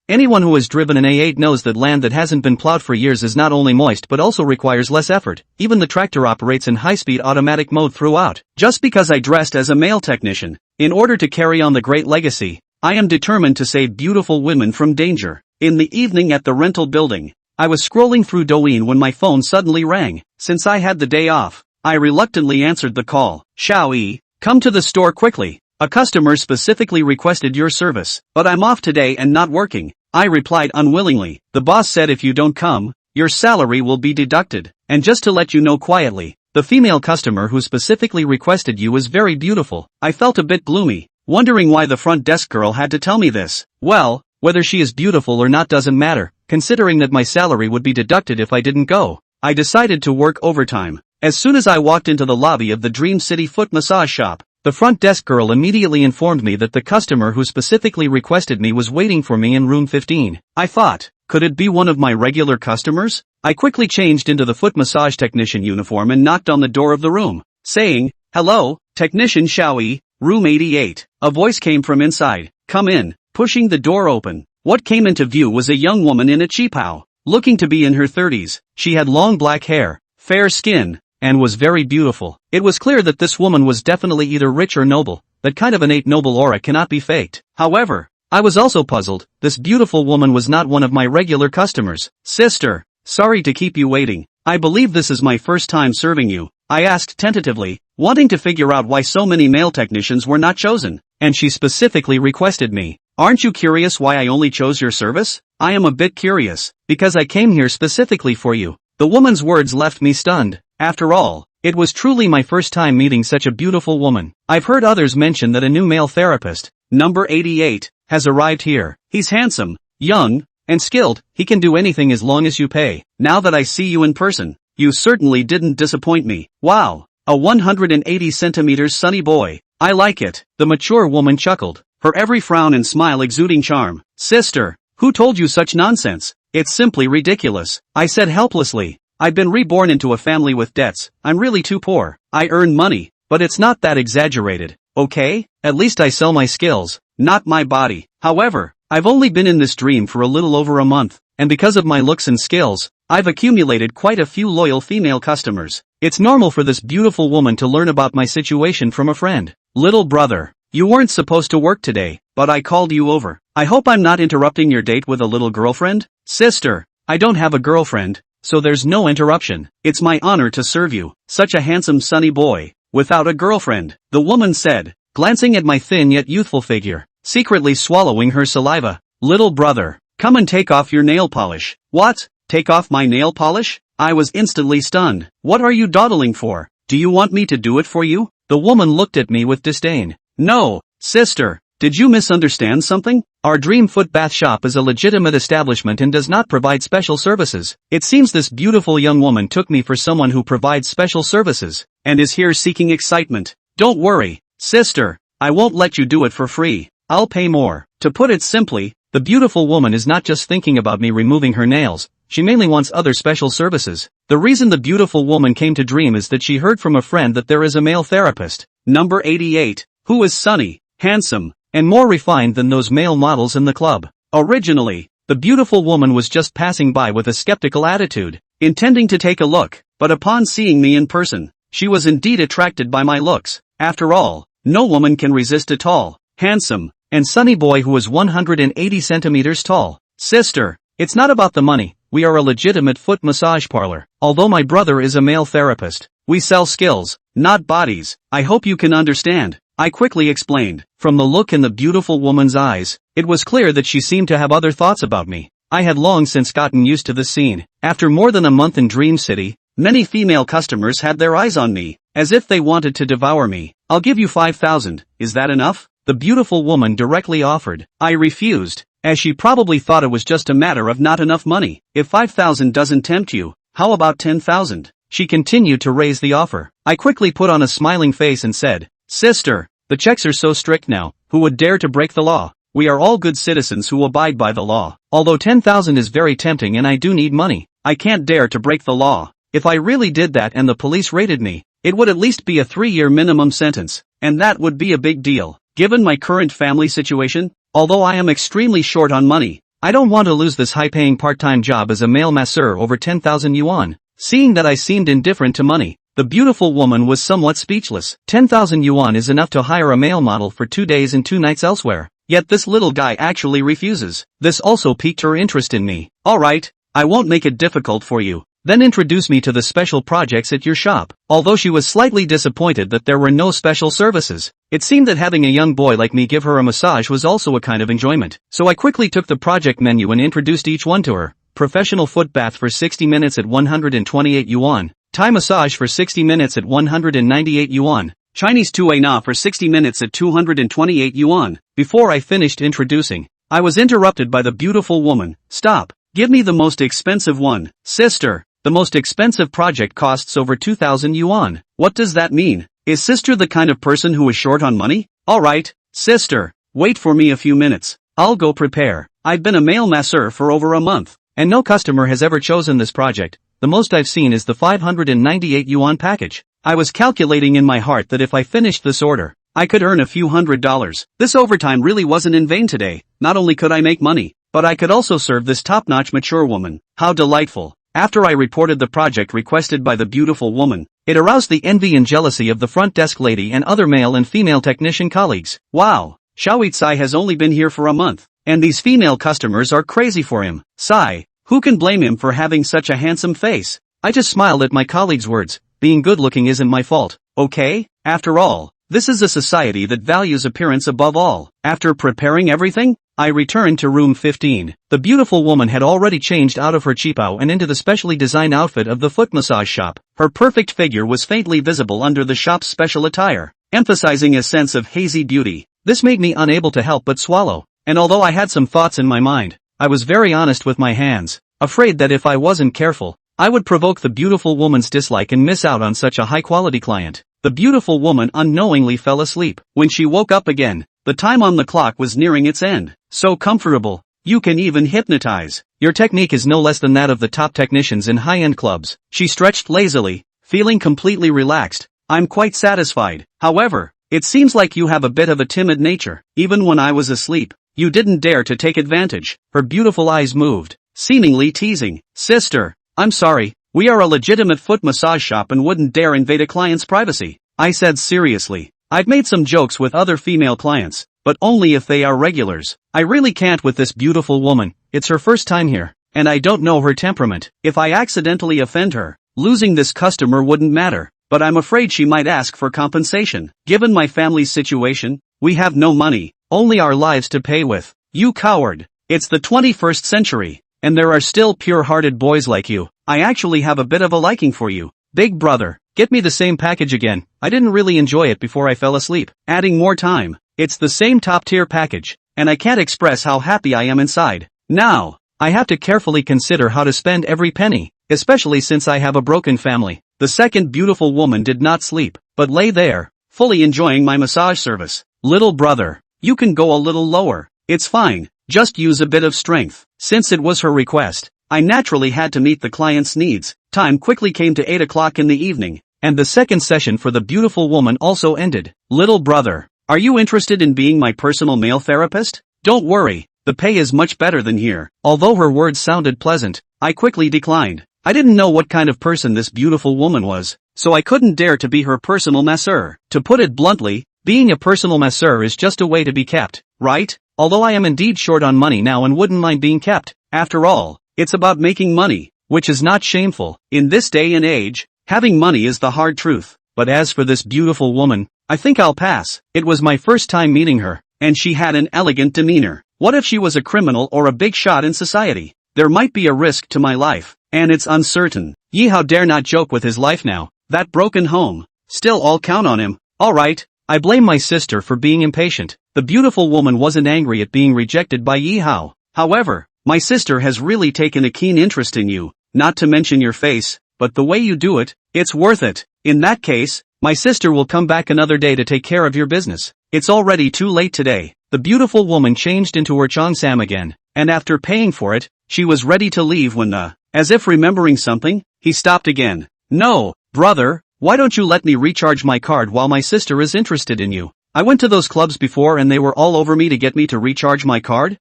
Anyone who has driven an A8 knows that land that hasn't been plowed for years is not only moist but also requires less effort. Even the tractor operates in high-speed automatic mode throughout. Just because I dressed as a male technician, in order to carry on the great legacy, I am determined to save beautiful women from danger. In the evening at the rental building, I was scrolling through Douyin when my phone suddenly rang. Since I had the day off, I reluctantly answered the call. Xiaoyi, come to the store quickly. A customer specifically requested your service, but I'm off today and not working. I replied unwillingly. The boss said if you don't come, your salary will be deducted. And just to let you know quietly, the female customer who specifically requested you was very beautiful. I felt a bit gloomy, wondering why the front desk girl had to tell me this. Well, whether she is beautiful or not doesn't matter, considering that my salary would be deducted if I didn't go. I decided to work overtime. As soon as I walked into the lobby of the Dream City foot massage shop, the front desk girl immediately informed me that the customer who specifically requested me was waiting for me in room 15. I thought, could it be one of my regular customers? I quickly changed into the foot massage technician uniform and knocked on the door of the room, saying, "Hello, Technician Xiaoyi, room 88. A voice came from inside. "Come in." Pushing the door open, what came into view was a young woman in a qipao, looking to be in her 30s. She had long black hair, fair skin, and was very beautiful. It was clear that this woman was definitely either rich or noble. That kind of innate noble aura cannot be faked. However, I was also puzzled. This beautiful woman was not one of my regular customers. "Sister, sorry to keep you waiting. I believe this is my first time serving you," I asked tentatively, wanting to figure out why so many male technicians were not chosen. And she specifically requested me. "Aren't you curious why I only chose your service?" "I am a bit curious, because I came here specifically for you." The woman's words left me stunned. After all, it was truly my first time meeting such a beautiful woman. I've heard others mention that a new male therapist, number 88, has arrived here. He's handsome, young, and skilled. He can do anything as long as you pay. Now that I see you in person, you certainly didn't disappoint me. Wow, a 180 centimeters sunny boy. I like it. The mature woman chuckled, her every frown and smile exuding charm. "Sister, who told you such nonsense? It's simply ridiculous," I said helplessly. "I've been reborn into a family with debts. I'm really too poor. I earn money, but it's not that exaggerated, okay? At least I sell my skills, not my body. However, I've only been in this dream for a little over a month, and because of my looks and skills, I've accumulated quite a few loyal female customers. It's normal for this beautiful woman to learn about my situation from a friend. Little brother, you weren't supposed to work today, but I called you over. I hope I'm not interrupting your date with a little girlfriend?" "Sister, I don't have a girlfriend, so there's no interruption. It's my honor to serve you." "Such a handsome sunny boy, without a girlfriend," the woman said, glancing at my thin yet youthful figure, secretly swallowing her saliva. "Little brother, come and take off your nail polish." "What? Take off my nail polish?" I was instantly stunned. "What are you dawdling for? Do you want me to do it for you?" The woman looked at me with disdain. "No, sister, did you misunderstand something? Our Dream Foot Bath Shop is a legitimate establishment and does not provide special services." It seems this beautiful young woman took me for someone who provides special services, and is here seeking excitement. "Don't worry, sister, I won't let you do it for free. I'll pay more." To put it simply, the beautiful woman is not just thinking about me removing her nails, she mainly wants other special services. The reason the beautiful woman came to Dream is that she heard from a friend that there is a male therapist, number 88, who is sunny, handsome, and more refined than those male models in the club. Originally, the beautiful woman was just passing by with a skeptical attitude, intending to take a look, but upon seeing me in person, she was indeed attracted by my looks. After all, no woman can resist a tall, handsome, and sunny boy who is 180 centimeters tall. "Sister, it's not about the money. We are a legitimate foot massage parlor. Although my brother is a male therapist, we sell skills, not bodies. I hope you can understand," I quickly explained. From the look in the beautiful woman's eyes, it was clear that she seemed to have other thoughts about me. I had long since gotten used to this scene. After more than a month in Dream City, many female customers had their eyes on me, as if they wanted to devour me. "I'll give you 5,000, is that enough?" the beautiful woman directly offered. I refused, as she probably thought it was just a matter of not enough money. "If 5,000 doesn't tempt you, how about 10,000? She continued to raise the offer. I quickly put on a smiling face and said, "Sister, the checks are so strict now, who would dare to break the law? We are all good citizens who abide by the law. Although 10,000 is very tempting and I do need money, I can't dare to break the law. If I really did that and the police raided me, it would at least be a 3-year minimum sentence, and that would be a big deal. Given my current family situation, although I am extremely short on money, I don't want to lose this high-paying part-time job as a male masseur over 10,000 yuan. Seeing that I seemed indifferent to money, the beautiful woman was somewhat speechless. 10,000 yuan is enough to hire a male model for 2 days and 2 nights elsewhere. Yet this little guy actually refuses. This also piqued her interest in me. Alright, I won't make it difficult for you. Then introduce me to the special projects at your shop. Although she was slightly disappointed that there were no special services, it seemed that having a young boy like me give her a massage was also a kind of enjoyment. So I quickly took the project menu and introduced each one to her. Professional foot bath for 60 minutes at 128 yuan. Thai massage for 60 minutes at 198 yuan. Chinese Tui Na for 60 minutes at 228 yuan. Before I finished introducing, I was interrupted by the beautiful woman. Stop. Give me the most expensive one. Sister, the most expensive project costs over 2,000 yuan. What does that mean? Is sister the kind of person who is short on money? Alright, sister, wait for me a few minutes. I'll go prepare. I've been a male masseur for over a month, and no customer has ever chosen this project. The most I've seen is the 598 yuan package. I was calculating in my heart that if I finished this order, I could earn a few $100s. This overtime really wasn't in vain today. Not only could I make money, but I could also serve this top-notch mature woman. How delightful. After I reported the project requested by the beautiful woman, it aroused the envy and jealousy of the front desk lady and other male and female technician colleagues. Wow, Xiao Tsai has only been here for a month, and these female customers are crazy for him. Sigh, who can blame him for having such a handsome face? I just smiled at my colleague's words. Being good-looking isn't my fault, okay? After all, this is a society that values appearance above all. After preparing everything, I returned to room 15. The beautiful woman had already changed out of her qipao and into the specially designed outfit of the foot massage shop. Her perfect figure was faintly visible under the shop's special attire, emphasizing a sense of hazy beauty. This made me unable to help but swallow, and although I had some thoughts in my mind, I was very honest with my hands, afraid that if I wasn't careful, I would provoke the beautiful woman's dislike and miss out on such a high-quality client. The beautiful woman unknowingly fell asleep. When she woke up again, the time on the clock was nearing its end. So comfortable, you can even hypnotize. Your technique is no less than that of the top technicians in high-end clubs. She stretched lazily, feeling completely relaxed. I'm quite satisfied. However, it seems like you have a bit of a timid nature. Even when I was asleep, you didn't dare to take advantage. Her beautiful eyes moved, seemingly teasing. Sister, I'm sorry, we are a legitimate foot massage shop and wouldn't dare invade a client's privacy. I said seriously. I've made some jokes with other female clients, but only if they are regulars. I really can't with this beautiful woman. It's her first time here, and I don't know her temperament. If I accidentally offend her, losing this customer wouldn't matter, but I'm afraid she might ask for compensation. Given my family's situation, we have no money, only our lives to pay with. You coward. It's the 21st century. And there are still pure-hearted boys like you. I actually have a bit of a liking for you. Big brother, get me the same package again. I didn't really enjoy it before I fell asleep. Adding more time. It's the same top-tier package, and I can't express how happy I am inside. Now, I have to carefully consider how to spend every penny, especially since I have a broken family. The second beautiful woman did not sleep, but lay there, fully enjoying my massage service. Little brother, you can go a little lower. It's fine. Just use a bit of strength. Since it was her request, I naturally had to meet the client's needs. Time quickly came to 8 o'clock in the evening, and the second session for the beautiful woman also ended. Little brother, are you interested in being my personal male therapist? Don't worry, the pay is much better than here. Although her words sounded pleasant, I quickly declined. I didn't know what kind of person this beautiful woman was, so I couldn't dare to be her personal masseur. To put it bluntly, being a personal masseur is just a way to be kept, right? Although I am indeed short on money now and wouldn't mind being kept. After all, it's about making money, which is not shameful. In this day and age, having money is the hard truth. But as for this beautiful woman, I think I'll pass. It was my first time meeting her, and she had an elegant demeanor. What if she was a criminal or a big shot in society? There might be a risk to my life, and it's uncertain. Yi Hao dare not joke with his life now. That broken home. Still, I'll count on him. Alright. I blame my sister for being impatient. The beautiful woman wasn't angry at being rejected by Yi Hao. However, my sister has really taken a keen interest in you, not to mention your face, but the way you do it, it's worth it. In that case, my sister will come back another day to take care of your business. It's already too late today. The beautiful woman changed into her Cheongsam again, and after paying for it, she was ready to leave when as if remembering something, he stopped again. No, brother. Why don't you let me recharge my card while my sister is interested in you? I went to those clubs before and they were all over me to get me to recharge my card.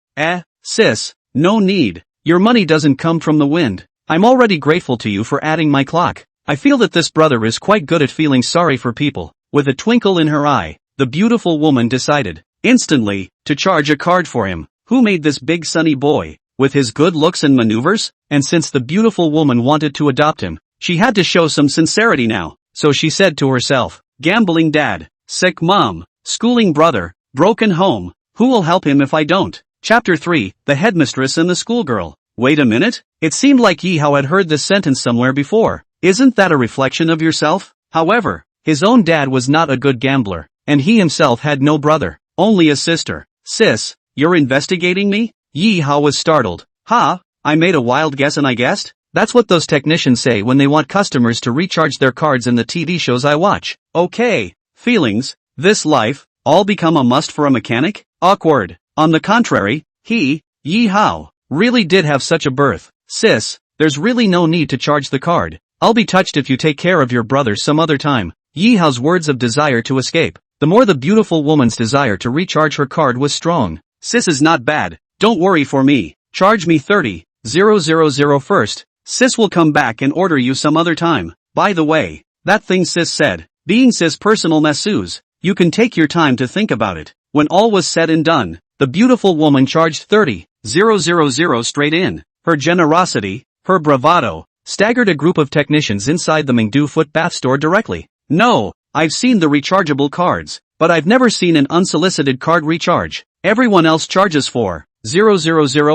Sis, No need. Your money doesn't come from the wind. I'm already grateful to you for adding my clock. I feel that this brother is quite good at feeling sorry for people. With a twinkle in her eye, the beautiful woman decided, instantly, to charge a card for him. Who made this big sunny boy? With his good looks and maneuvers? And since the beautiful woman wanted to adopt him, she had to show some sincerity now. So she said to herself, gambling dad, sick mom, schooling brother, broken home, who will help him if I don't? Chapter 3, The Headmistress and the Schoolgirl. Wait a minute, it seemed like Yi Hao had heard this sentence somewhere before. Isn't that a reflection of yourself? However, his own dad was not a good gambler, and he himself had no brother, only a sister. Sis, you're investigating me? Yi Hao was startled. Ha, I made a wild guess and I guessed? That's what those technicians say when they want customers to recharge their cards in the TV shows I watch. Okay, feelings, this life, all become a must for a mechanic? Awkward. On the contrary, Yi Hao, really did have such a birth. Sis, there's really no need to charge the card. I'll be touched if you take care of your brother some other time. Yi Hao's words of desire to escape. The more the beautiful woman's desire to recharge her card was strong. Sis is not bad. Don't worry for me. Charge me 30,000 first. Sis will come back and order you some other time. By the way, that thing Sis said, being Sis' personal masseuse, you can take your time to think about it. When all was said and done, the beautiful woman charged 30,000 straight in. Her generosity, her bravado, staggered a group of technicians inside the Mengdu foot bath store directly. No, I've seen the rechargeable cards, but I've never seen an unsolicited card recharge. Everyone else charges 4,000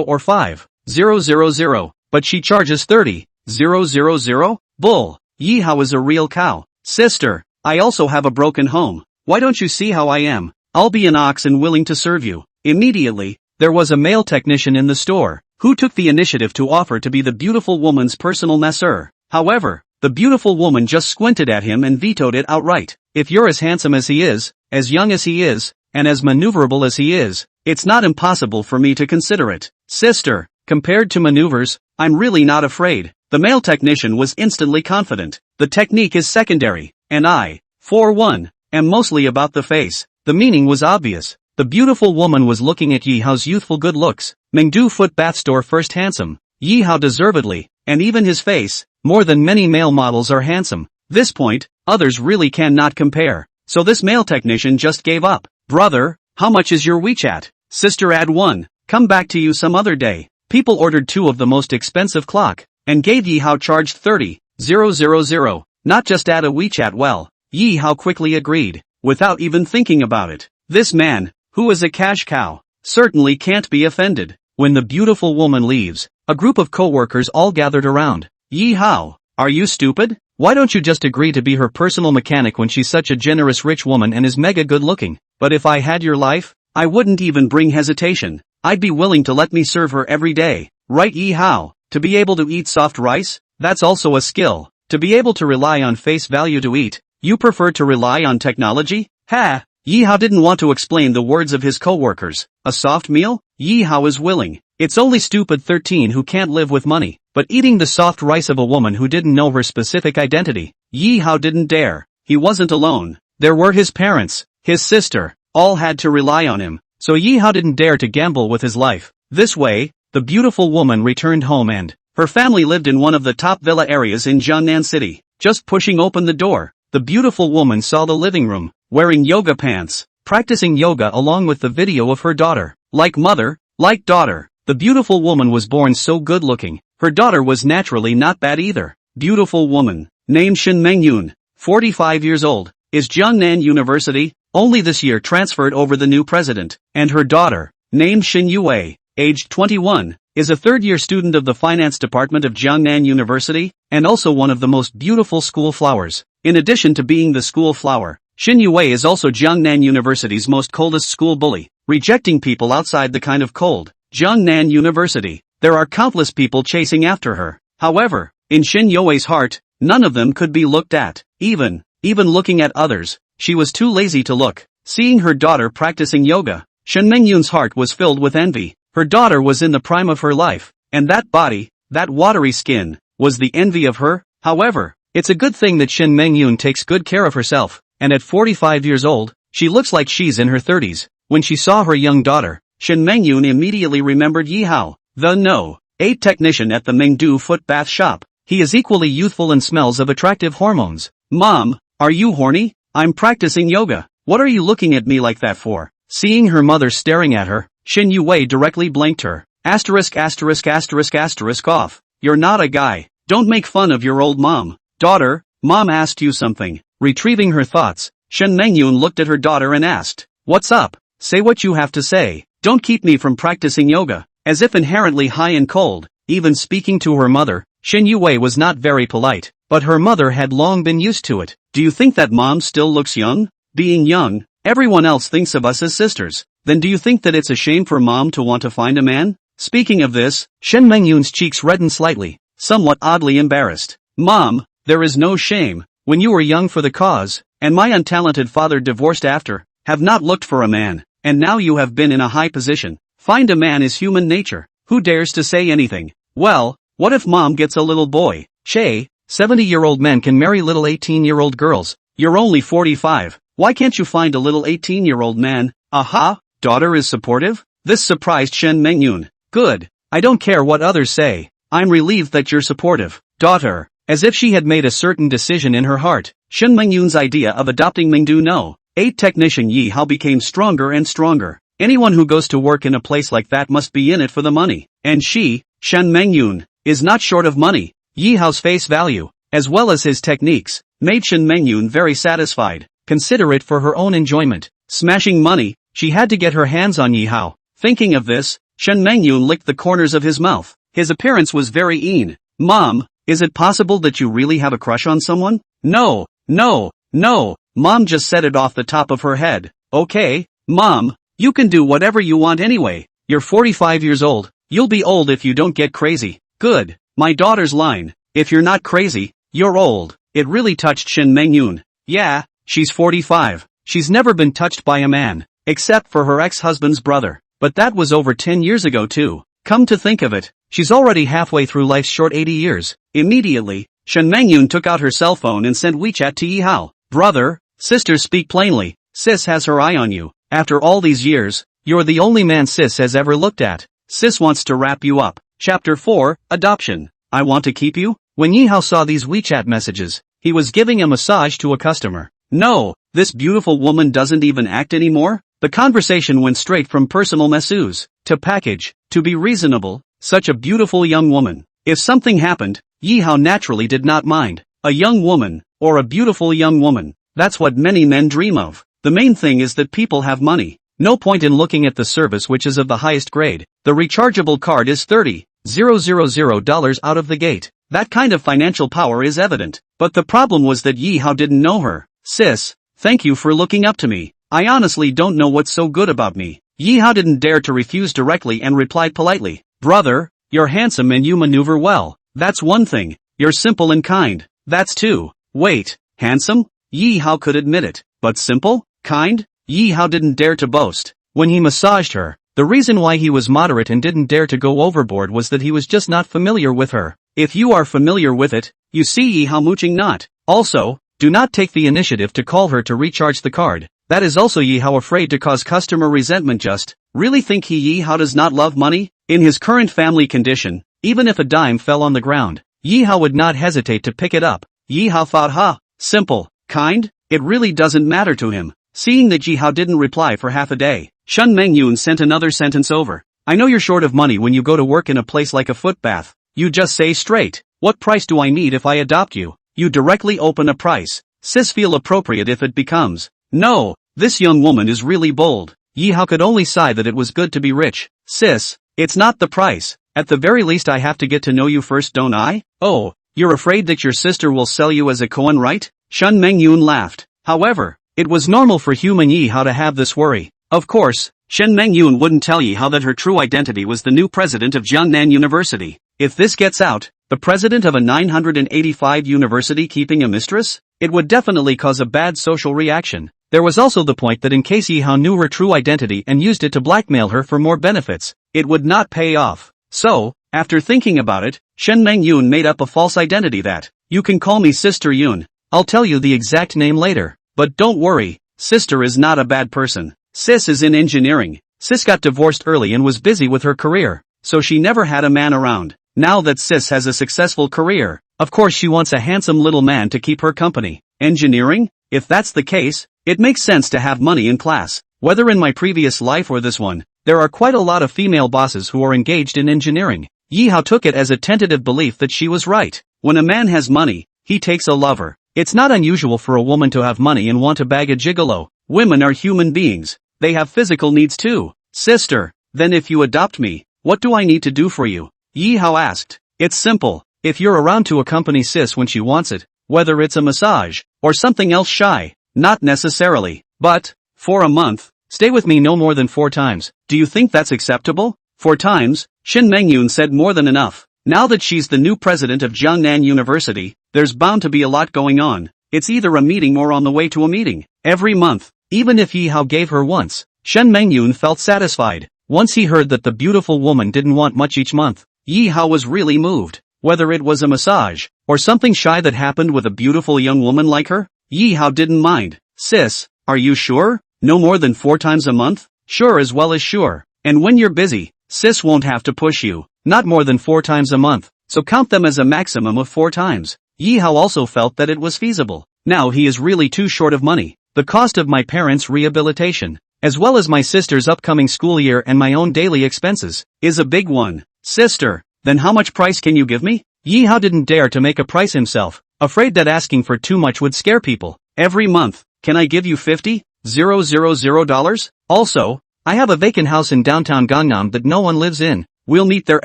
or 5,000, but she charges 30,000? Bull. Yi Hao is a real cow. Sister, I also have a broken home. Why don't you see how I am? I'll be an ox and willing to serve you. Immediately, there was a male technician in the store, who took the initiative to offer to be the beautiful woman's personal masseur. However, the beautiful woman just squinted at him and vetoed it outright. If you're as handsome as he is, as young as he is, and as maneuverable as he is, it's not impossible for me to consider it. Sister, compared to maneuvers, I'm really not afraid. The male technician was instantly confident. The technique is secondary, and I, for one, am mostly about the face. The meaning was obvious. The beautiful woman was looking at Yi Hao's youthful good looks. Mengdu foot bath store first handsome. Yi Hao deservedly, and even his face, more than many male models are handsome. This point, others really cannot compare. So this male technician just gave up. Brother, how much is your WeChat? Sister add 1. Come back to you some other day. People ordered 2 of the most expensive clock, and gave Yi Hao charged 30,000. Not just add a WeChat. Well, Yi Hao quickly agreed, without even thinking about it. This man, who is a cash cow, certainly can't be offended. When the beautiful woman leaves, a group of co-workers all gathered around. Yi Hao, are you stupid? Why don't you just agree to be her personal mechanic when she's such a generous rich woman and is mega good looking? But if I had your life, I wouldn't even bring hesitation. I'd be willing to let me serve her every day. Right, Yi Hao? To be able to eat soft rice? That's also a skill. To be able to rely on face value to eat. You prefer to rely on technology? Ha! Yi Hao didn't want to explain the words of his co-workers. A soft meal? Yi Hao is willing. It's only stupid 13 who can't live with money. But eating the soft rice of a woman who didn't know her specific identity, Yi Hao didn't dare. He wasn't alone. There were his parents, his sister, all had to rely on him. So Yi Hao didn't dare to gamble with his life. This way, the beautiful woman returned home and her family lived in one of the top villa areas in Jiangnan City. Just pushing open the door, the beautiful woman saw the living room, wearing yoga pants, practicing yoga along with the video of her daughter. Like mother, like daughter, the beautiful woman was born so good looking. Her daughter was naturally not bad either. Beautiful woman, named Shin Mengyun, 45 years old, is Jiangnan University, only this year transferred over the new president, and her daughter, named Shin Yue, aged 21, is a third-year student of the finance department of Jiangnan University, and also one of the most beautiful school flowers. In addition to being the school flower, Shin Yue is also Jiangnan University's most coldest school bully, rejecting people outside the kind of cold. Jiangnan University. There are countless people chasing after her. However, in Shin Yue's heart, none of them could be looked at. Even looking at others, she was too lazy to look. Seeing her daughter practicing yoga, Shin Mengyun's heart was filled with envy. Her daughter was in the prime of her life, and that body, that watery skin, was the envy of her. However, it's a good thing that Shin Mengyun takes good care of herself, and at 45 years old, she looks like she's in her 30s. When she saw her young daughter, Shin Mengyun immediately remembered Yi Hao. The No. 8 technician at the Mengdu foot bath shop. He is equally youthful and smells of attractive hormones. Mom, are you horny? I'm practicing yoga. What are you looking at me like that for? Seeing her mother staring at her, Shin Yue directly blanked her. Asterisk asterisk asterisk asterisk off. You're not a guy. Don't make fun of your old mom. Daughter, Mom asked you something. Retrieving her thoughts, Shen Mengyun looked at her daughter and asked, what's up? Say what you have to say. Don't keep me from practicing yoga. As if inherently high and cold, even speaking to her mother, Shin Yue was not very polite, but her mother had long been used to it. Do you think that Mom still looks young? Being young, everyone else thinks of us as sisters. Then do you think that it's a shame for Mom to want to find a man? Speaking of this, Shen Mengyun's cheeks reddened slightly, somewhat oddly embarrassed. Mom, there is no shame. When you were young for the cause, and my untalented father divorced after, have not looked for a man, and now you have been in a high position. Find a man is human nature. Who dares to say anything? Well, what if Mom gets a little boy? Shay, 70-year-old men can marry little 18-year-old girls. You're only 45. Why can't you find a little 18-year-old man? Aha, daughter is supportive? This surprised Shen Mengyun. Good. I don't care what others say. I'm relieved that you're supportive. Daughter. As if she had made a certain decision in her heart, Shen Mengyun's idea of adopting Mengdu No. 8 technician Yi Hao became stronger and stronger. Anyone who goes to work in a place like that must be in it for the money. And she, Shen Mengyun, is not short of money. Yi Hao's face value, as well as his techniques, made Shen Mengyun very satisfied. Consider it for her own enjoyment. Smashing money, she had to get her hands on Yi Hao. Thinking of this, Shen Mengyun licked the corners of his mouth. His appearance was very keen. Mom, is it possible that you really have a crush on someone? No, no, no. Mom just said it off the top of her head. Okay, Mom, you can do whatever you want anyway. You're 45 years old. You'll be old if you don't get crazy. Good. My daughter's line. If you're not crazy, you're old. It really touched Shen Mengyun. Yeah, she's 45. She's never been touched by a man, except for her ex-husband's brother. But that was over 10 years ago too. Come to think of it, she's already halfway through life's short 80 years. Immediately, Shen Mengyun took out her cell phone and sent WeChat to Yi Hao. Brother, sisters speak plainly. Sis has her eye on you. After all these years, you're the only man Sis has ever looked at. Sis wants to wrap you up. Chapter 4, Adoption. I want to keep you? When Yi Hao saw these WeChat messages, he was giving a massage to a customer. No, this beautiful woman doesn't even act anymore? The conversation went straight from personal masseuse to package, to be reasonable, such a beautiful young woman. If something happened, Yi Hao naturally did not mind. A young woman, or a beautiful young woman, that's what many men dream of. The main thing is that people have money. No point in looking at the service which is of the highest grade. The rechargeable card is $30,000 out of the gate. That kind of financial power is evident. But the problem was that Yi Hao didn't know her. Sis, thank you for looking up to me. I honestly don't know what's so good about me. Yi Hao didn't dare to refuse directly and replied politely. Brother, you're handsome and you maneuver well. That's one thing. You're simple and kind. That's two. Wait, handsome? Yi Hao could admit it. But simple? Kind? Yi Hao didn't dare to boast. When he massaged her, the reason why he was moderate and didn't dare to go overboard was that he was just not familiar with her. If you are familiar with it, you see Yi Hao mooching not. Also, do not take the initiative to call her to recharge the card. That is also Yi Hao afraid to cause customer resentment. Just really think Yi Hao does not love money? In his current family condition, even if a dime fell on the ground, Yi Hao would not hesitate to pick it up. Yi Hao thought, simple, kind, it really doesn't matter to him. Seeing that Yi Hao didn't reply for half a day, Shen Mengyun sent another sentence over. I know you're short of money when you go to work in a place like a foot bath. You just say straight, what price do I need if I adopt you? You directly open a price. Sis feel appropriate if it becomes. No, this young woman is really bold. Yi Hao could only sigh that it was good to be rich. Sis, it's not the price. At the very least I have to get to know you first, don't I? Oh, you're afraid that your sister will sell you as a koan, right? Shen Mengyun laughed. However, it was normal for human Yi Hao to have this worry. Of course, Shen Mengyun wouldn't tell Yi Hao that her true identity was the new president of Jiangnan University. If this gets out, the president of a 985 university keeping a mistress? It would definitely cause a bad social reaction. There was also the point that in case Yi Hao knew her true identity and used it to blackmail her for more benefits, it would not pay off. So, after thinking about it, Shen Mengyun made up a false identity that, you can call me Sister Yun. I'll tell you the exact name later. But don't worry, Sister is not a bad person. Sis is in engineering. Sis got divorced early and was busy with her career. so she never had a man around. Now that sis has a successful career, of course she wants a handsome little man to keep her company. Engineering? If that's the case, it makes sense to have money in class. Whether in my previous life or this one, there are quite a lot of female bosses who are engaged in engineering. Yi Hao took it as a tentative belief that she was right. When a man has money, he takes a lover. It's not unusual for a woman to have money and want to bag a gigolo. Women are human beings. They have physical needs too. Sister, then if you adopt me, what do I need to do for you? Yi Hao asked. It's simple. If you're around to accompany sis when she wants it, whether it's a massage, or something else shy, not necessarily, but, for a month, stay with me no more than 4 times. Do you think that's acceptable? 4 times? Shin Mengyun said more than enough. Now that she's the new president of Jiangnan University, there's bound to be a lot going on. It's either a meeting or on the way to a meeting. Every month, even if Yi Hao gave her once, Shen Mengyun felt satisfied. Once he heard that the beautiful woman didn't want much each month, Yi Hao was really moved. Whether it was a massage, or something shy that happened with a beautiful young woman like her, Yi Hao didn't mind. Sis, are you sure? No more than 4 times a month? Sure as well as sure. And when you're busy, sis won't have to push you. Not more than 4 times a month, so count them as a maximum of 4 times. Yi Hao also felt that it was feasible. Now he is really too short of money. The cost of my parents' rehabilitation, as well as my sister's upcoming school year and my own daily expenses, is a big one. Sister, then how much price can you give me? Yi Hao didn't dare to make a price himself, afraid that asking for too much would scare people. Every month, can I give you $50,000? Also, I have a vacant house in downtown Gangnam that no one lives in. We'll meet there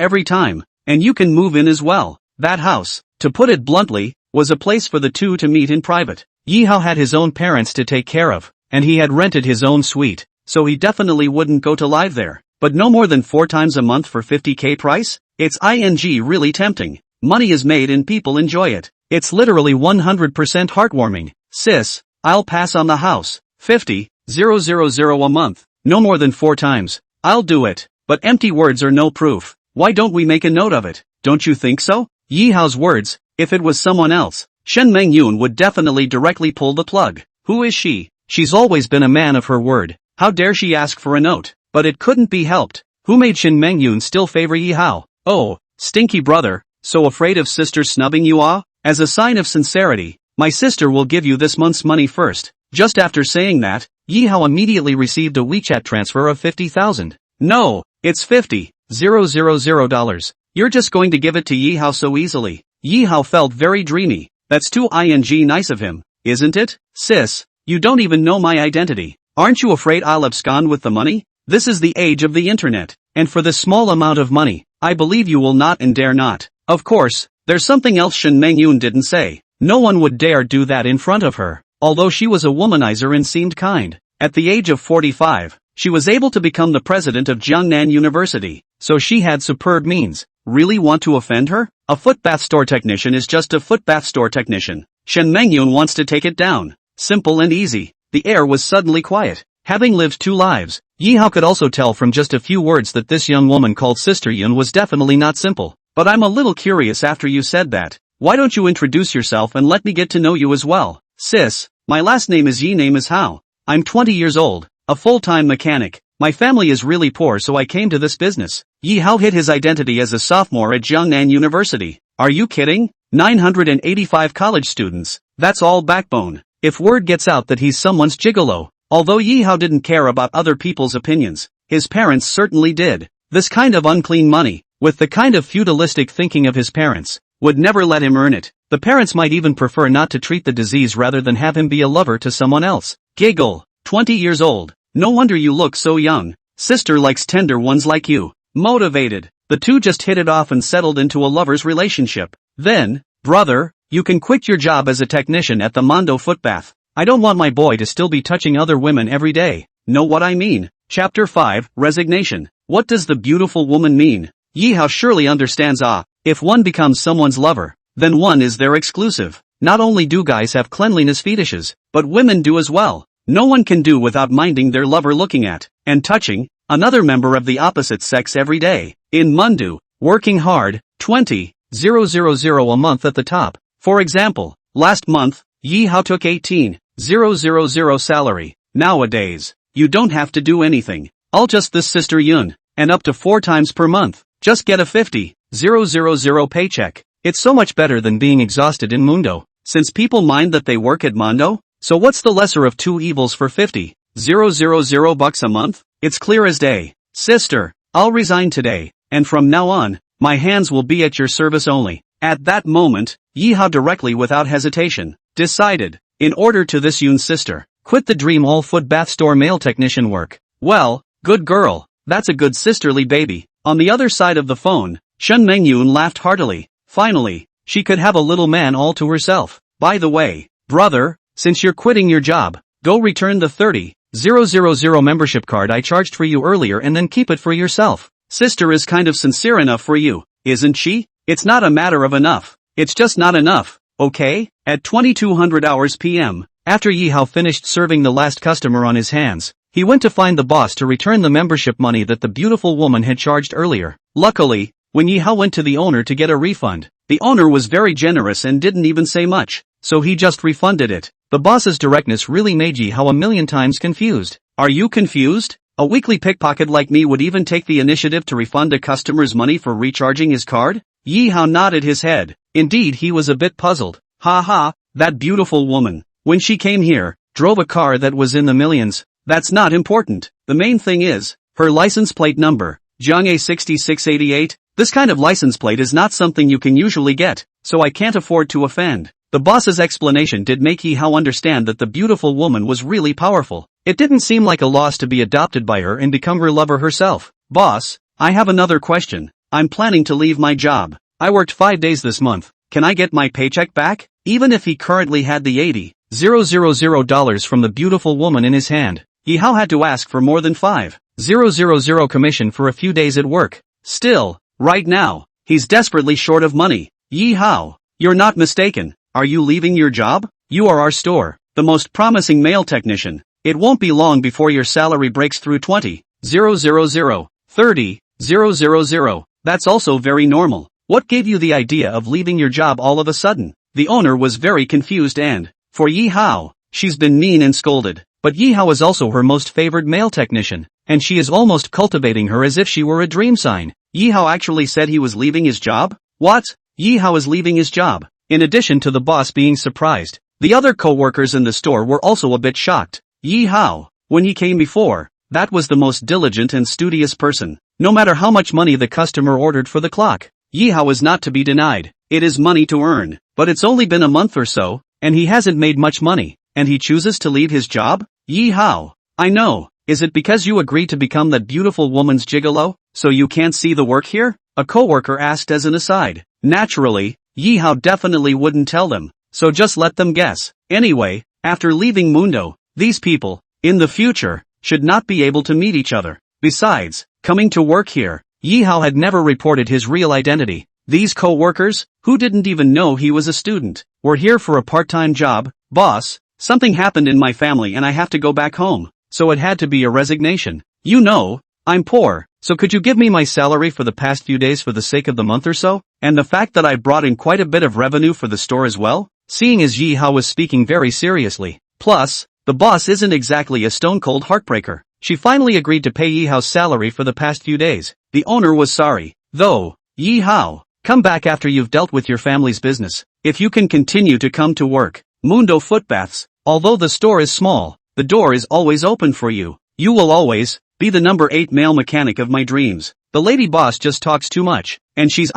every time, and you can move in as well. That house, to put it bluntly, was a place for the two to meet in private. Yi Hao had his own parents to take care of, and he had rented his own suite, so he definitely wouldn't go to live there. But no more than 4 times a month for 50k price? It's really tempting. Money is made and people enjoy it. It's literally 100% heartwarming. Sis, I'll pass on the house. 50,000 a month. No more than 4 times. I'll do it. But empty words are no proof. Why don't we make a note of it? Don't you think so? Yi Hao's words, if it was someone else, Shen Mengyun would definitely directly pull the plug. Who is she? She's always been a man of her word. How dare she ask for a note? But it couldn't be helped. Who made Shen Mengyun still favor Yi Hao? Oh, stinky brother, so afraid of sister snubbing you ah? As a sign of sincerity, my sister will give you this month's money first. Just after saying that, Yi Hao immediately received a WeChat transfer of 50,000. No, it's $50,000. You're just going to give it to Yi Hao so easily. Yi Hao felt very dreamy. That's too nice of him, isn't it? Sis, you don't even know my identity. Aren't you afraid I'll abscond with the money? This is the age of the internet, and for this small amount of money, I believe you will not and dare not. Of course, there's something else Shen Mengyun didn't say. No one would dare do that in front of her, although she was a womanizer and seemed kind. At the age of 45, she was able to become the president of Jiangnan University, so she had superb means. Really want to offend her? A foot bath store technician is just a foot bath store technician. Shen Mengyun wants to take it down. Simple and easy. The air was suddenly quiet. Having lived 2 lives, Yi Hao could also tell from just a few words that this young woman called Sister Yun was definitely not simple. But I'm a little curious after you said that. Why don't you introduce yourself and let me get to know you as well? Sis, my last name is Yi, name is Hao. I'm 20 years old, a full-time mechanic. My family is really poor, so I came to this business. Yi Hao hid his identity as a sophomore at Jiangnan University. Are you kidding? 985 college students. That's all backbone. If word gets out that he's someone's gigolo. Although Yi Hao didn't care about other people's opinions, his parents certainly did. This kind of unclean money, with the kind of feudalistic thinking of his parents, would never let him earn it. The parents might even prefer not to treat the disease rather than have him be a lover to someone else. Giggle. 20 years old. No wonder you look so young. Sister likes tender ones like you. Motivated. The two just hit it off and settled into a lover's relationship. Then, brother, you can quit your job as a technician at the Mondo Footbath. I don't want my boy to still be touching other women every day. Know what I mean? Chapter 5, Resignation. What does the beautiful woman mean? Yi Hao surely understands if one becomes someone's lover, then one is their exclusive. Not only do guys have cleanliness fetishes, but women do as well. No one can do without minding their lover looking at, and touching, another member of the opposite sex every day. In Mundu, working hard, 20,000 a month at the top. For example, last month, Yi Hao took 18,000 salary. Nowadays, you don't have to do anything. I'll just this Sister Yun, and up to 4 times per month. Just get a 50,000 paycheck. It's so much better than being exhausted in Mundo. Since people mind that they work at Mondo, so what's the lesser of two evils for 50,000 bucks a month? It's clear as day. Sister, I'll resign today, and from now on, my hands will be at your service only. At that moment, Yihao directly without hesitation, decided, in order to this Yoon's sister, quit the dream all foot bath store male technician work. Well, good girl, that's a good sisterly baby. On the other side of the phone, Shen Mengyoon laughed heartily. Finally, she could have a little man all to herself. By the way, brother, since you're quitting your job, go return the 30,000 membership card I charged for you earlier and then keep it for yourself. Sister is kind of sincere enough for you, isn't she? It's not a matter of enough. It's just not enough, okay? At 2200 hours p.m., after Yihao finished serving the last customer on his hands, he went to find the boss to return the membership money that the beautiful woman had charged earlier. Luckily, when Yihao went to the owner to get a refund, the owner was very generous and didn't even say much, so he just refunded it. The boss's directness really made Yihao a million times confused. Are you confused? A weekly pickpocket like me would even take the initiative to refund a customer's money for recharging his card? Yihao nodded his head. Indeed, he was a bit puzzled. That beautiful woman, when she came here, drove a car that was in the millions. That's not important. The main thing is, her license plate number, Jianghe 6688. This kind of license plate is not something you can usually get, so I can't afford to offend. The boss's explanation did make Yihao understand that the beautiful woman was really powerful. It didn't seem like a loss to be adopted by her and become her lover herself. Boss, I have another question. I'm planning to leave my job. I worked 5 days this month. Can I get my paycheck back? Even if he currently had the $80,000 from the beautiful woman in his hand, Yihao had to ask for more than 5,000 commission for a few days at work. Still, right now, he's desperately short of money. Yihao, you're not mistaken. Are you leaving your job? You are our store, the most promising male technician. It won't be long before your salary breaks through 20,000, 30,000. That's also very normal. What gave you the idea of leaving your job all of a sudden? The owner was very confused and, for Yihao, she's been mean and scolded. But Yihao is also her most favored male technician, and she is almost cultivating her as if she were a dream sign. Yihao actually said he was leaving his job? What? Yihao is leaving his job. In addition to the boss being surprised, the other co-workers in the store were also a bit shocked. Yihao, when he came before, that was the most diligent and studious person. No matter how much money the customer ordered for the clock, Yihao is not to be denied. It is money to earn, but it's only been a month or so, and he hasn't made much money, and he chooses to leave his job? Yihao, I know, is it because you agreed to become that beautiful woman's gigolo, so you can't see the work here? A co-worker asked as an aside. Naturally, Yihao definitely wouldn't tell them, so just let them guess. Anyway, after leaving Mundo, these people, in the future, should not be able to meet each other. Besides, coming to work here, Yihao had never reported his real identity. These co-workers, who didn't even know he was a student, were here for a part-time job. Boss, something happened in my family and I have to go back home, so it had to be a resignation. You know, I'm poor, so could you give me my salary for the past few days for the sake of the month or so? And the fact that I brought in quite a bit of revenue for the store as well? Seeing as Yihao was speaking very seriously. Plus, the boss isn't exactly a stone-cold heartbreaker. She finally agreed to pay Yihao's salary for the past few days. The owner was sorry, though. Yihao, come back after you've dealt with your family's business. If you can continue to come to work, Mundo Footbaths, although the store is small, the door is always open for you. You will always be the number 8 male mechanic of my dreams. The lady boss just talks too much, and she's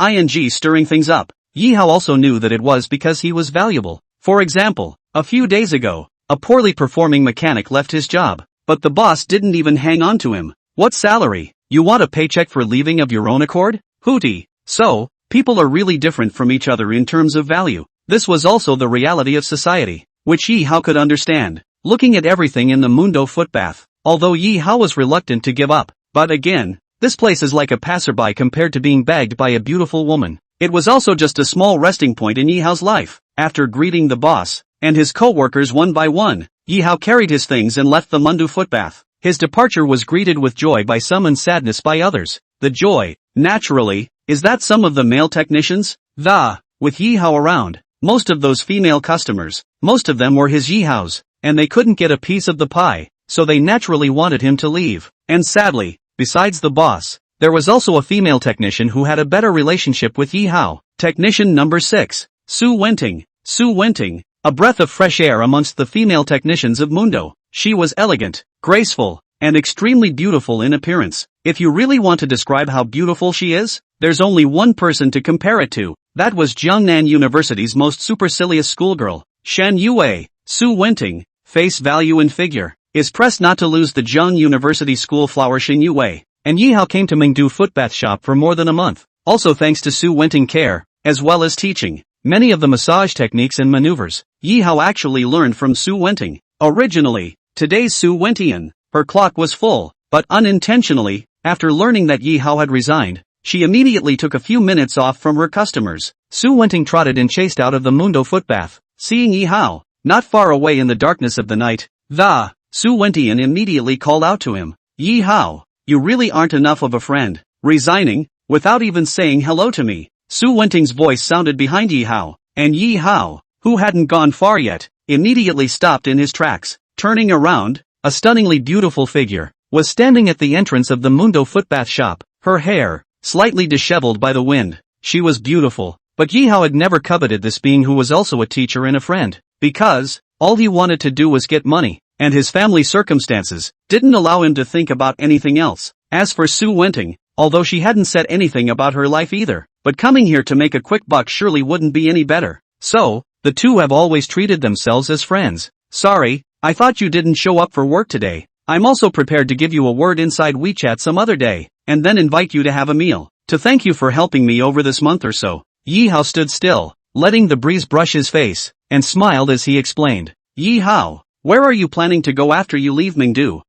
stirring things up. Yihao also knew that it was because he was valuable. For example, a few days ago, a poorly performing mechanic left his job, but the boss didn't even hang on to him. What salary? You want a paycheck for leaving of your own accord? Hootie. So, people are really different from each other in terms of value. This was also the reality of society, which Yihao could understand. Looking at everything in the Mundo Footbath, although Yihao was reluctant to give up, but again, this place is like a passerby compared to being begged by a beautiful woman. It was also just a small resting point in Yihao's life. After greeting the boss and his co-workers one by one, Yihao carried his things and left the Mundo Footbath. His departure was greeted with joy by some and sadness by others. The joy, naturally, is that some of the male technicians, with Yihao around, most of those female customers, most of them were his Yihaos, and they couldn't get a piece of the pie, so they naturally wanted him to leave. And sadly, besides the boss, there was also a female technician who had a better relationship with Yi Hao. Technician number 6. Su Wenting. Su Wenting, a breath of fresh air amongst the female technicians of Mundo. She was elegant, graceful, and extremely beautiful in appearance. If you really want to describe how beautiful she is, there's only one person to compare it to. That was Jiangnan University's most supercilious schoolgirl, Shen Yue. Su Wenting, face value and figure, is pressed not to lose the Zheng University school flower Shen Yue, and Yi Hao came to Mingdu footbath shop for more than a month. Also thanks to Su Wenting care, as well as teaching many of the massage techniques and maneuvers, Yi Hao actually learned from Su Wenting. Originally, today's Su Wentian, her clock was full, but unintentionally, after learning that Yi Hao had resigned, she immediately took a few minutes off from her customers. Su Wenting trotted and chased out of the Mundo footbath, seeing Yi Hao, not far away in the darkness of the night. Su Wentian immediately called out to him, "Yi Hao, you really aren't enough of a friend, resigning, without even saying hello to me." Su Wenting's voice sounded behind Yi Hao, and Yi Hao, who hadn't gone far yet, immediately stopped in his tracks. Turning around, a stunningly beautiful figure was standing at the entrance of the Mundo footbath shop, her hair slightly disheveled by the wind. She was beautiful, but Yi Hao had never coveted this being who was also a teacher and a friend, because all he wanted to do was get money, and his family circumstances didn't allow him to think about anything else. As for Su Wenting, although she hadn't said anything about her life either, but coming here to make a quick buck surely wouldn't be any better. So, the two have always treated themselves as friends. "Sorry, I thought you didn't show up for work today. I'm also prepared to give you a word inside WeChat some other day, and then invite you to have a meal, to thank you for helping me over this month or so." Yi Hao stood still, letting the breeze brush his face, and smiled as he explained. "Yi Hao, where are you planning to go after you leave Mingdu?"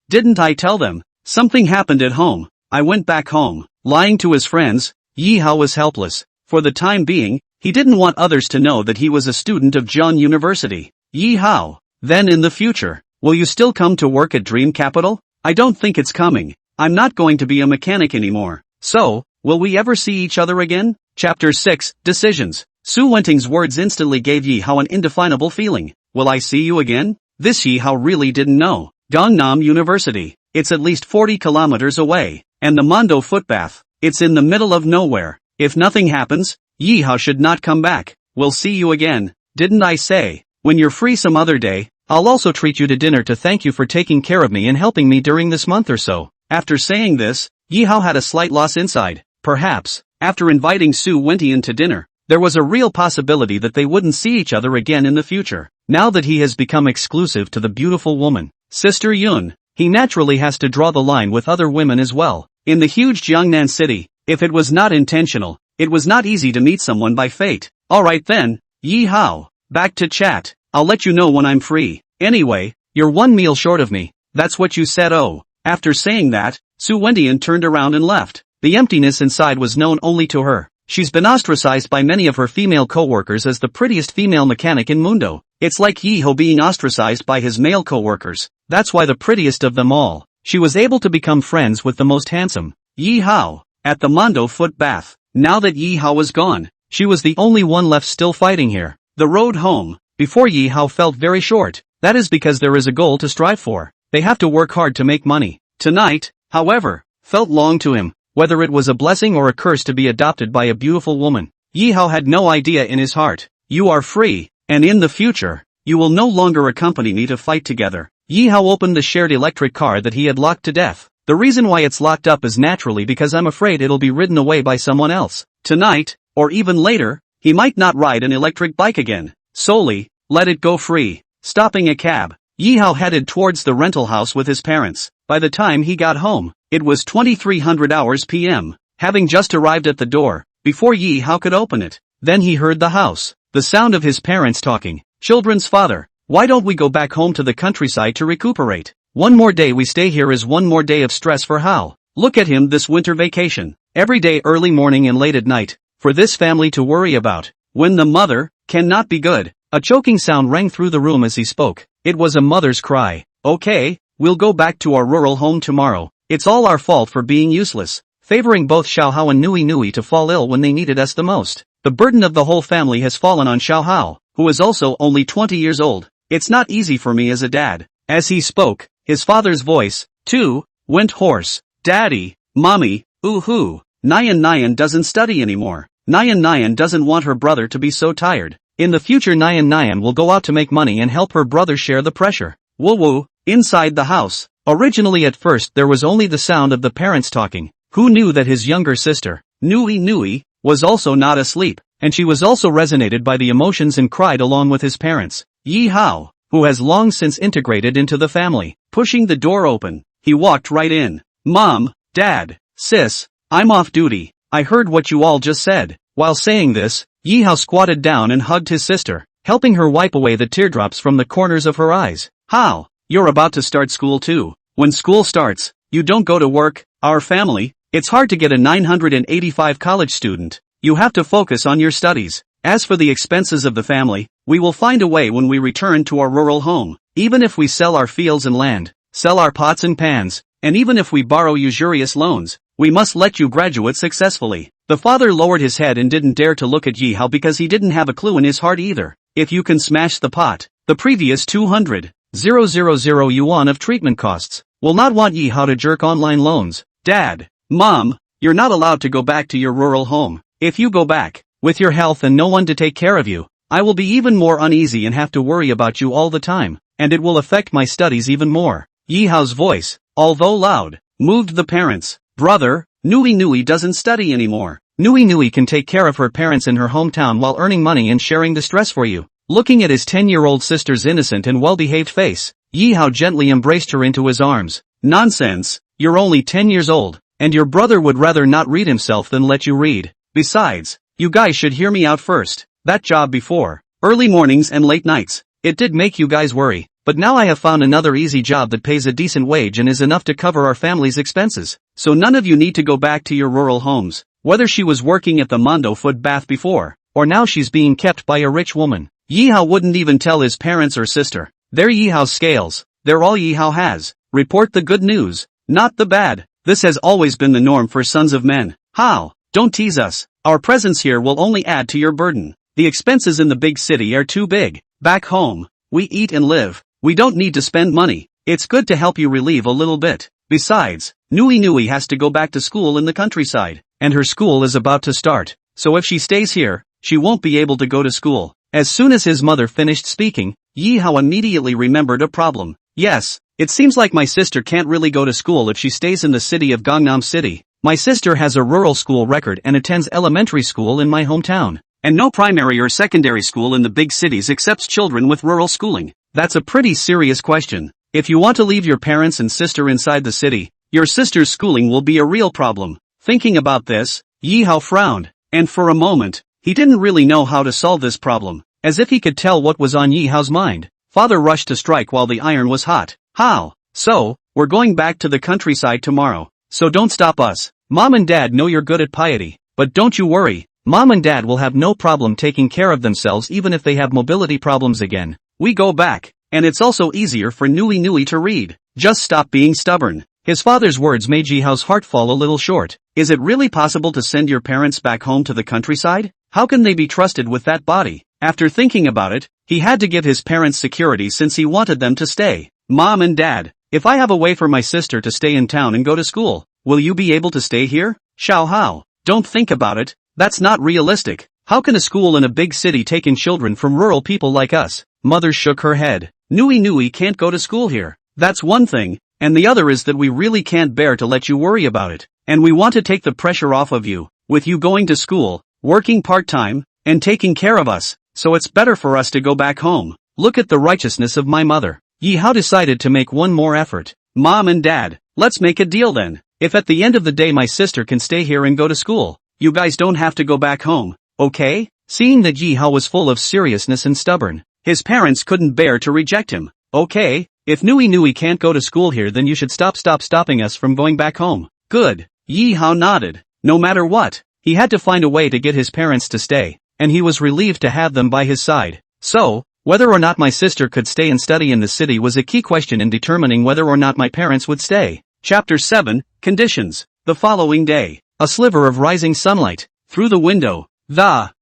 Didn't I tell them? Something happened at home. I went back home." Lying to his friends, Yi Hao was helpless. For the time being, he didn't want others to know that he was a student of Zheng University. "Yi Hao, then in the future, will you still come to work at Dream Capital?" "I don't think it's coming. I'm not going to be a mechanic anymore. So, will we ever see each other again?" Chapter 6, Decisions. Su Wenting's words instantly gave Yi Hao an indefinable feeling. Will I see you again? This Yi Hao really didn't know. Gangnam University. It's at least 40 kilometers away. And the Mundo footbath. It's in the middle of nowhere. If nothing happens, Yi Hao should not come back. We'll see you again. Didn't I say? When you're free some other day, I'll also treat you to dinner to thank you for taking care of me and helping me during this month or so. After saying this, Yi Hao had a slight loss inside. Perhaps, after inviting Su Wentian to dinner, there was a real possibility that they wouldn't see each other again in the future. Now that he has become exclusive to the beautiful woman, Sister Yun, he naturally has to draw the line with other women as well. In the huge Jiangnan city, if it was not intentional, it was not easy to meet someone by fate. Alright then, Yi Hao, back to chat. I'll let you know when I'm free. Anyway, you're one meal short of me. That's what you said. Oh. After saying that, Su Wentian turned around and left. The emptiness inside was known only to her. She's been ostracized by many of her female co-workers as the prettiest female mechanic in Mundo. It's like Yi Hao being ostracized by his male co-workers. That's why the prettiest of them all, she was able to become friends with the most handsome, Yi Hao, at the Mundo foot bath. Now that Yi Hao was gone, she was the only one left still fighting here. The road home, before Yi Hao felt very short. That is because there is a goal to strive for. They have to work hard to make money. Tonight, however, felt long to him. Whether it was a blessing or a curse to be adopted by a beautiful woman, Yi Hao had no idea in his heart. You are free, and in the future, you will no longer accompany me to fight together. Yi Hao opened the shared electric car that he had locked to death. The reason why it's locked up is naturally because I'm afraid it'll be ridden away by someone else. Tonight, or even later, he might not ride an electric bike again. Solely, let it go free. Stopping a cab, Yi Hao headed towards the rental house with his parents. By the time he got home, it was 2300 hours p.m., having just arrived at the door, before Yi Hao could open it. Then he heard the house, the sound of his parents talking. Children's father, why don't we go back home to the countryside to recuperate? One more day we stay here is one more day of stress for Hao. Look at him this winter vacation. Every day early morning and late at night, for this family to worry about. When the mother, cannot be good. A choking sound rang through the room as he spoke. It was a mother's cry. Okay, we'll go back to our rural home tomorrow. It's all our fault for being useless, favoring both Xiao Hao and Nui Nui to fall ill when they needed us the most. The burden of the whole family has fallen on Xiao Hao, who is also only 20 years old. It's not easy for me as a dad. As he spoke, his father's voice, too, went hoarse. Daddy, Mommy, ooh-hoo. Nyan doesn't study anymore. Nyan doesn't want her brother to be so tired. In the future Nyan will go out to make money and help her brother share the pressure. Woo-woo. Inside the house. Originally at first there was only the sound of the parents talking. Who knew that his younger sister, Nui, was also not asleep, and she was also resonated by the emotions and cried along with his parents. Yi Hao, who has long since integrated into the family, pushing the door open, he walked right in. Mom, Dad, Sis, I'm off duty. I heard what you all just said. While saying this, Yi Hao squatted down and hugged his sister, helping her wipe away the teardrops from the corners of her eyes. How? You're about to start school too. When school starts, you don't go to work. Our family, it's hard to get a 985 college student. You have to focus on your studies. As for the expenses of the family, we will find a way when we return to our rural home. Even if we sell our fields and land, sell our pots and pans, and even if we borrow usurious loans, we must let you graduate successfully. The father lowered his head and didn't dare to look at Yi Hao because he didn't have a clue in his heart either. If you can smash the pot, the previous 200,000 yuan of treatment costs will not want Yi Hao to jerk online loans. Dad, Mom, you're not allowed to go back to your rural home. If you go back, with your health and no one to take care of you, I will be even more uneasy and have to worry about you all the time, and it will affect my studies even more. Yi Hao's voice, although loud, moved the parents. Brother, Nui doesn't study anymore. Nui can take care of her parents in her hometown while earning money and sharing the stress for you. Looking at his 10-year-old sister's innocent and well-behaved face, Yi Hao gently embraced her into his arms. Nonsense, you're only 10 years old, and your brother would rather not read himself than let you read. Besides, you guys should hear me out first. That job before, early mornings and late nights, it did make you guys worry, but now I have found another easy job that pays a decent wage and is enough to cover our family's expenses. So none of you need to go back to your rural homes. Whether she was working at the Mondo foot bath before, or now she's being kept by a rich woman. Yi Hao wouldn't even tell his parents or sister. They're Yi Hao's scales. They're all Yi Hao has. Report the good news, not the bad. This has always been the norm for sons of men. How? Don't tease us. Our presence here will only add to your burden. The expenses in the big city are too big. Back home, we eat and live. We don't need to spend money. It's good to help you relieve a little bit. Besides, Nui has to go back to school in the countryside, and her school is about to start. So if she stays here, she won't be able to go to school. As soon as his mother finished speaking, Yi Hao immediately remembered a problem. Yes, it seems like my sister can't really go to school if she stays in the city of Gangnam City. My sister has a rural school record and attends elementary school in my hometown, and no primary or secondary school in the big cities accepts children with rural schooling. That's a pretty serious question. If you want to leave your parents and sister inside the city, your sister's schooling will be a real problem. Thinking about this, Yi Hao frowned, and for a moment, he didn't really know how to solve this problem. As if he could tell what was on Yi Hao's mind, father rushed to strike while the iron was hot. How? So, we're going back to the countryside tomorrow, so don't stop us. Mom and Dad know you're good at piety, but don't you worry, Mom and Dad will have no problem taking care of themselves even if they have mobility problems again. We go back, and it's also easier for Nui to read. Just stop being stubborn. His father's words made Yi Hao's heart fall a little short. Is it really possible to send your parents back home to the countryside? How can they be trusted with that body? After thinking about it, he had to give his parents security since he wanted them to stay. Mom and Dad, if I have a way for my sister to stay in town and go to school, will you be able to stay here? Xiao Hao, don't think about it. That's not realistic. How can a school in a big city take in children from rural people like us? Mother shook her head. Nui can't go to school here. That's one thing, and the other is that we really can't bear to let you worry about it, and we want to take the pressure off of you, with you going to school, working part-time, and taking care of us, so it's better for us to go back home. Look at the righteousness of my mother. Yi Hao decided to make one more effort. Mom and Dad, let's make a deal then. If at the end of the day my sister can stay here and go to school, you guys don't have to go back home, okay? Seeing that Yi Hao was full of seriousness and stubborn, his parents couldn't bear to reject him. Okay, if Nui can't go to school here then you should stop stopping us from going back home. Good. Yi Hao nodded. No matter what, he had to find a way to get his parents to stay, and he was relieved to have them by his side. So, whether or not my sister could stay and study in the city was a key question in determining whether or not my parents would stay. Chapter 7, Conditions. The following day, a sliver of rising sunlight, through the window,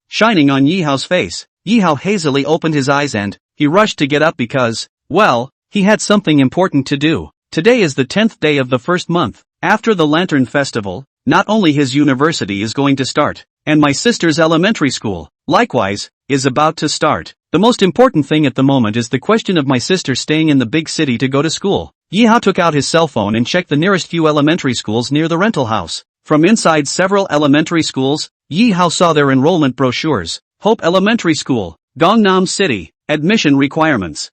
shining on Yi Hao's face. Yi Hao hazily opened his eyes and, he rushed to get up because, well, he had something important to do. Today is the 10th day of the first month. After the Lantern Festival, not only his university is going to start, and my sister's elementary school, likewise, is about to start. The most important thing at the moment is the question of my sister staying in the big city to go to school. Yi Hao took out his cell phone and checked the nearest few elementary schools near the rental house. From inside several elementary schools, Yi Hao saw their enrollment brochures. Hope Elementary School, Gangnam City. Admission requirements.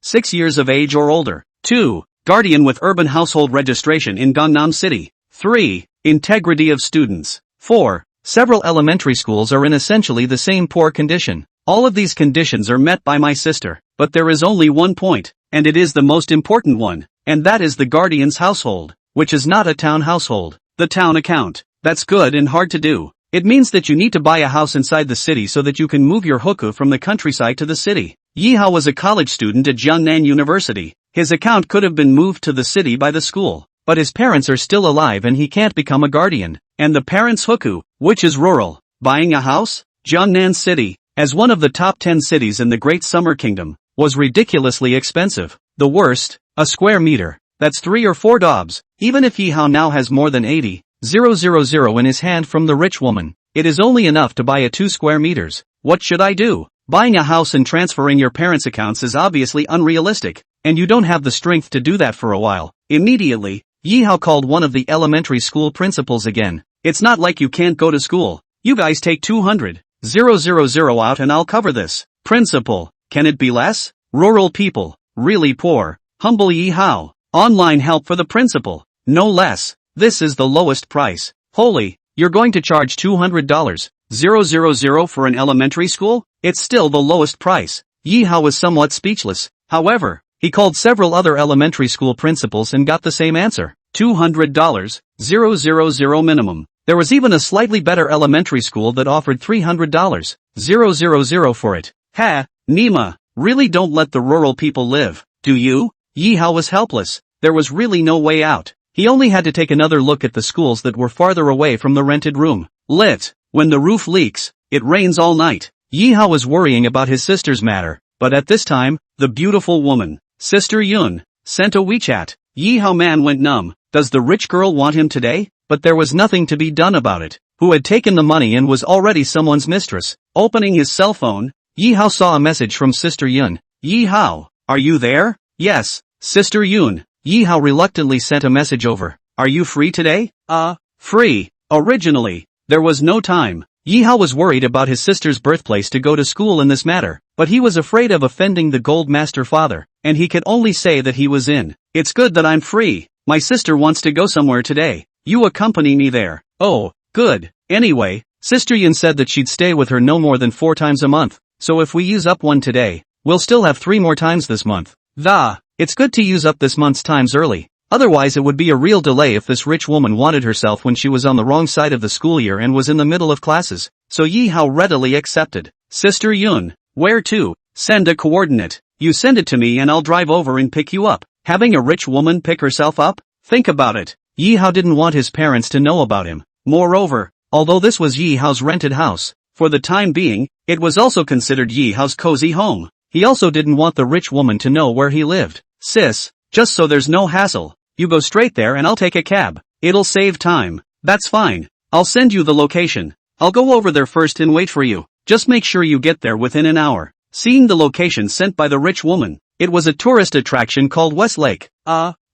6 years of age or older. 2. Guardian with urban household registration in Gangnam City. 3. Integrity of students. 4. Several elementary schools are in essentially the same poor condition. All of these conditions are met by my sister, but there is only one point, and it is the most important one, and that is the guardian's household, which is not a town household. The town account. That's good and hard to do. It means that you need to buy a house inside the city so that you can move your hukou from the countryside to the city. Yi Hao was a college student at Jiangnan University. His account could have been moved to the city by the school, but his parents are still alive and he can't become a guardian. And the parents' hukou, which is rural. Buying a house? Jiangnan City, as one of the top 10 cities in the Great Summer Kingdom, was ridiculously expensive. The worst, a square meter. That's 3 or 4 dobs. Even if Yi Hao now has more than 80,000 in his hand from the rich woman, it is only enough to buy a 2 square meters. What should I do? Buying a house and transferring your parents' accounts is obviously unrealistic, and you don't have the strength to do that for a while. Immediately, Yi Hao called one of the elementary school principals again. It's not like you can't go to school. You guys take 200,000 out and I'll cover this. Principal, can it be less? Rural people, really poor. Humble Yi Hao. Online help for the principal. No less. This is the lowest price. Holy, you're going to charge $200,000 for an elementary school? It's still the lowest price. Yi Hao was somewhat speechless. However, he called several other elementary school principals and got the same answer. $200,000 minimum. There was even a slightly better elementary school that offered $300,000 for it. Ha, Nima, really don't let the rural people live, do you? Yi Hao was helpless. There was really no way out. He only had to take another look at the schools that were farther away from the rented room. Lit. When the roof leaks, it rains all night. Yi Hao was worrying about his sister's matter, but at this time, the beautiful woman, Sister Yun, sent a WeChat. Yi Hao man went numb. Does the rich girl want him today? But there was nothing to be done about it. Who had taken the money and was already someone's mistress. Opening his cell phone, Yi Hao saw a message from Sister Yun. Yi Hao, are you there? Yes, Sister Yun. Yi Hao reluctantly sent a message over. Are you free today? Free. Originally, there was no time. Yi Hao was worried about his sister's birthplace to go to school in this matter, but he was afraid of offending the Gold Master father, and he could only say that he was in. It's good that I'm free. My sister wants to go somewhere today. You accompany me there. Oh, good. Anyway, Sister Yun said that she'd stay with her no more than 4 times a month, so if we use up one today, we'll still have 3 more times this month. It's good to use up this month's times early. Otherwise it would be a real delay if this rich woman wanted herself when she was on the wrong side of the school year and was in the middle of classes. So Yi Hao readily accepted. Sister Yun, where to? Send a coordinate. You send it to me and I'll drive over and pick you up. Having a rich woman pick herself up? Think about it. Yi Hao didn't want his parents to know about him. Moreover, although this was Yi Hao's rented house, for the time being, it was also considered Yi Hao's cozy home. He also didn't want the rich woman to know where he lived. Sis, just so there's no hassle, you go straight there and I'll take a cab. It'll save time. That's fine. I'll send you the location. I'll go over there first and wait for you. Just make sure you get there within an hour. Seeing the location sent by the rich woman, it was a tourist attraction called Westlake.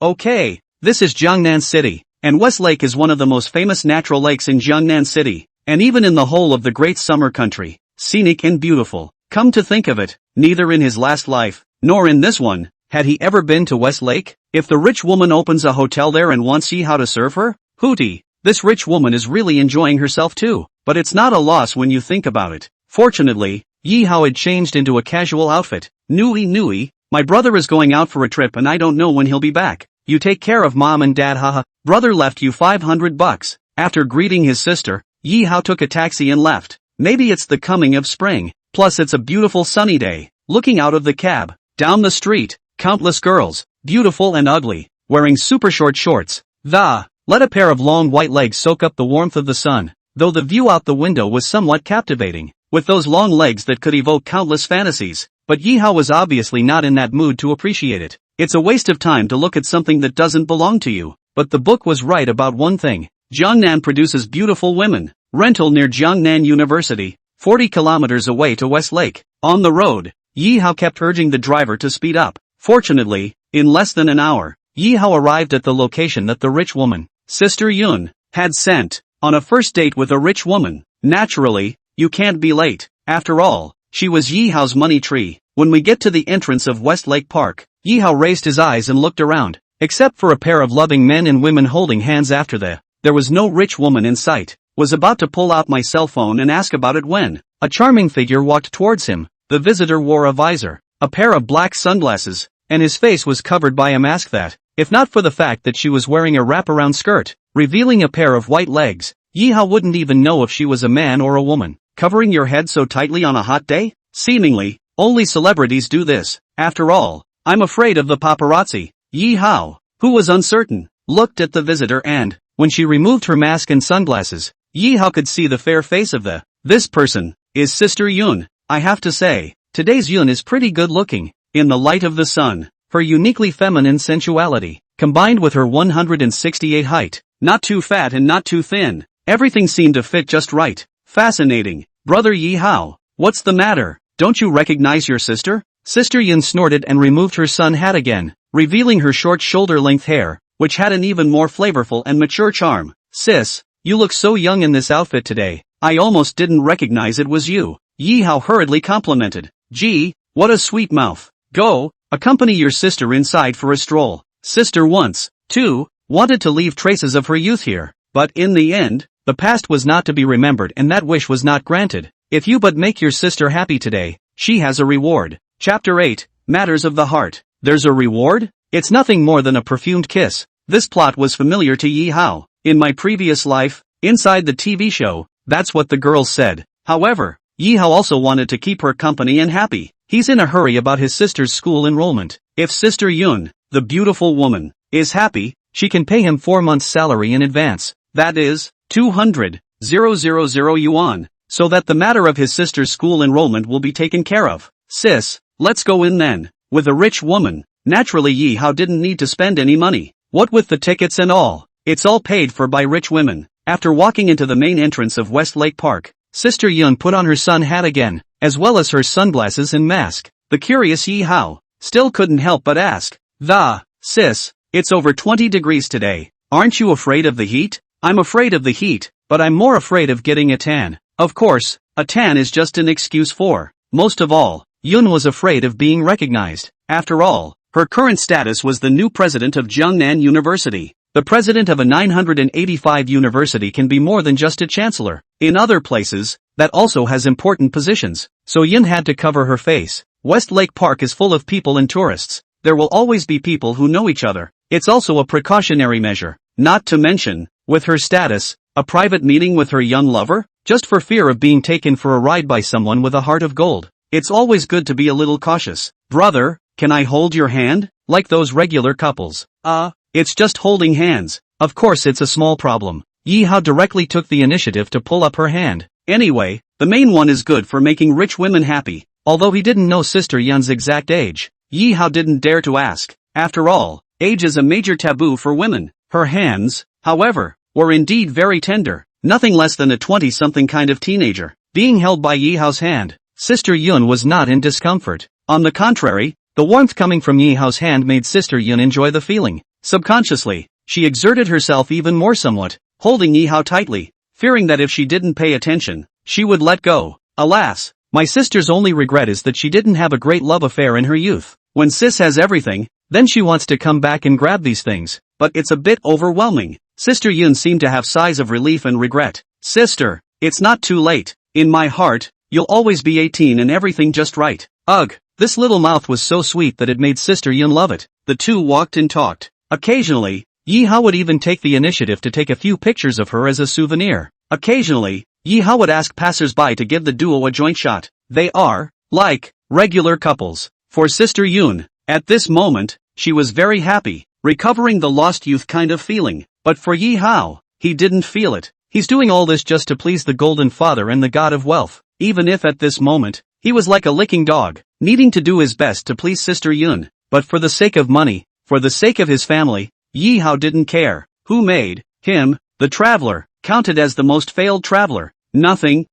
Okay. This is Jiangnan City, and Westlake is one of the most famous natural lakes in Jiangnan City, and even in the whole of the Great Summer Country. Scenic and beautiful. Come to think of it, neither in his last life, nor in this one, had he ever been to Westlake. If the rich woman opens a hotel there and wants Yi Hao to serve her, hooty, this rich woman is really enjoying herself too, but it's not a loss when you think about it. Fortunately, Yi Hao had changed into a casual outfit. Nui, my brother is going out for a trip and I don't know when he'll be back. You take care of mom and dad, haha. Brother left you $500. After greeting his sister, Yi Hao took a taxi and left. Maybe it's the coming of spring, plus it's a beautiful sunny day. Looking out of the cab, down the street, countless girls, beautiful and ugly, wearing super short shorts. Let a pair of long white legs soak up the warmth of the sun, though the view out the window was somewhat captivating, with those long legs that could evoke countless fantasies, but Yi Hao was obviously not in that mood to appreciate it. It's a waste of time to look at something that doesn't belong to you. but the book was right about one thing. Jiangnan produces beautiful women. Rental near Jiangnan University, 40 kilometers away to West Lake. On the road, Yi Hao kept urging the driver to speed up. Fortunately, in less than an hour, Yi Hao arrived at the location that the rich woman, Sister Yun, had sent. On a first date with a rich woman, naturally, you can't be late. After all, she was Yi Hao's money tree. When we get to the entrance of West Lake Park, Yi Hao raised his eyes and looked around. Except for a pair of loving men and women holding hands after there was no rich woman in sight. Was about to pull out my cell phone and ask about it when a charming figure walked towards him. The visitor wore a visor, a pair of black sunglasses, and his face was covered by a mask that, if not for the fact that she was wearing a wraparound skirt, revealing a pair of white legs, Yi Hao wouldn't even know if she was a man or a woman. Covering your head so tightly on a hot day? Seemingly, only celebrities do this. After all, I'm afraid of the paparazzi. Yi Hao, who was uncertain, looked at the visitor and, when she removed her mask and sunglasses, Yi Hao could see the fair face of this person, is Sister Yun. I have to say, today's Yun is pretty good looking. In the light of the sun, her uniquely feminine sensuality, combined with her 168 height, not too fat and not too thin, everything seemed to fit just right. Fascinating. Brother Yi Hao, what's the matter? Don't you recognize your sister? Sister Yun snorted and removed her sun hat again, revealing her short shoulder-length hair, which had an even more flavorful and mature charm. Sis, you look so young in this outfit today, I almost didn't recognize it was you. Yi Hao hurriedly complimented. Gee, what a sweet mouth. Go, accompany your sister inside for a stroll. Sister once, too, wanted to leave traces of her youth here, but in the end, the past was not to be remembered and that wish was not granted. If you but make your sister happy today, she has a reward. Chapter 8, Matters of the Heart. There's a reward? It's nothing more than a perfumed kiss. This plot was familiar to Yi Hao. In my previous life, inside the TV show, that's what the girls said. However, Yi Hao also wanted to keep her company and happy. He's in a hurry about his sister's school enrollment. If Sister Yun, the beautiful woman, is happy, she can pay him 4 months' salary in advance. That is, 200,000 yuan, so that the matter of his sister's school enrollment will be taken care of. Sis, let's go in then. With a rich woman, naturally Yi Hao didn't need to spend any money. What with the tickets and all, it's all paid for by rich women. After walking into the main entrance of West Lake Park, Sister Yun put on her sun hat again, as well as her sunglasses and mask. The curious Yi Hao still couldn't help but ask, Sis, it's over 20 degrees today. Aren't you afraid of the heat? I'm afraid of the heat, but I'm more afraid of getting a tan. Of course, a tan is just an excuse for. Most of all, Yun was afraid of being recognized. After all, her current status was the new president of Jiangnan University. The president of a 985 university can be more than just a chancellor. In other places, that also has important positions. So Yun had to cover her face. West Lake Park is full of people and tourists. There will always be people who know each other. It's also a precautionary measure. Not to mention, with her status, a private meeting with her young lover? Just for fear of being taken for a ride by someone with a heart of gold. It's always good to be a little cautious. Brother, can I hold your hand? Like those regular couples. It's just holding hands. Of course it's a small problem. Yi Hao directly took the initiative to pull up her hand. Anyway, the main one is good for making rich women happy. Although he didn't know Sister Yun's exact age, Yi Hao didn't dare to ask. After all, age is a major taboo for women. Her hands, however, were indeed very tender. Nothing less than a 20-something kind of teenager. Being held by Yi Hao's hand, Sister Yun was not in discomfort. On the contrary, the warmth coming from Yi Hao's hand made Sister Yun enjoy the feeling. Subconsciously, she exerted herself even more somewhat, holding Yi Hao tightly, fearing that if she didn't pay attention, she would let go. Alas, my sister's only regret is that she didn't have a great love affair in her youth. When sis has everything, then she wants to come back and grab these things, but it's a bit overwhelming. Sister Yun seemed to have sighs of relief and regret. Sister, it's not too late. In my heart, you'll always be 18 and everything just right. Ugh, this little mouth was so sweet that it made Sister Yun love it. The two walked and talked. Occasionally, Yi Hao would even take the initiative to take a few pictures of her as a souvenir. Occasionally, Yi Hao would ask passers-by to give the duo a joint shot. They are, like, regular couples. For Sister Yun, at this moment, she was very happy, recovering the lost youth kind of feeling. But for Yi Hao, he didn't feel it. He's doing all this just to please the Golden Father and the God of Wealth. Even if at this moment, he was like a licking dog, needing to do his best to please Sister Yun. But for the sake of money, for the sake of his family, Yi Hao didn't care. Who made him, the traveler, counted as the most failed traveler? Nothing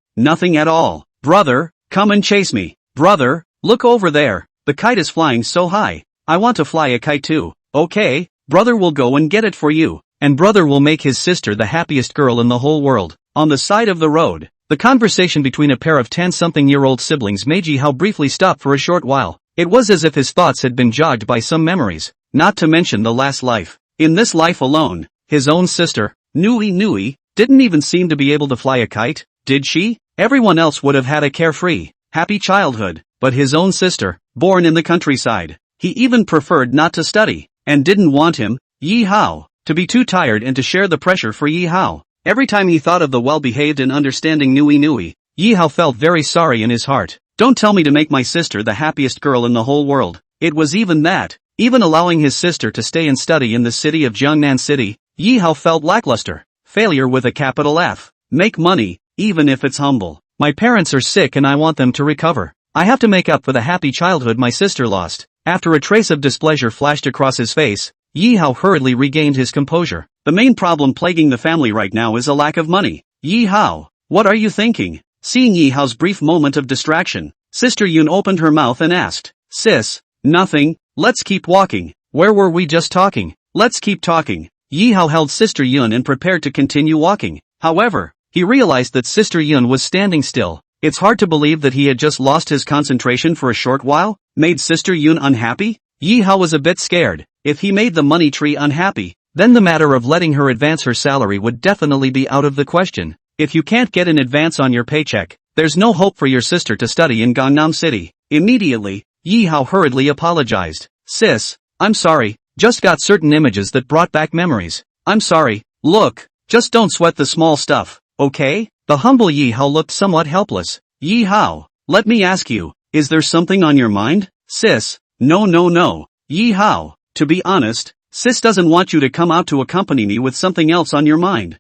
at all. Brother, come and chase me. Brother, look over there. The kite is flying so high. I want to fly a kite too. Okay, brother will go and get it for you. And brother will make his sister the happiest girl in the whole world. On the side of the road, the conversation between a pair of 10-something-year-old siblings made Yi Hao briefly stop for a short while. It was as if his thoughts had been jogged by some memories, not to mention the last life. In this life alone, his own sister, Nui, didn't even seem to be able to fly a kite, did she? Everyone else would have had a carefree, happy childhood, but his own sister, born in the countryside, he even preferred not to study, and didn't want him, Yi Hao, to be too tired and to share the pressure for Yi Hao. Every time he thought of the well-behaved and understanding Nui, Yi Hao felt very sorry in his heart. Don't tell me to make my sister the happiest girl in the whole world. It was even that. Even allowing his sister to stay and study in the city of Jiangnan City, Yi Hao felt lackluster. Failure with a capital F. Make money, even if it's humble. My parents are sick and I want them to recover. I have to make up for the happy childhood my sister lost. After a trace of displeasure flashed across his face, Yi Hao hurriedly regained his composure. The main problem plaguing the family right now is a lack of money. Yi Hao, what are you thinking? Seeing Yi Hao's brief moment of distraction, Sister Yun opened her mouth and asked, Sis, nothing, let's keep walking. Where were we just talking? Let's keep talking. Yi Hao held Sister Yun and prepared to continue walking. However, he realized that Sister Yun was standing still. It's hard to believe that he had just lost his concentration for a short while. Made Sister Yun unhappy? Yi Hao was a bit scared. If he made the money tree unhappy, then the matter of letting her advance her salary would definitely be out of the question. If you can't get an advance on your paycheck, there's no hope for your sister to study in Gangnam City. Immediately, Yi Hao hurriedly apologized. Sis, I'm sorry, just got certain images that brought back memories. I'm sorry, look, just don't sweat the small stuff, okay? The humble Yi Hao looked somewhat helpless. Yi Hao, let me ask you, is there something on your mind? Sis, no. Yi Hao, to be honest, sis doesn't want you to come out to accompany me with something else on your mind.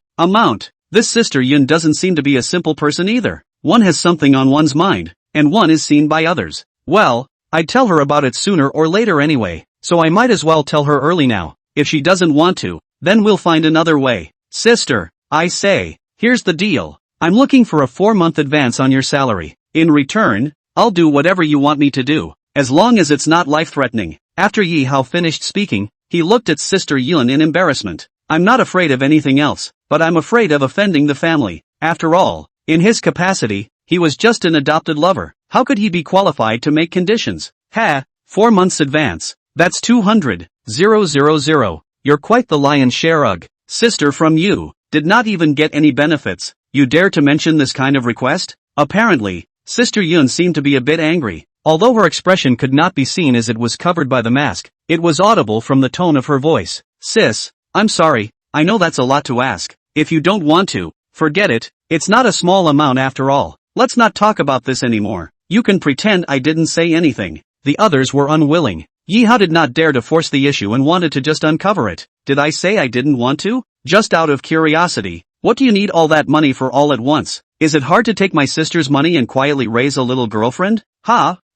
This Sister Yun doesn't seem to be a simple person either. One has something on one's mind, and one is seen by others. Well, I'd tell her about it sooner or later anyway, so I might as well tell her early now. If she doesn't want to, then we'll find another way. Sister, I say, here's the deal. I'm looking for a 4-month advance on your salary. In return, I'll do whatever you want me to do, as long as it's not life-threatening. After Yi Hao finished speaking, he looked at Sister Yun in embarrassment. I'm not afraid of anything else, but I'm afraid of offending the family. After all, in his capacity, he was just an adopted lover. How could he be qualified to make conditions? 4 months advance. That's 200,000. You're quite the lion's share. Ugh. Sister from you, did not even get any benefits. You dare to mention this kind of request? Apparently, Sister Yun seemed to be a bit angry. Although her expression could not be seen as it was covered by the mask, it was audible from the tone of her voice. Sis, I'm sorry, I know that's a lot to ask. If you don't want to, forget it, it's not a small amount after all. Let's not talk about this anymore. You can pretend I didn't say anything. The others were unwilling. Yi Hao did not dare to force the issue and wanted to just uncover it. Did I say I didn't want to? Just out of curiosity. What do you need all that money for all at once? Is it hard to take my sister's money and quietly raise a little girlfriend?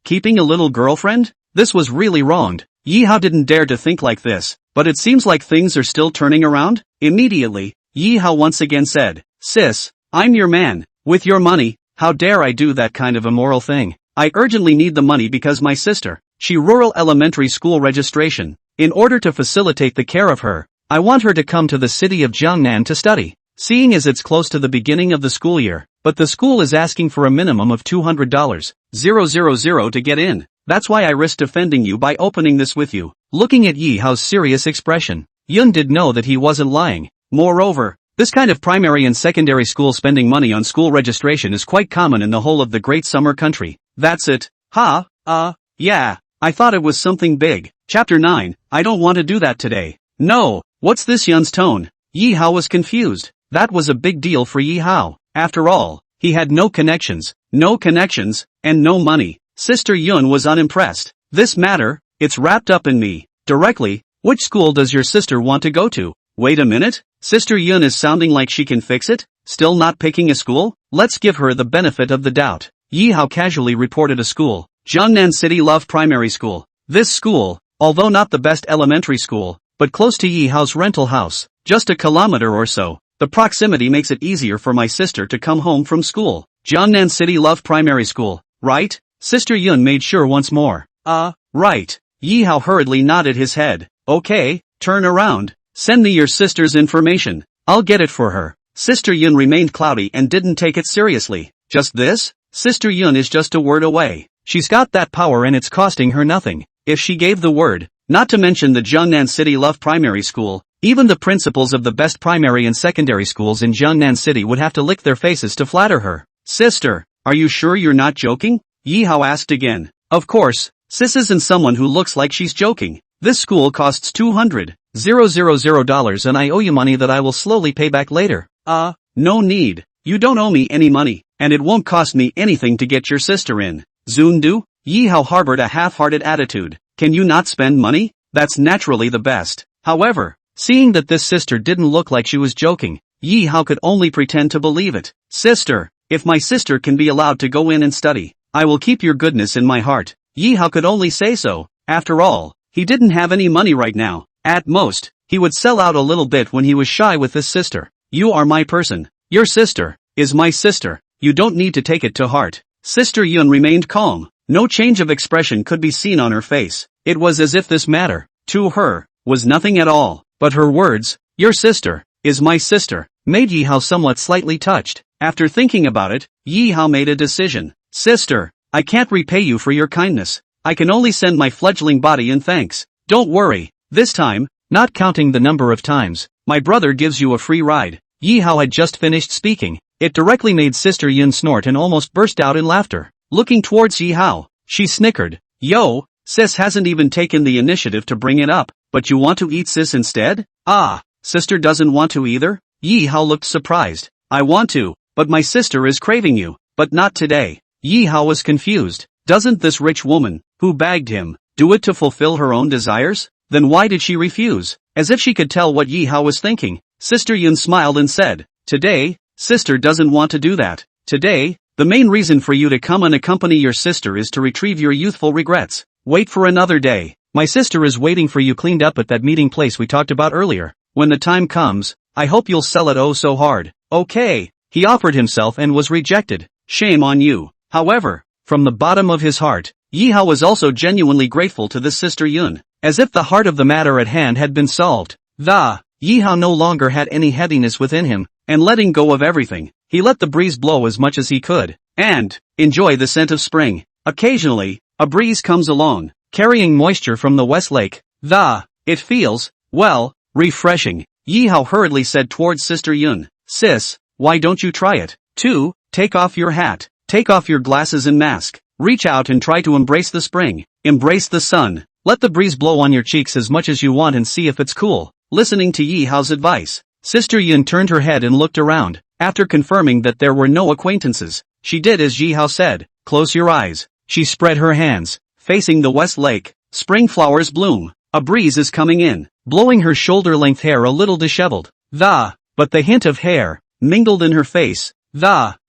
Keeping a little girlfriend? This was really wronged. Yi Hao didn't dare to think like this, but it seems like things are still turning around. Immediately, Yi Hao once again said, Sis, I'm your man. With your money, how dare I do that kind of immoral thing? I urgently need the money because my sister, she rural elementary school registration. In order to facilitate the care of her, I want her to come to the city of Jiangnan to study. Seeing as it's close to the beginning of the school year, but the school is asking for a minimum of $200,000 to get in. That's why I risked offending you by opening this with you. Looking at Yi Hao's serious expression, Yun did know that he wasn't lying. Moreover, this kind of primary and secondary school spending money on school registration is quite common in the whole of the great summer country. That's it. Yeah, I thought it was something big. Chapter 9, I don't want to do that today. No, what's this Yun's tone? Yi Hao was confused. That was a big deal for Yi Hao. After all, he had no connections, and no money. Sister Yun was unimpressed. This matter, it's wrapped up in me. Directly, which school does your sister want to go to? Wait a minute, Sister Yun is sounding like she can fix it? Still not picking a school? Let's give her the benefit of the doubt. Yi Hao casually reported a school. Jiangnan City Love Primary School. This school, although not the best elementary school, but close to Yi Hao's rental house, just a kilometer or so. The proximity makes it easier for my sister to come home from school. Jiangnan City Love Primary School, right? Sister Yun made sure once more. Right. Yi Hao hurriedly nodded his head. Okay, turn around. Send me your sister's information. I'll get it for her. Sister Yun remained cloudy and didn't take it seriously. Just this? Sister Yun is just a word away. She's got that power and it's costing her nothing. If she gave the word, not to mention the Jiangnan City Love Primary School, even the principals of the best primary and secondary schools in Jiangnan City would have to lick their faces to flatter her. Sister, are you sure you're not joking? Yi Hao asked again. Of course, sis isn't someone who looks like she's joking. This school costs $200,000 and I owe you money that I will slowly pay back later. No need. You don't owe me any money, and it won't cost me anything to get your sister in. Zundu? Yi Hao harbored a half-hearted attitude. Can you not spend money? That's naturally the best. However, seeing that this sister didn't look like she was joking, Yi Hao could only pretend to believe it. Sister, if my sister can be allowed to go in and study, I will keep your goodness in my heart. Yi Hao could only say so. After all, he didn't have any money right now. At most, he would sell out a little bit when he was shy with his sister. You are my person. Your sister is my sister. You don't need to take it to heart. Sister Yun remained calm. No change of expression could be seen on her face. It was as if this matter, to her, was nothing at all. But her words, your sister is my sister, made Yi Hao somewhat slightly touched. After thinking about it, Yi Hao made a decision. Sister, I can't repay you for your kindness. I can only send my fledgling body in thanks. Don't worry. This time, not counting the number of times, my brother gives you a free ride. Yi Hao had just finished speaking. It directly made Sister Yun snort and almost burst out in laughter. Looking towards Yi Hao, she snickered. Yo, sis hasn't even taken the initiative to bring it up, but you want to eat sis instead? Sister doesn't want to either? Yi Hao looked surprised. I want to, but my sister is craving you, but not today. Yi Hao was confused. Doesn't this rich woman, who bagged him, do it to fulfill her own desires? Then why did she refuse? As if she could tell what Yi Hao was thinking, Sister Yun smiled and said, today, sister doesn't want to do that. Today, the main reason for you to come and accompany your sister is to retrieve your youthful regrets. Wait for another day. My sister is waiting for you cleaned up at that meeting place we talked about earlier. When the time comes, I hope you'll sell it oh so hard. Okay. He offered himself and was rejected. Shame on you. However, from the bottom of his heart, Yi Hao was also genuinely grateful to this Sister Yun, as if the heart of the matter at hand had been solved. Yi Hao no longer had any heaviness within him, and letting go of everything, he let the breeze blow as much as he could, and enjoy the scent of spring. Occasionally, a breeze comes along, carrying moisture from the West Lake. It feels, well, refreshing. Yi Hao hurriedly said towards Sister Yun, sis, why don't you try it? 2. Take off your hat, take off your glasses and mask, reach out and try to embrace the spring, embrace the sun, let the breeze blow on your cheeks as much as you want and see if it's cool. Listening to Yi Hao's advice, Sister Yun turned her head and looked around. After confirming that there were no acquaintances, she did as Yi Hao said. Close your eyes. She spread her hands, facing the West Lake. Spring flowers bloom. A breeze is coming in, blowing her shoulder-length hair a little disheveled. But the hint of hair, mingled in her face.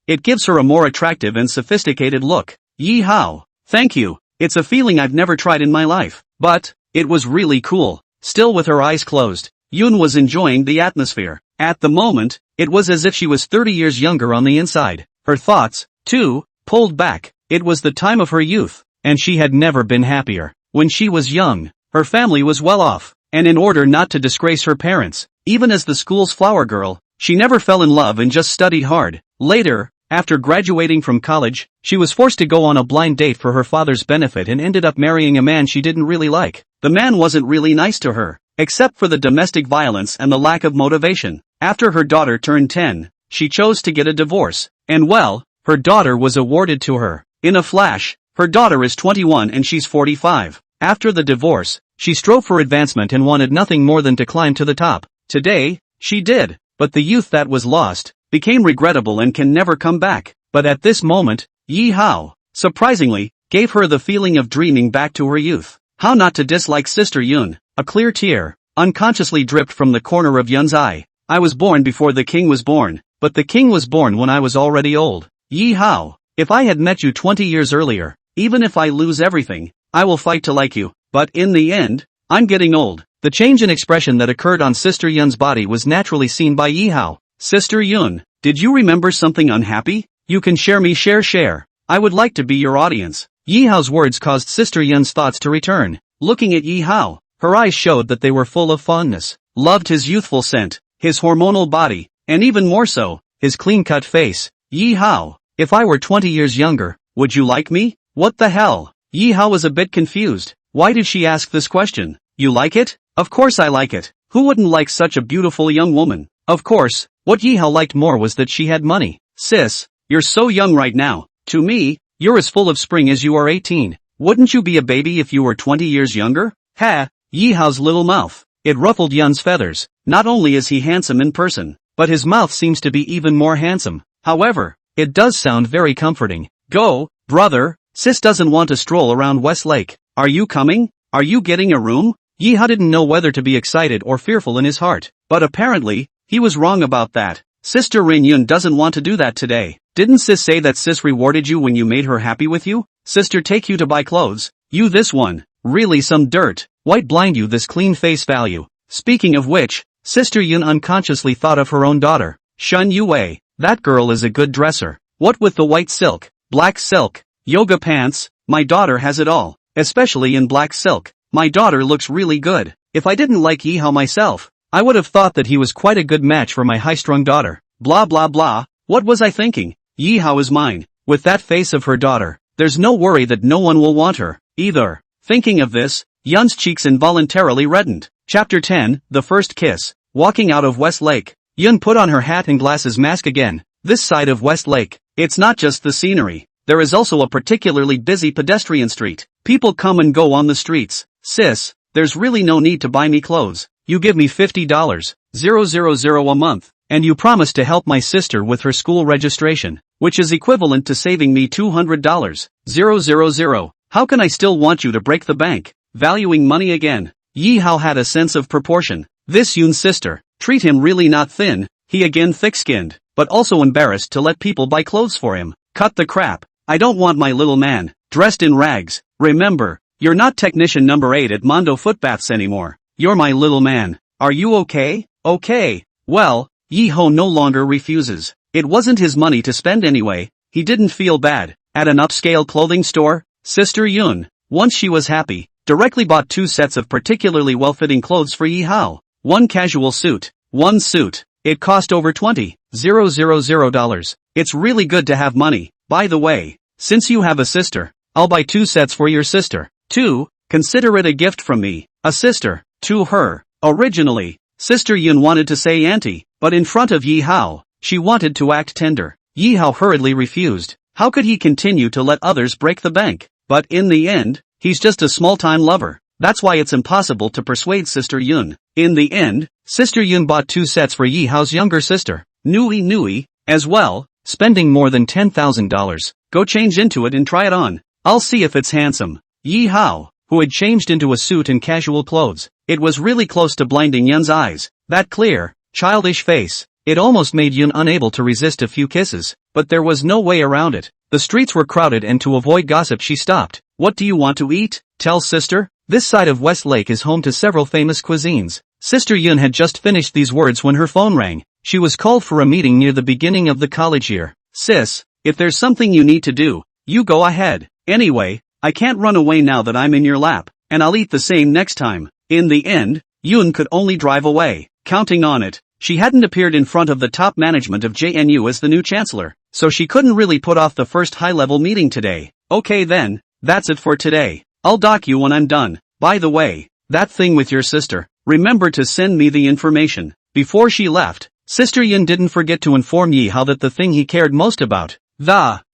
It gives her a more attractive and sophisticated look. Yi Hao, thank you. It's a feeling I've never tried in my life. But, it was really cool. Still with her eyes closed, Yun was enjoying the atmosphere. At the moment, it was as if she was 30 years younger on the inside. Her thoughts, too, pulled back. It was the time of her youth, and she had never been happier. When she was young, her family was well off, and in order not to disgrace her parents, even as the school's flower girl, she never fell in love and just studied hard. Later, after graduating from college, she was forced to go on a blind date for her father's benefit and ended up marrying a man she didn't really like. The man wasn't really nice to her, except for the domestic violence and the lack of motivation. After her daughter turned 10, she chose to get a divorce, and well, her daughter was awarded to her. In a flash, her daughter is 21 and she's 45. After the divorce, she strove for advancement and wanted nothing more than to climb to the top. Today, she did, but the youth that was lost became regrettable and can never come back. But at this moment, Yi Hao, surprisingly, gave her the feeling of dreaming back to her youth. How not to dislike Sister Yun? A clear tear, unconsciously dripped from the corner of Yun's eye. I was born before the king was born, but the king was born when I was already old. Yi Hao, if I had met you 20 years earlier, even if I lose everything, I will fight to like you, but in the end, I'm getting old. The change in expression that occurred on Sister Yun's body was naturally seen by Yihao. Sister Yun, did you remember something unhappy? You can share me share. I would like to be your audience. Yihao's words caused Sister Yun's thoughts to return. Looking at Yihao, her eyes showed that they were full of fondness. Loved his youthful scent, his hormonal body, and even more so, his clean-cut face. Yihao, if I were 20 years younger, would you like me? What the hell? Yihao was a bit confused. Why did she ask this question? You like it? Of course I like it. Who wouldn't like such a beautiful young woman? Of course, what Yihao liked more was that she had money. Sis, you're so young right now. To me, you're as full of spring as you are 18. Wouldn't you be a baby if you were 20 years younger? Ha! Yihao's little mouth. It ruffled Yun's feathers. Not only is he handsome in person, but his mouth seems to be even more handsome. However, it does sound very comforting. Go, brother, sis doesn't want to stroll around Westlake. Are you coming? Are you getting a room? Yihao didn't know whether to be excited or fearful in his heart, but apparently, he was wrong about that. Sister Rin Yun doesn't want to do that today. Didn't sis say that sis rewarded you when you made her happy with you? Sister take you to buy clothes. You this one. Really some dirt. White blind you this clean face value. Speaking of which, Sister Yun unconsciously thought of her own daughter. Shun Yue. That girl is a good dresser. What with the white silk, black silk, yoga pants, my daughter has it all. Especially in black silk. My daughter looks really good. If I didn't like Yihao myself, I would have thought that he was quite a good match for my high-strung daughter. Blah blah blah. What was I thinking? Yihao is mine. With that face of her daughter, there's no worry that no one will want her, either. Thinking of this, Yun's cheeks involuntarily reddened. Chapter 10, The First Kiss. Walking out of Westlake, Yun put on her hat and glasses mask again. This side of Westlake, it's not just the scenery. There is also a particularly busy pedestrian street. People come and go on the streets. Sis, there's really no need to buy me clothes. You give me $50,000 a month, and you promise to help my sister with her school registration, which is equivalent to saving me $200,000. How can I still want you to break the bank? Valuing money again. Yihao had a sense of proportion. This Yun's sister, treat him really not thin, he again thick-skinned, but also embarrassed to let people buy clothes for him. Cut the crap. I don't want my little man, dressed in rags. Remember, you're not technician number 8 at Mondo Footbaths anymore. You're my little man. Are you okay? Okay. Well, Yihao no longer refuses. It wasn't his money to spend anyway. He didn't feel bad. At an upscale clothing store, Sister Yun, once she was happy, directly bought 2 sets of particularly well-fitting clothes for Yihao. One casual suit, one suit. It cost over $20,000. It's really good to have money. By the way, since you have a sister, I'll buy 2 sets for your sister. 2, consider it a gift from me, a sister, to her. Originally, Sister Yun wanted to say auntie, but in front of Yihao, she wanted to act tender. Yihao hurriedly refused. How could he continue to let others break the bank? But in the end, he's just a small-time lover. That's why it's impossible to persuade Sister Yun. In the end, Sister Yun bought 2 sets for Yihao's younger sister, Nui, as well, spending more than $10,000. Go change into it and try it on. I'll see if it's handsome. Yihao, who had changed into a suit and casual clothes, it was really close to blinding Yun's eyes. That clear, childish face. It almost made Yun unable to resist a few kisses, but there was no way around it. The streets were crowded and to avoid gossip she stopped. What do you want to eat? Tell sister. This side of Westlake is home to several famous cuisines. Sister Yun had just finished these words when her phone rang. She was called for a meeting near the beginning of the college year. Sis, if there's something you need to do, you go ahead. Anyway, I can't run away now that I'm in your lap, and I'll eat the same next time. In the end, Yun could only drive away. Counting on it, she hadn't appeared in front of the top management of JNU as the new chancellor, so she couldn't really put off the first high-level meeting today. Okay then, that's it for today. I'll dock you when I'm done. By the way, that thing with your sister, remember to send me the information. Before she left, Sister Yun didn't forget to inform Yihao that the thing he cared most about.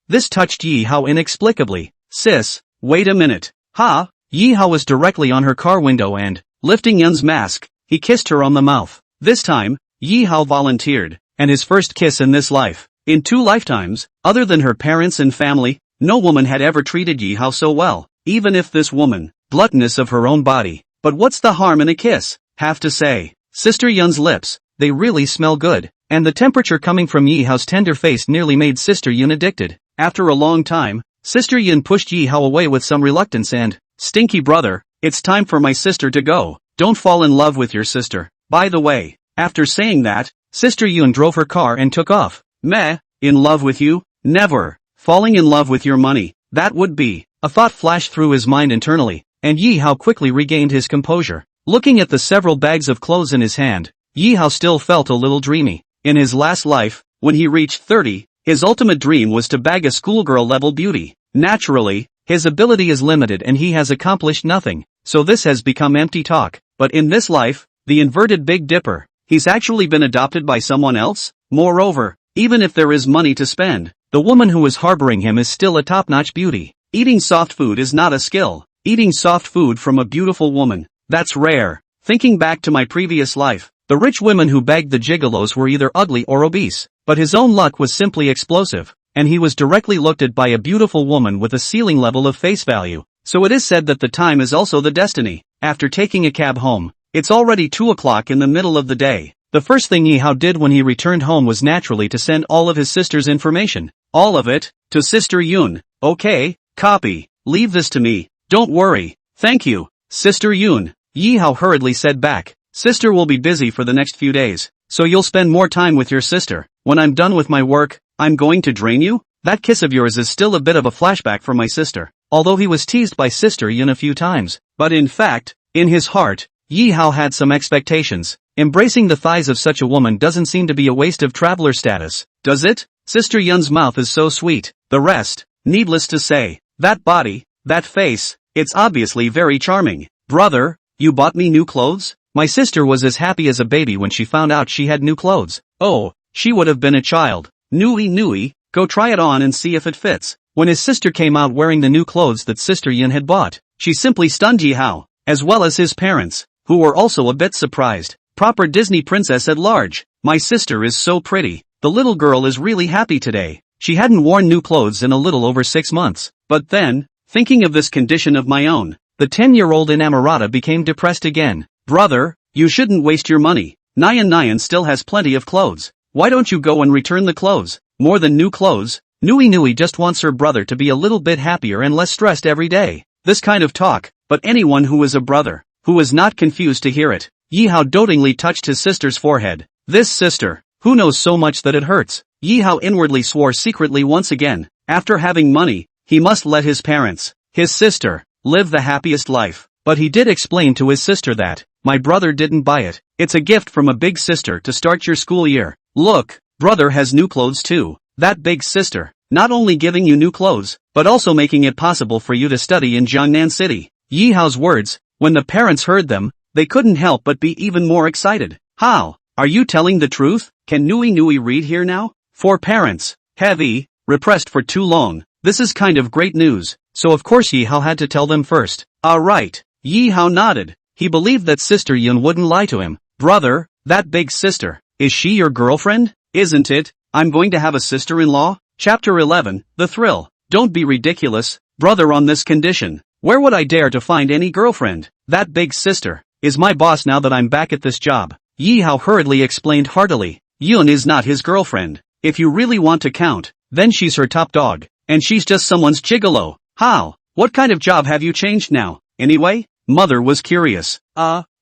This touched Yihao inexplicably. Sis, wait a minute. Ha! Yihao was directly on her car window and, lifting Yun's mask, he kissed her on the mouth. This time, Yihao volunteered, and his first kiss in this life. In 2 lifetimes, other than her parents and family, no woman had ever treated Yihao so well, even if this woman, gluttonous of her own body. But what's the harm in a kiss? Have to say, Sister Yun's lips, they really smell good, and the temperature coming from Yihao's tender face nearly made Sister Yun addicted. After a long time, Sister Yun pushed Yihao away with some reluctance and, stinky brother, it's time for my sister to go. don't fall in love with your sister. By the way, after saying that, Sister Yun drove her car and took off. Meh, in love with you? Never. Falling in love with your money, that would be. A thought flashed through his mind internally, and Yi Hao quickly regained his composure. Looking at the several bags of clothes in his hand, Yi Hao still felt a little dreamy. In his last life, when he reached 30, his ultimate dream was to bag a schoolgirl-level beauty. Naturally, his ability is limited and he has accomplished nothing, so this has become empty talk. But in this life, the inverted Big Dipper, he's actually been adopted by someone else? Moreover, even if there is money to spend, the woman who is harboring him is still a top-notch beauty. Eating soft food is not a skill. Eating soft food from a beautiful woman, that's rare. Thinking back to my previous life, the rich women who bagged the gigolos were either ugly or obese, but his own luck was simply explosive, and he was directly looked at by a beautiful woman with a ceiling level of face value. So it is said that the time is also the destiny. After taking a cab home, it's already 2 o'clock in the middle of the day. The first thing Yi Hao did when he returned home was naturally to send all of his sister's information. All of it, to Sister Yun. Okay, copy. Leave this to me. Don't worry. Thank you, Sister Yun. Yi Hao hurriedly said back. Sister will be busy for the next few days, so you'll spend more time with your sister. When I'm done with my work, I'm going to drain you? That kiss of yours is still a bit of a flashback for my sister. Although he was teased by Sister Yun a few times, but in fact, in his heart, Yi Hao had some expectations. Embracing the thighs of such a woman doesn't seem to be a waste of traveler status, does it? Sister Yun's mouth is so sweet. The rest, needless to say. That body, that face, it's obviously very charming. Brother, you bought me new clothes? My sister was as happy as a baby when she found out she had new clothes. Oh, she would have been a child. Nui, go try it on and see if it fits. When his sister came out wearing the new clothes that Sister Yun had bought, she simply stunned Yi Hao, as well as his parents, who were also a bit surprised. Proper Disney princess at large. My sister is so pretty. The little girl is really happy today. She hadn't worn new clothes in a little over 6 months. But then, thinking of this condition of my own, the 10-year-old inamorata became depressed again. Brother, you shouldn't waste your money. Nyan still has plenty of clothes. Why don't you go and return the clothes? More than new clothes, Nui just wants her brother to be a little bit happier and less stressed every day. This kind of talk, but anyone who is a brother, who is not confused to hear it. Yi Hao dotingly touched his sister's forehead. This sister, who knows so much that it hurts? Yi Hao inwardly swore secretly once again. After having money, he must let his parents, his sister, live the happiest life. But he did explain to his sister that, my brother didn't buy it. It's a gift from a big sister to start your school year. Look, brother has new clothes too. That big sister, not only giving you new clothes, but also making it possible for you to study in Jiangnan City. Yi Hao's words, when the parents heard them, they couldn't help but be even more excited. How? Are you telling the truth? Can Nui read here now? For parents, heavy, repressed for too long. This is kind of great news, so of course Yi Hao had to tell them first. Alright. Yi Hao nodded. He believed that Sister Yun wouldn't lie to him. Brother, that big sister, is she your girlfriend? Isn't it? I'm going to have a sister-in-law? Chapter 11, The Thrill. Don't be ridiculous, brother, on this condition. Where would I dare to find any girlfriend? That big sister is my boss now that I'm back at this job. Yi Hao hurriedly explained heartily. Yun is not his girlfriend. If you really want to count, then she's her top dog, and she's just someone's gigolo. How? What kind of job have you changed now, anyway? Mother was curious.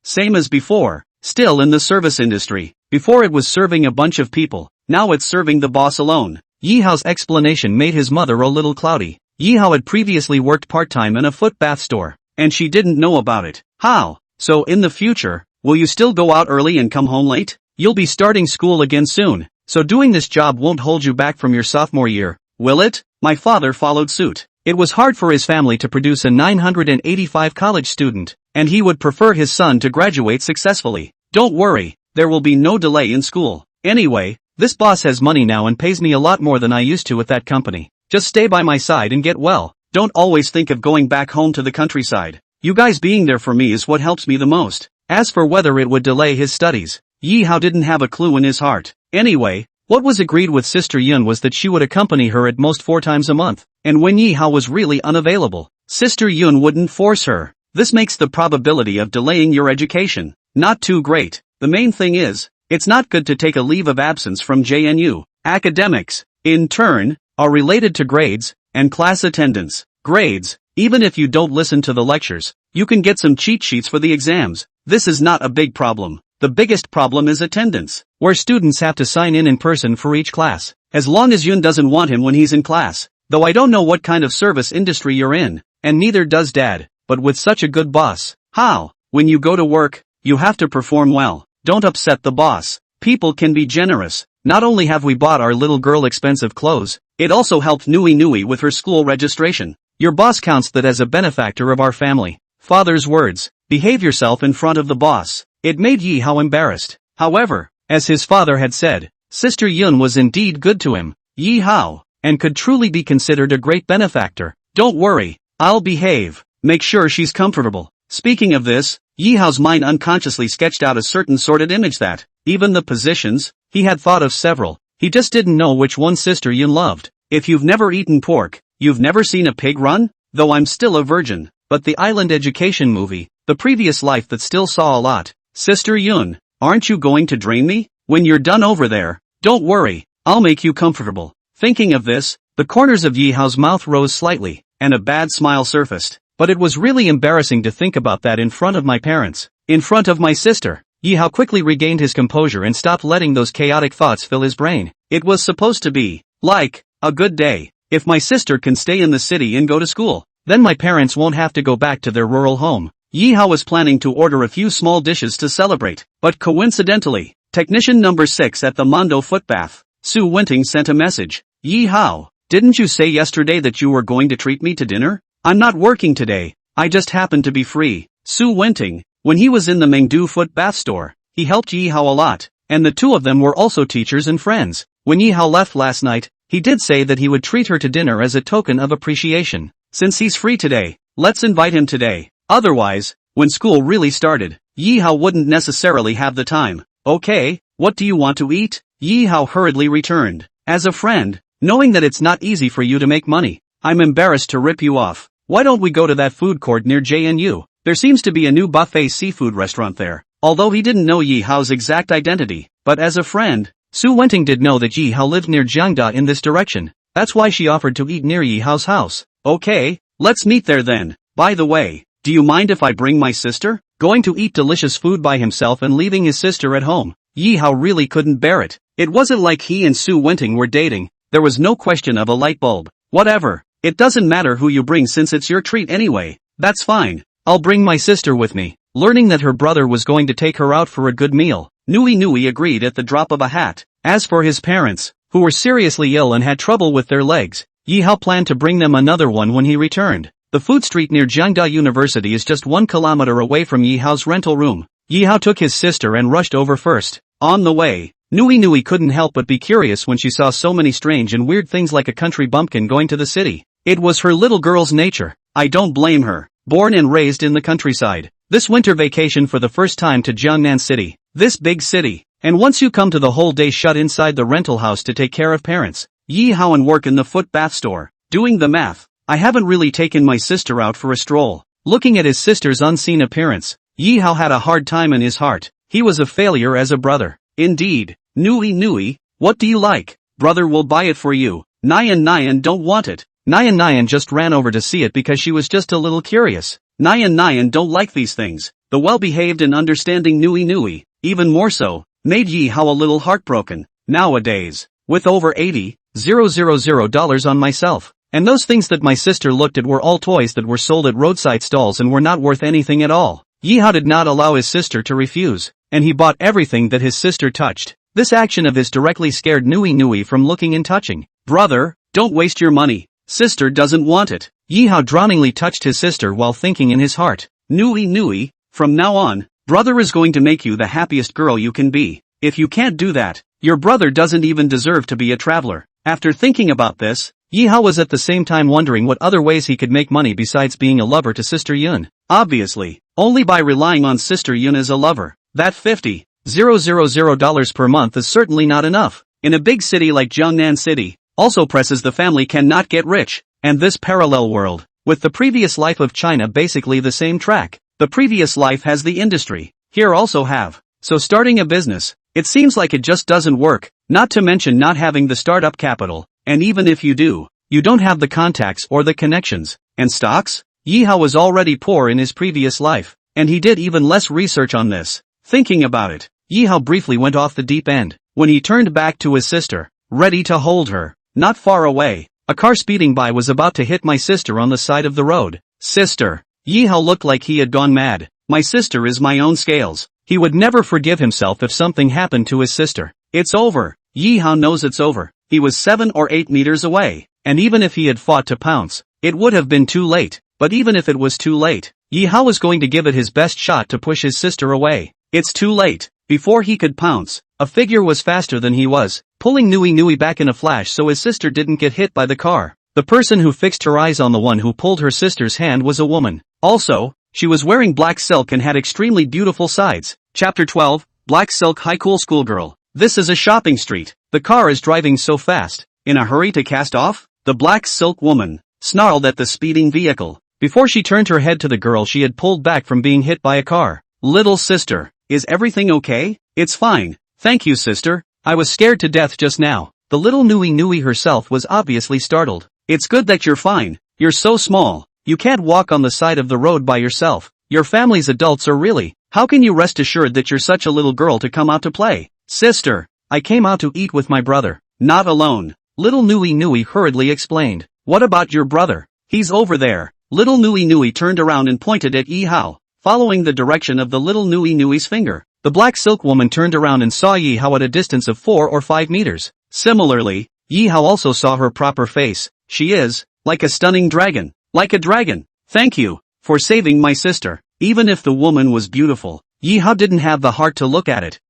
Same as before. Still in the service industry. Before it was serving a bunch of people, now it's serving the boss alone. Yi Hao's explanation made his mother a little cloudy. Yi Hao had previously worked part-time in a foot bath store, and she didn't know about it. How? So in the future, will you still go out early and come home late? You'll be starting school again soon, so doing this job won't hold you back from your sophomore year, will it? My father followed suit. It was hard for his family to produce a 985 college student, and he would prefer his son to graduate successfully. Don't worry, there will be no delay in school. Anyway, this boss has money now and pays me a lot more than I used to at that company. Just stay by my side and get well. Don't always think of going back home to the countryside. You guys being there for me is what helps me the most. As for whether it would delay his studies, Yi Hao didn't have a clue in his heart. Anyway, what was agreed with Sister Yun was that she would accompany her at most 4 times a month, and when Yi Hao was really unavailable, Sister Yun wouldn't force her. This makes the probability of delaying your education not too great. The main thing is, it's not good to take a leave of absence from JNU. Academics, in turn, are related to grades and class attendance. Grades, even if you don't listen to the lectures, you can get some cheat sheets for the exams. This is not a big problem. The biggest problem is attendance, where students have to sign in person for each class, as long as Yun doesn't want him when he's in class. Though I don't know what kind of service industry you're in, and neither does Dad, but with such a good boss, how? When you go to work, you have to perform well. Don't upset the boss. People can be generous. Not only have we bought our little girl expensive clothes, it also helped Nui Nui with her school registration. Your boss counts that as a benefactor of our family. Father's words, behave yourself in front of the boss. It made Yi Hao embarrassed. However, as his father had said, Sister Yun was indeed good to him, Yi Hao, and could truly be considered a great benefactor. Don't worry, I'll behave. Make sure she's comfortable. Speaking of this, Yi Hao's mind unconsciously sketched out a certain sorted image that, even the positions, he had thought of several. He just didn't know which one Sister Yun loved. If you've never eaten pork, you've never seen a pig run? Though I'm still a virgin. But the Island Education movie, the previous life that still saw a lot. Sister Yun, aren't you going to drain me? When you're done over there, don't worry, I'll make you comfortable. Thinking of this, the corners of Yi Hao's mouth rose slightly, and a bad smile surfaced. But it was really embarrassing to think about that in front of my parents. In front of my sister. Yi Hao quickly regained his composure and stopped letting those chaotic thoughts fill his brain. It was supposed to be, like, a good day. If my sister can stay in the city and go to school, then my parents won't have to go back to their rural home. Yi Hao was planning to order a few small dishes to celebrate, but coincidentally, technician number 6 at the Mondo footbath, Su Wenting sent a message. Yi Hao, didn't you say yesterday that you were going to treat me to dinner? I'm not working today, I just happened to be free. Su Wenting, when he was in the Mengdu footbath store, he helped Yi Hao a lot, and the two of them were also teachers and friends. When Yi Hao left last night, he did say that he would treat her to dinner as a token of appreciation. Since he's free today, let's invite him today. Otherwise, when school really started, Yi Hao wouldn't necessarily have the time. Okay, what do you want to eat? Yi Hao hurriedly returned. As a friend, knowing that it's not easy for you to make money, I'm embarrassed to rip you off. Why don't we go to that food court near JNU? There seems to be a new buffet seafood restaurant there. Although he didn't know Yi Hao's exact identity, but as a friend, Su Wenting did know that Yi Hao lived near Jiangda in this direction. That's why she offered to eat near Yi Hao's house. Okay, let's meet there then. By the way, do you mind if I bring my sister? Going to eat delicious food by himself and leaving his sister at home. Yi Hao really couldn't bear it. It wasn't like he and Su Wenting were dating. There was no question of a light bulb. Whatever. It doesn't matter who you bring since it's your treat anyway. That's fine. I'll bring my sister with me. Learning that her brother was going to take her out for a good meal, Nui Nui agreed at the drop of a hat. As for his parents, who were seriously ill and had trouble with their legs, Yi Hao planned to bring them another one when he returned. The food street near Jiangda University is just 1 kilometer away from Yi Hao's rental room. Yi Hao took his sister and rushed over first. On the way, Nui Nui couldn't help but be curious when she saw so many strange and weird things like a country bumpkin going to the city. It was her little girl's nature. I don't blame her. Born and raised in the countryside. This winter vacation for the first time to Jiangnan City. This big city. And once you come to the whole day shut inside the rental house to take care of parents. Yi Hao and work in the foot bath store. Doing the math. I haven't really taken my sister out for a stroll. Looking at his sister's unseen appearance, Yi Hao had a hard time in his heart. He was a failure as a brother. Indeed. Nui Nui, what do you like? Brother will buy it for you. Nyan don't want it. Nyan just ran over to see it because she was just a little curious. Nyan don't like these things. The well-behaved and understanding Nui Nui, even more so, made Yi Hao a little heartbroken. Nowadays, with over $80,000 on myself, and those things that my sister looked at were all toys that were sold at roadside stalls and were not worth anything at all. Yi Hao did not allow his sister to refuse, and he bought everything that his sister touched. This action of his directly scared Nui Nui from looking and touching. Brother, don't waste your money. Sister doesn't want it. Yi Hao drowningly touched his sister while thinking in his heart. Nui Nui, from now on, brother is going to make you the happiest girl you can be. If you can't do that, your brother doesn't even deserve to be a traveler. After thinking about this, Yi Hao was at the same time wondering what other ways he could make money besides being a lover to Sister Yun. Obviously, only by relying on Sister Yun as a lover. That $50,000 per month is certainly not enough. In a big city like Jiangnan City, also presses the family cannot get rich. And this parallel world, with the previous life of China basically the same track. The previous life has the industry, here also have. So starting a business, it seems like it just doesn't work, not to mention not having the startup capital, and even if you do, you don't have the contacts or the connections. And stocks? Yi Hao was already poor in his previous life, and he did even less research on this. Thinking about it, Yi Hao briefly went off the deep end. When he turned back to his sister, ready to hold her, not far away, a car speeding by was about to hit my sister on the side of the road. Sister. Yi Hao looked like he had gone mad. My sister is my own scales. He would never forgive himself if something happened to his sister. It's over. Yi Hao knows it's over. He was 7 or 8 meters away, and even if he had fought to pounce, it would have been too late. But even if it was too late, Yi Hao was going to give it his best shot to push his sister away. It's too late. Before he could pounce, a figure was faster than he was, pulling Nui Nui back in a flash so his sister didn't get hit by the car. The person who fixed her eyes on the one who pulled her sister's hand was a woman. Also, she was wearing black silk and had extremely beautiful sides. Chapter 12, Black Silk High Cool Schoolgirl. This is a shopping street. The car is driving so fast. In a hurry to cast off? The black silk woman snarled at the speeding vehicle. Before she turned her head to the girl she had pulled back from being hit by a car. Little sister, is everything okay? It's fine. Thank you, sister. I was scared to death just now. The little Nui Nui herself was obviously startled. It's good that you're fine. You're so small. You can't walk on the side of the road by yourself. Your family's adults are really. How can you rest assured that you're such a little girl to come out to play? Sister, I came out to eat with my brother. Not alone. Little Nui Nui hurriedly explained. What about your brother? He's over there. Little Nui Nui turned around and pointed at Yi Hao, following the direction of the little Nui Nui's finger. The black silk woman turned around and saw Yi Hao at a distance of 4 or 5 meters. Similarly, Yi Hao also saw her proper face. She is, like a stunning dragon. Like a dragon. Thank you, for saving my sister. Even if the woman was beautiful, Yi Hao didn't have the heart to look at it.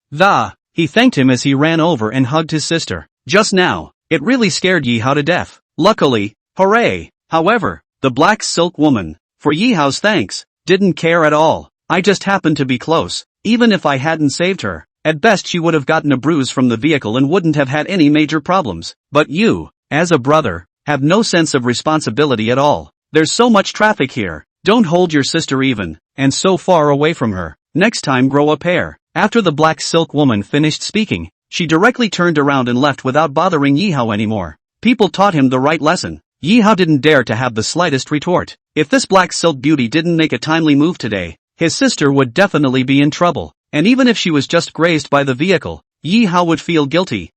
He thanked him as he ran over and hugged his sister. Just now, it really scared Yi Hao to death. Luckily, hooray! However, the black silk woman, for Yi Hao's thanks, didn't care at all. I just happened to be close. Even if I hadn't saved her, at best she would have gotten a bruise from the vehicle and wouldn't have had any major problems. But you, as a brother, have no sense of responsibility at all. There's so much traffic here. Don't hold your sister even, and so far away from her. Next time grow a pair. After the black silk woman finished speaking, she directly turned around and left without bothering Yi Hao anymore. People taught him the right lesson. Yi Hao didn't dare to have the slightest retort. If this black silk beauty didn't make a timely move today, his sister would definitely be in trouble. And even if she was just grazed by the vehicle, Yi Hao would feel guilty.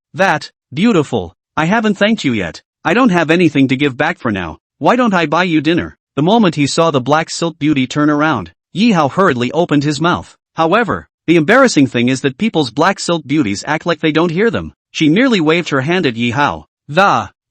Beautiful. I haven't thanked you yet. I don't have anything to give back for now. Why don't I buy you dinner? The moment he saw the black silk beauty turn around, Yi Hao hurriedly opened his mouth. However, the embarrassing thing is that people's black silk beauties act like they don't hear them. She merely waved her hand at Yi Hao.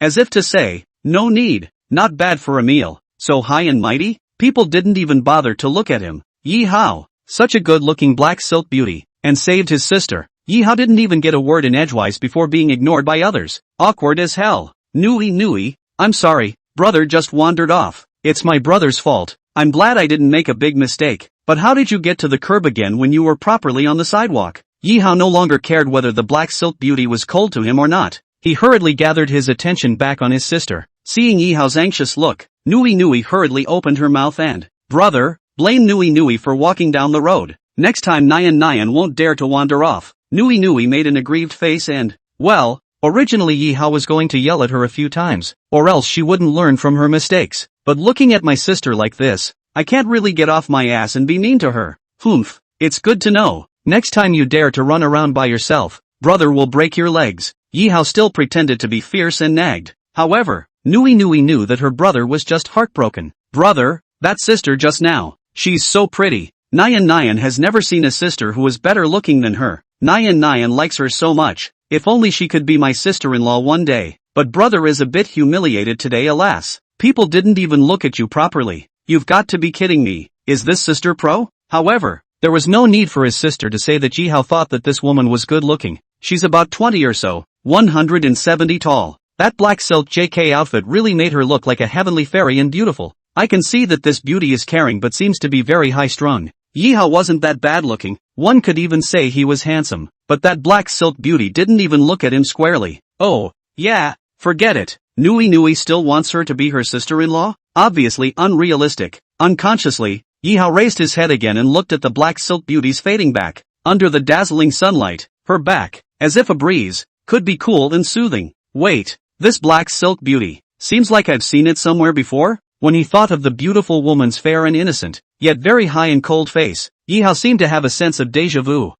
As if to say, no need, not bad for a meal. So high and mighty? People didn't even bother to look at him. Yi Hao, such a good-looking black silk beauty, and saved his sister. Yi Hao didn't even get a word in edgewise before being ignored by others. Awkward as hell. Nui Nui, I'm sorry, brother just wandered off. It's my brother's fault. I'm glad I didn't make a big mistake. But how did you get to the curb again when you were properly on the sidewalk? Yi Hao no longer cared whether the black silk beauty was cold to him or not. He hurriedly gathered his attention back on his sister. Seeing Yi Hao's anxious look, Nui Nui hurriedly opened her mouth and, brother, blame Nui Nui for walking down the road. Next time Nyan won't dare to wander off. Nui Nui made an aggrieved face and, well, originally Yi Hao was going to yell at her a few times, or else she wouldn't learn from her mistakes. But looking at my sister like this, I can't really get off my ass and be mean to her. Humph, it's good to know. Next time you dare to run around by yourself, brother will break your legs. Yi Hao still pretended to be fierce and nagged. However, Nui Nui knew that her brother was just heartbroken. Brother, that sister just now, she's so pretty. Nyan has never seen a sister who was better looking than her. Nyan likes her so much. If only she could be my sister-in-law one day. But brother is a bit humiliated today, alas. People didn't even look at you properly. You've got to be kidding me. Is this sister pro? However, there was no need for his sister to say that Yi Hao thought that this woman was good looking. She's about 20 or so, 170 tall. That black silk JK outfit really made her look like a heavenly fairy and beautiful. I can see that this beauty is caring but seems to be very high-strung. Yi Hao wasn't that bad looking, one could even say he was handsome, but that black silk beauty didn't even look at him squarely. Oh, yeah, forget it. Nui Nui still wants her to be her sister-in-law? Obviously unrealistic. Unconsciously, Yi Hao raised his head again and looked at the black silk beauty's fading back. Under the dazzling sunlight, her back, as if a breeze, could be cool and soothing. Wait, this black silk beauty, seems like I've seen it somewhere before? When he thought of the beautiful woman's fair and innocent, yet very high and cold face. Yi Hao seemed to have a sense of déjà vu.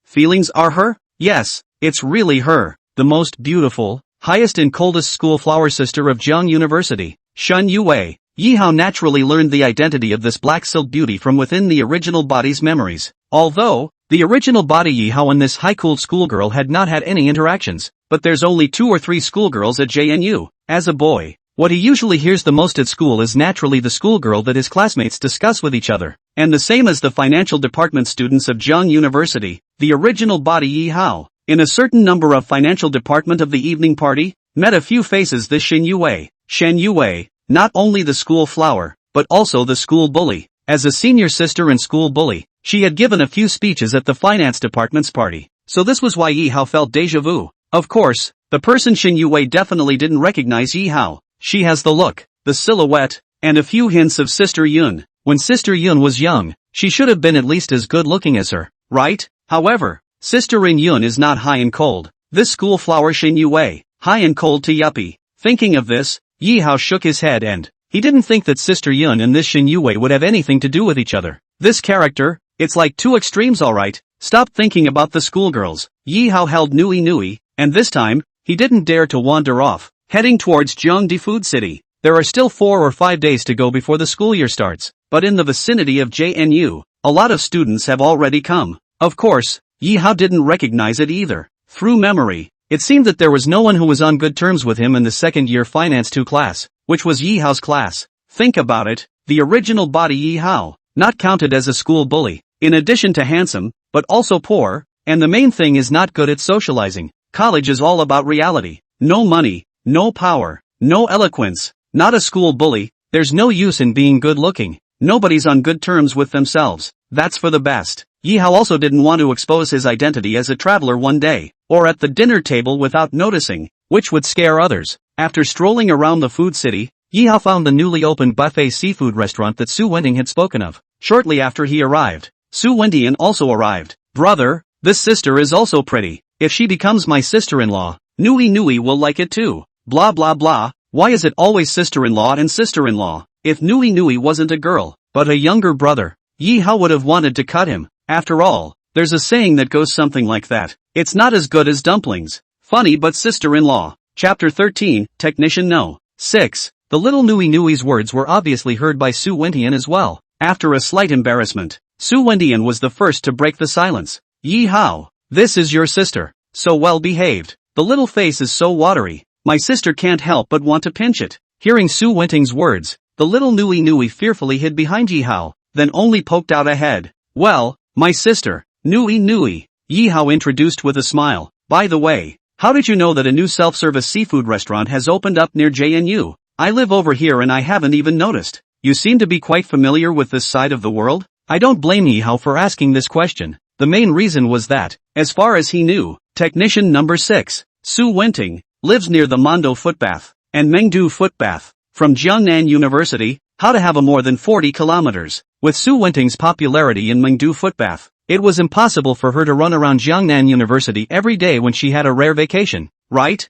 Feelings are her? Yes, it's really her. The most beautiful, highest and coldest school flower sister of Jiang University, Shun Yue. Yi Hao naturally learned the identity of this black silk beauty from within the original body's memories. Although, the original body Yi Hao and this high-cooled schoolgirl had not had any interactions, but there's only 2 or 3 schoolgirls at JNU. As a boy, what he usually hears the most at school is naturally the schoolgirl that his classmates discuss with each other. And the same as the financial department students of Jiang University, the original body Yi Hao, in a certain number of financial department of the evening party, met a few faces this Shen Yue, not only the school flower, but also the school bully. As a senior sister and school bully, she had given a few speeches at the finance department's party. So this was why Yi Hao felt déjà vu. Of course, the person Shen Yue definitely didn't recognize Yi Hao. She has the look, the silhouette, and a few hints of Sister Yun. When Sister Yun was young, she should have been at least as good looking as her, right? However, Sister Yun is not high and cold. This school flower Shen Yue, high and cold to yuppie. Thinking of this, Yi Hao shook his head and he didn't think that Sister Yun and this Shen Yue would have anything to do with each other. This character, it's like 2 extremes alright. Stop thinking about the schoolgirls. Yi Hao held Nui, and this time, he didn't dare to wander off, heading towards Jiangdi Food City. There are still 4 or 5 days to go before the school year starts, but in the vicinity of JNU, a lot of students have already come. Of course, Yi Hao didn't recognize it either. Through memory, it seemed that there was no one who was on good terms with him in the second-year Finance 2 class, which was Yi Hao's class. Think about it, the original body Yi Hao, not counted as a school bully, in addition to handsome, but also poor, and the main thing is not good at socializing. College is all about reality. No money, no power, no eloquence, not a school bully. There's no use in being good looking. Nobody's on good terms with themselves. That's for the best. Yi Hao also didn't want to expose his identity as a traveler one day, or at the dinner table without noticing, which would scare others. After strolling around the food city, Yi Hao found the newly opened buffet seafood restaurant that Su Wenting had spoken of. Shortly after he arrived, Su Wenting also arrived. Brother, this sister is also pretty. If she becomes my sister-in-law, Nui will like it too. Blah blah blah. Why is it always sister-in-law and sister-in-law? If Nui wasn't a girl, but a younger brother, Yi Hao would have wanted to cut him. After all, there's a saying that goes something like that. It's not as good as dumplings. Funny but sister-in-law. Chapter 13, Technician No. 6. The little Nui's words were obviously heard by Su Wenting as well. After a slight embarrassment, Su Wenting was the first to break the silence. Yi Hao, this is your sister. So well behaved. The little face is so watery. My sister can't help but want to pinch it. Hearing Su Wenting's words, the little Nui fearfully hid behind Yi Hao, then only poked out a head. Well, my sister, Nui, Yi Hao introduced with a smile. By the way, how did you know that a new self-service seafood restaurant has opened up near JNU? I live over here and I haven't even noticed. You seem to be quite familiar with this side of the world? I don't blame Yi Hao for asking this question. The main reason was that, as far as he knew, Technician number 6, Su Wenting, lives near the Mondo Footbath and Mengdu Footbath. From Jiangnan University, how to have a more than 40 kilometers. With Su Wenting's popularity in Mengdu Footbath, it was impossible for her to run around Jiangnan University every day when she had a rare vacation, right?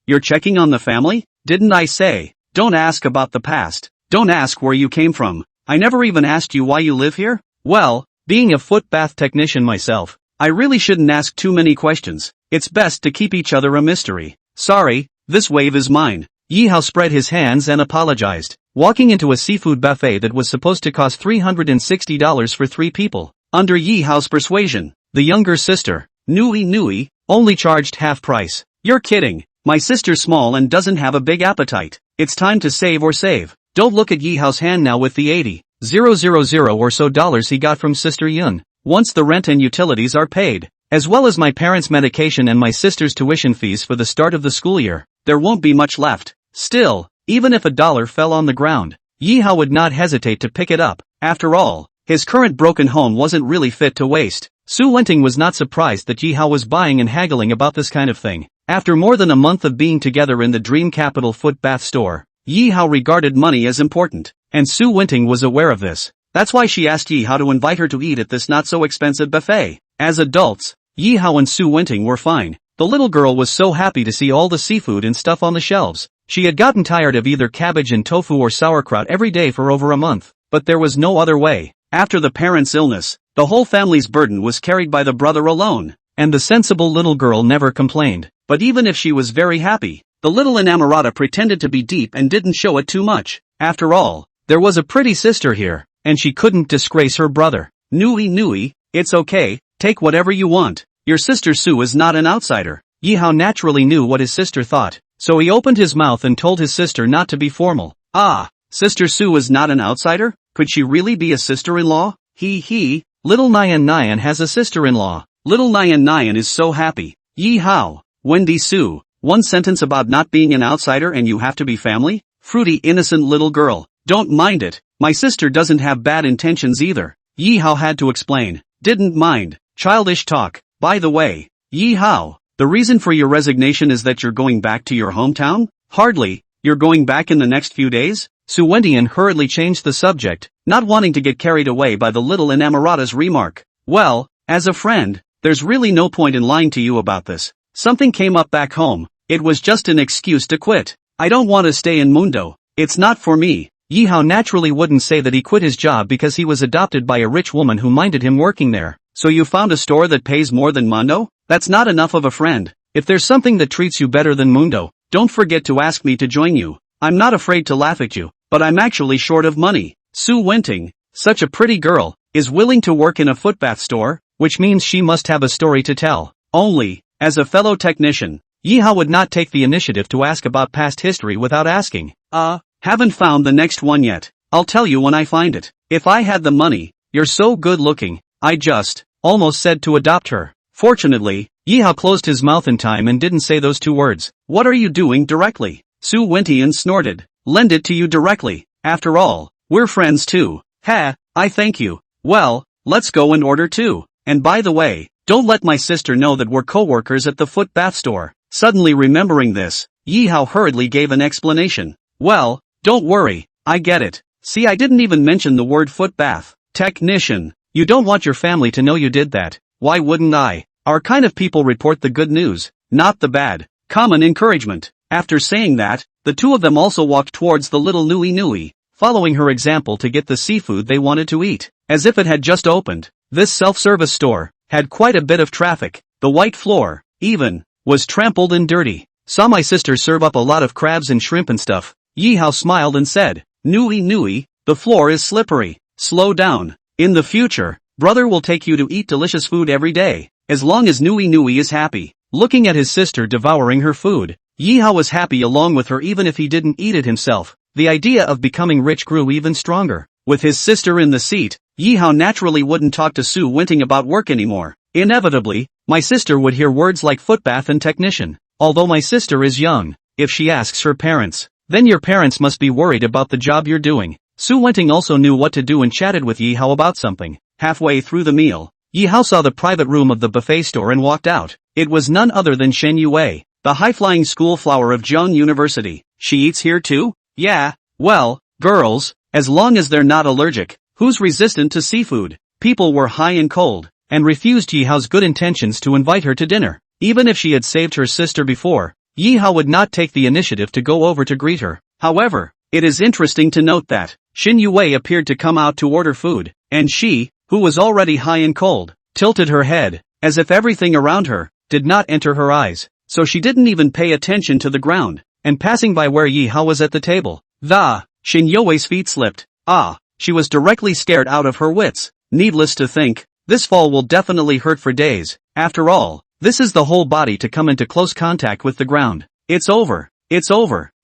You're checking on the family? Didn't I say, don't ask about the past, don't ask where you came from. I never even asked you why you live here? Well, being a footbath technician myself, I really shouldn't ask too many questions. It's best to keep each other a mystery. Sorry, this wave is mine. Yi Hao spread his hands and apologized, walking into a seafood buffet that was supposed to cost $360 for 3 people. Under Yi Hao's persuasion, the younger sister, Nui, only charged half price. You're kidding. My sister's small and doesn't have a big appetite. It's time to save or save. Don't look at Yi Hao's hand now with the 80,000 or so dollars he got from Sister Yun. Once the rent and utilities are paid, as well as my parents' medication and my sister's tuition fees for the start of the school year, there won't be much left. Still, even if $1 fell on the ground, Yi Hao would not hesitate to pick it up. After all, his current broken home wasn't really fit to waste. Su Wenting was not surprised that Yi Hao was buying and haggling about this kind of thing. After more than a month of being together in the Dream Capital foot bath store, Yi Hao regarded money as important, and Su Wenting was aware of this. That's why she asked Yi Hao to invite her to eat at this not-so-expensive buffet. As adults, Yi Hao and Su Wenting were fine. The little girl was so happy to see all the seafood and stuff on the shelves. She had gotten tired of either cabbage and tofu or sauerkraut every day for over a month. but there was no other way. After the parents' illness, the whole family's burden was carried by the brother alone, and the sensible little girl never complained. But even if she was very happy, the little inamorata pretended to be deep and didn't show it too much. After all, there was a pretty sister here, and she couldn't disgrace her brother. Nui, it's okay, take whatever you want. Your sister Sue is not an outsider. Yi Hao naturally knew what his sister thought, so he opened his mouth and told his sister not to be formal. Ah, Sister Sue is not an outsider? Could she really be a sister-in-law? Little Nyan has a sister-in-law. Little Nyan is so happy. Yi Hao, Wendy Sue, one sentence about not being an outsider and you have to be family? Fruity innocent little girl, don't mind it, my sister doesn't have bad intentions either. Yi Hao had to explain. Didn't mind. Childish talk. By the way, Yi Hao, the reason for your resignation is that you're going back to your hometown? Hardly. You're going back in the next few days? Su Wentian hurriedly changed the subject, not wanting to get carried away by the little inamorata's remark. Well, as a friend, there's really no point in lying to you about this. Something came up back home. It was just an excuse to quit. I don't want to stay in Mundo. It's not for me. Yi Hao naturally wouldn't say that he quit his job because he was adopted by a rich woman who minded him working there. So you found a store that pays more than Mundo? That's not enough of a friend. If there's something that treats you better than Mundo, don't forget to ask me to join you. I'm not afraid to laugh at you, but I'm actually short of money. Su Wenting, such a pretty girl, is willing to work in a footbath store, which means she must have a story to tell. Only, as a fellow technician, Yi Hao would not take the initiative to ask about past history without asking. Haven't found the next one yet. I'll tell you when I find it. If I had the money, you're so good looking, I just, almost said to adopt her. Fortunately, Yi Hao closed his mouth in time and didn't say those two words. What are you doing directly? Su Wentian snorted. Lend it to you directly. After all, we're friends too. I thank you. Well, let's go and order too. And by the way, don't let my sister know that we're co-workers at the foot bath store. Suddenly remembering this, Yi Hao hurriedly gave an explanation. Well, don't worry, I get it. See, I didn't even mention the word foot bath. Technician, you don't want your family to know you did that. Why wouldn't I? Our kind of people report the good news, not the bad. Common encouragement. After saying that, the two of them also walked towards the little Nui, following her example to get the seafood they wanted to eat. As if it had just opened, this self-service store had quite a bit of traffic. The white floor, even, was trampled and dirty. Saw my sister serve up a lot of crabs and shrimp and stuff. Yi Hao smiled and said, Nui, the floor is slippery. Slow down. In the future, brother will take you to eat delicious food every day, as long as Nui is happy. Looking at his sister devouring her food, Yi Hao was happy along with her even if he didn't eat it himself. The idea of becoming rich grew even stronger. With his sister in the seat, Yi Hao naturally wouldn't talk to Su Wenting about work anymore. Inevitably, my sister would hear words like footbath and technician. Although my sister is young, if she asks her parents, then your parents must be worried about the job you're doing. Su Wenting also knew what to do and chatted with Yi Hao about something. Halfway through the meal, Yi Hao saw the private room of the buffet store and walked out. It was none other than Shen Yue, the high-flying school flower of Zheng University. She eats here too? Yeah, well, girls, as long as they're not allergic, who's resistant to seafood? People were high and cold, and refused Yi Hao's good intentions to invite her to dinner. Even if she had saved her sister before, Yi Hao would not take the initiative to go over to greet her. However, it is interesting to note that Shen Yue appeared to come out to order food, and she, who was already high and cold, tilted her head, as if everything around her did not enter her eyes, so she didn't even pay attention to the ground, and passing by where Yi Hao was at the table. Shen Yue's feet slipped. She was directly scared out of her wits. Needless to think, this fall will definitely hurt for days. After all, this is the whole body to come into close contact with the ground. It's over.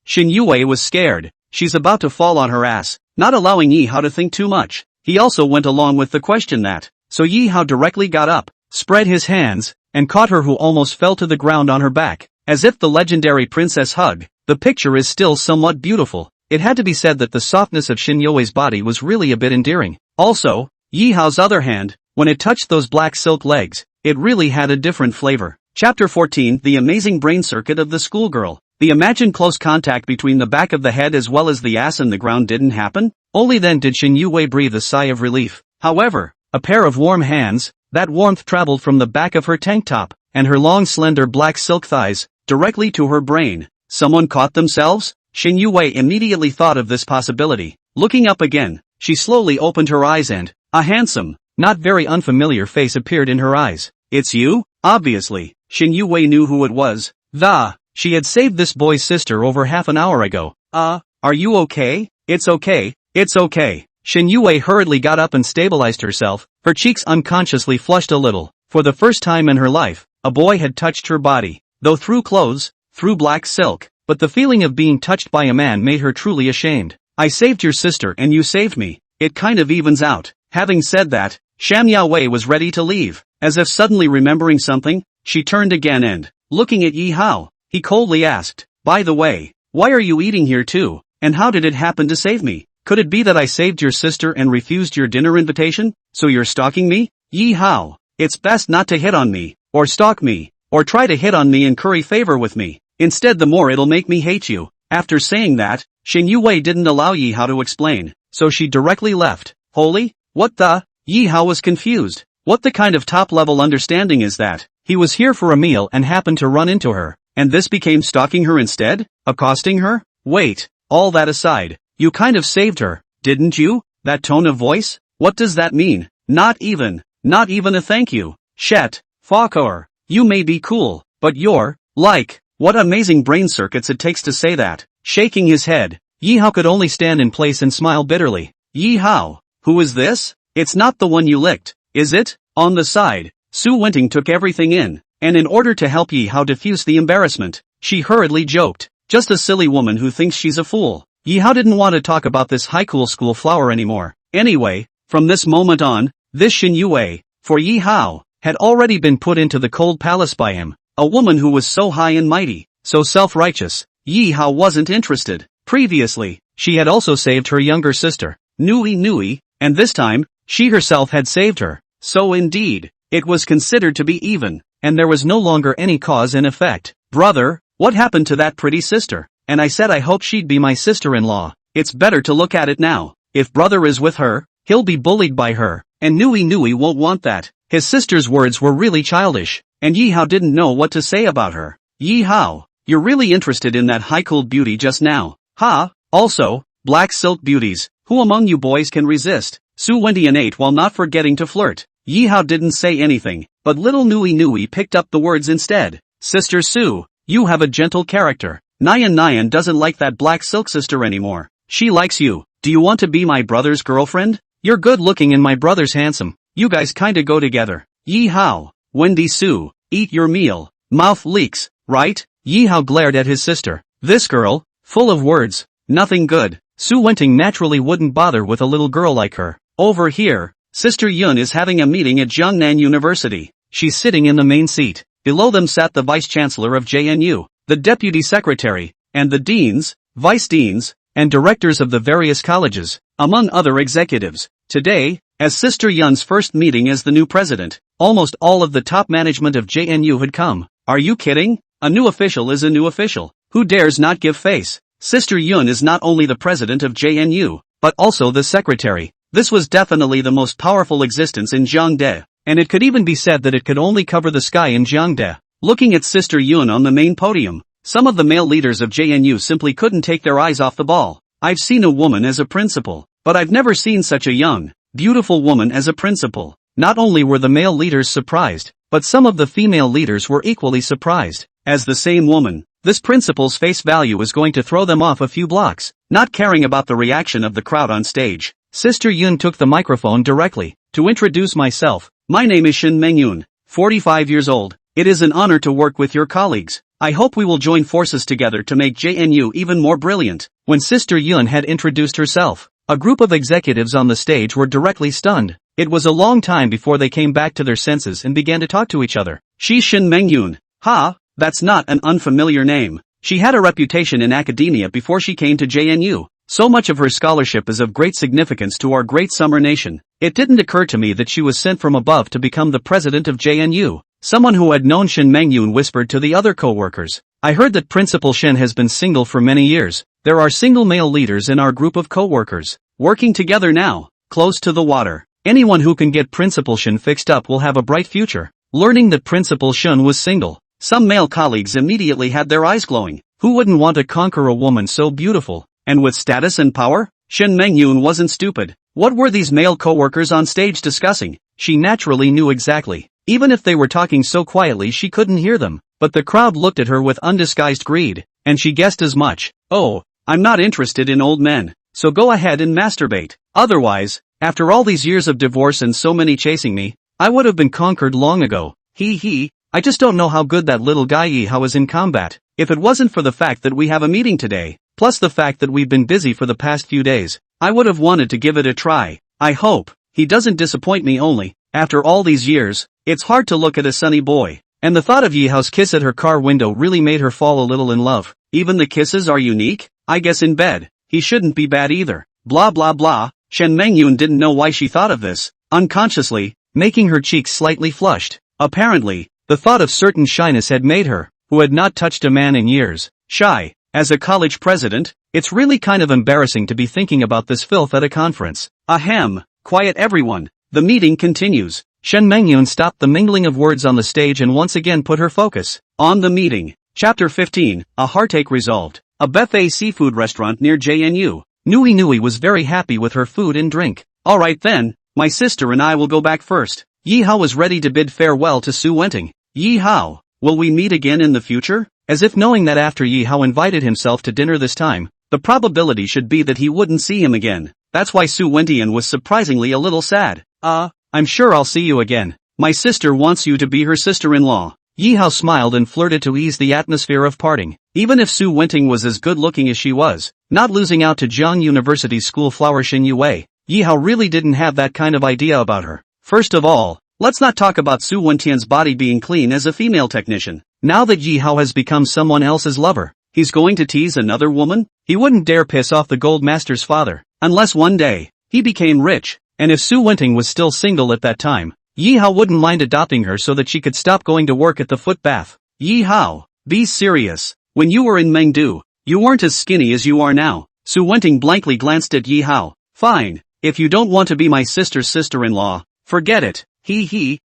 Shen Yue was scared. She's about to fall on her ass, not allowing Yi Hao to think too much. He also went along with the question that, so Yi Hao directly got up, spread his hands, and caught her who almost fell to the ground on her back, as if the legendary princess hug. The picture is still somewhat beautiful. It had to be said that the softness of Shen Yue's body was really a bit endearing. Also, Yi Hao's other hand, when it touched those black silk legs, it really had a different flavor. Chapter 14: The Amazing Brain Circuit of the Schoolgirl. The imagined close contact between the back of the head as well as the ass and the ground didn't happen. Only then did Shen Yue breathe a sigh of relief. However, a pair of warm hands, that warmth traveled from the back of her tank top, and her long slender black silk thighs, directly to her brain. Someone caught themselves? Shen Yue immediately thought of this possibility. Looking up again, She slowly opened her eyes and a handsome, not very unfamiliar face appeared in her eyes. It's you? Obviously, Shin Yue knew who it was. She had saved this boy's sister over half an hour ago. Are you okay? It's okay. Shin Yue hurriedly got up and stabilized herself, her cheeks unconsciously flushed a little. For the first time in her life, a boy had touched her body, though through clothes, through black silk, but the feeling of being touched by a man made her truly ashamed. I saved your sister and you saved me. It kind of evens out. Having said that, Sham Yawei was ready to leave. As if suddenly remembering something, she turned again and, looking at Yi Hao, he coldly asked, by the way, why are you eating here too, and how did it happen to save me? Could it be that I saved your sister and refused your dinner invitation, so you're stalking me? Yi Hao, it's best not to hit on me, or stalk me, or try to hit on me and curry favor with me. Instead the more it'll make me hate you. After saying that, Shin Yue didn't allow Yi Hao to explain, so she directly left. Holy? What the? Yi Hao was confused. What the kind of top-level understanding is that? He was here for a meal and happened to run into her, and this became stalking her instead? Accosting her? Wait, all that aside, you kind of saved her, didn't you? That tone of voice? What does that mean? Not even a thank you. Shet, Fakor, you may be cool, but you're, like, what amazing brain circuits it takes to say that. Shaking his head, Yi Hao could only stand in place and smile bitterly. Yi Hao, who is this? It's not the one you licked, is it? On the side, Su Wenting took everything in, and in order to help Yi Hao diffuse the embarrassment, she hurriedly joked, just a silly woman who thinks she's a fool. Yi Hao didn't want to talk about this high school flower anymore. Anyway, from this moment on, this Shin Yue, for Yi Hao, had already been put into the cold palace by him, a woman who was so high and mighty, so self-righteous. Yi Hao wasn't interested. Previously, she had also saved her younger sister, Nui, and this time, she herself had saved her. So indeed, it was considered to be even, and there was no longer any cause and effect. Brother, what happened to that pretty sister? And I said I hoped she'd be my sister-in-law. It's better to look at it now. If brother is with her, he'll be bullied by her, and Nui won't want that. His sister's words were really childish, and Yi Hao didn't know what to say about her. Yi Hao, you're really interested in that high-cooled beauty just now. Also, black silk beauties, who among you boys can resist? Su Wendian ate while not forgetting to flirt. Yi Hao didn't say anything, but little Nui picked up the words instead. Sister Su, you have a gentle character. Nyan doesn't like that black silk sister anymore. She likes you. Do you want to be my brother's girlfriend? You're good looking and my brother's handsome. You guys kinda go together. Yi Hao, Wendy Su, eat your meal. Mouth leaks, right? Yi Hao glared at his sister. This girl, full of words, nothing good. Su Wenting naturally wouldn't bother with a little girl like her. Over here, Sister Yun is having a meeting at Jiangnan University. She's sitting in the main seat. Below them sat the vice-chancellor of JNU, the deputy secretary, and the deans, vice-deans, and directors of the various colleges, among other executives. Today, as Sister Yun's first meeting as the new president, almost all of the top management of JNU had come. Are you kidding? A new official is a new official. Who dares not give face? Sister Yun is not only the president of JNU, but also the secretary. This was definitely the most powerful existence in Jiangde, and it could even be said that it could only cover the sky in Jiangde. Looking at Sister Yun on the main podium, some of the male leaders of JNU simply couldn't take their eyes off the ball. I've seen a woman as a principal, but I've never seen such a young, beautiful woman as a principal. Not only were the male leaders surprised, but some of the female leaders were equally surprised. As the same woman, this principal's face value was going to throw them off a few blocks. Not caring about the reaction of the crowd on stage, Sister Yun took the microphone directly. To introduce myself, my name is Shin Mengyun, 45 years old. It is an honor to work with your colleagues. I hope we will join forces together to make JNU even more brilliant. When Sister Yun had introduced herself, a group of executives on the stage were directly stunned. It was a long time before they came back to their senses and began to talk to each other. She's Shin Mengyun. That's not an unfamiliar name. She had a reputation in academia before she came to JNU. So much of her scholarship is of great significance to our great summer nation. It didn't occur to me that she was sent from above to become the president of JNU. Someone who had known Shin Mengyun whispered to the other co-workers. I heard that Principal Shin has been single for many years. There are single male leaders in our group of co-workers, working together now, close to the water. Anyone who can get Principal Shin fixed up will have a bright future. Learning that Principal Shin was single, some male colleagues immediately had their eyes glowing. Who wouldn't want to conquer a woman so beautiful, and with status and power? Shin Mengyun wasn't stupid. What were these male co-workers on stage discussing? She naturally knew exactly. Even if they were talking so quietly she couldn't hear them, but the crowd looked at her with undisguised greed, and she guessed as much. Oh, I'm not interested in old men, so go ahead and masturbate. Otherwise, after all these years of divorce and so many chasing me, I would have been conquered long ago. I just don't know how good that little guy Yihao is in combat. If it wasn't for the fact that we have a meeting today, plus the fact that we've been busy for the past few days, I would have wanted to give it a try. I hope he doesn't disappoint me only. After all these years, it's hard to look at a sunny boy. And the thought of Yihao's kiss at her car window really made her fall a little in love. Even the kisses are unique? I guess in bed, he shouldn't be bad either. Blah blah blah. Shen Mengyun didn't know why she thought of this, unconsciously, making her cheeks slightly flushed. Apparently, the thought of certain shyness had made her, who had not touched a man in years, shy. As a college president, it's really kind of embarrassing to be thinking about this filth at a conference. Ahem, quiet everyone. The meeting continues. Shen Mengyun stopped the mingling of words on the stage and once again put her focus on the meeting. Chapter 15, a heartache resolved. A buffet seafood restaurant near JNU. Nui Nui was very happy with her food and drink. Alright then, my sister and I will go back first. Yihao was ready to bid farewell to Su Wenting. Yihao, will we meet again in the future? As if knowing that after Yihao invited himself to dinner this time, the probability should be that he wouldn't see him again. That's why Su Wentian was surprisingly a little sad. I'm sure I'll see you again. My sister wants you to be her sister-in-law. Yihao smiled and flirted to ease the atmosphere of parting. Even if Su Wenting was as good-looking as she was, not losing out to Jiang University's school flower Xin Yue, Yihao really didn't have that kind of idea about her. First of all, let's not talk about Su Wentian's body being clean as a female technician. Now that Yihao has become someone else's lover, he's going to tease another woman? He wouldn't dare piss off the Gold Master's father, unless one day, he became rich. And if Su Wenting was still single at that time, Yihao wouldn't mind adopting her so that she could stop going to work at the foot bath. Yihao, be serious. When you were in Mengdu, you weren't as skinny as you are now. Su Wenting blankly glanced at Yihao. Fine, if you don't want to be my sister's sister-in-law, forget it.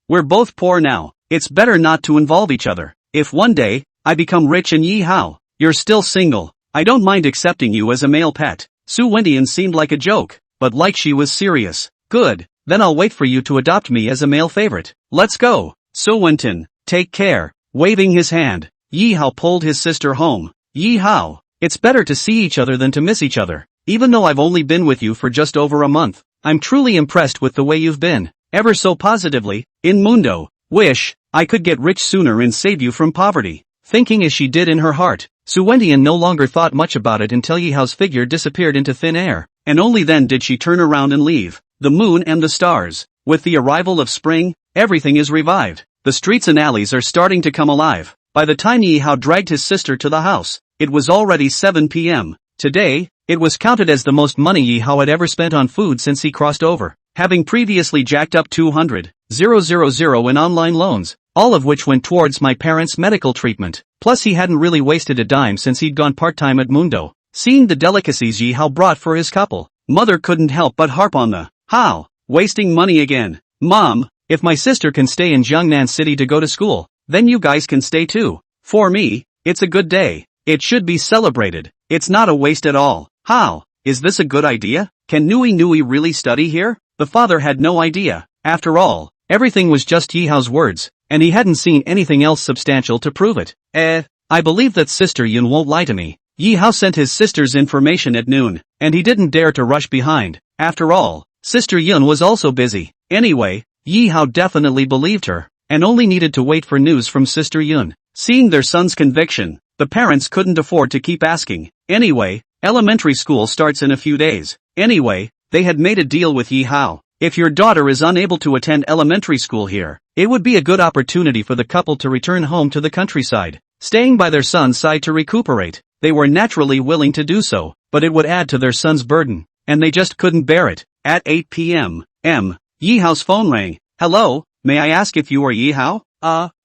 We're both poor now. It's better not to involve each other. If one day, I become rich and Yihao, you're still single, I don't mind accepting you as a male pet. Su Wentian seemed like a joke, but like she was serious. Good, then I'll wait for you to adopt me as a male favorite. Let's go. Su Wentian, take care. Waving his hand, Yihao pulled his sister home. Yihao, it's better to see each other than to miss each other. Even though I've only been with you for just over a month, I'm truly impressed with the way you've been. Ever so positively, in Mundo. Wish I could get rich sooner and save you from poverty. Thinking as she did in her heart, Su Wentian no longer thought much about it until Yihao's figure disappeared into thin air, and only then did she turn around and leave. The moon and the stars. With the arrival of spring, everything is revived. The streets and alleys are starting to come alive. By the time Yihao dragged his sister to the house, it was already 7 p.m. Today, it was counted as the most money Yihao had ever spent on food since he crossed over, having previously jacked up 200,000 in online loans, all of which went towards my parents' medical treatment. Plus he hadn't really wasted a dime since he'd gone part-time at Mundo. Seeing the delicacies Yihao brought for his couple, mother couldn't help but harp on the how, wasting money again. Mom, if my sister can stay in Jiangnan City to go to school, then you guys can stay too. For me, it's a good day. It should be celebrated. It's not a waste at all. How? Is this a good idea? Can Nui Nui really study here? The father had no idea. After all, everything was just Yihao's words, and he hadn't seen anything else substantial to prove it. I believe that Sister Yun won't lie to me. Yihao sent his sister's information at noon, and he didn't dare to rush behind. After all, Sister Yun was also busy. Anyway, Yihao definitely believed her, and only needed to wait for news from Sister Yun. Seeing their son's conviction, the parents couldn't afford to keep asking. Anyway, elementary school starts in a few days. Anyway, they had made a deal with Yihao. If your daughter is unable to attend elementary school here, it would be a good opportunity for the couple to return home to the countryside, staying by their son's side to recuperate. They were naturally willing to do so, but it would add to their son's burden, and they just couldn't bear it. At 8 p.m. Yihao's phone rang. Hello, may I ask if you are Yihao?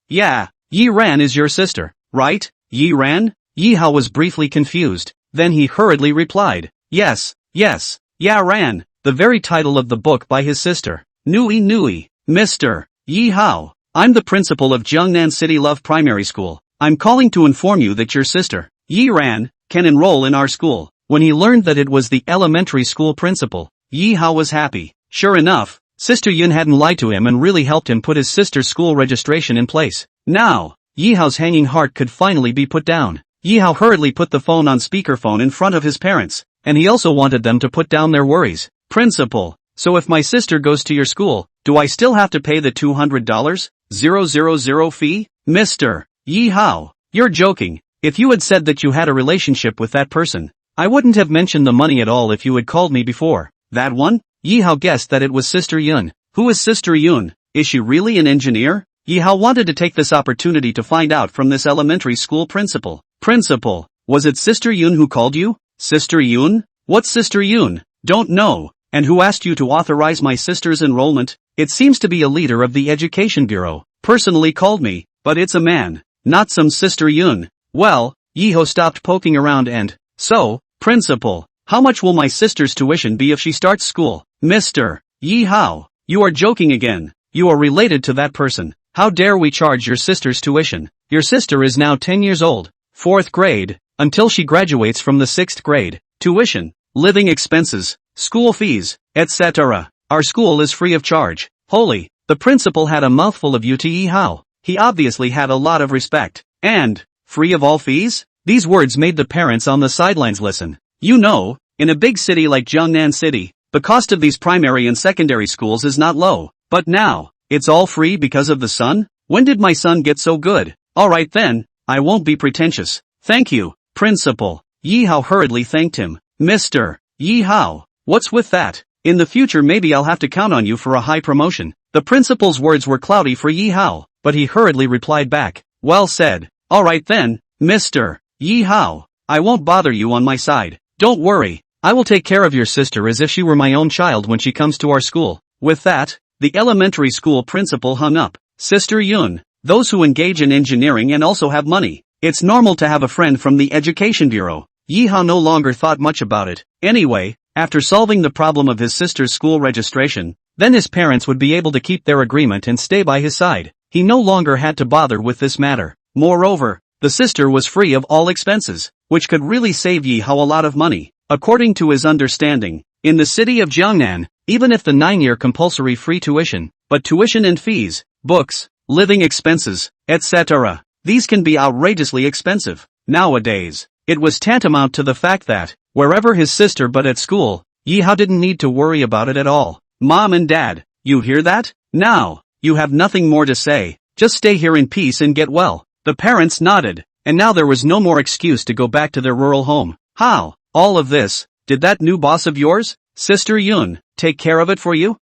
Yeah, Yi Ran is your sister, right? Yi Ran? Yihao was briefly confused, then he hurriedly replied, yes, Ya Ran, the very title of the book by his sister. Nui Nui, Mr. Yihao, I'm the principal of Jiangnan City Love Primary School. I'm calling to inform you that your sister, Yi Ran, can enroll in our school. When he learned that it was the elementary school principal, Yi Hao was happy. Sure enough, Sister Yun hadn't lied to him and really helped him put his sister's school registration in place. Now, Yi Hao's hanging heart could finally be put down. Yi Hao hurriedly put the phone on speakerphone in front of his parents, and he also wanted them to put down their worries. Principal, so if my sister goes to your school, do I still have to pay the $200,000 fee? Mr. Yi Hao, you're joking. If you had said that you had a relationship with that person, I wouldn't have mentioned the money at all if you had called me before. That one? Yi Hao guessed that it was Sister Yun. Who is Sister Yun? Is she really an engineer? Yi Hao wanted to take this opportunity to find out from this elementary school principal. Principal, was it Sister Yun who called you? Sister Yun? What's Sister Yun? Don't know. And who asked you to authorize my sister's enrollment? It seems to be a leader of the Education Bureau. Personally called me, but it's a man, not some Sister Yun. Well, Yi Hao stopped poking around and, so, Principal, how much will my sister's tuition be if she starts school? Mr. Yi Hao, you are joking again. You are related to that person. How dare we charge your sister's tuition? Your sister is now 10 years old, 4th grade, until she graduates from the 6th grade. Tuition, living expenses, school fees, etc. Our school is free of charge. Holy, the principal had a mouthful of Yi Hao. He obviously had a lot of respect. And, free of all fees? These words made the parents on the sidelines listen. You know, in a big city like Jiangnan City, the cost of these primary and secondary schools is not low. But now, it's all free because of the son? When did my son get so good? Alright then, I won't be pretentious. Thank you, Principal. Yi Hao hurriedly thanked him. Mr. Yi Hao, what's with that? In the future maybe I'll have to count on you for a high promotion. The principal's words were cloudy for Yi Hao, but he hurriedly replied back. Well said. Alright then, Mr. Yi Hao, I won't bother you on my side. Don't worry, I will take care of your sister as if she were my own child when she comes to our school. With that, the elementary school principal hung up. Sister Yun, those who engage in engineering and also have money. It's normal to have a friend from the Education Bureau. Yi Hao no longer thought much about it. Anyway, after solving the problem of his sister's school registration, then his parents would be able to keep their agreement and stay by his side. He no longer had to bother with this matter. Moreover, the sister was free of all expenses, which could really save Yi Hao a lot of money. According to his understanding, in the city of Jiangnan, even if the 9-year compulsory free tuition, but tuition and fees, books, living expenses, etc., these can be outrageously expensive. Nowadays, it was tantamount to the fact that, wherever his sister but at school, Yi Hao didn't need to worry about it at all. Mom and Dad, you hear that? Now, you have nothing more to say, just stay here in peace and get well. The parents nodded, and now there was no more excuse to go back to their rural home. How? All of this, did that new boss of yours, Sister Yun, take care of it for you?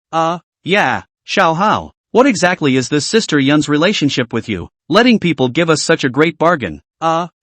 Yeah, Xiao Hao. What exactly is this Sister Yun's relationship with you? Letting people give us such a great bargain.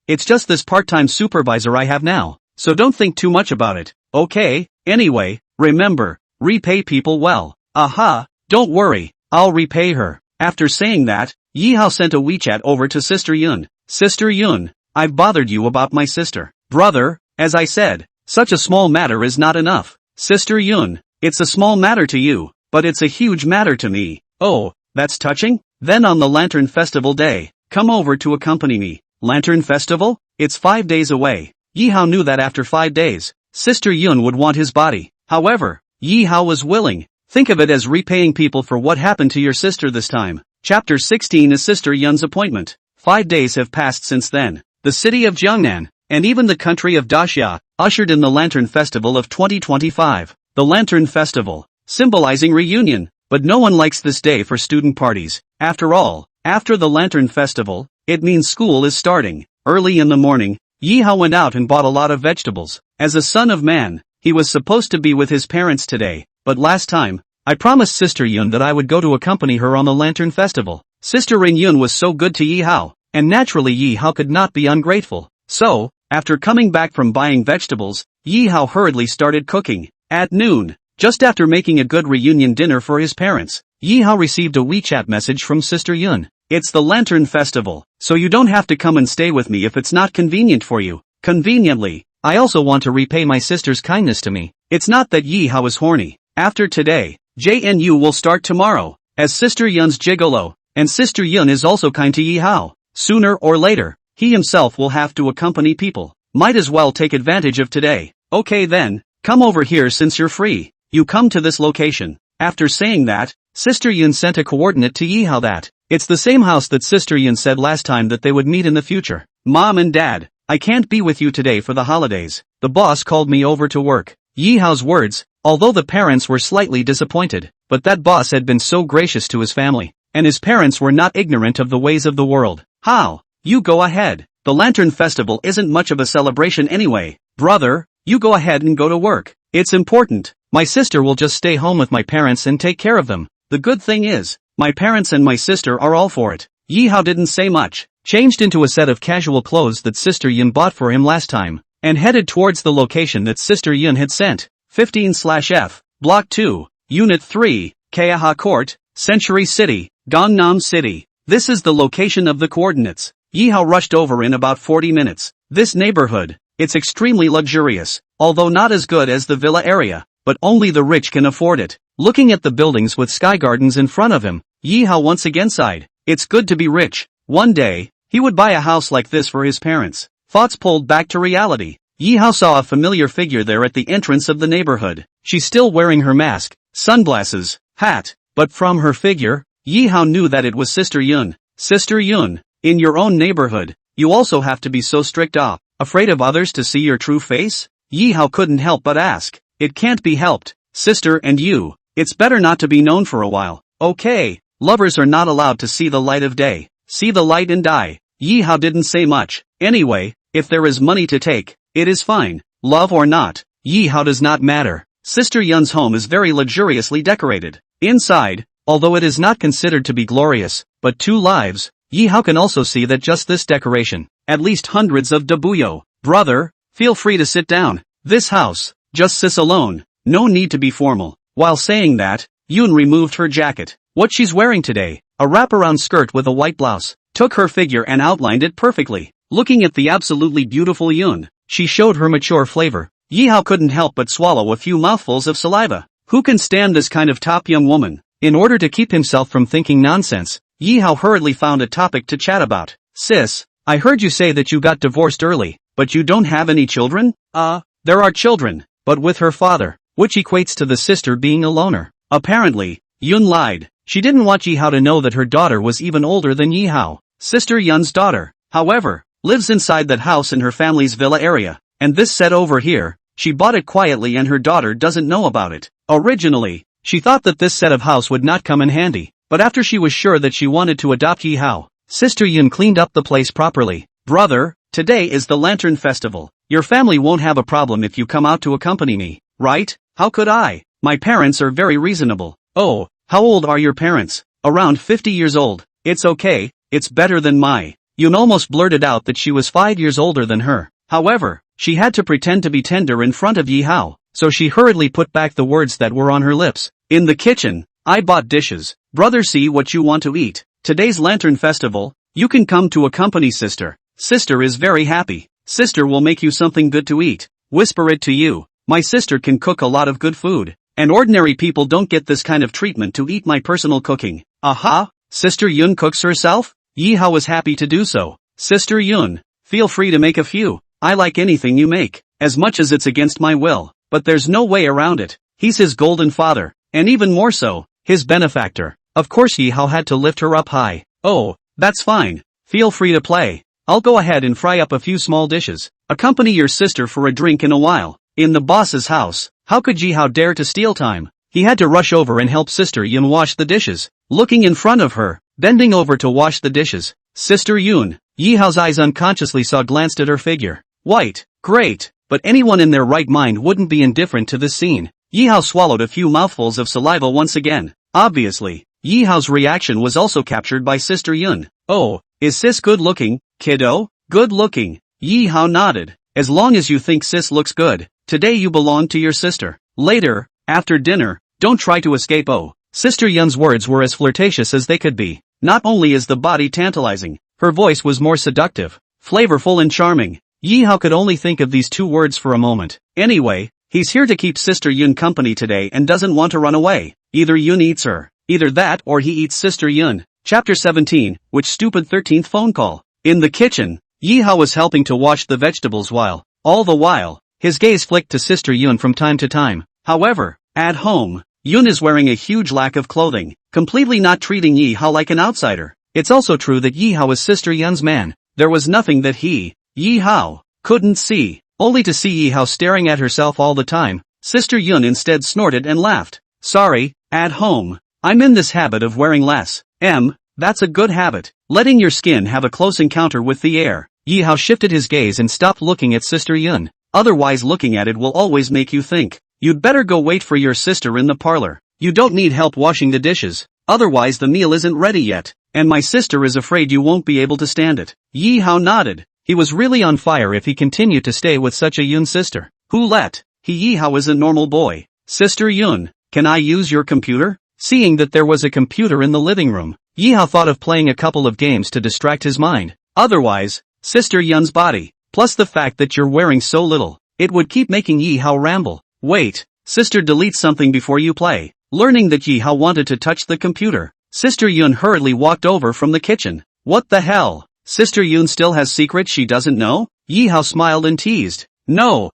It's just this part-time supervisor I have now, so don't think too much about it. Okay, anyway, remember, repay people well. Aha, don't worry, I'll repay her. After saying that, Yi Hao sent a WeChat over to Sister Yun. Sister Yun, I've bothered you about my sister. Brother, as I said, such a small matter is not enough. Sister Yun, it's a small matter to you, but it's a huge matter to me. Oh, that's touching? Then on the Lantern Festival day, come over to accompany me. Lantern Festival? It's 5 days away. Yi Hao knew that after 5 days, Sister Yun would want his body. However, Yi Hao was willing. Think of it as repaying people for what happened to your sister this time. Chapter 16 is Sister Yun's appointment. 5 days have passed since then. The city of Jiangnan, and even the country of Daxia, ushered in the Lantern Festival of 2025. The Lantern Festival, symbolizing reunion, but no one likes this day for student parties. After all, after the Lantern Festival, it means school is starting. Early in the morning, Yi Hao went out and bought a lot of vegetables. As a son of man, he was supposed to be with his parents today, but last time, I promised Sister Yun that I would go to accompany her on the Lantern Festival. Sister Ring Yun was so good to Yi Hao, and naturally Yi Hao could not be ungrateful. So, after coming back from buying vegetables, Yi Hao hurriedly started cooking. At noon, just after making a good reunion dinner for his parents, Yi Hao received a WeChat message from Sister Yun. It's the Lantern Festival, so you don't have to come and stay with me if it's not convenient for you. Conveniently, I also want to repay my sister's kindness to me. It's not that Yi Hao is horny. After today, JNU will start tomorrow, as Sister Yun's gigolo, and Sister Yun is also kind to Yi Hao. Sooner or later, he himself will have to accompany people. Might as well take advantage of today. Okay then, come over here since you're free. you come to this location. After saying that, Sister Yun sent a coordinate to Yihao that it's the same house that Sister Yun said last time that they would meet in the future. Mom and Dad, I can't be with you today for the holidays. The boss called me over to work. Yihao's words, although the parents were slightly disappointed, but that boss had been so gracious to his family, and his parents were not ignorant of the ways of the world. How? You go ahead. The Lantern Festival isn't much of a celebration anyway. Brother, you go ahead and go to work. It's important. My sister will just stay home with my parents and take care of them. The good thing is, my parents and my sister are all for it. Yihao didn't say much, changed into a set of casual clothes that Sister Yun bought for him last time, and headed towards the location that Sister Yun had sent. 15/F, Block 2, Unit 3, Keaha Court, Century City, Gangnam City. This is the location of the coordinates. Yihao rushed over in about 40 minutes. This neighborhood, it's extremely luxurious, although not as good as the villa area, but only the rich can afford it. Looking at the buildings with sky gardens in front of him, Yihao once again sighed. It's good to be rich. One day, he would buy a house like this for his parents. Thoughts pulled back to reality. Yihao saw a familiar figure there at the entrance of the neighborhood. She's still wearing her mask, sunglasses, hat, but from her figure, Yihao knew that it was Sister Yun. Sister Yun, in your own neighborhood, you also have to be so strict afraid of others to see your true face? Yihao couldn't help but ask. It can't be helped, sister, and you, it's better not to be known for a while. Okay, lovers are not allowed to see the light of day. See the light and die. Yihao didn't say much. Anyway, if there is money to take, it is fine. Love or not, Yihao does not matter. Sister Yun's home is very luxuriously decorated. Inside, although it is not considered to be glorious, but 2 lives, Yihao can also see that just this decoration, at least hundreds of dabuyo. Brother, feel free to sit down. This house, just sis alone, no need to be formal. While saying that, Yun removed her jacket. What she's wearing today, a wraparound skirt with a white blouse, took her figure and outlined it perfectly. Looking at the absolutely beautiful Yun, she showed her mature flavor. Yihao couldn't help but swallow a few mouthfuls of saliva. Who can stand this kind of top young woman? In order to keep himself from thinking nonsense, Yihao hurriedly found a topic to chat about. Sis, I heard you say that you got divorced early, but you don't have any children? There are children, but with her father, which equates to the sister being a loner. Apparently, Yun lied. She didn't want Yihao to know that her daughter was even older than Yihao. Sister Yun's daughter, however, lives inside that house in her family's villa area, and this set over here, she bought it quietly and her daughter doesn't know about it. Originally, she thought that this set of house would not come in handy, but after she was sure that she wanted to adopt Yihao, Sister Yun cleaned up the place properly. Brother, today is the Lantern Festival. Your family won't have a problem if you come out to accompany me, right? How could I? My parents are very reasonable. Oh, how old are your parents? Around 50 years old. It's okay, it's better than my. Yun almost blurted out that she was 5 years older than her. However, she had to pretend to be tender in front of Yihao, so she hurriedly put back the words that were on her lips. In the kitchen, I bought dishes. Brother, see what you want to eat. Today's Lantern Festival, you can come to accompany sister. Sister is very happy. Sister will make you something good to eat. Whisper it to you. My sister can cook a lot of good food, and ordinary people don't get this kind of treatment to eat my personal cooking. Aha! Sister Yun cooks herself? Yihao was happy to do so. Sister Yun, feel free to make a few. I like anything you make, as much as it's against my will, but there's no way around it. He's his golden father, and even more so, his benefactor. Of course Yihao had to lift her up high. Oh, that's fine. Feel free to play. I'll go ahead and fry up a few small dishes. Accompany your sister for a drink in a while. In the boss's house, how could Yihao dare to steal time? He had to rush over and help Sister Yun wash the dishes. Looking in front of her, bending over to wash the dishes, Sister Yun, Yihao's eyes unconsciously glanced at her figure. White, great, but anyone in their right mind wouldn't be indifferent to this scene. Yihao swallowed a few mouthfuls of saliva once again. Obviously, Yihao's reaction was also captured by Sister Yun. Oh, is sis good looking, kiddo? Good looking. Yihao nodded. As long as you think sis looks good, today you belong to your sister. Later, after dinner, don't try to escape. Oh, Sister Yun's words were as flirtatious as they could be. Not only is the body tantalizing, her voice was more seductive, flavorful and charming. Yihao could only think of these 2 words for a moment. Anyway, he's here to keep Sister Yun company today and doesn't want to run away. Either Yun eats her. Either that or he eats Sister Yun. Chapter 17, Which Stupid 13th Phone Call. In the kitchen, Yihao was helping to wash the vegetables while, all the while, his gaze flicked to Sister Yun from time to time. However, At home, Yun is wearing a huge lack of clothing, completely not treating Yi Hao like an outsider. It's also true that Yi Hao is Sister Yun's man. There was nothing that Yi Hao, couldn't see. Only to see Yi Hao staring at herself all the time, Sister Yun instead snorted and laughed. Sorry, at home, I'm in this habit of wearing less. That's a good habit. Letting your skin have a close encounter with the air. Yi Hao shifted his gaze and stopped looking at Sister Yun. Otherwise looking at it will always make you think. You'd better go wait for your sister in the parlor. You don't need help washing the dishes. Otherwise the meal isn't ready yet. And my sister is afraid you won't be able to stand it. Yi Hao nodded. He was really on fire if he continued to stay with such a Yun sister. Who let? Yi Hao is a normal boy. Sister Yun, can I use your computer? Seeing that there was a computer in the living room, Yi Hao thought of playing a couple of games to distract his mind. Otherwise, Sister Yun's body, plus the fact that you're wearing so little, it would keep making Yi Hao ramble. Wait, sister, delete something before you play. Learning that Yi Hao wanted to touch the computer, Sister Yun hurriedly walked over from the kitchen. What the hell? Sister Yun still has secrets she doesn't know? Yi Hao smiled and teased. No,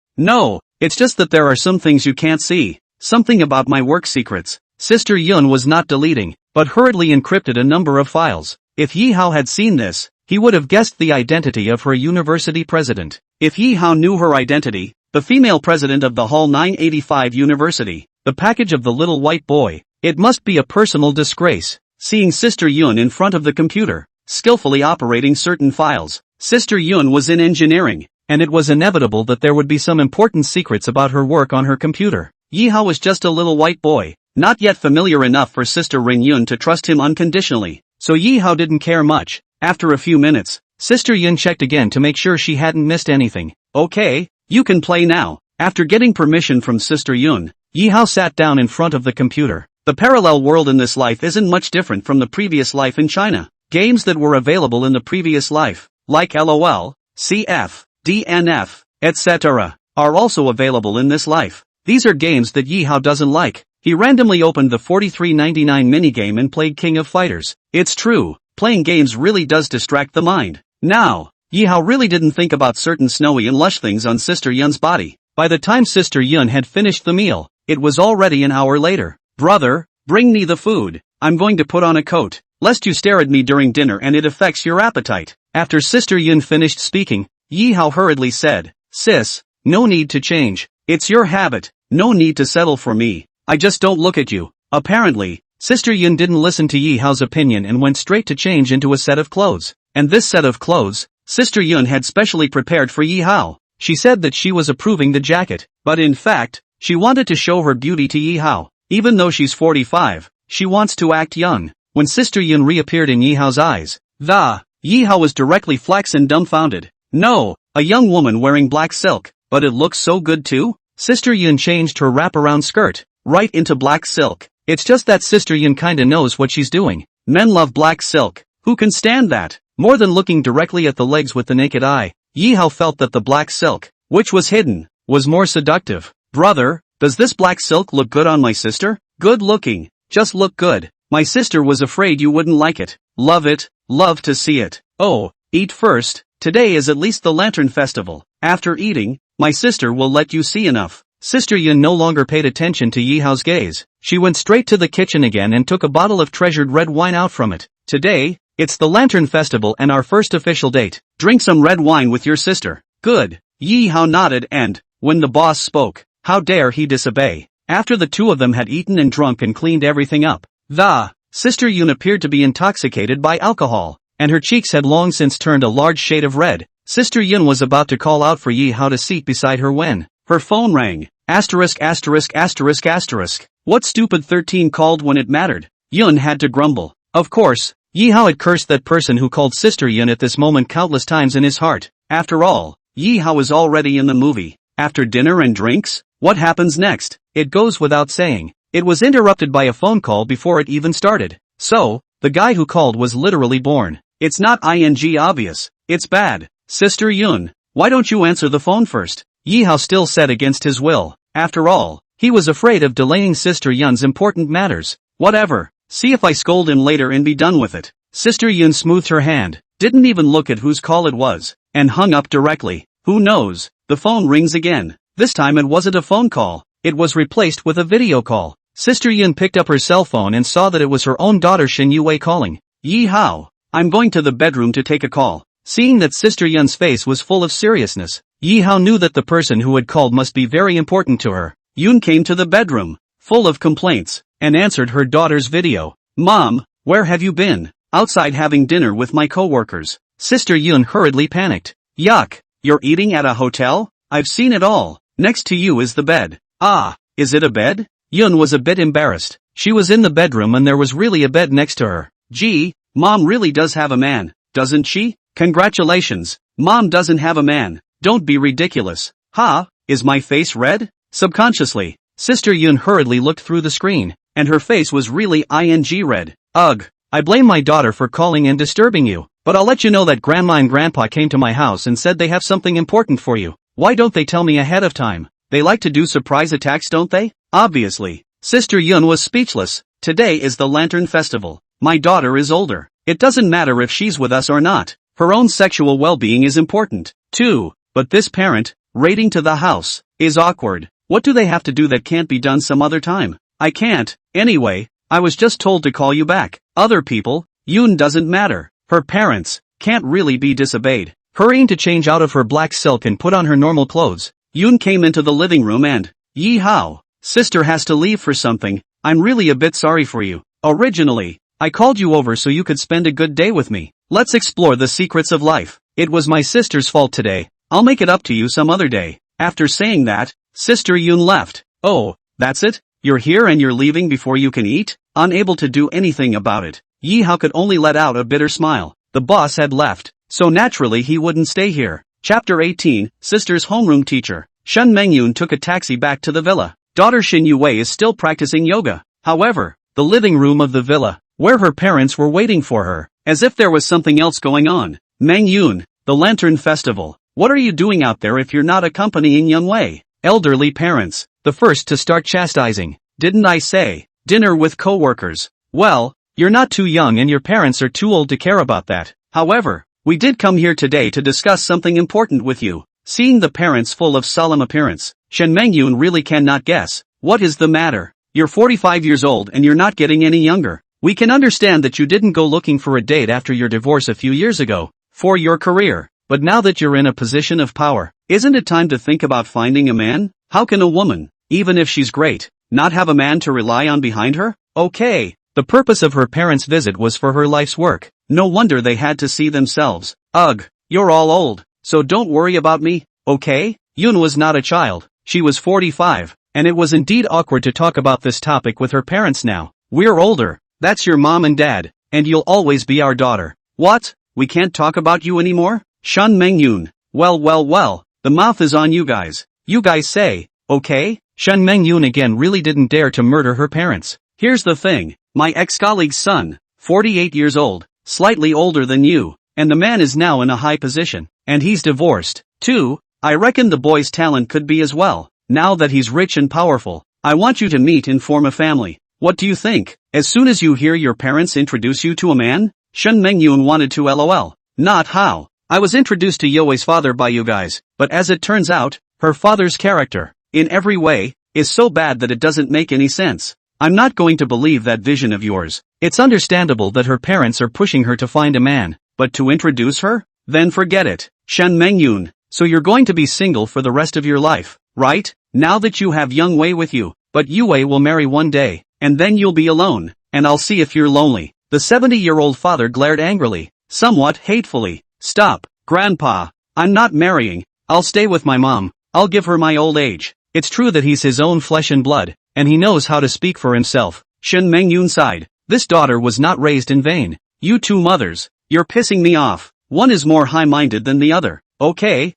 it's just that there are some things you can't see. Something about my work secrets. Sister Yun was not deleting, but hurriedly encrypted a number of files. If Yi Hao had seen this, he would have guessed the identity of her university president. If Yi Hao knew her identity, the female president of the Hall 985 University, the package of the little white boy, it must be a personal disgrace. Seeing Sister Yun in front of the computer, skillfully operating certain files. Sister Yun was in engineering, and it was inevitable that there would be some important secrets about her work on her computer. Yi Hao was just a little white boy, not yet familiar enough for Sister Ring Yun to trust him unconditionally, so Yi Hao didn't care much. After a few minutes, Sister Yun checked again to make sure she hadn't missed anything. Okay, you can play now. After getting permission from Sister Yun, Yi Hao sat down in front of the computer. The parallel world in this life isn't much different from the previous life in China. Games that were available in the previous life, like LOL, CF, DNF, etc., are also available in this life. These are games that Yi Hao doesn't like. He randomly opened the 43.99 minigame and played King of Fighters. It's true, playing games really does distract the mind. Now, Yi Hao really didn't think about certain snowy and lush things on Sister Yun's body. By the time Sister Yun had finished the meal, it was already an hour later. Brother, bring me the food. I'm going to put on a coat, lest you stare at me during dinner and it affects your appetite. After Sister Yun finished speaking, Yi Hao hurriedly said, Sis, no need to change. It's your habit. No need to settle for me. I just don't look at you. Apparently, Sister Yun didn't listen to Yi Hao's opinion and went straight to change into a set of clothes. And this set of clothes, Sister Yun had specially prepared for Yi Hao. She said that she was approving the jacket, but in fact, she wanted to show her beauty to Yi Hao. Even though she's 45, she wants to act young. When Sister Yun reappeared in Yi Hao's eyes, Yi Hao was directly flexed and dumbfounded. No, a young woman wearing black silk, but it looks so good too? Sister Yun changed her wraparound skirt, right into black silk. It's just that Sister Yun kinda knows what she's doing. Men love black silk. Who can stand that? More than looking directly at the legs with the naked eye, Yi Hao felt that the black silk, which was hidden, was more seductive. Brother, does this black silk look good on my sister? Good looking. Just look good. My sister was afraid you wouldn't like it. Love it. Love to see it. Oh, eat first. Today is at least the Lantern Festival. After eating, my sister will let you see enough. Sister Yun no longer paid attention to Yi Hao's gaze. She went straight to the kitchen again and took a bottle of treasured red wine out from it. Today, it's the Lantern Festival and our first official date. Drink some red wine with your sister. Good. Yi Hao nodded and, when the boss spoke, how dare he disobey? After the two of them had eaten and drunk and cleaned everything up, Sister Yun appeared to be intoxicated by alcohol, and her cheeks had long since turned a large shade of red. Sister Yun was about to call out for Yi Hao to seat beside her when her phone rang. What stupid 13 called when it mattered? Yun had to grumble. Of course, Yi Hao had cursed that person who called Sister Yun at this moment countless times in his heart. After all, Yi Hao is already in the movie. After dinner and drinks, what happens next? It goes without saying. It was interrupted by a phone call before it even started. So, the guy who called was literally born. It's not ing obvious. It's bad. Sister Yun, why don't you answer the phone first? Yi Hao still said against his will. After all, he was afraid of delaying Sister Yun's important matters. Whatever. See if I scold him later and be done with it. Sister Yun smoothed her hand, didn't even look at whose call it was, and hung up directly. Who knows? The phone rings again. This time it wasn't a phone call. it was replaced with a video call. Sister Yun picked up her cell phone and saw that it was her own daughter Shin Yue calling. Yi Hao, I'm going to the bedroom to take a call. Seeing that Sister Yun's face was full of seriousness, Yi Hao knew that the person who had called must be very important to her. Yun came to the bedroom, full of complaints, and answered her daughter's video. Mom, where have you been? Outside having dinner with my co-workers. Sister Yun hurriedly panicked. Yuck, you're eating at a hotel? I've seen it all. Next to you is the bed. Ah, is it a bed? Yun was a bit embarrassed. She was in the bedroom and there was really a bed next to her. Gee, Mom really does have a man, doesn't she? Congratulations, Mom doesn't have a man. Don't be ridiculous. Ha, is my face red? Subconsciously, Sister Yun hurriedly looked through the screen, and her face was really red. Ugh, I blame my daughter for calling and disturbing you, but I'll let you know that Grandma and Grandpa came to my house and said they have something important for you. Why don't they tell me ahead of time? They like to do surprise attacks, don't they? Obviously. Sister Yun was speechless. Today is the Lantern Festival. My daughter is older. It doesn't matter if she's with us or not. Her own sexual well-being is important, too. But this parent, raiding to the house, is awkward. What do they have to do that can't be done some other time? I can't. Anyway, I was just told to call you back. Other people, Yun doesn't matter. Her parents, can't really be disobeyed. Hurrying to change out of her black silk and put on her normal clothes, Yun came into the living room and, Yi Hao, sister has to leave for something. I'm really a bit sorry for you. Originally, I called you over so you could spend a good day with me. Let's explore the secrets of life. It was my sister's fault today. I'll make it up to you some other day. After saying that, Sister Yun left. Oh, that's it? You're here and you're leaving before you can eat? Unable to do anything about it, Yi Hao could only let out a bitter smile. The boss had left, so naturally he wouldn't stay here. Chapter 18, Sister's Homeroom Teacher. Shen Mengyun took a taxi back to the villa. Daughter Shin Yue is still practicing yoga. However, the living room of the villa, where her parents were waiting for her, as if there was something else going on. Mengyun, the Lantern Festival. What are you doing out there if you're not accompanying Young Wei? Elderly parents, the first to start chastising. Didn't I say, dinner with co-workers? Well, you're not too young and your parents are too old to care about that. However, we did come here today to discuss something important with you. Seeing the parents full of solemn appearance, Shen Mengyun really cannot guess. What is the matter? You're 45 years old and you're not getting any younger. We can understand that you didn't go looking for a date after your divorce a few years ago, for your career. But now that you're in a position of power, isn't it time to think about finding a man? How can a woman, even if she's great, not have a man to rely on behind her? Okay. The purpose of her parents' visit was for her life's work. No wonder they had to see themselves. Ugh, you're all old, so don't worry about me, okay? Yun was not a child. She was 45, and it was indeed awkward to talk about this topic with her parents now. We're older. That's your mom and dad, and you'll always be our daughter. What? We can't talk about you anymore? Shen Mengyun. Well, the mouth is on you guys. You guys say, okay? Shen Mengyun again really didn't dare to murder her parents. Here's the thing, my ex-colleague's son, 48 years old, slightly older than you, and the man is now in a high position, and he's divorced, too. I reckon the boy's talent could be as well. Now that he's rich and powerful, I want you to meet and form a family. What do you think? As soon as you hear your parents introduce you to a man? Shen Mengyun wanted to LOL. Not how. I was introduced to Yue's father by you guys, but as it turns out, her father's character, in every way, is so bad that it doesn't make any sense. I'm not going to believe that vision of yours. It's understandable that her parents are pushing her to find a man, but to introduce her? Then forget it. Shen Mengyun, so you're going to be single for the rest of your life, right? Now that you have Young Wei with you, but Yue will marry one day, and then you'll be alone, and I'll see if you're lonely. The 70-year-old father glared angrily, somewhat hatefully. Stop, Grandpa. I'm not marrying. I'll stay with my mom. I'll give her my old age. It's true that he's his own flesh and blood, and he knows how to speak for himself. Shen Mengyun sighed. This daughter was not raised in vain. You two mothers, you're pissing me off. One is more high-minded than the other. Okay,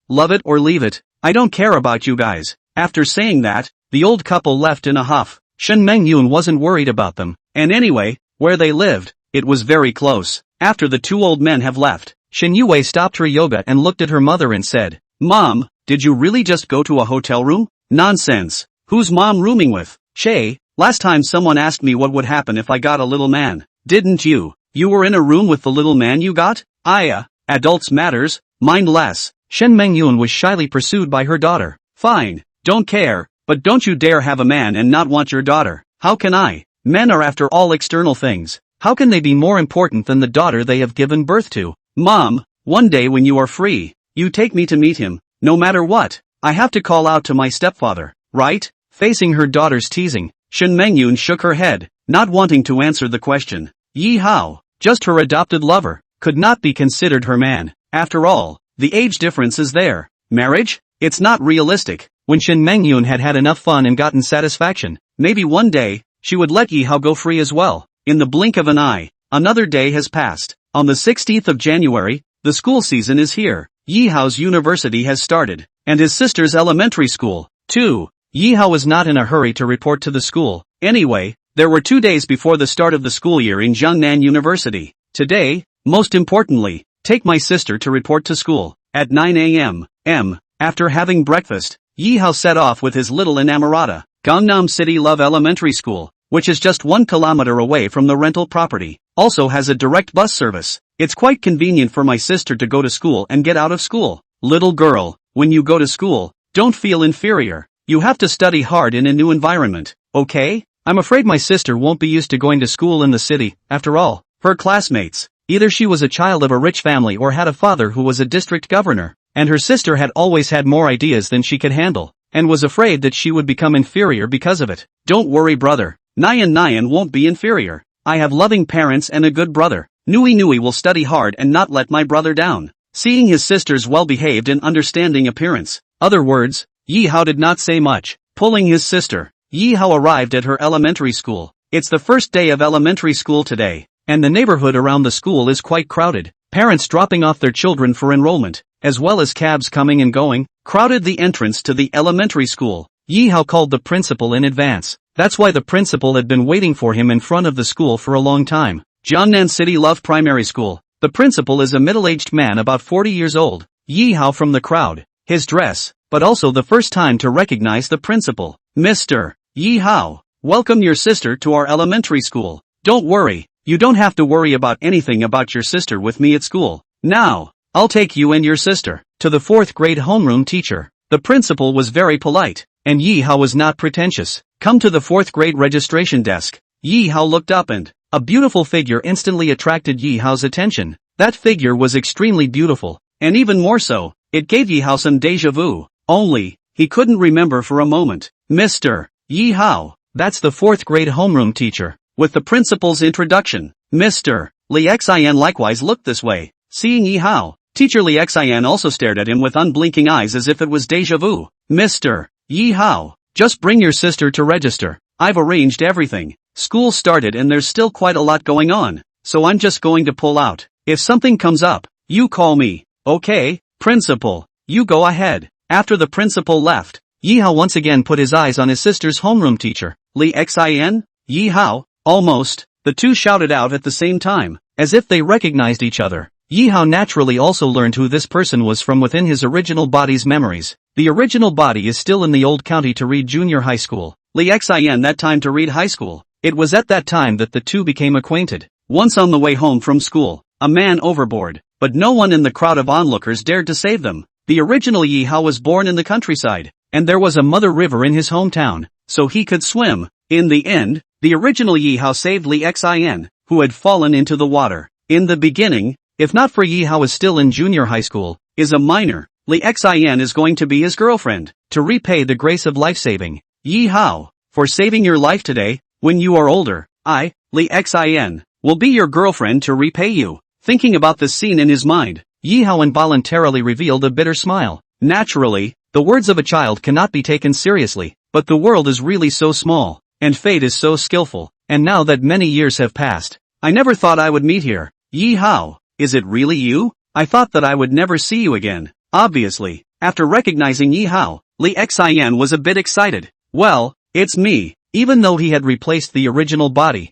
love it or leave it. I don't care about you guys. After saying that, the old couple left in a huff. Shen Mengyun wasn't worried about them, and anyway, where they lived, it was very close. After the two old men have left, Shin Yue stopped her yoga and looked at her mother and said, Mom, did you really just go to a hotel room? Nonsense. Who's Mom rooming with? Che, last time someone asked me what would happen if I got a little man. Didn't you? You were in a room with the little man you got? Adults matters, mind less. Shen Mengyun was shyly pursued by her daughter. Fine, don't care, But don't you dare have a man and not want your daughter. How can I? Men are after all external things. How can they be more important than the daughter they have given birth to? Mom, one day when you are free, you take me to meet him, no matter what. I have to call out to my stepfather, right? Facing her daughter's teasing, Shin Mengyun shook her head, not wanting to answer the question. Yi Hao, just her adopted lover, could not be considered her man. After all, the age difference is there. Marriage? It's not realistic. When Shin Mengyun had had enough fun and gotten satisfaction, maybe one day, she would let Yi Hao go free as well. In the blink of an eye, another day has passed. On the 16th of January, the school season is here. Yi Hao's university has started, and his sister's elementary school, too. Yi Hao was not in a hurry to report to the school. Anyway, there were 2 days before the start of the school year in Jiangnan University. Today, most importantly, take my sister to report to school, at 9 a.m. After having breakfast, Yi Hao set off with his little inamorata. Gangnam City Love Elementary School, which is just 1 kilometer away from the rental property, also has a direct bus service. It's quite convenient for my sister to go to school and get out of school. Little girl, when you go to school, don't feel inferior. You have to study hard in a new environment, okay? I'm afraid my sister won't be used to going to school in the city. After all, her classmates, either she was a child of a rich family or had a father who was a district governor, and her sister had always had more ideas than she could handle, and was afraid that she would become inferior because of it. Don't worry, brother. Nyan won't be inferior. I have loving parents and a good brother. Nui will study hard and not let my brother down. Seeing his sister's well-behaved and understanding appearance, other words, Yi Hao did not say much. Pulling his sister, Yi Hao arrived at her elementary school. It's the first day of elementary school today, and the neighborhood around the school is quite crowded. Parents dropping off their children for enrollment, as well as cabs coming and going, crowded the entrance to the elementary school. Yi Hao called the principal in advance. That's why the principal had been waiting for him in front of the school for a long time. Jiangnan City Love Primary School. The principal is a middle-aged man about 40 years old. Yi Hao from the crowd, his dress, but also the first time to recognize the principal. Mr. Yi Hao, welcome your sister to our elementary school. Don't worry, you don't have to worry about anything about your sister with me at school. Now, I'll take you and your sister to the 4th grade homeroom teacher. The principal was very polite, and Yi Hao was not pretentious. Come to the 4th grade registration desk. Yi Hao looked up and a beautiful figure instantly attracted Yi Hao's attention. That figure was extremely beautiful, and even more so, it gave Yi Hao some déjà vu. Only, he couldn't remember for a moment. Mr. Yi Hao, that's the 4th grade homeroom teacher. With the principal's introduction, Mr. Li Xian likewise looked this way. Seeing Yi Hao, teacher Li Xian also stared at him with unblinking eyes as if it was déjà vu. Mr. Yi Hao, just bring your sister to register. I've arranged everything. School started and there's still quite a lot going on, so I'm just going to pull out. If something comes up, you call me. Okay, principal, you go ahead. After the principal left, Yi Hao once again put his eyes on his sister's homeroom teacher. Li Xian? Yi Hao? Almost, the two shouted out at the same time, as if they recognized each other. Yi Hao naturally also learned who this person was from within his original body's memories. The original body is still in the old county to read junior high school. Li Xian that time to read high school. It was at that time that the two became acquainted. Once on the way home from school, a man overboard, but no one in the crowd of onlookers dared to save them. The original Yi Hao was born in the countryside, and there was a mother river in his hometown, so he could swim. In the end, the original Yi Hao saved Li Xian, who had fallen into the water. In the beginning, if not for Yi Hao is still in junior high school, is a minor, Li Xian is going to be his girlfriend, to repay the grace of life-saving. Yi Hao, for saving your life today, when you are older, I, Li Xian, will be your girlfriend to repay you. Thinking about this scene in his mind, Yi Hao involuntarily revealed a bitter smile. Naturally, the words of a child cannot be taken seriously, but the world is really so small, and fate is so skillful, and now that many years have passed, I never thought I would meet here. Yi Hao, is it really you? I thought that I would never see you again. Obviously, after recognizing Yi Hao, Li Xian was a bit excited. Well, it's me. Even though he had replaced the original body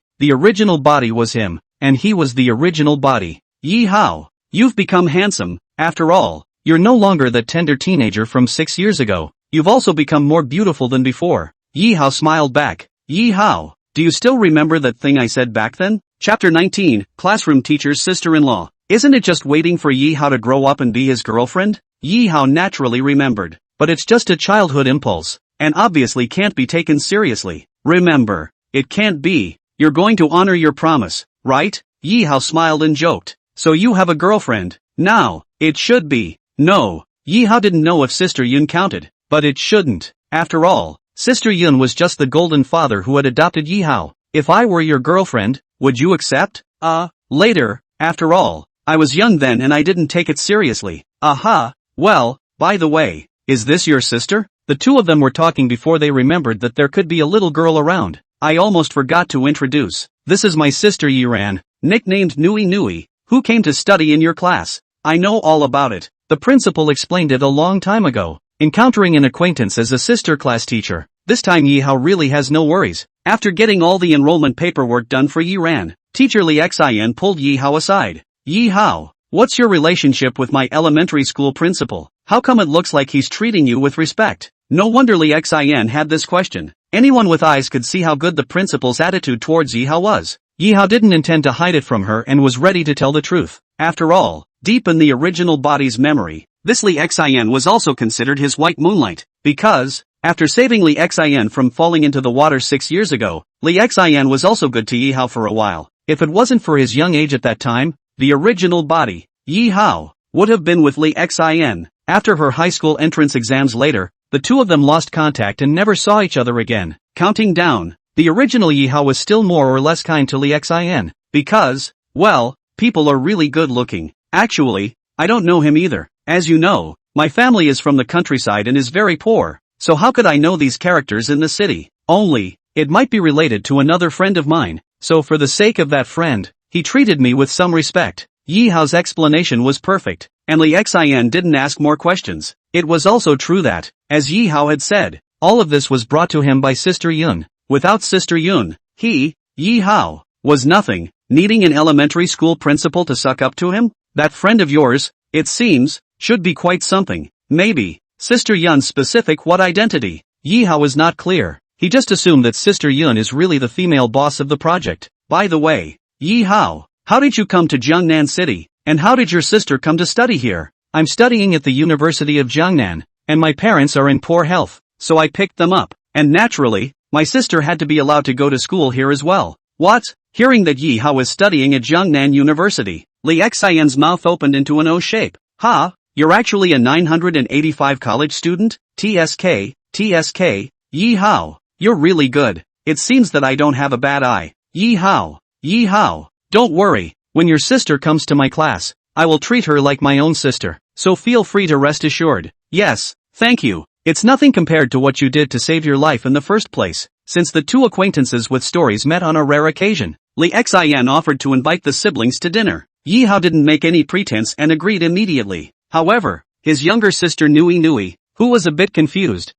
was him, and he was the original body. Yi Hao, you've become handsome. After all, you're no longer the tender teenager from 6 years ago. You've also become more beautiful than before. Yi Hao smiled back. Yi Hao, do you still remember that thing I said back then? Chapter 19, Classroom Teacher's Sister-in-Law. Isn't it just waiting for Yi Hao to grow up and be his girlfriend? Yi Hao naturally remembered. But it's just a childhood impulse. and obviously can't be taken seriously. Remember, it can't be. You're going to honor your promise, right? Yi Hao smiled and joked. So you have a girlfriend? Now, it should be. No, Yi Hao didn't know if Sister Yun counted, but it shouldn't. After all, Sister Yun was just the golden father who had adopted Yi Hao. If I were your girlfriend, would you accept? Later, after all, I was young then and I didn't take it seriously. Aha, well, by the way, is this your sister? The two of them were talking before they remembered that there could be a little girl around. I almost forgot to introduce. This is my sister Yiran, nicknamed Nui Nui, who came to study in your class. I know all about it. The principal explained it a long time ago. Encountering an acquaintance as a sister class teacher. This time Yi Hao really has no worries. After getting all the enrollment paperwork done for Yiran, teacher Li Xian pulled Yi Hao aside. Yi Hao, what's your relationship with my elementary school principal? How come it looks like he's treating you with respect? No wonder Li Xian had this question. Anyone with eyes could see how good the principal's attitude towards Yi Hao was. Yi Hao didn't intend to hide it from her and was ready to tell the truth. After all, deep in the original body's memory, this Li Xian was also considered his white moonlight, because, after saving Li Xian from falling into the water 6 years ago, Li Xian was also good to Yi Hao for a while. If it wasn't for his young age at that time, the original body, Yi Hao, would have been with Li Xian. After her high school entrance exams later, the two of them lost contact and never saw each other again. Counting down, the original Yi Hao was still more or less kind to Li Xian, because, well, people are really good looking. Actually, I don't know him either. As you know, my family is from the countryside and is very poor, so how could I know these characters in the city? Only, it might be related to another friend of mine, so for the sake of that friend, he treated me with some respect. Yi Hao's explanation was perfect, and Li Xian didn't ask more questions. It was also true that, as Yi Hao had said, all of this was brought to him by Sister Yun. Without Sister Yun, he, Yi Hao, was nothing. Needing an elementary school principal to suck up to him? That friend of yours, it seems, should be quite something. Maybe, Sister Yun's specific what identity? Yi Hao was not clear. He just assumed that Sister Yun is really the female boss of the project. By the way, Yi Hao, how did you come to Jiangnan City, and how did your sister come to study here? I'm studying at the University of Jiangnan, and my parents are in poor health, so I picked them up, and naturally, my sister had to be allowed to go to school here as well. What? Hearing that Yi Hao was studying at Jiangnan University, Li Xian's mouth opened into an O shape. Ha, you're actually a 985 college student? TSK, Yi Hao, you're really good. It seems that I don't have a bad eye. Yi Hao, don't worry, when your sister comes to my class, I will treat her like my own sister, so feel free to rest assured. Yes, thank you. It's nothing compared to what you did to save your life in the first place. Since the two acquaintances with stories met on a rare occasion, Li Xian offered to invite the siblings to dinner. Yi Hao didn't make any pretense and agreed immediately. However, his younger sister Nui Nui, who was a bit confused.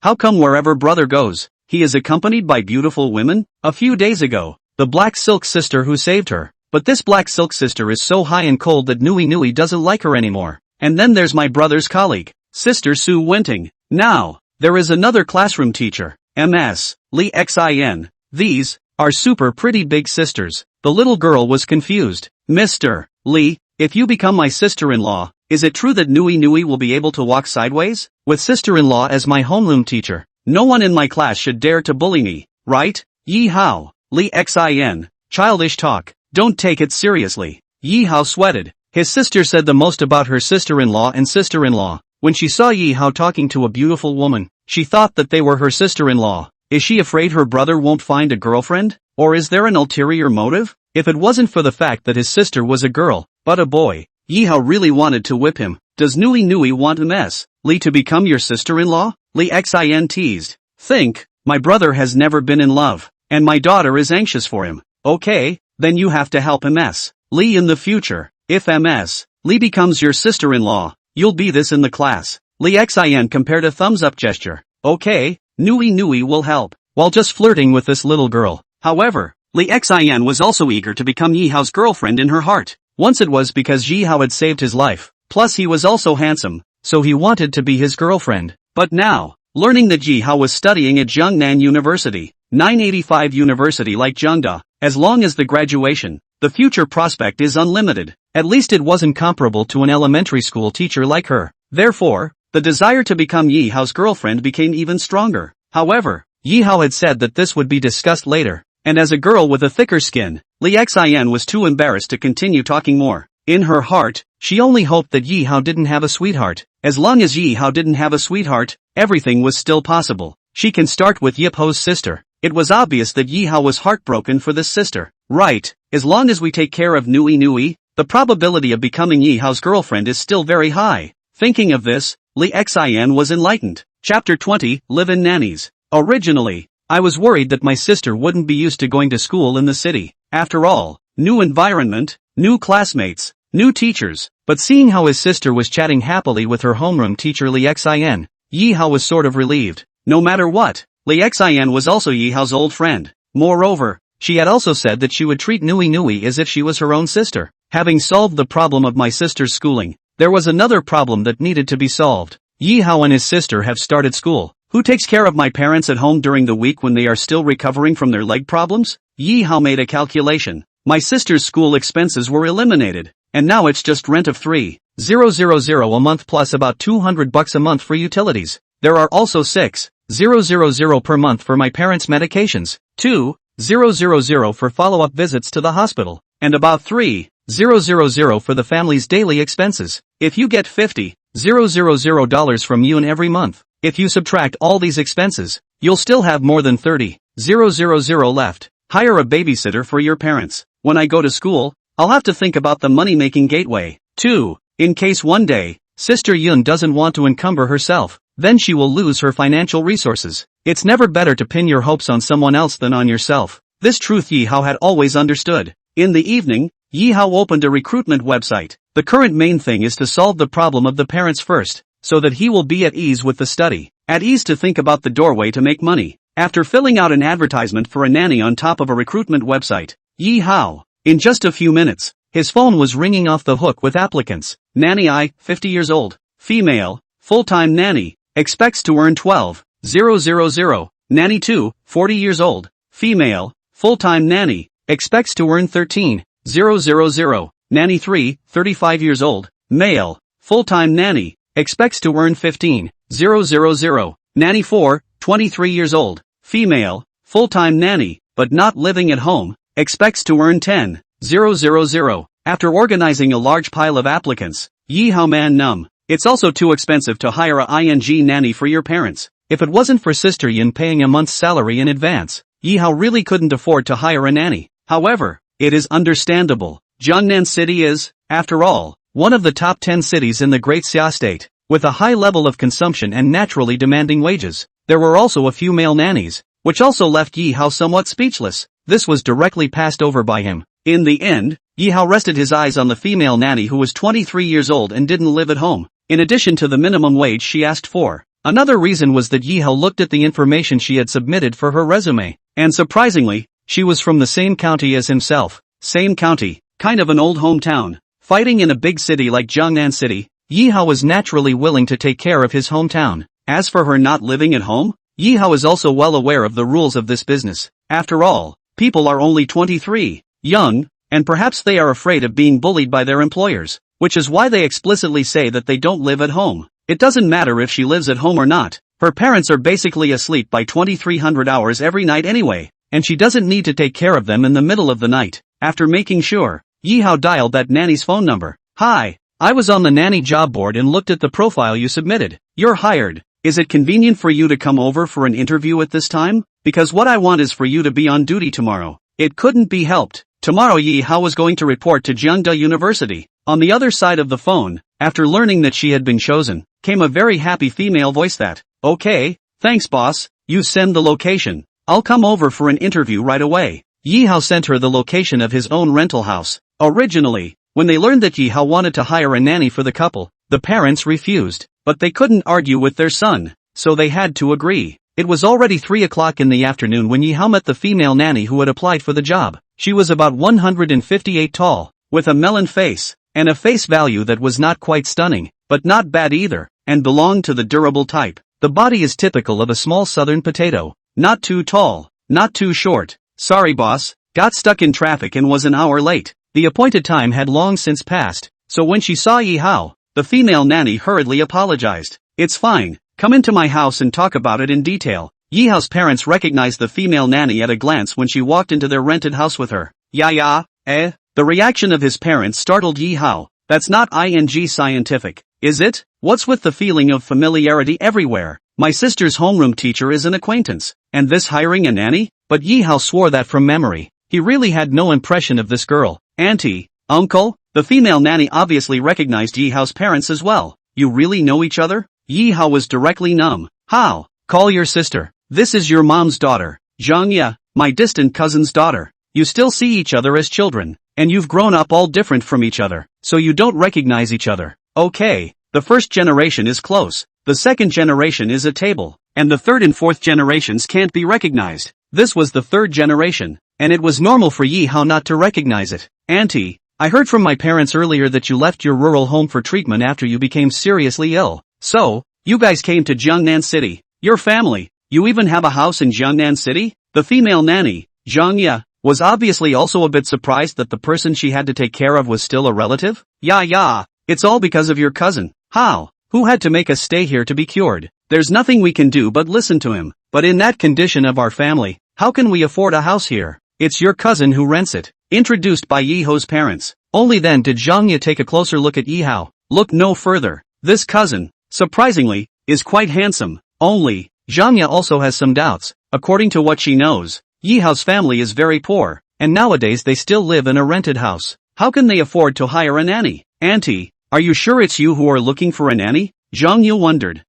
How come wherever brother goes, he is accompanied by beautiful women? A few days ago, the black silk sister who saved her. But this black silk sister is so high and cold that Nui Nui doesn't like her anymore. And then there's my brother's colleague, Sister Su Wenting. Now, there is another classroom teacher, Ms. Li Xin. These are super pretty big sisters. The little girl was confused. Mr. Li, if you become my sister-in-law, is it true that Nui Nui will be able to walk sideways? With sister-in-law as my homeroom teacher, no one in my class should dare to bully me, right? Yi Hao, Li Xin, childish talk. Don't take it seriously. Yi Hao sweated. His sister said the most about her sister-in-law and sister-in-law. When she saw Yi Hao talking to a beautiful woman, she thought that they were her sister-in-law. Is she afraid her brother won't find a girlfriend? Or is there an ulterior motive? If it wasn't for the fact that his sister was a girl, but a boy, Yi Hao really wanted to whip him. Does Nui Nui want Ms. Li to become your sister-in-law? Li Xin teased. Think, my brother has never been in love, and my daughter is anxious for him. Okay, then you have to help Ms. Li in the future. If Ms. Li becomes your sister-in-law, you'll be this in the class. Li Xian compared a thumbs-up gesture. Okay, Nui Nui will help. While just flirting with this little girl. However, Li Xian was also eager to become Yi Hao's girlfriend in her heart. Once it was because Yi Hao had saved his life. Plus he was also handsome, so he wanted to be his girlfriend. But now, learning that Yi Hao was studying at Jiangnan University, 985 University like Jiangda, as long as the graduation, the future prospect is unlimited. At least it wasn't comparable to an elementary school teacher like her. Therefore, the desire to become Yi Hao's girlfriend became even stronger. However, Yi Hao had said that this would be discussed later, and as a girl with a thicker skin, Li Xian was too embarrassed to continue talking more. In her heart, she only hoped that Yi Hao didn't have a sweetheart. As long as Yi Hao didn't have a sweetheart, everything was still possible. She can start with Yip Ho's sister. It was obvious that Yi Hao was heartbroken for this sister. Right, as long as we take care of Nui Nui, the probability of becoming Yi Hao's girlfriend is still very high. Thinking of this, Li Xian was enlightened. Chapter 20, Live-in Nannies. Originally, I was worried that my sister wouldn't be used to going to school in the city. After all, new environment, new classmates, new teachers. But seeing how his sister was chatting happily with her homeroom teacher Li Xian, Yi Hao was sort of relieved. No matter what, Li Xian was also Yi Hao's old friend. Moreover, she had also said that she would treat Nui Nui as if she was her own sister. Having solved the problem of my sister's schooling, there was another problem that needed to be solved. Yi Hao and his sister have started school. Who takes care of my parents at home during the week when they are still recovering from their leg problems? Yi Hao made a calculation. My sister's school expenses were eliminated, and now it's just rent of $3,000 a month plus about $200 a month for utilities. There are also $6,000 per month for my parents' medications, $2,000 for follow-up visits to the hospital, and about $3,000 for the family's daily expenses. If you get $50,000 from Yoon every month, if you subtract all these expenses, you'll still have more than $30,000 left. Hire a babysitter for your parents. When I go to school, I'll have to think about the money-making gateway, too, in case one day, Sister Yoon doesn't want to encumber herself, then she will lose her financial resources. It's never better to pin your hopes on someone else than on yourself. This truth Yi Hao had always understood. In the evening, Yi Hao opened a recruitment website. The current main thing is to solve the problem of the parents first, so that he will be at ease with the study, at ease to think about the doorway to make money. After filling out an advertisement for a nanny on top of a recruitment website, Yi Hao, in just a few minutes, his phone was ringing off the hook with applicants. Nanny I, 50 years old, female, full-time nanny, expects to earn $12,000. Nanny 2, 40 years old, female, full-time nanny, expects to earn $13,000. Nanny 3, 35 years old, male, full-time nanny, expects to earn $15,000. Nanny 4, 23 years old, female, full-time nanny, but not living at home, expects to earn $10,000. After organizing a large pile of applicants, Yi Hao man num. It's also too expensive to hire a ing nanny for your parents. If it wasn't for Sister Yin paying a month's salary in advance, Yi Hao really couldn't afford to hire a nanny. However, it is understandable. Jiangnan City is, after all, one of the top 10 cities in the Great Xia State, with a high level of consumption and naturally demanding wages. There were also a few male nannies, which also left Yi Hao somewhat speechless. This was directly passed over by him. In the end, Yi Hao rested his eyes on the female nanny who was 23 years old and didn't live at home, in addition to the minimum wage she asked for. Another reason was that Yi Hao looked at the information she had submitted for her resume, and surprisingly, she was from the same county as himself. Same county, kind of an old hometown. Fighting in a big city like Jiangnan City, Yi Hao was naturally willing to take care of his hometown. As for her not living at home, Yi Hao is also well aware of the rules of this business. After all, people are only 23, young, and perhaps they are afraid of being bullied by their employers, which is why they explicitly say that they don't live at home. It doesn't matter if she lives at home or not. Her parents are basically asleep by 2300 hours every night anyway, and she doesn't need to take care of them in the middle of the night. After making sure, Yi Hao dialed that nanny's phone number. Hi, I was on the nanny job board and looked at the profile you submitted. You're hired. Is it convenient for you to come over for an interview at this time? Because what I want is for you to be on duty tomorrow. It couldn't be helped. Tomorrow Yi Hao was going to report to Jiangda University. On the other side of the phone, after learning that she had been chosen, came a very happy female voice that, okay, thanks boss, you send the location. I'll come over for an interview right away. Yi Hao sent her the location of his own rental house. Originally, when they learned that Yi Hao wanted to hire a nanny for the couple, the parents refused, but they couldn't argue with their son, so they had to agree. It was already 3 o'clock in the afternoon when Yi Hao met the female nanny who had applied for the job. She was about 158 tall, with a melon face, and a face value that was not quite stunning, but not bad either, and belonged to the durable type. The body is typical of a small southern potato, not too tall, not too short. Sorry boss, got stuck in traffic and was an hour late. The appointed time had long since passed, so when she saw Yi Hao, the female nanny hurriedly apologized. It's fine, come into my house and talk about it in detail. Yi Hao's parents recognized the female nanny at a glance when she walked into their rented house with her. Yeah, eh? The reaction of his parents startled Yi Hao. That's not ing scientific, is it? What's with the feeling of familiarity everywhere? My sister's homeroom teacher is an acquaintance, and this hiring a nanny? But Yi Hao swore that from memory. He really had no impression of this girl. Auntie, uncle? The female nanny obviously recognized Yi Hao's parents as well. You really know each other? Yi Hao was directly numb. How? Call your sister. This is your mom's daughter, Zhang Ye, my distant cousin's daughter. You still see each other as children, and you've grown up all different from each other, so you don't recognize each other. Okay, the first generation is close, the second generation is a table, and the third and fourth generations can't be recognized. This was the third generation, and it was normal for Yi Hao not to recognize it. Auntie, I heard from my parents earlier that you left your rural home for treatment after you became seriously ill. So, you guys came to Jiangnan City. Your family, you even have a house in Jiangnan City? The female nanny, Zhang Ye, was obviously also a bit surprised that the person she had to take care of was still a relative. Yeah, it's all because of your cousin. How? Who had to make us stay here to be cured? There's nothing we can do but listen to him. But in that condition of our family, how can we afford a house here? It's your cousin who rents it. Introduced by Yi Hao's parents. Only then did Zhang Ye take a closer look at Yi Hao. Look no further. This cousin, surprisingly, is quite handsome. Only, Zhang Ye also has some doubts. According to what she knows, Yi Hao's family is very poor, and nowadays they still live in a rented house. How can they afford to hire a nanny? Auntie, are you sure it's you who are looking for a nanny? Zhang Ye wondered.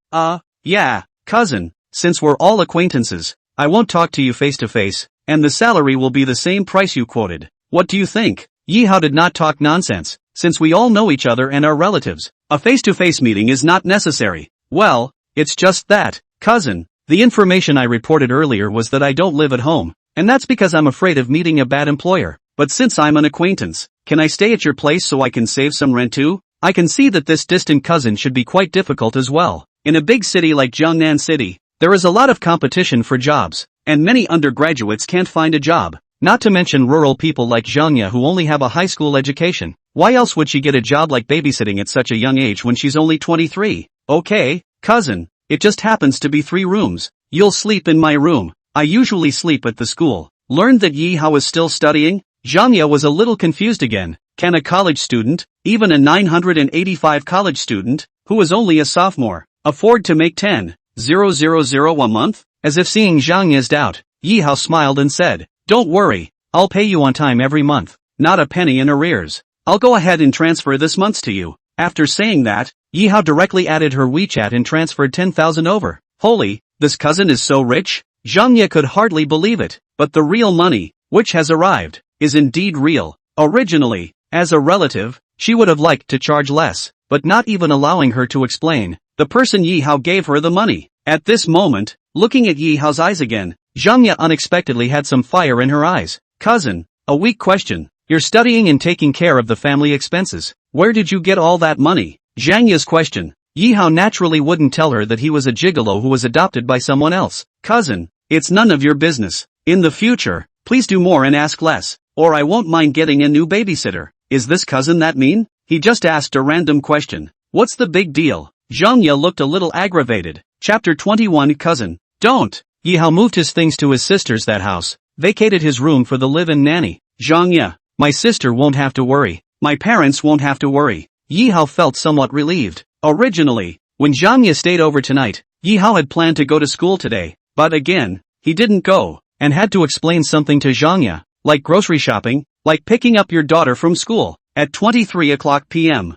Yeah, cousin, since we're all acquaintances, I won't talk to you face to face, and the salary will be the same price you quoted. What do you think? Yi Hao did not talk nonsense, since we all know each other and are relatives. A face-to-face meeting is not necessary. Well, it's just that, cousin. The information I reported earlier was that I don't live at home, and that's because I'm afraid of meeting a bad employer. But since I'm an acquaintance, can I stay at your place so I can save some rent too? I can see that this distant cousin should be quite difficult as well. In a big city like Jiangnan City, there is a lot of competition for jobs, and many undergraduates can't find a job. Not to mention rural people like Zhang Ye who only have a high school education. Why else would she get a job like babysitting at such a young age when she's only 23? Okay, cousin, it just happens to be 3 rooms. You'll sleep in my room. I usually sleep at the school. Learned that Yi Hao is still studying? Zhang Ye was a little confused again. Can a college student, even a 985 college student, who is only a sophomore, afford to make 10,000 a month? As if seeing Zhang Ye's doubt, Yi Hao smiled and said, don't worry, I'll pay you on time every month, not a penny in arrears. I'll go ahead and transfer this month's to you. After saying that, Yi Hao directly added her WeChat and transferred 10,000 over. Holy, this cousin is so rich? Zhang Ye could hardly believe it. But the real money, which has arrived, is indeed real. Originally, as a relative, she would have liked to charge less, but not even allowing her to explain. The person Yi Hao gave her the money. At this moment, looking at Yi Hao's eyes again, Zhang Ye unexpectedly had some fire in her eyes. Cousin, a weak question. You're studying and taking care of the family expenses. Where did you get all that money? Zhang Ye's question. Yi Hao naturally wouldn't tell her that he was a gigolo who was adopted by someone else. Cousin, it's none of your business. In the future, please do more and ask less, or I won't mind getting a new babysitter. Is this cousin that mean? He just asked a random question. What's the big deal? Zhang Ye looked a little aggravated. Chapter 21 Cousin. Don't. Yi Hao moved his things to his sister's that house, vacated his room for the live-in nanny. Zhang Ye, my sister won't have to worry. My parents won't have to worry. Yi Hao felt somewhat relieved. Originally, when Zhang Ye stayed over tonight, Yi Hao had planned to go to school today, but again, he didn't go, and had to explain something to Zhang Ye, like grocery shopping, like picking up your daughter from school, at 23 o'clock p.m.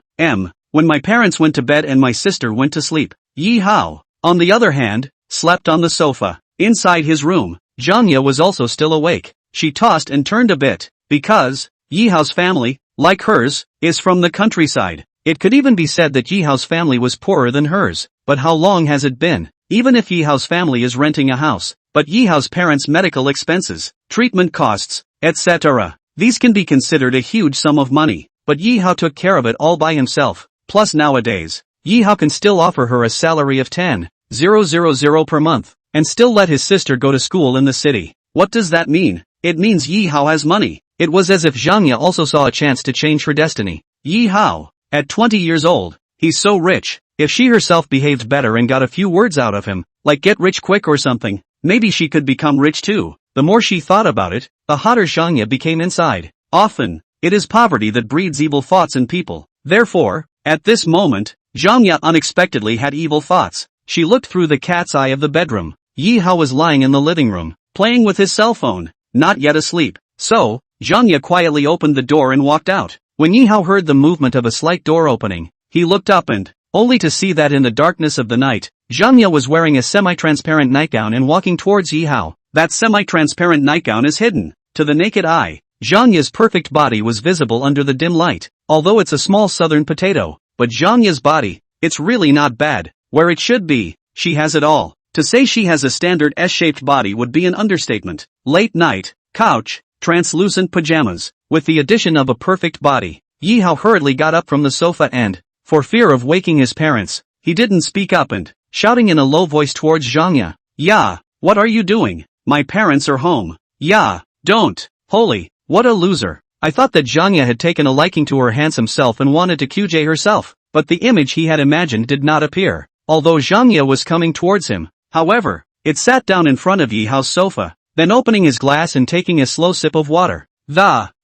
When my parents went to bed and my sister went to sleep. Yi Hao, on the other hand, slept on the sofa. Inside his room, Zhang Ye was also still awake. She tossed and turned a bit, because Yi Hao's family, like hers, is from the countryside. It could even be said that Yi Hao's family was poorer than hers. But how long has it been? Even if Yi Hao's family is renting a house, but Yi Hao's parents' medical expenses, treatment costs, etc., these can be considered a huge sum of money. But Yi Hao took care of it all by himself. Plus nowadays, Yi Hao can still offer her a salary of 10,000 per month, and still let his sister go to school in the city. What does that mean? It means Yi Hao has money. It was as if Zhang Ye also saw a chance to change her destiny. Yi Hao, at 20 years old, he's so rich. If she herself behaved better and got a few words out of him, like get rich quick or something, maybe she could become rich too. The more she thought about it, the hotter Zhangya became inside. Often, it is poverty that breeds evil thoughts in people. Therefore, at this moment, Zhangya unexpectedly had evil thoughts. She looked through the cat's eye of the bedroom. Yi Hao was lying in the living room, playing with his cell phone, not yet asleep. So, Zhangya quietly opened the door and walked out. When Yi Hao heard the movement of a slight door opening, he looked up and, only to see that in the darkness of the night, Zhangya was wearing a semi-transparent nightgown and walking towards Yi Hao. That semi-transparent nightgown is hidden. To the naked eye, Zhangya's perfect body was visible under the dim light. Although it's a small southern potato, but Zhangya's body, it's really not bad. Where it should be, she has it all. To say she has a standard S-shaped body would be an understatement. Late night, couch, translucent pajamas, with the addition of a perfect body. Yi Hao hurriedly got up from the sofa and, for fear of waking his parents, he didn't speak up and, shouting in a low voice towards Zhangya, "Yeah, what are you doing? My parents are home." "Yeah, don't." Holy, what a loser. I thought that Zhangya had taken a liking to her handsome self and wanted to QJ herself, but the image he had imagined did not appear. Although Zhangya was coming towards him, however, it sat down in front of Yi Hao's sofa, then opening his glass and taking a slow sip of water.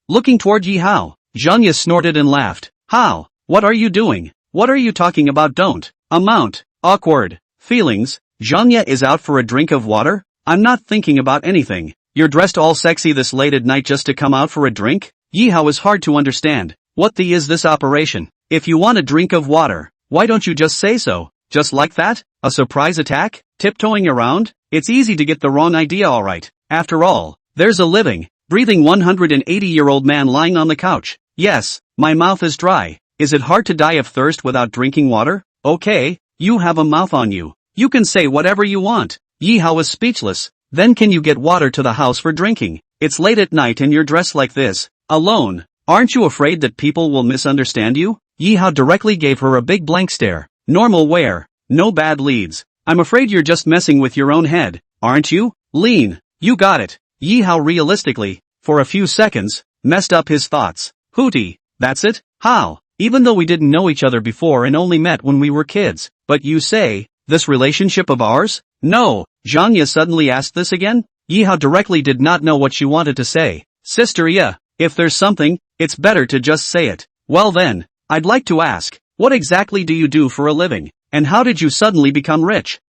Looking toward Yi Hao, Zhangya snorted and laughed. "How? What are you doing? What are you talking about? Don't." Amount. Awkward. Feelings. Zhangya is out for a drink of water? I'm not thinking about anything. You're dressed all sexy this late at night just to come out for a drink? Yi Hao is hard to understand. What the is this operation? If you want a drink of water, why don't you just say so? Just like that? A surprise attack? Tiptoeing around? It's easy to get the wrong idea, alright. After all, there's a living, breathing 180-year-old man lying on the couch. Yes, my mouth is dry. Is it hard to die of thirst without drinking water? Okay, you have a mouth on you. You can say whatever you want. Yi Hao was speechless. Then can you get water to the house for drinking? It's late at night and you're dressed like this, alone. Aren't you afraid that people will misunderstand you? Yi Hao directly gave her a big blank stare. Normal wear. No bad leads. I'm afraid you're just messing with your own head, aren't you? Lean. You got it. Yi Hao realistically, for a few seconds, messed up his thoughts. Hootie. That's it? How? Even though we didn't know each other before and only met when we were kids. But you say, this relationship of ours? No. Zhangya suddenly asked this again? Yi Hao directly did not know what she wanted to say. Sister, yeah. If there's something, it's better to just say it. Well then, I'd like to ask, what exactly do you do for a living? And how did you suddenly become rich?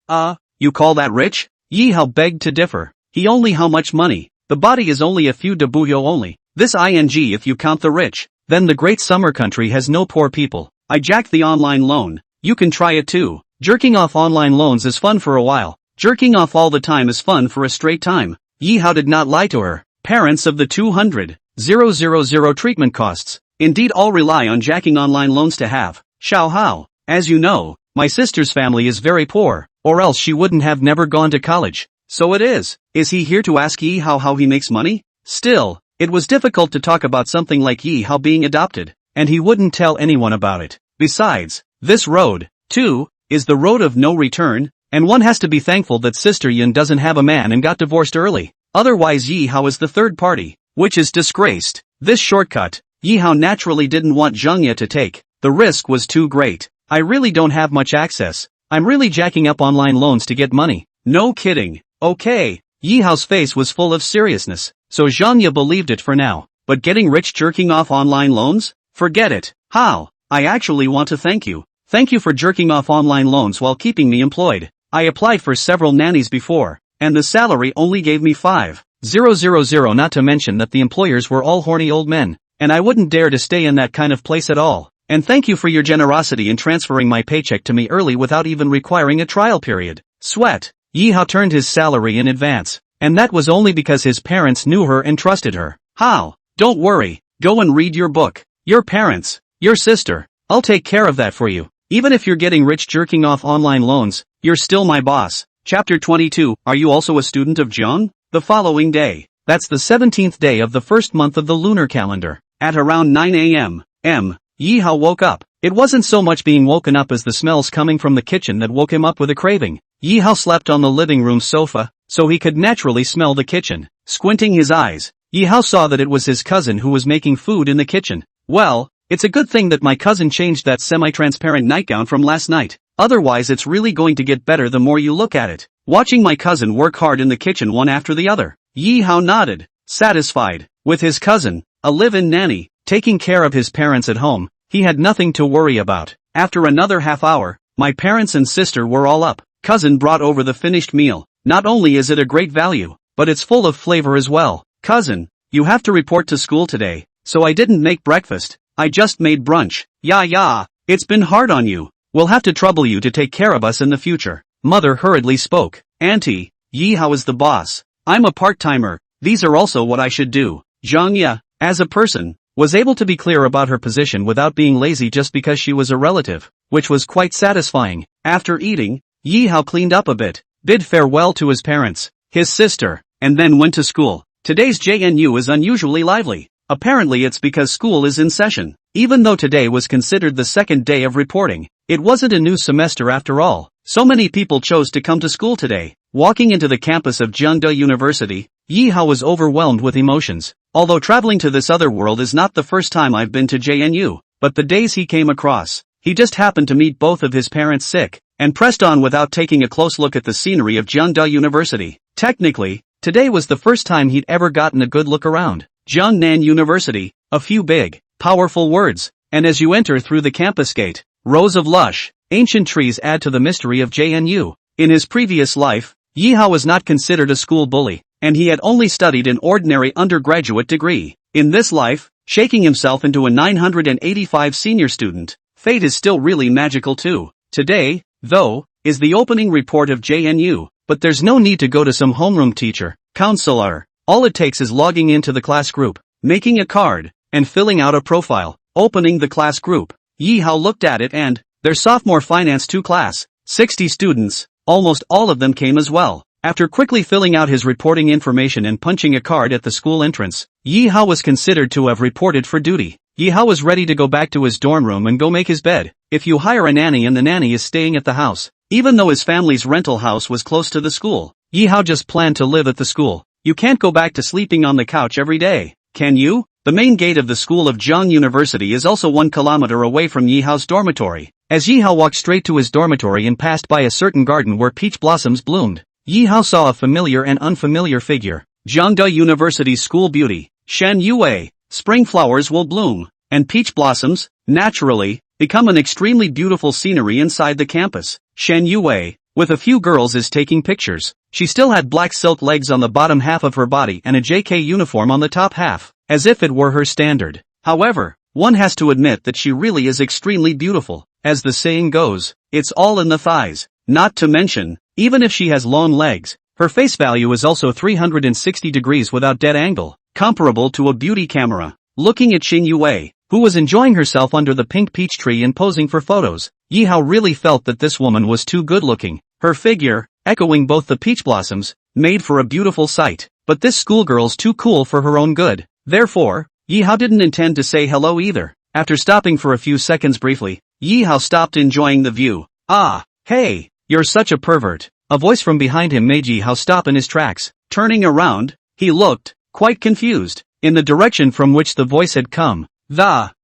You call that rich? Yi Hao begged to differ. He only how much money? The body is only a few debuyo only. This ing if you count the rich. Then the great summer country has no poor people. I jacked the online loan. You can try it too. Jerking off online loans is fun for a while. Jerking off all the time is fun for a straight time. Yi Hao did not lie to her. Parents of the 200,000 treatment costs. Indeed all rely on jacking online loans to have. Xiao Hao. As you know, my sister's family is very poor, or else she wouldn't have never gone to college. So it is. Is he here to ask Yi Hao how he makes money? Still, it was difficult to talk about something like Yi Hao being adopted, and he wouldn't tell anyone about it. Besides, this road, too, is the road of no return, and one has to be thankful that Sister Yin doesn't have a man and got divorced early. Otherwise Yi Hao is the third party, which is disgraced. This shortcut, Yi Hao naturally didn't want Zhangya to take. The risk was too great. I really don't have much access. I'm really jacking up online loans to get money. No kidding. Okay. Yi Hao's face was full of seriousness, so Zhangya believed it for now. But getting rich jerking off online loans? Forget it. How? I actually want to thank you. Thank you for jerking off online loans while keeping me employed. I applied for several nannies before, and the salary only gave me 5,000, not to mention that the employers were all horny old men, and I wouldn't dare to stay in that kind of place at all. And thank you for your generosity in transferring my paycheck to me early without even requiring a trial period. Sweat. Yi Hao turned his salary in advance, and that was only because his parents knew her and trusted her. How? Don't worry, go and read your book. Your parents, your sister, I'll take care of that for you. Even if you're getting rich jerking off online loans, you're still my boss. Chapter 22. Are you also a student of Zhang? The following day. That's the 17th day of the first month of the lunar calendar. At around 9 a.m. Yi Hao woke up. It wasn't so much being woken up as the smells coming from the kitchen that woke him up with a craving. Yi Hao slept on the living room sofa, so he could naturally smell the kitchen. Squinting his eyes, Yi Hao saw that it was his cousin who was making food in the kitchen. Well, it's a good thing that my cousin changed that semi-transparent nightgown from last night. Otherwise it's really going to get better the more you look at it. Watching my cousin work hard in the kitchen one after the other. Yi Hao nodded, satisfied. With his cousin, a live-in nanny, taking care of his parents at home, he had nothing to worry about. After another half hour, my parents and sister were all up. Cousin brought over the finished meal. Not only is it a great value, but it's full of flavor as well. Cousin, you have to report to school today, so I didn't make breakfast. I just made brunch. Yeah, it's been hard on you. We'll have to trouble you to take care of us in the future. Mother hurriedly spoke. Auntie, Yi Hao is the boss. I'm a part-timer. These are also what I should do. Zhang Ye, as a person, was able to be clear about her position without being lazy just because she was a relative, which was quite satisfying. After eating, Yi Hao cleaned up a bit, bid farewell to his parents, his sister, and then went to school. Today's JNU is unusually lively. Apparently it's because school is in session. Even though today was considered the second day of reporting, it wasn't a new semester after all. So many people chose to come to school today. Walking into the campus of Jiangda University, Yi Hao was overwhelmed with emotions. Although traveling to this other world is not the first time I've been to JNU, but the days he came across, he just happened to meet both of his parents sick, and pressed on without taking a close look at the scenery of Jiangda University. Technically, today was the first time he'd ever gotten a good look around Jiangnan University. A few big, powerful words, and as you enter through the campus gate, rows of lush, ancient trees add to the mystery of JNU. In his previous life, Yi Hao was not considered a school bully, and he had only studied an ordinary undergraduate degree. In this life, shaking himself into a 985 senior student, fate is still really magical too. Today, though, is the opening report of JNU, but there's no need to go to some homeroom teacher, counselor. All it takes is logging into the class group, making a card, and filling out a profile. Opening the class group, Yi Hao looked at it and, their sophomore finance 2 class, 60 students, almost all of them came as well. After quickly filling out his reporting information and punching a card at the school entrance, Yi Hao was considered to have reported for duty. Yi Hao was ready to go back to his dorm room and go make his bed. If you hire a nanny and the nanny is staying at the house, even though his family's rental house was close to the school, Yi Hao just planned to live at the school. You can't go back to sleeping on the couch every day, can you? The main gate of the school of Jiang University is also 1 kilometer away from Yi Hao's dormitory. As Yi Hao walked straight to his dormitory and passed by a certain garden where peach blossoms bloomed, Yi Hao saw a familiar and unfamiliar figure. Jiangda University's school beauty, Shen Yue. Spring flowers will bloom, and peach blossoms, naturally, become an extremely beautiful scenery inside the campus. Shen Yue, with a few girls, is taking pictures. She still had black silk legs on the bottom half of her body and a JK uniform on the top half, as if it were her standard. However, one has to admit that she really is extremely beautiful. As the saying goes, it's all in the thighs. Not to mention, even if she has long legs, her face value is also 360 degrees without dead angle, comparable to a beauty camera. Looking at Xin Yue, who was enjoying herself under the pink peach tree and posing for photos, Yi Hao really felt that this woman was too good looking. Her figure, echoing both the peach blossoms, made for a beautiful sight. But this schoolgirl's too cool for her own good. Therefore, Yi Hao didn't intend to say hello either. After stopping for a few seconds briefly, Yi Hao stopped enjoying the view. Ah, hey, you're such a pervert. A voice from behind him made Yi Hao stop in his tracks. Turning around, he looked, quite confused, in the direction from which the voice had come.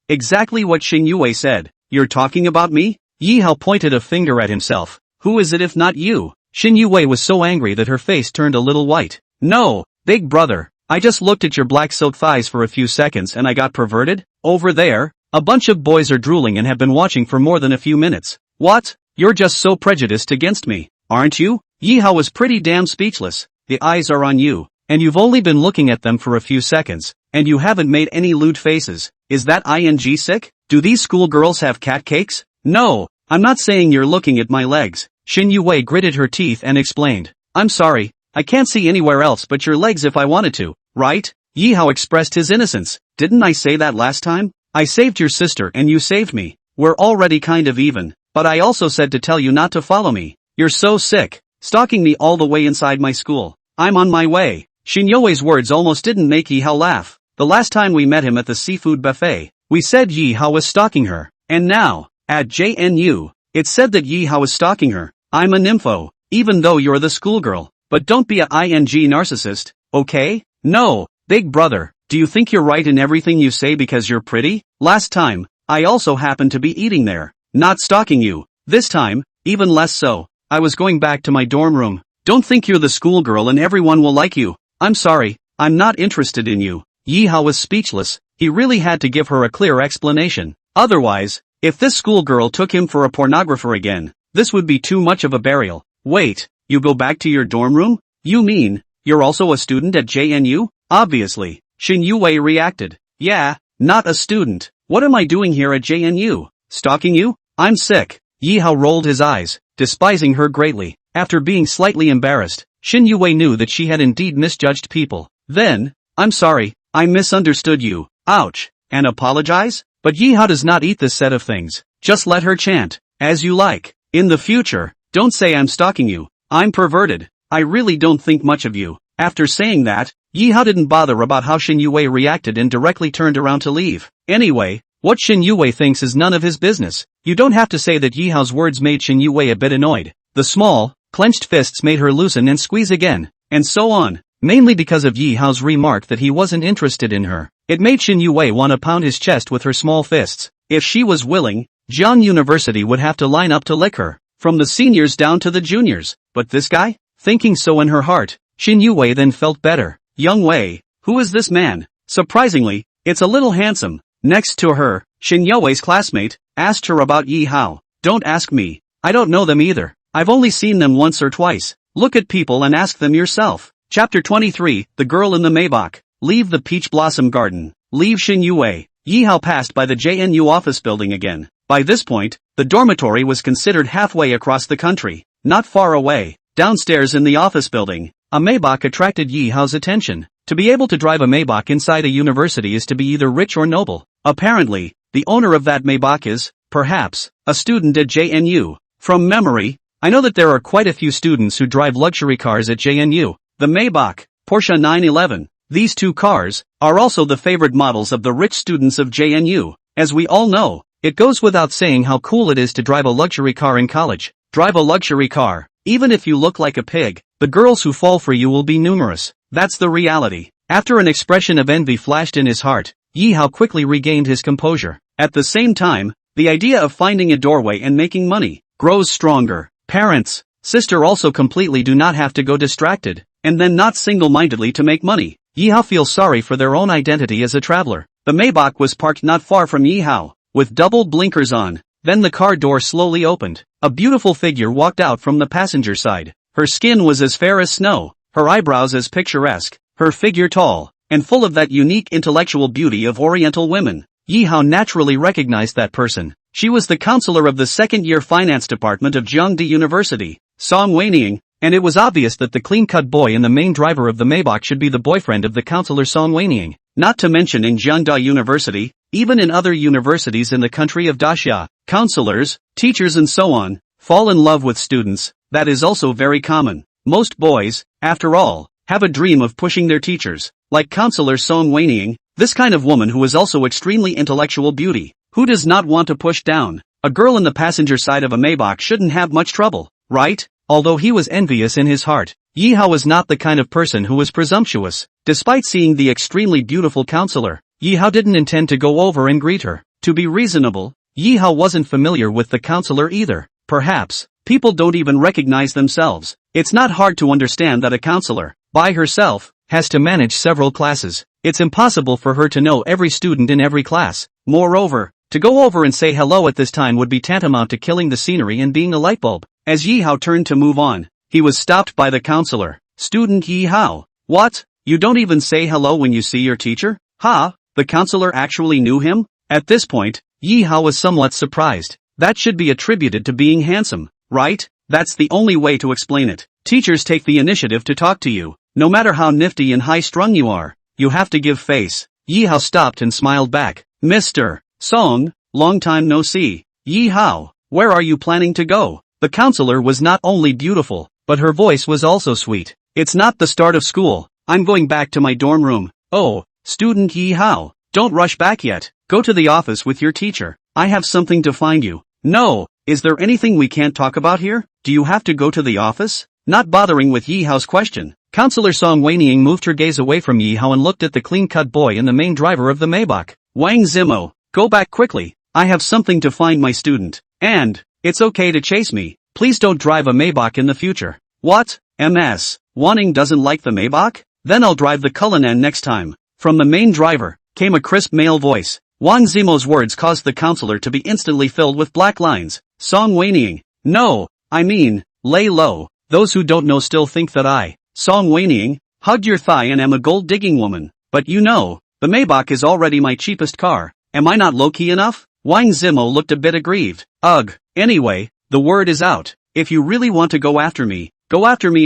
Exactly what Xin Yue said. You're talking about me? Yi Hao pointed a finger at himself. Who is it if not you? Xin Yue was so angry that her face turned a little white. No, big brother, I just looked at your black silk thighs for a few seconds and I got perverted? Over there, a bunch of boys are drooling and have been watching for more than a few minutes. What? You're just so prejudiced against me, aren't you? Yi Hao was pretty damn speechless. The eyes are on you, and you've only been looking at them for a few seconds, and you haven't made any lewd faces. Is that ing sick? Do these schoolgirls have cat cakes? No, I'm not saying you're looking at my legs. Xin Yue gritted her teeth and explained. I'm sorry, I can't see anywhere else but your legs if I wanted to, right? Yi Hao expressed his innocence. Didn't I say that last time? I saved your sister and you saved me. We're already kind of even, but I also said to tell you not to follow me. You're so sick, stalking me all the way inside my school. I'm on my way. Xin Yue's words almost didn't make Yi Hao laugh. The last time we met him at the seafood buffet, we said Yi Hao was stalking her. And now, at JNU, it's said that Yi Hao is stalking her. I'm a nympho, even though you're the schoolgirl. But don't be a ing narcissist, okay? No, big brother, do you think you're right in everything you say because you're pretty? Last time, I also happened to be eating there. Not stalking you. This time, even less so. I was going back to my dorm room. Don't think you're the schoolgirl and everyone will like you. I'm sorry, I'm not interested in you. Yi Hao was speechless. He really had to give her a clear explanation. Otherwise, if this schoolgirl took him for a pornographer again, this would be too much of a burial. Wait, you go back to your dorm room? You mean, you're also a student at JNU? Obviously. Shin Yue reacted. Yeah, not a student. What am I doing here at JNU? Stalking you? I'm sick. Yi Hao rolled his eyes, despising her greatly. After being slightly embarrassed, Shin Yue knew that she had indeed misjudged people. Then, I'm sorry, I misunderstood you. Ouch. And apologize? But Yi Hao does not eat this set of things. Just let her chant, as you like. In the future, don't say I'm stalking you. I'm perverted. I really don't think much of you. After saying that, Yi Hao didn't bother about how Shin Yue reacted and directly turned around to leave. Anyway, what Shin Yue thinks is none of his business. You don't have to say that Yi Hao's words made Shin Yue a bit annoyed. The small, clenched fists made her loosen and squeeze again, and so on. Mainly because of Yi Hao's remark that he wasn't interested in her. It made Shin Yue want to pound his chest with her small fists. If she was willing, Jiang University would have to line up to lick her, from the seniors down to the juniors. But this guy? Thinking so in her heart, Shin Yue then felt better. Young Wei, who is this man? Surprisingly, it's a little handsome. Next to her, Shin Yue's classmate, asked her about Yi Hao. Don't ask me. I don't know them either. I've only seen them once or twice. Look at people and ask them yourself. Chapter 23, The Girl in the Maybach. Leave the Peach Blossom Garden. Leave Shin Yue. Yi Hao passed by the JNU office building again. By this point, the dormitory was considered halfway across the country. Not far away, downstairs in the office building, a Maybach attracted Yi Hao's attention. To be able to drive a Maybach inside a university is to be either rich or noble. Apparently, the owner of that Maybach is, perhaps, a student at JNU. From memory, I know that there are quite a few students who drive luxury cars at JNU. The Maybach, Porsche 911, these two cars, are also the favorite models of the rich students of JNU. As we all know, it goes without saying how cool it is to drive a luxury car in college. Drive a luxury car, even if you look like a pig, the girls who fall for you will be numerous. That's the reality. After an expression of envy flashed in his heart, Yi Hao quickly regained his composure. At the same time, the idea of finding a doorway and making money grows stronger. Parents, sister also completely do not have to go distracted, and then not single-mindedly to make money. Yi Hao feels sorry for their own identity as a traveler. The Maybach was parked not far from Yi Hao, with double blinkers on. Then the car door slowly opened. A beautiful figure walked out from the passenger side. Her skin was as fair as snow, her eyebrows as picturesque, her figure tall, and full of that unique intellectual beauty of Oriental women. Yi Hao naturally recognized that person. She was the counselor of the second-year finance department of Jiangda University, Song Weining, and it was obvious that the clean-cut boy and the main driver of the Maybach should be the boyfriend of the counselor Song Weining. Not to mention in Jiangda University, even in other universities in the country of Daxia, counselors, teachers and so on, fall in love with students. That is also very common. Most boys, after all, have a dream of pushing their teachers. Like counselor Song Weining, this kind of woman who is also extremely intellectual beauty. Who does not want to push down? A girl in the passenger side of a Maybach shouldn't have much trouble, right? Although he was envious in his heart, Yi Hao was not the kind of person who was presumptuous. Despite seeing the extremely beautiful counselor, Yi Hao didn't intend to go over and greet her. To be reasonable, Yi Hao wasn't familiar with the counselor either. Perhaps, people don't even recognize themselves. It's not hard to understand that a counselor, by herself, has to manage several classes. It's impossible for her to know every student in every class. Moreover, to go over and say hello at this time would be tantamount to killing the scenery and being a light bulb. As Yi Hao turned to move on, he was stopped by the counselor. Student Yi Hao. What? You don't even say hello when you see your teacher? Ha? The counselor actually knew him? At this point, Yi Hao was somewhat surprised. That should be attributed to being handsome, right? That's the only way to explain it. Teachers take the initiative to talk to you. No matter how nifty and high-strung you are, you have to give face. Yi Hao stopped and smiled back. Mr. Song, long time no see. Yi Hao, where are you planning to go? The counselor was not only beautiful, but her voice was also sweet. It's not the start of school. I'm going back to my dorm room. Oh, student Yi Hao, don't rush back yet. Go to the office with your teacher. I have something to find you. No, is there anything we can't talk about here? Do you have to go to the office? Not bothering with Yi Hao's question, Counselor Song Weining moved her gaze away from Yi Hao and looked at the clean-cut boy and the main driver of the Maybach. Wang Zimo, go back quickly. I have something to find my student. And, it's okay to chase me. Please don't drive a Maybach in the future. What? MS. Wanning doesn't like the Maybach? Then I'll drive the Cullinan next time. From the main driver came a crisp male voice. Wang Zimo's words caused the counselor to be instantly filled with black lines. Song Weiniang. No, I mean, lay low. Those who don't know still think that I, Song Weiniang, hugged your thigh and am a gold-digging woman. But you know, the Maybach is already my cheapest car. Am I not low-key enough? Wang Zimo looked a bit aggrieved. Ugh. Anyway, the word is out. If you really want to go after me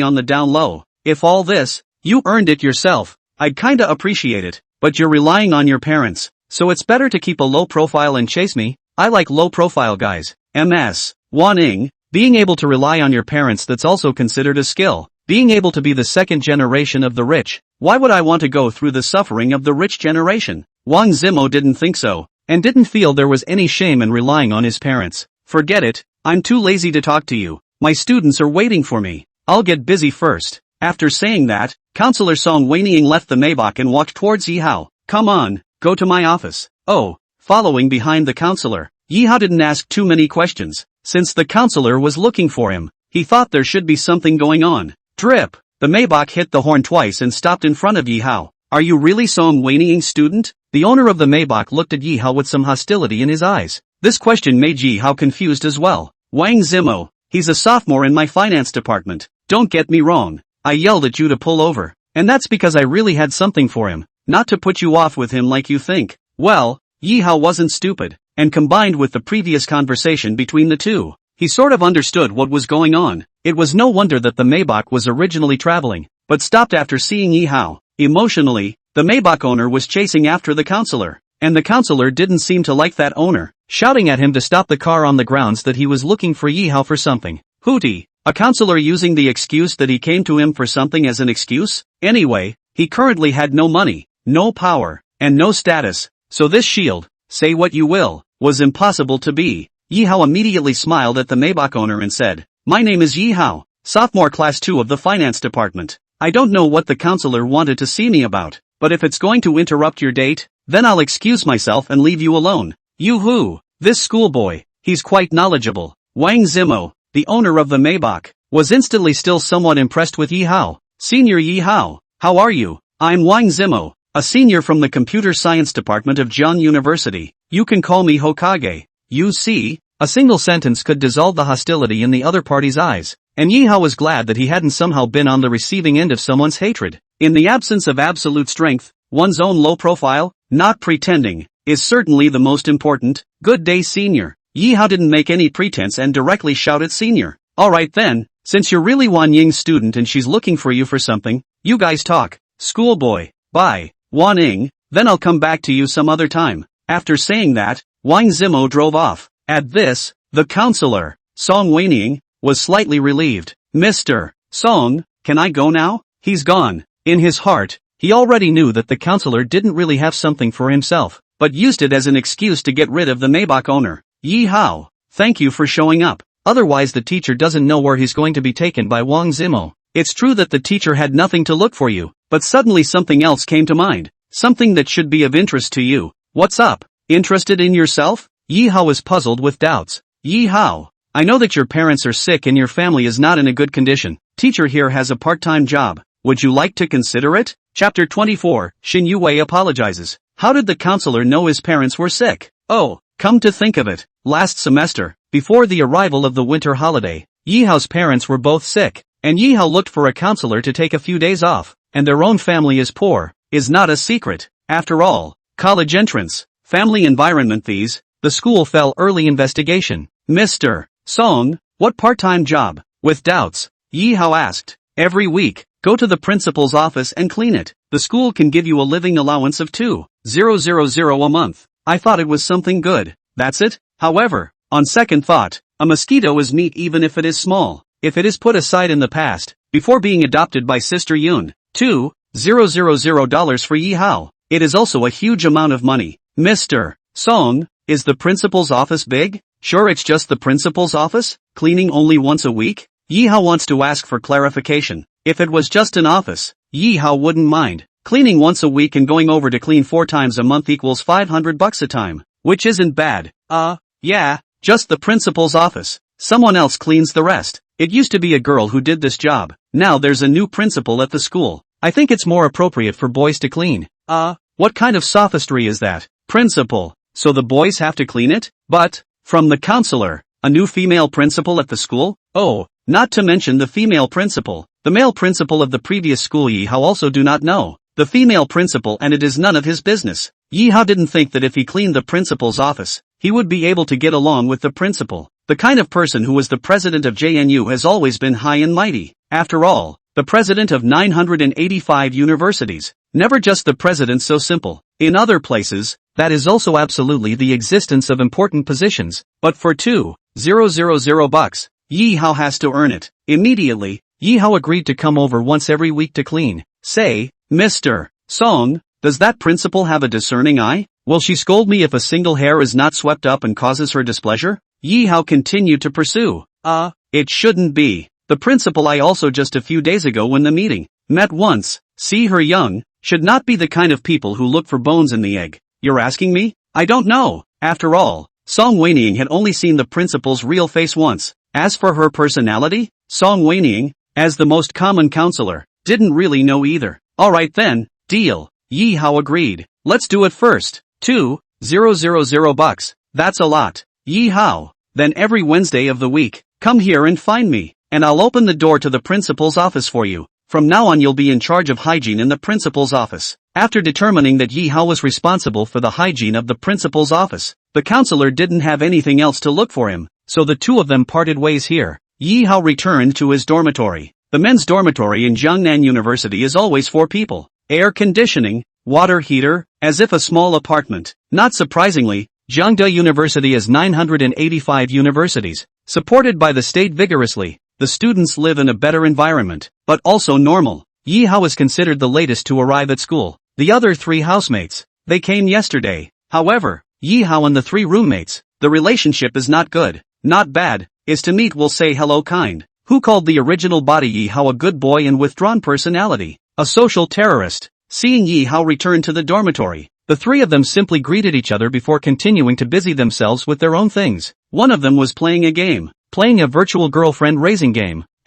on the down low. If all this, you earned it yourself, I'd kinda appreciate it. But you're relying on your parents, so it's better to keep a low profile and chase me. I like low profile guys. MS. Wanning. Being able to rely on your parents, that's also considered a skill. Being able to be the second generation of the rich. Why would I want to go through the suffering of the rich generation? Wang Zimo didn't think so, and didn't feel there was any shame in relying on his parents. Forget it, I'm too lazy to talk to you. My students are waiting for me. I'll get busy first. After saying that, Counselor Song Weiniang left the Maybach and walked towards Yihao. Come on, go to my office. Oh, following behind the counselor, Yihao didn't ask too many questions. Since the counselor was looking for him, he thought there should be something going on. Drip! The Maybach hit the horn twice and stopped in front of Yihao. Are you really Song Weiniang's student? The owner of the Maybach looked at Yihao with some hostility in his eyes. This question made Yihao confused as well. Wang Zimo, he's a sophomore in my finance department. Don't get me wrong. I yelled at you to pull over. And that's because I really had something for him. Not to put you off with him like you think. Well, Yihao wasn't stupid. And combined with the previous conversation between the two, he sort of understood what was going on. It was no wonder that the Maybach was originally traveling, but stopped after seeing Yihao. Emotionally, the Maybach owner was chasing after the counselor, and the counselor didn't seem to like that owner, shouting at him to stop the car on the grounds that he was looking for Yihao for something. Hootie, a counselor using the excuse that he came to him for something as an excuse? Anyway, he currently had no money, no power, and no status, so this shield, say what you will, was impossible to be. Yihao immediately smiled at the Maybach owner and said, My name is Yihao, sophomore class 2 of the finance department. I don't know what the counselor wanted to see me about, but if it's going to interrupt your date, then I'll excuse myself and leave you alone. Yoo-hoo, this schoolboy, he's quite knowledgeable. Wang Zimo, the owner of the Maybach, was instantly still somewhat impressed with Yihao. Senior Yihao, how are you? I'm Wang Zimo, a senior from the computer science department of Jian University. You can call me Hokage. You see, a single sentence could dissolve the hostility in the other party's eyes, and Yihao was glad that he hadn't somehow been on the receiving end of someone's hatred. In the absence of absolute strength, one's own low profile, not pretending, is certainly the most important. Good day, senior. Yihao didn't make any pretense and directly shouted senior. Alright then, since you're really Wan Ying's student and she's looking for you for something, you guys talk. Schoolboy, bye. Wan Ying, then I'll come back to you some other time. After saying that, Wang Zimo drove off. At this, the counselor, Song Weiniang, was slightly relieved. Mr. Song, can I go now? He's gone. In his heart, he already knew that the counselor didn't really have something for himself, but used it as an excuse to get rid of the Maybach owner. Yihao, thank you for showing up. Otherwise the teacher doesn't know where he's going to be taken by Wang Zimo. It's true that the teacher had nothing to look for you, but suddenly something else came to mind. Something that should be of interest to you. What's up? Interested in yourself? Yihao was puzzled with doubts. Yihao, I know that your parents are sick and your family is not in a good condition. Teacher here has a part-time job. Would you like to consider it? Chapter 24, Xin Yuwei apologizes. How did the counselor know his parents were sick? Oh, come to think of it, last semester, before the arrival of the winter holiday, Yihao's parents were both sick, and Yihao looked for a counselor to take a few days off, and their own family is poor, is not a secret. After all, college entrance, family environment these, the school fell early investigation. Mr. Song, what part-time job? With doubts, Yihao asked. Every week, go to the principal's office and clean it. The school can give you a living allowance of 2,000 a month. I thought it was something good. That's it? However, on second thought, a mosquito is meat even if it is small. If it is put aside in the past, before being adopted by Sister Yun, $2,000 for Yihao. It is also a huge amount of money. Mr. Song, is the principal's office big? Sure, it's just the principal's office? Cleaning only once a week? Yihao wants to ask for clarification. If it was just an office, Yihao wouldn't mind. Cleaning once a week and going over to clean 4 times a month equals $500 a time, which isn't bad. Yeah, just the principal's office. someone else cleans the rest. It used to be a girl who did this job. Now there's a new principal at the school. I think it's more appropriate for boys to clean. What kind of sophistry is that? Principal. So the boys have to clean it? But, from the counselor, a new female principal at the school? Oh, not to mention the female principal. The male principal of the previous school Yi Hao also do not know. The female principal, and it is none of his business. Yi Hao didn't think that if he cleaned the principal's office, he would be able to get along with the principal. The kind of person who was the president of JNU has always been high and mighty. After all, the president of 985 universities. Never just the president, so simple. In other places, that is also absolutely the existence of important positions. But for $2,000 Yi Hao has to earn it. Immediately, Yi Hao agreed to come over once every week to clean. Say, Mr. Song, does that principal have a discerning eye? Will she scold me if a single hair is not swept up and causes her displeasure? Yi Hao continued to pursue. It shouldn't be. The principal I also just a few days ago when the meeting met once, see her young, should not be the kind of people who look for bones in the egg. You're asking me? I don't know. After all, Song Weining had only seen the principal's real face once. As for her personality, Song Weining, as the most common counselor, didn't really know either. Alright then, deal. Yi Hao agreed. Let's do it first. $2,000. That's a lot. Yi Hao. Then every Wednesday of the week, come here and find me, and I'll open the door to the principal's office for you. From now on you'll be in charge of hygiene in the principal's office. After determining that Yi Hao was responsible for the hygiene of the principal's office, the counselor didn't have anything else to look for him, so the two of them parted ways here. Yi Hao returned to his dormitory. The men's dormitory in Jiangnan University is always 4 people. Air conditioning, water heater, as if a small apartment. Not surprisingly, Jiangda University has 985 universities, supported by the state vigorously. The students live in a better environment, but also normal. Yi Hao is considered the latest to arrive at school. The other 3 housemates, they came yesterday. However, Yi Hao and the 3 roommates, the relationship is not good. Not bad, is to meet will say hello kind. Who called the original body Yi Hao a good boy and withdrawn personality? A social terrorist. Seeing Yi Hao return to the dormitory, the 3 of them simply greeted each other before continuing to busy themselves with their own things. One of them was playing a game. Playing a virtual girlfriend raising game. *******.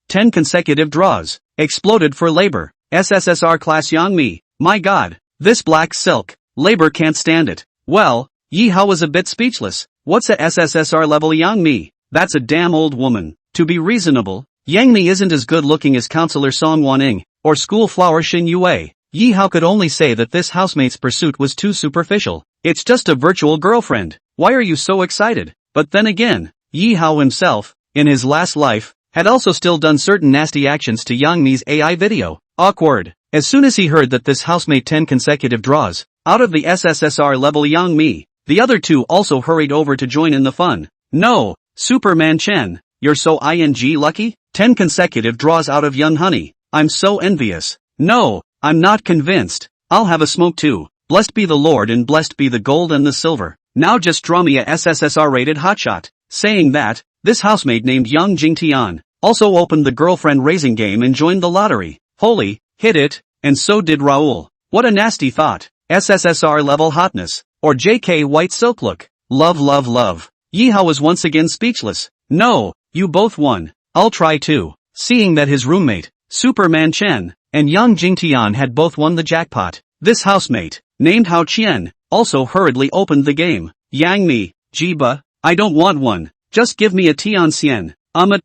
10 consecutive draws. Exploded for labor. SSSR class Yang Mi. My god. This black silk. Labor can't stand it. Well, Yi Hao was a bit speechless. What's a SSSR level Yang Mi? That's a damn old woman. To be reasonable, Yang Mi isn't as good looking as Counselor Song Waning, or school flower Xin Yue. Yi Hao could only say that this housemate's pursuit was too superficial. It's just a virtual girlfriend. Why are you so excited? But then again, Yi Hao himself, in his last life, had also still done certain nasty actions to Yang Mi's AI video. Awkward. As soon as he heard that this housemate 10 consecutive draws, out of the SSSR level Yang Mi, the other 2 also hurried over to join in the fun. No, Superman Chen, you're so lucky? 10 consecutive draws out of Yun Honey. I'm so envious. No, I'm not convinced. I'll have a smoke too. Blessed be the Lord and blessed be the gold and the silver. Now just draw me a SSSR rated hotshot. Saying that, this housemate named Yang Jingtian also opened the girlfriend raising game and joined the lottery. Holy, hit it, and so did Raoul. What a nasty thought. SSSR level hotness, or JK white silk look. Love. Yi Hao was once again speechless. No, you both won. I'll try too. Seeing that his roommate, Superman Chen, and Yang Jingtian had both won the jackpot, this housemate, named Hao Qian, also hurriedly opened the game. Yang Mi, Jiba, I don't want one. Just give me a Tianxian.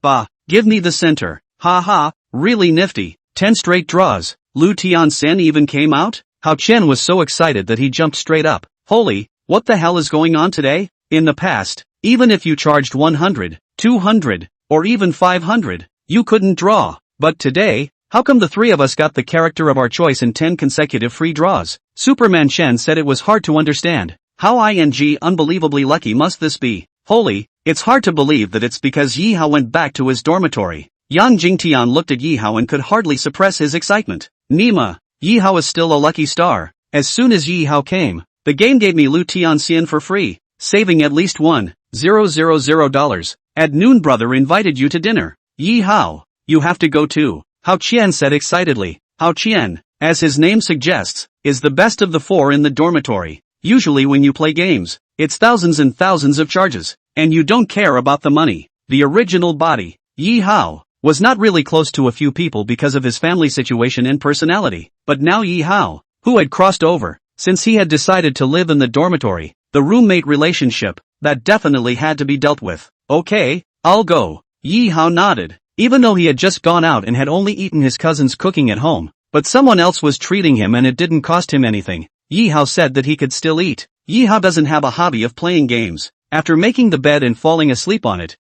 Ba, give me the center. Ha, really nifty. 10 straight draws. Lu Tianxian even came out? Hao Qian was so excited that he jumped straight up. Holy, what the hell is going on today? In the past, even if you charged 100, 200, or even 500, you couldn't draw. But today, how come the 3 of us got the character of our choice in 10 consecutive free draws? Superman Chen said it was hard to understand. How unbelievably lucky must this be? Holy, it's hard to believe that it's because Yi Hao went back to his dormitory. Yang Jingtian looked at Yi Hao and could hardly suppress his excitement. Nima, Yi Hao is still a lucky star. As soon as Yi Hao came, the game gave me Lu Tianxian for free, saving at least $1,000. At noon brother invited you to dinner. Yi Hao, you have to go too. Hao Qian said excitedly. Hao Qian, as his name suggests, is the best of the 4 in the dormitory. Usually when you play games, it's thousands and thousands of charges, and you don't care about the money. The original body, Yi Hao, was not really close to a few people because of his family situation and personality, but now Yi Hao, who had crossed over, since he had decided to live in the dormitory, the roommate relationship, that definitely had to be dealt with. Okay, I'll go. Yi Hao nodded, even though he had just gone out and had only eaten his cousin's cooking at home, but someone else was treating him and it didn't cost him anything. Yi Hao said that he could still eat. Yi Hao doesn't have a hobby of playing games. After making the bed and falling asleep on it,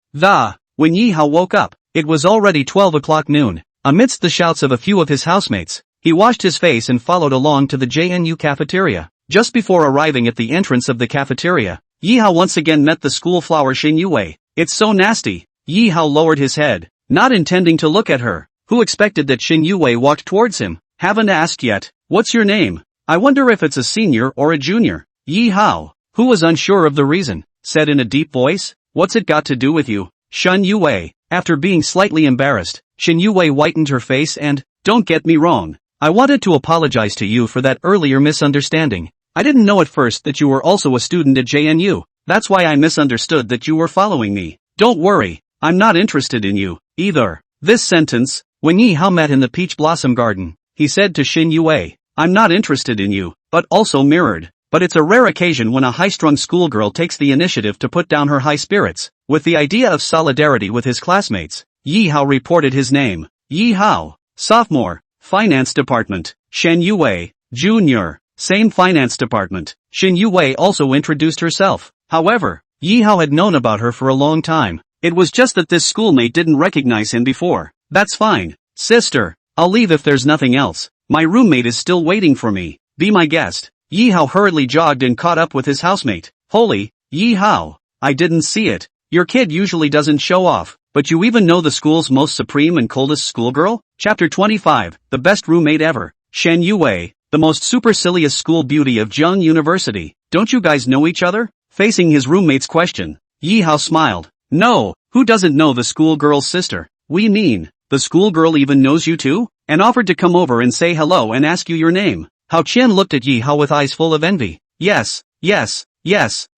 when Yi Hao woke up, it was already 12 o'clock noon. Amidst the shouts of a few of his housemates, he washed his face and followed along to the JNU cafeteria. Just before arriving at the entrance of the cafeteria, Yi Hao once again met the school flower Xin Yue. It's so nasty. Yi Hao lowered his head, not intending to look at her. Who expected that Xin Yue walked towards him? Haven't asked yet. What's your name? I wonder if it's a senior or a junior. Yi Hao, who was unsure of the reason, said in a deep voice, what's it got to do with you? Xin Yue. After being slightly embarrassed, Xin Yue whitened her face and, don't get me wrong. I wanted to apologize to you for that earlier misunderstanding. I didn't know at first that you were also a student at JNU. That's why I misunderstood that you were following me. Don't worry, I'm not interested in you, either. This sentence, when Yi Hao met in the Peach Blossom Garden, he said to Xin Yue, I'm not interested in you, but also mirrored. But it's a rare occasion when a high-strung schoolgirl takes the initiative to put down her high spirits. With the idea of solidarity with his classmates, Yi Hao reported his name. Yi Hao, sophomore, finance department. Shen Yue, junior, same finance department. Xin Yue also introduced herself. However, Yi Hao had known about her for a long time. It was just that this schoolmate didn't recognize him before. That's fine, sister. I'll leave if there's nothing else. My roommate is still waiting for me. Be my guest. Yi Hao hurriedly jogged and caught up with his housemate. Holy, Yi Hao, I didn't see it. Your kid usually doesn't show off, but you even know the school's most supreme and coldest schoolgirl? Chapter 25, the best roommate ever. Shen Yue, the most supercilious school beauty of Zheng University. Don't you guys know each other? Facing his roommate's question, Yi Hao smiled. No, who doesn't know the schoolgirl's sister? We mean, the schoolgirl even knows you too? And offered to come over and say hello and ask you your name. Hao Qian looked at Yi Hao with eyes full of envy. Yes,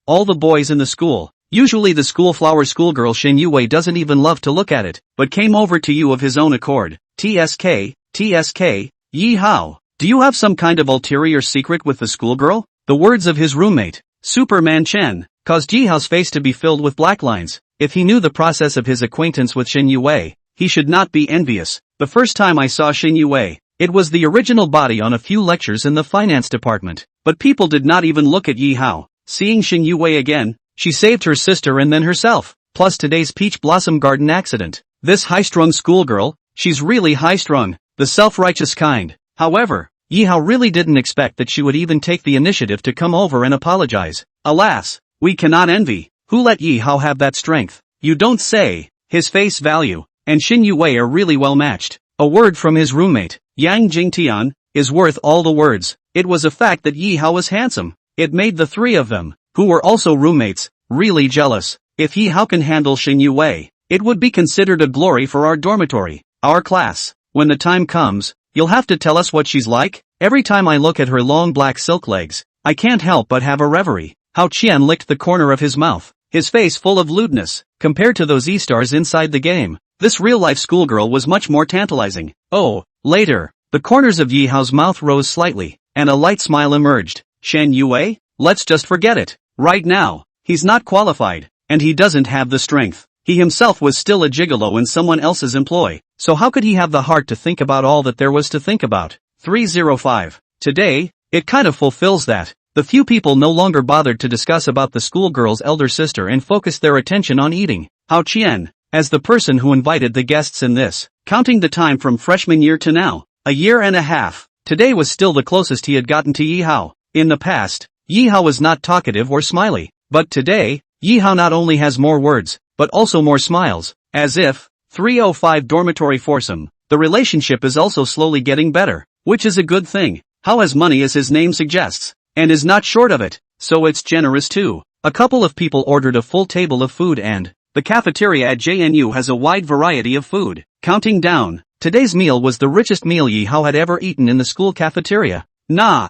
all the boys in the school. Usually the school flower schoolgirl Xin Yue doesn't even love to look at it, but came over to you of his own accord. TSK, Yi Hao, do you have some kind of ulterior secret with the schoolgirl? The words of his roommate, Superman Chen, caused Yi Hao's face to be filled with black lines. If he knew the process of his acquaintance with Xin Yue, he should not be envious. The first time I saw Xin Yue, it was the original body on a few lectures in the finance department, but people did not even look at Yi Hao. Seeing Xin Yue again, she saved her sister and then herself, plus today's Peach Blossom Garden accident. This high-strung schoolgirl, she's really high-strung, the self-righteous kind. However, Yi Hao really didn't expect that she would even take the initiative to come over and apologize. Alas, we cannot envy. Who let Yi Hao have that strength? You don't say. His face value and Xin Yue are really well matched. A word from his roommate, Yang Jingtian, is worth all the words. It was a fact that Yi Hao was handsome. It made the three of them, who were also roommates, really jealous. If Yi Hao can handle Xin Yue, it would be considered a glory for our dormitory, our class. When the time comes, you'll have to tell us what she's like. Every time I look at her long black silk legs, I can't help but have a reverie. Hao Qian licked the corner of his mouth, his face full of lewdness. Compared to those E-stars inside the game, this real-life schoolgirl was much more tantalizing. Oh, later, the corners of Yi Hao's mouth rose slightly, and a light smile emerged. Shen Yue? Let's just forget it. Right now, he's not qualified, and he doesn't have the strength. He himself was still a gigolo in someone else's employ, so how could he have the heart to think about all that there was to think about? 305. Today, it kind of fulfills that. The few people no longer bothered to discuss about the schoolgirl's elder sister and focused their attention on eating. Hao Qian, as the person who invited the guests in this, counting the time from freshman year to now, a year and a half, today was still the closest he had gotten to Yi Hao. In the past, Yi Hao was not talkative or smiley, but today, Yi Hao not only has more words, but also more smiles, as if, 305 dormitory foursome, the relationship is also slowly getting better, which is a good thing. Hao has money as his name suggests, and is not short of it, so it's generous too. A couple of people ordered a full table of food and the cafeteria at JNU has a wide variety of food. Counting down, today's meal was the richest meal Yi Hao had ever eaten in the school cafeteria. Nah,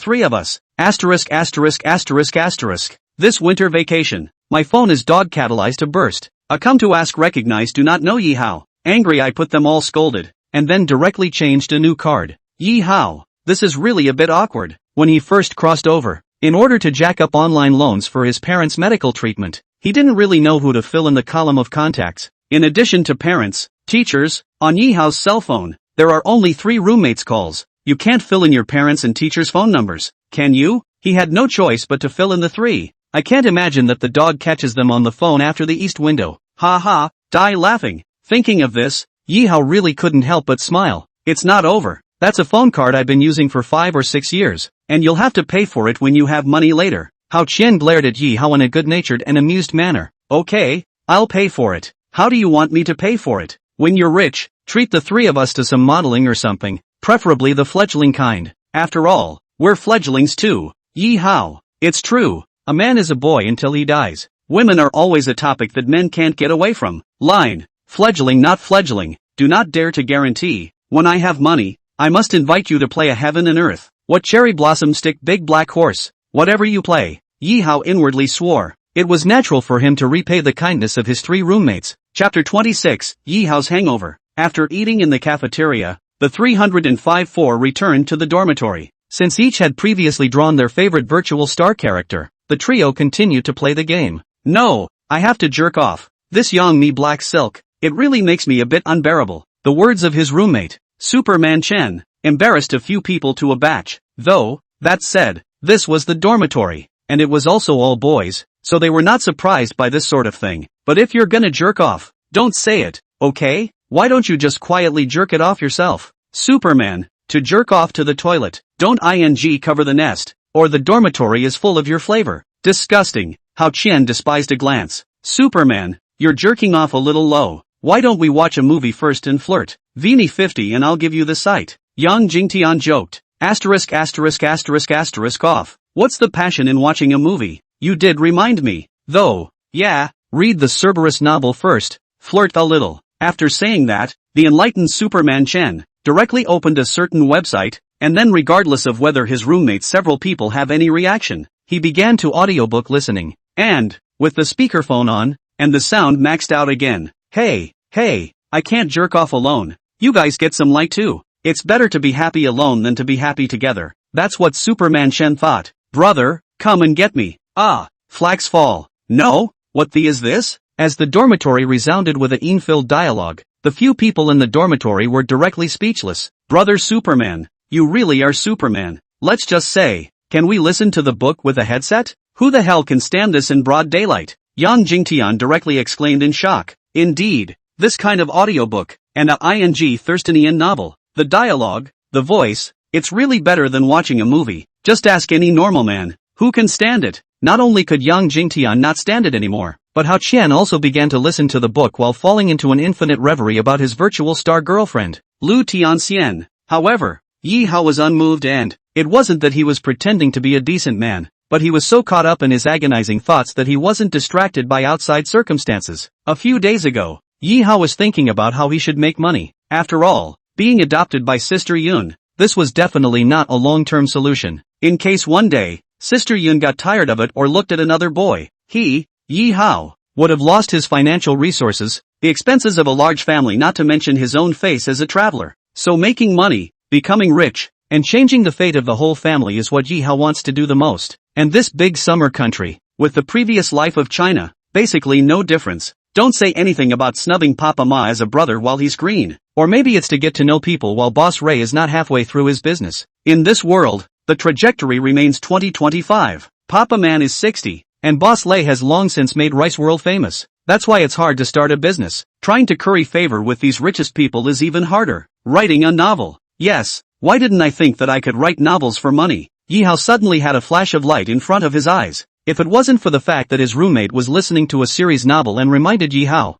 three of us. Asterisk asterisk asterisk asterisk. This winter vacation. My phone is dog catalyzed to burst. A come to ask recognize do not know ye how. Angry I put them all scolded. And then directly changed a new card. Ye how. This is really a bit awkward. When he first crossed over, in order to jack up online loans for his parents' medical treatment, he didn't really know who to fill in the column of contacts. In addition to parents, teachers, on Yehao's cell phone, there are only 3 roommates calls. You can't fill in your parents' and teachers' phone numbers, can you? He had no choice but to fill in the 3. I can't imagine that the dog catches them on the phone after the east window. Ha ha, die laughing. Thinking of this, Yihao really couldn't help but smile. It's not over. That's a phone card I've been using for 5 or 6 years, and you'll have to pay for it when you have money later. Hao Qian glared at Yihao in a good-natured and amused manner. Okay, I'll pay for it. How do you want me to pay for it? When you're rich, treat the 3 of us to some modeling or something, preferably the fledgling kind. After all, we're fledglings too. Yihao. It's true. A man is a boy until he dies. Women are always a topic that men can't get away from. Line. Fledgling not fledgling. Do not dare to guarantee. When I have money, I must invite you to play a heaven and earth. What cherry blossom stick big black horse. Whatever you play. Yihao inwardly swore. It was natural for him to repay the kindness of his 3 roommates. Chapter 26, Yihao's Hangover. After eating in the cafeteria, the 305-4 returned to the dormitory. Since each had previously drawn their favorite virtual star character, the trio continued to play the game. No, I have to jerk off. This Yang Mi black silk, it really makes me a bit unbearable. The words of his roommate, Superman Chen, embarrassed a few people to a batch. Though, that said, this was the dormitory, and it was also all boys, so they were not surprised by this sort of thing. But if you're gonna jerk off, don't say it, okay? Why don't you just quietly jerk it off yourself? Superman, to jerk off to the toilet, don't ing cover the nest, or the dormitory is full of your flavor. Disgusting. Hao Qian despised a glance. Superman, you're jerking off a little low. Why don't we watch a movie first and flirt? Vini 50 and I'll give you the site. Yang Jingtian joked. Asterisk asterisk asterisk asterisk off. What's the passion in watching a movie? You did remind me, though. Yeah, read the Cerberus novel first, flirt a little. After saying that, the enlightened Superman Chen directly opened a certain website, and then regardless of whether his roommates several people have any reaction, he began to audiobook listening. And, with the speakerphone on, and the sound maxed out again. Hey, I can't jerk off alone. You guys get some light too. It's better to be happy alone than to be happy together. That's what Superman Shen thought. Brother, come and get me. Ah, flax fall. No? What the is this? As the dormitory resounded with a filled dialogue, the few people in the dormitory were directly speechless. Brother Superman, you really are Superman. Let's just say, can we listen to the book with a headset? Who the hell can stand this in broad daylight? Yang Jingtian directly exclaimed in shock. Indeed, this kind of audiobook, and a Thirstonian novel. The dialogue, the voice, it's really better than watching a movie. Just ask any normal man, who can stand it? Not only could Yang Jingtian not stand it anymore, but Hao Qian also began to listen to the book while falling into an infinite reverie about his virtual star girlfriend, Lu Tianxian. However, Yi Hao was unmoved and, it wasn't that he was pretending to be a decent man, but he was so caught up in his agonizing thoughts that he wasn't distracted by outside circumstances. A few days ago, Yi Hao was thinking about how he should make money. After all, being adopted by Sister Yun, this was definitely not a long-term solution. In case one day, Sister Yun got tired of it or looked at another boy, he, Yi Hao, would have lost his financial resources, the expenses of a large family, not to mention his own face as a traveler. So making money, becoming rich, and changing the fate of the whole family is what Yi Hao wants to do the most. And this big summer country, with the previous life of China, basically no difference. Don't say anything about snubbing Papa Ma as a brother while he's green. Or maybe it's to get to know people while Boss Ray is not halfway through his business. In this world, the trajectory remains 2025. Papa Man is 60, and Boss Lay has long since made Rice world famous. That's why it's hard to start a business. Trying to curry favor with these richest people is even harder. Writing a novel. Yes, why didn't I think that I could write novels for money? Yi Hao suddenly had a flash of light in front of his eyes. If it wasn't for the fact that his roommate was listening to a series novel and reminded Yi Hao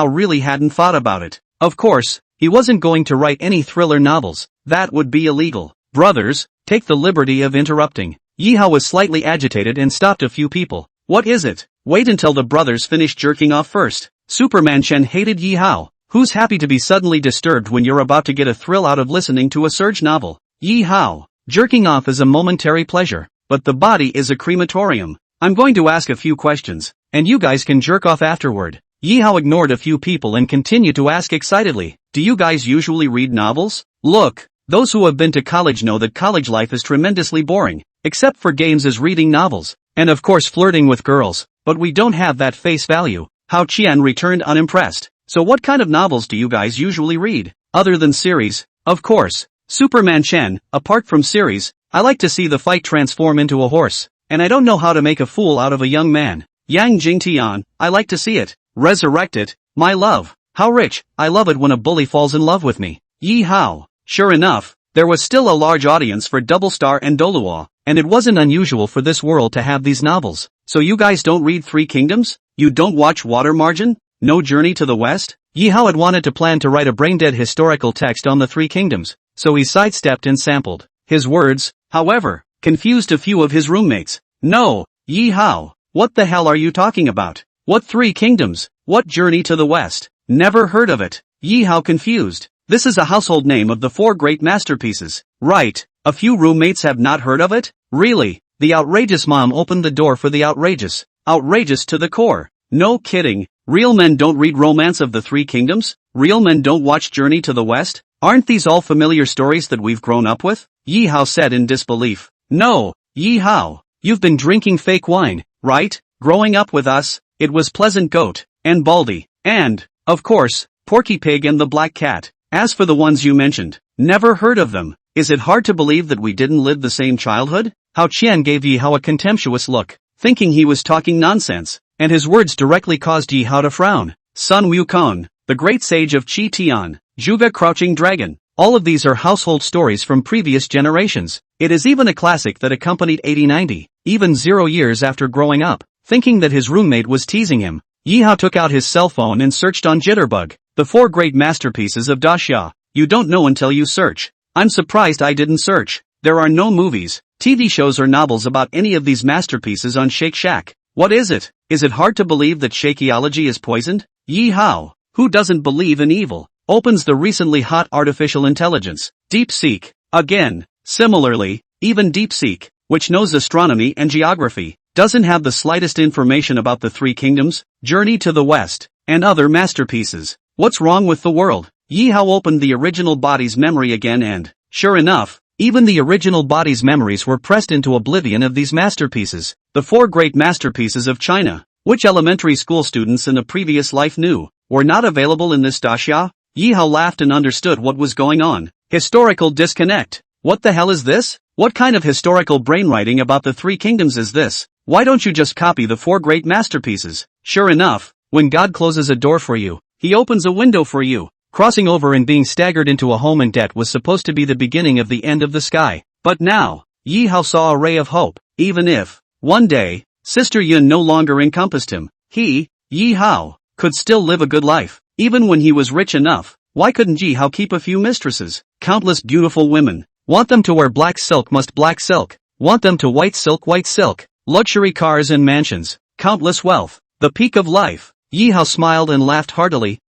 really hadn't thought about it. Of course, he wasn't going to write any thriller novels. That would be illegal. Brothers, take the liberty of interrupting. Yi Hao was slightly agitated and stopped a few people. What is it? Wait until the brothers finish jerking off first. Superman Shen hated Yi Hao. Who's happy to be suddenly disturbed when you're about to get a thrill out of listening to a surge novel? Yi Hao, jerking off is a momentary pleasure, but the body is a crematorium. I'm going to ask a few questions, and you guys can jerk off afterward. Yi Hao ignored a few people and continued to ask excitedly, do you guys usually read novels? Look, those who have been to college know that college life is tremendously boring, except for games as reading novels, and of course flirting with girls, but we don't have that face value. Hao Qian returned unimpressed. So what kind of novels do you guys usually read? Other than series, of course. Superman Shen, apart from series, I like to see the fight transform into a horse, and I don't know how to make a fool out of a young man. Yang Jingtian, I like to see it. Resurrect it, my love. How rich, I love it when a bully falls in love with me. Yi Hao. Sure enough, there was still a large audience for Double Star and Doluo, and it wasn't unusual for this world to have these novels. So you guys don't read Three Kingdoms? You don't watch Water Margin? No Journey to the West? Yi Hao had wanted to plan to write a brain-dead historical text on the Three Kingdoms, so he sidestepped and sampled. His words, however, confused a few of his roommates. No, Yi Hao, what the hell are you talking about? What Three Kingdoms? What Journey to the West? Never heard of it. Yi Hao confused. This is a household name of the four great masterpieces. Right, a few roommates have not heard of it? Really? The outrageous mom opened the door for the outrageous. Outrageous to the core. No kidding. Real men don't read Romance of the Three Kingdoms? Real men don't watch Journey to the West? Aren't these all familiar stories that we've grown up with? Yi Hao said in disbelief. No, Yi Hao, you've been drinking fake wine, right? Growing up with us, it was Pleasant Goat, and Baldy, and, of course, Porky Pig and the Black Cat. As for the ones you mentioned, never heard of them. Is it hard to believe that we didn't live the same childhood? Hao Qian gave Yi Hao a contemptuous look, thinking he was talking nonsense, and his words directly caused Yi Hao to frown. Sun Wukong, the great sage of Qi Tian, Zhuge Crouching Dragon, all of these are household stories from previous generations. It is even a classic that accompanied 80-90, even 0 years after growing up. Thinking that his roommate was teasing him, Yi Hao took out his cell phone and searched on Jitterbug. The four great masterpieces of Daxia. You don't know until you search. I'm surprised I didn't search. There are no movies, TV shows or novels about any of these masterpieces on Shake Shack. What is it? Is it hard to believe that Shakeology is poisoned? Yeehaw! Who doesn't believe in evil? Opens the recently hot artificial intelligence, DeepSeek. Again, similarly, even DeepSeek, which knows astronomy and geography, doesn't have the slightest information about the Three Kingdoms, Journey to the West, and other masterpieces. What's wrong with the world? Yeehaw opened the original body's memory again and, sure enough, even the original body's memories were pressed into oblivion of these masterpieces, the four great masterpieces of China, which elementary school students in a previous life knew, were not available in this dashia. Yeehaw laughed and understood what was going on. Historical disconnect. What the hell is this? What kind of historical brainwriting about the Three Kingdoms is this? Why don't you just copy the four great masterpieces? Sure enough, when God closes a door for you, He opens a window for you. Crossing over and being staggered into a home in debt was supposed to be the beginning of the end of the sky. But now, Yeehaw saw a ray of hope. Even if, one day, Sister Yun no longer encompassed him, he, Yeehaw, could still live a good life. Even when he was rich enough, why couldn't Yeehaw keep a few mistresses? Countless beautiful women. Want them to wear black silk must black silk. Want them to white silk white silk. Luxury cars and mansions. Countless wealth. The peak of life. Yeehaw smiled and laughed heartily.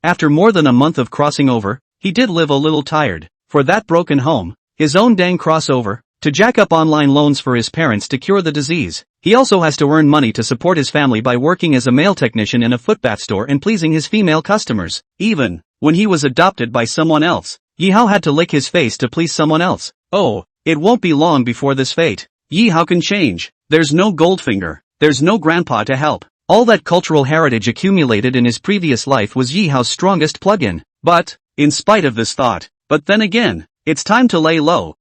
After more than a month of crossing over, he did live a little tired. For that broken home, his own dang crossover, to jack up online loans for his parents to cure the disease. He also has to earn money to support his family by working as a male technician in a footbath store and pleasing his female customers. Even when he was adopted by someone else, Yeehaw had to lick his face to please someone else. Oh, it won't be long before this fate. Yeehaw can change. There's no Goldfinger. There's no grandpa to help. All that cultural heritage accumulated in his previous life was Yeehaw's strongest plug-in. But, in spite of this thought, but then again, it's time to lay low,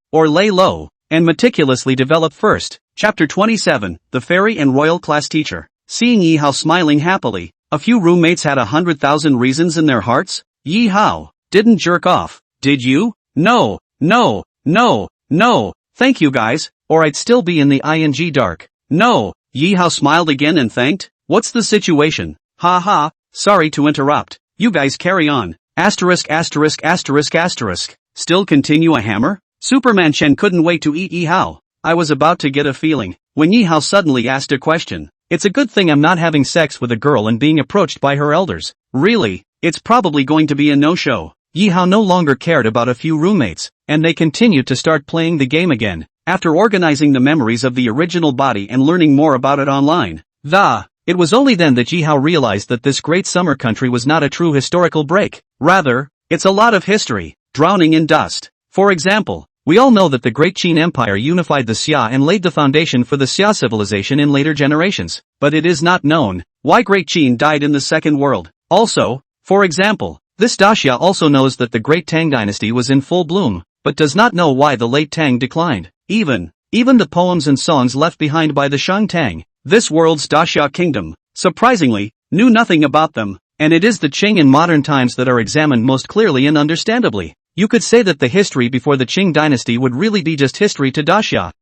and meticulously develop first. Chapter 27, The Fairy and Royal Class Teacher. Seeing Yeehaw smiling happily, a few roommates had 100,000 reasons in their hearts. Yeehaw didn't jerk off, did you? No, thank you guys, or I'd still be in the ing dark. No, Yeehaw smiled again and thanked. What's the situation? Sorry to interrupt. You guys carry on. Asterisk. Still continue a hammer? Superman Chen couldn't wait to eat Yeehaw. I was about to get a feeling, when Yeehaw suddenly asked a question. It's a good thing I'm not having sex with a girl and being approached by her elders. Really, it's probably going to be a no-show. Yeehaw no longer cared about a few roommates, and they continued to start playing the game again, after organizing the memories of the original body and learning more about it online. It was only then that Yeehaw realized that this great summer country was not a true historical break. Rather, it's a lot of history, drowning in dust. For example, we all know that the Great Qin Empire unified the Xia and laid the foundation for the Xia civilization in later generations. But it is not known why Great Qin died in the Second World. Also, for example, this daxia also knows that the Great Tang dynasty was in full bloom, but does not know why the late Tang declined. Even the poems and songs left behind by the Shang Tang, this world's daxia kingdom, surprisingly, knew nothing about them, and it is the Qing in modern times that are examined most clearly and understandably. You could say that the history before the Qing dynasty would really be just history to daxia.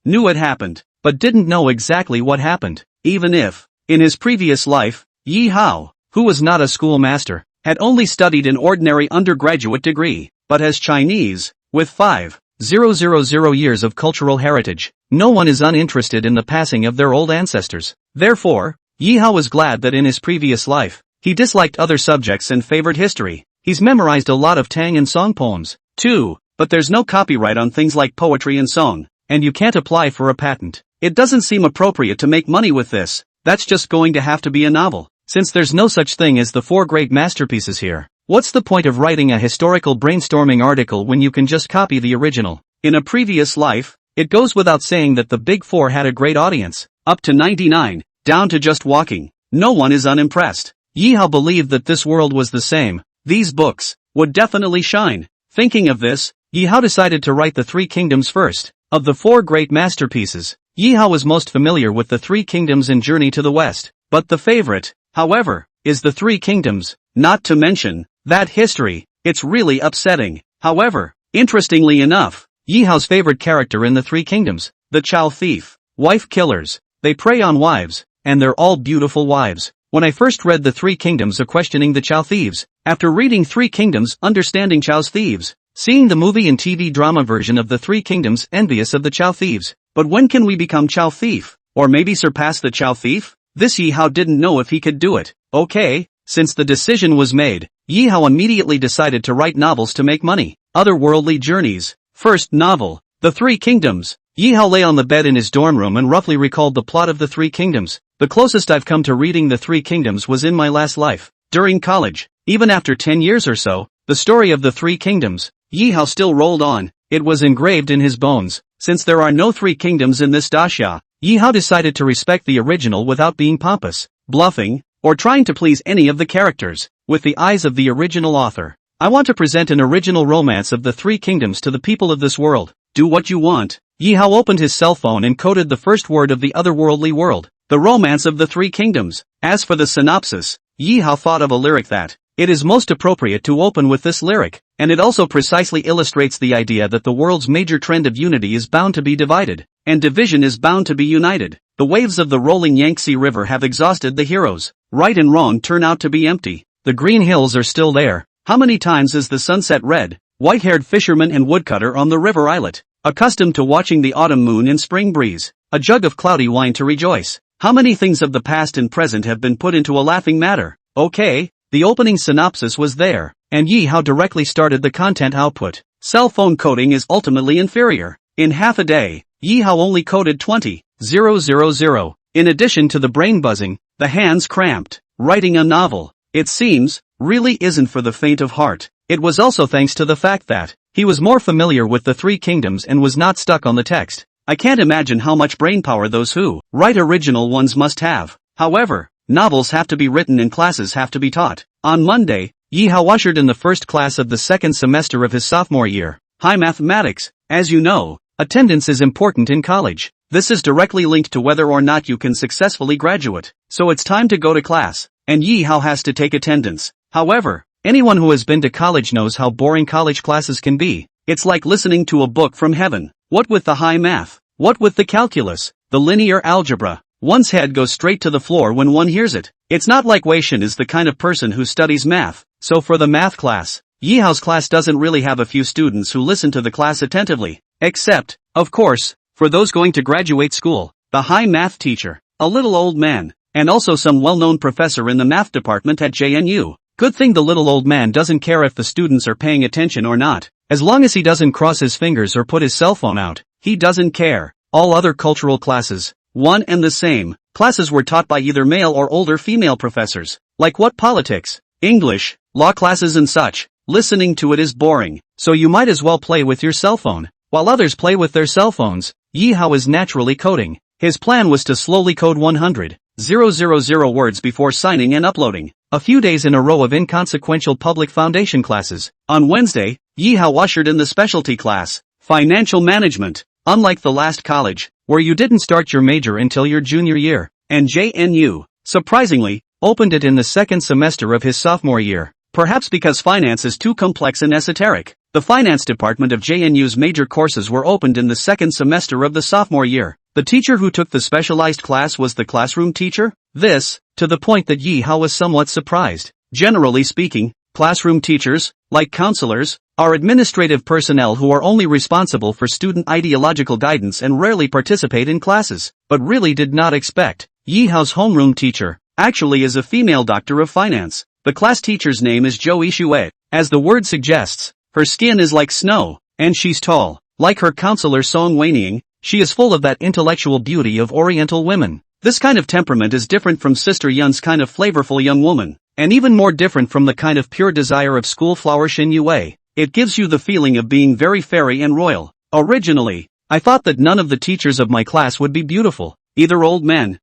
Knew it happened, but didn't know exactly what happened. Even if, in his previous life, Yeehaw, who was not a schoolmaster, had only studied an ordinary undergraduate degree, but as Chinese, with 5,000 years of cultural heritage, no one is uninterested in the passing of their old ancestors. Therefore, Yeehaw was glad that in his previous life, he disliked other subjects and favored history. He's memorized a lot of Tang and song poems, too, but there's no copyright on things like poetry and song, and you can't apply for a patent. It doesn't seem appropriate to make money with this. That's just going to have to be a novel. Since there's no such thing as the four great masterpieces here, what's the point of writing a historical brainstorming article when you can just copy the original? In a previous life, it goes without saying that the Big Four had a great audience, up to 99, down to just walking. No one is unimpressed. Yeehaw believed that this world was the same. These books would definitely shine. Thinking of this, Yeehaw decided to write the Three Kingdoms first. Of the four great masterpieces, Yeehaw was most familiar with the Three Kingdoms and Journey to the West. But the favorite, however, is the Three Kingdoms. Not to mention that history. It's really upsetting. However, interestingly enough, Yeehaw's favorite character in the Three Kingdoms, the Chow thief, wife killers. They prey on wives, and they're all beautiful wives. When I first read the Three Kingdoms questioning the Chow thieves, after reading Three Kingdoms understanding Chow's thieves, Seeing the movie and TV drama version of the Three Kingdoms, envious of the Chow Thieves. But when can we become Chow Thief? Or maybe surpass the Chow Thief? This Yi Hao didn't know if he could do it. Okay, since the decision was made, Yi Hao immediately decided to write novels to make money. Otherworldly Journeys. First novel, The Three Kingdoms. Yi Hao lay on the bed in his dorm room and roughly recalled the plot of The Three Kingdoms. The closest I've come to reading The Three Kingdoms was in my last life, during college. Even after 10 years or so, the story of The Three Kingdoms, Yi Hao still rolled on. It was engraved in his bones. Since there are no three kingdoms in this dasha, Yi Hao decided to respect the original without being pompous, bluffing, or trying to please any of the characters. With the eyes of the original author, I want to present an original romance of the Three Kingdoms to the people of this world. Do what you want. Yi Hao opened his cell phone and coded the first word of the otherworldly world, the romance of the Three Kingdoms. As for the synopsis, Yi Hao thought of a lyric that it is most appropriate to open with this lyric, and it also precisely illustrates the idea that the world's major trend of unity is bound to be divided, and division is bound to be united. The waves of the rolling Yangtze River have exhausted the heroes. Right and wrong turn out to be empty. The green hills are still there. How many times is the sunset red? White-haired fisherman and woodcutter on the river islet, accustomed to watching the autumn moon and spring breeze, a jug of cloudy wine to rejoice. How many things of the past and present have been put into a laughing matter? Okay. The opening synopsis was there, and Yi Hao directly started the content output. Cell phone coding is ultimately inferior. In half a day, Yi Hao only coded 20,000. In addition to the brain buzzing, the hands cramped. Writing a novel, it seems, really isn't for the faint of heart. It was also thanks to the fact that he was more familiar with the Three Kingdoms and was not stuck on the text. I can't imagine how much brainpower those who write original ones must have. However, novels have to be written and classes have to be taught. On Monday, Yi Hao ushered in the first class of the second semester of his sophomore year. High mathematics. As you know, attendance is important in college. This is directly linked to whether or not you can successfully graduate. So it's time to go to class, and Yi Hao has to take attendance. However, anyone who has been to college knows how boring college classes can be. It's like listening to a book from heaven. What with the high math? What with the calculus? The linear algebra? One's head goes straight to the floor when one hears it. It's not like Wei Shen is the kind of person who studies math. So for the math class, Yi Hao's class doesn't really have a few students who listen to the class attentively. Except, of course, for those going to graduate school, the high math teacher, a little old man, and also some well-known professor in the math department at JNU. Good thing the little old man doesn't care if the students are paying attention or not. As long as he doesn't cross his fingers or put his cell phone out, he doesn't care. All other cultural classes, one and the same. Classes were taught by either male or older female professors. Like what politics, English, law classes and such. Listening to it is boring, so you might as well play with your cell phone. While others play with their cell phones, Yi Hao is naturally coding. His plan was to slowly code 100,000 words before signing and uploading. A few days in a row of inconsequential public foundation classes. On Wednesday, Yi Hao ushered in the specialty class, Financial Management. Unlike the last college, where you didn't start your major until your junior year, and JNU, surprisingly, opened it in the second semester of his sophomore year. Perhaps because finance is too complex and esoteric, the finance department of JNU's major courses were opened in the second semester of the sophomore year. The teacher who took the specialized class was the classroom teacher? This, to the point that Yi Hao was somewhat surprised. Generally speaking, classroom teachers, like counselors, are administrative personnel who are only responsible for student ideological guidance and rarely participate in classes, but really did not expect. Yi Hao's homeroom teacher, actually is a female doctor of finance. The class teacher's name is Zhou Yixue. As the word suggests, her skin is like snow, and she's tall. Like her counselor Song Weining, she is full of that intellectual beauty of Oriental women. This kind of temperament is different from Sister Yun's kind of flavorful young woman, and even more different from the kind of pure desire of school flower Xin Yue. It gives you the feeling of being very fairy and royal. Originally, I thought that none of the teachers of my class would be beautiful, either old men,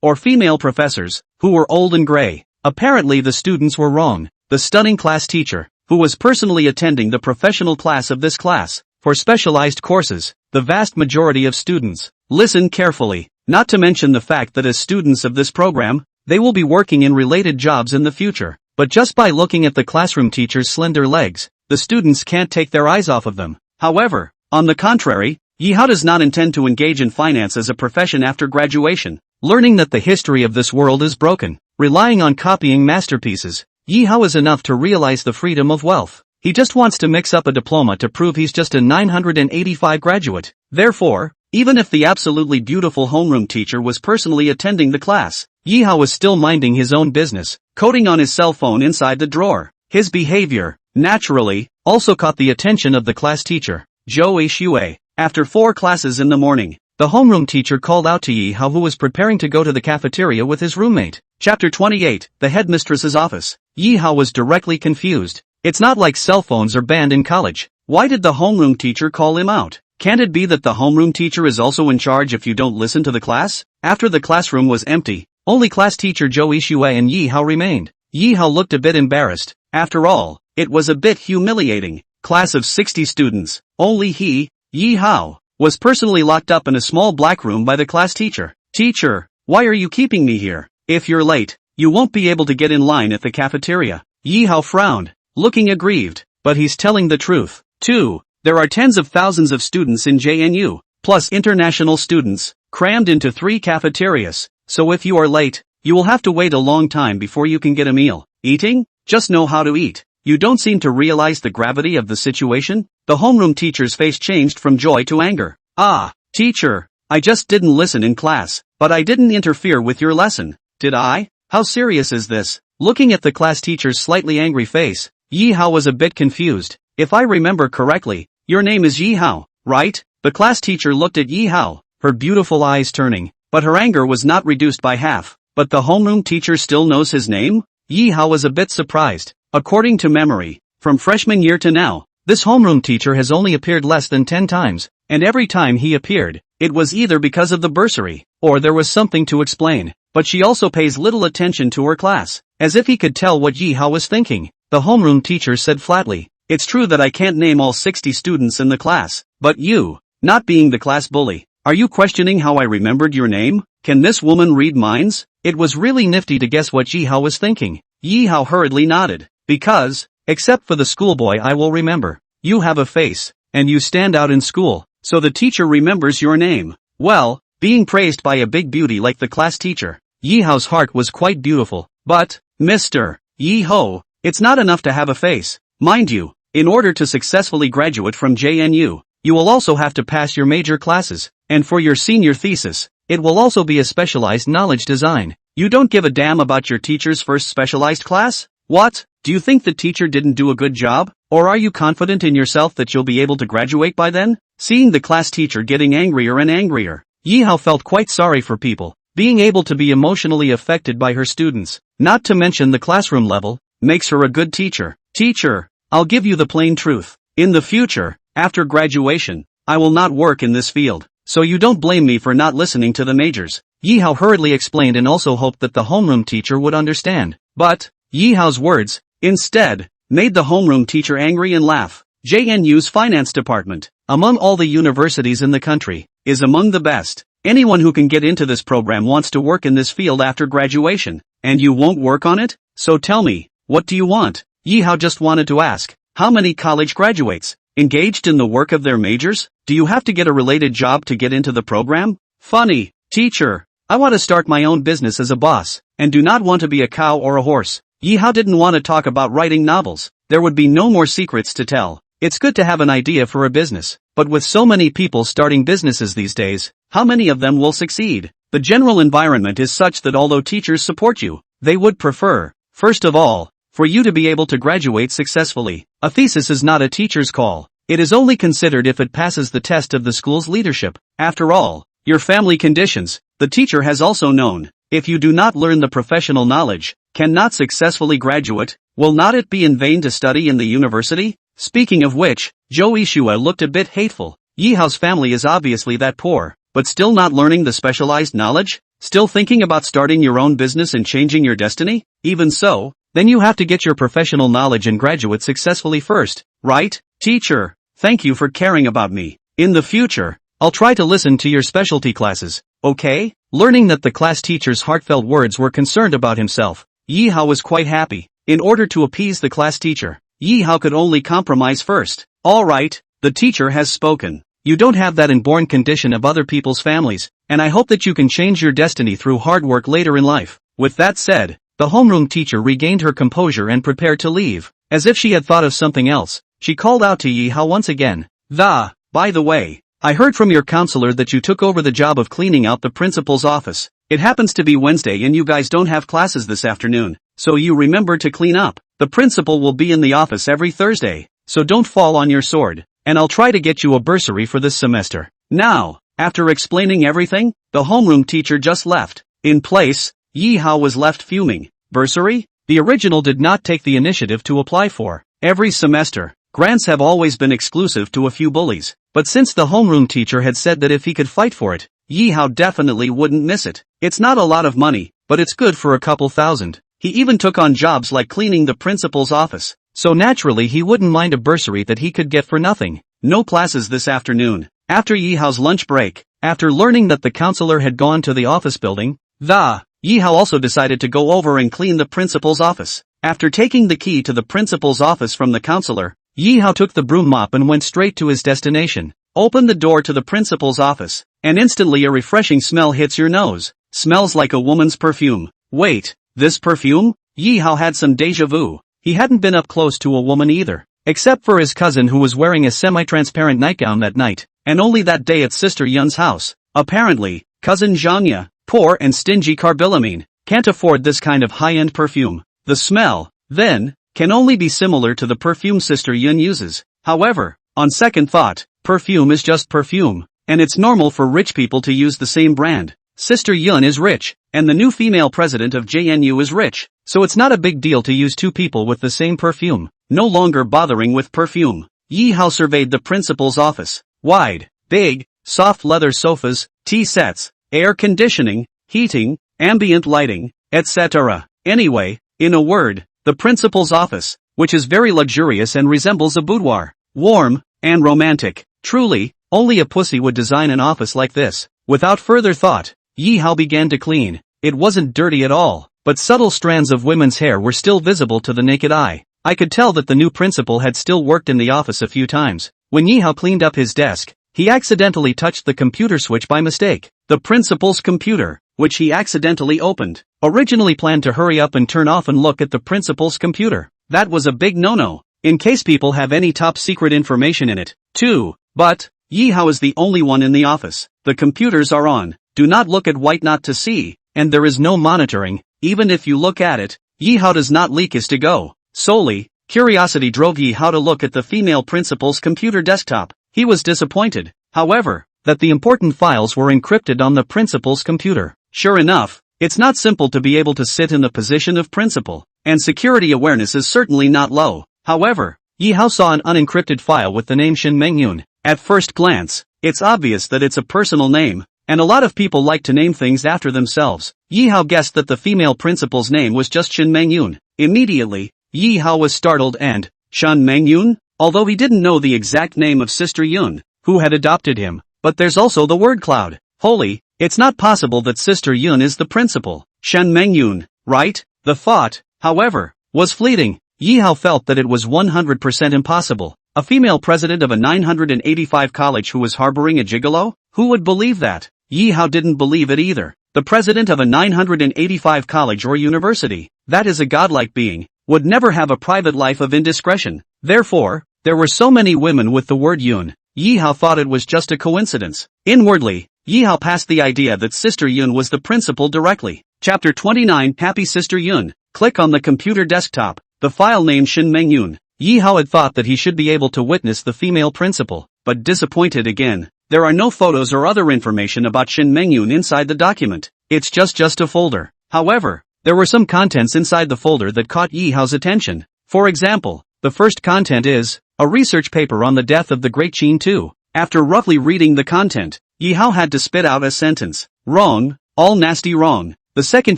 or female professors, who were old and gray. Apparently the students were wrong. The stunning class teacher, who was personally attending the professional class of this class, for specialized courses, the vast majority of students, listen carefully, not to mention the fact that as students of this program, they will be working in related jobs in the future. But just by looking at the classroom teacher's slender legs, the students can't take their eyes off of them. However, on the contrary, Yi Hao does not intend to engage in finance as a profession after graduation. Learning that the history of this world is broken, relying on copying masterpieces, Yi Hao is enough to realize the freedom of wealth. He just wants to mix up a diploma to prove he's just a 985 graduate. Therefore, even if the absolutely beautiful homeroom teacher was personally attending the class, Yihao was still minding his own business, coding on his cell phone inside the drawer. His behavior, naturally, also caught the attention of the class teacher, Zhou Shui. After 4 classes in the morning, the homeroom teacher called out to Yihao, who was preparing to go to the cafeteria with his roommate. Chapter 28, The Headmistress's Office. Yihao was directly confused. It's not like cell phones are banned in college. Why did the homeroom teacher call him out? Can't it be that the homeroom teacher is also in charge if you don't listen to the class? After the classroom was empty, only class teacher Zhou Shui and Yihao remained. Yihao looked a bit embarrassed. After all, it was a bit humiliating. Class of 60 students, only he, Yihao, was personally locked up in a small black room by the class teacher. Teacher, why are you keeping me here? If you're late, you won't be able to get in line at the cafeteria. Yihao frowned, looking aggrieved, but he's telling the truth. 2. There are tens of thousands of students in JNU, plus international students, crammed into 3 cafeterias, so if you are late, you will have to wait a long time before you can get a meal. Eating? Just know how to eat. You don't seem to realize the gravity of the situation? The homeroom teacher's face changed from joy to anger. Ah, teacher, I just didn't listen in class, but I didn't interfere with your lesson, did I? How serious is this? Looking at the class teacher's slightly angry face, Yihao was a bit confused. If I remember correctly, your name is Yihao, right? The class teacher looked at Yihao, her beautiful eyes turning, but her anger was not reduced by half. But the homeroom teacher still knows his name? Yihao was a bit surprised. According to memory, from freshman year to now, this homeroom teacher has only appeared less than 10 times, and every time he appeared, it was either because of the bursary, or there was something to explain. But she also pays little attention to her class, as if he could tell what Yihao was thinking. The homeroom teacher said flatly, it's true that I can't name all 60 students in the class, but you, not being the class bully, are you questioning how I remembered your name? Can this woman read minds? It was really nifty to guess what Yihao was thinking. Yihao hurriedly nodded. Because, except for the schoolboy I will remember, you have a face, and you stand out in school, so the teacher remembers your name. Well, being praised by a big beauty like the class teacher, Yihao's heart was quite beautiful. But, Mr. Yihao, it's not enough to have a face. Mind you, in order to successfully graduate from JNU, you will also have to pass your major classes, and for your senior thesis, it will also be a specialized knowledge design. You don't give a damn about your teacher's first specialized class? What? Do you think the teacher didn't do a good job? Or are you confident in yourself that you'll be able to graduate by then? Seeing the class teacher getting angrier and angrier, Yihao felt quite sorry for people. Being able to be emotionally affected by her students, not to mention the classroom level, makes her a good teacher. Teacher, I'll give you the plain truth. In the future, after graduation, I will not work in this field, so you don't blame me for not listening to the majors. Yihao hurriedly explained and also hoped that the homeroom teacher would understand. But, Yihao's words, instead, made the homeroom teacher angry and laugh. JNU's finance department, among all the universities in the country, is among the best. Anyone who can get into this program wants to work in this field after graduation, and you won't work on it? So tell me, what do you want? Yihao just wanted to ask, how many college graduates, engaged in the work of their majors, do you have to get a related job to get into the program? Funny, teacher, I want to start my own business as a boss, and do not want to be a cow or a horse. Yihao didn't want to talk about writing novels. There would be no more secrets to tell. It's good to have an idea for a business, but with so many people starting businesses these days, how many of them will succeed? The general environment is such that although teachers support you, they would prefer, first of all, for you to be able to graduate successfully. A thesis is not a teacher's call. It is only considered if it passes the test of the school's leadership. After all, your family conditions, the teacher has also known. If you do not learn the professional knowledge, cannot successfully graduate, will not it be in vain to study in the university? Speaking of which, Zhou Shui looked a bit hateful. Yihao's family is obviously that poor, but still not learning the specialized knowledge? Still thinking about starting your own business and changing your destiny? Even so, then you have to get your professional knowledge and graduate successfully first, right? Teacher, thank you for caring about me. In the future, I'll try to listen to your specialty classes, okay? Learning that the class teacher's heartfelt words were concerned about himself, Yihao was quite happy. In order to appease the class teacher, Yihao could only compromise first. Alright, the teacher has spoken. You don't have that inborn condition of other people's families, and I hope that you can change your destiny through hard work later in life. With that said, the homeroom teacher regained her composure and prepared to leave. As if she had thought of something else, she called out to Yi Hao once again. By the way, I heard from your counselor that you took over the job of cleaning out the principal's office. It happens to be Wednesday and you guys don't have classes this afternoon, so you remember to clean up. The principal will be in the office every Thursday, so don't fall on your sword, and I'll try to get you a bursary for this semester. Now, after explaining everything, the homeroom teacher just left. In place, Yi Hao was left fuming. Bursary? The original did not take the initiative to apply for. Every semester, grants have always been exclusive to a few bullies, but since the homeroom teacher had said that if he could fight for it, Yi Hao definitely wouldn't miss it. It's not a lot of money, but it's good for a couple thousand. He even took on jobs like cleaning the principal's office, so naturally he wouldn't mind a bursary that he could get for nothing. No classes this afternoon. After Yi Hao's lunch break, after learning that the counselor had gone to the office building, Yi Hao also decided to go over and clean the principal's office. After taking the key to the principal's office from the counselor, Yi Hao took the broom mop and went straight to his destination. Opened the door to the principal's office, and instantly a refreshing smell hits your nose. Smells like a woman's perfume. Wait, this perfume? Yi Hao had some déjà vu. He hadn't been up close to a woman either, except for his cousin who was wearing a semi-transparent nightgown that night, and only that day at Sister Yun's house. Apparently, cousin Zhangya, poor and stingy carbilamine, can't afford this kind of high-end perfume. The smell, then, can only be similar to the perfume Sister Yun uses. However, on second thought, perfume is just perfume, and it's normal for rich people to use the same brand. Sister Yun is rich, and the new female president of JNU is rich, so it's not a big deal to use two people with the same perfume. No longer bothering with perfume, Yi Hao surveyed the principal's office. Wide, big, soft leather sofas, tea sets, air conditioning, heating, ambient lighting, etc. Anyway, in a word, the principal's office, which is very luxurious and resembles a boudoir. Warm, and romantic. Truly, only a pussy would design an office like this. Without further thought, Yi Hao began to clean. It wasn't dirty at all, but subtle strands of women's hair were still visible to the naked eye. I could tell that the new principal had still worked in the office a few times. When Yi Hao cleaned up his desk, he accidentally touched the computer switch by mistake. The principal's computer, which he accidentally opened, originally planned to hurry up and turn off and look at the principal's computer. That was a big no-no, in case people have any top secret information in it, too. But, Yi Hao is the only one in the office. The computers are on. Do not look at white not to see, and there is no monitoring. Even if you look at it, Yi Hao does not leak as to go. Solely, curiosity drove Yi Hao to look at the female principal's computer desktop. He was disappointed, however, that the important files were encrypted on the principal's computer. Sure enough, it's not simple to be able to sit in the position of principal, and security awareness is certainly not low. However, Yi Hao saw an unencrypted file with the name Shin Mengyun. At first glance, it's obvious that it's a personal name, and a lot of people like to name things after themselves. Yi Hao guessed that the female principal's name was just Shin Mengyun. Immediately, Yi Hao was startled and, Shin Mengyun? Although he didn't know the exact name of Sister Yun, who had adopted him, but there's also the word cloud. Holy, it's not possible that Sister Yun is the principal. Shin Mengyun, right? The thought, however, was fleeting. Yi Hao felt that it was 100% impossible. A female president of a 985 college who was harboring a gigolo? Who would believe that? Yi Hao didn't believe it either. The president of a 985 college or university, that is a godlike being, would never have a private life of indiscretion. Therefore, there were so many women with the word Yun. Yi Hao thought it was just a coincidence. Inwardly, Yi Hao passed the idea that Sister Yun was the principal directly. Chapter 29 Happy Sister Yun. Click on the computer desktop. The file name Shin Mengyun. Yi Hao had thought that he should be able to witness the female principal, but disappointed again. There are no photos or other information about Shin Mengyun inside the document. It's just a folder. However, there were some contents inside the folder that caught Yi Hao's attention. For example, the first content is a research paper on the death of the great Qin II. After roughly reading the content, Yi Hao had to spit out a sentence. Wrong, all nasty wrong. The second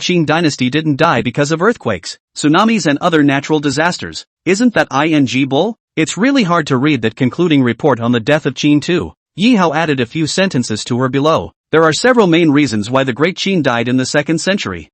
Qin dynasty didn't die because of earthquakes, tsunamis and other natural disasters. Isn't that ing bull? It's really hard to read that concluding report on the death of Qin II. Yi Hao added a few sentences to her below. There are several main reasons why the great Qin died in the 2nd century.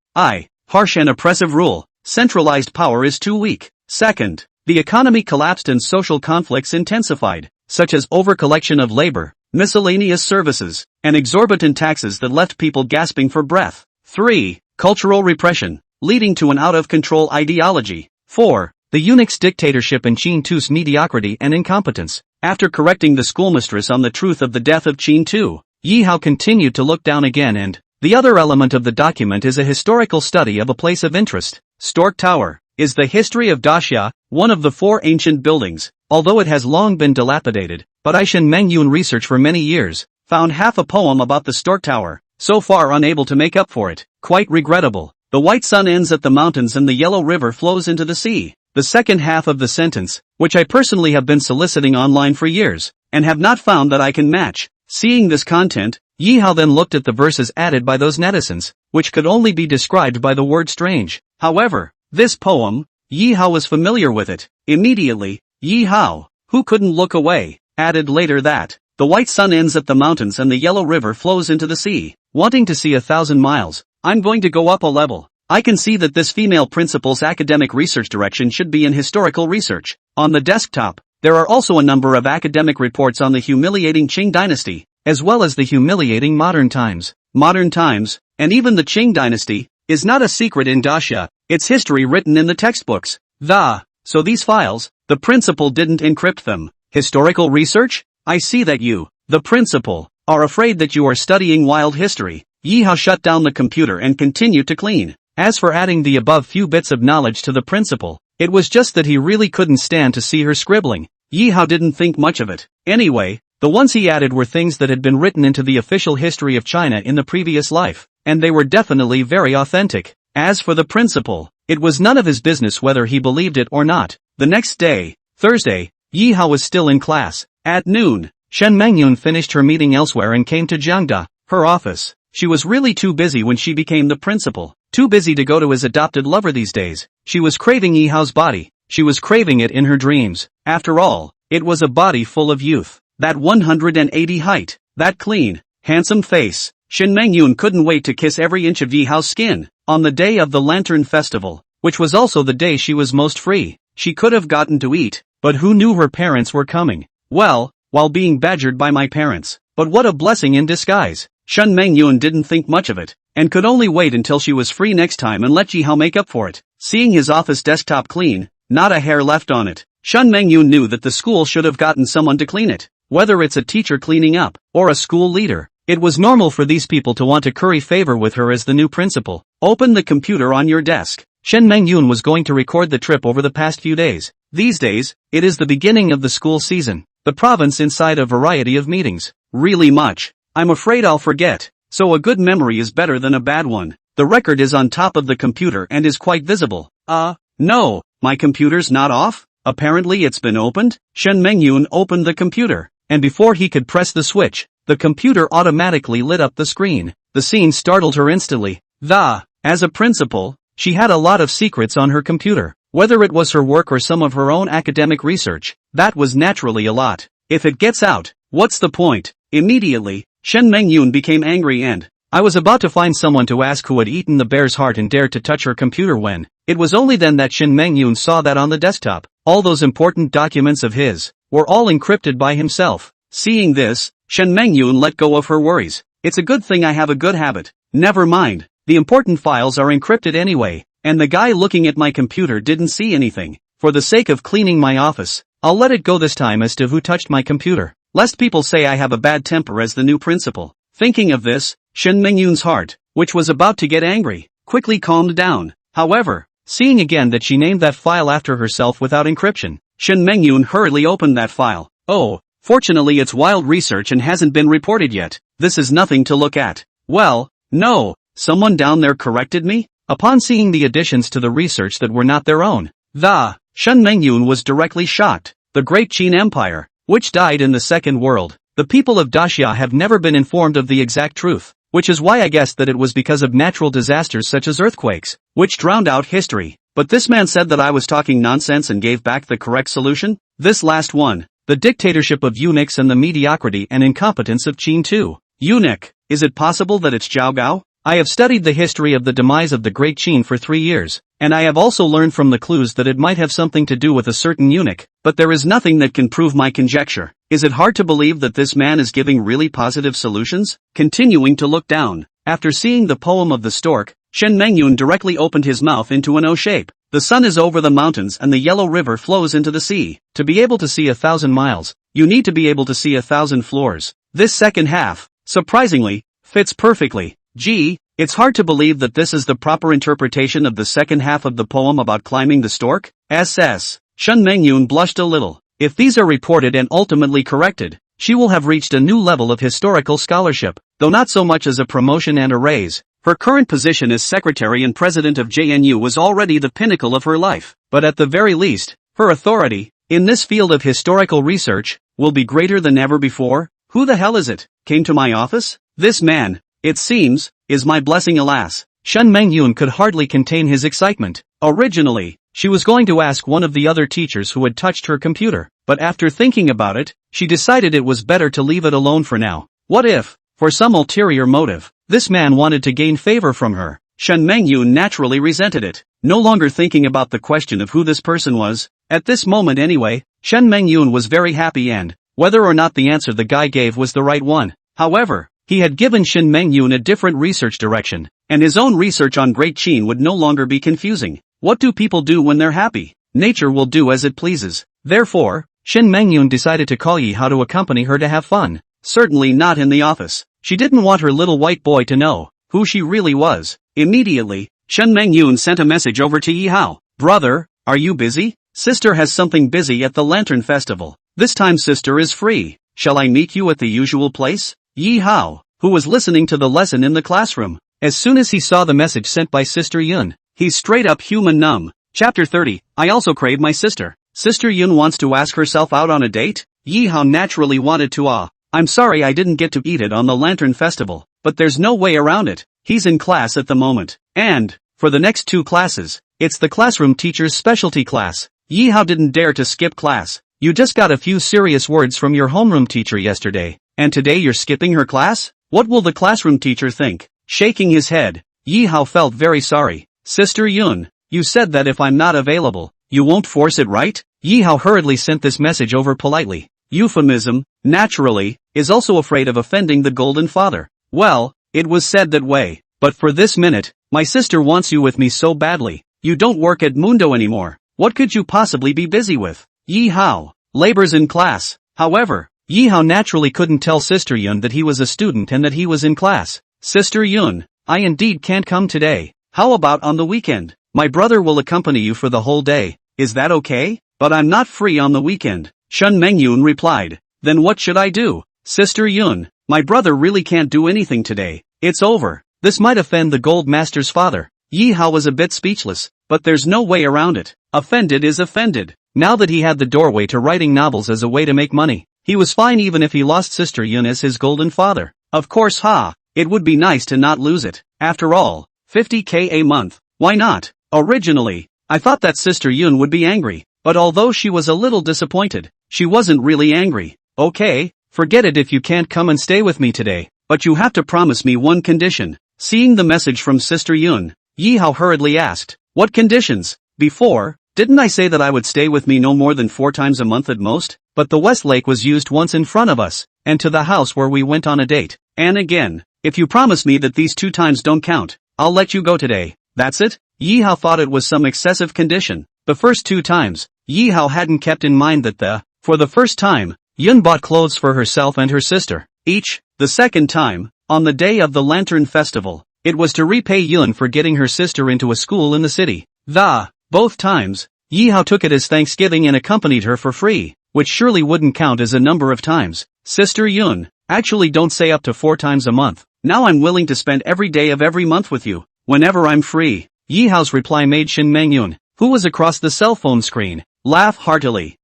Harsh and oppressive rule. Centralized power is too weak. Second, the economy collapsed and social conflicts intensified, such as overcollection of labor, miscellaneous services, and exorbitant taxes that left people gasping for breath. 3. Cultural repression, leading to an out-of-control ideology. 4. the eunuch's dictatorship and Qin Tu's mediocrity and incompetence. After correcting the schoolmistress on the truth of the death of Qin Tu, Yi Hao continued to look down again, and the other element of the document is a historical study of a place of interest. Stork Tower is the history of Daxia, one of the 4 ancient buildings. Although it has long been dilapidated, but Aishan Mengyun research for many years found half a poem about the Stork Tower, so far unable to make up for it. Quite regrettable. The white sun ends at the mountains and the yellow river flows into the sea. The second half of the sentence, which I personally have been soliciting online for years, and have not found that I can match. Seeing this content, Yi Hao then looked at the verses added by those netizens, which could only be described by the word strange. However, this poem, Yi Hao was familiar with it. Immediately, Yi Hao, who couldn't look away, added later that the white sun ends at the mountains and the yellow river flows into the sea. Wanting to see 1,000 miles, I'm going to go up a level. I can see that this female principal's academic research direction should be in historical research. On the desktop, there are also a number of academic reports on the humiliating Qing dynasty, as well as the humiliating modern times. Modern times, and even the Qing dynasty, is not a secret in Daxia. Its history written in the textbooks. So these files, the principal didn't encrypt them. Historical research? I see that you, the principal, are afraid that you are studying wild history. Yi Hao shut down the computer and continued to clean. As for adding the above few bits of knowledge to the principal, it was just that he really couldn't stand to see her scribbling. Yi Hao didn't think much of it. Anyway, the ones he added were things that had been written into the official history of China in the previous life, and they were definitely very authentic. As for the principal, it was none of his business whether he believed it or not. The next day, Thursday, Yi Hao was still in class. At noon, Shen Mengyun finished her meeting elsewhere and came to Jiangda, her office. She was really too busy when she became the principal. Too busy to go to his adopted lover these days. She was craving Yi Hao's body. She was craving it in her dreams. After all, it was a body full of youth. That 180 height. That clean, handsome face. Shen Mengyun couldn't wait to kiss every inch of Yi Hao's skin. On the day of the Lantern Festival, which was also the day she was most free, she could have gotten to eat, but who knew her parents were coming? Well, while being badgered by my parents. But what a blessing in disguise. Shen Mengyun didn't think much of it, and could only wait until she was free next time and let Yi Hao make up for it. Seeing his office desktop clean, not a hair left on it, Shen Mengyun knew that the school should have gotten someone to clean it. Whether it's a teacher cleaning up, or a school leader, it was normal for these people to want to curry favor with her as the new principal. Open the computer on your desk. Shen Mengyun was going to record the trip over the past few days. These days, it is the beginning of the school season. The province inside a variety of meetings. Really much. I'm afraid I'll forget. So a good memory is better than a bad one. The record is on top of the computer and is quite visible. No, my computer's not off? Apparently it's been opened? Shen Mengyun opened the computer, and before he could press the switch, the computer automatically lit up the screen. The scene startled her instantly. As a principal, she had a lot of secrets on her computer. Whether it was her work or some of her own academic research, that was naturally a lot. If it gets out, what's the point? Immediately, Shen Mengyun became angry and I was about to find someone to ask who had eaten the bear's heart and dared to touch her computer when it was only then that Shen Mengyun saw that on the desktop, all those important documents of his were all encrypted by himself. Seeing this, Shen Mengyun let go of her worries. It's a good thing I have a good habit. Never mind, the important files are encrypted anyway, and the guy looking at my computer didn't see anything. For the sake of cleaning my office, I'll let it go this time as to who touched my computer, lest people say I have a bad temper as the new principal. Thinking of this, Shen Mengyun's heart, which was about to get angry, quickly calmed down. However, seeing again that she named that file after herself without encryption, Shen Mengyun hurriedly opened that file. Oh, fortunately it's wild research and hasn't been reported yet. This is nothing to look at. Well, no, someone down there corrected me? Upon seeing the additions to the research that were not their own, Shen Mengyun was directly shocked. The great Qin Empire, which died in the Second World. The people of Daxia have never been informed of the exact truth, which is why I guessed that it was because of natural disasters such as earthquakes, which drowned out history. But this man said that I was talking nonsense and gave back the correct solution? This last one, the dictatorship of eunuchs and the mediocrity and incompetence of Qin Tu. Eunuch, is it possible that it's Zhao Gao? I have studied the history of the demise of the great Qin for 3 years, and I have also learned from the clues that it might have something to do with a certain eunuch, but there is nothing that can prove my conjecture. Is it hard to believe that this man is giving really positive solutions? Continuing to look down, after seeing the poem of the stork, Shen Mengyun directly opened his mouth into an O shape. The sun is over the mountains and the yellow river flows into the sea. To be able to see 1,000 miles, you need to be able to see 1,000 floors. This second half, surprisingly, fits perfectly. Gee, it's hard to believe that this is the proper interpretation of the second half of the poem about climbing the stork. SS. Shen Mengyun blushed a little. If these are reported and ultimately corrected, she will have reached a new level of historical scholarship, though not so much as a promotion and a raise. Her current position as secretary and president of JNU was already the pinnacle of her life, but at the very least, her authority, in this field of historical research, will be greater than ever before. Who the hell is it? Came to my office? This man, it seems, is my blessing alas. Shen Mengyun could hardly contain his excitement. Originally, she was going to ask one of the other teachers who had touched her computer, but after thinking about it, she decided it was better to leave it alone for now. What if, for some ulterior motive, this man wanted to gain favor from her? Shen Mengyun naturally resented it, no longer thinking about the question of who this person was. At this moment anyway, Shen Mengyun was very happy and, whether or not the answer the guy gave was the right one. However, he had given Shen Mengyun a different research direction, and his own research on Great Qin would no longer be confusing. What do people do when they're happy? Nature will do as it pleases. Therefore, Shen Mengyun decided to call Yi Hao to accompany her to have fun. Certainly not in the office. She didn't want her little white boy to know who she really was. Immediately, Shen Mengyun sent a message over to Yi Hao. Brother, are you busy? Sister has something busy at the Lantern Festival. This time sister is free. Shall I meet you at the usual place? Yi Hao, who was listening to the lesson in the classroom, as soon as he saw the message sent by Sister Yun, he's straight up human numb. Chapter 30, I also crave my sister. Sister Yun wants to ask herself out on a date? Yi Hao naturally wanted to I'm sorry I didn't get to eat it on the Lantern Festival, but there's no way around it. He's in class at the moment. And, for the next 2 classes, it's the classroom teacher's specialty class. Yi Hao didn't dare to skip class. You just got a few serious words from your homeroom teacher yesterday, and today you're skipping her class? What will the classroom teacher think? Shaking his head, Yi Hao felt very sorry. Sister Yun, you said that if I'm not available, you won't force it, right? Yi Hao hurriedly sent this message over politely. Euphemism, naturally, is also afraid of offending the Golden Father. Well, it was said that way. But for this minute, my sister wants you with me so badly. You don't work at Mundo anymore. What could you possibly be busy with? Yi Hao labors in class. However, Yi Hao naturally couldn't tell Sister Yun that he was a student and that he was in class. Sister Yun, I indeed can't come today. How about on the weekend? My brother will accompany you for the whole day. Is that okay? But I'm not free on the weekend. Shen Mengyun replied. Then what should I do? Sister Yun, my brother really can't do anything today. It's over. This might offend the Gold Master's father. Yi Hao was a bit speechless, but there's no way around it. Offended is offended. Now that he had the doorway to writing novels as a way to make money, he was fine even if he lost Sister Yun as his golden father. Of course, it would be nice to not lose it. After all, 50k a month. Why not? Originally, I thought that Sister Yun would be angry, but although she was a little disappointed, she wasn't really angry. Okay, forget it if you can't come and stay with me today, but you have to promise me one condition. Seeing the message from Sister Yun, Yi Hao hurriedly asked, what conditions? Before, didn't I say that I would stay with me no more than 4 times a month at most? But the West Lake was used once in front of us, and to the house where we went on a date. And again, if you promise me that these 2 times don't count, I'll let you go today. That's it? Yi Hao thought it was some excessive condition. The first 2 times, Yi Hao hadn't kept in mind that for the first time, Yun bought clothes for herself and her sister, each. The second time, on the day of the Lantern Festival, it was to repay Yun for getting her sister into a school in the city. Both times, Yi Hao took it as Thanksgiving and accompanied her for free, which surely wouldn't count as a number of times. Sister Yun, actually don't say up to 4 times a month. Now I'm willing to spend every day of every month with you, whenever I'm free. Yi Hao's reply made Shen Mengyun, who was across the cell phone screen, laugh heartily.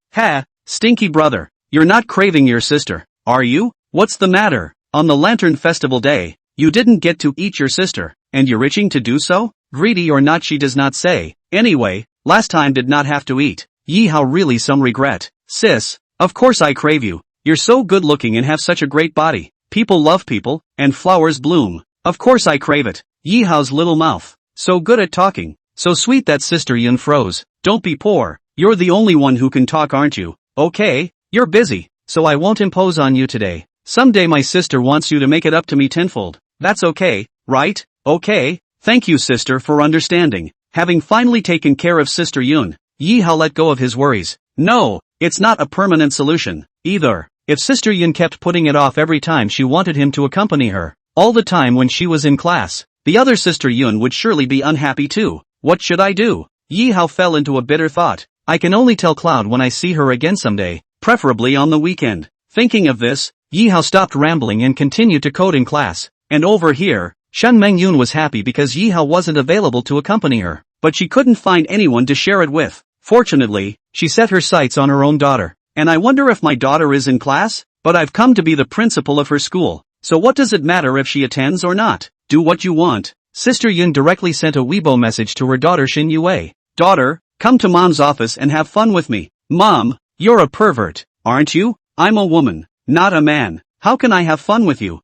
Stinky brother, you're not craving your sister, are you? What's the matter? On the Lantern Festival day, you didn't get to eat your sister, and you're itching to do so? Greedy or not she does not say. Anyway, last time did not have to eat. Yi Hao really some regret. Sis, of course I crave you. You're so good looking and have such a great body. People love people, and flowers bloom. Of course I crave it. Yi Hao's little mouth, so good at talking, so sweet that Sister Yun froze. Don't be poor. You're the only one who can talk, aren't you? Okay, you're busy, so I won't impose on you today. Someday my sister wants you to make it up to me tenfold. That's okay, right? Okay, Thank you sister for understanding. Having finally taken care of Sister Yun, Yi Hao let go of his worries. No, it's not a permanent solution, either. If Sister Yun kept putting it off every time she wanted him to accompany her, all the time when she was in class, the other Sister Yun would surely be unhappy too. What should I do? Yi Hao fell into a bitter thought. I can only tell Cloud when I see her again someday, preferably on the weekend. Thinking of this, Yi Hao stopped rambling and continued to code in class. And over here, Shen Mengyun was happy because Yi Hao wasn't available to accompany her, but she couldn't find anyone to share it with. Fortunately, she set her sights on her own daughter. And I wonder if my daughter is in class? But I've come to be the principal of her school, so what does it matter if she attends or not? Do what you want. Sister Yun directly sent a Weibo message to her daughter Xin Yue. Daughter, come to mom's office and have fun with me. Mom, you're a pervert, aren't you? I'm a woman, not a man. How can I have fun with you?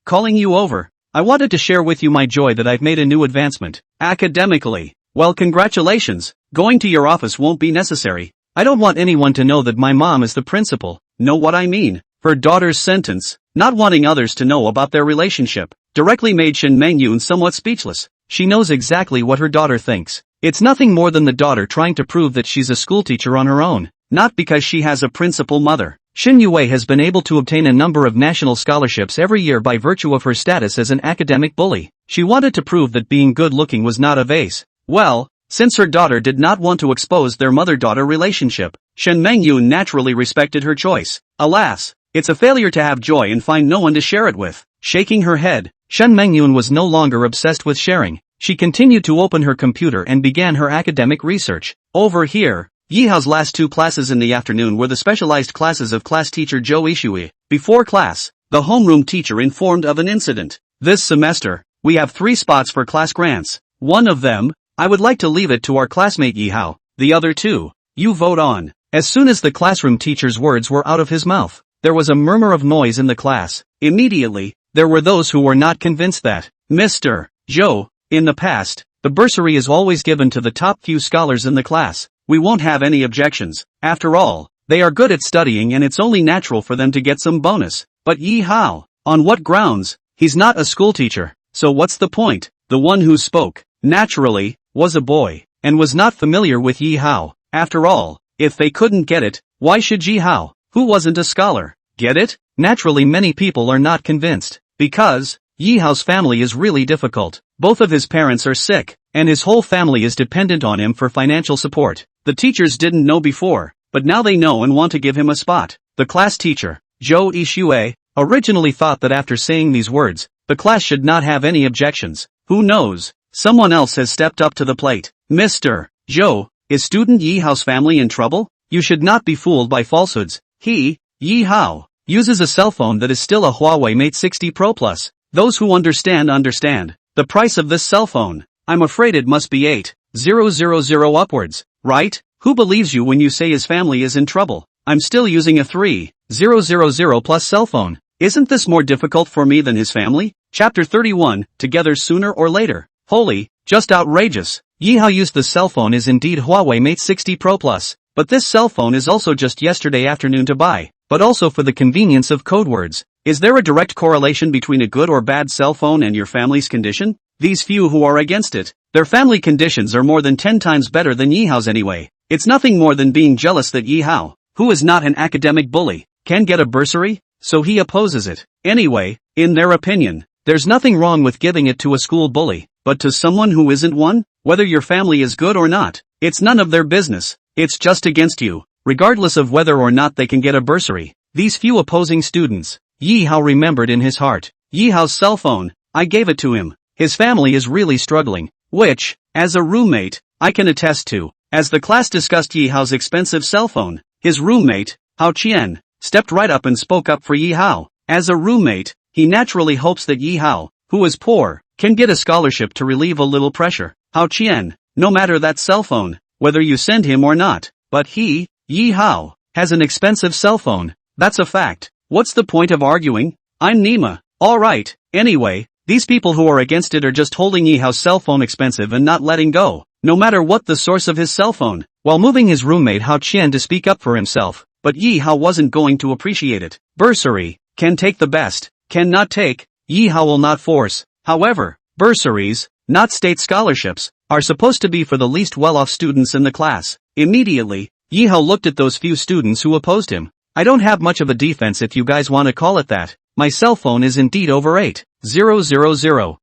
Calling you over. I wanted to share with you my joy that I've made a new advancement. Academically. Well, congratulations. Going to your office won't be necessary. I don't want anyone to know that my mom is the principal. Know what I mean? Her daughter's sentence, not wanting others to know about their relationship, directly made Shen Mengyun somewhat speechless. She knows exactly what her daughter thinks. It's nothing more than the daughter trying to prove that she's a schoolteacher on her own, not because she has a principal mother. Xin Yue has been able to obtain a number of national scholarships every year by virtue of her status as an academic bully. She wanted to prove that being good-looking was not a vase. Well, since her daughter did not want to expose their mother-daughter relationship, Shen Mengyun naturally respected her choice. Alas, it's a failure to have joy and find no one to share it with. Shaking her head, Shen Mengyun was no longer obsessed with sharing. She continued to open her computer and began her academic research. Over here, Yi Hao's last 2 classes in the afternoon were the specialized classes of class teacher Zhou Ishui. Before class, the homeroom teacher informed of an incident. This semester, we have 3 spots for class grants. One of them, I would like to leave it to our classmate Yi Hao. The other 2, you vote on. As soon as the classroom teacher's words were out of his mouth, there was a murmur of noise in the class. Immediately, there were those who were not convinced that, Mr. Zhou, in the past, the bursary is always given to the top few scholars in the class. We won't have any objections. After all, they are good at studying and it's only natural for them to get some bonus. But Yi Hao, on what grounds? He's not a schoolteacher, so what's the point? The one who spoke, naturally, was a boy, and was not familiar with Yi Hao. After all, if they couldn't get it, why should Yi Hao, who wasn't a scholar, get it? Naturally many people are not convinced, because Yi Hao's family is really difficult. Both of his parents are sick, and his whole family is dependent on him for financial support. The teachers didn't know before, but now they know and want to give him a spot. The class teacher, Zhou Ishui, originally thought that after saying these words, the class should not have any objections. Who knows? Someone else has stepped up to the plate. Mr. Zhou, is student Yi Hao's family in trouble? You should not be fooled by falsehoods. He, Yi Hao, uses a cell phone that is still a Huawei Mate 60 Pro Plus. Those who understand. The price of this cell phone, I'm afraid it must be 8,000 upwards, right? Who believes you when you say his family is in trouble? I'm still using a 3,000 plus cell phone. Isn't this more difficult for me than his family? Chapter 31, Together Sooner or Later. Holy, just outrageous. Yi Hao used the cell phone is indeed Huawei Mate 60 Pro Plus, but this cell phone is also just yesterday afternoon to buy, but also for the convenience of code words. Is there a direct correlation between a good or bad cell phone and your family's condition? These few who are against it, their family conditions are more than 10 times better than Yi Hao's anyway. It's nothing more than being jealous that Yi Hao, who is not an academic bully, can get a bursary, so he opposes it. Anyway, in their opinion, there's nothing wrong with giving it to a school bully, but to someone who isn't one, whether your family is good or not, it's none of their business. It's just against you, regardless of whether or not they can get a bursary. These few opposing students, Yi Hao remembered in his heart. Yi Hao's cell phone, I gave it to him. His family is really struggling, which, as a roommate, I can attest to. As the class discussed Yi Hao's expensive cell phone, his roommate, Hao Qian, stepped right up and spoke up for Yi Hao. As a roommate, he naturally hopes that Yi Hao, who is poor, can get a scholarship to relieve a little pressure. Hao Qian, no matter that cell phone, whether you send him or not, but he, Yi Hao, has an expensive cell phone. That's a fact. What's the point of arguing? I'm Nima. Alright, anyway, these people who are against it are just holding Yi Hao's cell phone expensive and not letting go, no matter what the source of his cell phone, while moving his roommate Hao Qian to speak up for himself. But Yi Hao wasn't going to appreciate it. Bursary, can take the best, can not take, Yi Hao will not force. However, Bursaries, not state scholarships, are supposed to be for the least well-off students in the class. Immediately, Yihao looked at those few students who opposed him. I don't have much of a defense if you guys want to call it that. My cell phone is indeed over 8,000.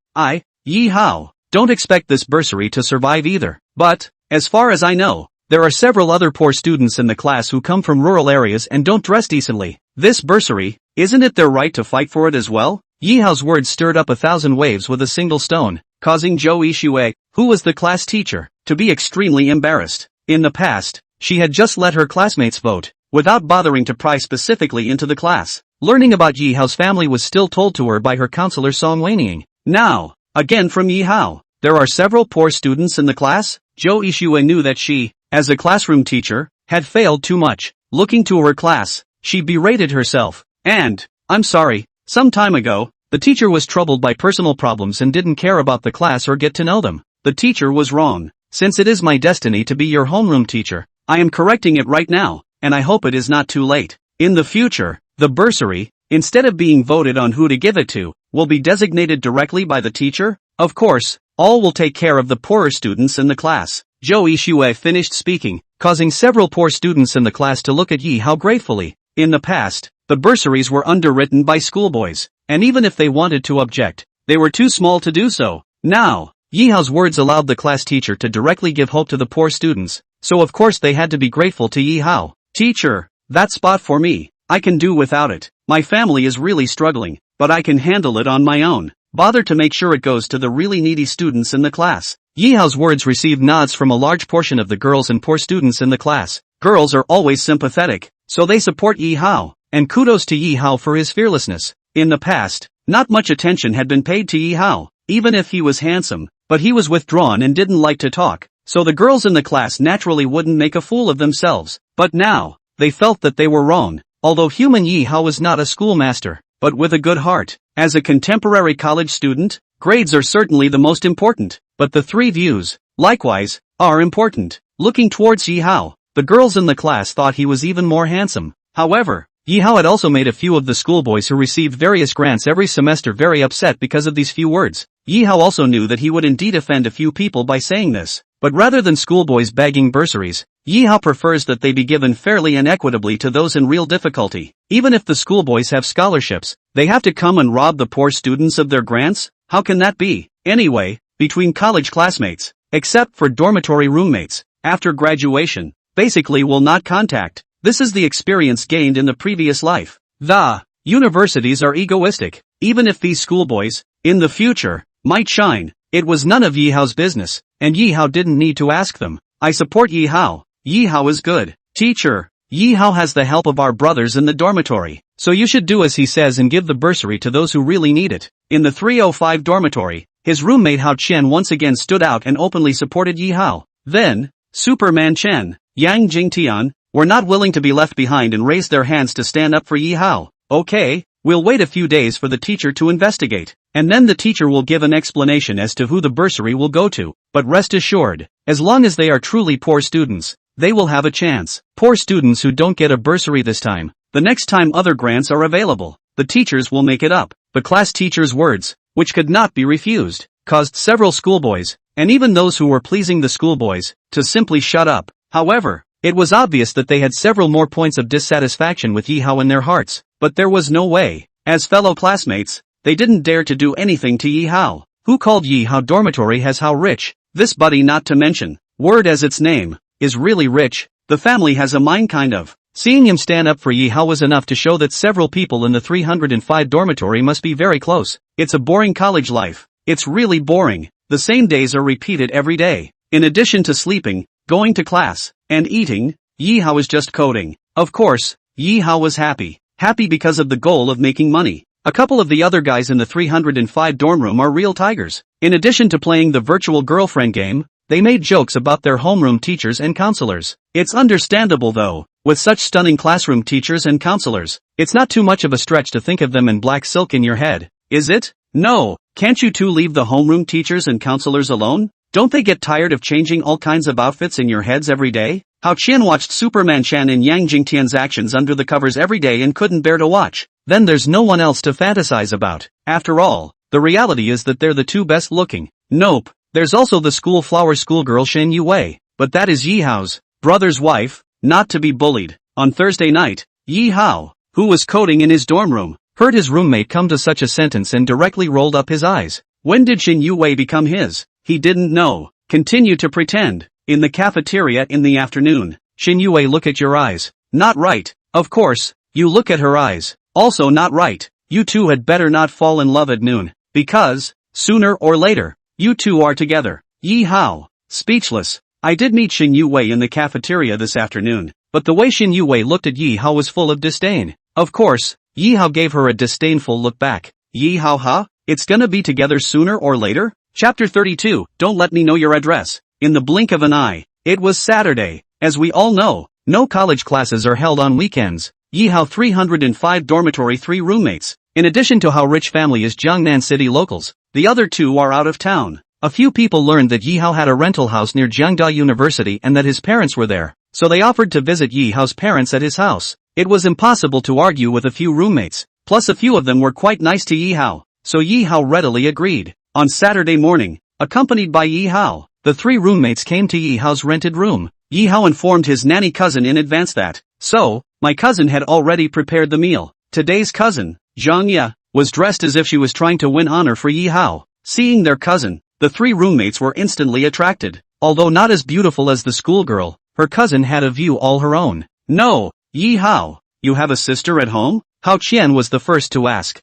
Yihao, don't expect this bursary to survive either. But, as far as I know, there are several other poor students in the class who come from rural areas and don't dress decently. This bursary, isn't it their right to fight for it as well? Yihao's words stirred up 1,000 waves with a single stone, causing Zhou Yixue, who was the class teacher, to be extremely embarrassed. In the past, she had just let her classmates vote, without bothering to pry specifically into the class. Learning about Yihao's family was still told to her by her counselor Song Weining. Now, again from Yihao, there are several poor students in the class? Zhou Yixue knew that she, as a classroom teacher, had failed too much. Looking to her class, she berated herself. And, I'm sorry, some time ago, the teacher was troubled by personal problems and didn't care about the class or get to know them. The teacher was wrong. Since it is my destiny to be your homeroom teacher, I am correcting it right now, and I hope it is not too late. In the future, the bursary, instead of being voted on who to give it to, will be designated directly by the teacher. Of course, all will take care of the poorer students in the class. Zhou Yixue finished speaking, causing several poor students in the class to look at Yihao gratefully. In the past, the bursaries were underwritten by schoolboys, and even if they wanted to object, they were too small to do so. Now, Yihao's words allowed the class teacher to directly give hope to the poor students, so of course they had to be grateful to Yihao. Teacher, that spot for me, I can do without it. My family is really struggling, but I can handle it on my own. Bother to make sure it goes to the really needy students in the class. Yihao's words received nods from a large portion of the girls and poor students in the class. Girls are always sympathetic, so they support Yihao, and kudos to Yihao for his fearlessness. In the past, not much attention had been paid to Yihao, even if he was handsome, but he was withdrawn and didn't like to talk, so the girls in the class naturally wouldn't make a fool of themselves. But now, they felt that they were wrong. Although human Yihao was not a schoolmaster, but with a good heart. As a contemporary college student, grades are certainly the most important, but the three views, likewise, are important. Looking towards Yihao, the girls in the class thought he was even more handsome. However, Yihao had also made a few of the schoolboys who received various grants every semester very upset because of these few words. Yihao also knew that he would indeed offend a few people by saying this, but rather than schoolboys begging bursaries, Yihao prefers that they be given fairly and equitably to those in real difficulty. Even if the schoolboys have scholarships, they have to come and rob the poor students of their grants? How can that be? Anyway, between college classmates, except for dormitory roommates, after graduation, basically will not contact. This is the experience gained in the previous life. The universities are egoistic. Even if these schoolboys, in the future, might shine, it was none of Yihao's business, and Yihao didn't need to ask them. I support Yihao. Yihao is good. Teacher, Yihao has the help of our brothers in the dormitory, so you should do as he says and give the bursary to those who really need it. In the 305 dormitory, his roommate Hao Qian once again stood out and openly supported Yihao. Then, Superman Chen, Yang Jingtian, were not willing to be left behind and raised their hands to stand up for Yihao. Okay, we'll wait a few days for the teacher to investigate, and then the teacher will give an explanation as to who the bursary will go to. But rest assured, as long as they are truly poor students, they will have a chance. Poor students who don't get a bursary this time, the next time other grants are available, the teachers will make it up. The class teacher's words, which could not be refused, caused several schoolboys, and even those who were pleasing the schoolboys, to simply shut up. However, it was obvious that they had several more points of dissatisfaction with Yihao in their hearts, but there was no way. As fellow classmates, they didn't dare to do anything to Yihao, who called Yihao dormitory as how rich. This buddy, not to mention, word as its name, is really rich. The family has a mind kind of. Seeing him stand up for Yihao was enough to show that several people in the 305 dormitory must be very close. It's a boring college life. It's really boring. The same days are repeated every day. In addition to sleeping, going to class, and eating, Yihao is just coding. Of course, Yihao was happy. Happy because of the goal of making money. A couple of the other guys in the 305 dorm room are real tigers. In addition to playing the virtual girlfriend game, they made jokes about their homeroom teachers and counselors. It's understandable though, with such stunning classroom teachers and counselors, it's not too much of a stretch to think of them in black silk in your head, is it? No, can't you two leave the homeroom teachers and counselors alone? Don't they get tired of changing all kinds of outfits in your heads every day? Hao Qian watched Superman Chan and Yang Jingtian's actions under the covers every day and couldn't bear to watch. Then there's no one else to fantasize about. After all, the the reality is that they're the two best looking. Nope. There's also the school flower schoolgirl Shen Yue, but that is Yi Hao's brother's wife, not to be bullied. On Thursday night, Yi Hao, who was coding in his dorm room, heard his roommate come to such a sentence and directly rolled up his eyes. When did Shen Yue become his? He didn't know. Continue to pretend. In the cafeteria in the afternoon, Shen Yue, look at your eyes. Not right. Of course, you look at her eyes. Also not right. You two had better not fall in love at noon, because, sooner or later, you two are together. Yi Hao, speechless. I did meet Shen Yue in the cafeteria this afternoon, but the way Shen Yue looked at Yi Hao was full of disdain. Of course, Yi Hao gave her a disdainful look back. Yi Hao ha? It's gonna be together sooner or later? Chapter 32, Don't Let Me Know Your Address. In the blink of an eye, it was Saturday. As we all know, no college classes are held on weekends. Yi Hao 305 dormitory 3 roommates. In addition to how rich family is Jiangnan City locals, the other 2 are out of town. A few people learned that Yi Hao had a rental house near Jiangda University and that his parents were there, so they offered to visit Yi Hao's parents at his house. It was impossible to argue with a few roommates, plus a few of them were quite nice to Yi Hao, so Yi Hao readily agreed. On Saturday morning, accompanied by Yi Hao, the 3 roommates came to Yi Hao's rented room. Yi Hao informed his nanny cousin in advance that, so, my cousin had already prepared the meal. Today's cousin, Zhang Ye, was dressed as if she was trying to win honor for Yi Hao. Seeing their cousin, the 3 roommates were instantly attracted. Although not as beautiful as the schoolgirl, her cousin had a view all her own. No, Yi Hao, you have a sister at home? Hao Qian was the first to ask.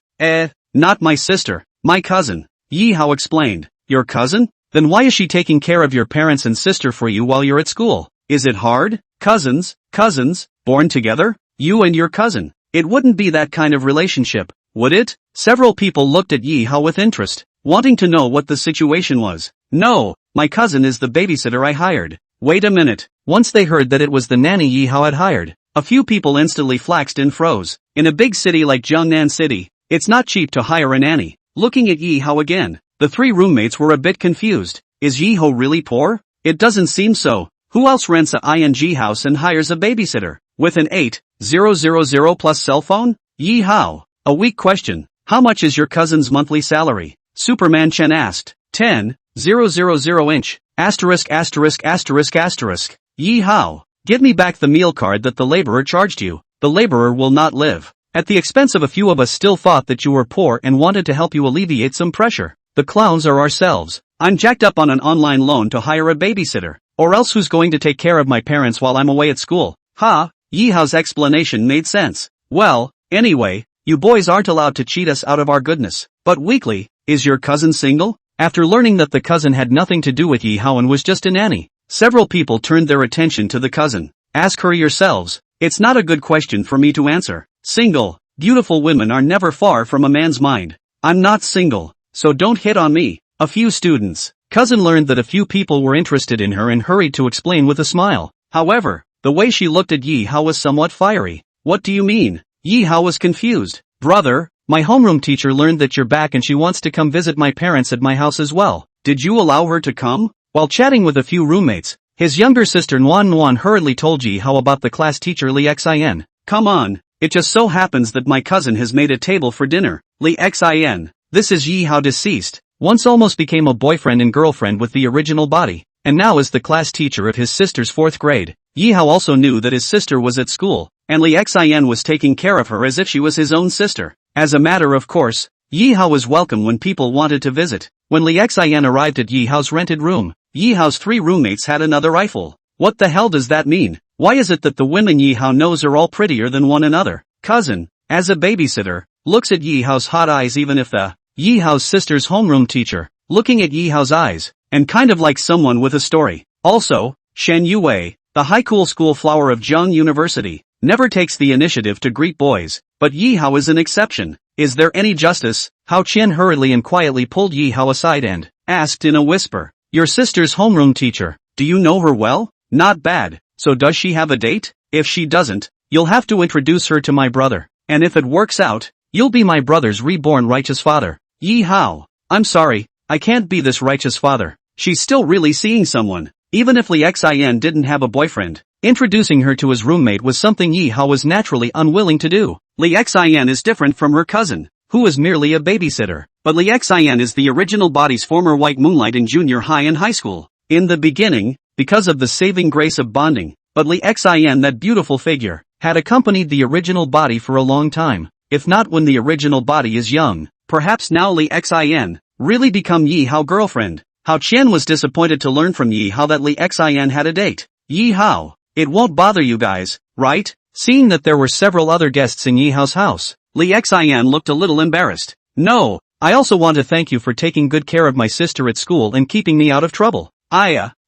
Not my sister, my cousin. Yi Hao explained. Your cousin? Then why is she taking care of your parents and sister for you while you're at school? Is it hard? Cousins, born together? You and your cousin. It wouldn't be that kind of relationship, would it? Several people looked at Yi Hao with interest, wanting to know what the situation was. No, my cousin is the babysitter I hired. Wait a minute. Once they heard that it was the nanny Yi Hao had hired, a few people instantly flaxed and froze. In a big city like Jiangnan City, it's not cheap to hire a nanny. Looking at Yi Hao again, the 3 roommates were a bit confused. Is Yi Hao really poor? It doesn't seem so. Who else rents a ING house and hires a babysitter? With an 8,000 plus cell phone? Yi Hao. A weak question. How much is your cousin's monthly salary? Superman Chen asked. 10,000 inch. *******. Yi Hao. Give me back the meal card that the laborer charged you. The laborer will not live. At the expense of a few of us still thought that you were poor and wanted to help you alleviate some pressure. The clowns are ourselves. I'm jacked up on an online loan to hire a babysitter. Or else who's going to take care of my parents while I'm away at school? Ha! Yi Hao's explanation made sense. Well, anyway, you boys aren't allowed to cheat us out of our goodness. But weekly, is your cousin single? After learning that the cousin had nothing to do with Yi Hao and was just a nanny, several people turned their attention to the cousin. Ask her yourselves. It's not a good question for me to answer. Single, beautiful women are never far from a man's mind. I'm not single, so don't hit on me. A few students. Cousin learned that a few people were interested in her and hurried to explain with a smile. However, the way she looked at Yi Hao was somewhat fiery. What do you mean? Yi Hao was confused. Brother, my homeroom teacher learned that you're back and she wants to come visit my parents at my house as well. Did you allow her to come? While chatting with a few roommates, his younger sister Nuan hurriedly told Yi Hao about the class teacher Li Xin. Come on, it just so happens that my cousin has made a table for dinner. Li Xin. This is Yi Hao deceased. Once almost became a boyfriend and girlfriend with the original body, and now is the class teacher of his sister's 4th grade. Yi Hao also knew that his sister was at school, and Li Xin was taking care of her as if she was his own sister. As a matter of course, Yi Hao was welcome when people wanted to visit. When Li Xin arrived at Yi Hao's rented room, Yi Hao's 3 roommates had another eyeful. What the hell does that mean? Why is it that the women Yi Hao knows are all prettier than one another? Cousin, as a babysitter, looks at Yi Hao's hot eyes even if the Yi Hao's sister's homeroom teacher, looking at Yi Hao's eyes, and kind of like someone with a story. Also, Shen Yue, the high cool school flower of Zhang University, never takes the initiative to greet boys, but Yi Hao is an exception. Is there any justice? Hao Qian hurriedly and quietly pulled Yi Hao aside and asked in a whisper, your sister's homeroom teacher, do you know her well? Not bad. So does she have a date? If she doesn't, you'll have to introduce her to my brother, and if it works out, you'll be my brother's reborn righteous father. Yi Hao, I'm sorry, I can't be this righteous father. She's still really seeing someone. Even if Li Xin didn't have a boyfriend, introducing her to his roommate was something Yi Hao was naturally unwilling to do. Li Xin is different from her cousin, who is merely a babysitter. but Lee Xin is the original body's former white moonlight in junior high and high school. In the beginning, because of the saving grace of bonding, but Lee Xin, that beautiful figure, had accompanied the original body for a long time. If not when the original body is young, perhaps now Lee Xin really become Yi Hao girlfriend. Hao Qian was disappointed to learn from Yi Hao that Lee Xin had a date. Yi Hao, it won't bother you guys, right? Seeing that there were several other guests in Yi Hao's house, Lee Xin looked a little embarrassed. No, I also want to thank you for taking good care of my sister at school and keeping me out of trouble.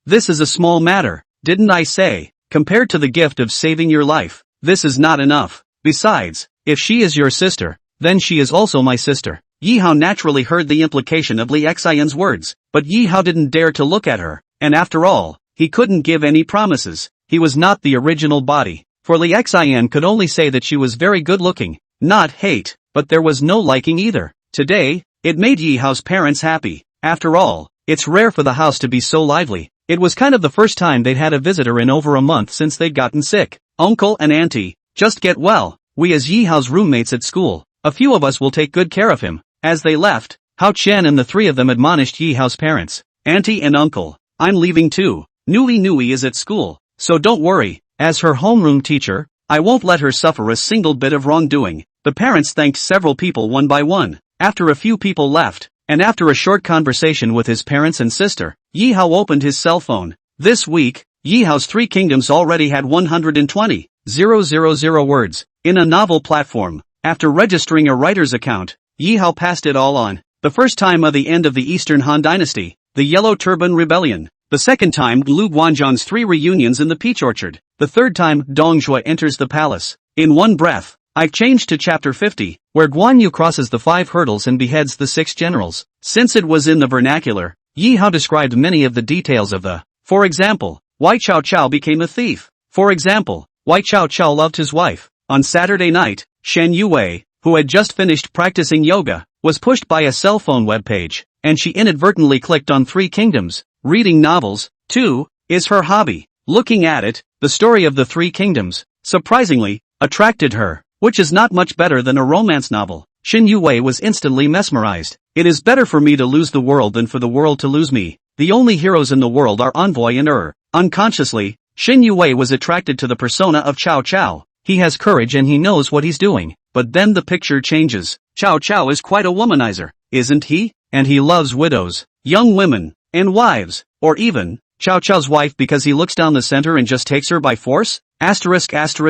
This is a small matter, didn't I say? Compared to the gift of saving your life, this is not enough. Besides, if she is your sister, then she is also my sister. Yi Hao naturally heard the implication of Lee Xin's words, but Yi Hao didn't dare to look at her, and after all, he couldn't give any promises. He was not the original body. For Lee Xin could only say that she was very good looking, not hate, but there was no liking either. Today, it made Yi Hao's parents happy. After all, it's rare for the house to be so lively. It was kind of the first time they'd had a visitor in over a month since they'd gotten sick. Uncle and auntie, just get well. We as Yi Hao's roommates at school, a few of us will take good care of him. As they left, Hao Qian and the three of them admonished Yi Hao's parents. Auntie and uncle, I'm leaving too. Nui is at school, so don't worry. As her homeroom teacher, I won't let her suffer a single bit of wrongdoing. The parents thanked several people one by one. After a few people left, and after a short conversation with his parents and sister, Yi Hao opened his cell phone. This week, Yi Hao's Three Kingdoms already had 120,000 words in a novel platform. After registering a writer's account, Yi Hao passed it all on. The first time of the end of the Eastern Han Dynasty, the Yellow Turban Rebellion. The second time Lu Guanzhang's 3 reunions in the peach orchard. The third time Dong Zhuo enters the palace. In one breath, I've changed to chapter 50, where Guan Yu crosses the 5 hurdles and beheads the 6 generals. Since it was in the vernacular, Yi Hao described many of the details of the. For example, why Cao Cao became a thief. For example, why Cao Cao loved his wife. On Saturday night, Shen Yue, who had just finished practicing yoga, was pushed by a cell phone webpage, and she inadvertently clicked on 3 Kingdoms. Reading novels, too, is her hobby. Looking at it, the story of the 3 Kingdoms, surprisingly, attracted her, which is not much better than a romance novel. Shen Yue was instantly mesmerized. It is better for me to lose the world than for the world to lose me. The only heroes in the world are Envoy and Unconsciously, Shen Yue was attracted to the persona of Cao Cao. He has courage and he knows what he's doing. But then the picture changes. Cao Cao is quite a womanizer, isn't he? And he loves widows, young women, and wives, or even Cao Cao's wife because he looks down the center and just takes her by force? Nima,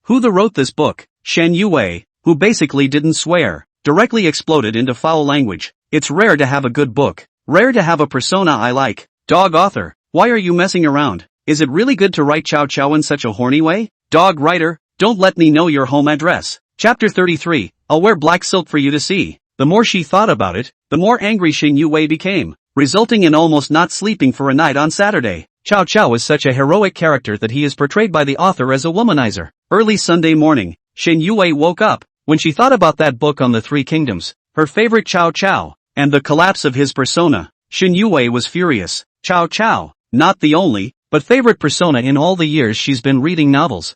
who wrote this book, Shen Yue, who basically didn't swear, directly exploded into foul language. It's rare to have a good book, rare to have a persona I like. Dog author, why are you messing around? Is it really good to write Cao Cao in such a horny way? Dog writer, don't let me know your home address. Chapter 33, I'll wear black silk for you to see. The more she thought about it, the more angry Shen Yue became, resulting in almost not sleeping for a night on Saturday. Cao Cao is such a heroic character that he is portrayed by the author as a womanizer. Early Sunday morning, Shen Yue woke up. When she thought about that book on the 3 Kingdoms, her favorite Cao Cao, and the collapse of his persona, Shen Yue was furious. Cao Cao, not the only, but favorite persona in all the years she's been reading novels.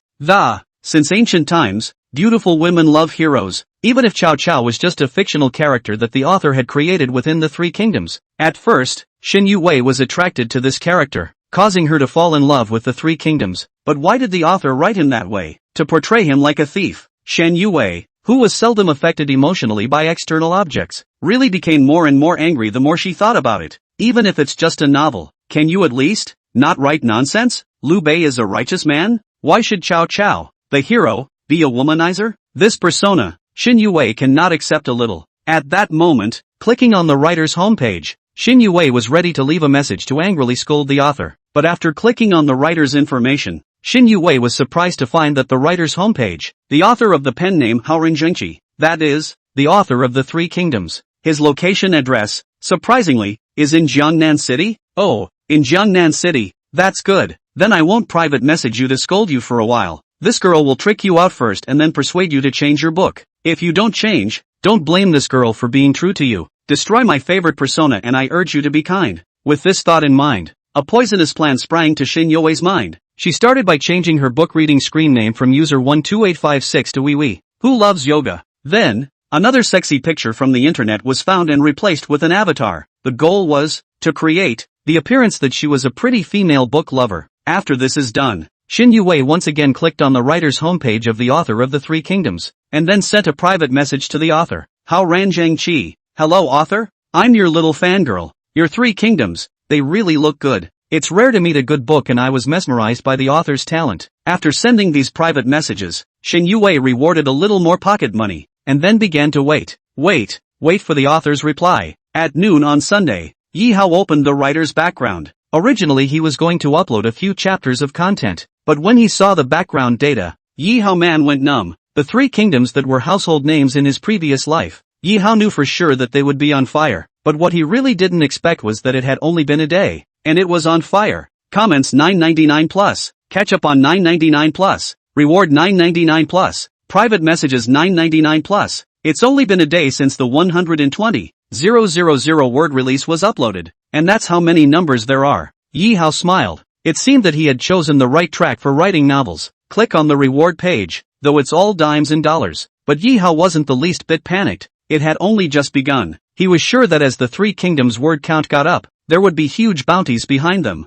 Since ancient times, beautiful women love heroes, even if Cao Cao was just a fictional character that the author had created within the 3 Kingdoms. At first, Shen Yue was attracted to this character, causing her to fall in love with the 3 Kingdoms. But why did the author write him that way? To portray him like a thief. Shen Yue, who was seldom affected emotionally by external objects, really became more and more angry the more she thought about it. Even if it's just a novel, can you at least not write nonsense? Liu Bei is a righteous man? Why should Cao Cao, the hero, be a womanizer? This persona, Shen Yue cannot accept a little. At that moment, clicking on the writer's homepage, Shen Yue was ready to leave a message to angrily scold the author. But after clicking on the writer's information, Shen Yue was surprised to find that the writer's homepage, the author of the pen name Haoren Zhengqi, that is, the author of the 3 Kingdoms, his location address, surprisingly, is in Jiangnan City? Oh, in Jiangnan City, that's good. Then I won't private message you to scold you for a while. This girl will trick you out first and then persuade you to change your book. If you don't change, don't blame this girl for being true to you. Destroy my favorite persona and I urge you to be kind. With this thought in mind, a poisonous plan sprang to Shen Yue's mind. She started by changing her book reading screen name from user 12856 to Wee Wee, who loves yoga. Then, Another sexy picture from the internet was found and replaced with an avatar. The goal was to create the appearance that she was a pretty female book lover. After this is done, Shin Yue once again clicked on the writer's homepage of the author of the Three Kingdoms, and then sent a private message to the author. Hao Ranjiang Qi. Hello author? I'm your little fangirl. Your Three Kingdoms, they really look good. It's rare to meet a good book and I was mesmerized by the author's talent. After sending these private messages, Shin Yue rewarded a little more pocket money, and then began to wait for the author's reply. At noon on Sunday, Yi Hao opened the writer's background. Originally he was going to upload a few chapters of content, but when he saw the background data, Yi Hao man went numb. The Three Kingdoms that were household names in his previous life, Yi Hao knew for sure that they would be on fire, but what he really didn't expect was that it had only been a day, and it was on fire. Comments $9.99 plus, catch up on $9.99 plus, reward $9.99 plus, private messages $9.99 plus. It's only been a day since the 120,000 word release was uploaded, and that's how many numbers there are. Yi Hao smiled. It seemed that he had chosen the right track for writing novels. Click on the reward page, though it's all dimes and dollars. But Yi Hao wasn't the least bit panicked. It had only just begun. He was sure that as the Three Kingdoms word count got up, there would be huge bounties behind them.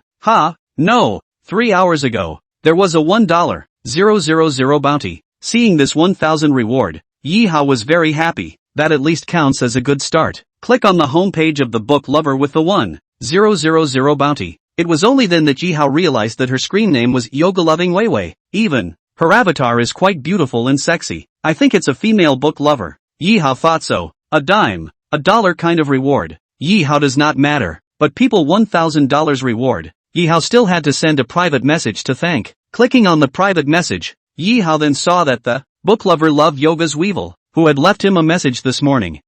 No. 3 hours ago, there was a $1,000 bounty. Seeing this 1,000 reward, Yi Hao was very happy. That at least counts as a good start. Click on the homepage of the book lover with the 1,000 bounty. It was only then that Yi Hao realized that her screen name was Yoga Loving Weiwei. Even her avatar is quite beautiful and sexy. I think it's a female book lover. Yi Hao thought so. A dime, a dollar kind of reward. Yi Hao does not matter, but people $1,000 reward. Yi Hao still had to send a private message to thank. Clicking on the private message, Yi Hao then saw that the book lover loved Yoga's Weevil, who had left him a message this morning.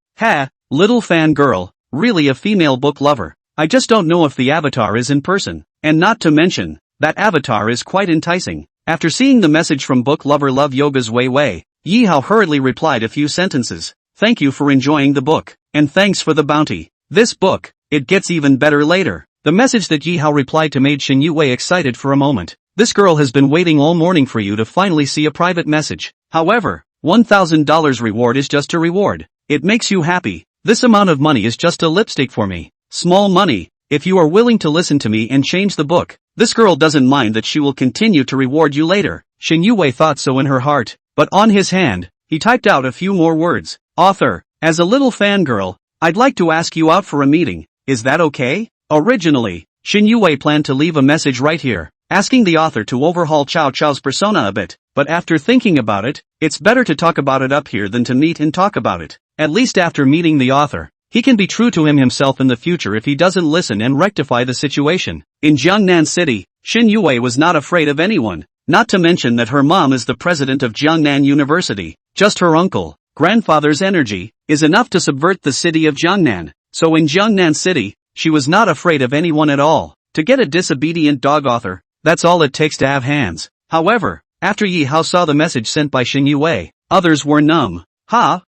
Little fan girl, really a female book lover. I just don't know if the avatar is in person, and not to mention, that avatar is quite enticing. After seeing the message from book lover love Yoga's Weiwei, Yi Hao hurriedly replied a few sentences. Thank you for enjoying the book, and thanks for the bounty. This book, it gets even better later. The message that Yi Hao replied to made Shin Yue excited for a moment. This girl has been waiting all morning for you to finally see a private message. However, $1,000 reward is just a reward. It makes you happy. This amount of money is just a lipstick for me. Small money. If you are willing to listen to me and change the book, this girl doesn't mind that she will continue to reward you later. Shin Yue thought so in her heart, but on his hand, he typed out a few more words. Author, as a little fangirl, I'd like to ask you out for a meeting. Is that okay? Originally, Shin Yue planned to leave a message right here, asking the author to overhaul Cao Cao's persona a bit, but after thinking about it, it's better to talk about it up here than to meet and talk about it. At least after meeting the author, he can be true to himself in the future if he doesn't listen and rectify the situation. In Jiangnan City, Shin Yue was not afraid of anyone, not to mention that her mom is the president of Jiangnan University. Just her grandfather's energy, is enough to subvert the city of Jiangnan. So in Jiangnan City, she was not afraid of anyone at all. To get a disobedient dog author, that's all it takes to have hands. However, after Yi Hao saw the message sent by Shin Yue, others were numb.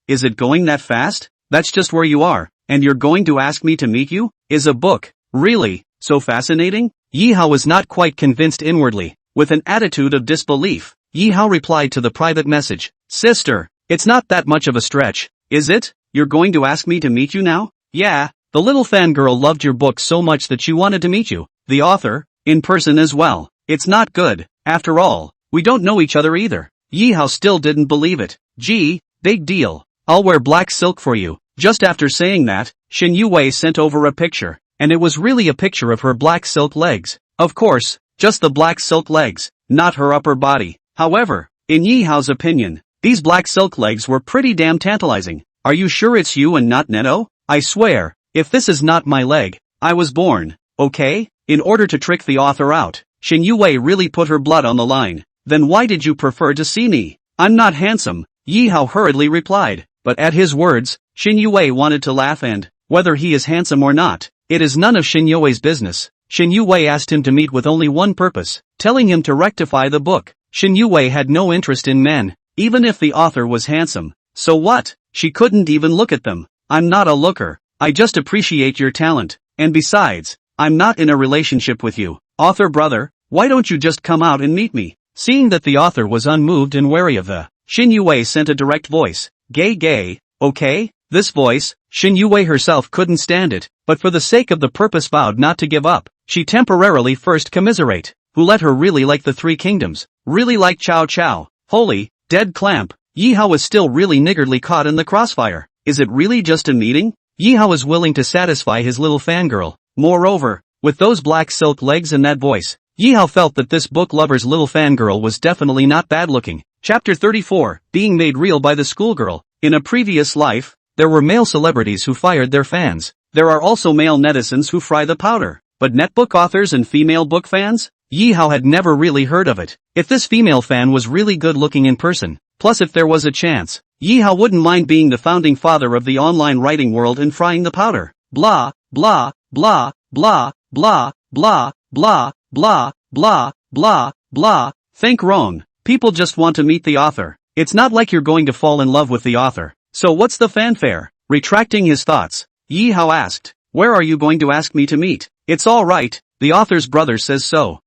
Is it going that fast? That's just where you are, and you're going to ask me to meet you? Is a book, really, so fascinating? Yi Hao was not quite convinced inwardly. With an attitude of disbelief, Yi Hao replied to the private message. Sister, it's not that much of a stretch, is it? You're going to ask me to meet you now? Yeah, the little fangirl loved your book so much that she wanted to meet you. The author, in person as well. It's not good. After all, we don't know each other either. Yi Hao still didn't believe it. Gee, big deal. I'll wear black silk for you. Just after saying that, Shin Yue sent over a picture, and it was really a picture of her black silk legs. Of course, just the black silk legs, not her upper body. However, in Yi Hao's opinion, these black silk legs were pretty damn tantalizing. Are you sure it's you and not Neto? I swear, if this is not my leg, I was born, okay? In order to trick the author out, Shin Yue really put her blood on the line. Then why did you prefer to see me? I'm not handsome, Yi Hao hurriedly replied. But at his words, Shin Yue wanted to laugh and, whether he is handsome or not, it is none of Shin Yue's business. Shin Yue asked him to meet with only one purpose, telling him to rectify the book. Shin Yue had no interest in men, even if the author was handsome. So what? She couldn't even look at them. I'm not a looker. I just appreciate your talent. And besides, I'm not in a relationship with you. Author brother, why don't you just come out and meet me? Seeing that the author was unmoved and wary of the, Shin Yue sent a direct voice. Gay, okay? This voice, Shin Yue herself couldn't stand it, but for the sake of the purpose vowed not to give up, she temporarily first commiserate. Who let her really like the Three Kingdoms? Really like Chow Chow? Holy, dead clamp. Yi Hao is still really niggardly caught in the crossfire. Is it really just a meeting? Yi Hao is willing to satisfy his little fangirl. Moreover, with those black silk legs and that voice, Yi Hao felt that this book lover's little fangirl was definitely not bad looking. Chapter 34, Being Made Real by the Schoolgirl. In a previous life, there were male celebrities who fired their fans. There are also male netizens who fry the powder. But netbook authors and female book fans? Yi Hao had never really heard of it. If this female fan was really good looking in person, plus if there was a chance, Yi Hao wouldn't mind being the founding father of the online writing world and frying the powder. Blah, blah, blah, blah, blah, blah, blah, blah, blah, blah, blah. Think wrong. People just want to meet the author. It's not like you're going to fall in love with the author. So what's the fanfare? Retracting his thoughts, Yi Hao asked, where are you going to ask me to meet? It's all right, the author's brother says so.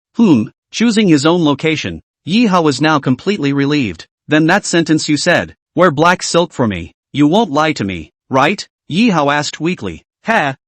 Choosing his own location, Yi Hao was now completely relieved. Then that sentence you said, wear black silk for me. You won't lie to me, right? Yi Hao asked weakly.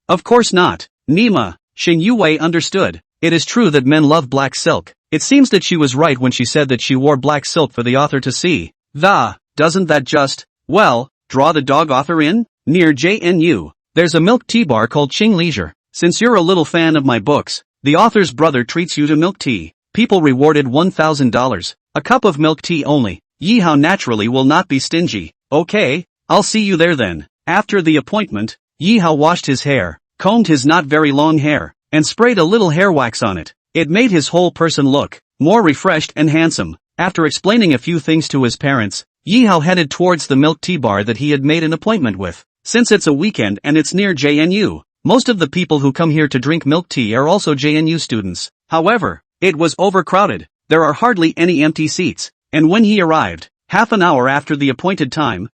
Of course not. Nima, Shin Yue understood. It is true that men love black silk. It seems that she was right when she said that she wore black silk for the author to see. Doesn't that just, well, draw the dog author in? Near JNU, there's a milk tea bar called Ching Leisure. Since you're a little fan of my books, the author's brother treats you to milk tea. People rewarded $1,000. A cup of milk tea only. Yi Hao naturally will not be stingy. Okay, I'll see you there then. After the appointment, Yi Hao washed his hair, combed his not very long hair, and sprayed a little hair wax on it. It made his whole person look more refreshed and handsome. After explaining a few things to his parents, Yi Hao headed towards the milk tea bar that he had made an appointment with. Since it's a weekend and it's near JNU, most of the people who come here to drink milk tea are also JNU students. However, it was overcrowded. There are hardly any empty seats. And when he arrived, half an hour after the appointed time,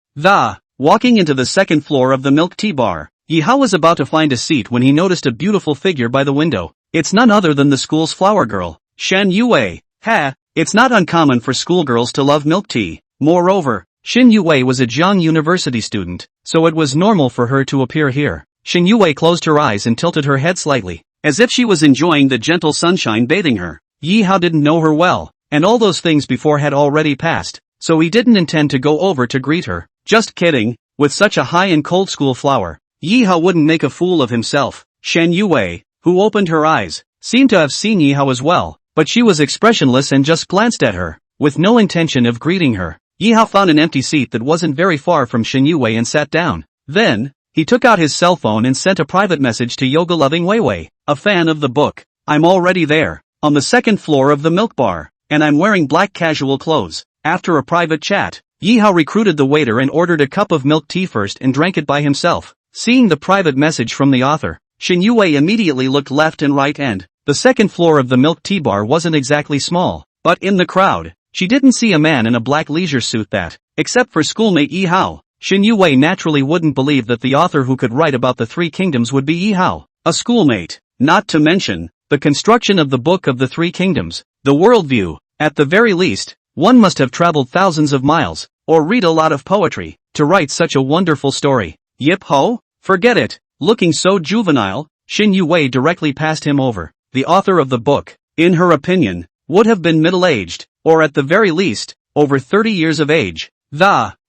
walking into the second floor of the milk tea bar, Yi Hao was about to find a seat when he noticed a beautiful figure by the window. It's none other than the school's flower girl, Shen Yue. It's not uncommon for schoolgirls to love milk tea. Moreover, Shin Yue was a Jiang University student, so it was normal for her to appear here. Shin Yue closed her eyes and tilted her head slightly, as if she was enjoying the gentle sunshine bathing her. Yi Hao didn't know her well, and all those things before had already passed, so he didn't intend to go over to greet her. Just kidding, with such a high and cold school flower, Yi Hao wouldn't make a fool of himself. Shen Yue, who opened her eyes, seemed to have seen Yi Hao as well, but she was expressionless and just glanced at her, with no intention of greeting her. Yi Hao found an empty seat that wasn't very far from Shen Yue and sat down. Then, he took out his cell phone and sent a private message to yoga-loving Weiwei, a fan of the book. I'm already there, on the second floor of the milk bar, and I'm wearing black casual clothes. After a private chat, Yi Hao recruited the waiter and ordered a cup of milk tea first and drank it by himself. Seeing the private message from the author, Shin Yue immediately looked left and right and, the second floor of the milk tea bar wasn't exactly small, but in the crowd, she didn't see a man in a black leisure suit that, except for schoolmate Yi Hao, Shin Yue naturally wouldn't believe that the author who could write about the Three Kingdoms would be Yi Hao, a schoolmate. Not to mention, the construction of the Book of the Three Kingdoms, the worldview. At the very least, one must have traveled thousands of miles, or read a lot of poetry, to write such a wonderful story. Yip ho? Forget it. Looking so juvenile, Shin Yue directly passed him over. The author of the book, in her opinion, would have been middle-aged, or at the very least, over 30 years of age.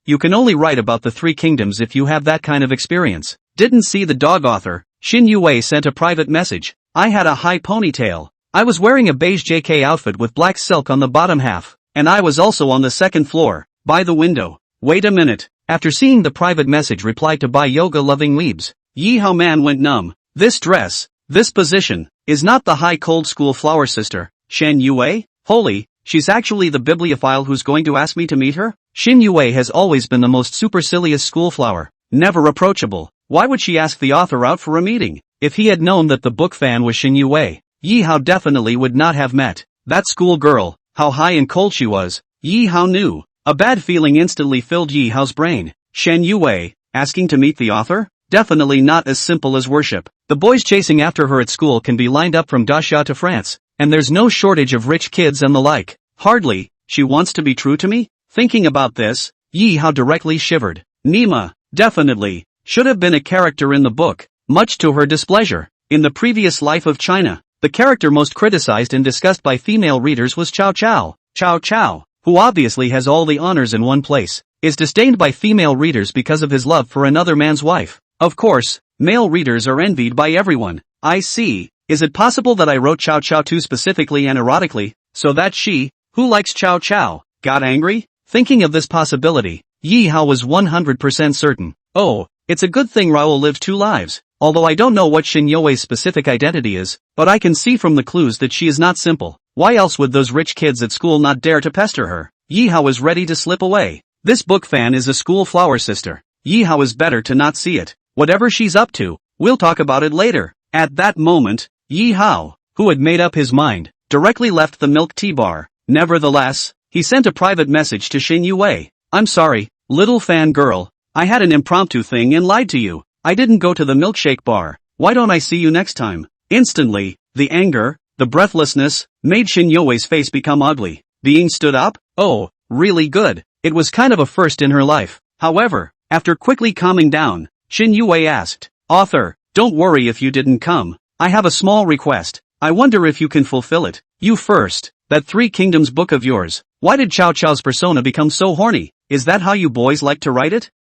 You can only write about the Three Kingdoms if you have that kind of experience. Didn't see the dog author. Shin Yue sent a private message. I had a high ponytail. I was wearing a beige JK outfit with black silk on the bottom half, and I was also on the second floor, by the window. Wait a minute. After seeing the private message replied to by yoga-loving weebs, Yi Hao man went numb. This dress, this position, is not the high cold school flower sister, Shen Yue? Holy, she's actually the bibliophile who's going to ask me to meet her? Shin Yue has always been the most supercilious schoolflower, never approachable. Why would she ask the author out for a meeting? If he had known that the book fan was Shin Yue, Yi Hao definitely would not have met that school girl. How high and cold she was, Yi Hao knew. A bad feeling instantly filled Yi Hao's brain. Shen Yue, asking to meet the author? Definitely not as simple as worship. The boys chasing after her at school can be lined up from Dasha to France, and there's no shortage of rich kids and the like. Hardly, she wants to be true to me? Thinking about this, Yi Hao directly shivered. Nima, Definitely. Should have been a character in the book, much to her displeasure. In the previous life of China, the character most criticized and discussed by female readers was Cao Cao. Cao Cao, who obviously has all the honors in one place, is disdained by female readers because of his love for another man's wife. Of course, male readers are envied by everyone. I see. Is it possible that I wrote Cao Cao too specifically and erotically, so that she, who likes Cao Cao, got angry? Thinking of this possibility, Yi Hao was 100% certain. Oh, it's a good thing Raoul lived two lives. Although I don't know what Shin Youwei's specific identity is, but I can see from the clues that she is not simple. Why else would those rich kids at school not dare to pester her? Yi Hao is ready to slip away. This book fan is a school flower sister. Yi Hao is better to not see it. Whatever she's up to, we'll talk about it later. At that moment, Yi Hao, who had made up his mind, directly left the milk tea bar. Nevertheless, he sent a private message to Shin Youwei. I'm sorry, little fan girl. I had an impromptu thing and lied to you. I didn't go to the milkshake bar. Why don't I see you next time? Instantly, the anger, the breathlessness, made Shin Youwei's face become ugly. Being stood up? Oh, really good. It was kind of a first in her life. However, after quickly calming down, Shin Youwei asked, Author, don't worry if you didn't come. I have a small request. I wonder if you can fulfill it. You first. That Three Kingdoms book of yours. Why did Cao Cao's persona become so horny? Is that how you boys like to write it?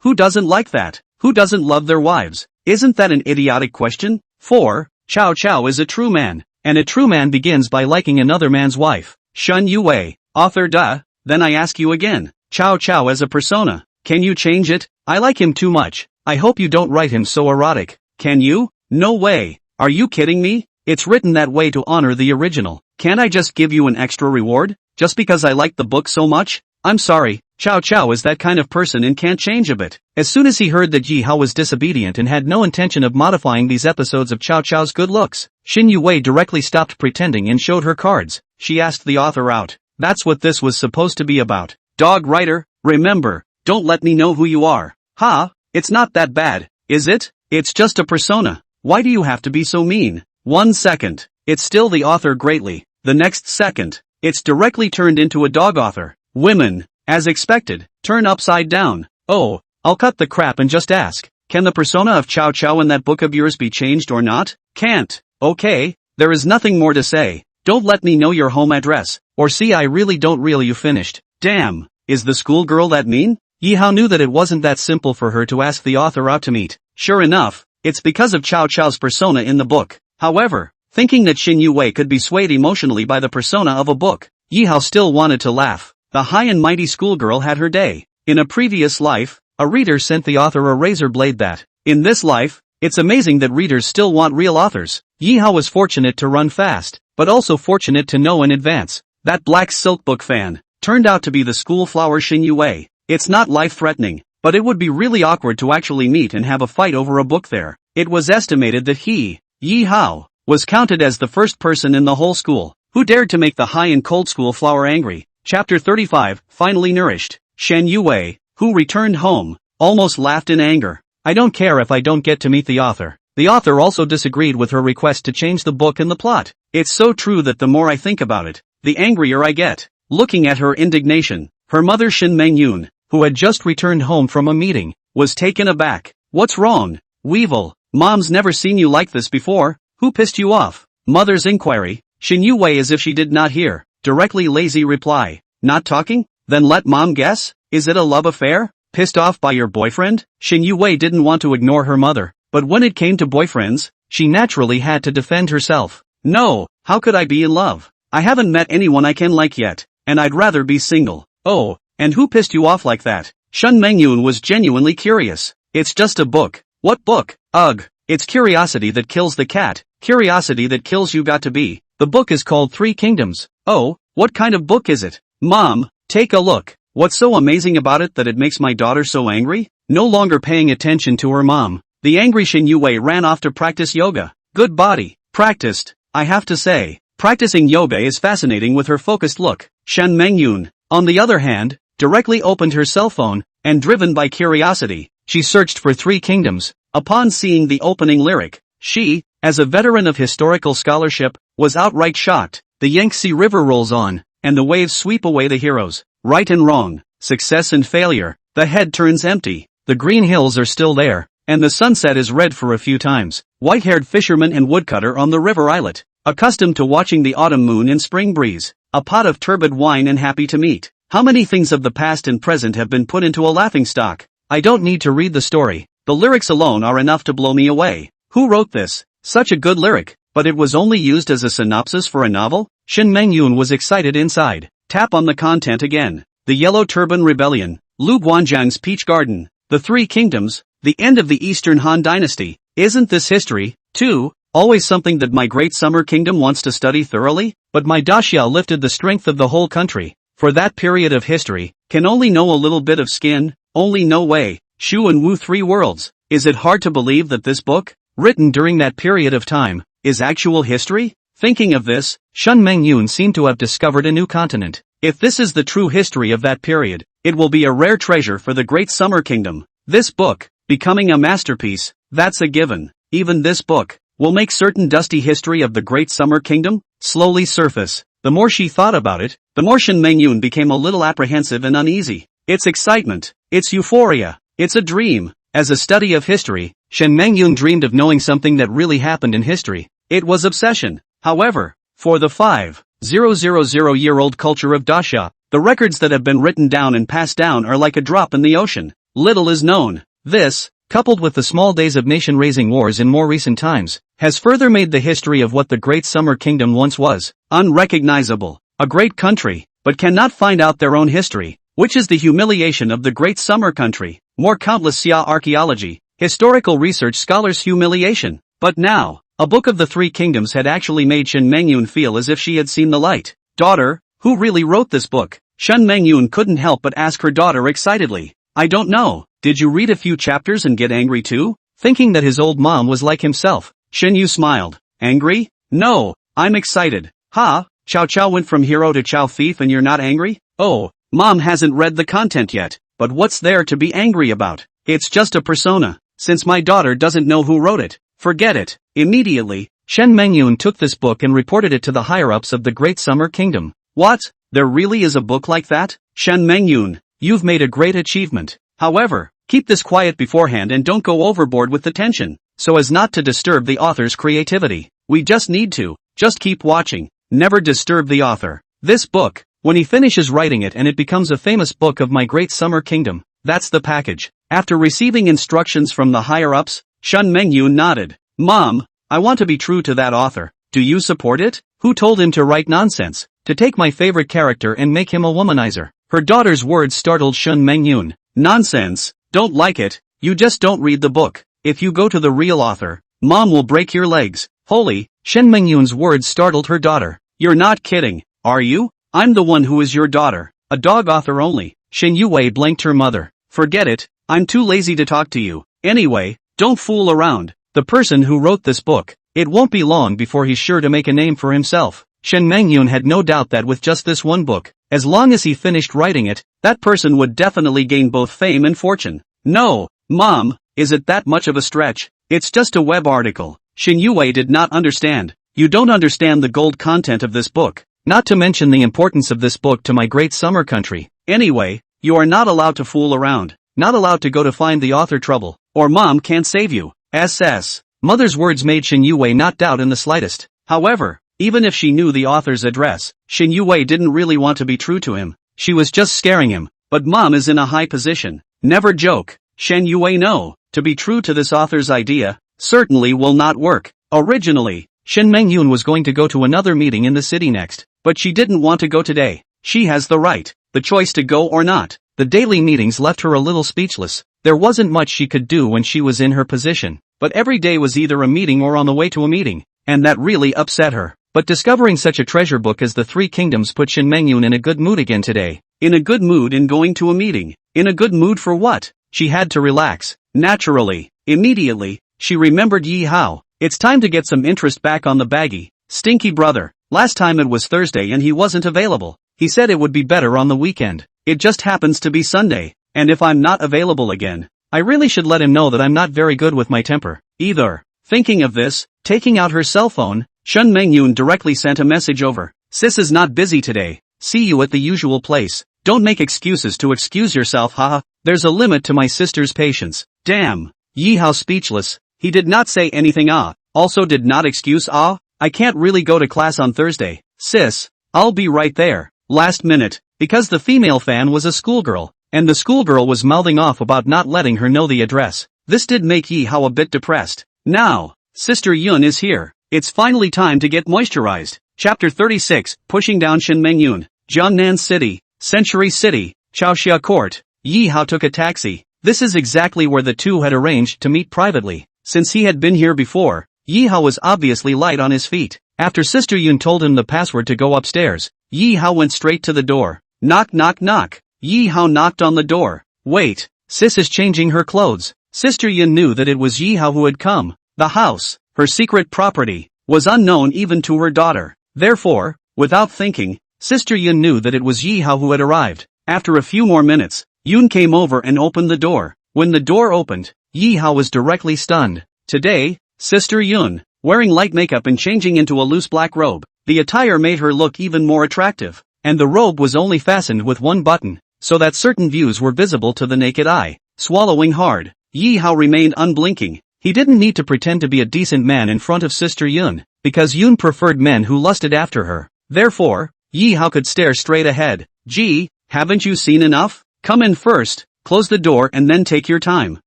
Who doesn't like that? Who doesn't love their wives? Isn't that an idiotic question? 4. Cao Cao is a true man, and a true man begins by liking another man's wife. Shin Youwei, author duh. Then I ask you again, Cao Cao as a persona, can you change it? I like him too much. I hope you don't write him so erotic. Can you? No way. Are you kidding me? It's written that way to honor the original. Can't I just give you an extra reward, just because I like the book so much? I'm sorry, Cao Cao is that kind of person and can't change a bit. As soon as he heard that Yi Hao was disobedient and had no intention of modifying these episodes of Cao Cao's good looks, Shin Youwei directly stopped pretending and showed her cards. She asked the author out. That's what this was supposed to be about. Dog writer, remember, don't let me know who you are. Ha, it's not that bad, is it? It's just a persona. Why do you have to be so mean? 1 second, it's still the author greatly. The next second, it's directly turned into a dog author. Women, as expected, turn upside down. Oh, I'll cut the crap and just ask, can the persona of Cao Cao in that book of yours be changed or not? Can't. Okay, there is nothing more to say. Don't let me know your home address, or see I really don't reel you finished. Damn, is the schoolgirl that mean? Yi Hao knew that it wasn't that simple for her to ask the author out to meet. Sure enough, it's because of Cao Cao's persona in the book. However, thinking that Shin Youwei could be swayed emotionally by the persona of a book, Yi Hao still wanted to laugh. The high and mighty schoolgirl had her day. In a previous life, a reader sent the author a razor blade that, in this life, it's amazing that readers still want real authors. Yi Hao was fortunate to run fast, but also fortunate to know in advance. That black silk book fan turned out to be the school flower Shin Youwei. It's not life-threatening, but it would be really awkward to actually meet and have a fight over a book there. It was estimated that he, Yi Hao, was counted as the first person in the whole school who dared to make the high and cold school flower angry. Chapter 35, Finally Nourished. Shin Youwei, who returned home, almost laughed in anger. I don't care if I don't get to meet the author. The author also disagreed with her request to change the book and the plot. It's so true that the more I think about it, the angrier I get. Looking at her indignation, her mother Shin Mengyun, who had just returned home from a meeting, was taken aback. What's wrong? Weevil, Mom's never seen you like this before. Who pissed you off? Mother's inquiry. Shin Youwei as if she did not hear. Directly lazy reply. Not talking? Then let Mom guess? Is it a love affair? Pissed off by your boyfriend? Shin Youwei didn't want to ignore her mother, but when it came to boyfriends, she naturally had to defend herself. No, how could I be in love? I haven't met anyone I can like yet, and I'd rather be single. Oh, and who pissed you off like that? Shin Mengyun was genuinely curious. It's just a book. What book? Ugh, it's curiosity that kills the cat. Curiosity that kills you got to be. The book is called Three Kingdoms. Oh, what kind of book is it? Mom, take a look. What's so amazing about it that it makes my daughter so angry? No longer paying attention to her mom, the angry Shin Youwei ran off to practice yoga. Good body. Practiced. I have to say, practicing yoga is fascinating with her focused look. Shin Mengyun, on the other hand, directly opened her cell phone, and driven by curiosity, she searched for Three Kingdoms. Upon seeing the opening lyric, she, as a veteran of historical scholarship, was outright shocked. The Yangtze River rolls on, and the waves sweep away the heroes. Right and wrong, success and failure. The head turns empty. the green hills are still there, and the sunset is red for a few times. White-haired fisherman and woodcutter on the river islet, accustomed to watching the autumn moon and spring breeze, a pot of turbid wine and happy to meet. How many things of the past and present have been put into a laughingstock? I don't need to read the story, the lyrics alone are enough to blow me away. Who wrote this? Such a good lyric, but it was only used as a synopsis for a novel? Shin Mengyun was excited inside. Tap on the content again. The Yellow Turban Rebellion, Lu Guanzhang's Peach Garden, the Three Kingdoms, the end of the Eastern Han Dynasty. Isn't this history, too? Always something that my great summer kingdom wants to study thoroughly? But my daxia lifted the strength of the whole country. For that period of history, can only know a little bit of skin, only no way. Shu and Wu, three worlds. Is it hard to believe that this book, written during that period of time, is actual history? Thinking of this, Shin Mengyun seemed to have discovered a new continent. If this is the true history of that period, it will be a rare treasure for the great summer kingdom. This book, becoming a masterpiece, that's a given. Even this book, will make certain dusty history of the great summer kingdom slowly surface. The more she thought about it, the more Shin Mengyun became a little apprehensive and uneasy. It's excitement, it's euphoria, it's a dream. As a study of history, Shin Mengyun dreamed of knowing something that really happened in history. It was obsession. However, for the 5,000-year-old culture of daxia, the records that have been written down and passed down are like a drop in the ocean. Little is known. This, coupled with the small days of nation-raising wars in more recent times, has further made the history of what the Great Summer Kingdom once was unrecognizable. A great country, but cannot find out their own history, which is the humiliation of the Great Summer Country. More countless Xia archaeology, historical research scholars' humiliation. But now, a book of the Three Kingdoms had actually made Shin Mengyun feel as if she had seen the light. Daughter, who really wrote this book? Shin Mengyun couldn't help but ask her daughter excitedly. I don't know. Did you read a few chapters and get angry too? Thinking that his old mom was like himself, Shin Yu smiled. Angry? No, I'm excited. Ha, Chow Chow went from hero to Chow thief and you're not angry? Oh, mom hasn't read the content yet, but what's there to be angry about? It's just a persona. Since my daughter doesn't know who wrote it, forget it. Immediately, Shin Mengyun took this book and reported it to the higher-ups of the Great Summer Kingdom. What? There really is a book like that? Shin Mengyun, you've made a great achievement. However, keep this quiet beforehand and don't go overboard with the tension, so as not to disturb the author's creativity. We just need to, just keep watching, never disturb the author. This book, when he finishes writing it and it becomes a famous book of my great summer kingdom, that's the package. After receiving instructions from the higher-ups, Shin Mengyun nodded. Mom, I want to be true to that author. Do you support it? Who told him to write nonsense? To take my favorite character and make him a womanizer? Her daughter's words startled Shin Mengyun. Nonsense, don't like it, you just don't read the book. If you go to the real author, mom will break your legs. Holy, Shin Mengyun's words startled her daughter. You're not kidding, are you? I'm the one who is your daughter, a dog author only. Shin Yue blanked her mother. Forget it, I'm too lazy to talk to you. Anyway, don't fool around. The person who wrote this book, it won't be long before he's sure to make a name for himself. Shin Mengyun had no doubt that with just this one book, as long as he finished writing it, that person would definitely gain both fame and fortune. No, Mom, is it that much of a stretch? It's just a web article. Shin Yue did not understand. You don't understand the gold content of this book, not to mention the importance of this book to my great summer country. Anyway, you are not allowed to fool around, not allowed to go to find the author trouble, or Mom can't save you. SS. Mother's words made Shin Yue not doubt in the slightest. However, even if she knew the author's address, Shin Yue didn't really want to be true to him. She was just scaring him. But Mom is in a high position. Never joke. Shin Yue no. To be true to this author's idea, certainly will not work. Originally, Shin Mengyun was going to go to another meeting in the city next, but she didn't want to go today. She has the right, the choice to go or not. The daily meetings left her a little speechless. There wasn't much she could do when she was in her position, but every day was either a meeting or on the way to a meeting, and that really upset her. But discovering such a treasure book as the Three Kingdoms put Shin Mengyun in a good mood again today. In a good mood in going to a meeting. In a good mood for what? She had to relax. Naturally. Immediately, she remembered Yi Hao. It's time to get some interest back on the baggy, stinky brother. Last time it was Thursday and he wasn't available. He said it would be better on the weekend. It just happens to be Sunday. And if I'm not available again, I really should let him know that I'm not very good with my temper, either. Thinking of this, taking out her cell phone, Shin Mengyun directly sent a message over. Sis is not busy today. See you at the usual place. Don't make excuses to excuse yourself, haha. There's a limit to my sister's patience. Damn. Yi Hao speechless. He did not say anything also did not excuse I can't really go to class on Thursday. Sis, I'll be right there. Last minute, because the female fan was a schoolgirl, and the schoolgirl was mouthing off about not letting her know the address. This did make Yi Hao a bit depressed. Now, Sister Yun is here. It's finally time to get moisturized. Chapter 36, Pushing Down Shenmengyun, Jiangnan City, Century City, Chaoxia Court. Yi Hao took a taxi. This is exactly where the two had arranged to meet privately. Since he had been here before, Yi Hao was obviously light on his feet. After Sister Yun told him the password to go upstairs, Yi Hao went straight to the door. Knock knock knock. Yi Hao knocked on the door. Wait, sis is changing her clothes. Sister Yun knew that it was Yi Hao who had come. The house, her secret property, was unknown even to her daughter. Therefore, without thinking, Sister Yun knew that it was Yi Hao who had arrived. After a few more minutes, Yun came over and opened the door. When the door opened, Yi Hao was directly stunned. Today, Sister Yun, wearing light makeup and changing into a loose black robe, the attire made her look even more attractive, and the robe was only fastened with one button, so that certain views were visible to the naked eye. Swallowing hard, Yi Hao remained unblinking. He didn't need to pretend to be a decent man in front of Sister Yun, because Yun preferred men who lusted after her. Therefore, Yi Hao could stare straight ahead. Gee, haven't you seen enough? Come in first, close the door and then take your time.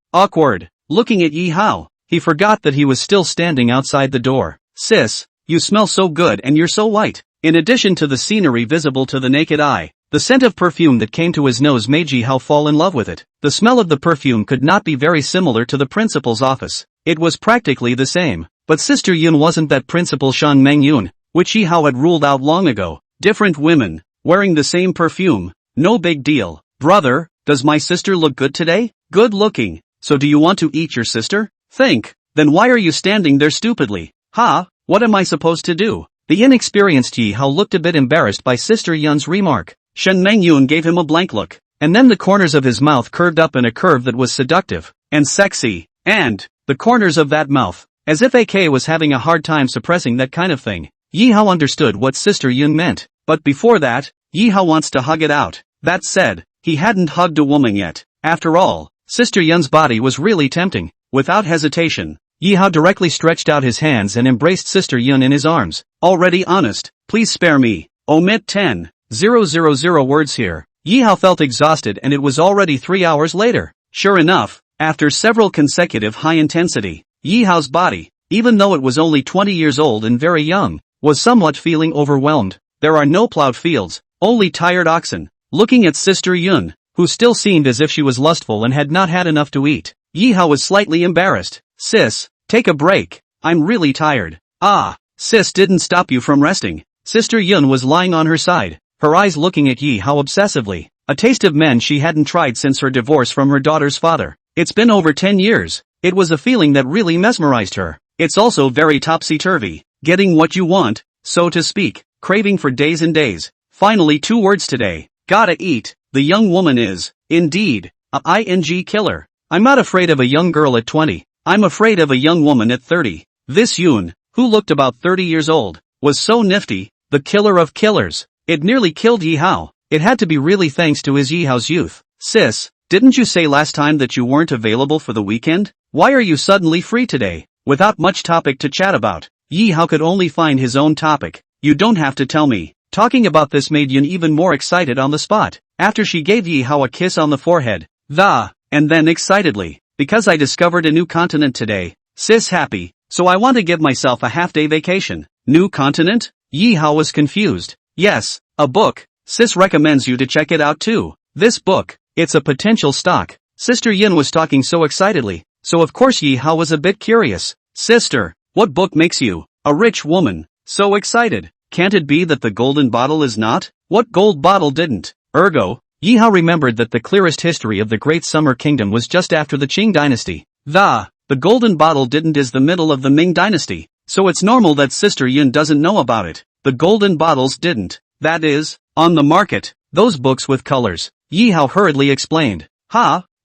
Awkward. Looking at Yi Hao, he forgot that he was still standing outside the door. Sis, you smell so good and you're so white. In addition to the scenery visible to the naked eye, the scent of perfume that came to his nose made Yi Hao fall in love with it. The smell of the perfume could not be very similar to the principal's office. It was practically the same. But Sister Yun wasn't that principal Shan Mengyun, which Yi Hao had ruled out long ago. Different women, wearing the same perfume. No big deal. Brother, does my sister look good today? Good looking. So do you want to eat your sister? Think. Then why are you standing there stupidly? What am I supposed to do? The inexperienced Yi Hao looked a bit embarrassed by Sister Yun's remark. Shen Mengyun gave him a blank look, and then the corners of his mouth curved up in a curve that was seductive and sexy, and the corners of that mouth, as if AK was having a hard time suppressing that kind of thing. Yi Hao understood what Sister Yun meant, but before that, Yi Hao wants to hug it out. That said, he hadn't hugged a woman yet. After all, Sister Yun's body was really tempting. Without hesitation, Yi Hao directly stretched out his hands and embraced Sister Yun in his arms. Already honest, please spare me. Omit 10,000 words here. Yi Hao felt exhausted and it was already 3 hours later. Sure enough, after several consecutive high-intensity, Yi Hao's body, even though it was only 20 years old and very young, was somewhat feeling overwhelmed. There are no plowed fields, only tired oxen. Looking at Sister Yun, who still seemed as if she was lustful and had not had enough to eat, Yi Hao was slightly embarrassed. Sis, take a break. I'm really tired. Sis didn't stop you from resting. Sister Yun was lying on her side, her eyes looking at Yi Hao obsessively. A taste of men she hadn't tried since her divorce from her daughter's father. It's been over 10 years. It was a feeling that really mesmerized her. It's also very topsy-turvy. Getting what you want, so to speak. Craving for days and days. Finally 2 words today. Gotta eat. The young woman is, indeed, a ing killer. I'm not afraid of a young girl at 20. I'm afraid of a young woman at 30. This Yun, who looked about 30 years old, was so nifty, the killer of killers. It nearly killed Yi Hao. It had to be really thanks to his Yi Hao's youth. Sis, didn't you say last time that you weren't available for the weekend? Why are you suddenly free today? Without much topic to chat about, Yi Hao could only find his own topic. You don't have to tell me. Talking about this made Yun even more excited on the spot. After she gave Yi Hao a kiss on the forehead, and then excitedly, because I discovered a new continent today. Sis happy, so I want to give myself a half-day vacation. New continent? Yi Hao was confused. Yes, a book. Sis recommends you to check it out too. This book, it's a potential stock. Sister Yin was talking so excitedly, so of course Yi Hao was a bit curious. Sister, what book makes you, a rich woman, so excited? Can't it be that the golden bottle is not? What gold bottle didn't? Ergo, Yi Hao remembered that the clearest history of the Great Summer Kingdom was just after the Qing dynasty. The golden bottle didn't is the middle of the Ming dynasty, so it's normal that Sister Yin doesn't know about it. The golden bottles didn't, that is, on the market, those books with colors. Yi Hao hurriedly explained.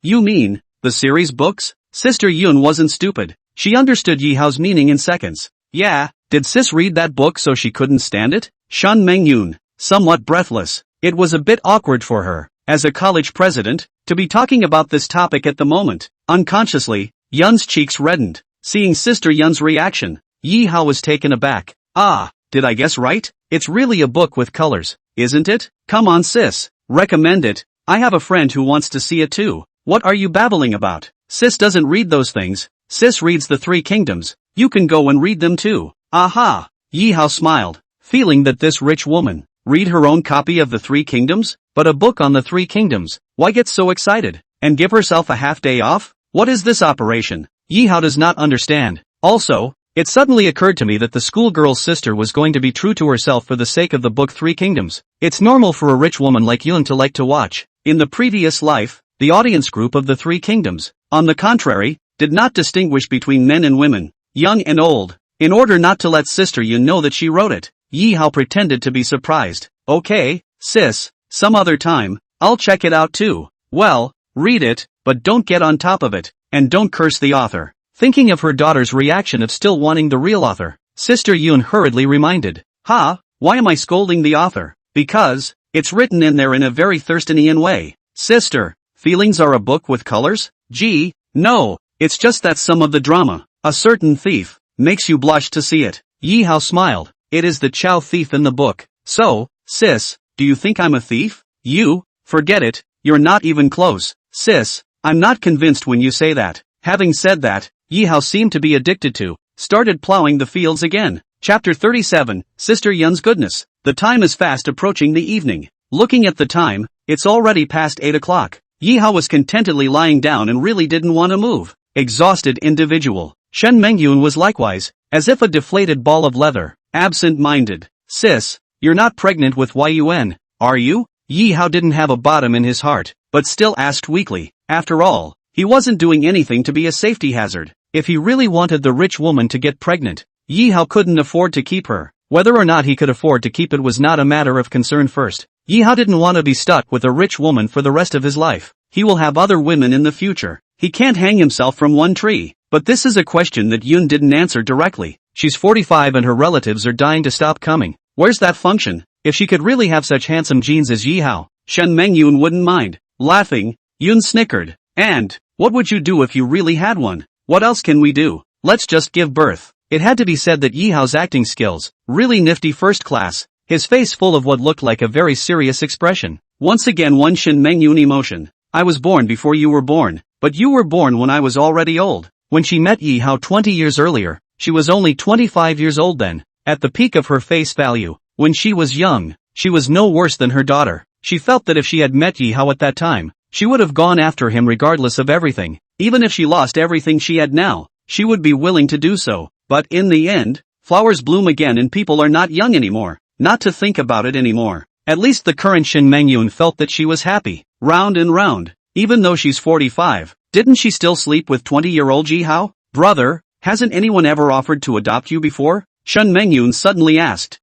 You mean, the series books? Sister Yun wasn't stupid. She understood Yi Hao's meaning in seconds. Yeah, did sis read that book so she couldn't stand it? Shan Mengyun, somewhat breathless, It was a bit awkward for her, as a college president, to be talking about this topic at the moment. Unconsciously, Yun's cheeks reddened. Seeing Sister Yun's reaction, Yi Hao was taken aback. Ah, did I guess right? It's really a book with colors, isn't it? Come on sis, recommend it. I have a friend who wants to see it too. What are you babbling about? Sis doesn't read those things. Sis reads the Three Kingdoms. You can go and read them too. Aha! Yi Hao smiled, feeling that this rich woman read her own copy of the Three Kingdoms? But a book on the Three Kingdoms, why get so excited? And give herself a half day off? What is this operation? Yi Hao does not understand. Also, it suddenly occurred to me that the schoolgirl's sister was going to be true to herself for the sake of the book Three Kingdoms. It's normal for a rich woman like Yun to like to watch, in the previous life, the audience group of the Three Kingdoms, on the contrary, did not distinguish between men and women, young and old. In order not to let Sister Yun know that she wrote it, Yi Hao pretended to be surprised. Okay, sis, some other time, I'll check it out too. Well, read it, but don't get on top of it, and don't curse the author. Thinking of her daughter's reaction of still wanting the real author, Sister Yun hurriedly reminded. Why am I scolding the author? Because, it's written in there in a very Thurstonian way. Sister, feelings are a book with colors? Gee, no, it's just that some of the drama, a certain thief, makes you blush to see it. Yi Hao smiled. It is the Chow thief in the book. So, sis, do you think I'm a thief? You, forget it, you're not even close. Sis, I'm not convinced when you say that. Having said that, Yi Hao seemed to be addicted to, started plowing the fields again. Chapter 37, Sister Yun's Goodness. The time is fast approaching the evening. Looking at the time, it's already past 8 o'clock. Yi Hao was contentedly lying down and really didn't want to move. Exhausted individual. Shen Mengyun was likewise, as if a deflated ball of leather, absent-minded. Sis, you're not pregnant with Yun, are you? Yi Hao didn't have a bottom in his heart, but still asked weakly. After all, he wasn't doing anything to be a safety hazard. If he really wanted the rich woman to get pregnant, Yi Hao couldn't afford to keep her. Whether or not he could afford to keep it was not a matter of concern first. Yi Hao didn't want to be stuck with a rich woman for the rest of his life. He will have other women in the future. He can't hang himself from one tree. But this is a question that Yun didn't answer directly. She's 45 and her relatives are dying to stop coming. Where's that function? If she could really have such handsome genes as Yi Hao, Shen Mengyun wouldn't mind. Laughing, Yun snickered. And, what would you do if you really had one? What else can we do? Let's just give birth. It had to be said that Yi Hao's acting skills, really nifty first class, his face full of what looked like a very serious expression. Once again one Shen Mengyun emotion. I was born before you were born, but you were born when I was already old. When she met Yi Hao 20 years earlier, she was only 25 years old then, at the peak of her face value. When she was young, she was no worse than her daughter. She felt that if she had met Yi Hao at that time, she would have gone after him regardless of everything. Even if she lost everything she had now, she would be willing to do so. But in the end, flowers bloom again and people are not young anymore. Not to think about it anymore. At least the current Shen Mengyun felt that she was happy. Round and round. Even though she's 45, didn't she still sleep with 20-year-old Yi Hao? Brother, hasn't anyone ever offered to adopt you before? Shen Mengyun suddenly asked.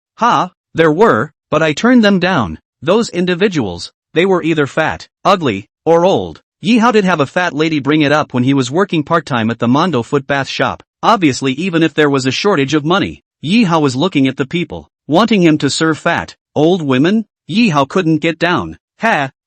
There were, but I turned them down. Those individuals, they were either fat, ugly, or old. Yi Hao did have a fat lady bring it up when he was working part-time at the Mondo foot bath shop. Obviously even if there was a shortage of money, Yi Hao was looking at the people, wanting him to serve fat, old women. Yi Hao couldn't get down.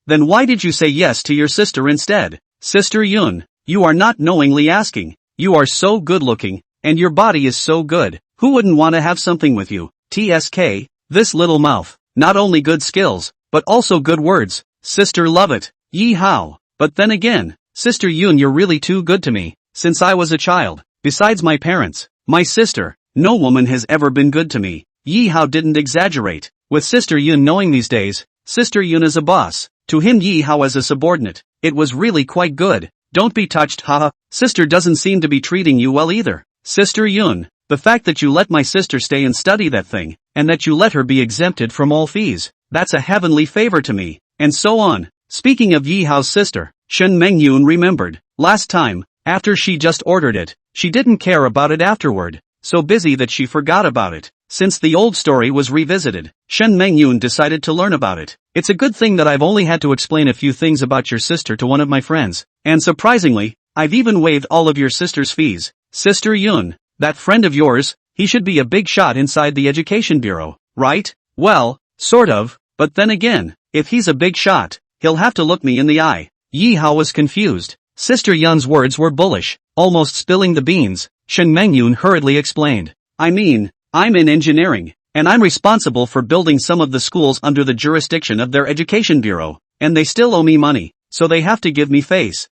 Then why did you say yes to your sister instead? Sister Yun, you are not knowingly asking. You are so good-looking, and your body is so good. Who wouldn't want to have something with you? TSK, this little mouth. Not only good skills, but also good words. Sister love it. Yi Hao. But then again, Sister Yun, you're really too good to me, since I was a child. Besides my parents, my sister, no woman has ever been good to me. Yi Hao didn't exaggerate. With Sister Yun knowing these days, Sister Yun is a boss. To him Yi Hao as a subordinate, it was really quite good. Don't be touched, haha. Sister doesn't seem to be treating you well either. Sister Yun, the fact that you let my sister stay and study that thing, and that you let her be exempted from all fees, that's a heavenly favor to me, and so on. Speaking of Yi Hao's sister, Shen Mengyun remembered. Last time, after she just ordered it, she didn't care about it afterward, so busy that she forgot about it. Since the old story was revisited, Shen Mengyun decided to learn about it. It's a good thing that I've only had to explain a few things about your sister to one of my friends, and surprisingly, I've even waived all of your sister's fees. Sister Yun, that friend of yours, he should be a big shot inside the education bureau, right? Well, sort of, but then again, If he's a big shot, he'll have to look me in the eye. Yi Hao was confused. Sister Yun's words were bullish. Almost spilling the beans, Shen Mengyun hurriedly explained. I mean, I'm in engineering, and I'm responsible for building some of the schools under the jurisdiction of their education bureau, and they still owe me money, so they have to give me face.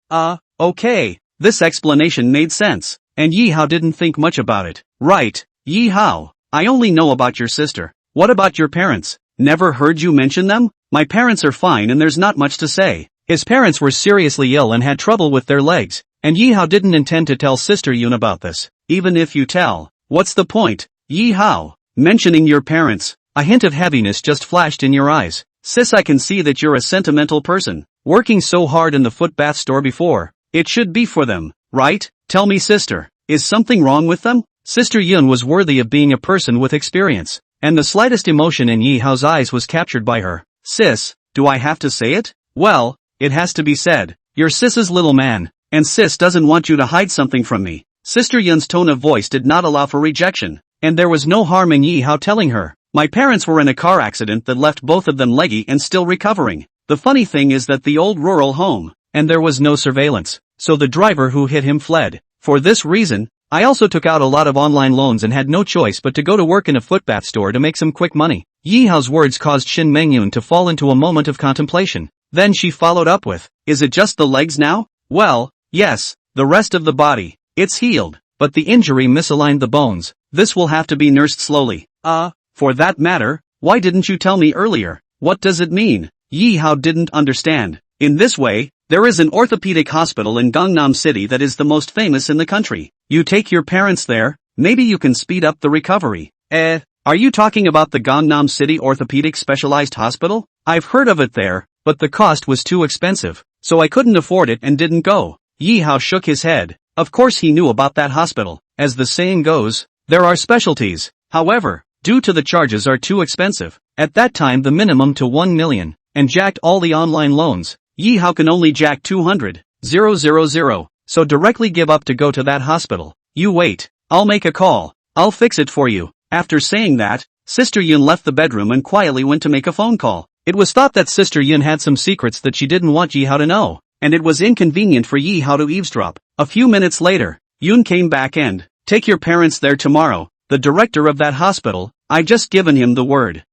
Okay. This explanation made sense, and Yi Hao didn't think much about it. Right, Yi Hao, I only know about your sister. What about your parents? Never heard you mention them? My parents are fine and there's not much to say. His parents were seriously ill and had trouble with their legs, and Yi Hao didn't intend to tell Sister Yun about this. Even if you tell, what's the point? Yi Hao, mentioning your parents. A hint of heaviness just flashed in your eyes. Sis, I can see that you're a sentimental person, working so hard in the footbath store before. It should be for them, right? Tell me, sister, is something wrong with them? Sister Yun was worthy of being a person with experience, and the slightest emotion in Yi Hao's eyes was captured by her. Sis, do I have to say it? Well, it has to be said. You're Sis's little man, and Sis doesn't want you to hide something from me. Sister Yun's tone of voice did not allow for rejection, and there was no harm in Yi Hao telling her. My parents were in a car accident that left both of them leggy and still recovering. The funny thing is that the old rural home, and there was no surveillance, so the driver who hit him fled. For this reason, I also took out a lot of online loans and had no choice but to go to work in a footbath store to make some quick money. Yi Hao's words caused Shin Mengyun to fall into a moment of contemplation. Then she followed up with, is it just the legs now? Well, yes, the rest of the body. It's healed, but the injury misaligned the bones. This will have to be nursed slowly. For that matter, why didn't you tell me earlier? What does it mean? Yi Hao didn't understand. In this way, there is an orthopedic hospital in Gangnam City that is the most famous in the country. You take your parents there, maybe you can speed up the recovery. Are you talking about the Gangnam City Orthopedic Specialized Hospital? I've heard of it there, but the cost was too expensive, so I couldn't afford it and didn't go. Yi Hao shook his head. Of course he knew about that hospital. As the saying goes, there are specialties. However, due to the charges are too expensive, at that time the minimum to 1 million, and jacked all the online loans, Yi Hao can only jack 200,000, so directly give up to go to that hospital. You wait, I'll make a call, I'll fix it for you. After saying that, Sister Yun left the bedroom and quietly went to make a phone call. It was thought that Sister Yun had some secrets that she didn't want Yi Hao to know, and it was inconvenient for Yi Hao to eavesdrop. A few minutes later, Yun came back and, take your parents there tomorrow, the director of that hospital, I just given him the word.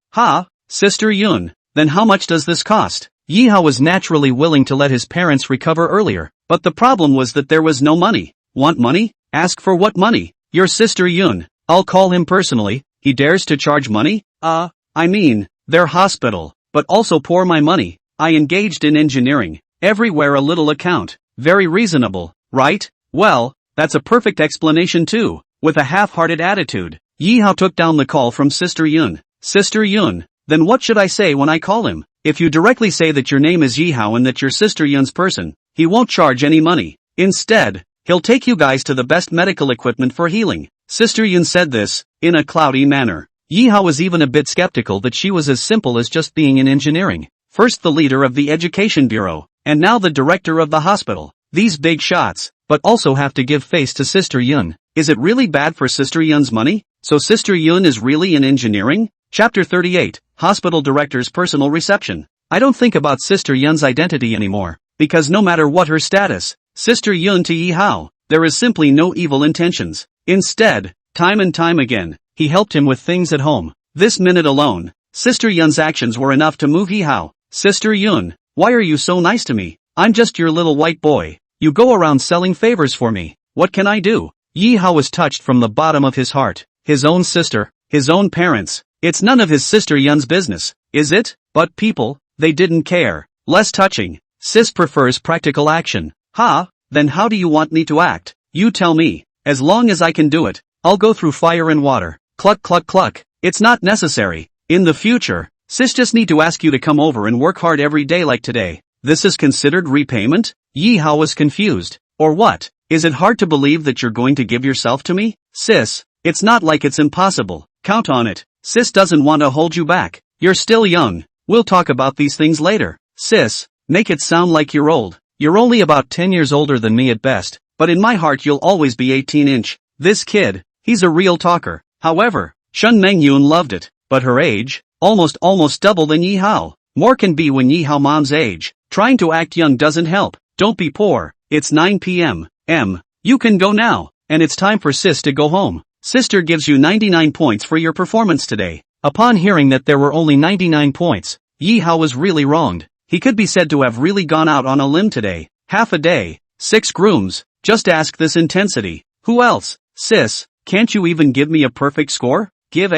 Sister Yun, then how much does this cost? Yi Hao was naturally willing to let his parents recover earlier, but the problem was that there was no money. Want money? Ask for what money? Your Sister Yun, I'll call him personally. He dares to charge money? I mean, their hospital, but also pour my money. I engaged in engineering, everywhere a little account. Very reasonable, right? Well, that's a perfect explanation too. With a half-hearted attitude, Yi Hao took down the call from Sister Yun. Sister Yun, then what should I say when I call him? If you directly say that your name is Yi Hao and that you're Sister Yun's person, he won't charge any money. Instead, he'll take you guys to the best medical equipment for healing. Sister Yun said this, in a cloudy manner. Yi Hao was even a bit skeptical that she was as simple as just being in engineering. First the leader of the education bureau, and now the director of the hospital. These big shots, but also have to give face to Sister Yun. Is it really bad for Sister Yun's money? So Sister Yun is really in engineering? Chapter 38, Hospital Director's Personal Reception. I don't think about Sister Yun's identity anymore, because no matter what her status, Sister Yun to Yi Hao, there is simply no evil intentions. Instead, time and time again, he helped him with things at home. This minute alone, Sister Yun's actions were enough to move Yi Hao. Sister Yun, why are you so nice to me? I'm just your little white boy. You go around selling favors for me. What can I do? Yi Hao was touched from the bottom of his heart. His own sister, his own parents. It's none of his Sister Yun's business, is it? But people, they didn't care. Less touching. Sis prefers practical action. Then how do you want me to act? You tell me. As long as I can do it, I'll go through fire and water. Cluck cluck cluck. It's not necessary. In the future, Sis just need to ask you to come over and work hard every day like today. This is considered repayment? Yi Hao was confused. Or what? Is it hard to believe that you're going to give yourself to me? Sis, it's not like it's impossible. Count on it. Sis doesn't want to hold you back. You're still young. We'll talk about these things later. Sis, make it sound like you're old. You're only about 10 years older than me at best, but in my heart you'll always be 18-inch. This kid, he's a real talker. However, Shen Mengyun loved it, but her age, almost double than Yi Hao. More can be when Yi Hao mom's age. Trying to act young doesn't help. Don't be poor. It's 9 p.m. You can go now. And it's time for sis to go home. Sister gives you 99 points for your performance today. Upon hearing that there were only 99 points, Yi Hao was really wronged. He could be said to have really gone out on a limb today. Half a day. 6 grooms. Just ask this intensity. Who else? Sis, can't you even give me a perfect score? Keep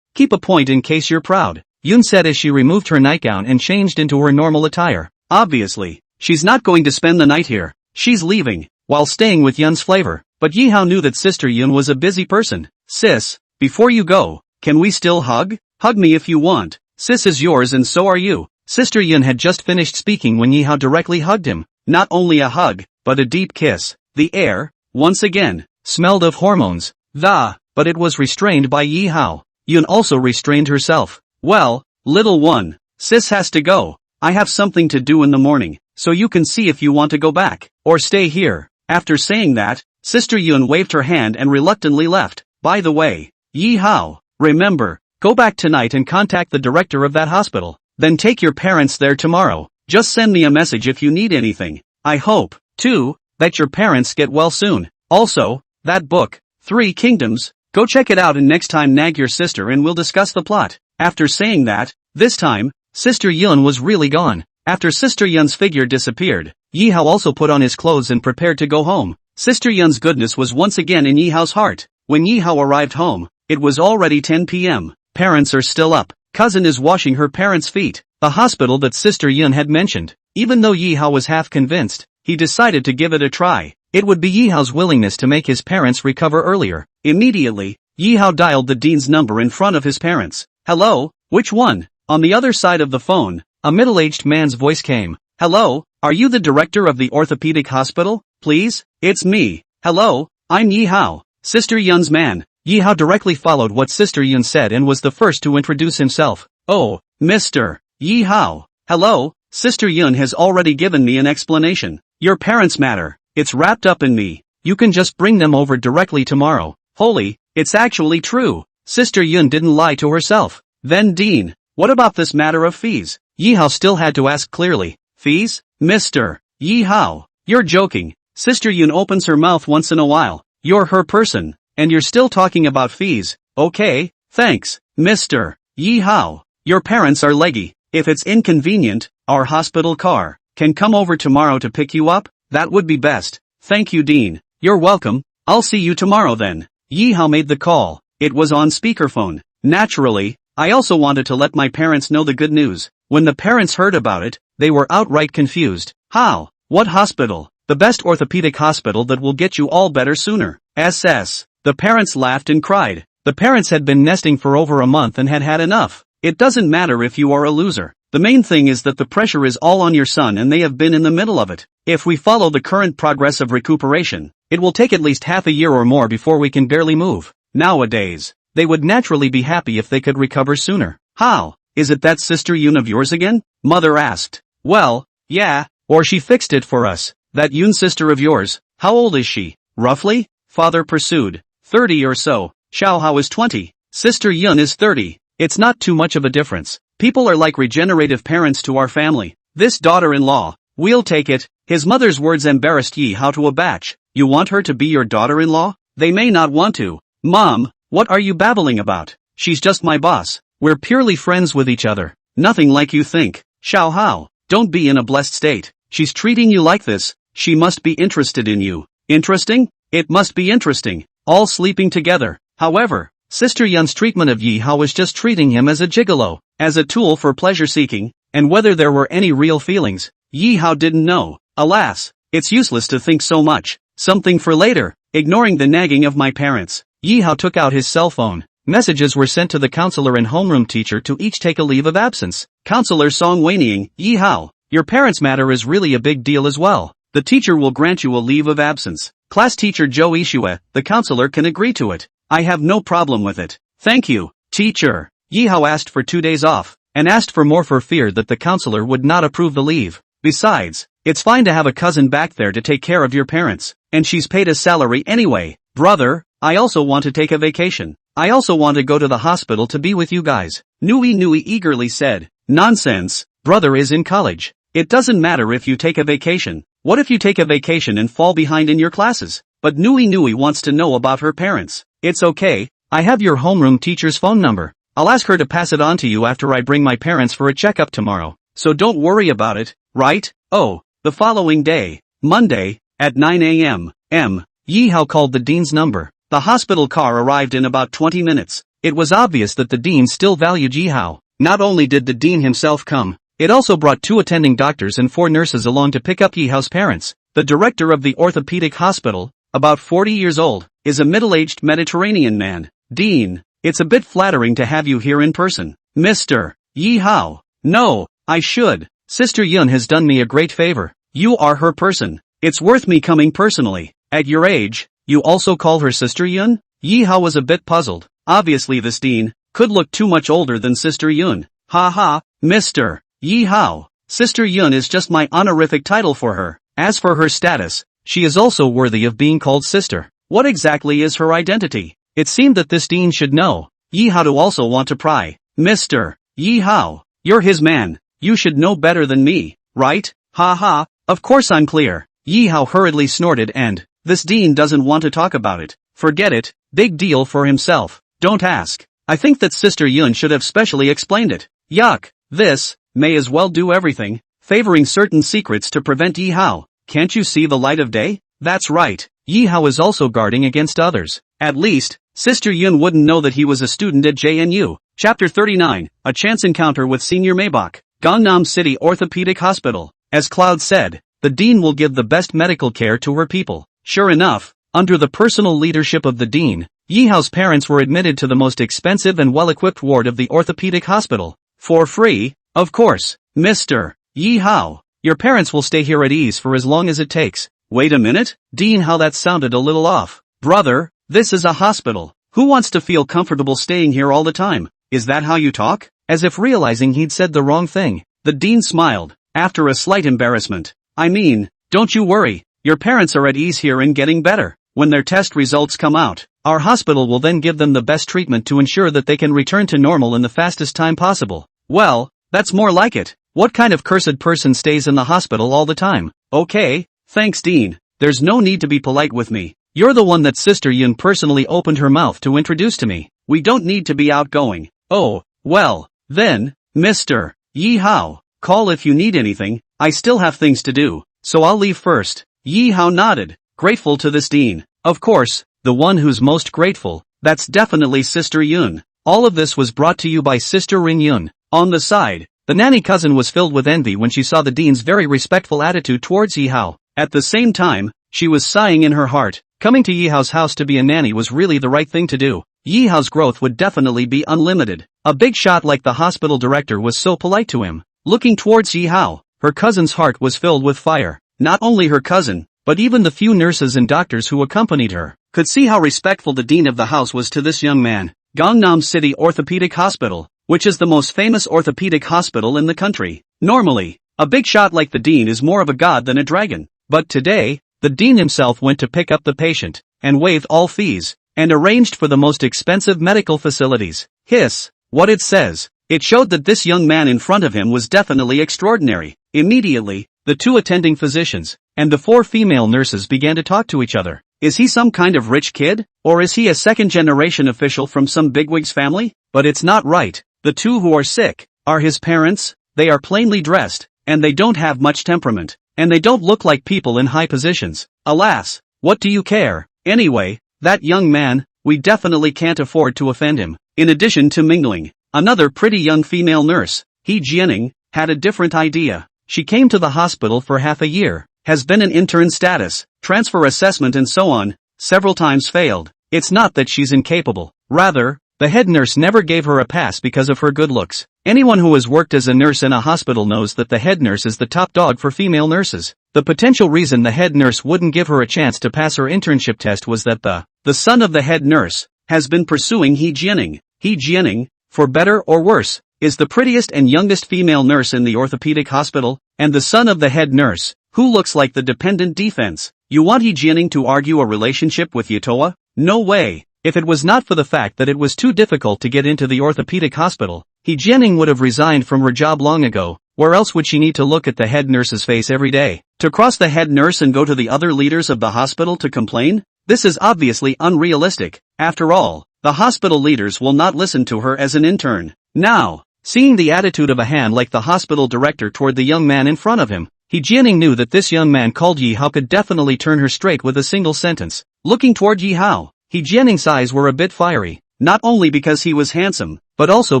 a point in case you're proud. Yoon said as she removed her nightgown and changed into her normal attire. Obviously, she's not going to spend the night here. She's leaving, while staying with Yoon's flavor. But Yi Hao knew that Sister Yoon was a busy person. Sis, before you go, can we still hug? Hug me if you want. Sis is yours and so are you. Sister Yoon had just finished speaking when Yi Hao directly hugged him. Not only a hug, but a deep kiss. The air, once again, smelled of hormones. But it was restrained by Yi Hao. Yoon also restrained herself. Well, little one, sis has to go. I have something to do in the morning, so you can see if you want to go back, or stay here. After saying that, Sister Yoon waved her hand and reluctantly left. By the way, Yi Hao, remember, go back tonight and contact the director of that hospital. Then take your parents there tomorrow. Just send me a message if you need anything. I hope, too, that your parents get well soon. Also, that book, 3 Kingdoms, go check it out and next time nag your sister and we'll discuss the plot. After saying that, this time, Sister Yoon was really gone. After Sister Yoon's figure disappeared, Yi Hao also put on his clothes and prepared to go home. Sister Yoon's goodness was once again in Yi Hao's heart. When Yi Hao arrived home, it was already 10 p.m. Parents are still up. Cousin is washing her parents' feet. The hospital that Sister Yoon had mentioned. Even though Yi Hao was half convinced, he decided to give it a try. It would be Yi Hao's willingness to make his parents recover earlier. Immediately, Yi Hao dialed the dean's number in front of his parents. Hello, which one? On the other side of the phone, a middle-aged man's voice came. Hello, are you the director of the orthopedic hospital? Please? It's me. Hello, I'm Yi Hao, Sister Yoon's man. Yi Hao directly followed what Sister Yoon said and was the first to introduce himself. Oh, Mr. Yi Hao. Hello, Sister Yoon has already given me an explanation. Your parents' matter. It's wrapped up in me. You can just bring them over directly tomorrow. Holy, it's actually true. Sister Yoon didn't lie to herself. Then Dean, what about this matter of fees? Yi Hao still had to ask clearly. Fees? Mr. Yi Hao, you're joking. Sister Yoon opens her mouth once in a while. You're her person, and you're still talking about fees. Okay, thanks, Mr. Yi Hao. Your parents are leggy. If it's inconvenient, our hospital car can come over tomorrow to pick you up. That would be best. Thank you, Dean. You're welcome. I'll see you tomorrow then. Yi Hao made the call. It was on speakerphone. Naturally, I also wanted to let my parents know the good news. When the parents heard about it, they were outright confused. How? What hospital? The best orthopedic hospital that will get you all better sooner. SS. The parents laughed and cried. The parents had been nesting for over a month and had had enough. It doesn't matter if you are a loser. The main thing is that the pressure is all on your son and they have been in the middle of it. If we follow the current progress of recuperation, it will take at least half a year or more before we can barely move. Nowadays, they would naturally be happy if they could recover sooner. How? Is it that Sister Yoon of yours again? Mother asked. Well, yeah, or she fixed it for us. That Yoon sister of yours, how old is she? Roughly? Father pursued. 30 or so. Xiao Hao is 20. Sister Yoon is 30. It's not too much of a difference. People are like regenerative parents to our family. This daughter-in-law, we'll take it. His mother's words embarrassed Yi Hao to a batch. You want her to be your daughter-in-law? They may not want to. Mom, what are you babbling about? She's just my boss. We're purely friends with each other. Nothing like you think. Xiao Hao, don't be in a blessed state. She's treating you like this. She must be interested in you. Interesting? It must be interesting. All sleeping together. However, Sister Yun's treatment of Yi Hao was just treating him as a gigolo, as a tool for pleasure-seeking, and whether there were any real feelings, Yi Hao didn't know. Alas, it's useless to think so much. Something for later. Ignoring the nagging of my parents, Yi Hao took out his cell phone. Messages were sent to the counselor and homeroom teacher to each take a leave of absence. Counselor Song whinnying, Yi Hao, your parents' matter is really a big deal as well. The teacher will grant you a leave of absence. Class teacher Zhou Ishue, the counselor can agree to it. I have no problem with it. Thank you, teacher. Yi Hao asked for 2 days off, and asked for more for fear that the counselor would not approve the leave. Besides, it's fine to have a cousin back there to take care of your parents, and she's paid a salary anyway. Brother, I also want to take a vacation. I also want to go to the hospital to be with you guys. Nui eagerly said. Nonsense, brother is in college. It doesn't matter if you take a vacation. What if you take a vacation and fall behind in your classes? But Nui Nui wants to know about her parents. It's okay, I have your homeroom teacher's phone number. I'll ask her to pass it on to you after I bring my parents for a checkup tomorrow. So don't worry about it, right? Oh, the following day, Monday, at 9 a.m., Yi Hao called the dean's number. The hospital car arrived in about 20 minutes. It was obvious that the dean still valued Yi Hao. Not only did the dean himself come, it also brought 2 attending doctors and 4 nurses along to pick up Yi Hao's parents. The director of the orthopedic hospital, about 40 years old, is a middle-aged Mediterranean man. Dean, it's a bit flattering to have you here in person. Mr. Yi Hao. No, I should. Sister Yun has done me a great favor. You are her person. It's worth me coming personally. At your age, you also call her Sister Yun? Yi Hao was a bit puzzled. Obviously this dean could look too much older than Sister Yun. Ha ha, Mr. Yi Hao. Sister Yun is just my honorific title for her. As for her status, she is also worthy of being called sister. What exactly is her identity? It seemed that this dean should know. Yi Hao to also want to pry. Mr. Yi Hao, you're his man. You should know better than me, right? Ha ha, of course I'm clear. Yi Hao hurriedly snorted and, this dean doesn't want to talk about it. Forget it, big deal for himself. Don't ask. I think that Sister Yun should have specially explained it. Yuck, this may as well do everything, favoring certain secrets to prevent Yi Hao. Can't you see the light of day? That's right, Yi Hao is also guarding against others. At least, Sister Yun wouldn't know that he was a student at JNU. Chapter 39, A Chance Encounter with Senior Maybach. Gangnam City Orthopedic Hospital. As Cloud said, the dean will give the best medical care to her people. Sure enough, under the personal leadership of the dean, Yi Hao's parents were admitted to the most expensive and well-equipped ward of the orthopedic hospital. For free, of course. Mr. Yi Hao, your parents will stay here at ease for as long as it takes. Wait a minute, Dean, how that sounded a little off. Brother, this is a hospital. Who wants to feel comfortable staying here all the time? Is that how you talk? As if realizing he'd said the wrong thing, the dean smiled, after a slight embarrassment. I mean, don't you worry, your parents are at ease here and getting better. When their test results come out, our hospital will then give them the best treatment to ensure that they can return to normal in the fastest time possible. Well, that's more like it. What kind of cursed person stays in the hospital all the time? Okay, thanks Dean. There's no need to be polite with me. You're the one that Sister Yun personally opened her mouth to introduce to me. We don't need to be outgoing. Oh, well, then, Mr. Yi Hao, call if you need anything. I still have things to do, so I'll leave first. Yi Hao nodded, grateful to this dean. Of course, the one who's most grateful, that's definitely Sister Yun. All of this was brought to you by Sister Ring Yun. On the side, the nanny cousin was filled with envy when she saw the dean's very respectful attitude towards Yi Hao. At the same time, she was sighing in her heart. Coming to Yi Hao's house to be a nanny was really the right thing to do. Yi Hao's growth would definitely be unlimited. A big shot like the hospital director was so polite to him. Looking towards Yi Hao, her cousin's heart was filled with fire. Not only her cousin, but even the few nurses and doctors who accompanied her, could see how respectful the dean of the house was to this young man. Gangnam City Orthopedic Hospital, which is the most famous orthopedic hospital in the country. Normally, a big shot like the dean is more of a god than a dragon. But today, the dean himself went to pick up the patient, and waived all fees, and arranged for the most expensive medical facilities. Hiss, what it says. It showed that this young man in front of him was definitely extraordinary. Immediately, the 2 attending physicians, and the 4 female nurses began to talk to each other. Is he some kind of rich kid? Or is he a second-generation official from some bigwig's family? But it's not right. The 2 who are sick are his parents. They are plainly dressed, and they don't have much temperament, and they don't look like people in high positions. Alas, what do you care? Anyway, that young man, we definitely can't afford to offend him. In addition to mingling, another pretty young female nurse, He Jianing, had a different idea. She came to the hospital for half a year, has been in intern status, transfer assessment and so on, several times failed. It's not that she's incapable. Rather, the head nurse never gave her a pass because of her good looks. Anyone who has worked as a nurse in a hospital knows that the head nurse is the top dog for female nurses. The potential reason the head nurse wouldn't give her a chance to pass her internship test was that the son of the head nurse has been pursuing He Jianing. He Jianing, for better or worse, is the prettiest and youngest female nurse in the orthopedic hospital, and the son of the head nurse, who looks like the dependent defense. You want He Jianing to argue a relationship with Yatoa? No way. If it was not for the fact that it was too difficult to get into the orthopedic hospital, He Jianing would have resigned from her job long ago. Where else would she need to look at the head nurse's face every day? To cross the head nurse and go to the other leaders of the hospital to complain? This is obviously unrealistic. After all, the hospital leaders will not listen to her as an intern. Now, seeing the attitude of a hand like the hospital director toward the young man in front of him, He Jianing knew that this young man called Yi Hao could definitely turn her straight with a single sentence. Looking toward Yi Hao, He Jianing's eyes were a bit fiery, not only because he was handsome, but also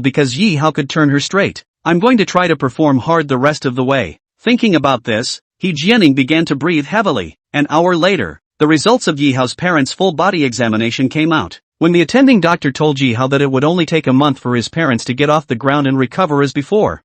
because Yi Hao could turn her straight. I'm going to try to perform hard the rest of the way. Thinking about this, He Jianing began to breathe heavily. An hour later, the results of Yi Hao's parents' full body examination came out. When the attending doctor told Yi Hao that it would only take a month for his parents to get off the ground and recover as before,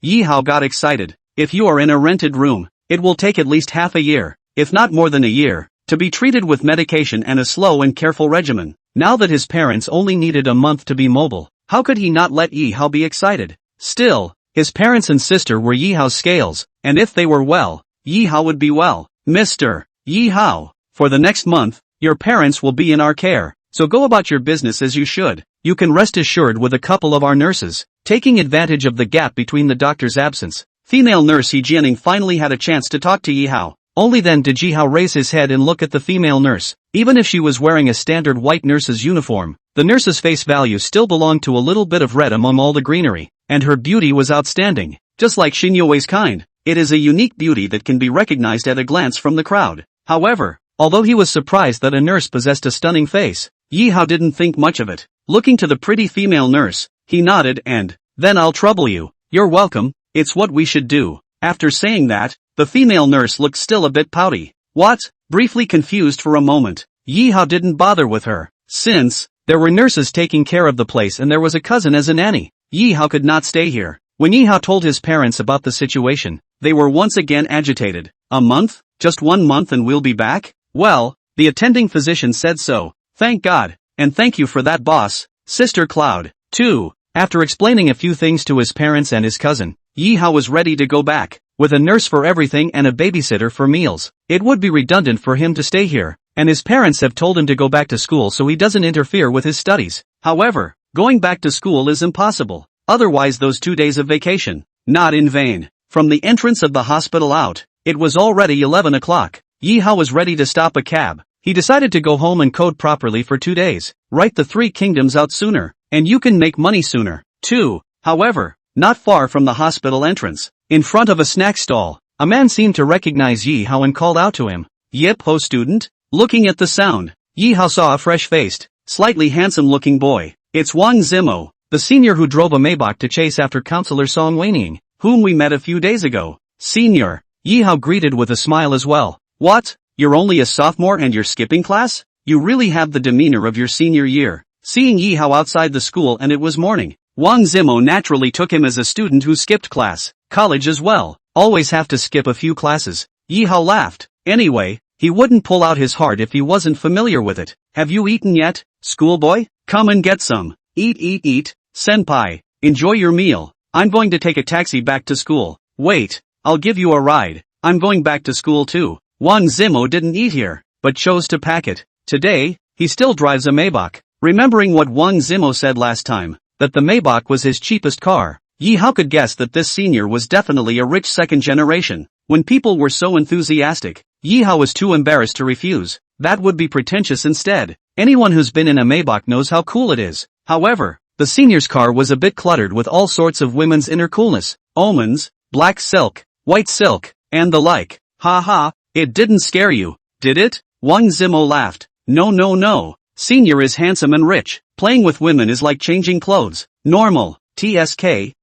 Yi Hao got excited. If you are in a rented room, it will take at least half a year, if not more than a year, to be treated with medication and a slow and careful regimen. Now that his parents only needed a month to be mobile, how could he not let Yi Hao be excited? Still, his parents and sister were Yi Hao's scales, and if they were well, Yi Hao would be well. Mr. Yi Hao, for the next month, your parents will be in our care, so go about your business as you should. You can rest assured with a couple of our nurses. Taking advantage of the gap between the doctor's absence, female nurse He Jianing finally had a chance to talk to Yi Hao. Only then did Yi Hao raise his head and look at the female nurse. Even if she was wearing a standard white nurse's uniform, the nurse's face value still belonged to a little bit of red among all the greenery, and her beauty was outstanding. Just like Xin Yue's kind, it is a unique beauty that can be recognized at a glance from the crowd. However, although he was surprised that a nurse possessed a stunning face, Yi Hao didn't think much of it. Looking to the pretty female nurse, he nodded and, "Then I'll trouble you." "You're welcome, it's what we should do." After saying that, the female nurse looked still a bit pouty. What? Briefly confused for a moment, Yi Hao didn't bother with her. Since there were nurses taking care of the place and there was a cousin as a nanny, Yi Hao could not stay here. When Yi Hao told his parents about the situation, they were once again agitated. "A month? Just 1 month and we'll be back?" "Well, the attending physician said so." "Thank God, and thank you for that, boss." Sister Cloud, too. After explaining a few things to his parents and his cousin, Yi Hao was ready to go back. With a nurse for everything and a babysitter for meals, it would be redundant for him to stay here, and his parents have told him to go back to school so he doesn't interfere with his studies. However, going back to school is impossible. Otherwise those 2 days of vacation, not in vain. From the entrance of the hospital out, it was already 11 o'clock. Yi Hao was ready to stop a cab. He decided to go home and code properly for 2 days, write the 3 kingdoms out sooner, and you can make money sooner, too. However, not far from the hospital entrance, in front of a snack stall, a man seemed to recognize Yi Hao and called out to him. "Yip ho, student?" Looking at the sound, Yi Hao saw a fresh-faced, slightly handsome-looking boy. "It's Wang Zimo, the senior who drove a Maybach to chase after Counselor Song Weining, whom we met a few days ago." "Senior," Yi Hao greeted with a smile as well. "What? You're only a sophomore and you're skipping class? You really have the demeanor of your senior year." Seeing Yi Hao outside the school and it was morning, Wang Zimo naturally took him as a student who skipped class. College as well, always have to skip a few classes. Yi Hao laughed. Anyway, he wouldn't pull out his heart if he wasn't familiar with it. "Have you eaten yet, schoolboy? Come and get some. Eat, senpai. Enjoy your meal. I'm going to take a taxi back to school." "Wait, I'll give you a ride. I'm going back to school too." Wang Zimo didn't eat here, but chose to pack it. Today, he still drives a Maybach. Remembering what Wang Zimo said last time, that the Maybach was his cheapest car, Yi Hao could guess that this senior was definitely a rich second generation. When people were so enthusiastic, Yi Hao was too embarrassed to refuse. That would be pretentious instead. Anyone who's been in a Maybach knows how cool it is. However, the senior's car was a bit cluttered with all sorts of women's inner coolness, almonds, black silk, white silk, and the like. "Ha ha, it didn't scare you, did it?" Wang Zimo laughed. No. Senior is handsome and rich. Playing with women is like changing clothes. Normal. TSK.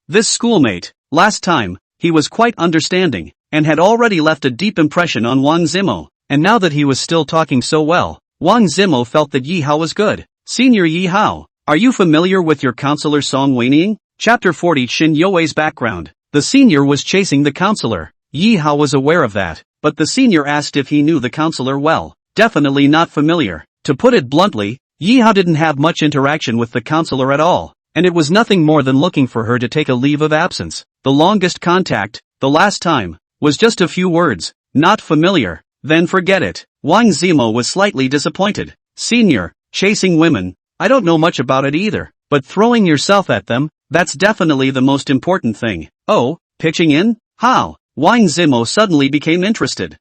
This schoolmate, last time, he was quite understanding, and had already left a deep impression on Wang Zimo, and now that he was still talking so well, Wang Zimo felt that Yi Hao was good. "Senior Yi Hao, are you familiar with your counselor Song Weining?" Chapter 40 Xin Yue's background. The senior was chasing the counselor. Yi Hao was aware of that, but the senior asked if he knew the counselor well. Definitely not familiar. To put it bluntly, Yi Hao didn't have much interaction with the counselor at all, and it was nothing more than looking for her to take a leave of absence. The longest contact, the last time, was just a few words. "Not familiar? Then forget it." Wang Zimo was slightly disappointed. "Senior, chasing women, I don't know much about it either, but throwing yourself at them, That's definitely the most important thing. Oh, pitching in? How? Wang Zimo suddenly became interested.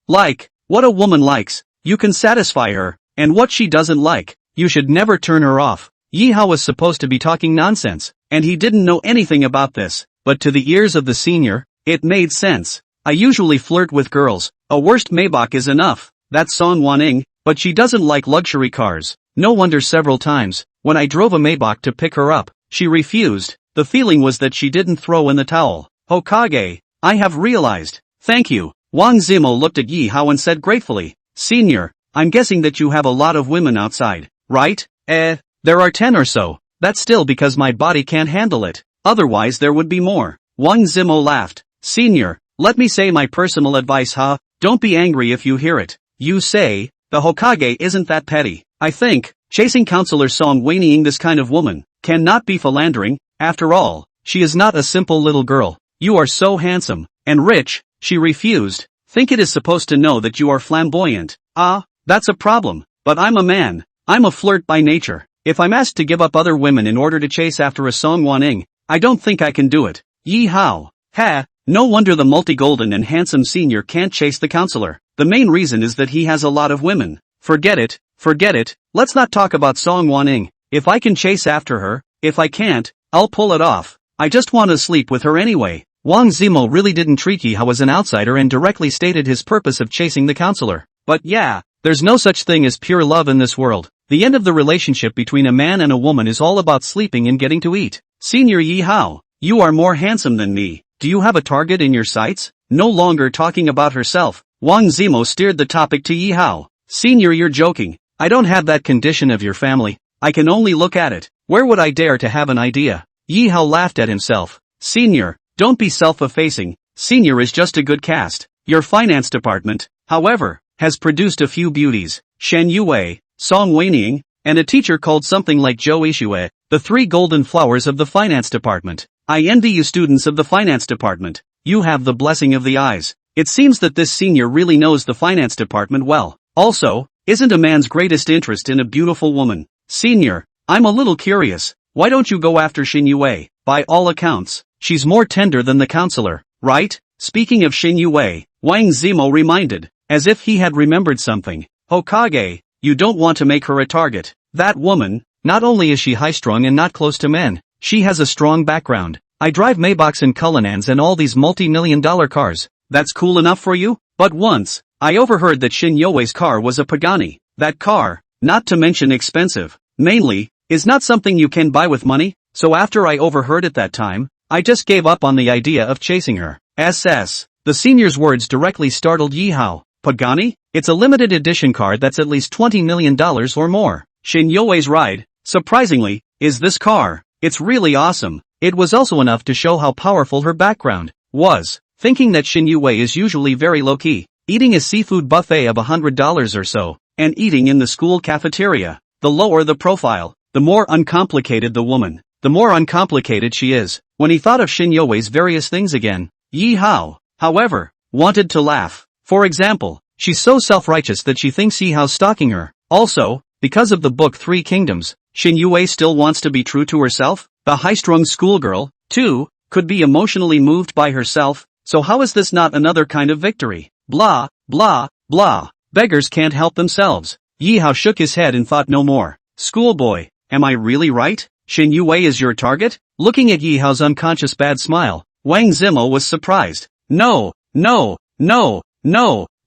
Like, what a woman likes, you can satisfy her, and what she doesn't like, you should never turn her off. Yi Hao was supposed to be talking nonsense, and he didn't know anything about this, but to the ears of the senior, it made sense. I usually flirt with girls, a worst Maybach is enough, that's Song Waning, but she doesn't like luxury cars. No wonder several times, when I drove a Maybach to pick her up, she refused. The feeling was that she didn't throw in the towel. Hokage, I have realized. Thank you. Wang Zimo looked at Yi Hao and said gratefully, Senior, I'm guessing that you have a lot of women outside, right? There are 10 or so. That's still because my body can't handle it. Otherwise there would be more. Wang Zimo laughed. Senior, let me say my personal advice don't be angry if you hear it. You say, the Hokage isn't that petty. I think, chasing Counselor Song Waning this kind of woman, cannot be philandering. After all, she is not a simple little girl. You are so handsome, and rich. She refused. Think it is supposed to know that you are flamboyant. That's a problem, but I'm a man. I'm a flirt by nature. If I'm asked to give up other women in order to chase after a Song Waning, I don't think I can do it. Yi Hao. No wonder the multi-golden and handsome senior can't chase the counselor. The main reason is that he has a lot of women. Forget it. Let's not talk about Song Waning. If I can chase after her, if I can't, I'll pull it off. I just want to sleep with her anyway. Wang Zimo really didn't treat Yi Hao as an outsider and directly stated his purpose of chasing the counselor. But yeah, there's no such thing as pure love in this world. The end of the relationship between a man and a woman is all about sleeping and getting to eat. Senior Yi Hao, you are more handsome than me. Do you have a target in your sights? No longer talking about herself, Wang Zimo steered the topic to Yi Hao. Senior, you're joking. I don't have that condition of your family. I can only look at it. Where would I dare to have an idea? Yi Hao laughed at himself. Senior, don't be self-effacing. Senior is just a good cast. Your finance department, however, has produced a few beauties. Shen Yue, Song Waning, and a teacher called something like Zhou Ishue, the 3 golden flowers of the finance department. I envy you students of the finance department. You have the blessing of the eyes. It seems that this senior really knows the finance department well. Also, isn't a man's greatest interest in a beautiful woman? Senior, I'm a little curious. Why don't you go after Shen Yue? By all accounts, she's more tender than the counselor, right? Speaking of Shen Yue, Wang Zimo reminded, as if he had remembered something. Hokage, you don't want to make her a target. That woman, not only is she high-strung and not close to men, she has a strong background. I drive Maybachs and Cullinans and all these multi-million-dollar cars. That's cool enough for you? But once, I overheard that Shin Yue's car was a Pagani. That car, not to mention expensive, mainly, is not something you can buy with money, so after I overheard it that time, I just gave up on the idea of chasing her. The senior's words directly startled Yi Hao. Pagani? It's a limited edition car that's at least $20 million or more. Shin Yue's ride, surprisingly, is this car. It's really awesome. It was also enough to show how powerful her background was. Thinking that Shin Yue is usually very low-key, eating a seafood buffet of $100 or so, and eating in the school cafeteria. The lower the profile, the more uncomplicated the woman, the more uncomplicated she is. When he thought of Shin Yue's various things again, Yi Hao, however, wanted to laugh. For example, she's so self-righteous that she thinks Yi Hao's stalking her. Also, because of the book 3 Kingdoms, Shin Yue still wants to be true to herself? The high-strung schoolgirl, too, could be emotionally moved by herself, so how is this not another kind of victory? Blah, blah, blah. Beggars can't help themselves. Yi Hao shook his head and thought no more. Schoolboy, am I really right? Shin Yue is your target? Looking at Yi Hao's unconscious bad smile, Wang Zimo was surprised. No,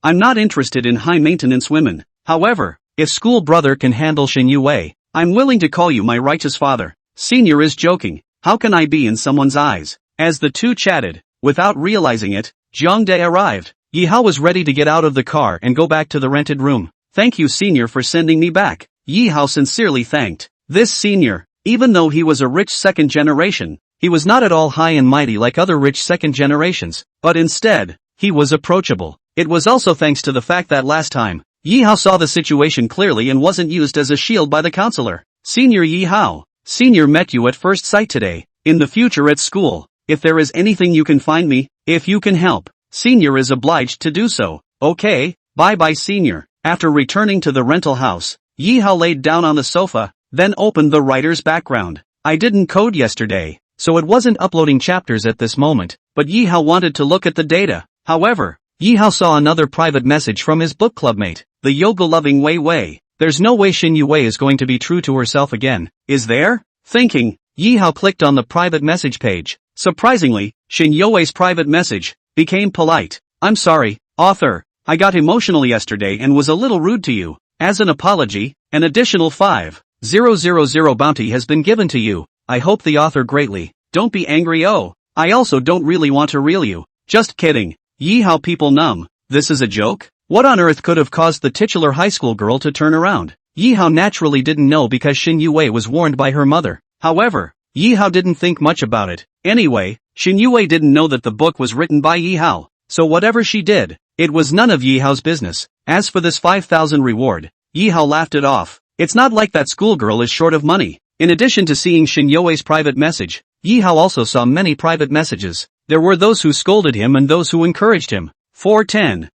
I'm not interested in high-maintenance women. However, if school brother can handle Shin Yue, I'm willing to call you my righteous father. Senior is joking. How can I be in someone's eyes? As the two chatted, without realizing it, Zhongde arrived. Yi Hao was ready to get out of the car and go back to the rented room. Thank you, Senior, for sending me back. Yi Hao sincerely thanked this senior. Even though he was a rich second generation, he was not at all high and mighty like other rich second generations, but instead, he was approachable. It was also thanks to the fact that last time, Yi Hao saw the situation clearly and wasn't used as a shield by the counselor. Senior Yi Hao, Senior met you at first sight today. In the future at school, if there is anything you can find me, if you can help, Senior is obliged to do so. Okay, bye-bye Senior. After returning to the rental house, Yi Hao laid down on the sofa, then opened the writer's background. I didn't code yesterday, so it wasn't uploading chapters at this moment, but Yi Hao wanted to look at the data. However, Yi Hao saw another private message from his book clubmate, the yoga-loving Wei Wei. There's no way Xin Yue is going to be true to herself again, is there? Thinking, Yi Hao clicked on the private message page. Surprisingly, Xin Yue's private message became polite. I'm sorry, author. I got emotional yesterday and was a little rude to you. As an apology, an additional 5,000 bounty has been given to you. I hope the author greatly. Don't be angry. Oh, I also don't really want to reel you. Just kidding. Yi Hao people numb. This is a joke? What on earth could have caused the titular high school girl to turn around? Yi Hao naturally didn't know because Xin Yue was warned by her mother. However, Yi Hao didn't think much about it. Anyway, Xin Yue didn't know that the book was written by Yi Hao, so whatever she did, it was none of Yi Hao's business. As for this 5,000 reward, Yi Hao laughed it off. It's not like that schoolgirl is short of money. In addition to seeing Xin Yue's private message, Yi Hao also saw many private messages. There were those who scolded him and those who encouraged him. For 10,000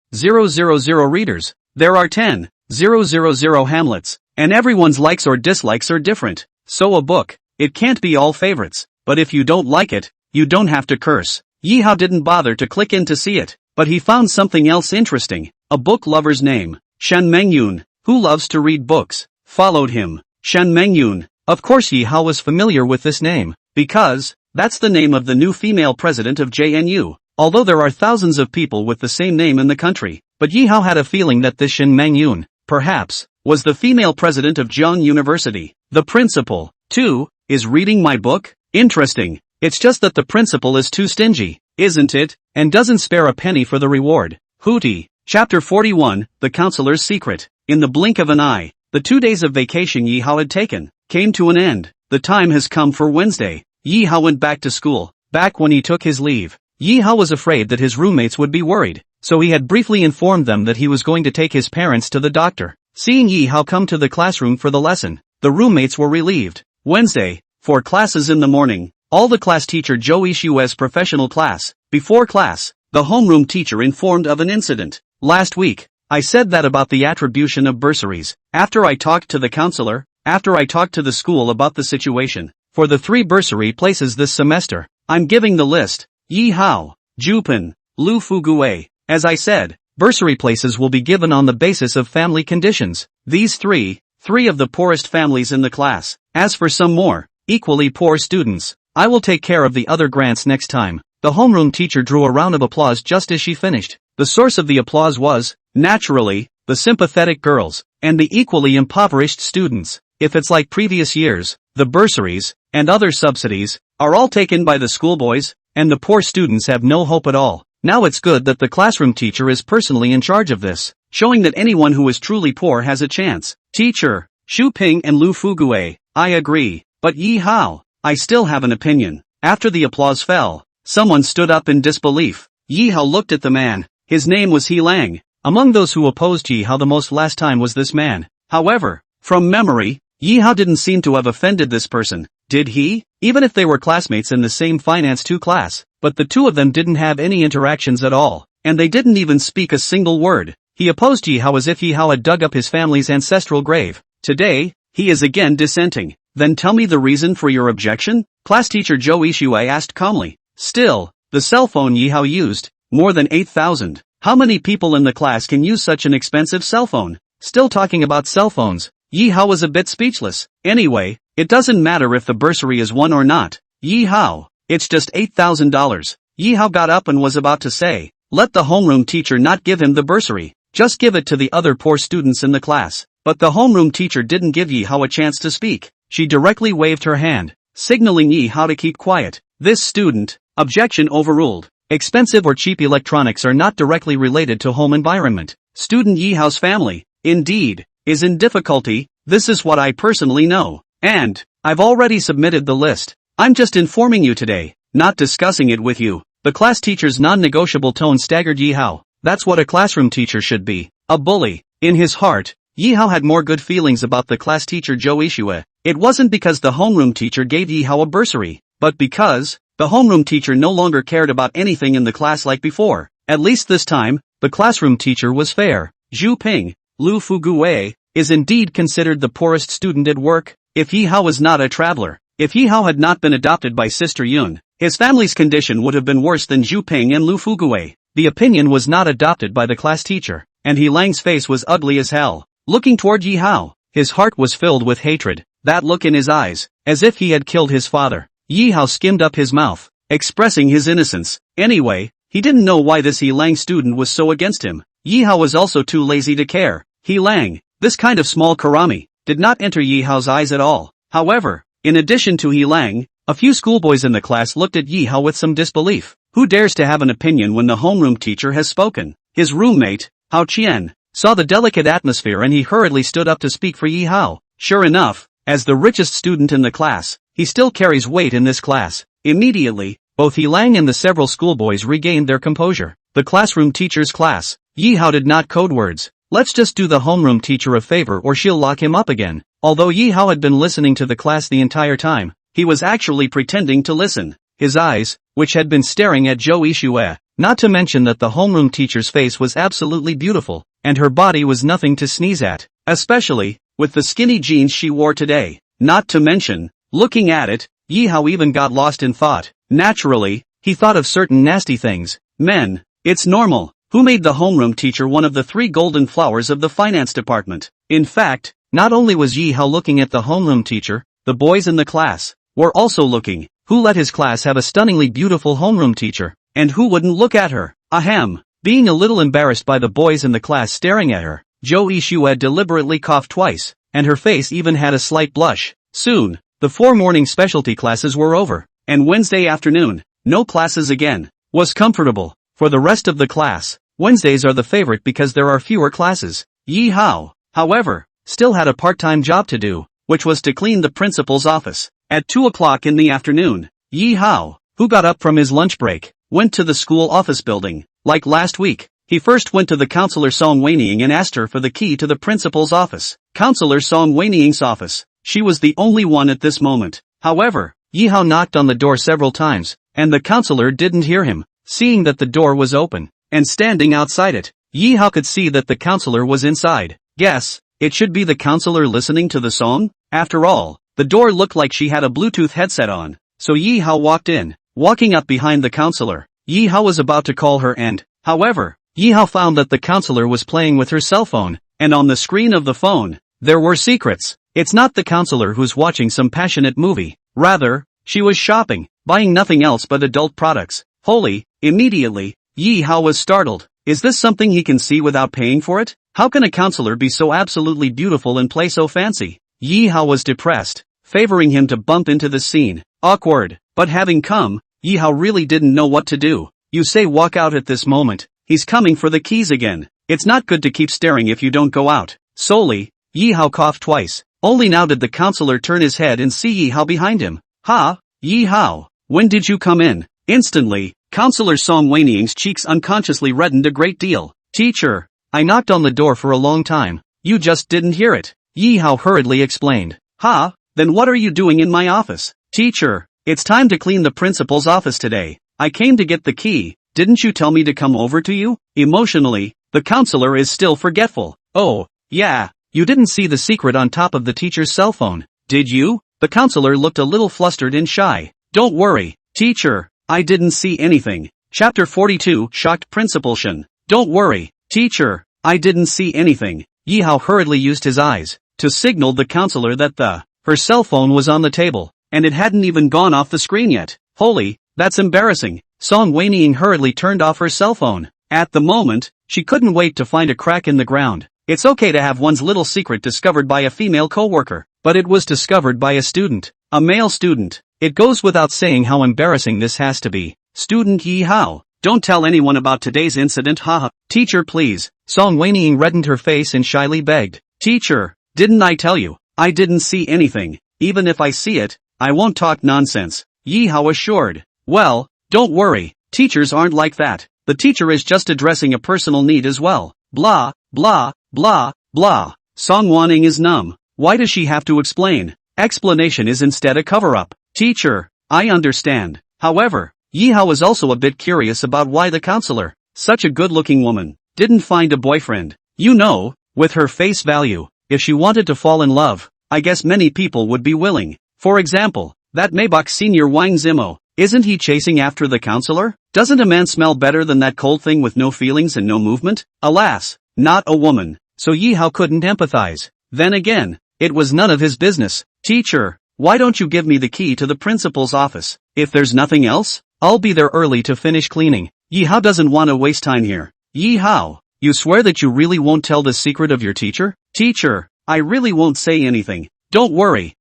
readers, there are 10,000 Hamlets, and everyone's likes or dislikes are different. So a book, it can't be all favorites, but if you don't like it, you don't have to curse. Yi Hao didn't bother to click in to see it, but he found something else interesting. A book lover's name, Shan Mengyun, who loves to read books, followed him. Shan Mengyun. Of course Yi Hao was familiar with this name, because that's the name of the new female president of JNU. Although there are thousands of people with the same name in the country, but Yi Hao had a feeling that this Shan Mengyun, perhaps, was the female president of Jiang University. The principal, too, is reading my book? Interesting. It's just that the principal is too stingy, isn't it? And doesn't spare a penny for the reward. Hootie. Chapter 41, The Counselor's Secret. In the blink of an eye, the 2 days of vacation Yi Hao had taken came to an end. The time has come for Wednesday. Yi Hao went back to school. Back when he took his leave, Yi Hao was afraid that his roommates would be worried, so he had briefly informed them that he was going to take his parents to the doctor. Seeing Yi Hao come to the classroom for the lesson, the roommates were relieved. Wednesday, 4 classes in the morning. All the class teacher Zhou Yishue's professional class. Before class, the homeroom teacher informed of an incident. Last week, I said that about the attribution of bursaries. After I talked to the counselor, after I talked to the school about the situation, for the 3 bursary places this semester, I'm giving the list. Yi Hao, Jupin, Lu Fugue. As I said, bursary places will be given on the basis of family conditions. These three of the poorest families in the class. As for some more, equally poor students, I will take care of the other grants next time. The homeroom teacher drew a round of applause just as she finished. The source of the applause was, naturally, the sympathetic girls, and the equally impoverished students. If it's like previous years, the bursaries, and other subsidies, are all taken by the schoolboys, and the poor students have no hope at all. Now it's good that the classroom teacher is personally in charge of this, showing that anyone who is truly poor has a chance. Teacher, Xu Ping and Lu Fugue, I agree, but Yi Hao, I still have an opinion. After the applause fell, someone stood up in disbelief. Yi Hao looked at the man. His name was He Lang. Among those who opposed Yi Hao the most last time was this man. However, from memory, Yi Hao didn't seem to have offended this person, did he? Even if they were classmates in the same Finance 2 class, but the two of them didn't have any interactions at all, and they didn't even speak a single word. He opposed Yi Hao as if Yi Hao had dug up his family's ancestral grave. Today, he is again dissenting. Then tell me the reason for your objection? Class teacher Zhou Yishue asked calmly. Still, the cell phone Yi Hao used, more than 8,000. How many people in the class can use such an expensive cell phone? Still talking about cell phones, Yi Hao was a bit speechless. Anyway, it doesn't matter if the bursary is 1 or not. Yi Hao, it's just $8,000. Yi Hao got up and was about to say, let the homeroom teacher not give him the bursary, just give it to the other poor students in the class. But the homeroom teacher didn't give Yi Hao a chance to speak. She directly waved her hand, signaling Yi Hao to keep quiet. This student, objection overruled. Expensive or cheap electronics are not directly related to home environment. Student Yi Hao's family, indeed, is in difficulty. This is what I personally know. And, I've already submitted the list. I'm just informing you today, not discussing it with you. The class teacher's non-negotiable tone staggered Yi Hao. That's what a classroom teacher should be. A bully. In his heart, Yi Hao had more good feelings about the class teacher Zhou Yishue. It wasn't because the homeroom teacher gave Yi Hao a bursary, but because the homeroom teacher no longer cared about anything in the class like before. At least this time, the classroom teacher was fair. Zhu Ping, Lu Fugue, is indeed considered the poorest student at work. If Yi Hao was not a traveler, If Yi Hao had not been adopted by Sister Yun, his family's condition would have been worse than Zhu Ping and Lu Fuguwei. The opinion was not adopted by the class teacher, and He Lang's face was ugly as hell. Looking toward Yi Hao, his heart was filled with hatred, that look in his eyes, as if he had killed his father. Yi Hao skimmed up his mouth, expressing his innocence. Anyway, he didn't know why this He Lang student was so against him. Yi Hao was also too lazy to care. He Lang, this kind of small karami, did not enter Yi Hao's eyes at all. However, in addition to He Lang, a few schoolboys in the class looked at Yi Hao with some disbelief. Who dares to have an opinion when the homeroom teacher has spoken? His roommate, Hao Qian, saw the delicate atmosphere and he hurriedly stood up to speak for Yi Hao. Sure enough, as the richest student in the class, he still carries weight in this class. Immediately, both He Lang and the several schoolboys regained their composure. The classroom teacher's class. Yi Hao did not code words. Let's just do the homeroom teacher a favor or she'll lock him up again. Although Yi Hao had been listening to the class the entire time, he was actually pretending to listen. His eyes, which had been staring at Zhou Yixue, not to mention that the homeroom teacher's face was absolutely beautiful, and her body was nothing to sneeze at, especially with the skinny jeans she wore today. Not to mention, looking at it, Yi Hao even got lost in thought. Naturally, he thought of certain nasty things. Men, it's normal. Who made the homeroom teacher one of the 3 golden flowers of the finance department? In fact, not only was Yi Hao looking at the homeroom teacher, the boys in the class were also looking. Who let his class have a stunningly beautiful homeroom teacher? And who wouldn't look at her? Ahem. Being a little embarrassed by the boys in the class staring at her, Zhou Yixue deliberately coughed twice, and her face even had a slight blush. Soon, the 4 morning specialty classes were over, and Wednesday afternoon, no classes again, was comfortable. For the rest of the class, Wednesdays are the favorite because there are fewer classes. Yi Hao, however, still had a part-time job to do, which was to clean the principal's office. At 2 o'clock in the afternoon, Yi Hao, who got up from his lunch break, went to the school office building. Like last week, he first went to the counselor Song Weining and asked her for the key to the principal's office. Counselor Song Weining's office. She was the only one at this moment. However, Yi Hao knocked on the door several times, and the counselor didn't hear him. Seeing that the door was open, and standing outside it, Yi Hao could see that the counselor was inside. Guess, it should be the counselor listening to the song? After all, the door looked like she had a Bluetooth headset on. So Yi Hao walked in. Walking up behind the counselor, Yi Hao was about to call her and, however, Yi Hao found that the counselor was playing with her cell phone, and on the screen of the phone, there were secrets. It's not the counselor who's watching some passionate movie. Rather, she was shopping, buying nothing else but adult products. Holy, immediately, Yi Hao was startled. Is this something he can see without paying for it? How can a counselor be so absolutely beautiful and play so fancy? Yi Hao was depressed, favoring him to bump into the scene. Awkward. But having come, Yi Hao really didn't know what to do. You say walk out at this moment. He's coming for the keys again. It's not good to keep staring if you don't go out. Solely, Yi Hao coughed twice. Only now did the counselor turn his head and see Yi Hao behind him. Ha, Yi Hao, when did you come in? Instantly, Counselor Song Weining's cheeks unconsciously reddened a great deal. Teacher, I knocked on the door for a long time. You just didn't hear it. Yi Hao hurriedly explained. Ha, then what are you doing in my office? Teacher, it's time to clean the principal's office today. I came to get the key. Didn't you tell me to come over to you? Emotionally, the counselor is still forgetful. Oh, yeah, you didn't see the secret on top of the teacher's cell phone, did you? The counselor looked a little flustered and shy. Don't worry, teacher, I didn't see anything. Chapter 42 Shocked Principal Shen. Don't worry, teacher, I didn't see anything. Yi Hao hurriedly used his eyes to signal the counselor that her cell phone was on the table, and it hadn't even gone off the screen yet. Holy, that's embarrassing. Song Weining hurriedly turned off her cell phone. At the moment, she couldn't wait to find a crack in the ground. It's okay to have one's little secret discovered by a female coworker, but it was discovered by a student, a male student. It goes without saying how embarrassing this has to be. Student Yi Hao, don't tell anyone about today's incident, haha. Teacher please. Song Weining reddened her face and shyly begged. Teacher, didn't I tell you? I didn't see anything. Even if I see it, I won't talk nonsense. Yi Hao assured. Well, don't worry, teachers aren't like that. The teacher is just addressing a personal need as well. Blah, blah, blah, blah. Song Wanning is numb. Why does she have to explain? Explanation is instead a cover-up. Teacher, I understand. However, Yi Hao was also a bit curious about why the counselor, such a good-looking woman, didn't find a boyfriend. You know, with her face value, if she wanted to fall in love, I guess many people would be willing. For example, That Maybach senior Wang Zimo, isn't he chasing after the counselor? Doesn't a man smell better than that cold thing with no feelings and no movement? Alas, not a woman. So Yi Hao couldn't empathize. Then again, it was none of his business. Teacher, why don't you give me the key to the principal's office? If there's nothing else, I'll be there early to finish cleaning. Yi Hao doesn't want to waste time here. Yi Hao, you swear that you really won't tell the secret of your teacher? Teacher, I really won't say anything. Don't worry,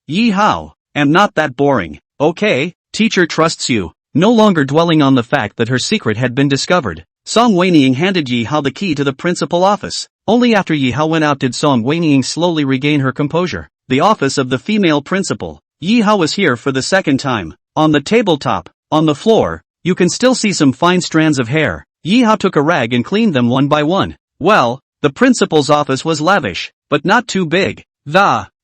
Yi Hao, am not that boring. Okay, teacher trusts you. No longer dwelling on the fact that her secret had been discovered, Song Weiniang handed Yi Hao the key to the principal office. Only after Yi Hao went out did Song Weiniang slowly regain her composure. The office of the female principal. Yi Hao was here for the second time. On the tabletop, on the floor, you can still see some fine strands of hair. Yi Hao took a rag and cleaned them one by one. Well, the principal's office was lavish, but not too big.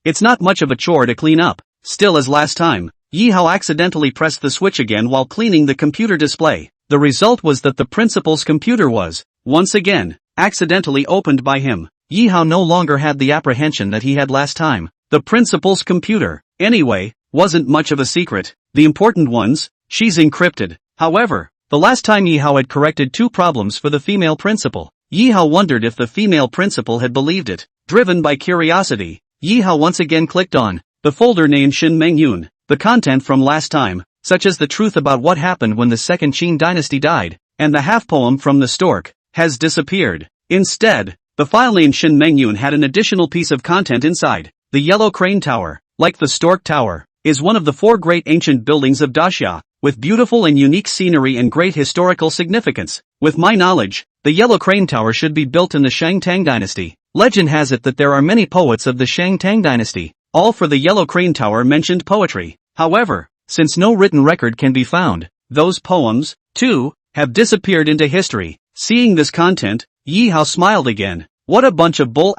It's not much of a chore to clean up. Still as last time, Yi Hao accidentally pressed the switch again while cleaning the computer display. The result was that the principal's computer was, once again, accidentally opened by him. Yi Hao no longer had the apprehension that he had last time. The principal's computer, anyway, wasn't much of a secret. The important ones, she's encrypted. However, the last time Yi Hao had corrected 2 problems for the female principal. Yi Hao wondered if the female principal had believed it. Driven by curiosity, Yi Hao once again clicked on the folder named Shin Mengyun. The content from last time, such as the truth about what happened when the second Qing dynasty died, and the half-poem from the stork, has disappeared. Instead, the file named Shin Mengyun had an additional piece of content inside. The Yellow Crane Tower, like the Stork Tower, is one of the 4 great ancient buildings of Daxia, with beautiful and unique scenery and great historical significance. With my knowledge, the Yellow Crane Tower should be built in the Shang Tang dynasty. Legend has it that there are many poets of the Shang Tang dynasty, all for the Yellow Crane Tower mentioned poetry. However, since no written record can be found, those poems, too, have disappeared into history. Seeing this content, Yi Hao smiled again. What a bunch of bull ********.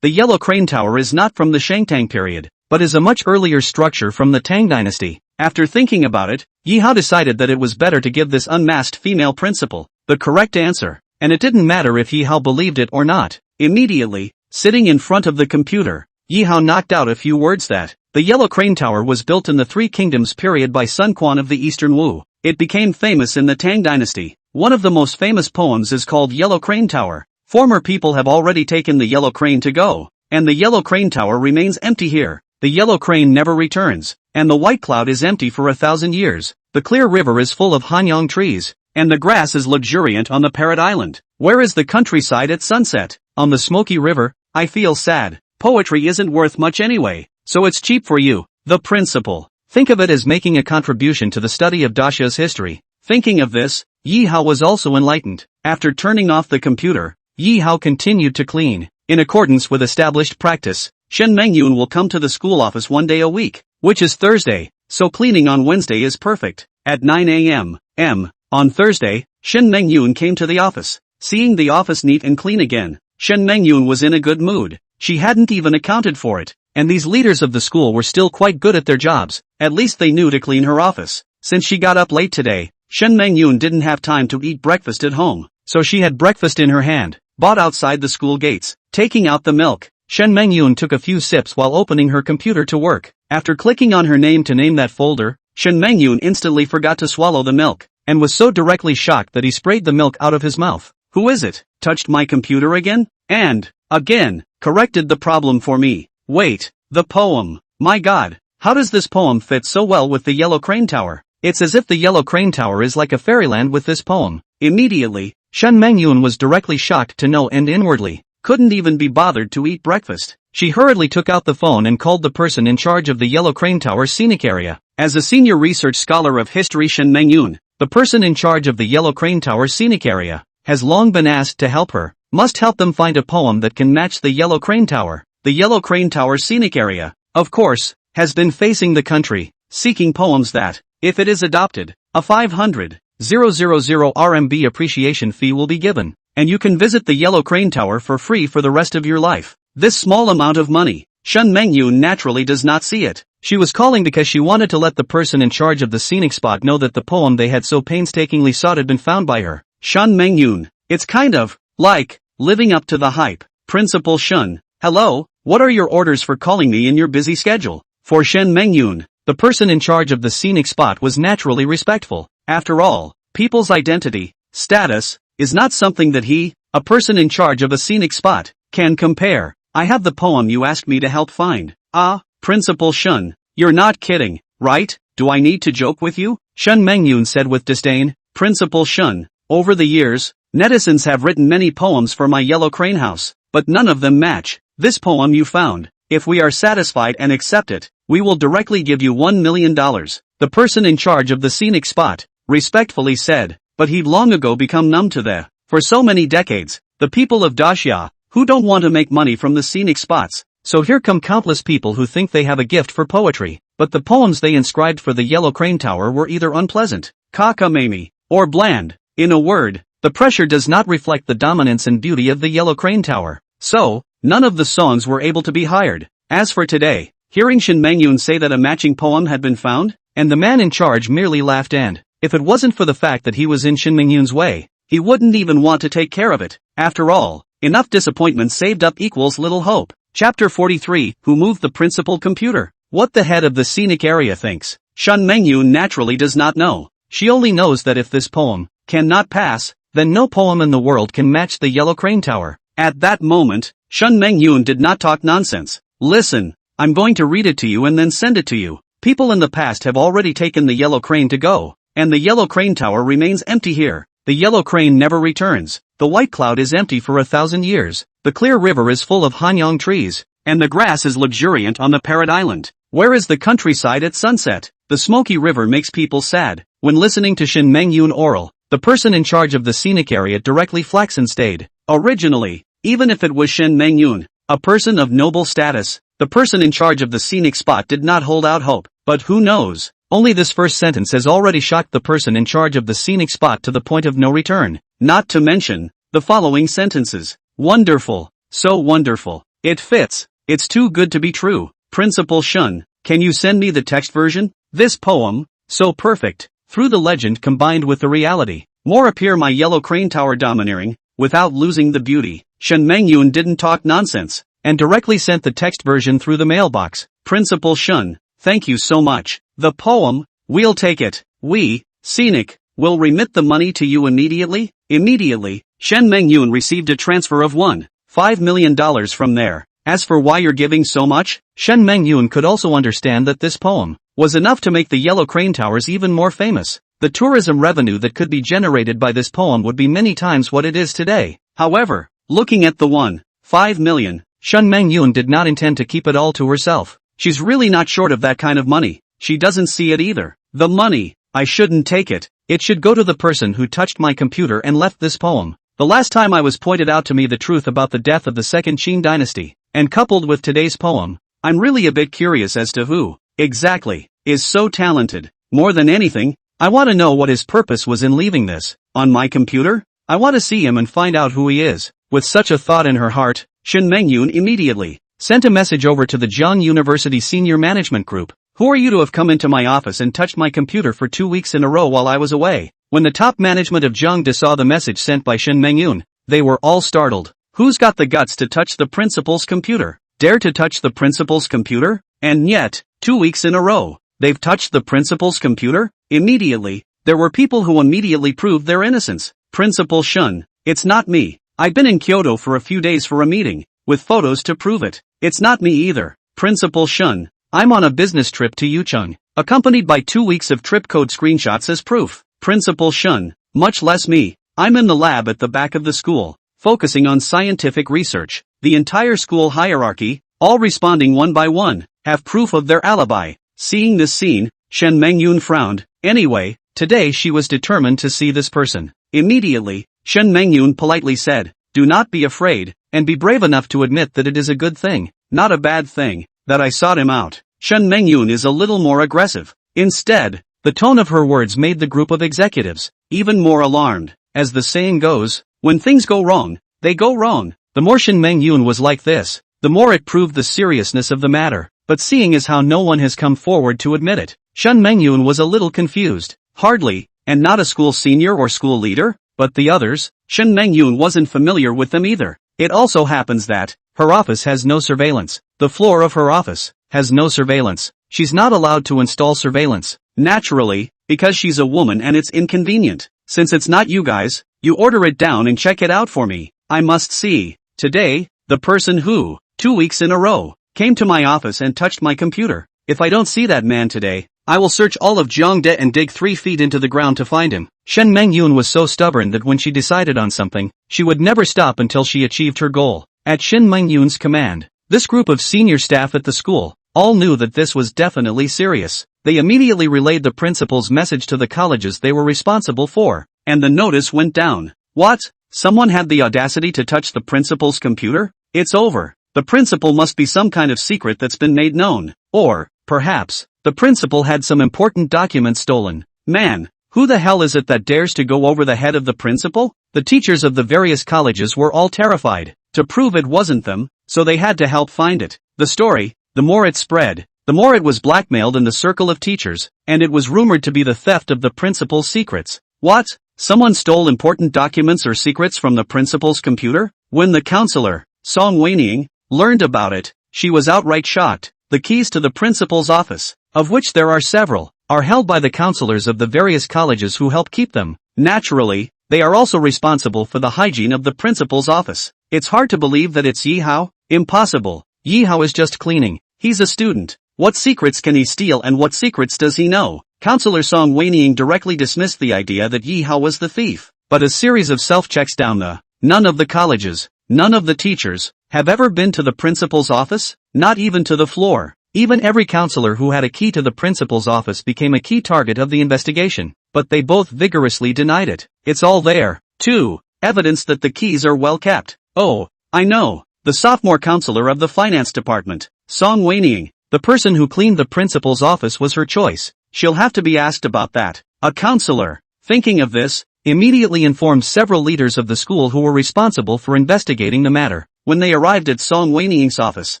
The Yellow Crane Tower is not from the Shang Tang period, but is a much earlier structure from the Tang dynasty. After thinking about it, Yi Hao decided that it was better to give this unmasked female principal the correct answer, and it didn't matter if Yi Hao believed it or not. Immediately, sitting in front of the computer, Yi Hao knocked out a few words that the Yellow Crane Tower was built in the 3 Kingdoms period by Sun Quan of the Eastern Wu. It became famous in the Tang dynasty. One of the most famous poems is called Yellow Crane Tower. Former people have already taken the Yellow Crane to go, and the Yellow Crane Tower remains empty here. The Yellow Crane never returns, and the White Cloud is empty for 1,000 years. The clear river is full of hanyang trees, and the grass is luxuriant on the Parrot Island. Where is the countryside at sunset? On the Smoky River. I feel sad. Poetry isn't worth much anyway, so it's cheap for you. The principal. Think of it as making a contribution to the study of Daxia's history. Thinking of this, Yi Hao was also enlightened. After turning off the computer, Yi Hao continued to clean. In accordance with established practice, Shen Mengyun will come to the school office 1 day a week, which is Thursday, so cleaning on Wednesday is perfect. At 9 a.m. On Thursday, Shen Mengyun came to the office. Seeing the office neat and clean again, Shen Mengyun was in a good mood. She hadn't even accounted for it, and these leaders of the school were still quite good at their jobs. At least they knew to clean her office. Since she got up late today, Shen Mengyun didn't have time to eat breakfast at home, so she had breakfast in her hand, bought outside the school gates. Taking out the milk, Shen Mengyun took a few sips while opening her computer to work. After clicking on her name to name that folder, Shen Mengyun instantly forgot to swallow the milk, and was so directly shocked that he sprayed the milk out of his mouth. Who is it? Touched my computer again? And, again, corrected the problem for me. Wait, the poem. My God, how does this poem fit so well with the Yellow Crane Tower? It's as if the Yellow Crane Tower is like a fairyland with this poem. Immediately, Shen Mengyun was directly shocked to know and inwardly couldn't even be bothered to eat breakfast. She hurriedly took out the phone and called the person in charge of the Yellow Crane Tower scenic area. As a senior research scholar of history, Shen Mengyun, the person in charge of the Yellow Crane Tower scenic area, has long been asked to help her. Must help them find a poem that can match the Yellow Crane Tower. The Yellow Crane Tower scenic area, of course, has been facing the country, seeking poems that, if it is adopted, a 500,000 RMB appreciation fee will be given, and you can visit the Yellow Crane Tower for free for the rest of your life. This small amount of money, Shen Mengyun naturally does not see it. She was calling because she wanted to let the person in charge of the scenic spot know that the poem they had so painstakingly sought had been found by her. Shen Mengyun, it's kind of like living up to the hype. Principal Shun, hello, what are your orders for calling me in your busy schedule? For Shen Mengyun, the person in charge of the scenic spot was naturally respectful. After all, people's identity, status, is not something that he, a person in charge of a scenic spot, can compare. I have the poem you asked me to help find. Ah, Principal Shun, you're not kidding, right? Do I need to joke with you? Shen Mengyun said with disdain. Principal Shun, over the years, netizens have written many poems for my Yellow Crane House, but none of them match this poem you found. If we are satisfied and accept it, we will directly give you $1 million. The person in charge of the scenic spot respectfully said, but he'd long ago become numb to for so many decades, the people of Daxia, who don't want to make money from the scenic spots. So here come countless people who think they have a gift for poetry, but the poems they inscribed for the Yellow Crane Tower were either unpleasant, cockamamie, or bland. In a word, the pressure does not reflect the dominance and beauty of the Yellow Crane Tower. So, none of the songs were able to be hired. As for today, hearing Shen Mengyun say that a matching poem had been found, and the man in charge merely laughed, and, if it wasn't for the fact that he was in Shen Mengyun's way, he wouldn't even want to take care of it. After all, enough disappointment saved up equals little hope. Chapter 43, Who Moved the Principal Computer? What the head of the scenic area thinks, Shen Mengyun naturally does not know. She only knows that if this poem cannot pass, then no poem in the world can match the Yellow Crane Tower. At that moment, Shen Mengyun did not talk nonsense. Listen, I'm going to read it to you and then send it to you. People in the past have already taken the Yellow Crane to go, and the Yellow Crane Tower remains empty here. The Yellow Crane never returns. The White Cloud is empty for 1,000 years. The clear river is full of hanyang trees, and the grass is luxuriant on the Parrot Island. Where is the countryside at sunset? The smoky river makes people sad. When listening to Shen Mengyun oral, the person in charge of the scenic area directly flaxen stayed. Originally, even if it was Shen Mengyun, a person of noble status, the person in charge of the scenic spot did not hold out hope. But who knows? Only this first sentence has already shocked the person in charge of the scenic spot to the point of no return. Not to mention the following sentences. Wonderful. So wonderful. It fits. It's too good to be true. Principal Shun, can you send me the text version? This poem, so perfect, through the legend combined with the reality. More appear my Yellow Crane Tower domineering, without losing the beauty. Shen Mengyun didn't talk nonsense, and directly sent the text version through the mailbox. Principal Shun, thank you so much. The poem, we'll take it. We, Scenic, will remit the money to you immediately. Immediately, Shen Mengyun received a transfer of $1.5 million from there. As for why you're giving so much, Shen Mengyun could also understand that this poem was enough to make the Yellow Crane Towers even more famous. The tourism revenue that could be generated by this poem would be many times what it is today. However, looking at the $1.5 million, Shen Mengyun did not intend to keep it all to herself. She's really not short of that kind of money. She doesn't see it either. The money, I shouldn't take it. It should go to the person who touched my computer and left this poem. The last time I was pointed out to me the truth about the death of the Second Qing dynasty, and coupled with today's poem, I'm really a bit curious as to who, exactly, is so talented. More than anything, I want to know what his purpose was in leaving this on my computer. I want to see him and find out who he is. With such a thought in her heart, Shen Mengyun immediately sent a message over to the Zhang University Senior Management Group. Who are you to have come into my office and touched my computer for 2 weeks in a row while I was away? When the top management of Zhangde saw the message sent by Shen Mengyun, they were all startled. Who's got the guts to touch the principal's computer? Dare to touch the principal's computer? And yet, 2 weeks in a row, they've touched the principal's computer? Immediately, there were people who immediately proved their innocence. Principal Shun, it's not me. I've been in Kyoto for a few days for a meeting, with photos to prove it. It's not me either. Principal Shun, I'm on a business trip to Yucheng, accompanied by 2 weeks of trip code screenshots as proof. Principal Shun, much less me. I'm in the lab at the back of the school, focusing on scientific research. The entire school hierarchy, all responding one by one, have proof of their alibi. Seeing this scene, Shen Mengyun frowned. Anyway, today she was determined to see this person. Immediately, Shen Mengyun politely said, do not be afraid, and be brave enough to admit that it is a good thing, not a bad thing, that I sought him out. Shen Mengyun is a little more aggressive. Instead, the tone of her words made the group of executives even more alarmed. As the saying goes, when things go wrong, they go wrong. The more Shen Mengyun was like this, the more it proved the seriousness of the matter. But seeing as how no one has come forward to admit it, Shen Mengyun was a little confused. Hardly, and not a school senior or school leader, but the others, Shen Mengyun wasn't familiar with them either. It also happens that her office has no surveillance. The floor of her office has no surveillance. She's not allowed to install surveillance. Naturally, because she's a woman and it's inconvenient. Since it's not you guys, you order it down and check it out for me. I must see. Today, the person who, 2 weeks in a row, came to my office and touched my computer. If I don't see that man today, I will search all of Jiangde and dig 3 feet into the ground to find him. Shen Mengyun was so stubborn that when she decided on something, she would never stop until she achieved her goal. At Shen Mengyun's command, this group of senior staff at the school all knew that this was definitely serious. They immediately relayed the principal's message to the colleges they were responsible for, and the notice went down. What? Someone had the audacity to touch the principal's computer? It's over. The principal must be some kind of secret that's been made known. Or, perhaps, the principal had some important documents stolen. Man, who the hell is it that dares to go over the head of the principal? The teachers of the various colleges were all terrified. To prove it wasn't them, so they had to help find it. The story, the more it spread, the more it was blackmailed in the circle of teachers, and it was rumored to be the theft of the principal's secrets. What? Someone stole important documents or secrets from the principal's computer? When the counselor, Song Weining, learned about it, she was outright shocked. The keys to the principal's office, of which there are several, are held by the counselors of the various colleges who help keep them. Naturally, they are also responsible for the hygiene of the principal's office. It's hard to believe that it's Yi Hao. Impossible. Yi Hao is just cleaning. He's a student. What secrets can he steal and what secrets does he know? Counselor Song Weining directly dismissed the idea that Yi Hao was the thief. But a series of self-checks down none of the colleges, none of the teachers, have ever been to the principal's office? Not even to the floor. Even every counselor who had a key to the principal's office became a key target of the investigation. But they both vigorously denied it. It's all there, too. Evidence that the keys are well kept. Oh, I know. The sophomore counselor of the finance department, Song Weining. The person who cleaned the principal's office was her choice. She'll have to be asked about that. A counselor, thinking of this, immediately informed several leaders of the school who were responsible for investigating the matter. When they arrived at Song Weining's office,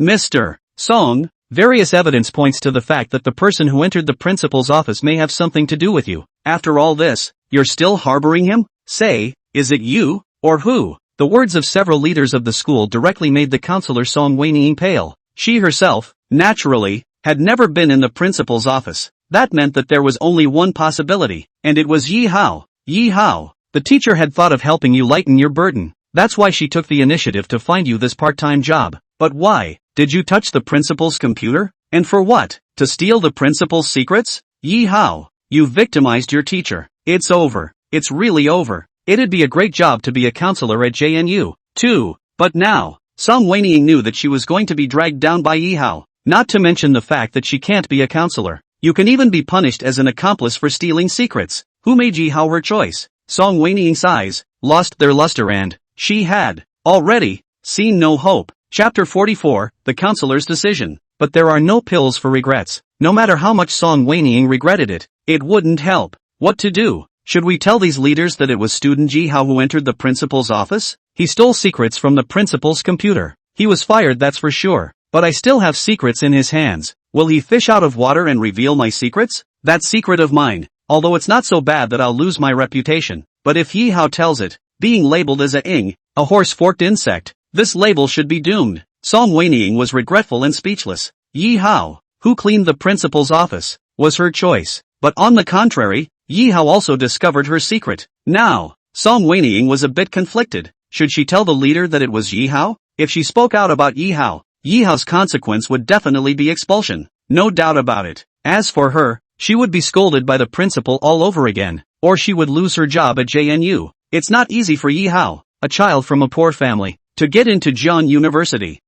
Mr. Song, various evidence points to the fact that the person who entered the principal's office may have something to do with you. After all this, you're still harboring him? Say, is it you, or who? The words of several leaders of the school directly made the counselor Song Weining pale. She herself, naturally, had never been in the principal's office. That meant that there was only one possibility, and it was Yi Hao. Yi Hao, the teacher had thought of helping you lighten your burden. That's why she took the initiative to find you this part-time job. But why? Did you touch the principal's computer? And for what? To steal the principal's secrets? Yi Hao, you victimized your teacher. It's over. It's really over. It'd be a great job to be a counselor at JNU, too. But now, Song Weining knew that she was going to be dragged down by Yi Hao. Not to mention the fact that she can't be a counselor. You can even be punished as an accomplice for stealing secrets. Who made Yi Hao her choice? Song Weining's eyes lost their luster and she had already seen no hope. Chapter 44, The Counselor's Decision. But there are no pills for regrets. No matter how much Song Weining regretted it, it wouldn't help. What to do? Should we tell these leaders that it was student Yi Hao who entered the principal's office? He stole secrets from the principal's computer. He was fired, that's for sure. But I still have secrets in his hands. Will he fish out of water and reveal my secrets? That secret of mine. Although it's not so bad that I'll lose my reputation. But if Yi Hao tells it, being labeled as a horse-forked insect, this label should be doomed. Song Weining was regretful and speechless. Yi Hao, who cleaned the principal's office, was her choice. But on the contrary, Yi Hao also discovered her secret. Now, Song Weining was a bit conflicted. Should she tell the leader that it was Yi Hao? If she spoke out about Yi Hao's consequence would definitely be expulsion. No doubt about it. As for her, she would be scolded by the principal all over again, or she would lose her job at JNU. It's not easy for Yi Hao, a child from a poor family, to get into Jian University.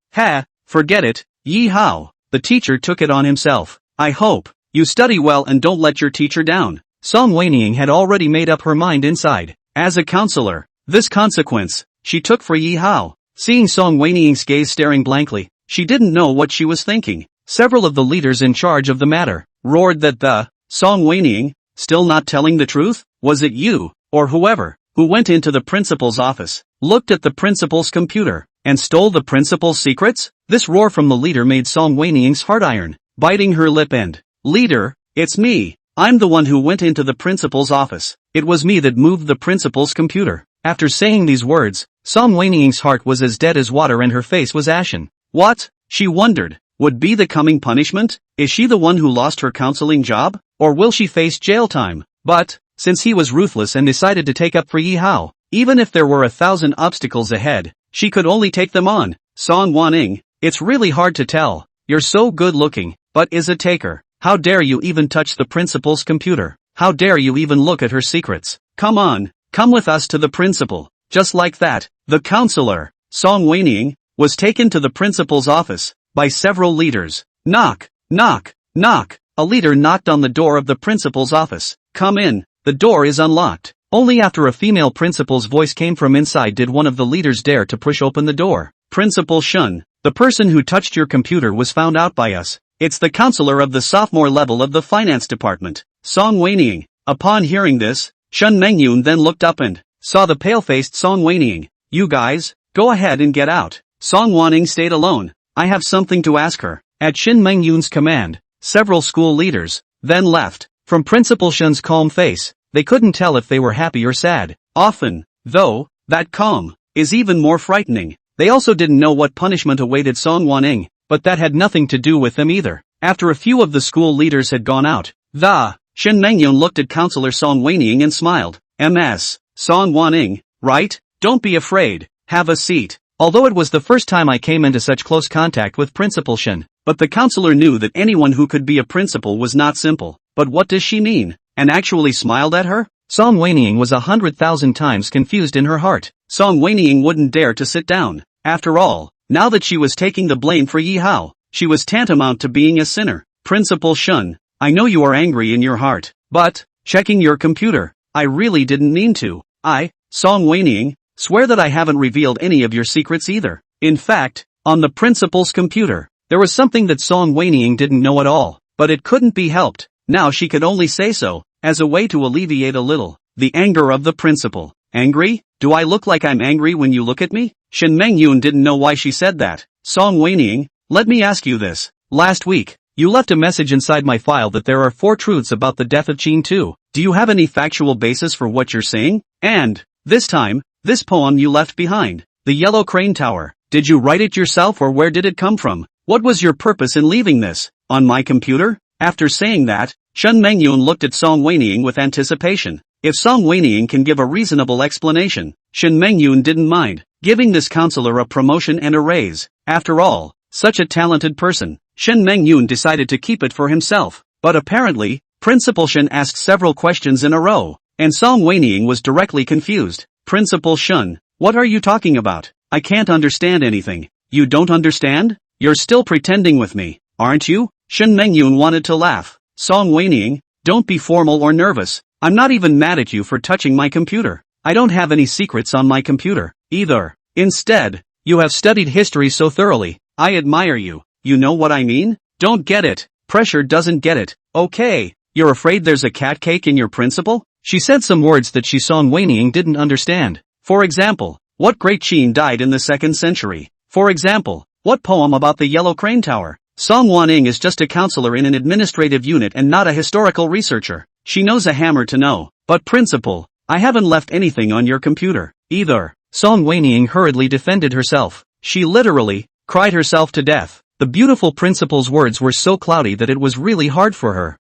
Forget it, Yi Hao. The teacher took it on himself. I hope you study well and don't let your teacher down. Song Weining had already made up her mind inside. As a counselor, this consequence, she took for Yi Hao. Seeing Song Weining's gaze staring blankly, she didn't know what she was thinking. Several of the leaders in charge of the matter roared that Song Weining, still not telling the truth? Was it you, or whoever, who went into the principal's office, looked at the principal's computer, and stole the principal's secrets? This roar from the leader made Song Weining's heart iron, biting her lip and, Leader, it's me. I'm the one who went into the principal's office. It was me that moved the principal's computer. After saying these words, Song Weining's heart was as dead as water and her face was ashen. What? She wondered. would be the coming punishment? Is she the one who lost her counseling job? Or will she face jail time? But, since he was ruthless and decided to take up for Yi Hao, even if there were 1,000 obstacles ahead, she could only take them on. Song Waning, it's really hard to tell. You're so good looking, but is a taker. How dare you even touch the principal's computer? How dare you even look at her secrets? Come on, come with us to the principal. Just like that, the counselor, Song Waning, was taken to the principal's office by several leaders. Knock, knock, knock. A leader knocked on the door of the principal's office. Come in, the door is unlocked. Only after a female principal's voice came from inside did one of the leaders dare to push open the door. Principal Shun, the person who touched your computer was found out by us. It's the counselor of the sophomore level of the finance department, Song Waning. Upon hearing this, Shun Mengyun then looked up and saw the pale-faced Song Waning. You guys, go ahead and get out. Song Waning stayed alone. I have something to ask her. At Shin Mengyun's command, several school leaders then left. From Principal Shun's calm face, they couldn't tell if they were happy or sad. Often, though, that calm is even more frightening. They also didn't know what punishment awaited Song Waning, but that had nothing to do with them either. After a few of the school leaders had gone out, Shin Mengyun looked at Counselor Song Waning and smiled. MS. Song Waning, right? Don't be afraid. Have a seat. Although it was the first time I came into such close contact with Principal Shin, but the counselor knew that anyone who could be a principal was not simple. But what does she mean? And actually smiled at her? Song Waning was 100,000 times confused in her heart. Song Waning wouldn't dare to sit down. After all, now that she was taking the blame for Yi Hao, she was tantamount to being a sinner. Principal Shun, I know you are angry in your heart, but, checking your computer, I really didn't mean to. Song Waning, swear that I haven't revealed any of your secrets either. In fact, on the principal's computer, there was something that Song Waning didn't know at all, but it couldn't be helped. Now she could only say so, as a way to alleviate a little the anger of the principal. Angry? Do I look like I'm angry when you look at me? Shin Mengyun didn't know why she said that. Song Waning, let me ask you this. Last week, you left a message inside my file that there are 4 truths about the death of Qin Tu. Do you have any factual basis for what you're saying? And, this time, this poem you left behind, the Yellow Crane Tower. Did you write it yourself or where did it come from? What was your purpose in leaving this on my computer? After saying that, Shen Mengyun looked at Song Weiniang with anticipation. If Song Weiniang can give a reasonable explanation, Shen Mengyun didn't mind giving this counselor a promotion and a raise. After all, such a talented person, Shen Mengyun decided to keep it for himself. But apparently, Principal Shen asked several questions in a row, and Song Weiniang was directly confused. Principal Shen, what are you talking about? I can't understand anything. You don't understand? You're still pretending with me, aren't you? Shen Mengyun wanted to laugh. Song Weiniang, don't be formal or nervous. I'm not even mad at you for touching my computer. I don't have any secrets on my computer, either. Instead, you have studied history so thoroughly. I admire you. You know what I mean? Don't get it. Pressure doesn't get it. Okay, you're afraid there's a cat cake in your principal? She said some words that Song Weiniang didn't understand. For example, what great Qin died in the 2nd century? For example, what poem about the Yellow Crane Tower? Song Weiniang is just a counselor in an administrative unit and not a historical researcher. She knows a hammer to know. But principal, I haven't left anything on your computer, either. Song Weiniang hurriedly defended herself. She literally cried herself to death. The beautiful principal's words were so cloudy that it was really hard for her.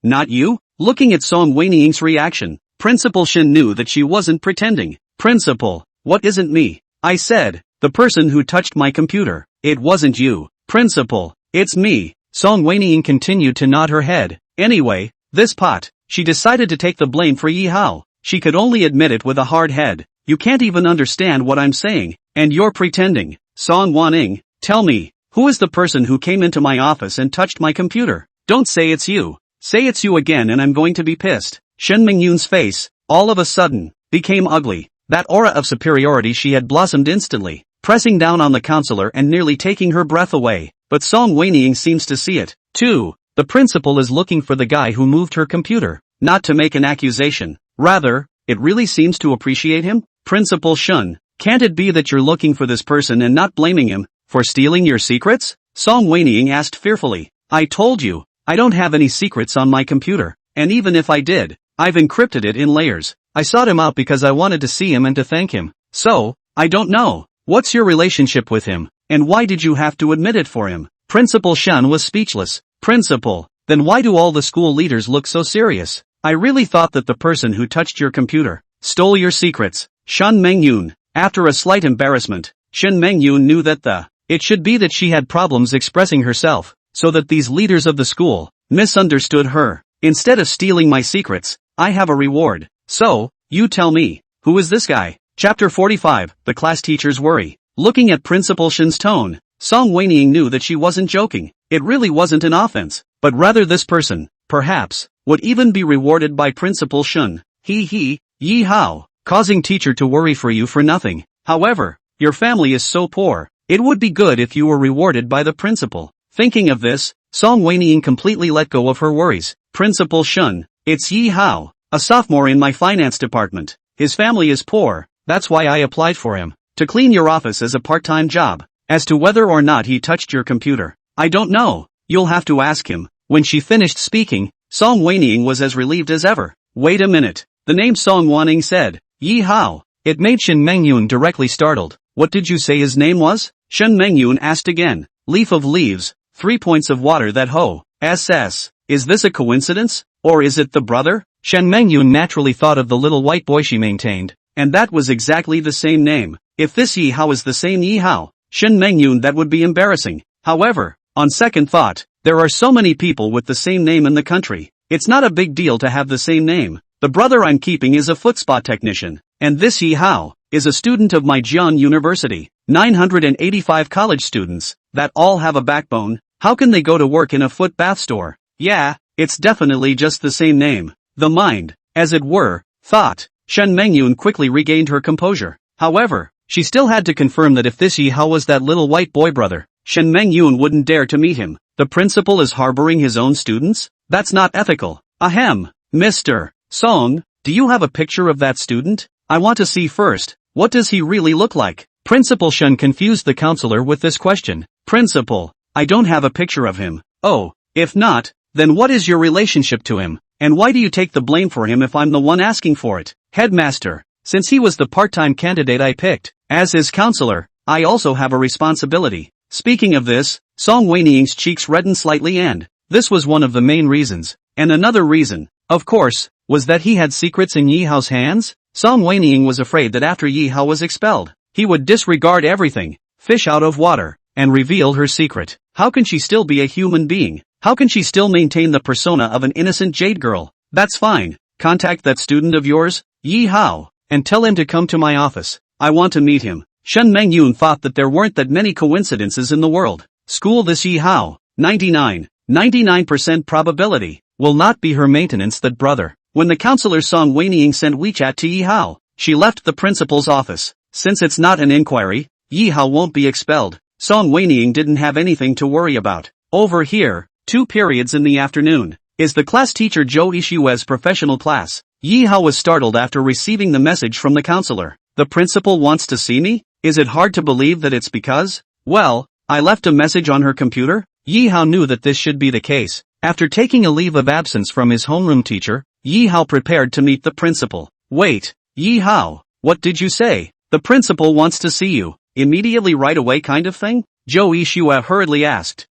Not you? Looking at Song Weiniang's reaction, Principal Shin knew that she wasn't pretending. Principal, what isn't me? I said, the person who touched my computer. It wasn't you. Principal, it's me. Song Weiniang continued to nod her head. Anyway, this pot. She decided to take the blame for Yi Hao. She could only admit it with a hard head. You can't even understand what I'm saying, and you're pretending. Song Weiniang, tell me, who is the person who came into my office and touched my computer? Don't say it's you. Say it's you again and I'm going to be pissed. Shen Mengyun's face, all of a sudden, became ugly. That aura of superiority she had blossomed instantly, pressing down on the counselor and nearly taking her breath away. But Song Weiniang seems to see it, too. The principal is looking for the guy who moved her computer, not to make an accusation. Rather, it really seems to appreciate him. Principal Shun, can't it be that you're looking for this person and not blaming him for stealing your secrets? Song Weiniang asked fearfully. I told you, I don't have any secrets on my computer, and even if I did, I've encrypted it in layers. I sought him out because I wanted to see him and to thank him. So, I don't know. What's your relationship with him, and why did you have to admit it for him? Principal Shun was speechless. Principal, then why do all the school leaders look so serious? I really thought that the person who touched your computer stole your secrets. Shun Mengyun. After a slight embarrassment, Shin Mengyun knew that it should be that she had problems expressing herself, so that these leaders of the school misunderstood her. Instead of stealing my secrets, I have a reward. So, you tell me, who is this guy? Chapter 45, The Class Teacher's Worry. Looking at Principal Shin's tone, Song Weining knew that she wasn't joking. It really wasn't an offense, but rather this person, perhaps, would even be rewarded by Principal Shun. Yi Hao, causing teacher to worry for you for nothing. However, your family is so poor, it would be good if you were rewarded by the principal. Thinking of this, Song Weining completely let go of her worries. Principal Shun, it's Yi Hao, a sophomore in my finance department. His family is poor, that's why I applied for him, to clean your office as a part-time job. As to whether or not he touched your computer, I don't know, you'll have to ask him. When she finished speaking, Song Weining was as relieved as ever. Wait a minute, the name Song Wanning said, Yi Hao. It made Shin Mengyun directly startled. What did you say his name was? Shin Mengyun asked again. Leaf of leaves, 3 points of water that ho, SS. Is this a coincidence? Or is it the brother? Shin Mengyun naturally thought of the little white boy she maintained, and that was exactly the same name. If this Yi Hao is the same Yi Hao, Shin Mengyun, that would be embarrassing. However, on second thought, there are so many people with the same name in the country. It's not a big deal to have the same name. The brother I'm keeping is a footspot technician, and this Yi Hao is a student of my Jian University. 985 college students, that all have a backbone. How can they go to work in a foot bath store? Yeah, it's definitely just the same name. The mind, as it were, thought. Shen Mengyun quickly regained her composure. However, she still had to confirm that if this Yi Hao was that little white boy brother, Shen Mengyun wouldn't dare to meet him. The principal is harboring his own students? That's not ethical. Ahem. Mr. Song, do you have a picture of that student? I want to see first. What does he really look like? Principal Shun confused the counselor with this question. Principal, I don't have a picture of him. Oh, if not, then what is your relationship to him? And why do you take the blame for him if I'm the one asking for it? Headmaster, since he was the part-time candidate I picked, as his counselor, I also have a responsibility. Speaking of this, Song Weiniing's cheeks reddened slightly, and this was one of the main reasons. And another reason, of course, was that he had secrets in Yi Hao's hands. Song Weiniing was afraid that after Yi Hao was expelled, he would disregard everything, fish out of water, and reveal her secret. How can she still be a human being? How can she still maintain the persona of an innocent jade girl? That's fine. Contact that student of yours, Yi Hao, and tell him to come to my office. I want to meet him. Shen Mengyun thought that there weren't that many coincidences in the world. School this Yi Hao, 99% probability, will not be her maintenance that brother. When the counselor Song Weiniing sent WeChat to Yi Hao, she left the principal's office. Since it's not an inquiry, Yi Hao won't be expelled. Song Weiniing didn't have anything to worry about. Over here, 2 periods in the afternoon, is the class teacher Zhou Ishue's professional class. Yi Hao was startled after receiving the message from the counselor. The principal wants to see me? Is it hard to believe that it's because, well, I left a message on her computer? Yi Hao knew that this should be the case. After taking a leave of absence from his homeroom teacher, Yi Hao prepared to meet the principal. Wait, Yi Hao, what did you say? The principal wants to see you. Immediately right away kind of thing? Zhou Yishue hurriedly asked.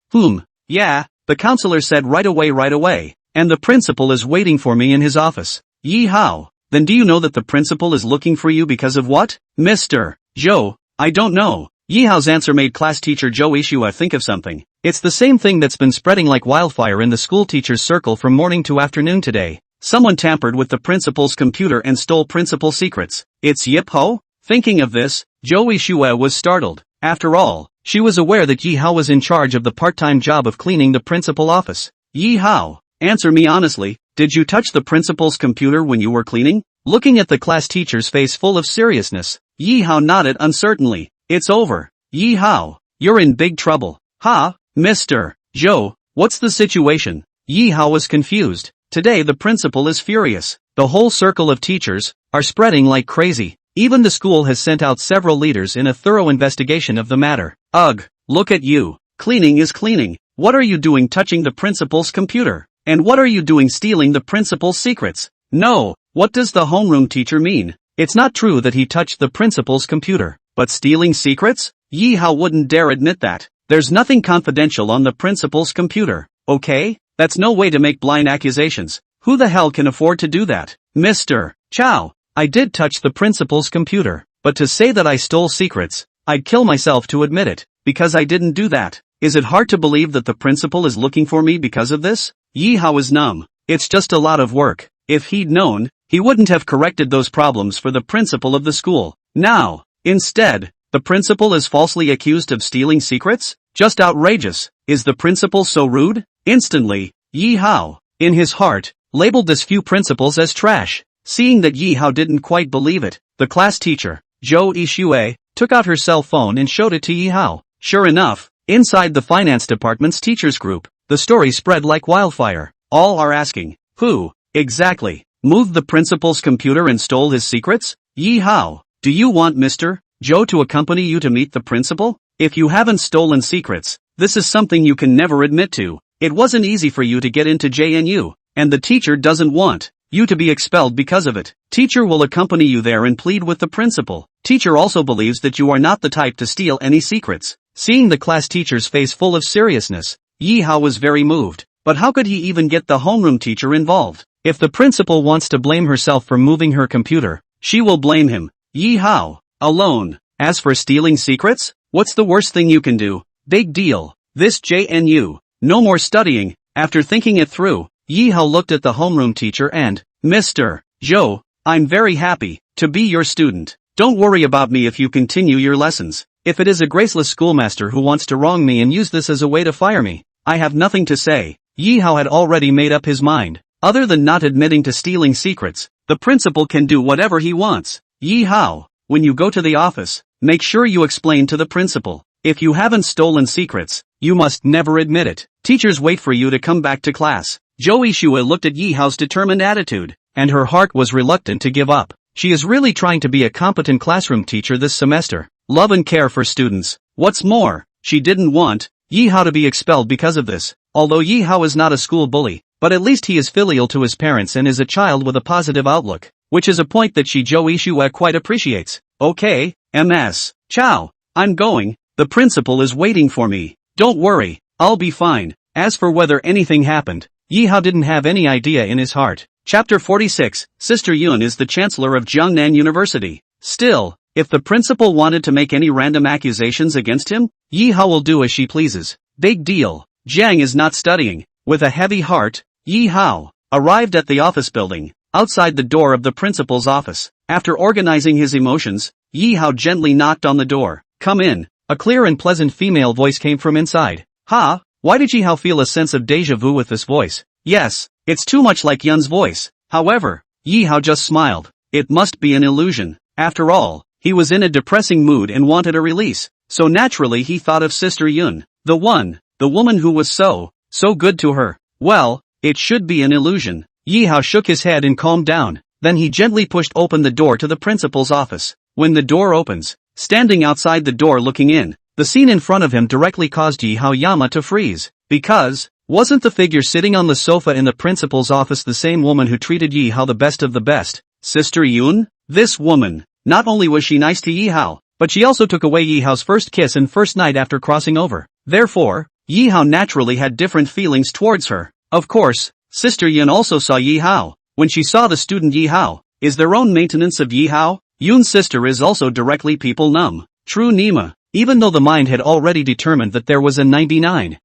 Yeah, the counselor said right away, and the principal is waiting for me in his office. Yi Hao, then do you know that the principal is looking for you because of what? Mr. Zhou, I don't know. Yi Hao's answer made class teacher Zhou Yishue think of something. It's the same thing that's been spreading like wildfire in the school teacher's circle from morning to afternoon today. Someone tampered with the principal's computer and stole principal secrets. It's Yip Ho? Thinking of this, Zhou Yishue was startled. After all, she was aware that Yi Hao was in charge of the part-time job of cleaning the principal office. Yi Hao, answer me honestly, did you touch the principal's computer when you were cleaning? Looking at the class teacher's face full of seriousness, Yi Hao nodded uncertainly. It's over. Yi Hao, you're in big trouble. Mr. Zhou, what's the situation? Yi Hao was confused. Today the principal is furious. The whole circle of teachers are spreading like crazy. Even the school has sent out several leaders in a thorough investigation of the matter. Ugh, look at you. Cleaning is cleaning. What are you doing touching the principal's computer? And what are you doing stealing the principal's secrets? No, what does the homeroom teacher mean? It's not true that he touched the principal's computer, but stealing secrets? Yi Hao wouldn't dare admit that. There's nothing confidential on the principal's computer, okay? That's no way to make blind accusations. Who the hell can afford to do that? Mr. Chow, I did touch the principal's computer, but to say that I stole secrets, I'd kill myself to admit it, because I didn't do that. Is it hard to believe that the principal is looking for me because of this? Yi Hao is numb. It's just a lot of work. If he'd known, he wouldn't have corrected those problems for the principal of the school. Now, instead, the principal is falsely accused of stealing secrets? Just outrageous. Is the principal so rude? Instantly, Yi Hao, in his heart, labeled this few principals as trash. Seeing that Yi Hao didn't quite believe it, the class teacher, Zhou Yixue, took out her cell phone and showed it to Yi Hao. Sure enough, inside the finance department's teachers group, the story spread like wildfire. All are asking, who, exactly, moved the principal's computer and stole his secrets? Yi Hao, do you want Mr. Zhou to accompany you to meet the principal? If you haven't stolen secrets, this is something you can never admit to. It wasn't easy for you to get into JNU, and the teacher doesn't want you to be expelled because of it. Teacher will accompany you there and plead with the principal. Teacher also believes that you are not the type to steal any secrets. Seeing the class teacher's face full of seriousness, Yi Hao was very moved. But how could he even get the homeroom teacher involved? If the principal wants to blame herself for moving her computer, she will blame him. Yi Hao, alone. As for stealing secrets, what's the worst thing you can do? Big deal. This JNU. No more studying. After thinking it through, Yi Hao looked at the homeroom teacher and, Mr. Zhou, I'm very happy to be your student. Don't worry about me if you continue your lessons. If it is a graceless schoolmaster who wants to wrong me and use this as a way to fire me, I have nothing to say. Yi Hao had already made up his mind. Other than not admitting to stealing secrets, the principal can do whatever he wants. Yi Hao, when you go to the office, make sure you explain to the principal. If you haven't stolen secrets, you must never admit it. Teachers wait for you to come back to class. Zhou Yixue looked at Yi Hao's determined attitude, and her heart was reluctant to give up. She is really trying to be a competent classroom teacher this semester. Love and care for students. What's more, she didn't want Yi Hao to be expelled because of this. Although Yi Hao is not a school bully, but at least he is filial to his parents and is a child with a positive outlook, which is a point that Zhou Yixue quite appreciates. Okay, Ms. Chow, I'm going. The principal is waiting for me. Don't worry, I'll be fine. As for whether anything happened, Yi Hao didn't have any idea in his heart. Chapter 46, Sister Yun is the chancellor of Jiangnan University. Still, if the principal wanted to make any random accusations against him, Yi Hao will do as she pleases. Big deal. Jiang is not studying. With a heavy heart, Yi Hao arrived at the office building, outside the door of the principal's office. After organizing his emotions, Yi Hao gently knocked on the door. Come in. A clear and pleasant female voice came from inside. Ha! Why did Yi Hao feel a sense of déjà vu with this voice? Yes, it's too much like Yun's voice. However, Yi Hao just smiled. It must be an illusion. After all, he was in a depressing mood and wanted a release. So naturally he thought of Sister Yun, the woman who was so good to her. Well, it should be an illusion. Yi Hao shook his head and calmed down. Then he gently pushed open the door to the principal's office. When the door opens, standing outside the door looking in, the scene in front of him directly caused Yi Hao Yama to freeze. Because, wasn't the figure sitting on the sofa in the principal's office the same woman who treated Yi Hao the best of the best? Sister Yun? This woman. Not only was she nice to Yi Hao, but she also took away Yi Hao's first kiss and first night after crossing over. Therefore, Yi Hao naturally had different feelings towards her. Of course, Sister Yun also saw Yi Hao. When she saw the student Yi Hao, is their own maintenance of Yi Hao? Yun's sister is also directly people numb. True Nima. Even though the mind had already determined that there was a 99%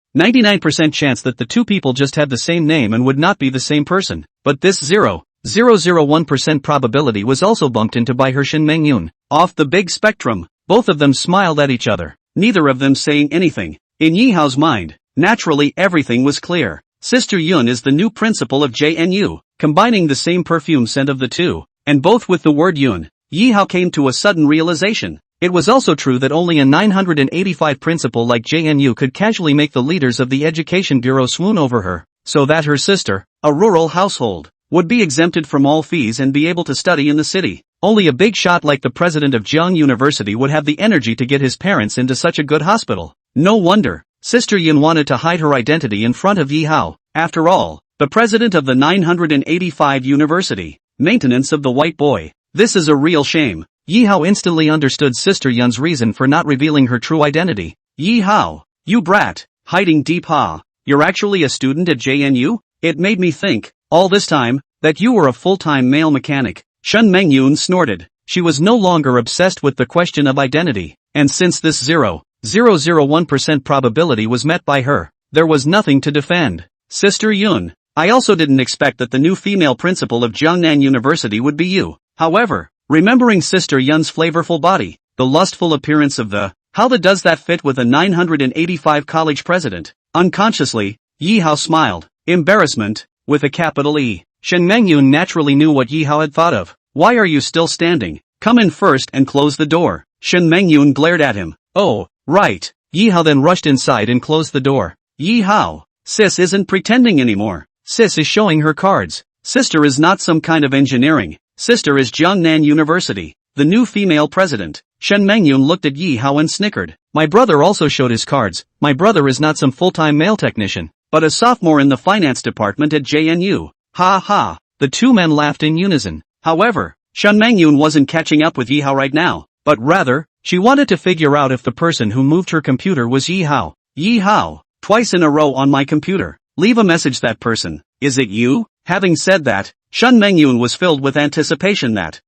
chance that the two people just had the same name and would not be the same person, but this 0.001% probability was also bumped into by her Shin Mengyun. Off the big spectrum, both of them smiled at each other, neither of them saying anything. In Yi Hao's mind, naturally everything was clear. Sister Yun is the new principal of JNU, combining the same perfume scent of the two, and both with the word Yun, Yi Hao came to a sudden realization. It was also true that only a 985 principal like JNU could casually make the leaders of the Education Bureau swoon over her, so that her sister, a rural household, would be exempted from all fees and be able to study in the city. Only a big shot like the president of Jiang University would have the energy to get his parents into such a good hospital. No wonder, Sister Yun wanted to hide her identity in front of Yi Hao. After all, the president of the 985 University, maintenance of the white boy. This is a real shame. Yi Hao instantly understood Sister Yun's reason for not revealing her true identity. Yi Hao, You brat, hiding deep ha. You're actually a student at JNU? It made me think, all this time, that you were a full-time male mechanic. Shen Mengyun snorted. She was no longer obsessed with the question of identity, and since this 0.001% probability was met by her, there was nothing to defend. Sister Yun, I also didn't expect that the new female principal of Jiangnan University would be you. However, remembering Sister Yun's flavorful body, the lustful appearance of how does that fit with a 985 college president? Unconsciously, Yi Hao smiled. Embarrassment, with a capital E. Shen Mengyun naturally knew what Yi Hao had thought of. Why are you still standing? Come in first and close the door. Shen Mengyun glared at him. Oh, right. Yi Hao then rushed inside and closed the door. Yi Hao, sis isn't pretending anymore. Sis is showing her cards. Sister is not some kind of engineering. Sister is Jiangnan University, the new female president. Shen Mengyun looked at Yi Hao and snickered. My brother also showed his cards. My brother is not some full-time male technician, but a sophomore in the finance department at JNU. Ha ha. The two men laughed in unison. However, Shen Mengyun wasn't catching up with Yi Hao right now, but rather, she wanted to figure out if the person who moved her computer was Yi Hao. Yi Hao, twice in a row on my computer. Leave a message that person. Is it you? Having said that, Shen Mengyun was filled with anticipation that,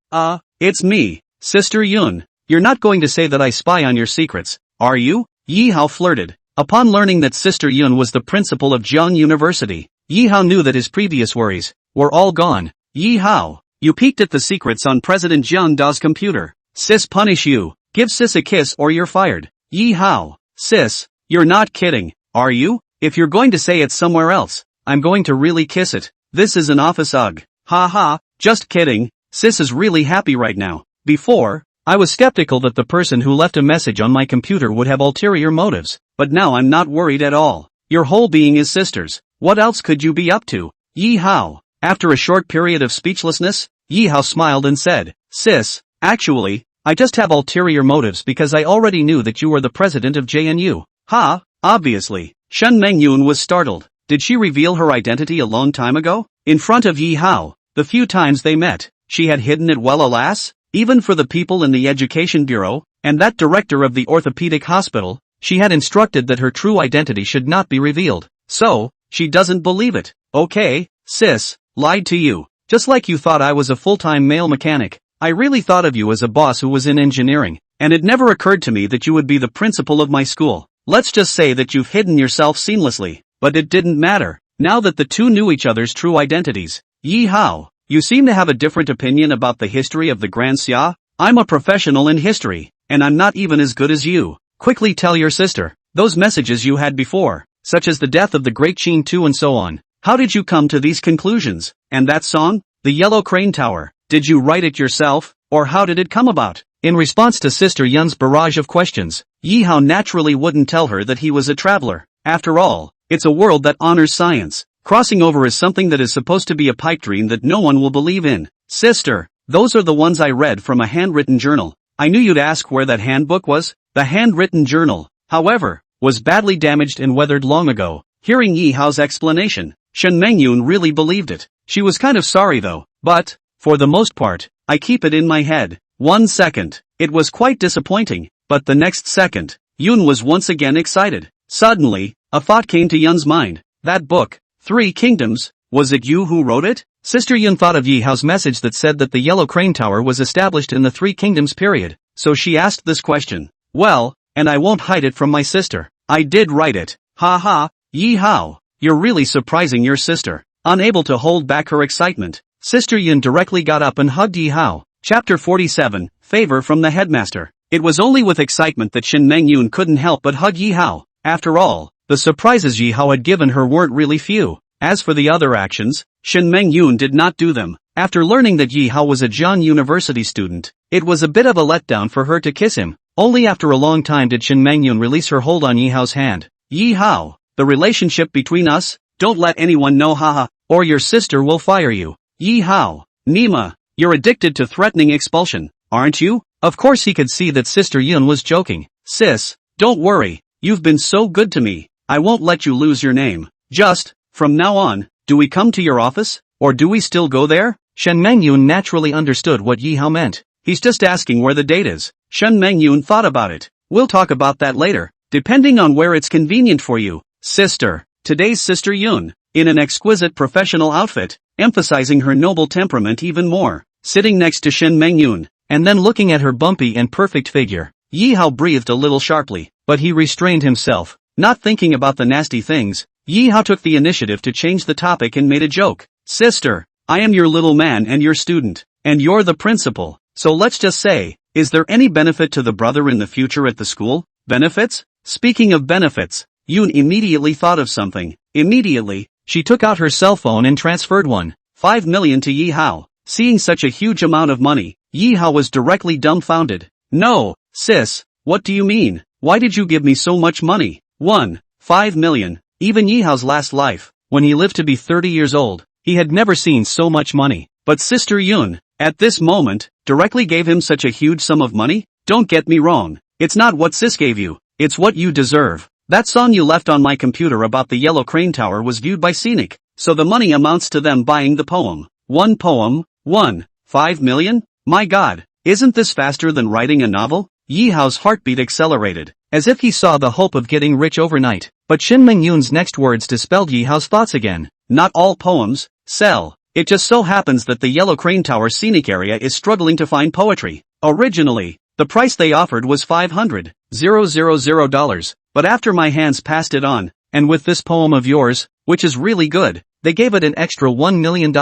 it's me, Sister Yun. You're not going to say that I spy on your secrets, are you? Yi Hao flirted. Upon learning that Sister Yun was the principal of Jiang University, Yi Hao knew that his previous worries were all gone. Yi Hao, you peeked at the secrets on President Jiang Da's computer. Sis punish you. Give sis a kiss or you're fired. Yi Hao, sis, you're not kidding, are you? If you're going to say it somewhere else, I'm going to really kiss it. This is an office ugh. Ha ha, just kidding. Sis is really happy right now. Before, I was skeptical that the person who left a message on my computer would have ulterior motives, but now I'm not worried at all. Your whole being is sisters. What else could you be up to? Yi Hao. After a short period of speechlessness, Yi Hao smiled and said, Sis, actually, I just have ulterior motives because I already knew that you were the president of JNU. Ha, obviously. Shen Mengyun was startled. Did she reveal her identity a long time ago? In front of Yi Hao, the few times they met, she had hidden it well alas? Even for the people in the education bureau, and that director of the orthopedic hospital, she had instructed that her true identity should not be revealed. So, she doesn't believe it. Okay, sis, lied to you. Just like you thought I was a full-time male mechanic, I really thought of you as a boss who was in engineering, and it never occurred to me that you would be the principal of my school. Let's just say that you've hidden yourself seamlessly, but it didn't matter. Now that the two knew each other's true identities, Yi Hao, you seem to have a different opinion about the history of the Grand Xia. I'm a professional in history, and I'm not even as good as you. Quickly tell your sister, those messages you had before, such as the death of the Great Qin Tu and so on. How did you come to these conclusions? And that song? The Yellow Crane Tower. Did you write it yourself, or how did it come about? In response to Sister Yun's barrage of questions, Yi Hao naturally wouldn't tell her that he was a traveler. After all, it's a world that honors science. Crossing over is something that is supposed to be a pipe dream that no one will believe in. Sister, those are the ones I read from a handwritten journal. I knew you'd ask where that handbook was. The handwritten journal, however, was badly damaged and weathered long ago. Hearing Yi Hao's explanation, Shen Mengyun really believed it. She was kind of sorry though, but, for the most part, I keep it in my head. 1 second. It was quite disappointing, but the next second, Yun was once again excited. Suddenly, a thought came to Yun's mind. That book, 3 Kingdoms, was it you who wrote it? Sister Yun thought of Yi Hao's message that said that the Yellow Crane Tower was established in the 3 Kingdoms period, so she asked this question. Well, and I won't hide it from my sister. I did write it. Ha ha, Yi Hao, you're really surprising your sister. Unable to hold back her excitement, Sister Yun directly got up and hugged Yi Hao. Chapter 47, Favor from the Headmaster. It was only with excitement that Shen Mengyun couldn't help but hug Yi Hao. After all, the surprises Yi Hao had given her weren't really few. As for the other actions, Shen Mengyun did not do them. After learning that Yi Hao was a Jiang University student, it was a bit of a letdown for her to kiss him. Only after a long time did Shen Mengyun release her hold on Yi Hao's hand. Yi Hao, the relationship between us? Don't let anyone know haha, or your sister will fire you. Yi Hao, Nima, you're addicted to threatening expulsion, aren't you? Of course he could see that Sister Yun was joking. Sis, don't worry, you've been so good to me, I won't let you lose your name. Just, from now on, do we come to your office, or do we still go there? Shen Mengyun naturally understood what Yi Hao meant. He's just asking where the date is. Shen Mengyun thought about it. We'll talk about that later. depending on where it's convenient for you. Sister. Today's Sister Yun, in an exquisite professional outfit, emphasizing her noble temperament even more, sitting next to Shin Mengyun, and then looking at her bumpy and perfect figure. Yi Hao breathed a little sharply, but he restrained himself, not thinking about the nasty things. Yi Hao took the initiative to change the topic and made a joke. Sister, I am your little man and your student, and you're the principal, so let's just say, is there any benefit to the brother in the future at the school? Benefits? Speaking of benefits, Yun immediately thought of something. Immediately, she took out her cell phone and transferred 1.5 million to Yi Hao. Seeing such a huge amount of money, Yi Hao was directly dumbfounded. No, sis, what do you mean? Why did you give me so much money? 1.5 million. Even Yi Hao's last life, when he lived to be 30 years old, he had never seen so much money. But Sister Yun, at this moment, directly gave him such a huge sum of money? Don't get me wrong, it's not what sis gave you, it's what you deserve. That song you left on my computer about the Yellow Crane Tower was viewed by Scenic, so the money amounts to them buying the poem. One poem, 1.5 million? My god, isn't this faster than writing a novel? Yi Hao's heartbeat accelerated, as if he saw the hope of getting rich overnight. But Shin Mengyun's next words dispelled Yi Hao's thoughts again. Not all poems sell. It just so happens that the Yellow Crane Tower scenic area is struggling to find poetry. Originally, the price they offered was $500,000, but after my hands passed it on, and with this poem of yours, which is really good, they gave it an extra $1 million.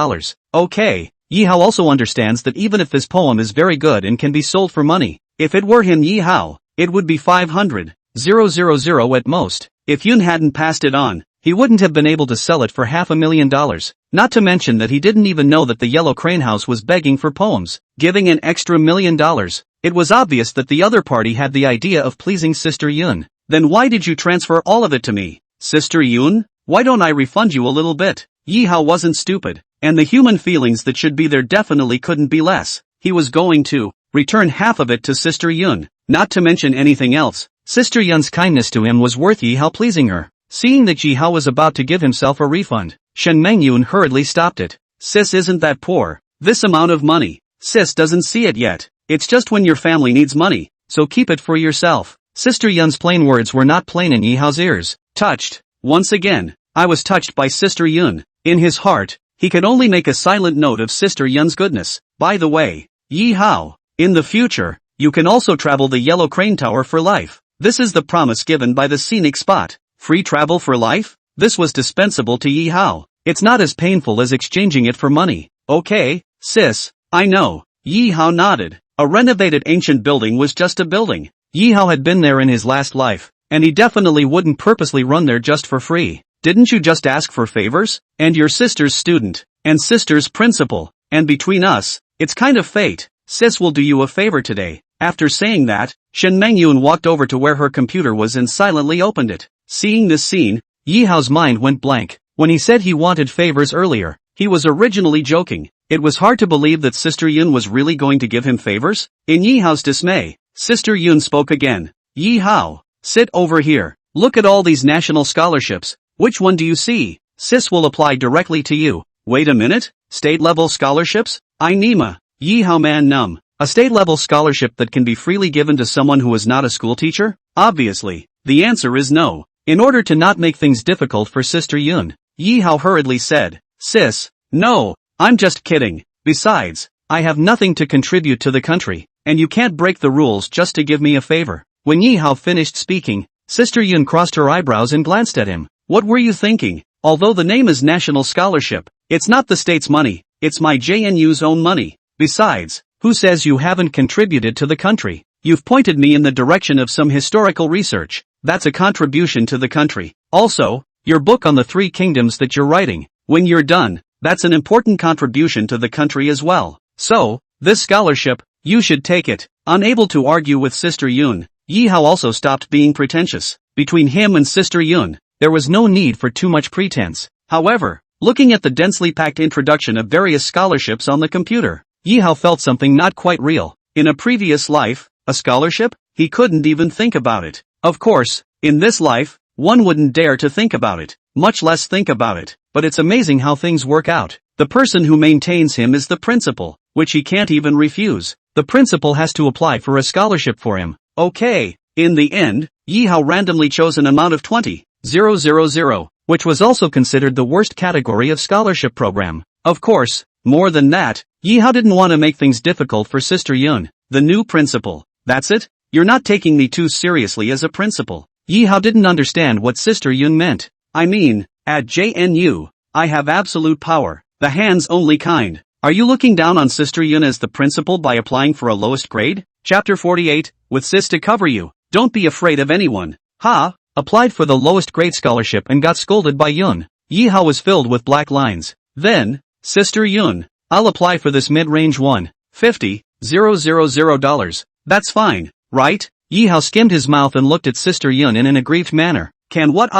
Okay, Yi Hao also understands that even if this poem is very good and can be sold for money, if it were him Yi Hao, it would be 500,000 at most. If Yun hadn't passed it on, he wouldn't have been able to sell it for $500,000, not to mention that he didn't even know that the Yellow Crane House was begging for poems, giving an extra $1 million. It was obvious that the other party had the idea of pleasing Sister Yun. Then why did you transfer all of it to me? Sister Yun, why don't I refund you a little bit? Yi Hao wasn't stupid, and the human feelings that should be there definitely couldn't be less. He was going to return half of it to Sister Yun, not to mention anything else. Sister Yun's kindness to him was worth Yi Hao pleasing her. Seeing that Yi Hao was about to give himself a refund, Shen Mengyun hurriedly stopped it. Sis isn't that poor. This amount of money, sis doesn't see it yet. It's just when your family needs money, so keep it for yourself. Sister Yun's plain words were not plain in Yi Hao's ears. Touched. Once again, I was touched by Sister Yun. In his heart, he could only make a silent note of Sister Yun's goodness. By the way, Yi Hao, in the future, you can also travel the Yellow Crane Tower for life. This is the promise given by the scenic spot. Free travel for life? This was dispensable to Yi Hao. It's not as painful as exchanging it for money. Okay, sis, I know. Yi Hao nodded. A renovated ancient building was just a building. Yi Hao had been there in his last life, and he definitely wouldn't purposely run there just for free. Didn't you just ask for favors? And your sister's student, and sister's principal, and between us, it's kind of fate. Sis will do you a favor today. After saying that, Shen Mengyun walked over to where her computer was and silently opened it. Seeing this scene, Yi Hao's mind went blank. When he said he wanted favors earlier, he was originally joking. It was hard to believe that Sister Yun was really going to give him favors. In Yi Hao's dismay, Sister Yun spoke again. Yi Hao, sit over here. Look at all these national scholarships. Which one do you see? Sis will apply directly to you. Wait a minute, state-level scholarships? Inema. Yi Hao man numb. A state-level scholarship that can be freely given to someone who is not a schoolteacher? Obviously, the answer is no. In order to not make things difficult for Sister Yun, Yi Hao hurriedly said, Sis, no, I'm just kidding. Besides, I have nothing to contribute to the country, and you can't break the rules just to give me a favor. When Yi Hao finished speaking, Sister Yun crossed her eyebrows and glanced at him. What were you thinking? Although the name is National Scholarship, it's not the state's money, it's my JNU's own money. Besides, who says you haven't contributed to the country? You've pointed me in the direction of some historical research. That's a contribution to the country. Also, your book on the three kingdoms that you're writing, when you're done, that's an important contribution to the country as well. So, this scholarship, you should take it. Unable to argue with Sister Yun, Yi Hao also stopped being pretentious. Between him and Sister Yun, there was no need for too much pretense. However, looking at the densely packed introduction of various scholarships on the computer, Yi Hao felt something not quite real. In a previous life, a scholarship? He couldn't even think about it. Of course, in this life, one wouldn't dare to think about it, much less think about it. But it's amazing how things work out. The person who maintains him is the principal, which he can't even refuse. The principal has to apply for a scholarship for him. Okay. In the end, Yi Hao randomly chose an amount of 20,000, which was also considered the worst category of scholarship program. Of course, more than that, Yi Hao didn't want to make things difficult for Sister Yun, the new principal. That's it? You're not taking me too seriously as a principal. Yi Hao didn't understand what Sister Yun meant. I mean, at JNU, I have absolute power, the hands-only kind. Are you looking down on Sister Yun as the principal by applying for a lowest grade? Chapter 48, with sis to cover you. Don't be afraid of anyone. Ha! Applied for the lowest grade scholarship and got scolded by Yun. Yi Hao was filled with black lines. Then, Sister Yun, I'll apply for this mid-range one. $50,000. That's fine, right? Yi Hao skimmed his mouth and looked at Sister Yun in an aggrieved manner. Can what?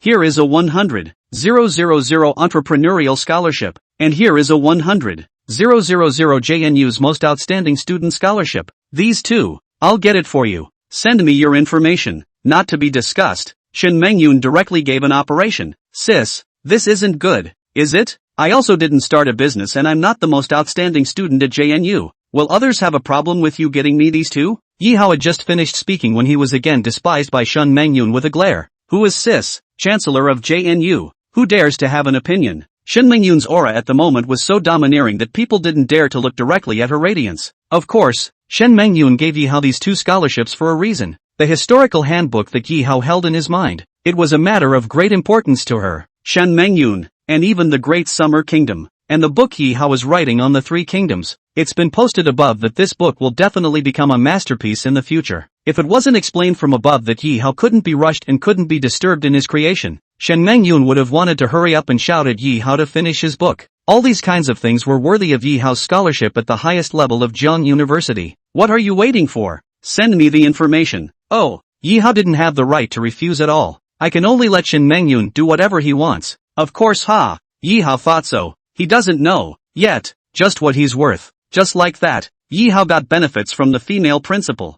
Here is a 100,000 entrepreneurial scholarship. And here is a 100,000 JNU's most outstanding student scholarship. These two, I'll get it for you. Send me your information. Not to be discussed, Shin Mengyun directly gave an operation. Sis, this isn't good, is it? I also didn't start a business and I'm not the most outstanding student at JNU. Will others have a problem with you getting me these two? Yi Hao had just finished speaking when he was again despised by Shin Mengyun with a glare. Who is sis, Chancellor of JNU? Who dares to have an opinion? Shin Mengyun's aura at the moment was so domineering that people didn't dare to look directly at her radiance. Of course, Shin Mengyun gave Yi Hao these two scholarships for a reason. The historical handbook that Yi Hao held in his mind. It was a matter of great importance to her, Shin Mengyun, and even the Great Summer Kingdom, and the book Yi Hao was writing on the Three Kingdoms. It's been posted above that this book will definitely become a masterpiece in the future. If it wasn't explained from above that Yi Hao couldn't be rushed and couldn't be disturbed in his creation, Shin Mengyun would have wanted to hurry up and shout at Yi Hao to finish his book. All these kinds of things were worthy of Yi Hao's scholarship at the highest level of Zhejiang University. What are you waiting for? Send me the information. Oh, Yi Hao didn't have the right to refuse at all. I can only let Shin Mengyun do whatever he wants. Of course, Yi Hao thought so. He doesn't know, yet, just what he's worth. Just like that, Yi Hao got benefits from the female principal.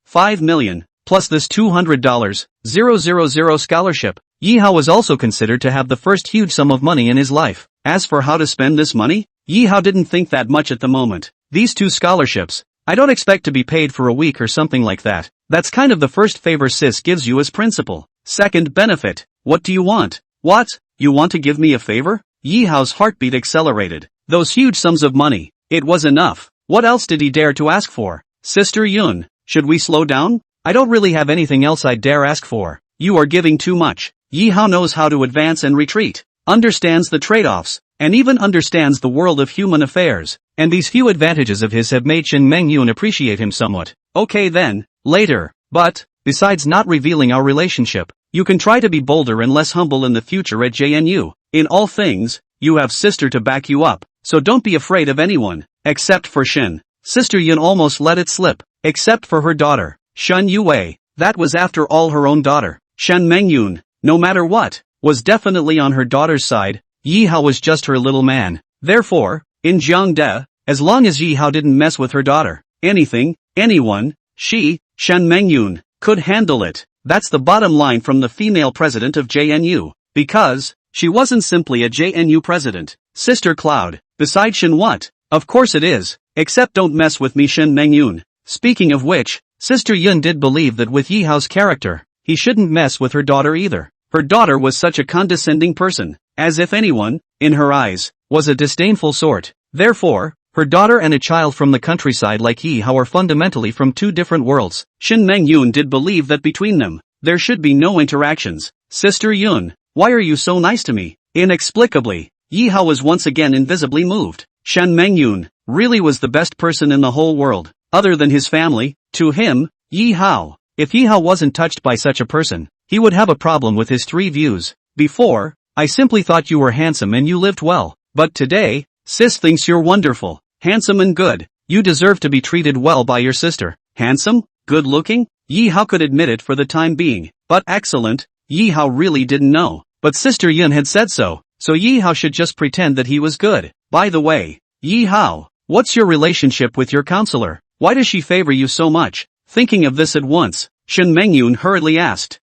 5 million, plus this $200,000 scholarship. Yi Hao was also considered to have the first huge sum of money in his life. As for how to spend this money, Yi Hao didn't think that much at the moment. These two scholarships, I don't expect to be paid for a week or something like that. That's kind of the first favor sis gives you as principal. Second benefit, what do you want? What? You want to give me a favor? Yi Hao's heartbeat accelerated. Those huge sums of money, it was enough. What else did he dare to ask for? Sister Yun, should we slow down? I don't really have anything else I'd dare ask for. You are giving too much. Yi Hao knows how to advance and retreat, understands the trade-offs, and even understands the world of human affairs, and these few advantages of his have made Shin Mengyun appreciate him somewhat. Okay then, later, but, besides not revealing our relationship, you can try to be bolder and less humble in the future at JNU. In all things, you have sister to back you up, so don't be afraid of anyone, except for Shin. Sister Yun almost let it slip, except for her daughter, Shun Yue. That was after all her own daughter. Shin Mengyun, no matter what, was definitely on her daughter's side. Yi Hao was just her little man. Therefore, in Jiangde, as long as Yi Hao didn't mess with her daughter, anything, anyone, Shin Mengyun, could handle it. That's the bottom line from the female president of JNU. Because, she wasn't simply a JNU president. Sister Cloud, beside Shin what? Of course it is, except don't mess with me Shin Mengyun. Speaking of which, Sister Yun did believe that with Yi Hao's character, he shouldn't mess with her daughter either. Her daughter was such a condescending person, as if anyone, in her eyes, was a disdainful sort. Therefore, her daughter and a child from the countryside like Yi Hao are fundamentally from two different worlds. Shin Mengyun did believe that between them, there should be no interactions. Sister Yun, why are you so nice to me? Inexplicably, Yi Hao was once again invisibly moved. Shin Mengyun really was the best person in the whole world, other than his family. To him, Yi Hao, if Yi Hao wasn't touched by such a person, he would have a problem with his three views. Before, I simply thought you were handsome and you lived well, but today, sis thinks you're wonderful, handsome and good. You deserve to be treated well by your sister. Handsome? Good looking? Yi Hao could admit it for the time being, but excellent, Yi Hao really didn't know. But Sister Yun had said so Yi Hao should just pretend that he was good. By the way, Yi Hao, what's your relationship with your counselor? Why does she favor you so much? Thinking of this at once, Shin Mengyun hurriedly asked.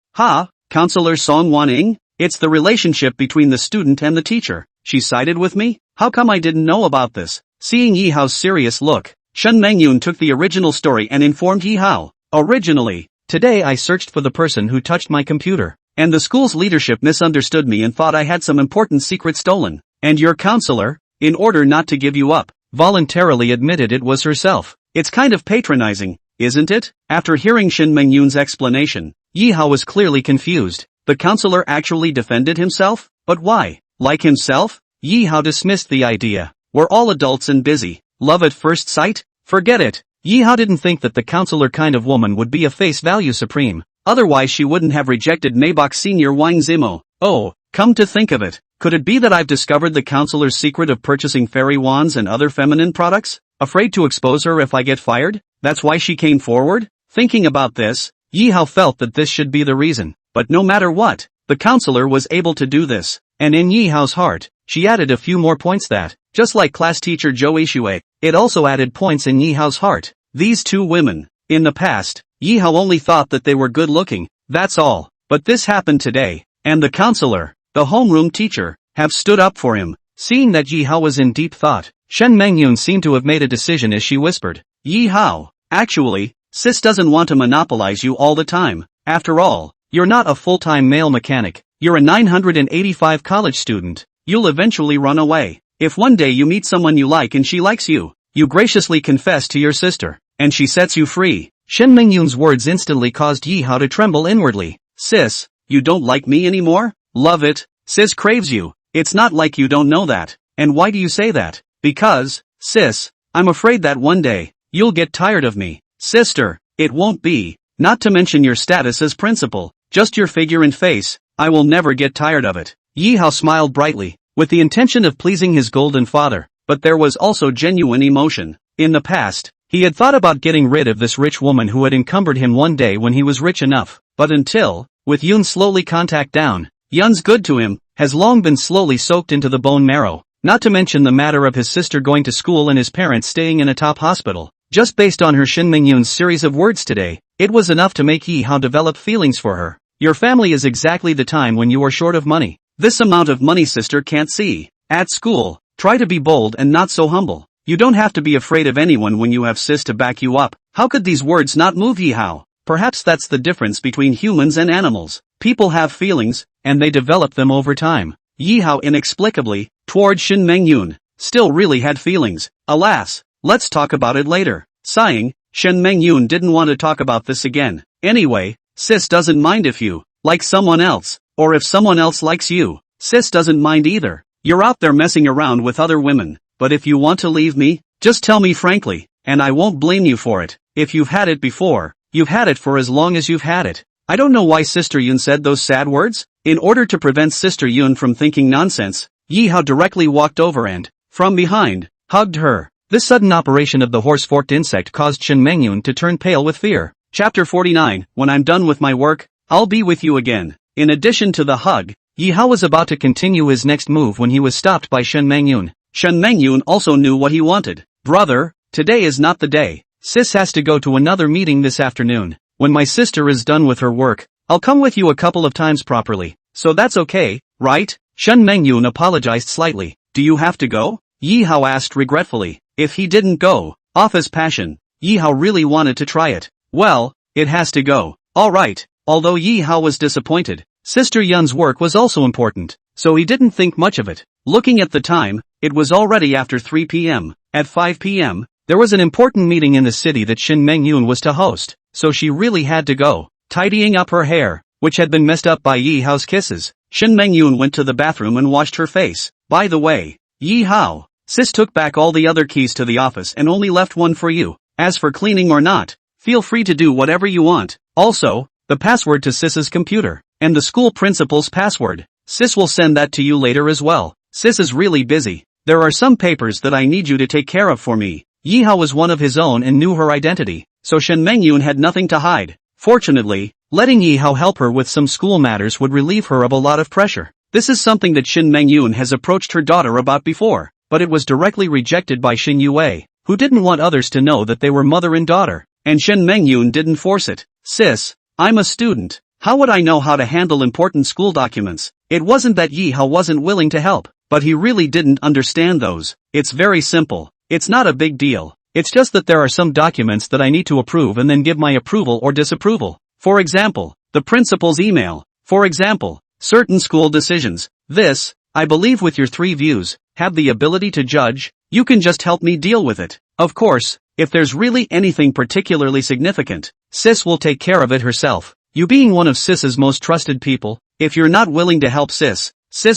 Counselor Song Waning? It's the relationship between the student and the teacher. She sided with me? How come I didn't know about this? Seeing Yi Hao's serious look, Shin Mengyun took the original story and informed Yi Hao. Originally, Today I searched for the person who touched my computer. And the school's leadership misunderstood me and thought I had some important secret stolen. And your counselor, in order not to give you up, voluntarily admitted it was herself. It's kind of patronizing, isn't it? After hearing Shin Meng-yoon's explanation, Yi-hao was clearly confused. The counselor actually defended himself? But why? Like himself? Yi-hao dismissed the idea. We're all adults and busy. Love at first sight? Forget it. Yi-hao didn't think that the counselor kind of woman would be a face value supreme. Otherwise she wouldn't have rejected Maybach Senior Wang Zimo. Oh, come to think of it, could it be that I've discovered the counselor's secret of purchasing fairy wands and other feminine products? Afraid to expose her if I get fired? That's why she came forward? Thinking about this, Yi-hao felt that this should be the reason. But no matter what, the counselor was able to do this. And in Yi-hao's heart, she added a few more points that, just like class teacher Zhou Yixue, it also added points in Yi-hao's heart. These two women, in the past, Yi-hao only thought that they were good looking, that's all. But this happened today, and the counselor, the homeroom teacher, have stood up for him. Seeing that Yi-hao was in deep thought, Shen Meng-yoon seemed to have made a decision as she whispered, Yi-hao, actually, sis doesn't want to monopolize you all the time. After all, you're not a full-time male mechanic, you're a 985 college student. You'll eventually run away. If one day you meet someone you like and she likes you, you graciously confess to your sister, and she sets you free. Shen Meng-yoon's words instantly caused Yi-hao to tremble inwardly. Sis, you don't like me anymore? Love it. Sis craves you. It's not like you don't know that. And why do you say that? Because, sis, I'm afraid that one day, you'll get tired of me. Sister, it won't be. Not to mention your status as principal, just your figure and face, I will never get tired of it. Yi-hao smiled brightly, with the intention of pleasing his golden father, but there was also genuine emotion. In the past, he had thought about getting rid of this rich woman who had encumbered him one day when he was rich enough, but until, with Yoon's slowly contact down, Yoon's good to him, has long been slowly soaked into the bone marrow, not to mention the matter of his sister going to school and his parents staying in a top hospital. Just based on her Shin Meng-yoon's series of words today, it was enough to make Yi-hao develop feelings for her. Your family is exactly the time when you are short of money. This amount of money sister can't see. At school, try to be bold and not so humble. You don't have to be afraid of anyone when you have sis to back you up. How could these words not move Yi-hao? Perhaps that's the difference between humans and animals. People have feelings, and they develop them over time. Yi-hao inexplicably, toward Shin Meng-yoon, still really had feelings. Alas, let's talk about it later. Sighing, Shin Meng-yoon didn't want to talk about this again. Anyway, sis doesn't mind if you like someone else, or if someone else likes you. Sis doesn't mind either. You're out there messing around with other women, but if you want to leave me, just tell me frankly, and I won't blame you for it. If you've had it before, you've had it for as long as you've had it. I don't know why Sister Yoon said those sad words. In order to prevent Sister Yoon from thinking nonsense, Yi-hao directly walked over and, from behind, hugged her. This sudden operation of the horse-forked insect caused Shin Meng-yoon to turn pale with fear. Chapter 49, When I'm done with my work, I'll be with you again. In addition to the hug, Yi-hao was about to continue his next move when he was stopped by Shin Meng-yoon. Shin Meng-yoon also knew what he wanted. Brother, today is not the day. Sis has to go to another meeting this afternoon. When my sister is done with her work, I'll come with you a couple of times properly. So that's okay, right? Shin Meng-yoon apologized slightly. Do you have to go? Yi-hao asked regretfully. If he didn't go, off his passion, Yi-hao really wanted to try it. Well, it has to go. Alright. Although Yi-hao was disappointed, Sister Yun's work was also important, so he didn't think much of it. Looking at the time, it was already after 3 p.m. At 5 p.m., there was an important meeting in the city that Shin Meng-yoon was to host, so she really had to go. Tidying up her hair, which had been messed up by Yi-hao's kisses, Shin Meng-yoon went to the bathroom and washed her face. By the way, Yi-hao, sis took back all the other keys to the office and only left one for you. As for cleaning or not, feel free to do whatever you want. Also, the password to Sis's computer, and the school principal's password. Sis will send that to you later as well. Sis is really busy. There are some papers that I need you to take care of for me. Yi-hao was one of his own and knew her identity, so Shin Meng-yoon had nothing to hide. Fortunately, letting Yi-hao help her with some school matters would relieve her of a lot of pressure. This is something that Shin Meng-yoon has approached her daughter about before, but it was directly rejected by Shin Yue, who didn't want others to know that they were mother and daughter, and Shin Meng-yoon didn't force it. Sis, I'm a student. How would I know how to handle important school documents? It wasn't that Yi-hao wasn't willing to help, but he really didn't understand those. It's very simple. It's not a big deal. It's just that there are some documents that I need to approve and then give my approval or disapproval. For example, the principal's email. For example, certain school decisions. This, I believe with your 3 views, have the ability to judge, you can just help me deal with it. Of course, if there's really anything particularly significant, sis will take care of it herself. You being one of sis's most trusted people, if you're not willing to help sis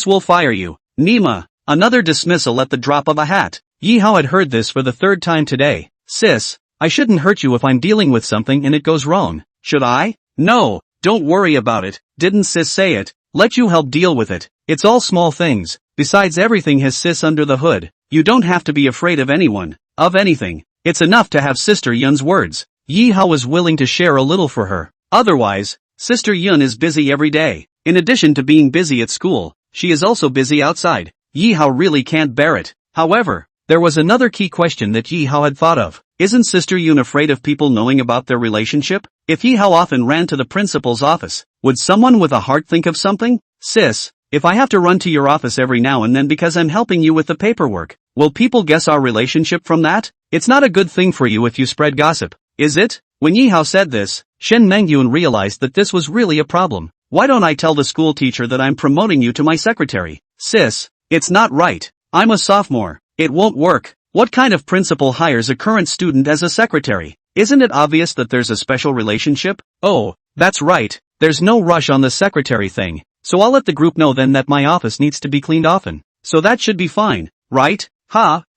will fire you. Nima, another dismissal at the drop of a hat. Yi Hao had heard this for the 3rd time today. Sis, I shouldn't hurt you if I'm dealing with something and it goes wrong. Should I? No, don't worry about it. Didn't sis say it? Let you help deal with it. It's all small things. Besides, everything has sis under the hood. You don't have to be afraid of anyone, of anything. It's enough to have Sister Yun's words. Yi Hao was willing to share a little for her. Otherwise, Sister Yun is busy every day. In addition to being busy at school, she is also busy outside. Yi Hao really can't bear it. However, there was another key question that Yi Hao had thought of. Isn't Sister Yun afraid of people knowing about their relationship? If Yi Hao often ran to the principal's office, would someone with a heart think of something? Sis, if I have to run to your office every now and then because I'm helping you with the paperwork, will people guess our relationship from that? It's not a good thing for you if you spread gossip, is it? When Yi Hao said this, Shen Mengyun realized that this was really a problem. Why don't I tell the school teacher that I'm promoting you to my secretary? Sis, it's not right. I'm a sophomore. It won't work. What kind of principal hires a current student as a secretary? Isn't it obvious that there's a special relationship? Oh, that's right. There's no rush on the secretary thing. So I'll let the group know then that my office needs to be cleaned often. So that should be fine, right?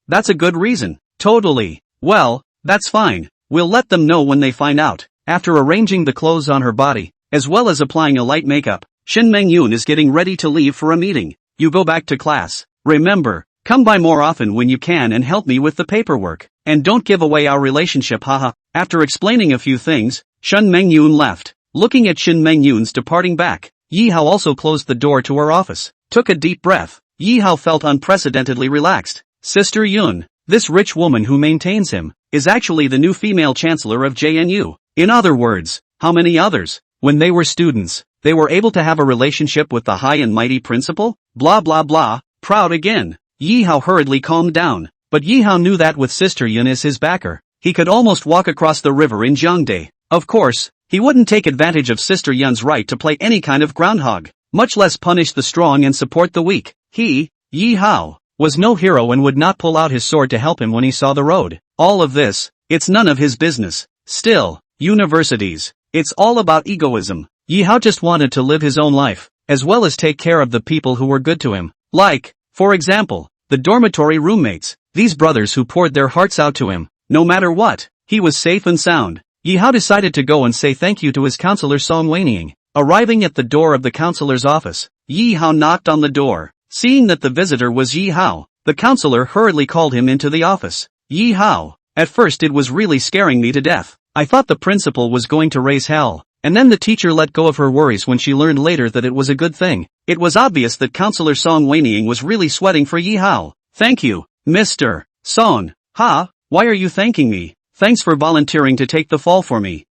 That's a good reason. Totally. Well, that's fine. We'll let them know when they find out. After arranging the clothes on her body, as well as applying a light makeup, Shin Mengyun is getting ready to leave for a meeting. You go back to class. Remember, come by more often when you can and help me with the paperwork. And don't give away our relationship, haha. After explaining a few things, Shin Mengyun left. Looking at Shin Mengyun's departing back, Yi Hao also closed the door to her office. Took a deep breath. Yi Hao felt unprecedentedly relaxed. Sister Yun, this rich woman who maintains him, is actually the new female chancellor of JNU. In other words, how many others, when they were students, they were able to have a relationship with the high and mighty principal? Blah blah blah, proud again. Yi Hao hurriedly calmed down, but Yi Hao knew that with Sister Yun as his backer, he could almost walk across the river in Jiangde. Of course, he wouldn't take advantage of Sister Yun's right to play any kind of groundhog, much less punish the strong and support the weak. He, Yi Hao, was no hero and would not pull out his sword to help him when he saw the road. All of this, it's none of his business. Still, universities, it's all about egoism. Yi Hao just wanted to live his own life, as well as take care of the people who were good to him. Like, for example, the dormitory roommates, these brothers who poured their hearts out to him. No matter what, he was safe and sound. Yi Hao decided to go and say thank you to his counselor Song Weining. Arriving at the door of the counselor's office, Yi Hao knocked on the door. Seeing that the visitor was Yi Hao, the counselor hurriedly called him into the office. Yi Hao, at first it was really scaring me to death. I thought the principal was going to raise hell, and then the teacher let go of her worries when she learned later that it was a good thing. It was obvious that Counselor Song Weining was really sweating for Yi Hao. Thank you, Mr. Song. Why are you thanking me? Thanks for volunteering to take the fall for me.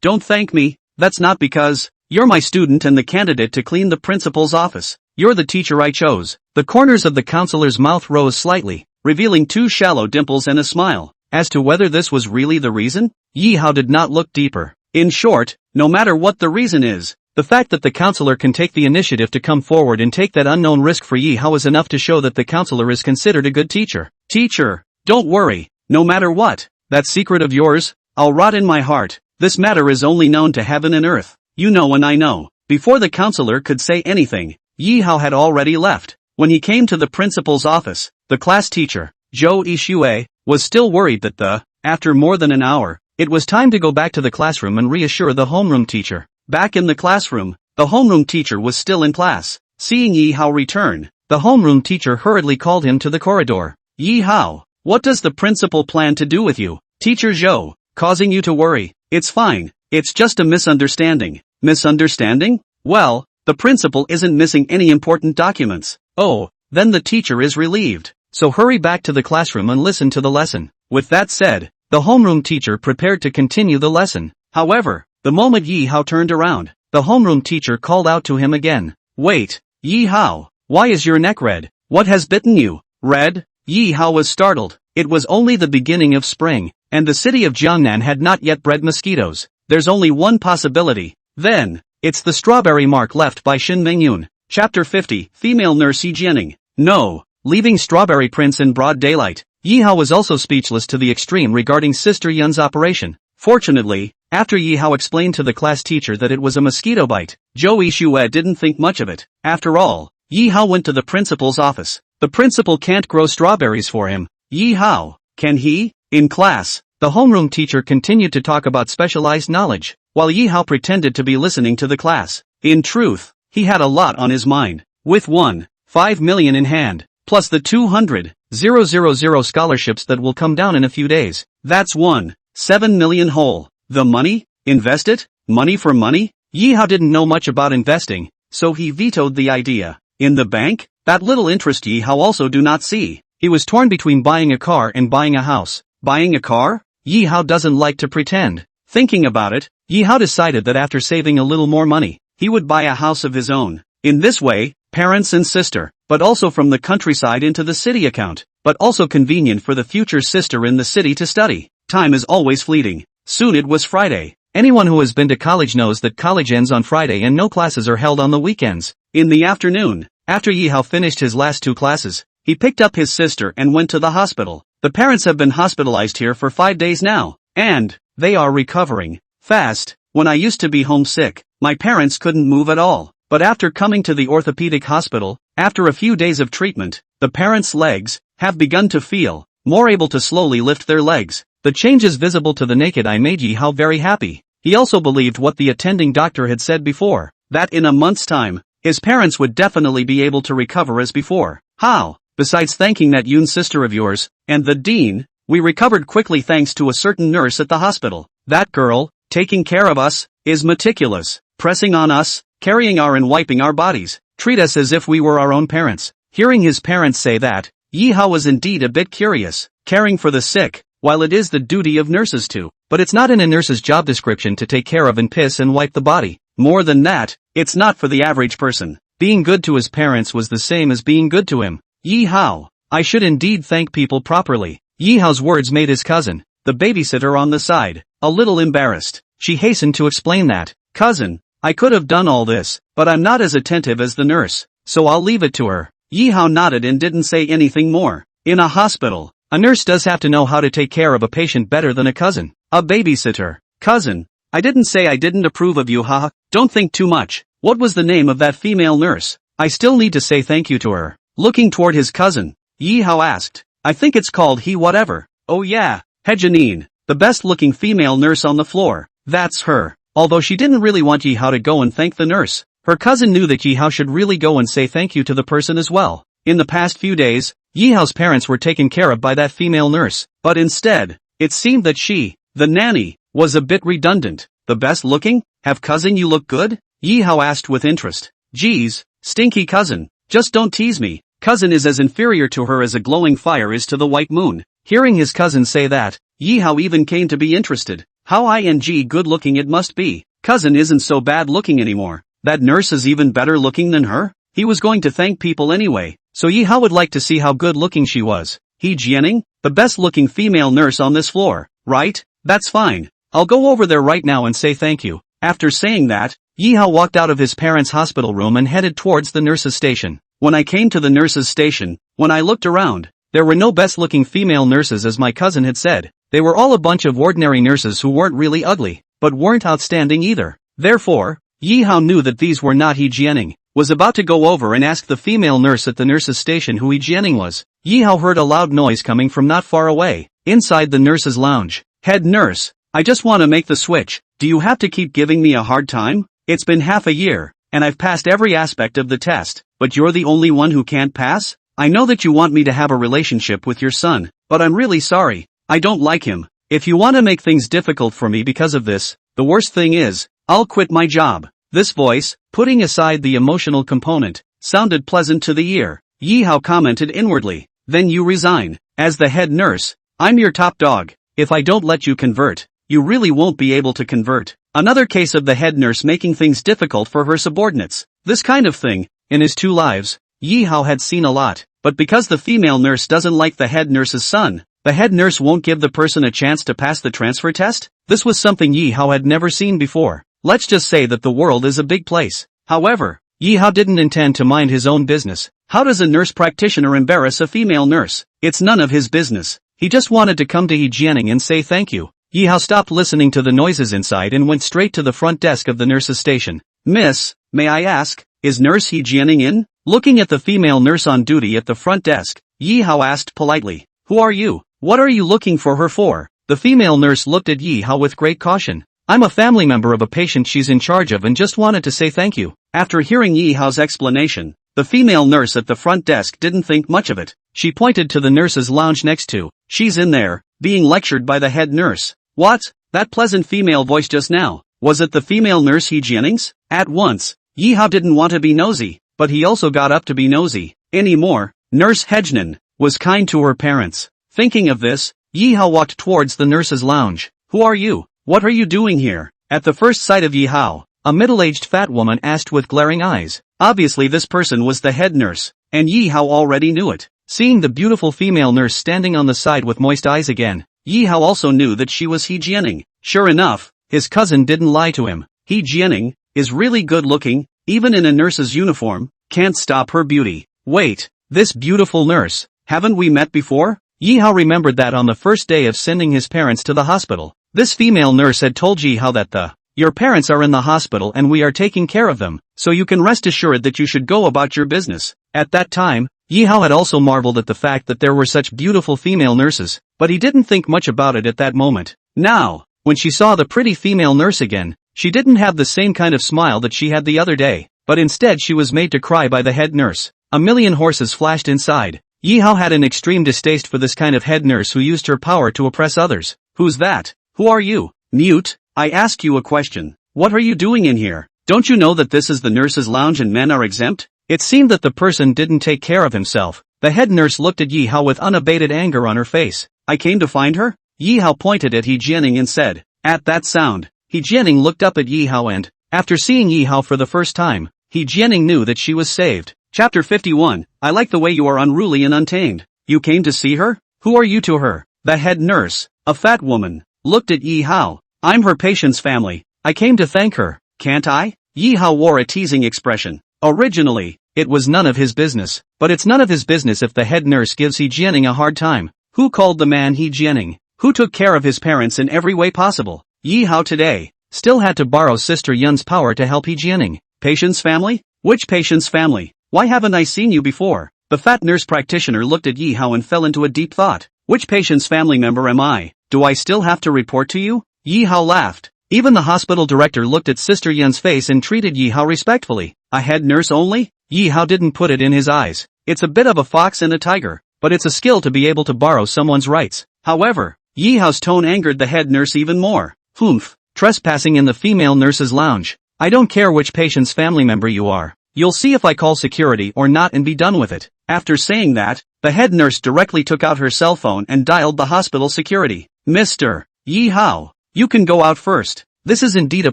Don't thank me. That's not because you're my student and the candidate to clean the principal's office. You're the teacher I chose. The corners of the counselor's mouth rose slightly, revealing 2 shallow dimples and a smile. As to whether this was really the reason, Yi Hao did not look deeper. In short, no matter what the reason is, the fact that the counselor can take the initiative to come forward and take that unknown risk for Yi Hao is enough to show that the counselor is considered a good teacher. Teacher, don't worry, no matter what, that secret of yours, I'll rot in my heart. This matter is only known to heaven and earth. You know and I know. Before the counselor could say anything, Yi Hao had already left. When he came to the principal's office, the class teacher, Zhou Yixue, was still worried that after more than an hour, it was time to go back to the classroom and reassure the homeroom teacher. Back in the classroom, the homeroom teacher was still in class. Seeing Yi Hao return, the homeroom teacher hurriedly called him to the corridor. Yi Hao, what does the principal plan to do with you? Teacher Zhou, causing you to worry? It's fine, it's just a misunderstanding. Misunderstanding? Well, the principal isn't missing any important documents. Oh, then the teacher is relieved. So hurry back to the classroom and listen to the lesson. With that said, the homeroom teacher prepared to continue the lesson. However, the moment Yi Hao turned around, the homeroom teacher called out to him again. Wait, Yi Hao, why is your neck red? What has bitten you? Red? Yi Hao was startled. It was only the beginning of spring, and the city of Jiangnan had not yet bred mosquitoes. there's only one possibility. Then, it's the strawberry mark left by Shin Mingyun. Chapter 50, Female Nurse Yi Jianing. No, leaving Strawberry Prince in broad daylight. Yi Hao was also speechless to the extreme regarding Sister Yun's operation. Fortunately, after Yi Hao explained to the class teacher that it was a mosquito bite, Zhou Yixue didn't think much of it. After all, Yi Hao went to the principal's office. The principal can't grow strawberries for him. Yi Hao, can he? In class, the homeroom teacher continued to talk about specialized knowledge, while Yi Hao pretended to be listening to the class. In truth, he had a lot on his mind. With 1.5 million in hand, plus the 200,000 scholarships that will come down in a few days, that's 1.7 million whole. The money? Invest it? Money for money? Yi Hao didn't know much about investing, so he vetoed the idea. In the bank? That little interest Yi Hao also do not see. He was torn between buying a car and buying a house. Buying a car? Yi Hao doesn't like to pretend. Thinking about it, Yi Hao decided that after saving a little more money, he would buy a house of his own. In this way, parents and sister, but also from the countryside into the city account, but also convenient for the future sister in the city to study. Time is always fleeting. Soon it was Friday. Anyone who has been to college knows that college ends on Friday and no classes are held on the weekends. In the afternoon, after Yi Hao finished his last 2 classes, he picked up his sister and went to the hospital. The parents have been hospitalized here for 5 days now, and they are recovering fast. When I used to be homesick, my parents couldn't move at all. But after coming to the orthopedic hospital, after a few days of treatment, the parents' legs have begun to feel more able to slowly lift their legs. The changes visible to the naked eye made Yi Hao very happy. He also believed what the attending doctor had said before, that in a month's time, his parents would definitely be able to recover as before. How? Besides thanking that Yun sister of yours, and the dean, we recovered quickly thanks to a certain nurse at the hospital. That girl, taking care of us, is meticulous, pressing on us, carrying our and wiping our bodies, treat us as if we were our own parents. Hearing his parents say that, Yi Hao was indeed a bit curious. Caring for the sick, while it is the duty of nurses to, but it's not in a nurse's job description to take care of and piss and wipe the body. More than that, it's not for the average person. Being good to his parents was the same as being good to him. Yi Hao, I should indeed thank people properly. Yi Hao's words made his cousin, the babysitter on the side, a little embarrassed. She hastened to explain that, cousin, I could have done all this, but I'm not as attentive as the nurse, so I'll leave it to her. Yi Hao nodded and didn't say anything more. In a hospital, a nurse does have to know how to take care of a patient better than a cousin. A babysitter. Cousin, I didn't say I didn't approve of you, haha. Don't think too much. What was the name of that female nurse? I still need to say thank you to her. Looking toward his cousin, Yi Hao asked. I think it's called He whatever. Oh yeah, He Janine, the best looking female nurse on the floor. That's her. Although she didn't really want Yi Hao to go and thank the nurse, her cousin knew that Yi Hao should really go and say thank you to the person as well. In the past few days, Yi Hao's parents were taken care of by that female nurse, but instead, it seemed that she, the nanny, was a bit redundant. The best looking? Have cousin you look good? Yi Hao asked with interest. Geez, stinky cousin, just don't tease me. Cousin is as inferior to her as a glowing fire is to the white moon. Hearing his cousin say that, Yi Hao even came to be interested. How good looking it must be. Cousin isn't so bad looking anymore. That nurse is even better looking than her? He was going to thank people anyway, so Yi Hao would like to see how good looking she was. He Jianing, the best looking female nurse on this floor, right? That's fine. I'll go over there right now and say thank you. After saying that, Yi Hao walked out of his parents' hospital room and headed towards the nurse's station. When I came to the nurse's station, when I looked around, there were no best looking female nurses as my cousin had said. They were all a bunch of ordinary nurses who weren't really ugly, but weren't outstanding either. Therefore, Yi Hao knew that these were not He Jianing. Was about to go over and ask the female nurse at the nurse's station who He Jianing was. Yi Hao heard a loud noise coming from not far away, inside the nurse's lounge. Head nurse, I just want to make the switch. Do you have to keep giving me a hard time? It's been half a year, and I've passed every aspect of the test, but you're the only one who can't pass? I know that you want me to have a relationship with your son, but I'm really sorry. I don't like him. If you want to make things difficult for me because of this, the worst thing is, I'll quit my job. This voice, putting aside the emotional component, sounded pleasant to the ear. Yi Hao commented inwardly, then you resign. As the head nurse, I'm your top dog. If I don't let you convert, you really won't be able to convert. Another case of the head nurse making things difficult for her subordinates. This kind of thing, in his 2 lives, Yi Hao had seen a lot, but because the female nurse doesn't like the head nurse's son, The head nurse won't give the person a chance to pass the transfer test? This was something Yi Hao had never seen before. Let's just say that the world is a big place. However, Yi Hao didn't intend to mind his own business. How does a nurse practitioner embarrass a female nurse? It's none of his business. He just wanted to come to He Jianing and say thank you. Yi Hao stopped listening to the noises inside and went straight to the front desk of the nurse's station. Miss, may I ask, is Nurse He Jianing in? Looking at the female nurse on duty at the front desk, Yi Hao asked politely, who are you? What are you looking for her for? The female nurse looked at Yi Hao with great caution. I'm a family member of a patient she's in charge of and just wanted to say thank you. After hearing Yi Hao's explanation, the female nurse at the front desk didn't think much of it. She pointed to the nurse's lounge next to. She's in there, being lectured by the head nurse. What? That pleasant female voice just now. Was it the female nurse He Jianing's? At once, Yi Hao didn't want to be nosy, but he also got up to be nosy. Anymore, Nurse Hejnan was kind to her parents. Thinking of this, Yi Hao walked towards the nurse's lounge. Who are you? What are you doing here? At the first sight of Yi Hao, a middle-aged fat woman asked with glaring eyes. Obviously this person was the head nurse, and Yi Hao already knew it. Seeing the beautiful female nurse standing on the side with moist eyes again, Yi Hao also knew that she was He Jianing. Sure enough, his cousin didn't lie to him. He Jianing is really good looking, even in a nurse's uniform. Can't stop her beauty. Wait, this beautiful nurse, haven't we met before? Yi Hao remembered that on the first day of sending his parents to the hospital, this female nurse had told Yi Hao that your parents are in the hospital and we are taking care of them, so you can rest assured that you should go about your business. At that time, Yi Hao had also marveled at the fact that there were such beautiful female nurses, but he didn't think much about it at that moment. Now, when she saw the pretty female nurse again, she didn't have the same kind of smile that she had the other day, but instead she was made to cry by the head nurse. A million horses flashed inside. Yi Hao had an extreme distaste for this kind of head nurse who used her power to oppress others. Who's that? Who are you? Mute, I ask you a question. What are you doing in here? Don't you know that this is the nurse's lounge and men are exempt? It seemed that the person didn't take care of himself. The head nurse looked at Yi Hao with unabated anger on her face. I came to find her? Yi Hao pointed at He Jianing and said. At that sound, He Jianing looked up at Yi Hao and, after seeing Yi Hao for the first time, He Jianing knew that she was saved. Chapter 51, I like the way you are unruly and untamed. You came to see her? Who are you to her? The head nurse, a fat woman, looked at Yi Hao. I'm her patient's family. I came to thank her. Can't I? Yi Hao wore a teasing expression. Originally, it was none of his business, but it's none of his business if the head nurse gives He Jianing a hard time. Who called the man He Jianing? Who took care of his parents in every way possible? Yi Hao today still had to borrow Sister Yun's power to help He Jianing. Patient's family? Which patient's family? Why haven't I seen you before? The fat nurse practitioner looked at Yi Hao and fell into a deep thought. Which patient's family member am I? Do I still have to report to you? Yi Hao laughed. Even the hospital director looked at Sister Yun's face and treated Yi Hao respectfully. A head nurse only? Yi Hao didn't put it in his eyes. It's a bit of a fox and a tiger, but it's a skill to be able to borrow someone's rights. However, Yi Hao's tone angered the head nurse even more. Humph, trespassing in the female nurse's lounge. I don't care which patient's family member you are. You'll see if I call security or not and be done with it. After saying that, the head nurse directly took out her cell phone and dialed the hospital security. Mr. Yi Hao, you can go out first. This is indeed a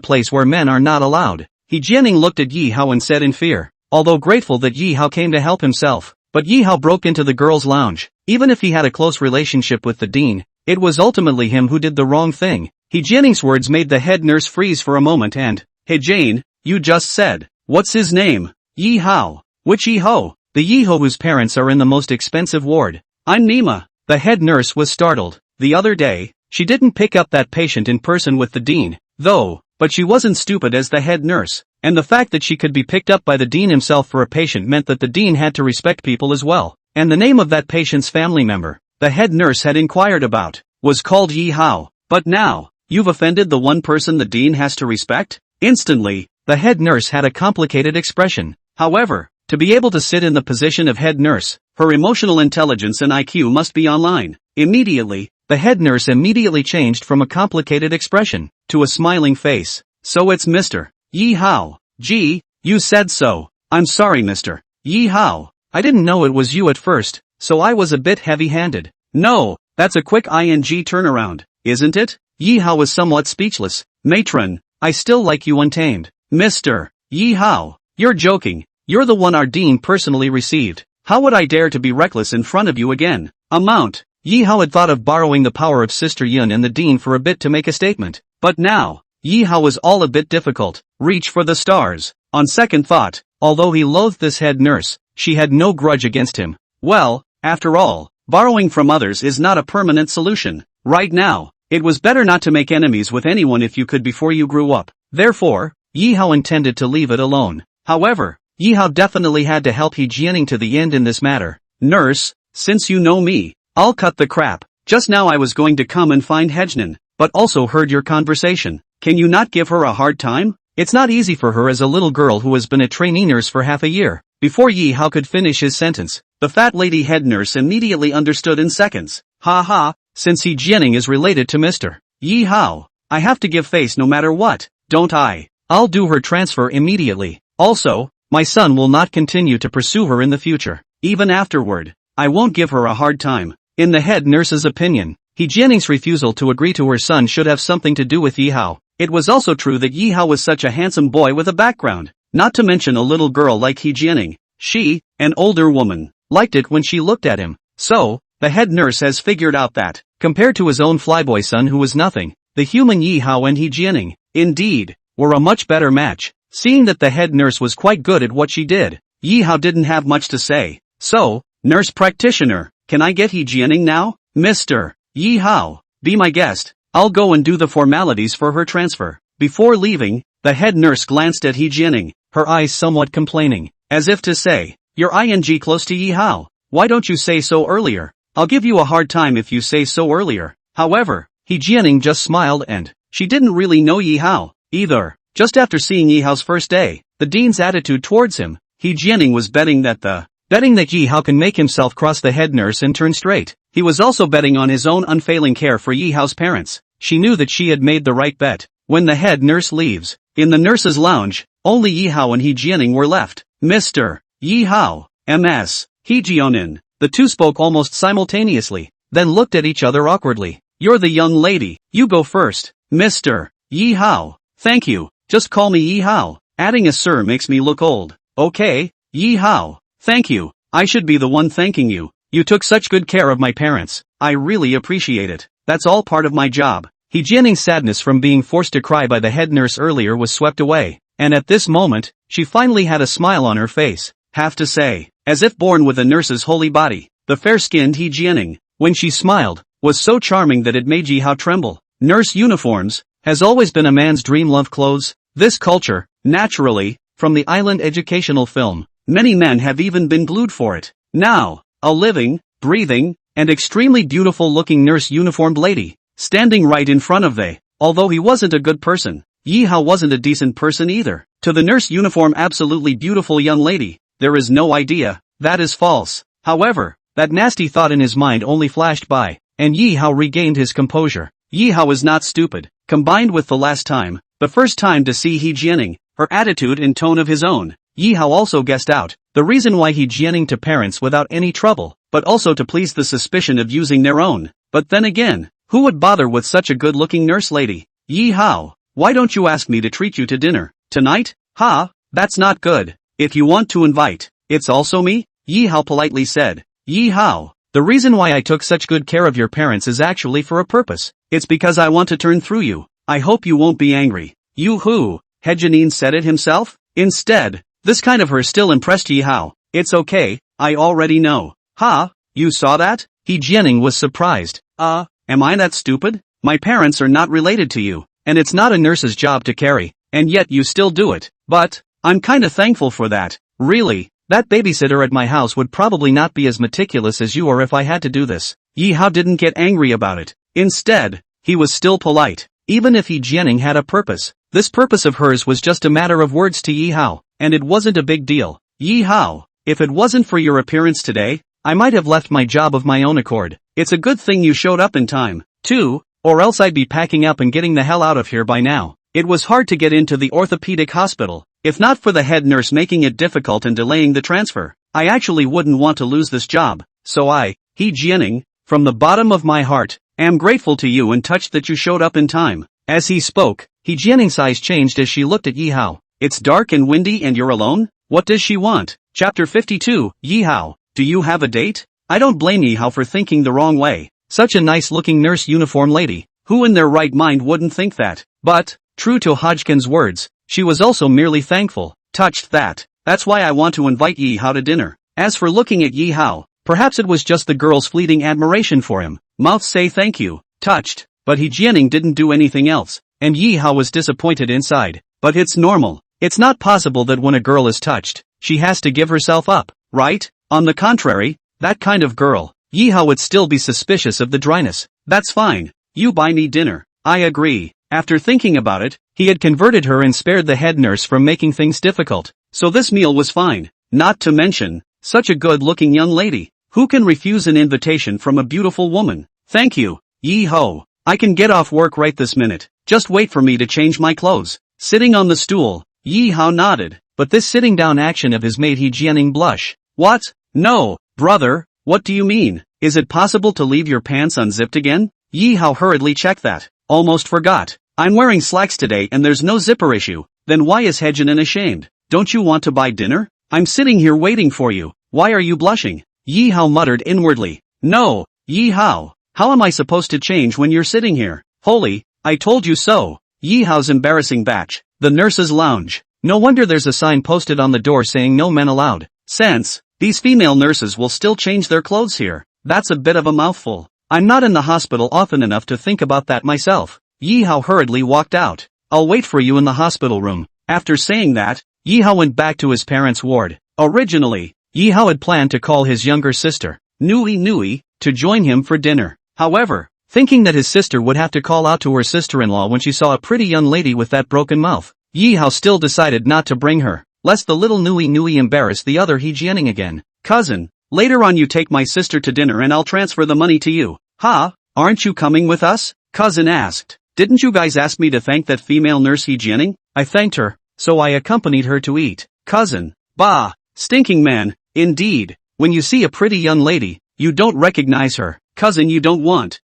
place where men are not allowed. He Jianing looked at Yi Hao and said in fear, although grateful that Yi Hao came to help himself. But Yi Hao broke into the girls' lounge. Even if he had a close relationship with the dean, it was ultimately him who did the wrong thing. He Jianing's words made the head nurse freeze for a moment and, hey Jane, you just said, what's his name? Yi Hao. Which Yi Ho? The Yi Ho whose parents are in the most expensive ward. I'm Nima. The head nurse was startled. The other day, she didn't pick up that patient in person with the dean, though, but she wasn't stupid as the head nurse, and the fact that she could be picked up by the dean himself for a patient meant that the dean had to respect people as well, and the name of that patient's family member, the head nurse had inquired about, was called Yi Hao. But now, you've offended the one person the dean has to respect? Instantly, the head nurse had a complicated expression. However, to be able to sit in the position of head nurse, her emotional intelligence and IQ must be online. Immediately, the head nurse immediately changed from a complicated expression to a smiling face. So it's Mr. Yi Hao. Gee, you said so. I'm sorry Mr. Yi Hao. I didn't know it was you at first, so I was a bit heavy-handed. No, that's a quick ing turnaround, isn't it? Yi Hao was somewhat speechless. Matron, I still like you untamed. Mr. Yi Hao, you're joking. You're the one our dean personally received. How would I dare to be reckless in front of you again? Amount. Yi Hao had thought of borrowing the power of Sister Yun and the Dean for a bit to make a statement. But now, Yi Hao was all a bit difficult. Reach for the stars. On second thought, although he loathed this head nurse, she had no grudge against him. Well, after all, borrowing from others is not a permanent solution. Right now, it was better not to make enemies with anyone if you could before you grew up. Therefore, Yi Hao intended to leave it alone. However, Yi Hao definitely had to help He Jianing to the end in this matter. Nurse, since you know me, I'll cut the crap. Just now I was going to come and find Hejnan, but also heard your conversation. Can you not give her a hard time? It's not easy for her as a little girl who has been a trainee nurse for half a year. Before Yi Hao could finish his sentence, the fat lady head nurse immediately understood in seconds. Ha ha, since He Jianing is related to Mr. Yi Hao, I have to give face no matter what, don't I? I'll do her transfer immediately. Also, my son will not continue to pursue her in the future. Even afterward, I won't give her a hard time. In the head nurse's opinion, He Jianing's refusal to agree to her son should have something to do with Yi Hao. It was also true that Yi Hao was such a handsome boy with a background, not to mention a little girl like He Jianing. She, an older woman, liked it when she looked at him. So, the head nurse has figured out that, compared to his own flyboy son who was nothing, the human Yi Hao and He Jianing, indeed, were a much better match. Seeing that the head nurse was quite good at what she did, Yi Hao didn't have much to say. So, nurse practitioner, can I get He Jianing now? Mr. Yi Hao, be my guest. I'll go and do the formalities for her transfer. Before leaving, the head nurse glanced at He Jianing, her eyes somewhat complaining, as if to say, you're ing close to Yi Hao. Why don't you say so earlier? I'll give you a hard time if you say so earlier. However, He Jianing just smiled and, she didn't really know Yi Hao, either. Just after seeing Yi Hao's first day, the dean's attitude towards him, He Jianing was betting that Yi Hao can make himself cross the head nurse and turn straight. He was also betting on his own unfailing care for Yi Hao's parents. She knew that she had made the right bet. When the head nurse leaves, in the nurse's lounge, only Yi Hao and He Jianing were left. Mr. Yi Hao, Ms. He Jianin. The two spoke almost simultaneously, then looked at each other awkwardly. You're the young lady, you go first. Mr. Yi Hao. Thank you, just call me Yi Hao. Adding a sir makes me look old. Okay, Yi Hao. Thank you, I should be the one thanking you. You took such good care of my parents. I really appreciate it. That's all part of my job. He Jianing's sadness from being forced to cry by the head nurse earlier was swept away, and at this moment, she finally had a smile on her face. Have to say, as if born with a nurse's holy body, the fair-skinned He Jianing, when she smiled, was so charming that it made Yi Hao tremble. Nurse uniforms has always been a man's dream. Love clothes. This culture, naturally, from the island educational film, many men have even been glued for it. Now, a living, breathing, and extremely beautiful-looking nurse uniformed lady, standing right in front of they. Although he wasn't a good person, Yi Hao wasn't a decent person either. To the nurse uniform absolutely beautiful young lady, there is no idea, that is false. However, that nasty thought in his mind only flashed by, and Yi Hao regained his composure. Yi Hao is not stupid. Combined with the first time to see He Jianing, her attitude and tone of his own, Yi Hao also guessed out the reason why He Jianing to parents without any trouble, but also to please the suspicion of using their own. But then again, who would bother with such a good-looking nurse lady? Yi Hao, why don't you ask me to treat you to dinner tonight? Ha, that's not good. If you want to invite, it's also me, Yi Hao politely said. Yi Hao, the reason why I took such good care of your parents is actually for a purpose. It's because I want to turn through you. I hope you won't be angry. You who? He Jianing said it himself? Instead, this kind of her still impressed Yi Hao. It's okay, I already know. Ha, you saw that? He Jianing was surprised. Am I that stupid? My parents are not related to you, and it's not a nurse's job to carry, and yet you still do it. But, I'm kinda thankful for that. Really, that babysitter at my house would probably not be as meticulous as you are if I had to do this. Yi Hao didn't get angry about it. Instead, he was still polite. Even if He Jianing had a purpose, this purpose of hers was just a matter of words to Yi Hao, and it wasn't a big deal. Yi Hao, if it wasn't for your appearance today, I might have left my job of my own accord. It's a good thing you showed up in time, too, or else I'd be packing up and getting the hell out of here by now. It was hard to get into the orthopedic hospital. If not for the head nurse making it difficult and delaying the transfer, I actually wouldn't want to lose this job. So He Jianing, from the bottom of my heart, am grateful to you and touched that you showed up in time. As he spoke, He Jianing's eyes changed as she looked at Yi Hao. It's dark and windy and you're alone? What does she want? Chapter 52, Yi Hao, do you have a date? I don't blame Yi Hao for thinking the wrong way. Such a nice-looking nurse uniform lady. Who in their right mind wouldn't think that? But, true to Hodgkin's words, she was also merely thankful, touched that. That's why I want to invite Yi Hao to dinner. As for looking at Yi Hao, perhaps it was just the girl's fleeting admiration for him. Mouths say thank you, touched, but He Jianing didn't do anything else, and Yi Hao was disappointed inside. But it's normal. It's not possible that when a girl is touched, she has to give herself up, right? On the contrary, that kind of girl, Yi Hao would still be suspicious of the dryness. That's fine. You buy me dinner. I agree. After thinking about it, he had converted her and spared the head nurse from making things difficult. So this meal was fine. Not to mention, such a good-looking young lady. Who can refuse an invitation from a beautiful woman? Thank you, Yi Hao. I can get off work right this minute. Just wait for me to change my clothes. Sitting on the stool, Yi Hao nodded, but this sitting down action of his made He Jianing blush. What? No, brother, what do you mean? Is it possible to leave your pants unzipped again? Yi Hao hurriedly checked that. Almost forgot. I'm wearing slacks today and there's no zipper issue. Then why is He Jianing ashamed? Don't you want to buy dinner? I'm sitting here waiting for you. Why are you blushing? Yi Hao muttered inwardly. No, Yi Hao, how am I supposed to change when you're sitting here? Holy, I told you so. Yi Hao's embarrassing batch. The nurse's lounge. No wonder there's a sign posted on the door saying no men allowed. Since these female nurses will still change their clothes here. That's a bit of a mouthful. I'm not in the hospital often enough to think about that myself. Yi Hao hurriedly walked out. I'll wait for you in the hospital room. After saying that, Yi Hao went back to his parents' ward. Originally, Yi Hao had planned to call his younger sister, Nui, to join him for dinner. However, thinking that his sister would have to call out to her sister-in-law when she saw a pretty young lady with that broken mouth, Yi Hao still decided not to bring her, lest the little Nui embarrass the other He Jianing again. Cousin, later on you take my sister to dinner and I'll transfer the money to you. Ha, aren't you coming with us? Cousin asked. Didn't you guys ask me to thank that female nurse He Jianing? I thanked her, so I accompanied her to eat. Cousin, bah, stinking man, indeed. When you see a pretty young lady, you don't recognize her. Cousin, you don't want.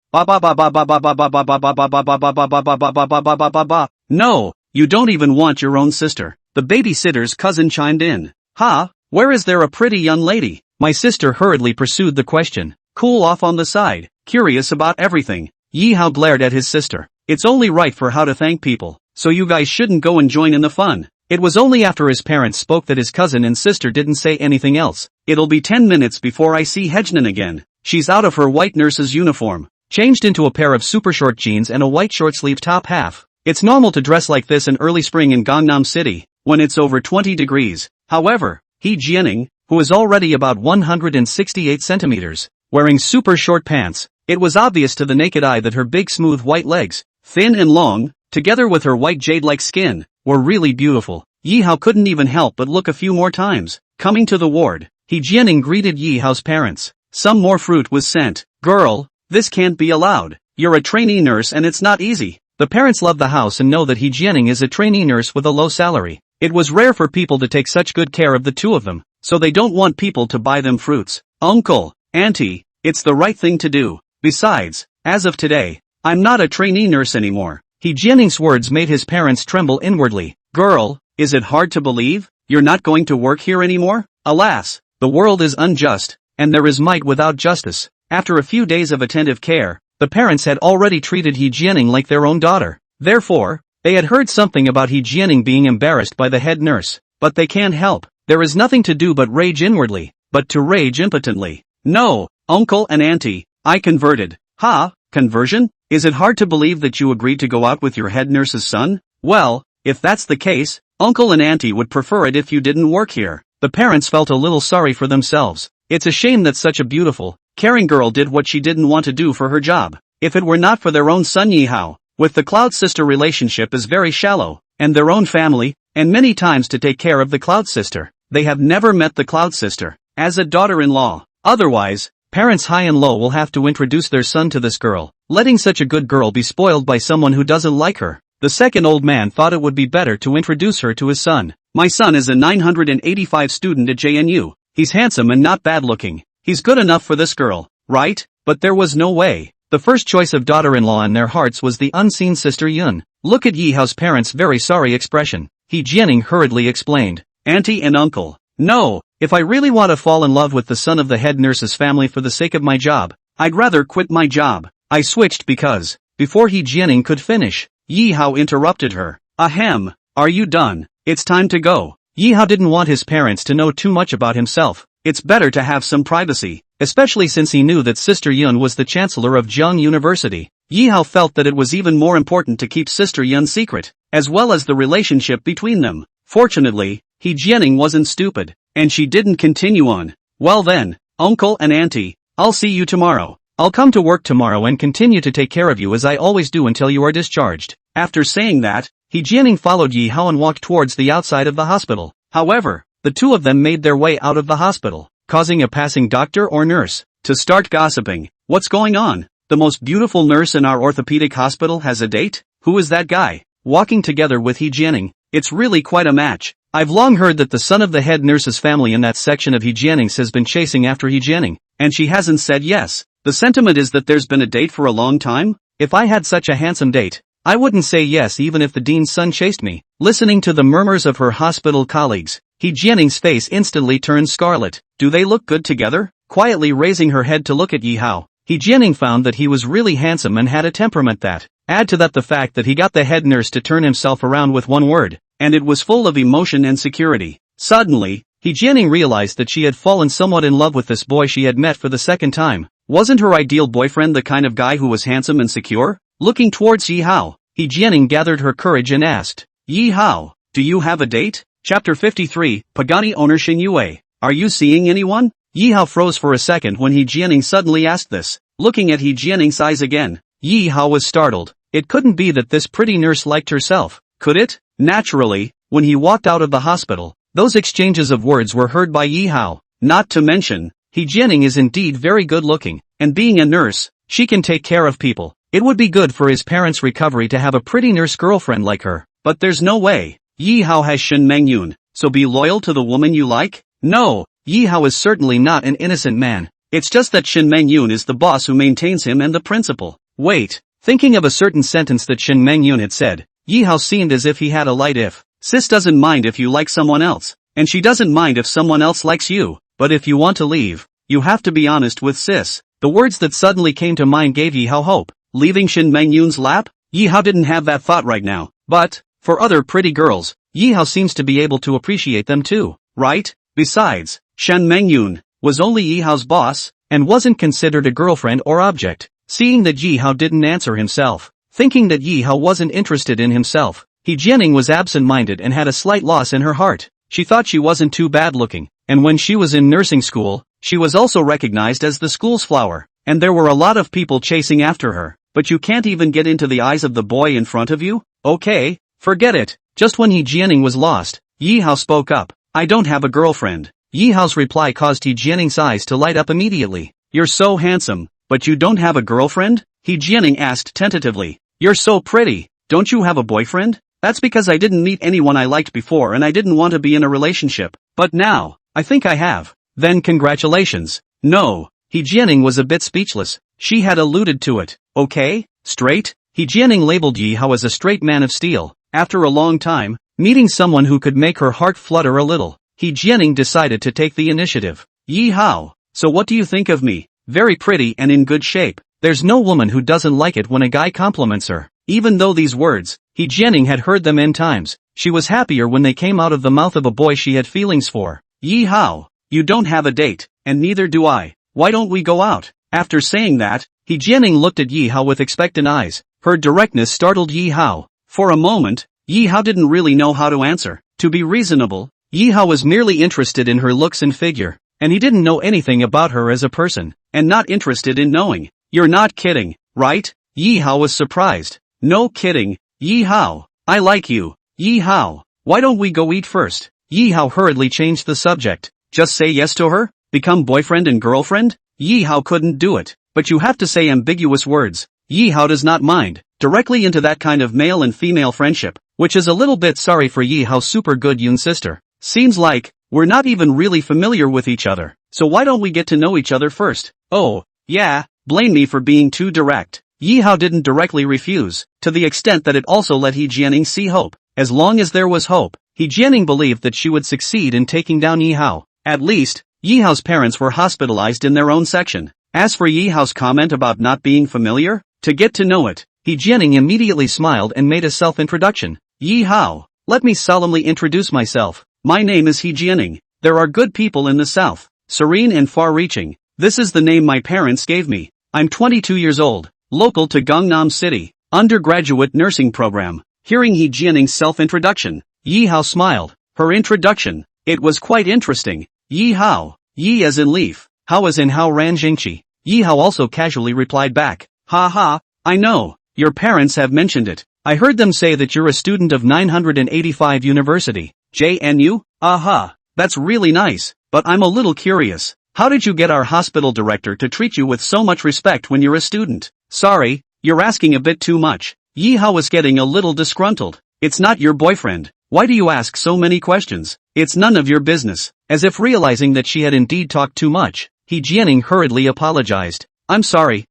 No, you don't even want your own sister. The babysitter's cousin chimed in. Ha, where is there a pretty young lady? My sister hurriedly pursued the question. Cool off on the side, curious about everything. Yi Hao glared at his sister. It's only right for how to thank people, so you guys shouldn't go and join in the fun. It was only after his parents spoke that his cousin and sister didn't say anything else. It'll be 10 minutes before I see He Jianing again. She's out of her white nurse's uniform, changed into a pair of super short jeans and a white short-sleeve top half. It's normal to dress like this in early spring in Gangnam City, when it's over 20 degrees. However, He Jianing, who is already about 168 centimeters, wearing super short pants, it was obvious to the naked eye that her big smooth white legs, thin and long, together with her white jade-like skin, were really beautiful. Yi Hao couldn't even help but look a few more times. Coming to the ward, He Jianing greeted Yi Hao's parents. Some more fruit was sent. Girl, this can't be allowed. You're a trainee nurse and it's not easy. The parents love the house and know that He Jianing is a trainee nurse with a low salary. It was rare for people to take such good care of the two of them, so they don't want people to buy them fruits. Uncle, auntie, it's the right thing to do. Besides, as of today, I'm not a trainee nurse anymore. He Jianing's words made his parents tremble inwardly. Girl, is it hard to believe? You're not going to work here anymore? Alas, the world is unjust, and there is might without justice. After a few days of attentive care, the parents had already treated He Jianing like their own daughter. Therefore, they had heard something about He Jianing being embarrassed by the head nurse. But they can't help. There is nothing to do but rage inwardly, but to rage impotently. No, uncle and auntie, I converted. Ha, conversion? Is it hard to believe that you agreed to go out with your head nurse's son? Well, if that's the case, uncle and auntie would prefer it if you didn't work here. The parents felt a little sorry for themselves. It's a shame that such a beautiful, caring girl did what she didn't want to do for her job. If it were not for their own son Yi Hao, with the Cloud sister relationship is very shallow, and their own family, and many times to take care of the Cloud sister, they have never met the Cloud sister, as a daughter-in-law. Otherwise, parents high and low will have to introduce their son to this girl, letting such a good girl be spoiled by someone who doesn't like her. The second old man thought it would be better to introduce her to his son. My son is a 985 student at JNU. He's handsome and not bad looking. He's good enough for this girl, right? But there was no way. The first choice of daughter-in-law in their hearts was the unseen sister Yun. Look at Yi Hao's parents' very sorry expression. He Jianing hurriedly explained. Auntie and uncle. No, If I really want to fall in love with the son of the head nurse's family for the sake of my job, I'd rather quit my job. I switched because, before He Jianing could finish, Yi Hao interrupted her. Ahem, are you done? It's time to go. Yi Hao didn't want his parents to know too much about himself. It's better to have some privacy, especially since he knew that Sister Yun was the chancellor of Zheng University. Yi Hao felt that it was even more important to keep Sister Yun's secret, as well as the relationship between them. Fortunately, He Jianing wasn't stupid, and she didn't continue on. Well then, uncle and auntie, I'll see you tomorrow. I'll come to work tomorrow and continue to take care of you as I always do until you are discharged. After saying that, He Jianing followed Yi Hao and walked towards the outside of the hospital. However, the two of them made their way out of the hospital, causing a passing doctor or nurse to start gossiping. What's going on? The most beautiful nurse in our orthopedic hospital has a date? Who is that guy? Walking together with He Jianing. It's really quite a match. I've long heard that the son of the head nurse's family in that section of He Jianing's has been chasing after He Jianing, and she hasn't said yes. The sentiment is that there's been a date for a long time? If I had such a handsome date, I wouldn't say yes even if the dean's son chased me. Listening to the murmurs of her hospital colleagues, He Jianing's face instantly turned scarlet. Do they look good together? Quietly raising her head to look at Yi Hao, He Jianing found that he was really handsome and had a temperament that, add to that the fact that he got the head nurse to turn himself around with one word, and it was full of emotion and security. Suddenly, He Jianing realized that she had fallen somewhat in love with this boy she had met for the second time. Wasn't her ideal boyfriend the kind of guy who was handsome and secure? Looking towards Yi Hao, He Jianing gathered her courage and asked, Yi Hao, do you have a date? Chapter 53, Pagani owner Xin Yue. Are you seeing anyone? Yi Hao froze for a second when He Jianing suddenly asked this. Looking at He Jianing's eyes again, Yi Hao was startled. It couldn't be that this pretty nurse liked herself, could it? Naturally, when he walked out of the hospital, those exchanges of words were heard by Yi Hao. Not to mention, He Jianing is indeed very good looking, and being a nurse, she can take care of people. It would be good for his parents' recovery to have a pretty nurse girlfriend like her. But there's no way. Yi Hao has Shen Mengyun, so be loyal to the woman you like? No, Yi Hao is certainly not an innocent man. It's just that Shen Mengyun is the boss who maintains him and the principal. Wait, thinking of a certain sentence that Shen Mengyun had said, Yi Hao seemed as if he had a light if. Sis doesn't mind if you like someone else, and she doesn't mind if someone else likes you, but if you want to leave, you have to be honest with sis. The words that suddenly came to mind gave Yi Hao hope. Leaving Shen Mengyun's lap? Yi Hao didn't have that thought right now, but, for other pretty girls, Yi Hao seems to be able to appreciate them too, right? Besides, Shen Mengyun was only Yi Hao's boss, and wasn't considered a girlfriend or object. Seeing that Yi Hao didn't answer himself, thinking that Yi Hao wasn't interested in himself, He Jianing was absent-minded and had a slight loss in her heart. She thought she wasn't too bad looking, and when she was in nursing school, she was also recognized as the school's flower, and there were a lot of people chasing after her. But you can't even get into the eyes of the boy in front of you? Okay, forget it. Just when He Jianing was lost, Yi Hao spoke up. I don't have a girlfriend. Yi Hao's reply caused He Jianing's eyes to light up immediately. You're so handsome, but you don't have a girlfriend? He Jianing asked tentatively. You're so pretty, don't you have a boyfriend? That's because I didn't meet anyone I liked before and I didn't want to be in a relationship. But now, I think I have. Then congratulations. No, He Jianing was a bit speechless. She had alluded to it. Okay, straight? He Jianing labeled Yi Hao as a straight man of steel. After a long time, meeting someone who could make her heart flutter a little, He Jianing decided to take the initiative. Yi Hao, so what do you think of me? Very pretty and in good shape. There's no woman who doesn't like it when a guy compliments her. Even though these words, He Jianing had heard them n times, she was happier when they came out of the mouth of a boy she had feelings for. Yi Hao, you don't have a date, and neither do I. Why don't we go out? After saying that, He Jianing looked at Yi Hao with expectant eyes. Her directness startled Yi Hao. For a moment, Yi Hao didn't really know how to answer. To be reasonable, Yi Hao was merely interested in her looks and figure, and he didn't know anything about her as a person, and not interested in knowing. You're not kidding, right? Yi Hao was surprised. No kidding, Yi Hao, I like you. Yi Hao, why don't we go eat first? Yi Hao hurriedly changed the subject. Just say yes to her? Become boyfriend and girlfriend? Yi Hao couldn't do it, but you have to say ambiguous words. Yi Hao does not mind, directly into that kind of male and female friendship, which is a little bit sorry for Yi Hao's super good Yun sister. Seems like, we're not even really familiar with each other, so why don't we get to know each other first? Oh, yeah, blame me for being too direct. Yi Hao didn't directly refuse, to the extent that it also let He Jianing see hope. As long as there was hope, He Jianing believed that she would succeed in taking down Yi Hao. At least, Yi Hao's parents were hospitalized in their own section. As for Yi Hao's comment about not being familiar, to get to know it, He Jianing immediately smiled and made a self-introduction. Yi Hao, let me solemnly introduce myself. My name is He Jianing. There are good people in the south, serene and far-reaching. This is the name my parents gave me. I'm 22 years old, local to Gangnam City, undergraduate nursing program. Hearing He Jianing's self-introduction, Yi Hao smiled. Her introduction, it was quite interesting. Yi Hao, Yi as in leaf, Hao as in Hao Ran Jingqi. Yi Hao also casually replied back. Ha ha, I know, your parents have mentioned it. I heard them say that you're a student of 985 University, JNU? Aha, that's really nice, but I'm a little curious. How did you get our hospital director to treat you with so much respect when you're a student? Sorry, you're asking a bit too much. Yi Hao was getting a little disgruntled. It's not your boyfriend. Why do you ask so many questions? It's none of your business. As if realizing that she had indeed talked too much, He Jianing hurriedly apologized. I'm sorry,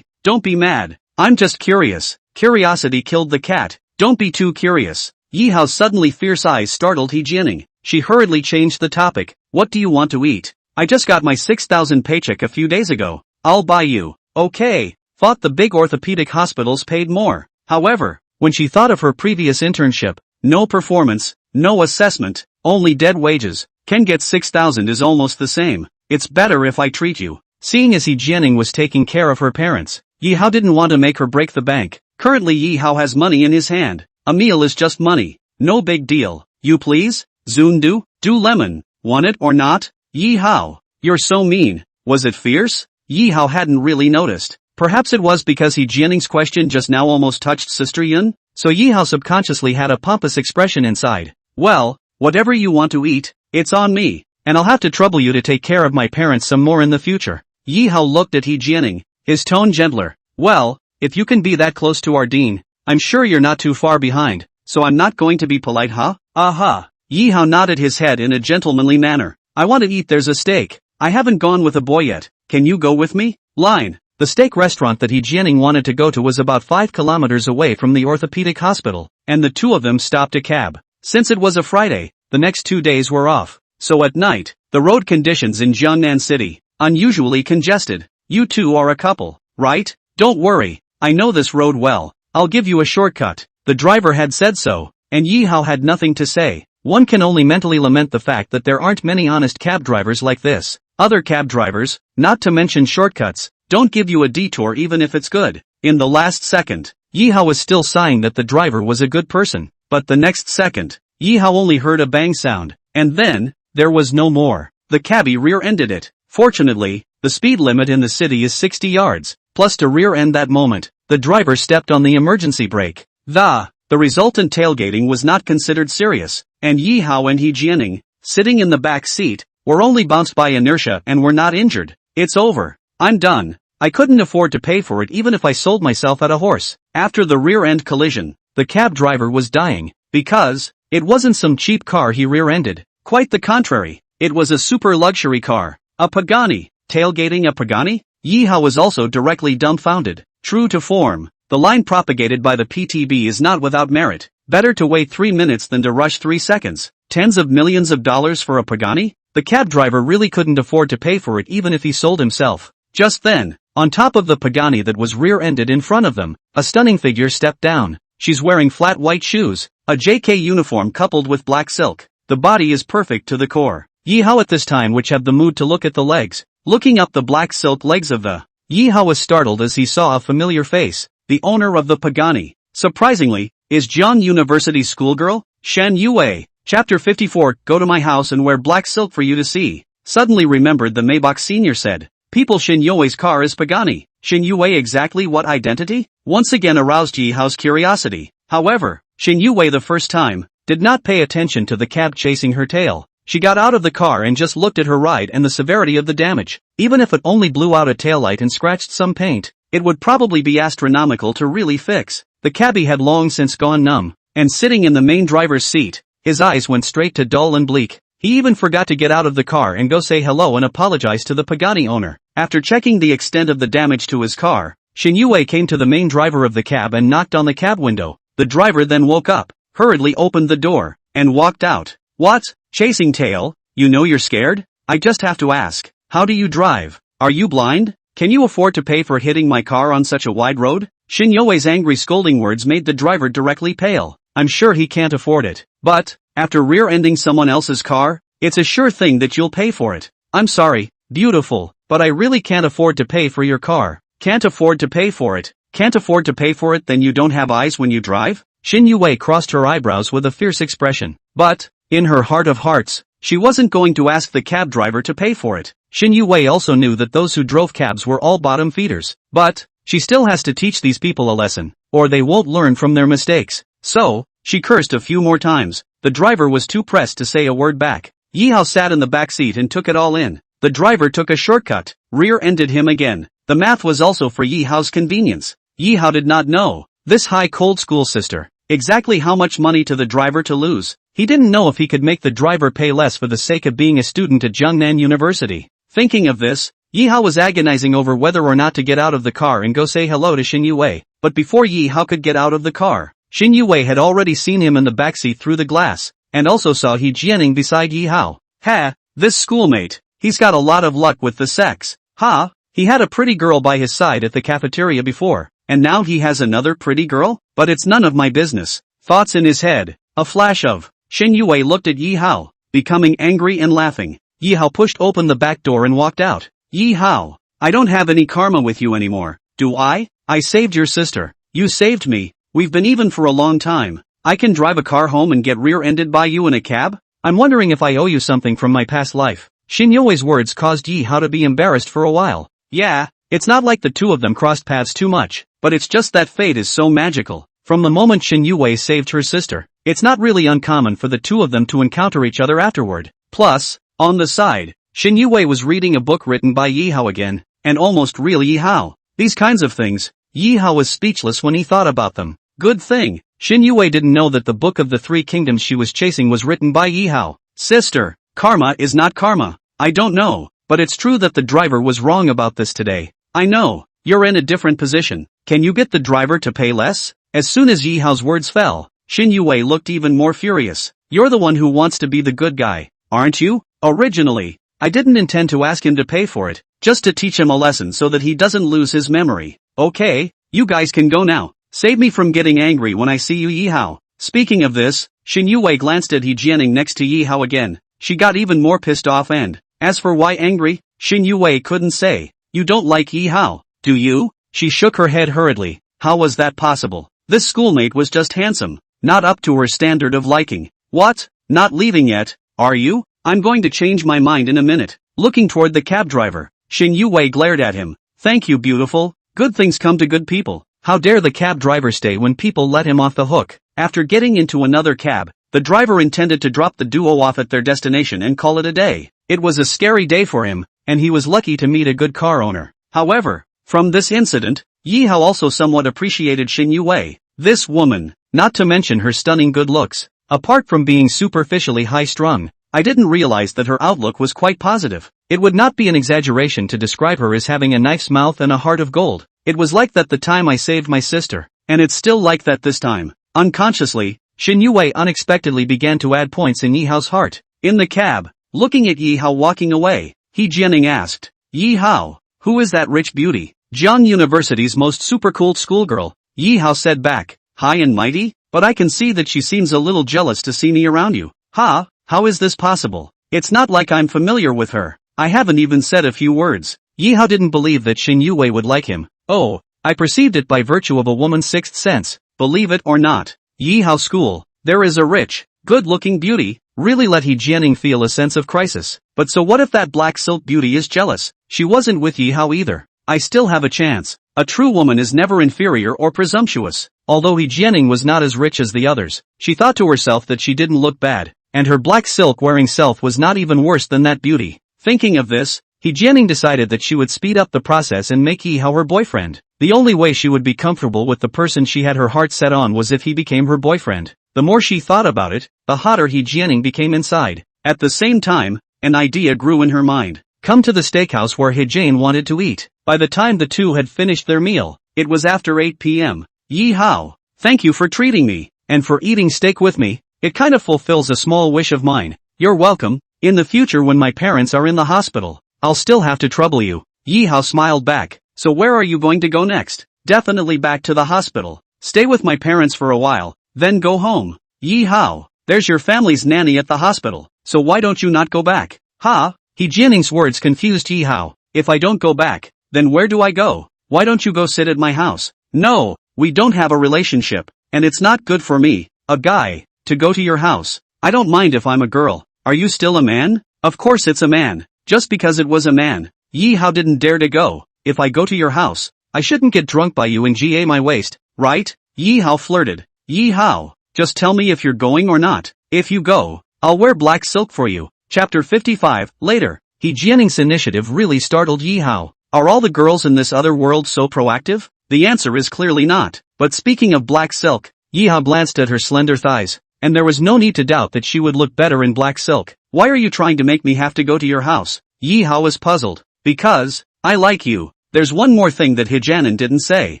don't be mad. I'm just curious. Curiosity killed the cat. Don't be too curious. Yi Hao's suddenly fierce eyes startled He Jianing. She hurriedly changed the topic. What do you want to eat? I just got my 6,000 paycheck a few days ago. I'll buy you. Okay. Thought the big orthopedic hospitals paid more. However, when she thought of her previous internship, no performance, no assessment, only dead wages, can get 6,000 is almost the same. It's better if I treat you. Seeing as He Jianing was taking care of her parents, Yi Hao didn't want to make her break the bank. Currently Yi Hao has money in his hand. A meal is just money. No big deal. You please? Zundu? Do lemon. Want it or not? Yi Hao, you're so mean. Was it fierce? Yi Hao hadn't really noticed. Perhaps it was because He Jianing's question just now almost touched Sister Yun, so Yi Hao subconsciously had a pompous expression inside. Well, whatever you want to eat, it's on me, and I'll have to trouble you to take care of my parents some more in the future. Yi Hao looked at He Jianing, his tone gentler. Well, if you can be that close to our dean, I'm sure you're not too far behind, so I'm not going to be polite, huh? Aha. Yi Hao nodded his head in a gentlemanly manner. I want to eat. There's a steak. I haven't gone with a boy yet. Can you go with me? Line. The steak restaurant that He Jianing wanted to go to was about 5 kilometers away from the orthopedic hospital, and the two of them stopped a cab. Since it was a Friday, the next 2 days were off. So at night, the road conditions in Jiangnan City, unusually congested. You two are a couple, right? Don't worry, I know this road well. I'll give you a shortcut. The driver had said so, and Yi Hao had nothing to say. One can only mentally lament the fact that there aren't many honest cab drivers like this. Other cab drivers, not to mention shortcuts, don't give you a detour even if it's good. In the last second, Yi Hao was still sighing that the driver was a good person, but the next second, Yi Hao only heard a bang sound, and then, there was no more. The cabbie rear-ended it. Fortunately, the speed limit in the city is 60 yards, plus to rear-end that moment, the driver stepped on the emergency brake. The resultant tailgating was not considered serious, and Yi Hao and He Jianing, sitting in the back seat, were only bounced by inertia and were not injured. It's over. I'm done. I couldn't afford to pay for it even if I sold myself at a horse. After the rear-end collision, the cab driver was dying, because it wasn't some cheap car he rear-ended. Quite the contrary, it was a super luxury car, a Pagani. Tailgating a Pagani? Yi Hao was also directly dumbfounded. True to form, the line propagated by the PTB is not without merit. Better to wait 3 minutes than to rush 3 seconds. Tens of millions of dollars for a Pagani? The cab driver really couldn't afford to pay for it even if he sold himself. Just then, on top of the Pagani that was rear-ended in front of them, a stunning figure stepped down. She's wearing flat white shoes, a JK uniform coupled with black silk. The body is perfect to the core. Yi Hao at this time which had the mood to look at the legs. Looking up the black silk legs of the Yi Hao was startled as he saw a familiar face, the owner of the Pagani. Surprisingly, is Jiang University schoolgirl, Shen Yue. Chapter 54, Go to my house and wear black silk for you to see. Suddenly remembered the Maybach senior said. People Shen Yue's car is Pagani. Shen Yue exactly what identity? Once again aroused Yi Hao's curiosity. However, Shen Yue the first time, did not pay attention to the cab chasing her tail. She got out of the car and just looked at her ride and the severity of the damage. Even if it only blew out a taillight and scratched some paint, it would probably be astronomical to really fix. The cabbie had long since gone numb, and sitting in the main driver's seat, his eyes went straight to dull and bleak. He even forgot to get out of the car and go say hello and apologize to the Pagani owner. After checking the extent of the damage to his car, Shen Yue came to the main driver of the cab and knocked on the cab window. The driver then woke up, hurriedly opened the door, and walked out. What? Chasing tail? You know you're scared? I just have to ask, how do you drive? Are you blind? Can you afford to pay for hitting my car on such a wide road? Shin Yue's angry scolding words made the driver directly pale. I'm sure he can't afford it. But, after rear-ending someone else's car, it's a sure thing that you'll pay for it. I'm sorry, beautiful, but I really can't afford to pay for your car. Can't afford to pay for it. Can't afford to pay for it, then you don't have eyes when you drive? Shin Yue crossed her eyebrows with a fierce expression. But, in her heart of hearts, she wasn't going to ask the cab driver to pay for it. Shin Yue also knew that those who drove cabs were all bottom feeders. But, she still has to teach these people a lesson, or they won't learn from their mistakes. So, she cursed a few more times. The driver was too pressed to say a word back. Yi Hao sat in the back seat and took it all in. The driver took a shortcut, rear-ended him again. The math was also for Yi Hao's convenience. Yi Hao did not know, this high cold school sister, exactly how much money to the driver to lose. He didn't know if he could make the driver pay less for the sake of being a student at Jiangnan University. Thinking of this, Yi Hao was agonizing over whether or not to get out of the car and go say hello to Shin Yue. But before Yi Hao could get out of the car, Shin Yue had already seen him in the backseat through the glass, and also saw He Jianing beside Yi Hao. Ha, this schoolmate, he's got a lot of luck with the sex. Ha, he had a pretty girl by his side at the cafeteria before, and now he has another pretty girl? But it's none of my business. Thoughts in his head, a flash of. Shin Yue looked at Yi Hao, becoming angry and laughing. Yi Hao pushed open the back door and walked out. Yi Hao, I don't have any karma with you anymore, do I? I saved your sister. You saved me. We've been even for a long time. I can drive a car home and get rear-ended by you in a cab? I'm wondering if I owe you something from my past life. Shin Yue's words caused Yi Hao to be embarrassed for a while. Yeah, it's not like the two of them crossed paths too much, but it's just that fate is so magical. From the moment Shin Yue saved her sister, it's not really uncommon for the two of them to encounter each other afterward. Plus, on the side, Shin Yue was reading a book written by Yi Hao again, and almost real Yi Hao. These kinds of things, Yi Hao was speechless when he thought about them. Good thing, Shin Yue didn't know that the Book of the Three Kingdoms she was chasing was written by Yi Hao. Sister, karma is not karma. I don't know, but it's true that the driver was wrong about this today. I know, you're in a different position. Can you get the driver to pay less? As soon as Yi Hao's words fell, Shin Yue looked even more furious. You're the one who wants to be the good guy, aren't you? Originally, I didn't intend to ask him to pay for it, just to teach him a lesson so that he doesn't lose his memory. Okay, you guys can go now. Save me from getting angry when I see you, Yi Hao. Speaking of this, Shin Yue glanced at He Jianing next to Yi Hao again. She got even more pissed off and, as for why angry, Shin Yue couldn't say. You don't like Yi Hao, do you? She shook her head hurriedly. How was that possible? This schoolmate was just handsome, not up to her standard of liking. What? Not leaving yet, are you? I'm going to change my mind in a minute. Looking toward the cab driver, Shin Yue glared at him. Thank you, beautiful. Good things come to good people. How dare the cab driver stay when people let him off the hook? After getting into another cab, the driver intended to drop the duo off at their destination and call it a day. It was a scary day for him, and he was lucky to meet a good car owner. However, from this incident, Yi Hao also somewhat appreciated Shin Yue. This woman, not to mention her stunning good looks, apart from being superficially high-strung, I didn't realize that her outlook was quite positive. It would not be an exaggeration to describe her as having a knife's mouth and a heart of gold. It was like that the time I saved my sister, and it's still like that this time. Unconsciously, Shin Yue unexpectedly began to add points in Yi Hao's heart. In the cab, looking at Yi Hao walking away, He Jianing asked, Yi Hao, who is that rich beauty? Jiang University's most super cool schoolgirl. Yi Hao said back, high and mighty? But I can see that she seems a little jealous to see me around you. Ha, how is this possible? It's not like I'm familiar with her. I haven't even said a few words. Yi Hao didn't believe that Shin Yue would like him. Oh, I perceived it by virtue of a woman's sixth sense. Believe it or not, Yi Hao School, there is a rich, good-looking beauty, really let He Jianing feel a sense of crisis. But so what if that black silk beauty is jealous? She wasn't with Yi Hao either. I still have a chance. A true woman is never inferior or presumptuous. Although He Jianing was not as rich as the others, she thought to herself that she didn't look bad, and her black silk-wearing self was not even worse than that beauty. Thinking of this, He Jianing decided that she would speed up the process and make Yi Hao her boyfriend. The only way she would be comfortable with the person she had her heart set on was if he became her boyfriend. The more she thought about it, the hotter He Jianing became inside. At the same time, an idea grew in her mind. Come to the steakhouse where He Jian wanted to eat. By the time the two had finished their meal, it was after 8 p.m. Yi Hao, thank you for treating me, and for eating steak with me. It kind of fulfills a small wish of mine. You're welcome. In the future when my parents are in the hospital, I'll still have to trouble you. Yi Hao smiled back. So where are you going to go next? Definitely back to the hospital. Stay with my parents for a while, then go home. Yi Hao, there's your family's nanny at the hospital, so why don't you not go back? Ha? He Jianning's words confused Yi Hao. If I don't go back, then where do I go? Why don't you go sit at my house? No, we don't have a relationship, and it's not good for me, a guy, to go to your house. I don't mind if I'm a girl. Are you still a man? Of course it's a man. Just because it was a man. Yi Hao didn't dare to go. If I go to your house, I shouldn't get drunk by you and ga my waist, right? Yi Hao flirted. Yi Hao, just tell me if you're going or not. If you go, I'll wear black silk for you. Chapter 55, later. He Jianning's initiative really startled Yi Hao. Are all the girls in this other world so proactive? The answer is clearly not. But speaking of black silk, Yi Hao glanced at her slender thighs, and there was no need to doubt that she would look better in black silk. Why are you trying to make me have to go to your house? Yi Hao was puzzled. Because, I like you. There's one more thing that He Jianning didn't say.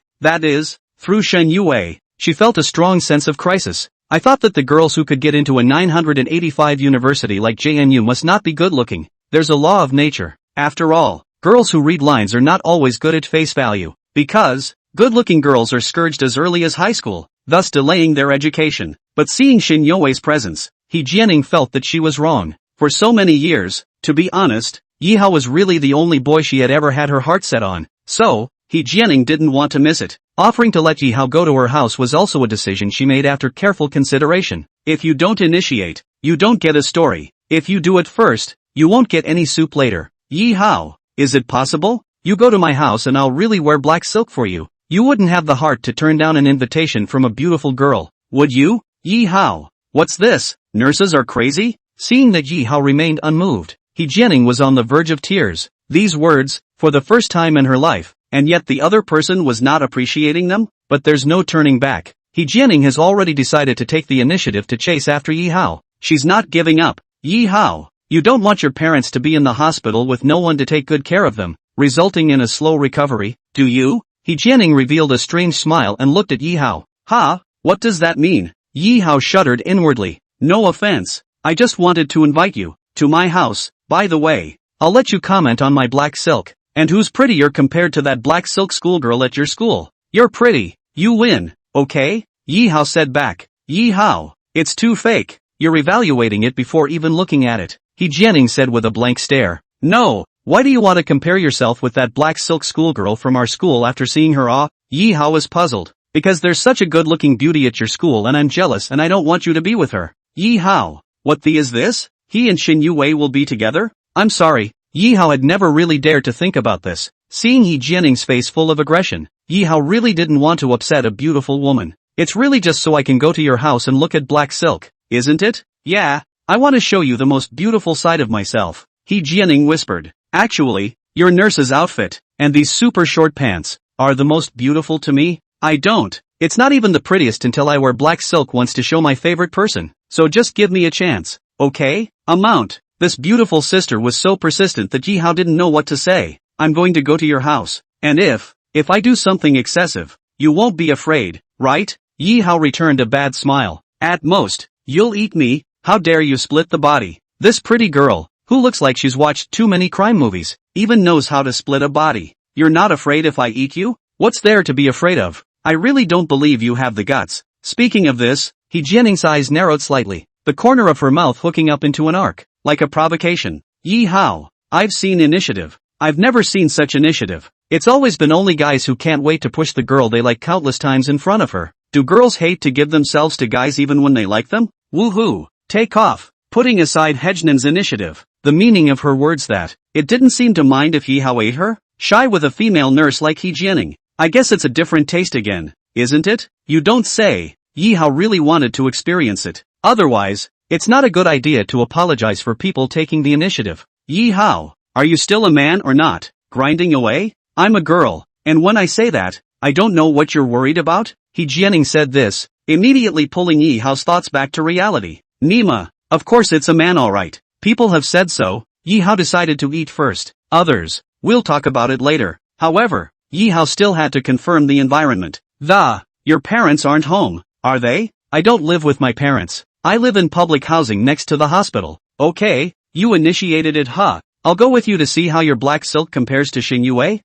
That is, through Shen Yue, she felt a strong sense of crisis. I thought that the girls who could get into a 985 university like JNU must not be good looking. There's a law of nature. After all, girls who read lines are not always good at face value. Because, good-looking girls are scourged as early as high school, thus delaying their education. But seeing Shen Yue's presence, He Jianning felt that she was wrong. For so many years, to be honest, Yi Hao was really the only boy she had ever had her heart set on. So, He Jianning didn't want to miss it. Offering to let Yi Hao go to her house was also a decision she made after careful consideration. If you don't initiate, you don't get a story. If you do it first, you won't get any soup later. Yi Hao, is it possible? You go to my house and I'll really wear black silk for you. You wouldn't have the heart to turn down an invitation from a beautiful girl, would you? Yi Hao, what's this? Nurses are crazy? Seeing that Yi Hao remained unmoved, He Jianning was on the verge of tears. These words, for the first time in her life, and yet the other person was not appreciating them? But there's no turning back. He Jianning has already decided to take the initiative to chase after Yi Hao. She's not giving up. Yi Hao, you don't want your parents to be in the hospital with no one to take good care of them, resulting in a slow recovery, do you? He Jianning revealed a strange smile and looked at Yi Hao. Ha, what does that mean? Yi Hao shuddered inwardly. No offense. I just wanted to invite you to my house. By the way, I'll let you comment on my black silk. And who's prettier compared to that black silk schoolgirl at your school? You're pretty. You win, okay? Yi Hao said back. Yi Hao, it's too fake. You're evaluating it before even looking at it. He Jianning said with a blank stare. No, why do you want to compare yourself with that black silk schoolgirl from our school after seeing her? Yi Hao was puzzled. Because there's such a good-looking beauty at your school and I'm jealous and I don't want you to be with her. Yi Hao, what the is this? He and Shen Yue will be together? I'm sorry. Yi Hao had never really dared to think about this. Seeing He Jianning's face full of aggression, Yi Hao really didn't want to upset a beautiful woman. It's really just so I can go to your house and look at black silk, isn't it? Yeah, I want to show you the most beautiful side of myself. He Jianning whispered. Actually, your nurse's outfit, and these super short pants, are the most beautiful to me. I don't. It's not even the prettiest until I wear black silk once to show my favorite person. So just give me a chance, okay? Amount. This beautiful sister was so persistent that Yi Hao didn't know what to say. I'm going to go to your house. And if I do something excessive, you won't be afraid, right? Yi Hao returned a bad smile. At most, you'll eat me. How dare you split the body? This pretty girl, who looks like she's watched too many crime movies, even knows how to split a body. You're not afraid if I eat you? What's there to be afraid of? I really don't believe you have the guts. Speaking of this, He Jianning's eyes narrowed slightly, the corner of her mouth hooking up into an arc, like a provocation. Yi Hao, I've seen initiative. I've never seen such initiative. It's always been only guys who can't wait to push the girl they like countless times in front of her. Do girls hate to give themselves to guys even when they like them? Woohoo! Take off! Putting aside Hejnan's initiative, the meaning of her words that, it didn't seem to mind if Yi Hao ate her? Shy with a female nurse like He Jianning. I guess it's a different taste again, isn't it? You don't say. Yi Hao really wanted to experience it. Otherwise, it's not a good idea to apologize for people taking the initiative. Yi Hao, are you still a man or not? Grinding away? I'm a girl, and when I say that, I don't know what you're worried about? He Jianning said this, immediately pulling Yi Hao's thoughts back to reality. Nima, of course it's a man alright. People have said so. Yi Hao decided to eat first. Others, we'll talk about it later. However, Yi Hao still had to confirm the environment. Your parents aren't home, are they? I don't live with my parents. I live in public housing next to the hospital. Okay, You initiated it, huh? I'll go with you to see how your black silk compares to Xingyue?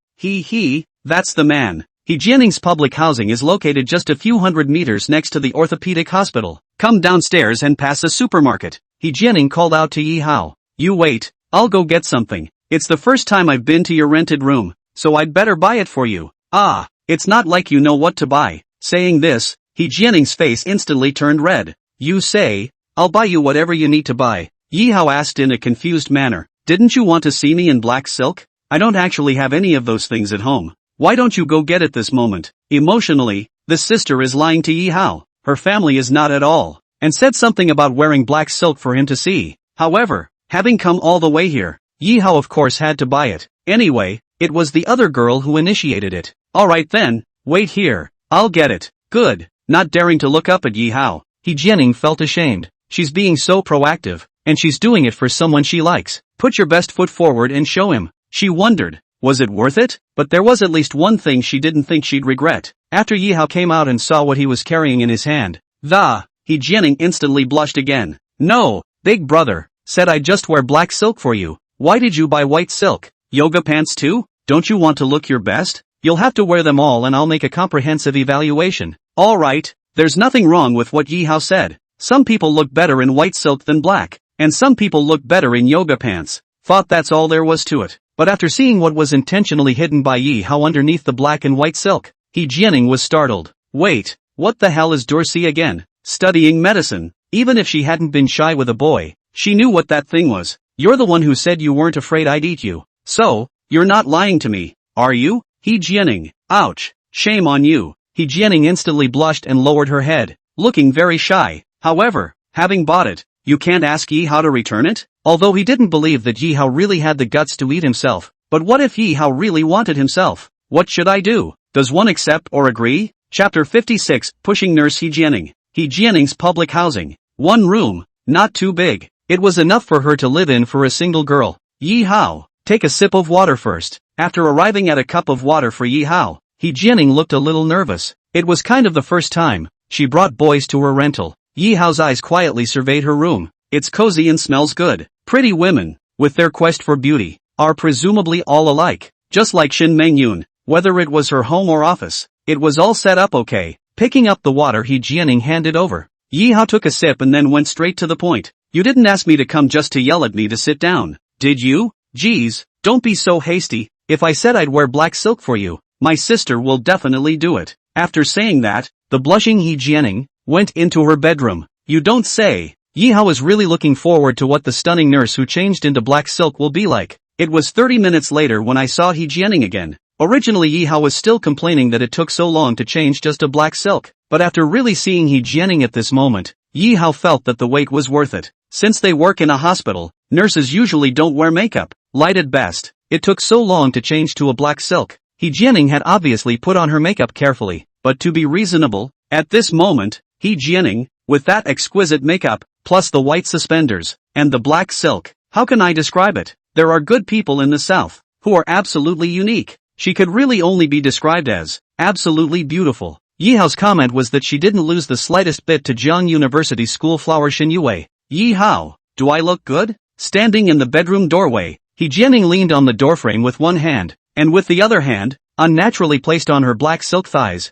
That's the man. He Jianning's public housing is located just a few hundred meters next to the orthopedic hospital. Come downstairs and pass a supermarket. He Jianning called out to Yi Hao. You wait, I'll go get something. It's the first time I've been to your rented room, so I'd better buy it for you. Ah, it's not like you know what to buy. Saying this, He Jianning's face instantly turned red. You say, I'll buy you whatever you need to buy. Yi Hao asked in a confused manner. Didn't you want to see me in black silk? I don't actually have any of those things at home. Why don't you go get it this moment? Emotionally, the sister is lying to Yi Hao. Her family is not at all, and said something about wearing black silk for him to see. However, having come all the way here, Yi Hao of course had to buy it. Anyway, it was the other girl who initiated it. Alright then, wait here, I'll get it. Good. Not daring to look up at Yi Hao, He Jianning felt ashamed. She's being so proactive, and she's doing it for someone she likes. Put your best foot forward and show him. She wondered, was it worth it? But there was at least one thing she didn't think she'd regret. After Yi Hao came out and saw what he was carrying in his hand, He Jianning instantly blushed again. No, big brother, said I just wear black silk for you. Why did you buy white silk? Yoga pants too? Don't you want to look your best? You'll have to wear them all and I'll make a comprehensive evaluation. Alright, there's nothing wrong with what Yi Hao said. Some people look better in white silk than black, and some people look better in yoga pants. Thought that's all there was to it. But after seeing what was intentionally hidden by Yi Hao underneath the black and white silk, He Jianning was startled. Wait, what the hell is Dorsey again? Studying medicine. Even if she hadn't been shy with a boy, she knew what that thing was. You're the one who said you weren't afraid I'd eat you. So, you're not lying to me, are you? He Jianning. Ouch. Shame on you. He Jianning instantly blushed and lowered her head, looking very shy. However, having bought it, you can't ask Yi Hao to return it? Although he didn't believe that Yi Hao really had the guts to eat himself. But what if Yi Hao really wanted himself? What should I do? Does one accept or agree? Chapter 56, Pushing Nurse He Jianning. He Jianning's public housing. One room, not too big. It was enough for her to live in for a single girl. Yi Hao, take a sip of water first. After arriving at a cup of water for Yi Hao, He Jianning looked a little nervous. It was kind of the first time she brought boys to her rental. Yi Hao's eyes quietly surveyed her room. It's cozy and smells good. Pretty women, with their quest for beauty, are presumably all alike. Just like Shin Mengyun, whether it was her home or office, it was all set up okay. Picking up the water He Jianning handed over, Yi Hao took a sip and then went straight to the point. You didn't ask me to come just to yell at me to sit down, did you? Geez, don't be so hasty. If I said I'd wear black silk for you, my sister will definitely do it. After saying that, the blushing He Jianning went into her bedroom. You don't say. Yi Hao is really looking forward to what the stunning nurse who changed into black silk will be like. It was 30 minutes later when I saw He Jianning again. Originally Yi Hao was still complaining that it took so long to change just to black silk, but after really seeing He Jianning at this moment, Yi Hao felt that the wait was worth it. Since they work in a hospital, nurses usually don't wear makeup, light at best. It took so long to change to a black silk. He Jianning had obviously put on her makeup carefully, but to be reasonable, at this moment, He Jianning, with that exquisite makeup, plus the white suspenders, and the black silk, how can I describe it? There are good people in the South, who are absolutely unique. She could really only be described as absolutely beautiful. Yi Hao's comment was that she didn't lose the slightest bit to Jiang University's school flower Xinyue. Yi Hao, do I look good? Standing in the bedroom doorway, He Jianning leaned on the doorframe with one hand, and with the other hand, unnaturally placed on her black silk thighs.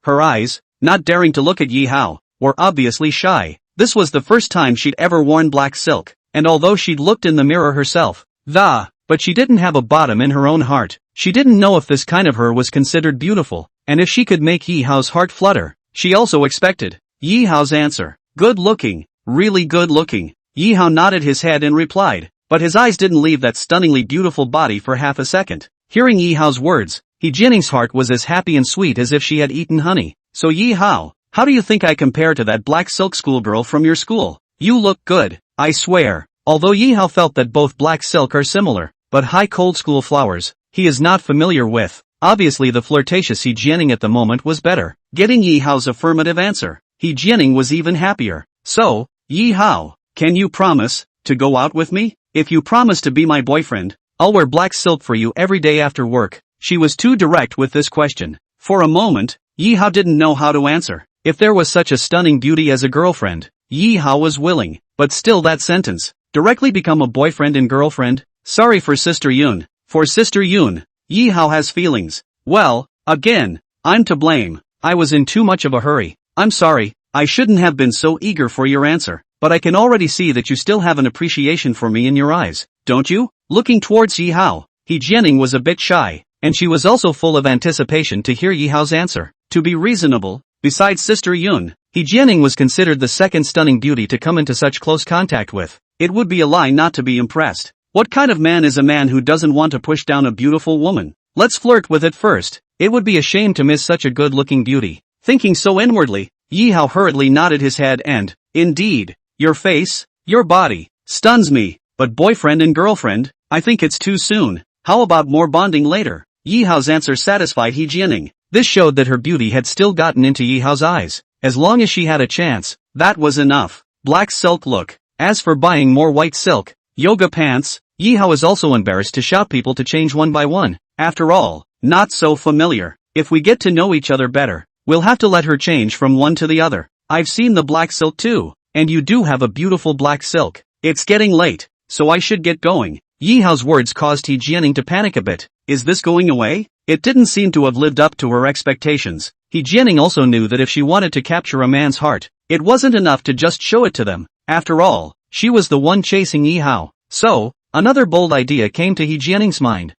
Her eyes, not daring to look at Yi Hao, were obviously shy. This was the first time she'd ever worn black silk, and although she'd looked in the mirror herself, but she didn't have a bottom in her own heart. She didn't know if this kind of her was considered beautiful, and if she could make Yi Hao's heart flutter. She also expected Yi Hao's answer. Good looking, really good looking. Yi Hao nodded his head and replied, but his eyes didn't leave that stunningly beautiful body for half a second. Hearing Yi Hao's words, He Jianning's heart was as happy and sweet as if she had eaten honey. So Yi Hao, how do you think I compare to that black silk schoolgirl from your school? You look good, I swear. Although Yi Hao felt that both black silk are similar, but high cold school flowers, he is not familiar with. Obviously the flirtatious He Jianning at the moment was better. Getting Yi Hao's affirmative answer, He Jianning was even happier. So, Yi Hao, can you promise to go out with me? If you promise to be my boyfriend, I'll wear black silk for you every day after work. She was too direct with this question. For a moment, Yi Hao didn't know how to answer. If there was such a stunning beauty as a girlfriend, Yi Hao was willing, but still that sentence, Directly become a boyfriend and girlfriend? Sorry for Sister Yoon. For Sister Yoon, Yi Hao has feelings. Well, again, I'm to blame. I was in too much of a hurry. I'm sorry, I shouldn't have been so eager for your answer. But I can already see that you still have an appreciation for me in your eyes, don't you? Looking towards Yi Hao, He Jianing was a bit shy, and she was also full of anticipation to hear Yi Hao's answer. To be reasonable, besides Sister Yoon, He Jianing was considered the second stunning beauty to come into such close contact with. It would be a lie not to be impressed. What kind of man is a man who doesn't want to push down a beautiful woman? Let's flirt with it first. It would be a shame to miss such a good-looking beauty. Thinking so inwardly, Yi Hao hurriedly nodded his head and, indeed, your face, your body, stuns me, but boyfriend and girlfriend, I think it's too soon. How about more bonding later? Yi Hao's answer satisfied He Jianing. This showed that her beauty had still gotten into Yi Hao's eyes. As long as she had a chance, that was enough. Black silk look. As for buying more white silk, yoga pants, Yi Hao is also embarrassed to shout people to change one by one. After all, not so familiar. If we get to know each other better, we'll have to let her change from one to the other. I've seen the black silk too, and you do have a beautiful black silk. It's getting late, so I should get going. Yi Hao's words caused He Jianing to panic a bit. Is this going away? It didn't seem to have lived up to her expectations. He Jianing also knew that if she wanted to capture a man's heart, it wasn't enough to just show it to them. After all, she was the one chasing Yi Hao. So, another bold idea came to He Jianing's mind.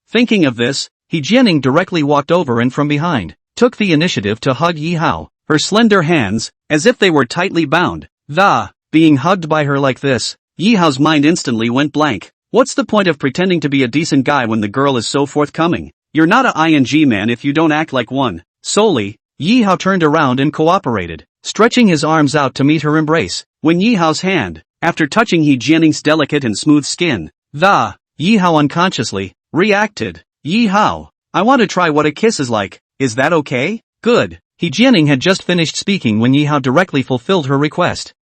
Thinking of this, He Jianing directly walked over and from behind, took the initiative to hug Yi Hao, her slender hands, as if they were tightly bound. Being hugged by her like this, Yi Hao's mind instantly went blank. What's the point of pretending to be a decent guy when the girl is so forthcoming? You're not a ing man if you don't act like one. Solely, Yi Hao turned around and cooperated, stretching his arms out to meet her embrace. When Yi Hao's hand, after touching He Jianing's delicate and smooth skin, Yi Hao unconsciously reacted. Yi Hao, I want to try what a kiss is like. Is that okay? Good. He Jianing had just finished speaking when Yi Hao directly fulfilled her request.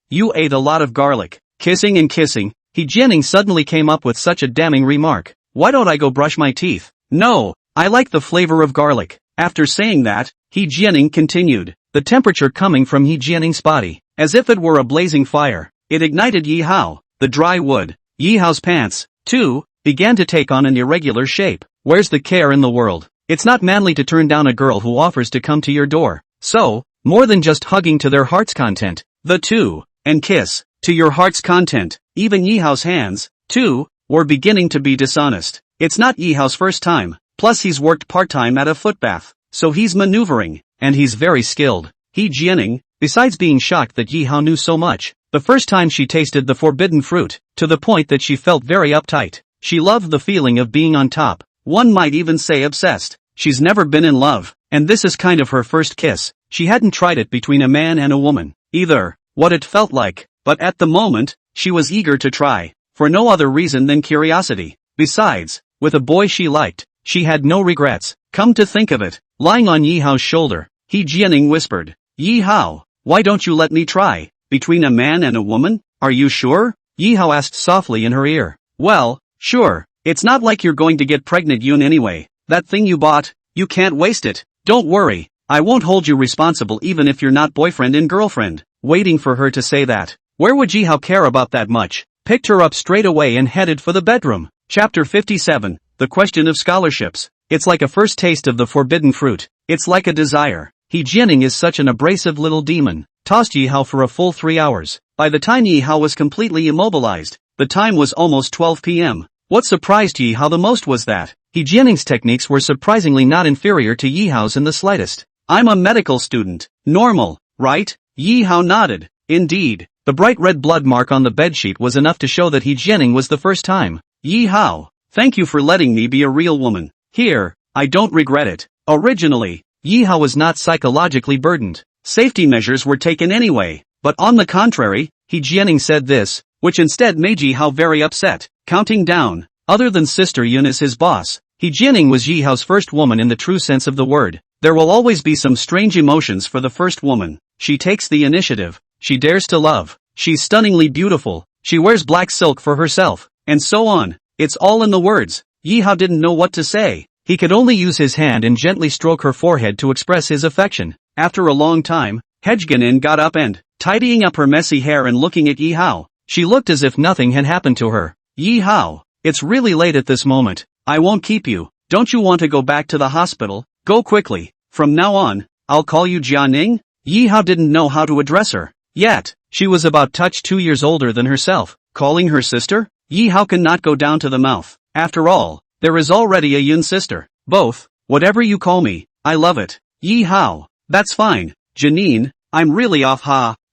You ate a lot of garlic. Kissing and kissing. He Jianing suddenly came up with such a damning remark. Why don't I go brush my teeth? No, I like the flavor of garlic. After saying that, He Jianing continued, the temperature coming from He Jianing's body, as if it were a blazing fire. It ignited Yi Hao. The dry wood. Yi Hao's pants, too, began to take on an irregular shape. Where's the care in the world? It's not manly to turn down a girl who offers to come to your door. So, more than just hugging to their heart's content, the two, and kiss, to your heart's content. Even Yi Hao's hands, too, were beginning to be dishonest. It's not Yi Hao's first time, plus he's worked part-time at a footbath, so he's maneuvering, and he's very skilled. He Jianing, besides being shocked that Yi Hao knew so much, the first time she tasted the forbidden fruit, to the point that she felt very uptight. She loved the feeling of being on top. One might even say obsessed. She's never been in love, and this is kind of her first kiss. She hadn't tried it between a man and a woman, either, what it felt like, but at the moment, she was eager to try, for no other reason than curiosity. Besides, with a boy she liked, she had no regrets. Come to think of it, lying on Yi Hao's shoulder, He Jianing whispered, Yi Hao, why don't you let me try? Between a man and a woman? Are you sure? Yi Hao asked softly in her ear. Well, sure. It's not like you're going to get pregnant Yoon anyway. That thing you bought, you can't waste it. Don't worry, I won't hold you responsible even if you're not boyfriend and girlfriend. Waiting for her to say that. Where would Yi Hao care about that much? Picked her up straight away and headed for the bedroom. Chapter 57, The Question of Scholarships. It's like a first taste of the forbidden fruit. It's like a desire. He Jianing is such an abrasive little demon. Tossed Yi Hao for a full 3 hours. By the time Yi Hao was completely immobilized, the time was almost 12 p.m. What surprised Yi Hao the most was that He Jianing's techniques were surprisingly not inferior to Yi Hao's in the slightest. I'm a medical student. Normal, right? Yi Hao nodded. Indeed. The bright red blood mark on the bedsheet was enough to show that He Jianing was the first time. Yi Hao, thank you for letting me be a real woman. Here, I don't regret it. Originally, Yi Hao was not psychologically burdened. Safety measures were taken anyway, but on the contrary, He Jianing said this, which instead made Yi Hao very upset. Counting down, other than Sister Yoon as his boss, He Jianing was Yi Hao's first woman in the true sense of the word. There will always be some strange emotions for the first woman. She takes the initiative. She dares to love. She's stunningly beautiful. She wears black silk for herself, and so on. It's all in the words. Yi Hao didn't know what to say. He could only use his hand and gently stroke her forehead to express his affection. After a long time, Hejganin got up and, tidying up her messy hair and looking at Yi Hao, She looked as if nothing had happened to her. Yi Hao, it's really late at this moment. I won't keep you. Don't you want to go back to the hospital? Go quickly. From now on, I'll call you Jianing? Yi Hao didn't know how to address her. Yet, she was about touch 2 years older than herself. Calling her sister? Yi Hao cannot go down to the mouth. After all, there is already a Yun sister. Both. Whatever you call me, I love it. Yi Hao. That's fine. Janine, I'm really off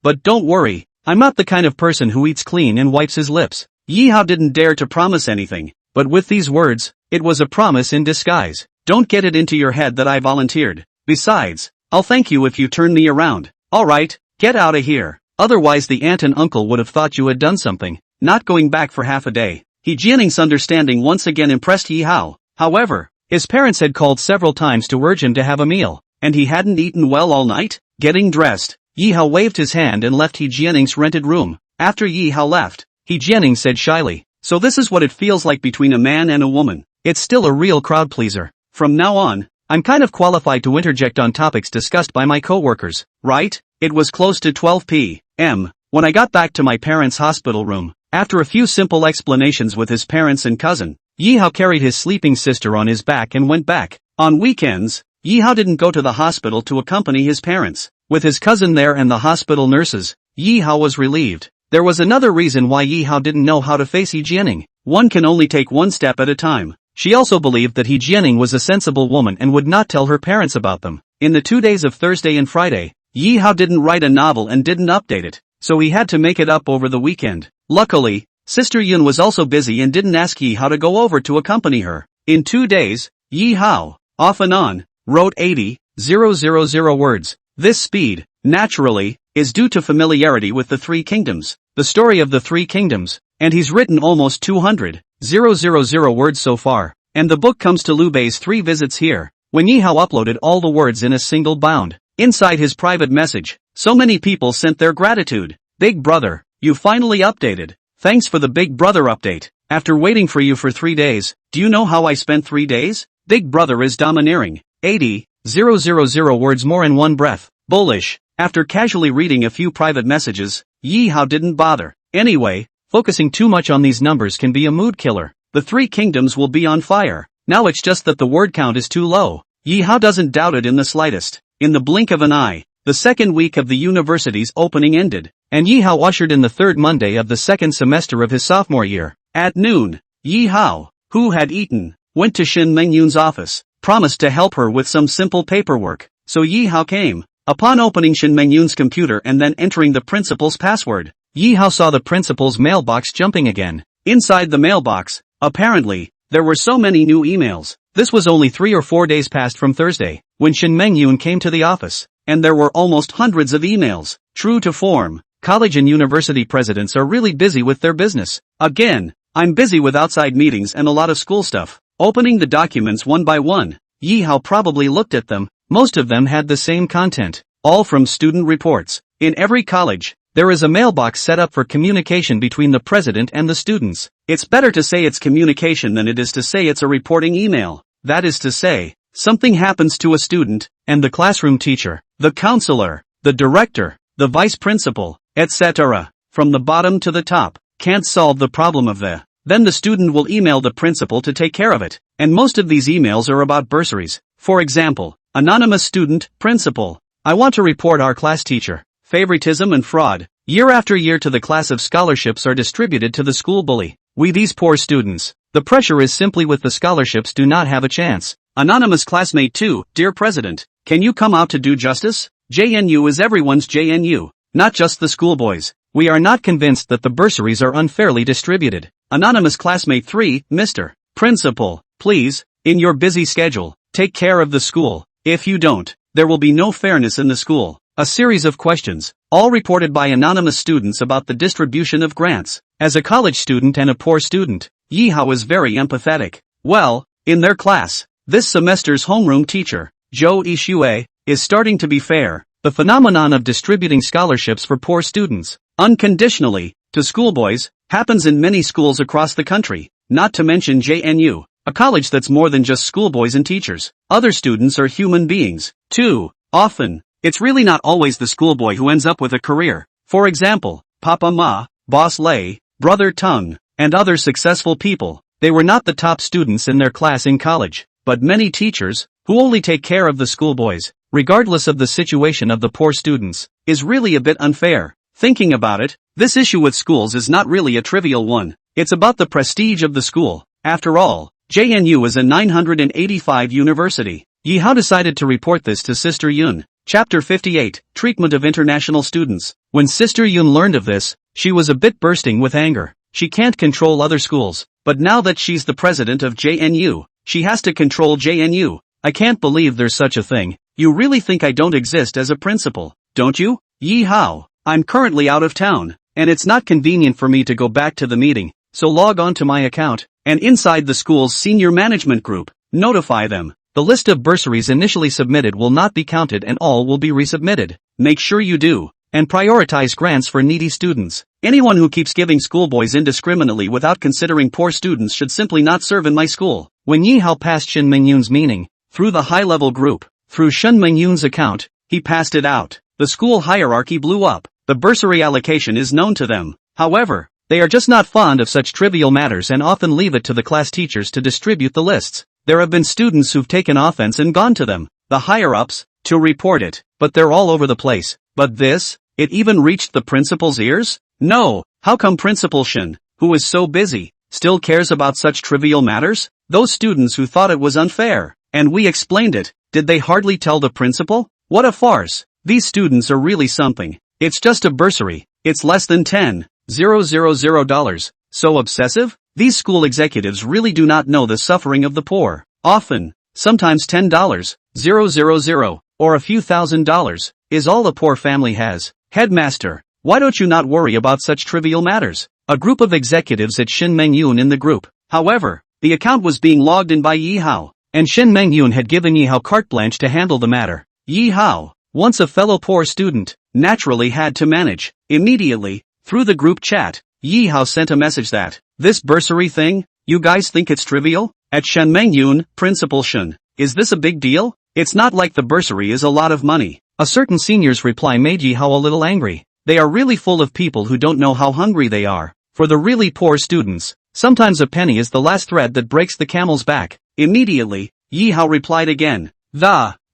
but don't worry, I'm not the kind of person who eats clean and wipes his lips. Yi Hao didn't dare to promise anything, but with these words, it was a promise in disguise. Don't get it into your head that I volunteered. Besides, I'll thank you if you turn me around. Alright, get out of here. Otherwise the aunt and uncle would have thought you had done something. Not going back for half a day. Jianing's understanding once again impressed Yi Hao. However, his parents had called several times to urge him to have a meal, and he hadn't eaten well all night. Getting dressed, Yi Hao waved his hand and left Jianing's rented room. After Yi Hao left, Jianing said shyly, so this is what it feels like between a man and a woman. It's still a real crowd pleaser. From now on, I'm kind of qualified to interject on topics discussed by my co-workers, right? It was close to 12 p.m. when I got back to my parents' hospital room. After a few simple explanations with his parents and cousin, Yi Hao carried his sleeping sister on his back and went back. On weekends, Yi Hao didn't go to the hospital to accompany his parents. With his cousin there and the hospital nurses, Yi Hao was relieved. There was another reason why Yi Hao didn't know how to face Jianing. One can only take one step at a time. She also believed that Jianing was a sensible woman and would not tell her parents about them. In the 2 days of Thursday and Friday, Yi Hao didn't write a novel and didn't update it, so he had to make it up over the weekend. Luckily, Sister Yun was also busy and didn't ask Yi Hao to go over to accompany her. In 2 days, Yi Hao, off and on, wrote 80,000 words. This speed, naturally, is due to familiarity with the Three Kingdoms, the story of the Three Kingdoms, and he's written almost 200,000 words so far, and the book comes to Liu Bei's 3 visits here, when Yi Hao uploaded all the words in a single bound. Inside his private message, so many people sent their gratitude. Big brother, you finally updated. Thanks for the Big Brother update. After waiting for you for 3 days, do you know how I spent 3 days? Big Brother is domineering. 80,000 words more in one breath. Bullish. After casually reading a few private messages, Yi Hao didn't bother. Anyway, focusing too much on these numbers can be a mood killer. The Three Kingdoms will be on fire. Now it's just that the word count is too low. Yi Hao doesn't doubt it in the slightest. In the blink of an eye, the second week of the university's opening ended, and Yi Hao ushered in the third Monday of the second semester of his sophomore year. At noon, Yi Hao, who had eaten, went to Shin Mengyun's office, promised to help her with some simple paperwork, so Yi Hao came. Upon opening Shin Mengyun's computer and then entering the principal's password, Yi Hao saw the principal's mailbox jumping again. Inside the mailbox, apparently, there were so many new emails. This was only 3 or 4 days past from Thursday, when Shin Mengyun came to the office, and there were almost hundreds of emails. True to form, college and university presidents are really busy with their business. Again, I'm busy with outside meetings and a lot of school stuff. Opening the documents one by one, Yi Hao probably looked at them. Most of them had the same content, all from student reports. In every college, there is a mailbox set up for communication between the president and the students. It's better to say it's communication than it is to say it's a reporting email. That is to say, something happens to a student, and the classroom teacher, the counselor, the director, the vice principal, etc., from the bottom to the top, can't solve the problem of then the student will email the principal to take care of it. And most of these emails are about bursaries. For example, anonymous student, principal. I want to report our class teacher. Favoritism and fraud. Year after year to the class of scholarships are distributed to the school bully. We these poor students. The pressure is simply with the scholarships do not have a chance. Anonymous classmate 2, dear president, can you come out to do justice? JNU is everyone's JNU, not just the schoolboys. We are not convinced that the bursaries are unfairly distributed. Anonymous classmate 3, Mr. Principal, please, in your busy schedule, take care of the school. If you don't, there will be no fairness in the school. A series of questions, all reported by anonymous students about the distribution of grants. As a college student and a poor student, Yi Hao is very empathetic. Well, in their class, this semester's homeroom teacher, Zhou Yixue, is starting to be fair. The phenomenon of distributing scholarships for poor students, unconditionally, to schoolboys, happens in many schools across the country, not to mention JNU, a college that's more than just schoolboys and teachers. Other students are human beings, too. Often, it's really not always the schoolboy who ends up with a career. For example, Papa Ma, Boss Lei, Brother Tung, and other successful people. They were not the top students in their class in college, but many teachers, who only take care of the schoolboys, regardless of the situation of the poor students, is really a bit unfair. Thinking about it, this issue with schools is not really a trivial one. It's about the prestige of the school. After all, JNU is a 985 university. Yi Hao decided to report this to Sister Yun. Chapter 58, Treatment of International Students. When Sister Yun learned of this, she was a bit bursting with anger. She can't control other schools, but now that she's the president of JNU, she has to control JNU. I can't believe there's such a thing. You really think I don't exist as a principal, don't you? Yi Hao, I'm currently out of town, and it's not convenient for me to go back to the meeting, so log on to my account, and inside the school's senior management group, notify them. The list of bursaries initially submitted will not be counted and all will be resubmitted. Make sure you do, and prioritize grants for needy students. Anyone who keeps giving schoolboys indiscriminately without considering poor students should simply not serve in my school. When Yi Hao passed Shin Mingyun's meaning, through the high-level group, through Shin Mingyun's account, he passed it out. The school hierarchy blew up. The bursary allocation is known to them. However, they are just not fond of such trivial matters and often leave it to the class teachers to distribute the lists. There have been students who've taken offense and gone to them, the higher-ups, to report it, but they're all over the place. But this, it even reached the principal's ears? No, how come Principal Shin, who is so busy, still cares about such trivial matters? Those students who thought it was unfair, and we explained it, did they hardly tell the principal? What a farce. These students are really something. It's just a bursary. It's less than $10,000. So obsessive? These school executives really do not know the suffering of the poor. Often, sometimes $10,000, or a few $1,000s, is all a poor family has. Headmaster, why don't you not worry about such trivial matters? A group of executives at Shin Mengyun in the group. However, the account was being logged in by Yi Hao, and Shin Mengyun had given Yi Hao carte blanche to handle the matter. Yi Hao, once a fellow poor student, naturally had to manage. Immediately, through the group chat, Yi Hao sent a message that, this bursary thing, you guys think it's trivial? At Shin Mengyun, Principal Shin, is this a big deal? It's not like the bursary is a lot of money. A certain senior's reply made Yi Hao a little angry. They are really full of people who don't know how hungry they are. For the really poor students, sometimes a penny is the last thread that breaks the camel's back. Immediately, Yi Hao replied again.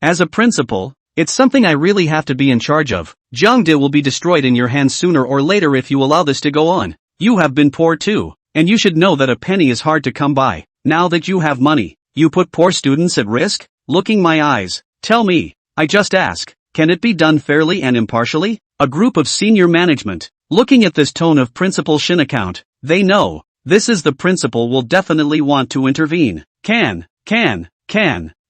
As a principal, it's something I really have to be in charge of. Jiangde will be destroyed in your hands sooner or later if you allow this to go on. You have been poor too, and you should know that a penny is hard to come by. Now that you have money, you put poor students at risk? Looking my eyes, tell me, I just ask, can it be done fairly and impartially? A group of senior management, looking at this tone of Principal Shin account, they know, this is the principal will definitely want to intervene. Can.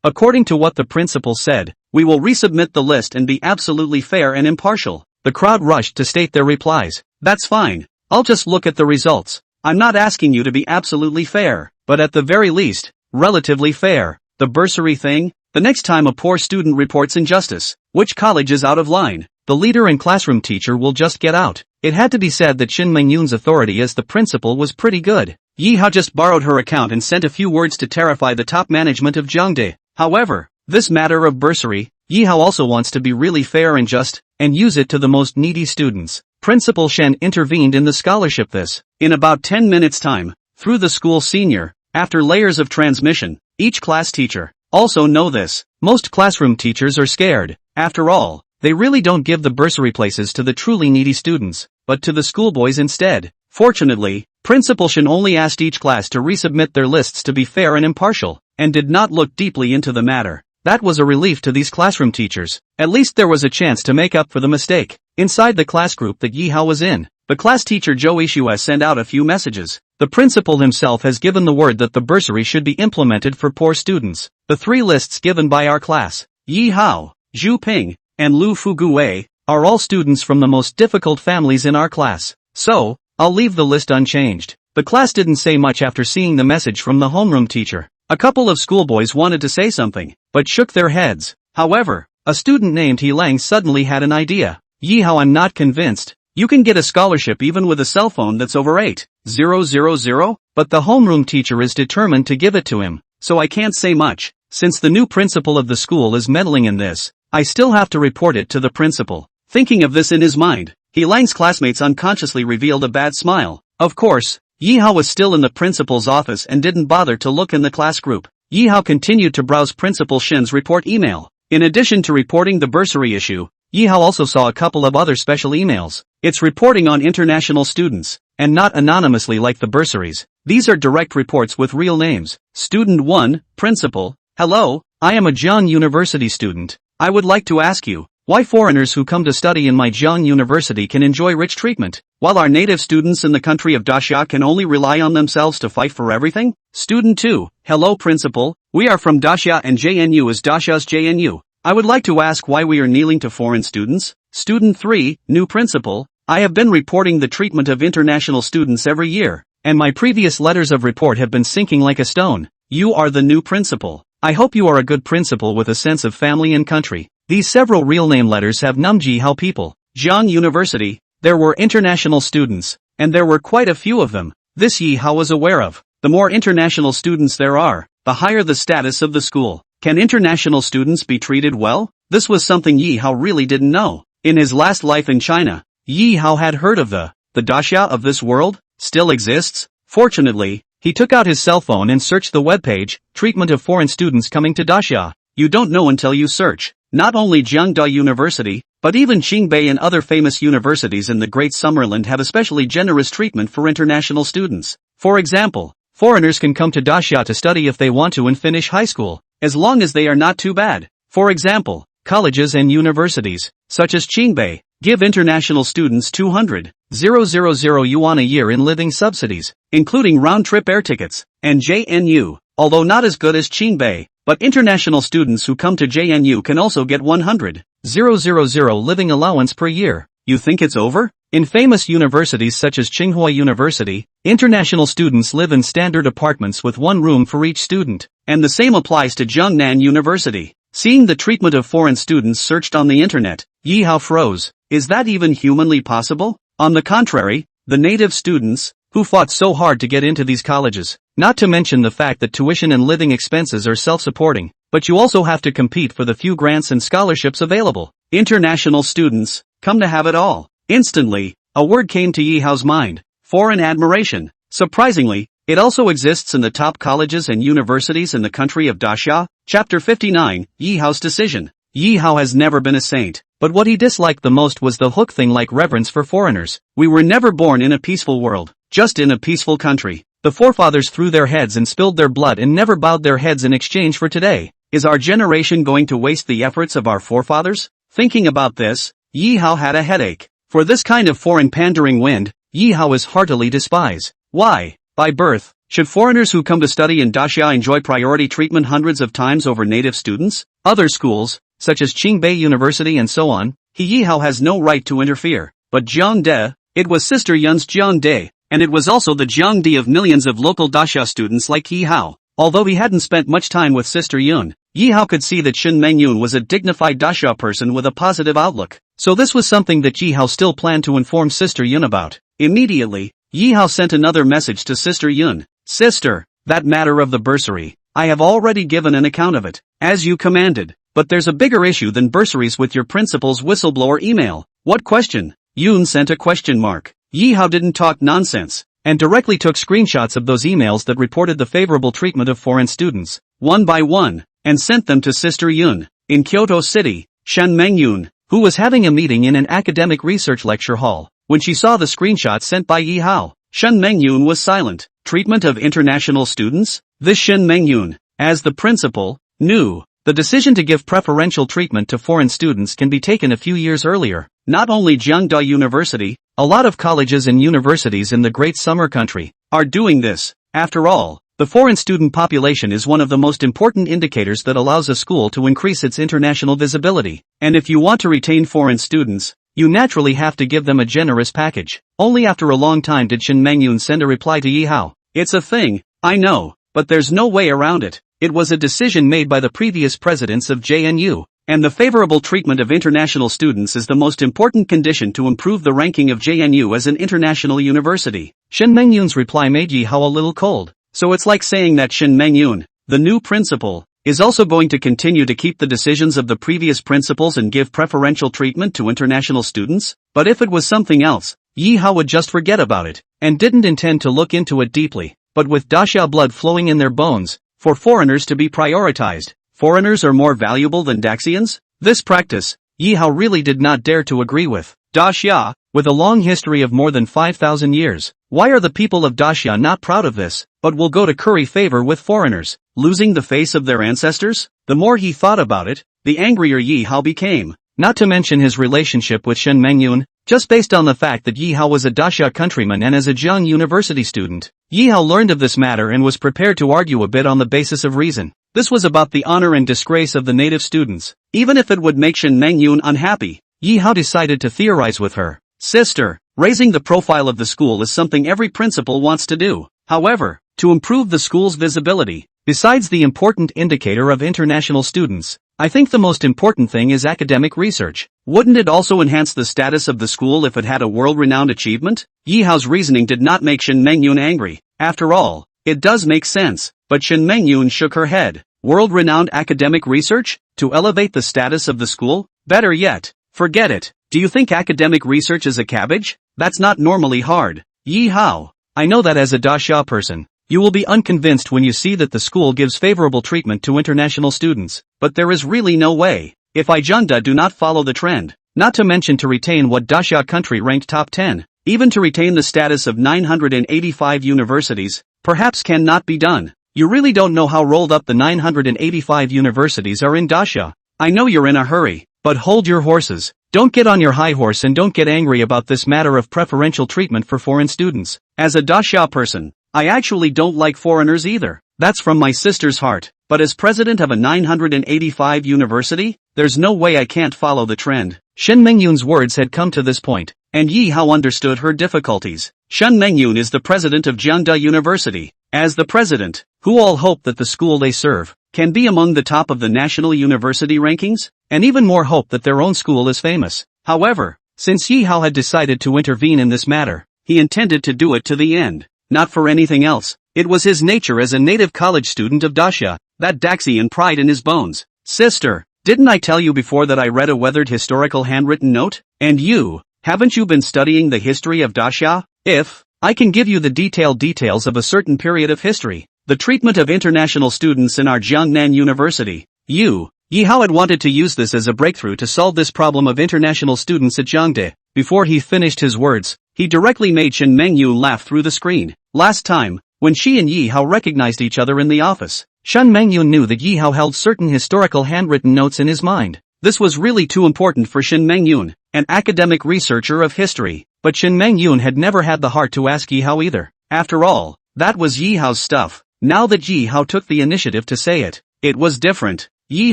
According to what the principal said, we will resubmit the list and be absolutely fair and impartial. The crowd rushed to state their replies. That's fine. I'll just look at the results. I'm not asking you to be absolutely fair, but at the very least, relatively fair. The bursary thing? The next time a poor student reports injustice, which college is out of line? The leader and classroom teacher will just get out. It had to be said that Shin Mengyun's authority as the principal was pretty good. Yi Hao just borrowed her account and sent a few words to terrify the top management of Jiangde. However, this matter of bursary, Yi Hao also wants to be really fair and just, and use it to the most needy students. Principal Shen intervened in the scholarship in about 10 minutes time, through the school senior, after layers of transmission, each class teacher. Also know this, most classroom teachers are scared. After all, they really don't give the bursary places to the truly needy students, but to the schoolboys instead. Fortunately, Principal Shen only asked each class to resubmit their lists to be fair and impartial, and did not look deeply into the matter. That was a relief to these classroom teachers. At least there was a chance to make up for the mistake. Inside the class group that Yi Hao was in, the class teacher Zhou Ishua sent out a few messages. The principal himself has given the word that the bursary should be implemented for poor students. The three lists given by our class, Yi Hao, Zhu Ping, and Lu Fuguwei, are all students from the most difficult families in our class. So, I'll leave the list unchanged. The class didn't say much after seeing the message from the homeroom teacher. A couple of schoolboys wanted to say something, but shook their heads. However, a student named He Lang suddenly had an idea. Yi Hao, I'm not convinced. You can get a scholarship even with a cell phone that's over 8,000, but the homeroom teacher is determined to give it to him, so I can't say much. Since the new principal of the school is meddling in this, I still have to report it to the principal. Thinking of this in his mind, He Lang's classmates unconsciously revealed a bad smile. Of course, Yi Hao was still in the principal's office and didn't bother to look in the class group. Yi Hao continued to browse Principal Shin's report email. In addition to reporting the bursary issue, Yi Hao also saw a couple of other special emails. It's reporting on international students, and not anonymously like the bursaries. These are direct reports with real names. Student 1, Principal, hello, I am a Jiang University student. I would like to ask you, why foreigners who come to study in my Jiang University can enjoy rich treatment, while our native students in the country of Daxia can only rely on themselves to fight for everything? Student 2, hello Principal, we are from Daxia and JNU is Daxia's JNU. I would like to ask why we are kneeling to foreign students. Student 3, new Principal, I have been reporting the treatment of international students every year, and my previous letters of report have been sinking like a stone. You are the new Principal. I hope you are a good principal with a sense of family and country. These several real name letters have Ji Hao people. Jiang University, there were international students, and there were quite a few of them. This Yi Hao was aware of. The more international students there are, the higher the status of the school. Can international students be treated well? This was something Yi Hao really didn't know. In his last life in China, Yi Hao had heard of the Daxia of this world, still exists. Fortunately, he took out his cell phone and searched the webpage, treatment of foreign students coming to Daxia. You don't know until you search. Not only Jiangda University, but even Qingbei and other famous universities in the Great Summerland have especially generous treatment for international students. For example, foreigners can come to Daxia to study if they want to and finish high school, as long as they are not too bad. For example, colleges and universities, such as Qingbei, give international students 200,000 yuan a year in living subsidies, including round-trip air tickets, and JNU, although not as good as Qingbei, but international students who come to JNU can also get 100,000 living allowance per year. You think it's over? In famous universities such as Tsinghua University, international students live in standard apartments with one room for each student, and the same applies to Jiangnan University. Seeing the treatment of foreign students searched on the internet, Yi Hao froze. Is that even humanly possible? On the contrary, the native students, who fought so hard to get into these colleges, not to mention the fact that tuition and living expenses are self-supporting, but you also have to compete for the few grants and scholarships available. International students, come to have it all. Instantly, a word came to Yi Hao's mind, foreign admiration. Surprisingly, it also exists in the top colleges and universities in the country of Daxia. Chapter 59, Yi Hao's decision. Yi Hao has never been a saint, but what he disliked the most was the hook thing like reverence for foreigners. We were never born in a peaceful world, just in a peaceful country. The forefathers threw their heads and spilled their blood and never bowed their heads in exchange for today. Is our generation going to waste the efforts of our forefathers? Thinking about this, Yi Hao had a headache. For this kind of foreign pandering wind, Yi Hao is heartily despised. Why? By birth, should foreigners who come to study in Daxia enjoy priority treatment hundreds of times over native students? Other schools, such as Qingbei University and so on, Yi Hao has no right to interfere. But Jiangde, it was Sister Yun's Jiangde, and it was also the Jiangde of millions of local Daxia students like Yi Hao. Although he hadn't spent much time with Sister Yun, Yi Hao could see that Shen Mengyun was a dignified Daxia person with a positive outlook. So this was something that Yi Hao still planned to inform Sister Yun about. Immediately, Yi Hao sent another message to Sister Yun. Sister, that matter of the bursary, I have already given an account of it, as you commanded. But there's a bigger issue than bursaries with your principal's whistleblower email. What question? Yun sent a question mark. Yi Hao didn't talk nonsense, and directly took screenshots of those emails that reported the favorable treatment of foreign students, one by one, and sent them to Sister Yun. In Kyoto City, Shen Mengyun, who was having a meeting in an academic research lecture hall, when she saw the screenshots sent by Yi Hao, Shen Mengyun was silent. Treatment of international students? This Shen Mengyun, as the principal, knew. The decision to give preferential treatment to foreign students can be taken a few years earlier. Not only Jiangda University, a lot of colleges and universities in the Great Summer Country are doing this. After all, the foreign student population is one of the most important indicators that allows a school to increase its international visibility. And if you want to retain foreign students, you naturally have to give them a generous package. Only after a long time did Shen Mengyun send a reply to Yi Hao. It's a thing, I know, but there's no way around it. It was a decision made by the previous presidents of JNU, and the favorable treatment of international students is the most important condition to improve the ranking of JNU as an international university. Shen Mengyun's reply made Yi Hao a little cold. So it's like saying that Shen Mengyun, the new principal, is also going to continue to keep the decisions of the previous principals and give preferential treatment to international students? But if it was something else, Yi Hao would just forget about it, and didn't intend to look into it deeply. But with Daxia blood flowing in their bones, for foreigners to be prioritized, foreigners are more valuable than Daxians? This practice, Yi Hao really did not dare to agree with. Daxia, with a long history of more than 5,000 years, why are the people of Daxia not proud of this, but will go to curry favor with foreigners, losing the face of their ancestors? The more he thought about it, the angrier Yi Hao became. Not to mention his relationship with Shen Mengyun, just based on the fact that Yi Hao was a Daxia countryman and as a Zhejiang University student. Yi Hao learned of this matter and was prepared to argue a bit on the basis of reason. This was about the honor and disgrace of the native students. Even if it would make Shen Mengyun unhappy, Yi Hao decided to theorize with her. Sister, raising the profile of the school is something every principal wants to do. However, to improve the school's visibility, besides the important indicator of international students, I think the most important thing is academic research. Wouldn't it also enhance the status of the school if it had a world-renowned achievement? Yi Hao's reasoning did not make Shen Mengyun angry. After all, it does make sense. But Shen Mengyun shook her head. World-renowned academic research? To elevate the status of the school? Better yet, forget it. Do you think academic research is a cabbage? That's not normally hard. Yi Hao, I know that as a Daxia person, you will be unconvinced when you see that the school gives favorable treatment to international students, but there is really no way, if Ijunda do not follow the trend, not to mention to retain what Daxia country ranked top 10, even to retain the status of 985 universities, perhaps cannot be done. You really don't know how rolled up the 985 universities are in Daxia. I know you're in a hurry, but hold your horses. Don't get on your high horse and don't get angry about this matter of preferential treatment for foreign students. As a Daxia person, I actually don't like foreigners either. That's from my sister's heart. But as president of a 985 university, there's no way I can't follow the trend. Shen Mengyun's words had come to this point, and Yi Hao understood her difficulties. Shen Mengyun is the president of Jiangda University. As the president, who all hope that the school they serve can be among the top of the national university rankings, and even more hope that their own school is famous. However, since Yi Hao had decided to intervene in this matter, he intended to do it to the end. Not for anything else. It was his nature as a native college student of Daxia, that Daxian pride in his bones. Sister, didn't I tell you before that I read a weathered historical handwritten note? And you, haven't you been studying the history of Daxia? If, I can give you the detailed details of a certain period of history, the treatment of international students in our Jiangnan University. Yi Hao had wanted to use this as a breakthrough to solve this problem of international students at Jiangde. Before he finished his words, he directly made Shen Mengyun laugh through the screen. Last time, when she and Yi Hao recognized each other in the office, Shen Mengyun knew that Yi Hao held certain historical handwritten notes in his mind. This was really too important for Shen Mengyun, an academic researcher of history. But Shen Mengyun had never had the heart to ask Yi Hao either. After all, that was Yi Hao's stuff. Now that Yi Hao took the initiative to say it, it was different. Yi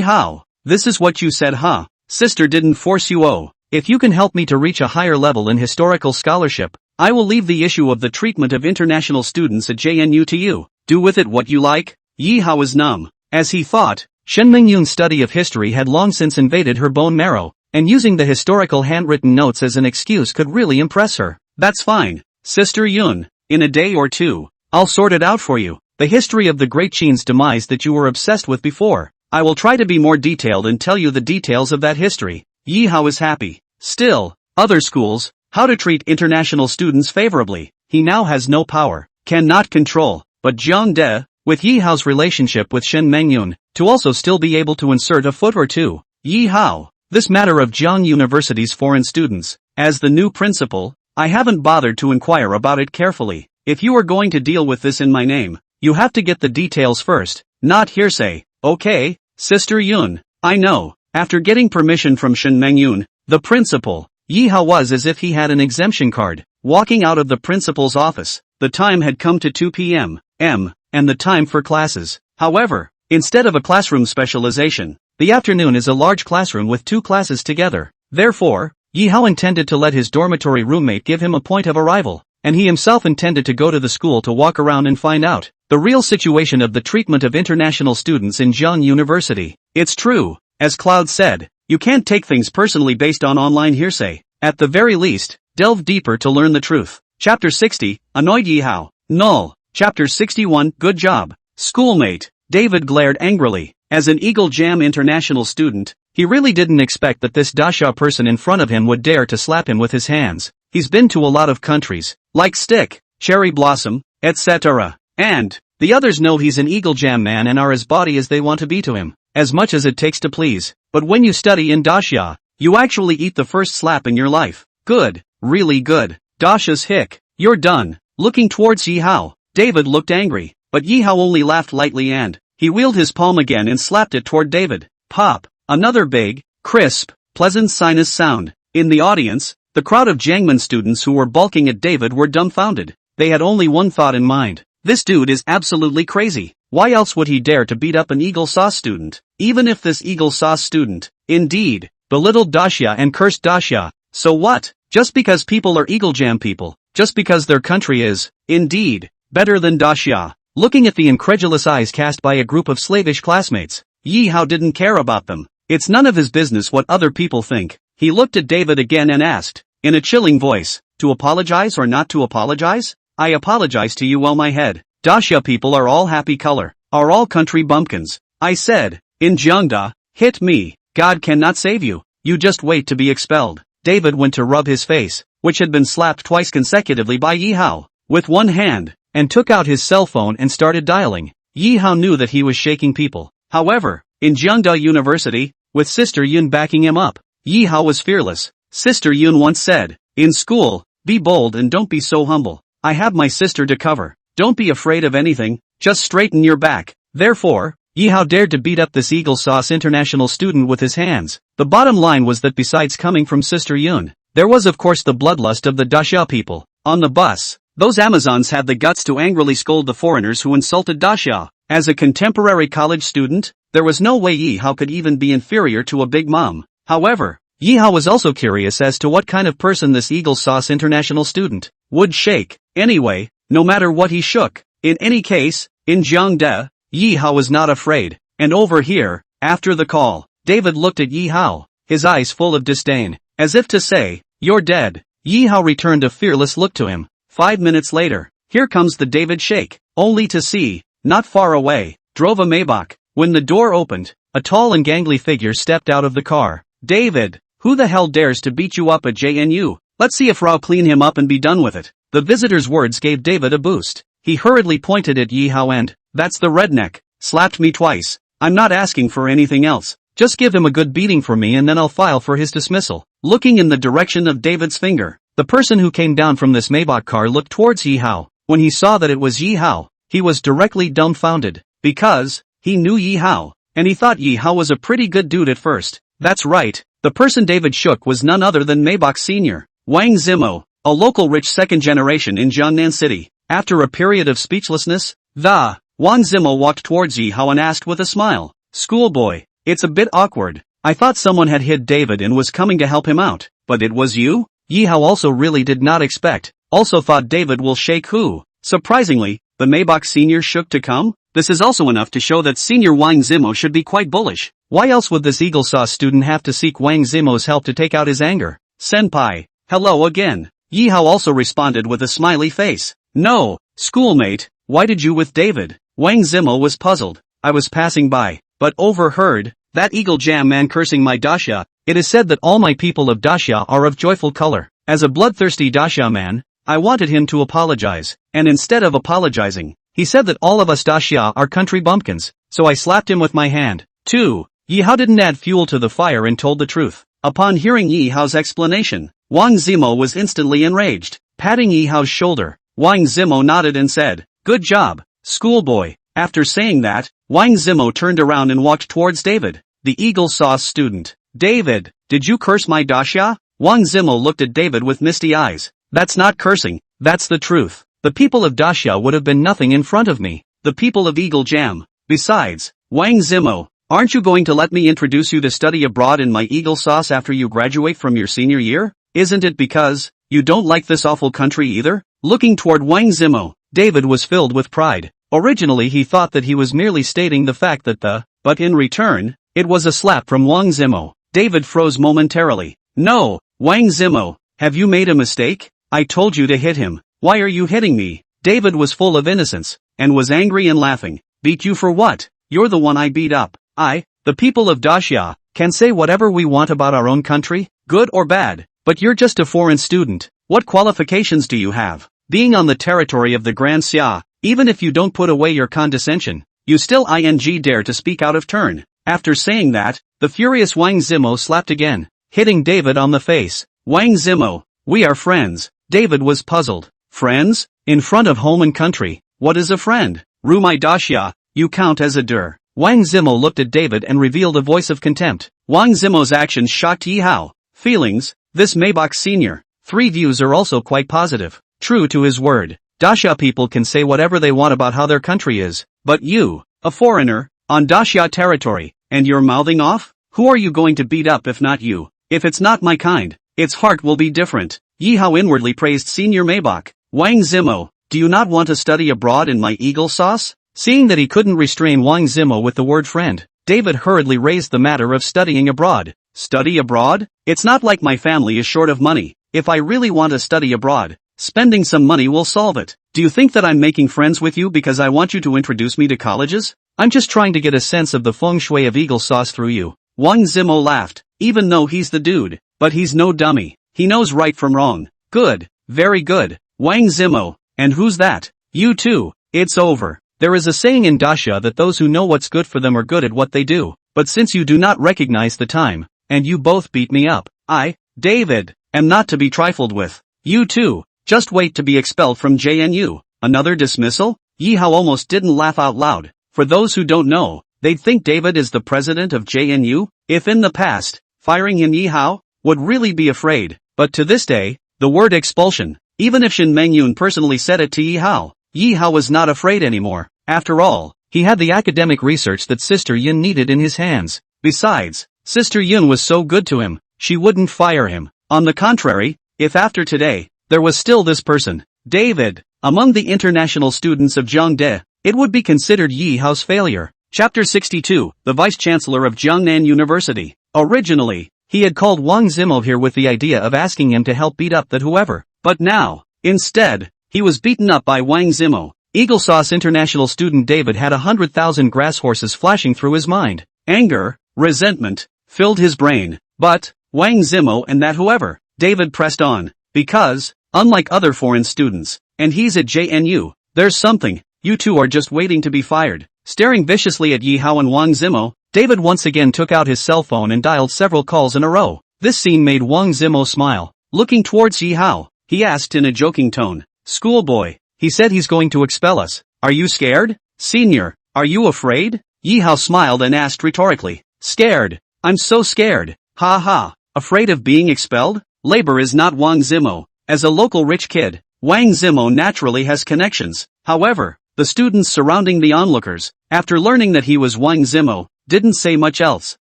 Hao, this is what you said, huh? Sister didn't force you. Oh, if you can help me to reach a higher level in historical scholarship, I will leave the issue of the treatment of international students at JNU to you. Do with it what you like. Yi Hao was numb. As he thought, Shen Mengyun's study of history had long since invaded her bone marrow, and using the historical handwritten notes as an excuse could really impress her. That's fine, Sister Yun. In a day or two, I'll sort it out for you. The history of the great Qin's demise that you were obsessed with before. I will try to be more detailed and tell you the details of that history. Yi Hao is happy. Still, other schools, how to treat international students favorably, he now has no power, cannot control. But Jiangde, with Yi Hao's relationship with Shen Mengyun, to also still be able to insert a foot or two. Yi Hao, this matter of Jiang University's foreign students, as the new principal, I haven't bothered to inquire about it carefully. If you are going to deal with this in my name, you have to get the details first, not hearsay. Okay, Sister Yun, I know. After getting permission from Shen Mengyun, the principal, Yi Hao was as if he had an exemption card. Walking out of the principal's office, the time had come to 2 p.m. And the time for classes. However, instead of a classroom specialization, the afternoon is a large classroom with 2 classes together. Therefore, Yi Hao intended to let his dormitory roommate give him a point of arrival, and he himself intended to go to the school to walk around and find out the real situation of the treatment of international students in Jiang University. It's true, as Cloud said, you can't take things personally based on online hearsay. At the very least, delve deeper to learn the truth. Chapter 60, Annoyed Yi Hao. Null. Chapter 61, Good job, schoolmate. David glared angrily As an Eagle Jam International student, he really didn't expect that this Dasha person in front of him would dare to slap him with his hands. He's been to a lot of countries, like Stick, Cherry Blossom, etc. And the others know he's an Eagle Jam man and are as bawdy as they want to be to him, as much as it takes to please. But when you study in Dasha, you actually eat the first slap in your life. Good, really good. Dasha's hick, you're done. Looking towards Yi Hao, David looked angry, but Yi Hao only laughed lightly and he wheeled his palm again and slapped it toward David. Pop, another big, crisp, pleasant sinus sound. In the audience, the crowd of Jiangmen students who were balking at David were dumbfounded. They had only one thought in mind. This dude is absolutely crazy. Why else would he dare to beat up an Eagle Sauce student? Even if this Eagle Sauce student, indeed, belittled Dasha and cursed Dasha, so what? Just because people are Eagle Jam people, just because their country is, indeed, better than Dasha. Looking at the incredulous eyes cast by a group of slavish classmates, Yi Hao didn't care about them. It's none of his business what other people think. He looked at David again and asked, in a chilling voice, to apologize or not to apologize? I apologize to you well my head. Dasha people are all happy color, are all country bumpkins. I said, in Jiangda, hit me, God cannot save you, you just wait to be expelled. David went to rub his face, which had been slapped twice consecutively by Yi Hao, with one hand, and took out his cell phone and started dialing. Yi Hao knew that he was shaking people. However, in Jiangda University, with Sister Yun backing him up, Yi Hao was fearless. Sister Yun once said, in school, be bold and don't be so humble. I have my sister to cover. Don't be afraid of anything, just straighten your back. Therefore, Yi Hao dared to beat up this Eagle Sauce International student with his hands. The bottom line was that besides coming from Sister Yun, there was of course the bloodlust of the Dasha people. On the bus, those Amazons had the guts to angrily scold the foreigners who insulted Dasha. As a contemporary college student, there was no way Yi Hao could even be inferior to a Big Mom. However, Yi Hao was also curious as to what kind of person this Eagle Sauce International student would shake. Anyway, no matter what he shook. In any case, in Jiangda, Yi Hao was not afraid. And over here, after the call, David looked at Yi Hao, his eyes full of disdain, as if to say, you're dead. Yi Hao returned a fearless look to him. 5 minutes later, here comes the David shake, only to see, not far away, drove a Maybach. When the door opened, a tall and gangly figure stepped out of the car. David, who the hell dares to beat you up at JNU? Let's see if Rao clean him up and be done with it. The visitor's words gave David a boost. He hurriedly pointed at Yi Hao and, that's the redneck, slapped me twice. I'm not asking for anything else. Just give him a good beating for me and then I'll file for his dismissal. Looking in the direction of David's finger, the person who came down from this Maybach car looked towards Yi Hao. When he saw that it was Yi Hao, he was directly dumbfounded, because he knew Yi Hao, and he thought Yi Hao was a pretty good dude at first. That's right, the person David shook was none other than Maybach Sr., Wang Zimo, a local rich second generation in Jiangnan City. After a period of speechlessness, Wang Zimo walked towards Yi Hao and asked with a smile, schoolboy, it's a bit awkward. I thought someone had hit David and was coming to help him out, but it was you? Yi Hao also really did not expect, also thought David will shake who? Surprisingly, the Maybach Sr. shook to come? This is also enough to show that Senior Wang Zimo should be quite bullish. Why else would this Eagle Sauce student have to seek Wang Zimo's help to take out his anger? Senpai, hello again. Yi Hao also responded with a smiley face. No, schoolmate, why did you with David? Wang Zimo was puzzled. I was passing by, but overheard that Eagle Jam man cursing my Dasha. It is said that all my people of Dasha are of joyful color. As a bloodthirsty Dasha man, I wanted him to apologize, and instead of apologizing, he said that all of us Dasha are country bumpkins, so I slapped him with my hand. 2. Yi Hao didn't add fuel to the fire and told the truth. Upon hearing Yi Hao's explanation, Wang Zimo was instantly enraged. Patting Yi Hao's shoulder, Wang Zimo nodded and said, good job, schoolboy. After saying that, Wang Zimo turned around and walked towards David, the Eagle Sauce student. David, did you curse my Dasha? Wang Zimo looked at David with misty eyes. That's not cursing, that's the truth. The people of Dasha would have been nothing in front of me. The people of Eagle Jam. Besides, Wang Zimo, aren't you going to let me introduce you to study abroad in my Eagle Sauce after you graduate from your senior year? Isn't it because you don't like this awful country either? Looking toward Wang Zimo, David was filled with pride. Originally he thought that he was merely stating the fact that but in return, it was a slap from Wang Zimo. David froze momentarily. No, Wang Zimo, have you made a mistake? I told you to hit him. Why are you hitting me? David was full of innocence, and was angry and laughing. Beat you for what? You're the one I beat up. The people of Daxia, can say whatever we want about our own country, good or bad, but you're just a foreign student. What qualifications do you have? Being on the territory of the Grand Xia, even if you don't put away your condescension, you still dare to speak out of turn. After saying that, the furious Wang Zimo slapped again, hitting David on the face. Wang Zimo, we are friends. David was puzzled. Friends? In front of home and country, what is a friend? Rumai Daxia, you count as a der. Wang Zimo looked at David and revealed a voice of contempt. Wang Zimo's actions shocked Yi Hao. Feelings? This Maybach Sr. 3 views are also quite positive. True to his word, Daxia people can say whatever they want about how their country is, but you, a foreigner, on Daxia territory, and you're mouthing off? Who are you going to beat up if not you? If it's not my kind, its heart will be different. Yi Hao inwardly praised Senior Maybach. Wang Zimo, do you not want to study abroad in my eagle sauce? Seeing that he couldn't restrain Wang Zimo with the word friend, David hurriedly raised the matter of studying abroad. Study abroad? It's not like my family is short of money. If I really want to study abroad, spending some money will solve it. Do you think that I'm making friends with you because I want you to introduce me to colleges? I'm just trying to get a sense of the feng shui of eagle sauce through you. Wang Zimo laughed, even though he's the dude, but he's no dummy. He knows right from wrong. Good, very good. Wang Zimo, and who's that? You too. It's over. There is a saying in Daxia that those who know what's good for them are good at what they do, but since you do not recognize the time, and you both beat me up, I, David, am not to be trifled with. You too, just wait to be expelled from JNU. Another dismissal? Yi Hao almost didn't laugh out loud. For those who don't know, they'd think David is the president of JNU. If in the past, firing him Yi Hao would really be afraid, but to this day, the word expulsion, even if Shin Mengyun personally said it to Yi Hao was not afraid anymore. After all, he had the academic research that Sister Yin needed in his hands. Besides, Sister Yin was so good to him, she wouldn't fire him. On the contrary, if after today, there was still this person, David, among the international students of Zhengde, it would be considered Yi Hao's failure. Chapter 62, the Vice-Chancellor of Jiangnan University. Originally, he had called Wang Zimo here with the idea of asking him to help beat up that whoever, but now, instead, he was beaten up by Wang Zimo. Eagle Sauce international student David had 100,000 grass horses flashing through his mind. Anger, resentment, filled his brain. But, Wang Zimo and that whoever, David pressed on, because, unlike other foreign students, and he's at JNU, there's something, you two are just waiting to be fired. Staring viciously at Yi Hao and Wang Zimo, David once again took out his cell phone and dialed several calls in a row. This scene made Wang Zimo smile. Looking towards Yi Hao, he asked in a joking tone, "Schoolboy, he said he's going to expel us. Are you scared? Senior, are you afraid?" Yi Hao smiled and asked rhetorically, "Scared? I'm so scared. Ha ha. Afraid of being expelled? Labor is not Wang Zimo. As a local rich kid, Wang Zimo naturally has connections. However, the students surrounding the onlookers, after learning that he was Wang Zimo, didn't say much else.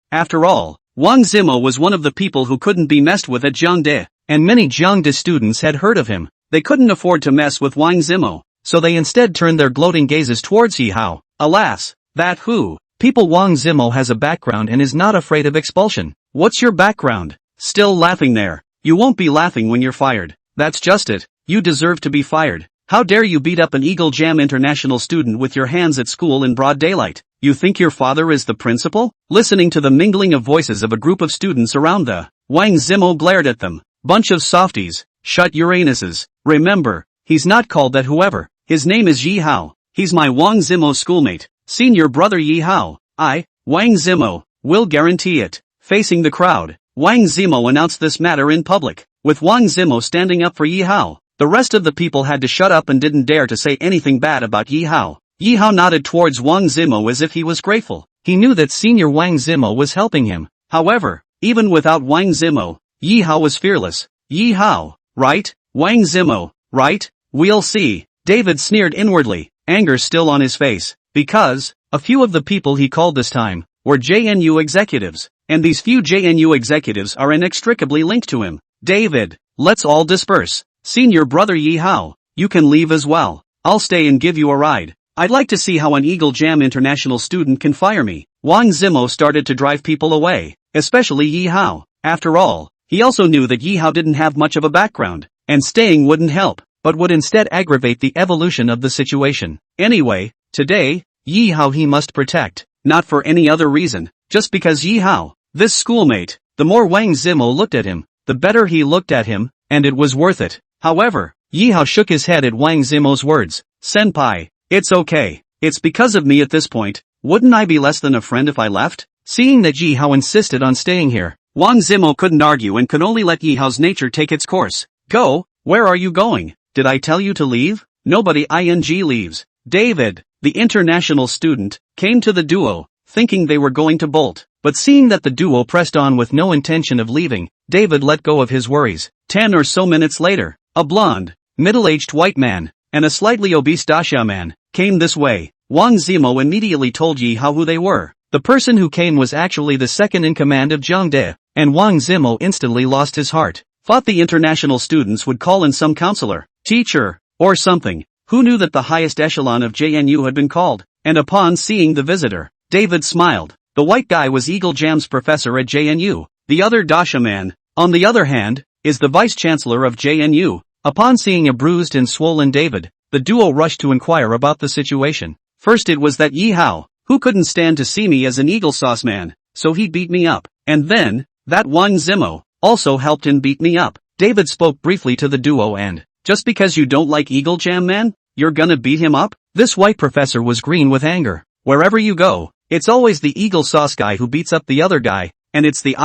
After all, Wang Zimo was one of the people who couldn't be messed with at Zhengde, and many Zhengde students had heard of him. They couldn't afford to mess with Wang Zimo, so they instead turned their gloating gazes towards Yi Hao. Alas, that who? People Wang Zimo has a background and is not afraid of expulsion. What's your background? Still laughing there. You won't be laughing when you're fired. That's just it. You deserve to be fired. How dare you beat up an Eagle Jam international student with your hands at school in broad daylight? You think your father is the principal? Listening to the mingling of voices of a group of students around Wang Zimo glared at them. Bunch of softies. Shut Uranuses. Remember, he's not called that whoever. His name is Yi Hao. He's my Wang Zimo schoolmate. Senior brother Yi Hao. I, Wang Zimo, will guarantee it. Facing the crowd, Wang Zimo announced this matter in public. With Wang Zimo standing up for Yi Hao, the rest of the people had to shut up and didn't dare to say anything bad about Yi Hao. Yi Hao nodded towards Wang Zimo as if he was grateful. He knew that senior Wang Zimo was helping him. However, even without Wang Zimo, Yi Hao was fearless. Yi Hao, right? Wang Zimo, right? We'll see. David sneered inwardly, anger still on his face, because, a few of the people he called this time, were JNU executives, and these few JNU executives are inextricably linked to him. David, let's all disperse. Senior brother Yi Hao, you can leave as well. I'll stay and give you a ride. I'd like to see how an Eagle Jam international student can fire me. Wang Zimo started to drive people away, especially Yi Hao. After all, he also knew that Yi Hao didn't have much of a background, and staying wouldn't help, but would instead aggravate the evolution of the situation. Anyway, today, Yi Hao he must protect. not for any other reason, just because Yi Hao, this schoolmate, the more Wang Zimo looked at him, the better he looked at him, and it was worth it. However, Yi Hao shook his head at Wang Zimo's words. Senpai, it's okay. It's because of me at this point. Wouldn't I be less than a friend if I left? Seeing that Yi Hao insisted on staying here, Wang Zimo couldn't argue and could only let Yi Hao's nature take its course. Go? Where are you going? Did I tell you to leave? Nobody leaves. David, the international student, came to the duo, thinking they were going to bolt. But seeing that the duo pressed on with no intention of leaving, David let go of his worries. 10 or so minutes later, a blonde, middle-aged white man, and a slightly obese Daxia man, came this way. Wang Zimo immediately told Yi Hao who they were. The person who came was actually the second in command of Zhangde, and Wang Zimo instantly lost his heart. Thought the international students would call in some counselor, teacher, or something. Who knew that the highest echelon of JNU had been called? And upon seeing the visitor, David smiled. The white guy was Eagle Jam's professor at JNU. The other Daxia man, on the other hand, is the vice-chancellor of JNU. Upon seeing a bruised and swollen David, the duo rushed to inquire about the situation. First it was that Yi Hao, who couldn't stand to see me as an Eagle Sauce man, so he beat me up. And then, that Wang Zimo, also helped him beat me up. David spoke briefly to the duo and, just because you don't like Eagle Jam man, you're gonna beat him up? This white professor was green with anger. Wherever you go, it's always the Eagle Sauce guy who beats up the other guy, and it's the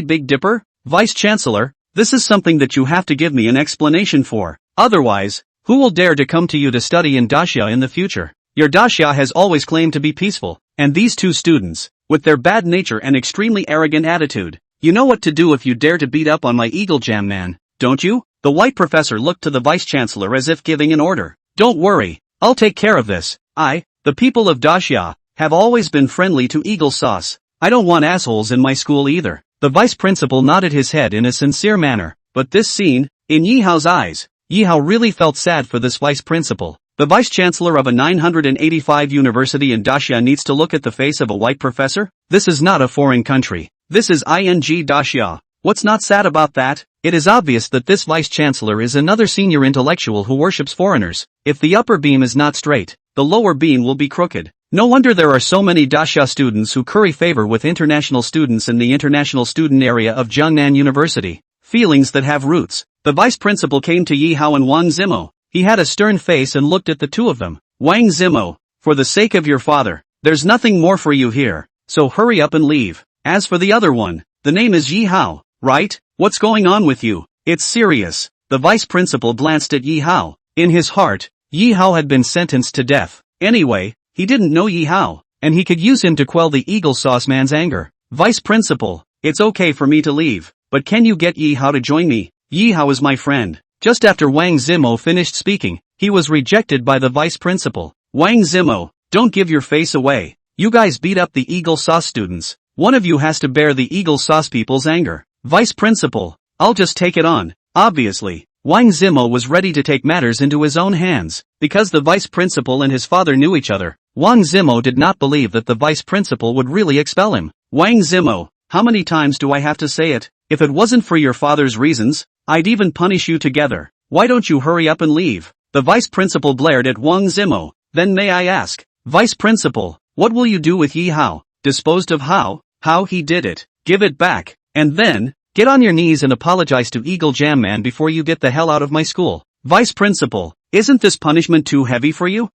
Big Dipper? Vice-Chancellor, this is something that you have to give me an explanation for. Otherwise, who will dare to come to you to study in Daxia in the future? Your Daxia has always claimed to be peaceful, and these two students, with their bad nature and extremely arrogant attitude, you know what to do if you dare to beat up on my Eagle Jam man, don't you? The white professor looked to the vice-chancellor as if giving an order. Don't worry, I'll take care of this. The people of Daxia, have always been friendly to Eagle Sauce. I don't want assholes in my school either. The vice principal nodded his head in a sincere manner, but this scene, in Yi Hao's eyes, Yi Hao really felt sad for this vice principal. The vice-chancellor of a 985 university in Daxia needs to look at the face of a white professor? This is not a foreign country. This is Daxia. What's not sad about that? It is obvious that this vice-chancellor is another senior intellectual who worships foreigners. If the upper beam is not straight, the lower beam will be crooked. No wonder there are so many Daxia students who curry favor with international students in the international student area of Jiangnan University. Feelings that have roots. The vice principal came to Yi Hao and Wang Zimo. He had a stern face and looked at the two of them. Wang Zimo, for the sake of your father, there's nothing more for you here, so hurry up and leave. As for the other one, the name is Yi Hao, right? What's going on with you? It's serious. The vice principal glanced at Yi Hao. In his heart, Yi Hao had been sentenced to death. Anyway, he didn't know Yi Hao, and he could use him to quell the Eagle Sauce man's anger. Vice principal, it's okay for me to leave, but can you get Yi Hao to join me? Yi Hao is my friend. Just after Wang Zimo finished speaking, he was rejected by the vice principal. Wang Zimo, don't give your face away. You guys beat up the Eagle Sauce students. One of you has to bear the Eagle Sauce people's anger. Vice principal, I'll just take it on. Obviously, Wang Zimo was ready to take matters into his own hands. Because the vice principal and his father knew each other, Wang Zimo did not believe that the vice principal would really expel him. Wang Zimo, how many times do I have to say it? If it wasn't for your father's reasons, I'd even punish you together. Why don't you hurry up and leave? The vice principal blared at Wang Zimo. Then may I ask, vice principal, what will you do with Yi Hao? Disposed of how? How he did it. Give it back. And then, get on your knees and apologize to Eagle Jam Man before you get the hell out of my school. Vice principal, isn't this punishment too heavy for you?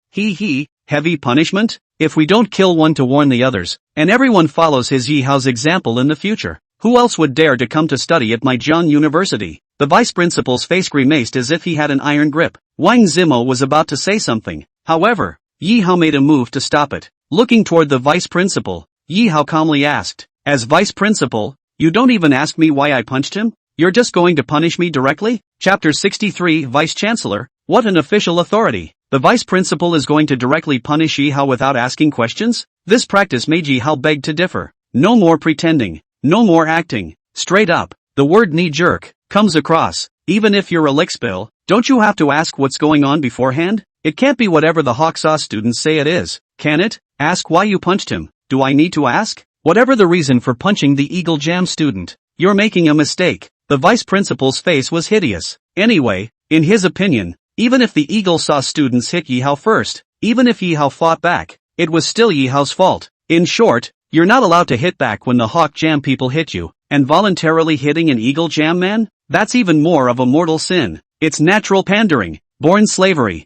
Heavy punishment? If we don't kill one to warn the others, and everyone follows his Yi Hao's example in the future, who else would dare to come to study at my Jiang University? The vice principal's face grimaced as if he had an iron grip. Wang Zimo was about to say something. However, Yi Hao made a move to stop it. Looking toward the vice principal, Yi Hao calmly asked, as vice principal, you don't even ask me why I punched him? You're just going to punish me directly? Chapter 63 Vice Chancellor, what an official authority. The vice principal is going to directly punish Yi Hao without asking questions? This practice made Yi Hao beg to differ. No more pretending. No more acting. Straight up. The word knee-jerk comes across. Even if you're a lickspill, don't you have to ask what's going on beforehand? It can't be whatever the hawk sauce students say it is, can it? Ask why you punched him. Do I need to ask? Whatever the reason for punching the Eagle Jam student, you're making a mistake. The vice principal's face was hideous. Anyway, in his opinion, even if the Eagle Sauce students hit Yi Hao first, even if Yi Hao fought back, it was still Yi Hao's fault. In short, you're not allowed to hit back when the hawk jam people hit you, and voluntarily hitting an eagle jam man? That's even more of a mortal sin. It's natural pandering, born slavery.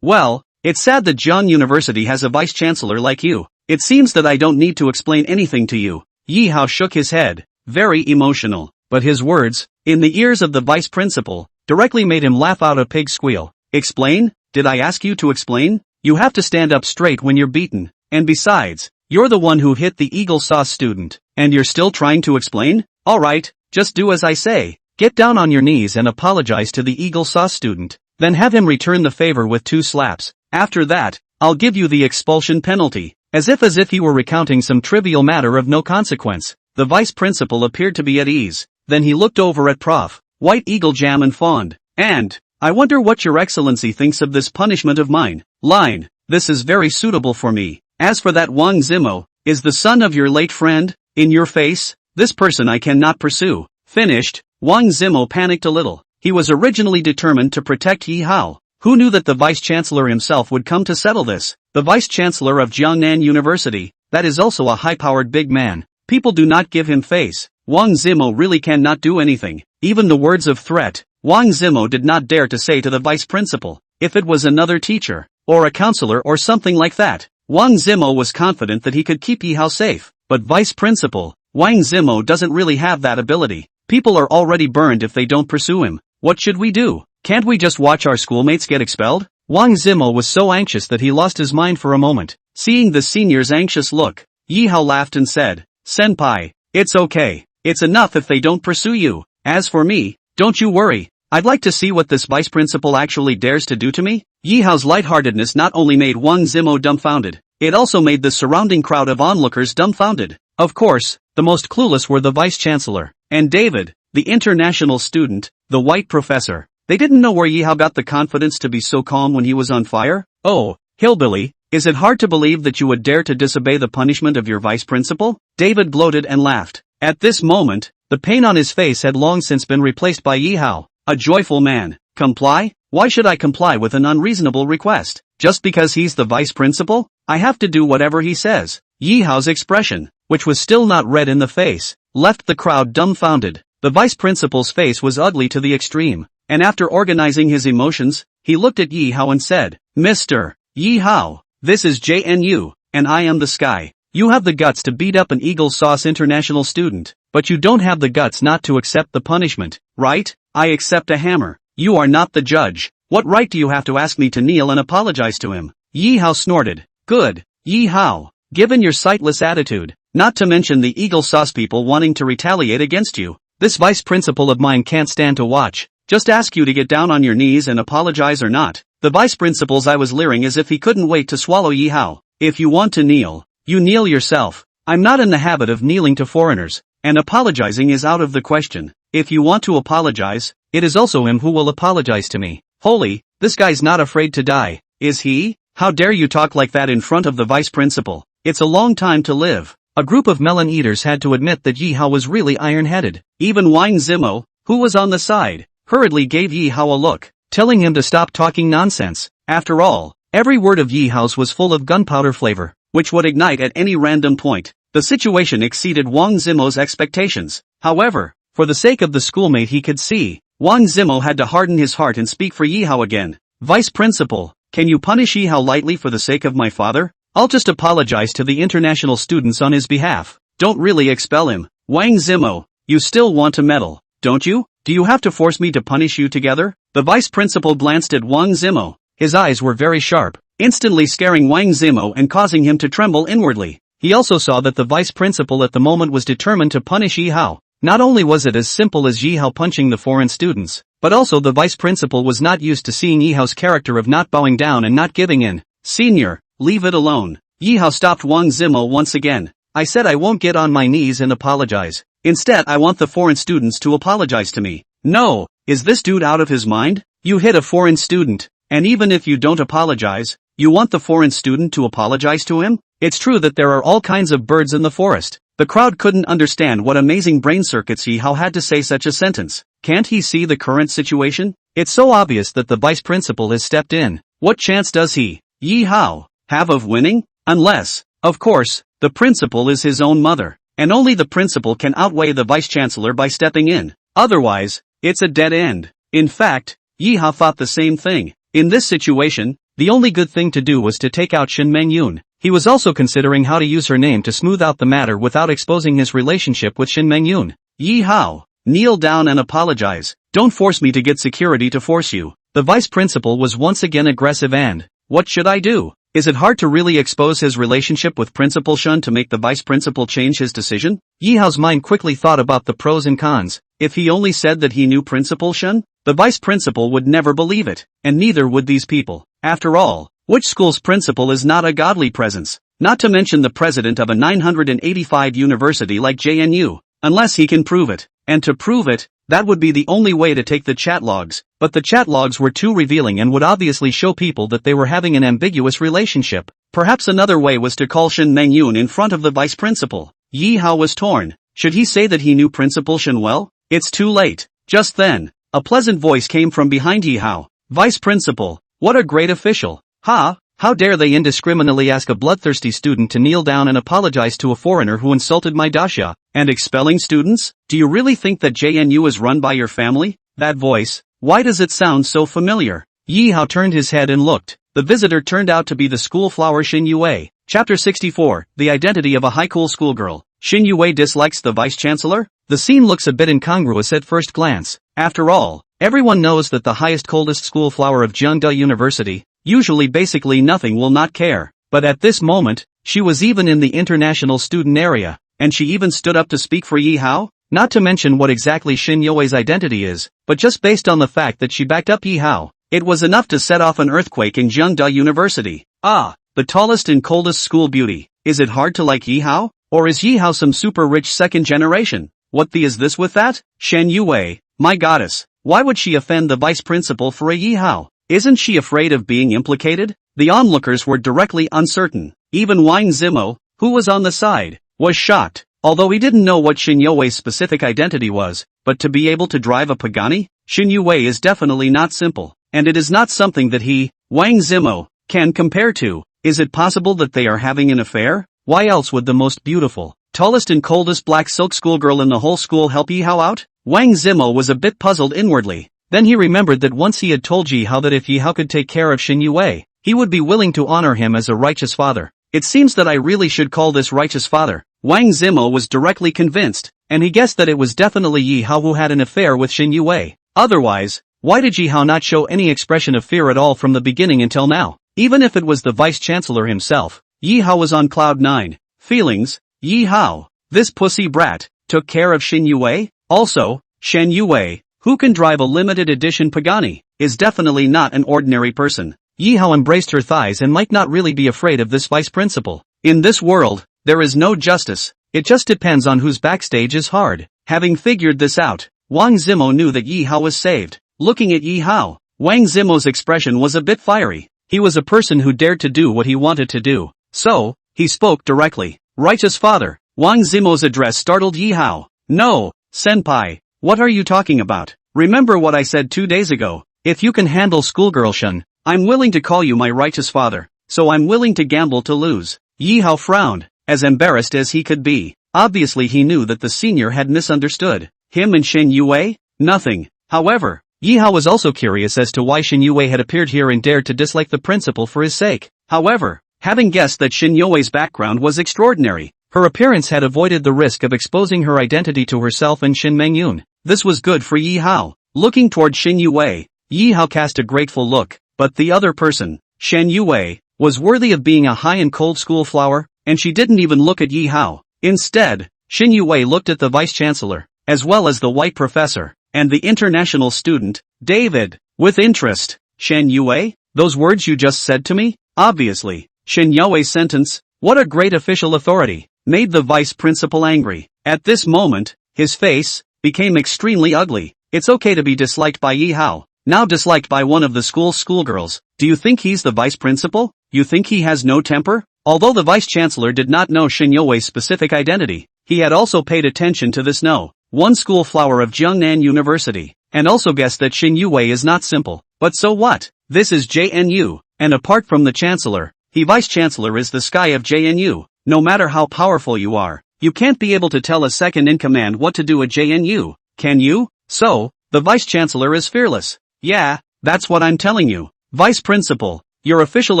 Well, it's sad that John University has a vice-chancellor like you. It seems that I don't need to explain anything to you. Yi Hao shook his head, very emotional, but his words, in the ears of the vice principal, directly made him laugh out a pig squeal. Explain? Did I ask you to explain? You have to stand up straight when you're beaten, and besides, you're the one who hit the eagle sauce student, and you're still trying to explain? Alright, just do as I say. Get down on your knees and apologize to the eagle sauce student, then have him return the favor with 2 slaps. After that, I'll give you the expulsion penalty. As if he were recounting some trivial matter of no consequence. The vice principal appeared to be at ease. Then he looked over at Prof. White Eagle Jam and fawned. And, I wonder what your excellency thinks of this punishment of mine. Line, this is very suitable for me. As for that Wang Zimo, is the son of your late friend, in your face? This person I cannot pursue. Finished, Wang Zimo panicked a little. He was originally determined to protect Yi Hao. Who knew that the vice-chancellor himself would come to settle this? The vice-chancellor of Jiangnan University, that is also a high-powered big man. People do not give him face. Wang Zimo really cannot do anything. Even the words of threat, Wang Zimo did not dare to say to the vice principal. If it was another teacher, or a counselor or something like that, Wang Zimo was confident that he could keep Yi Hao safe. But vice principal, Wang Zimo doesn't really have that ability. People are already burned if they don't pursue him. What should we do? Can't we just watch our schoolmates get expelled? Wang Zimo was so anxious that he lost his mind for a moment. Seeing the senior's anxious look, Yi Hao laughed and said, Senpai, it's okay. It's enough if they don't pursue you. As for me, don't you worry. I'd like to see what this vice principal actually dares to do to me. Yi Hao's lightheartedness not only made Wang Zimo dumbfounded, it also made the surrounding crowd of onlookers dumbfounded. Of course, the most clueless were the vice-chancellor, and David, the international student, the white professor. They didn't know where Yi Hao got the confidence to be so calm when he was on fire. Oh, hillbilly, is it hard to believe that you would dare to disobey the punishment of your vice principal? David gloated and laughed. At this moment, the pain on his face had long since been replaced by Yi Hao, a joyful man. Comply? Why should I comply with an unreasonable request? Just because he's the vice principal? I have to do whatever he says. Yi Hao's expression, which was still not red in the face, left the crowd dumbfounded. The vice principal's face was ugly to the extreme. And after organizing his emotions, he looked at Yi Hao and said, Mr. Yi Hao, this is JNU, and I am the sky. You have the guts to beat up an Eagle Sauce international student, but you don't have the guts not to accept the punishment, right? I accept a hammer. You are not the judge. What right do you have to ask me to kneel and apologize to him? Yi Hao snorted. Good, Yi Hao, given your sightless attitude, not to mention the Eagle Sauce people wanting to retaliate against you, this vice principal of mine can't stand to watch. Just ask you to get down on your knees and apologize or not. The vice principal's eye was leering as if he couldn't wait to swallow Yi Hao. If you want to kneel, you kneel yourself. I'm not in the habit of kneeling to foreigners, and apologizing is out of the question. If you want to apologize, it is also him who will apologize to me. Holy, this guy's not afraid to die, is he? How dare you talk like that in front of the vice principal? It's a long time to live. A group of melon eaters had to admit that Yi Hao was really iron-headed. Even Wang Zimo, who was on the side, hurriedly gave Yi Hao a look, telling him to stop talking nonsense. After all, every word of Yi Hao's was full of gunpowder flavor, which would ignite at any random point. The situation exceeded Wang Zimo's expectations. However, for the sake of the schoolmate he could see, Wang Zimo had to harden his heart and speak for Yi Hao again. Vice principal, can you punish Yi Hao lightly for the sake of my father? I'll just apologize to the international students on his behalf. Don't really expel him. Wang Zimo, you still want to meddle, don't you? Do you have to force me to punish you together? The vice principal glanced at Wang Zimo. His eyes were very sharp, instantly scaring Wang Zimo and causing him to tremble inwardly. He also saw that the vice principal at the moment was determined to punish Yi Hao. Not only was it as simple as Yi Hao punching the foreign students, but also the vice principal was not used to seeing Yi Hao's character of not bowing down and not giving in. Senior, leave it alone. Yi Hao stopped Wang Zimo once again. I said I won't get on my knees and apologize. Instead I want the foreign students to apologize to me. No, is this dude out of his mind? You hit a foreign student, and even if you don't apologize, you want the foreign student to apologize to him? It's true that there are all kinds of birds in the forest. The crowd couldn't understand what amazing brain circuits Yi Hao had to say such a sentence. Can't he see the current situation? It's so obvious that the vice principal has stepped in. What chance does he, Yi Hao, have of winning? Unless Of course, the principal is his own mother, and only the principal can outweigh the vice-chancellor by stepping in. Otherwise, it's a dead end. In fact, Yi Hao thought the same thing. In this situation, the only good thing to do was to take out Shin Mengyun. He was also considering how to use her name to smooth out the matter without exposing his relationship with Shin Mengyun. Yi Hao, kneel down and apologize. Don't force me to get security to force you. The vice principal was once again aggressive and, what should I do? Is it hard to really expose his relationship with Principal Shun to make the vice principal change his decision? Yi Hao's mind quickly thought about the pros and cons. If he only said that he knew Principal Shun, the vice principal would never believe it, and neither would these people. After all, which school's principal is not a godly presence? Not to mention the president of a 985 university like JNU, unless he can prove it. And to prove it, that would be the only way to take the chat logs, but the chat logs were too revealing and would obviously show people that they were having an ambiguous relationship. Perhaps another way was to call Shin Mengyun in front of the vice principal. Yi Hao was torn. Should he say that he knew Principal Shin well? It's too late. Just then, a pleasant voice came from behind Yi Hao. Vice principal, what a great official. Ha! How dare they indiscriminately ask a bloodthirsty student to kneel down and apologize to a foreigner who insulted my dasha, and expelling students? Do you really think that JNU is run by your family? That voice, why does it sound so familiar? Yi Hao turned his head and looked. The visitor turned out to be the school flower Xin Yue. Chapter 64, The Identity of a High-Cool Schoolgirl. Xin Yue dislikes the vice-chancellor? The scene looks a bit incongruous at first glance. After all, everyone knows that the highest coldest school flower of Jiangda University, usually basically nothing will not care. But at this moment, she was even in the international student area, and she even stood up to speak for Yi Hao? Not to mention what exactly Xin Yue's identity is, but just based on the fact that she backed up Yi Hao, it was enough to set off an earthquake in Jiangda University. Ah, the tallest and coldest school beauty. Is it hard to like Yi Hao? Or is Yi Hao some super rich second generation? What the is this with that? Shen Yue, my goddess, why would she offend the vice principal for a Yi Hao? Isn't she afraid of being implicated? The onlookers were directly uncertain. Even Wang Zimo, who was on the side, was shocked, although he didn't know what Xin Yue's specific identity was, but to be able to drive a Pagani? Xin Yue is definitely not simple, and it is not something that he, Wang Zimo, can compare to. Is it possible that they are having an affair? Why else would the most beautiful, tallest and coldest black silk schoolgirl in the whole school help Yi Hao out? Wang Zimo was a bit puzzled inwardly. Then he remembered that once he had told Yi Hao that if Yi Hao could take care of Xin Yue, he would be willing to honor him as a righteous father. It seems that I really should call this righteous father. Wang Zimo was directly convinced, and he guessed that it was definitely Yi Hao who had an affair with Xin Yue. Otherwise, why did Yi Hao not show any expression of fear at all from the beginning until now? Even if it was the vice-chancellor himself, Yi Hao was on cloud 9. Feelings, Yi Hao, this pussy brat, took care of Xin Yue? Also, Shen Yue, who can drive a limited edition Pagani, is definitely not an ordinary person. Yi Hao embraced her thighs and might not really be afraid of this vice principal. In this world, there is no justice. It just depends on whose backstage is hard. Having figured this out, Wang Zimo knew that Yi Hao was saved. Looking at Yi Hao, Wang Zimo's expression was a bit fiery. He was a person who dared to do what he wanted to do. So, he spoke directly. Righteous father. Wang Zimo's address startled Yi Hao. No, senpai, what are you talking about? Remember what I said 2 days ago. If you can handle schoolgirl Shun, I'm willing to call you my righteous father, so I'm willing to gamble to lose. Yi Hao frowned, as embarrassed as he could be. Obviously he knew that the senior had misunderstood. Him and Shen Yue? Nothing. However, Yi Hao was also curious as to why Shen Yue had appeared here and dared to dislike the principal for his sake. However, having guessed that Shen Yue's background was extraordinary, her appearance had avoided the risk of exposing her identity to herself and Shin Mengyun. This was good for Yi Hao. Looking toward Shin Yue, Yi Hao cast a grateful look, but the other person, Shen Yue, was worthy of being a high and cold school flower, and she didn't even look at Yi Hao. Instead, Shin Yue looked at the vice-chancellor, as well as the white professor, and the international student, David, with interest. Shen Yue? Those words you just said to me? Obviously, Shen Yue's sentence, what a great official authority, made the vice principal angry. At this moment, his face became extremely ugly. It's okay to be disliked by Yi Hao, now disliked by one of the school's schoolgirls. Do you think he's the vice principal? You think he has no temper? Although the vice-chancellor did not know Shen Yue's specific identity, he had also paid attention to this one school flower of Jiangnan University, and also guessed that Shen Yue is not simple. But so what? This is JNU, and apart from the chancellor, He vice chancellor is the sky of JNU. No matter how powerful you are, you can't be able to tell a second in command what to do at JNU, can you? So, the vice chancellor is fearless. Yeah, that's what I'm telling you. Vice principal, your official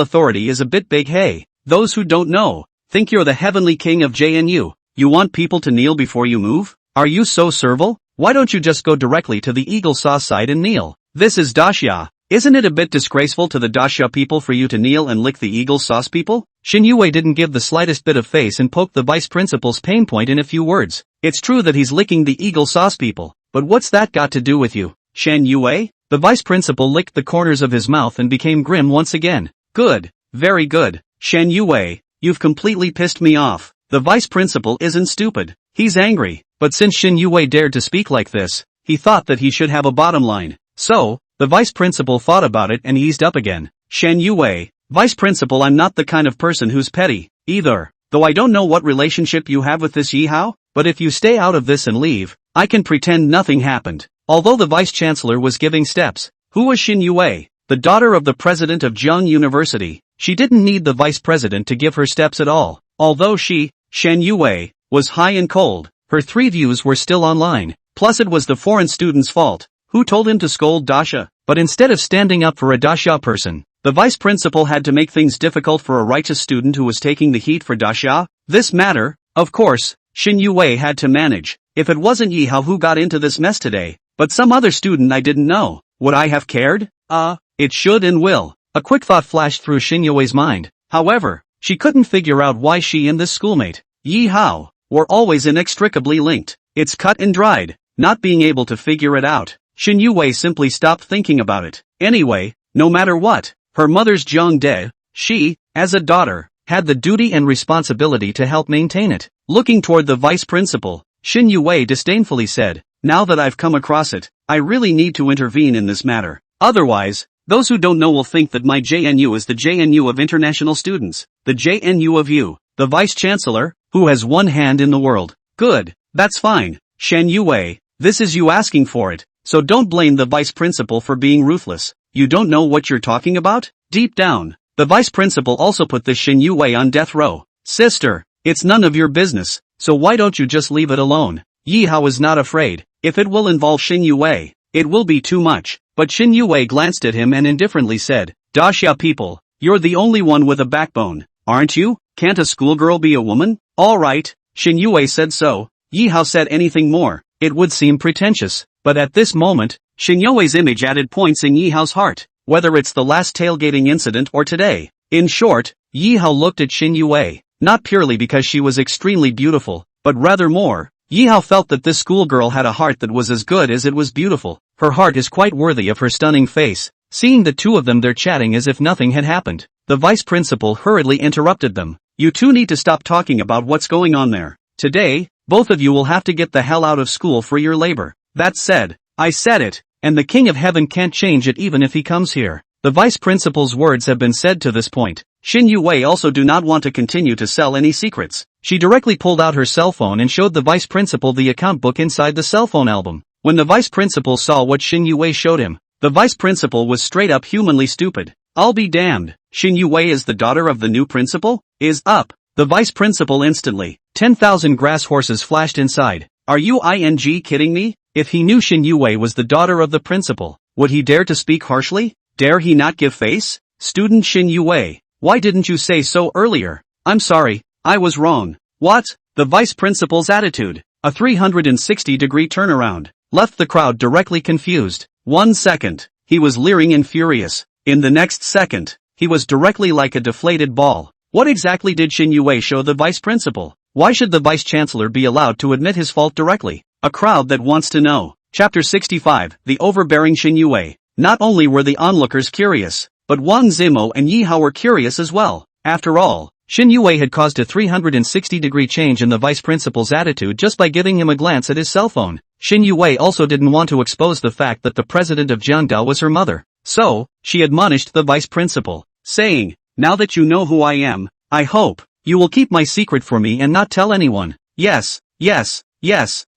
authority is a bit big. Hey, those who don't know, think you're the heavenly king of JNU. You want people to kneel before you move? Are you so servile? Why don't you just go directly to the eagle sauce side and kneel? This is Daxia. Isn't it a bit disgraceful to the Daxia people for you to kneel and lick the eagle sauce people? Shin Yue didn't give the slightest bit of face and poked the vice principal's pain point in a few words. It's true that he's licking the eagle sauce people, but what's that got to do with you? Shen Yue? The vice principal licked the corners of his mouth and became grim once again. Good. Very good. Shen Yue, you've completely pissed me off. The vice principal isn't stupid. He's angry, but since Shin Yue dared to speak like this, he thought that he should have a bottom line. So, the vice principal thought about it and eased up again. Shen Yue, vice principal, I'm not the kind of person who's petty, either. Though I don't know what relationship you have with this Yihao, but if you stay out of this and leave, I can pretend nothing happened. Although the vice chancellor was giving steps, who was Shin Yue? The daughter of the president of Jiang University. She didn't need the vice president to give her steps at all. Although she, Shen Yue, was high and cold, her 3 views were still online. Plus it was the foreign student's fault. Who told him to scold Daxia? But instead of standing up for a Daxia person, the vice principal had to make things difficult for a righteous student who was taking the heat for Daxia. This matter, of course, Shin Yue had to manage. If it wasn't Yihao who got into this mess today, but some other student I didn't know, would I have cared? It should and will. A quick thought flashed through Shin Yue's mind. However, she couldn't figure out why she and this schoolmate, Yihao, were always inextricably linked. It's cut and dried. Not being able to figure it out, Shin Yue simply stopped thinking about it. Anyway, no matter what, her mother's Jiang De, she, as a daughter, had the duty and responsibility to help maintain it. Looking toward the vice principal, Shin Yue disdainfully said, now that I've come across it, I really need to intervene in this matter. Otherwise, those who don't know will think that my JNU is the JNU of international students, the JNU of you, the vice chancellor, who has one hand in the world. Good, that's fine, Shen Yue, this is you asking for it, so don't blame the vice principal for being ruthless. You don't know what you're talking about? Deep down, the vice principal also put this Shen Yue on death row. Sister, it's none of your business, so why don't you just leave it alone? Yihao is not afraid. If it will involve Shin Yue, it will be too much. But Shin Yue glanced at him and indifferently said, Daxia people, you're the only one with a backbone, aren't you? Can't a schoolgirl be a woman? Alright, Shin Yue said so. Yihao said anything more, it would seem pretentious. But at this moment, Shin Yue's image added points in Yihao's heart, whether it's the last tailgating incident or today. In short, Yihao looked at Shin Yue, not purely because she was extremely beautiful, but rather more. Yihao felt that this schoolgirl had a heart that was as good as it was beautiful. Her heart is quite worthy of her stunning face. Seeing the two of them there chatting as if nothing had happened, the vice principal hurriedly interrupted them. You two need to stop talking about what's going on there. Today, both of you will have to get the hell out of school for your labor. That said, I said it, and the King of Heaven can't change it even if he comes here. The vice principal's words have been said to this point. Shin Yue also do not want to continue to sell any secrets. She directly pulled out her cell phone and showed the vice principal the account book inside the cell phone album. When the vice principal saw what Shin Yue showed him, the vice principal was straight up humanly stupid. I'll be damned. Shin Yue is the daughter of the new principal? Is up. The vice principal instantly. 10,000 grass horses flashed inside. Are you kidding me? If he knew Shin Yue was the daughter of the principal, would he dare to speak harshly? Dare he not give face? Student Shin Yue, why didn't you say so earlier? I'm sorry, I was wrong. What? The vice principal's attitude, a 360-degree turnaround, left the crowd directly confused. 1 second, he was leering and furious. In the next second, he was directly like a deflated ball. What exactly did Shin Yue show the vice principal? Why should the vice chancellor be allowed to admit his fault directly? A crowd that wants to know. Chapter 65, The Overbearing Shin Yue. Not only were the onlookers curious, but Wang Zimo and Yihao were curious as well. After all, Shin Yue had caused a 360-degree change in the vice principal's attitude just by giving him a glance at his cell phone. Shin Yue also didn't want to expose the fact that the president of Jiangdao was her mother. So, she admonished the vice principal, saying, now that you know who I am, I hope you will keep my secret for me and not tell anyone. Yes,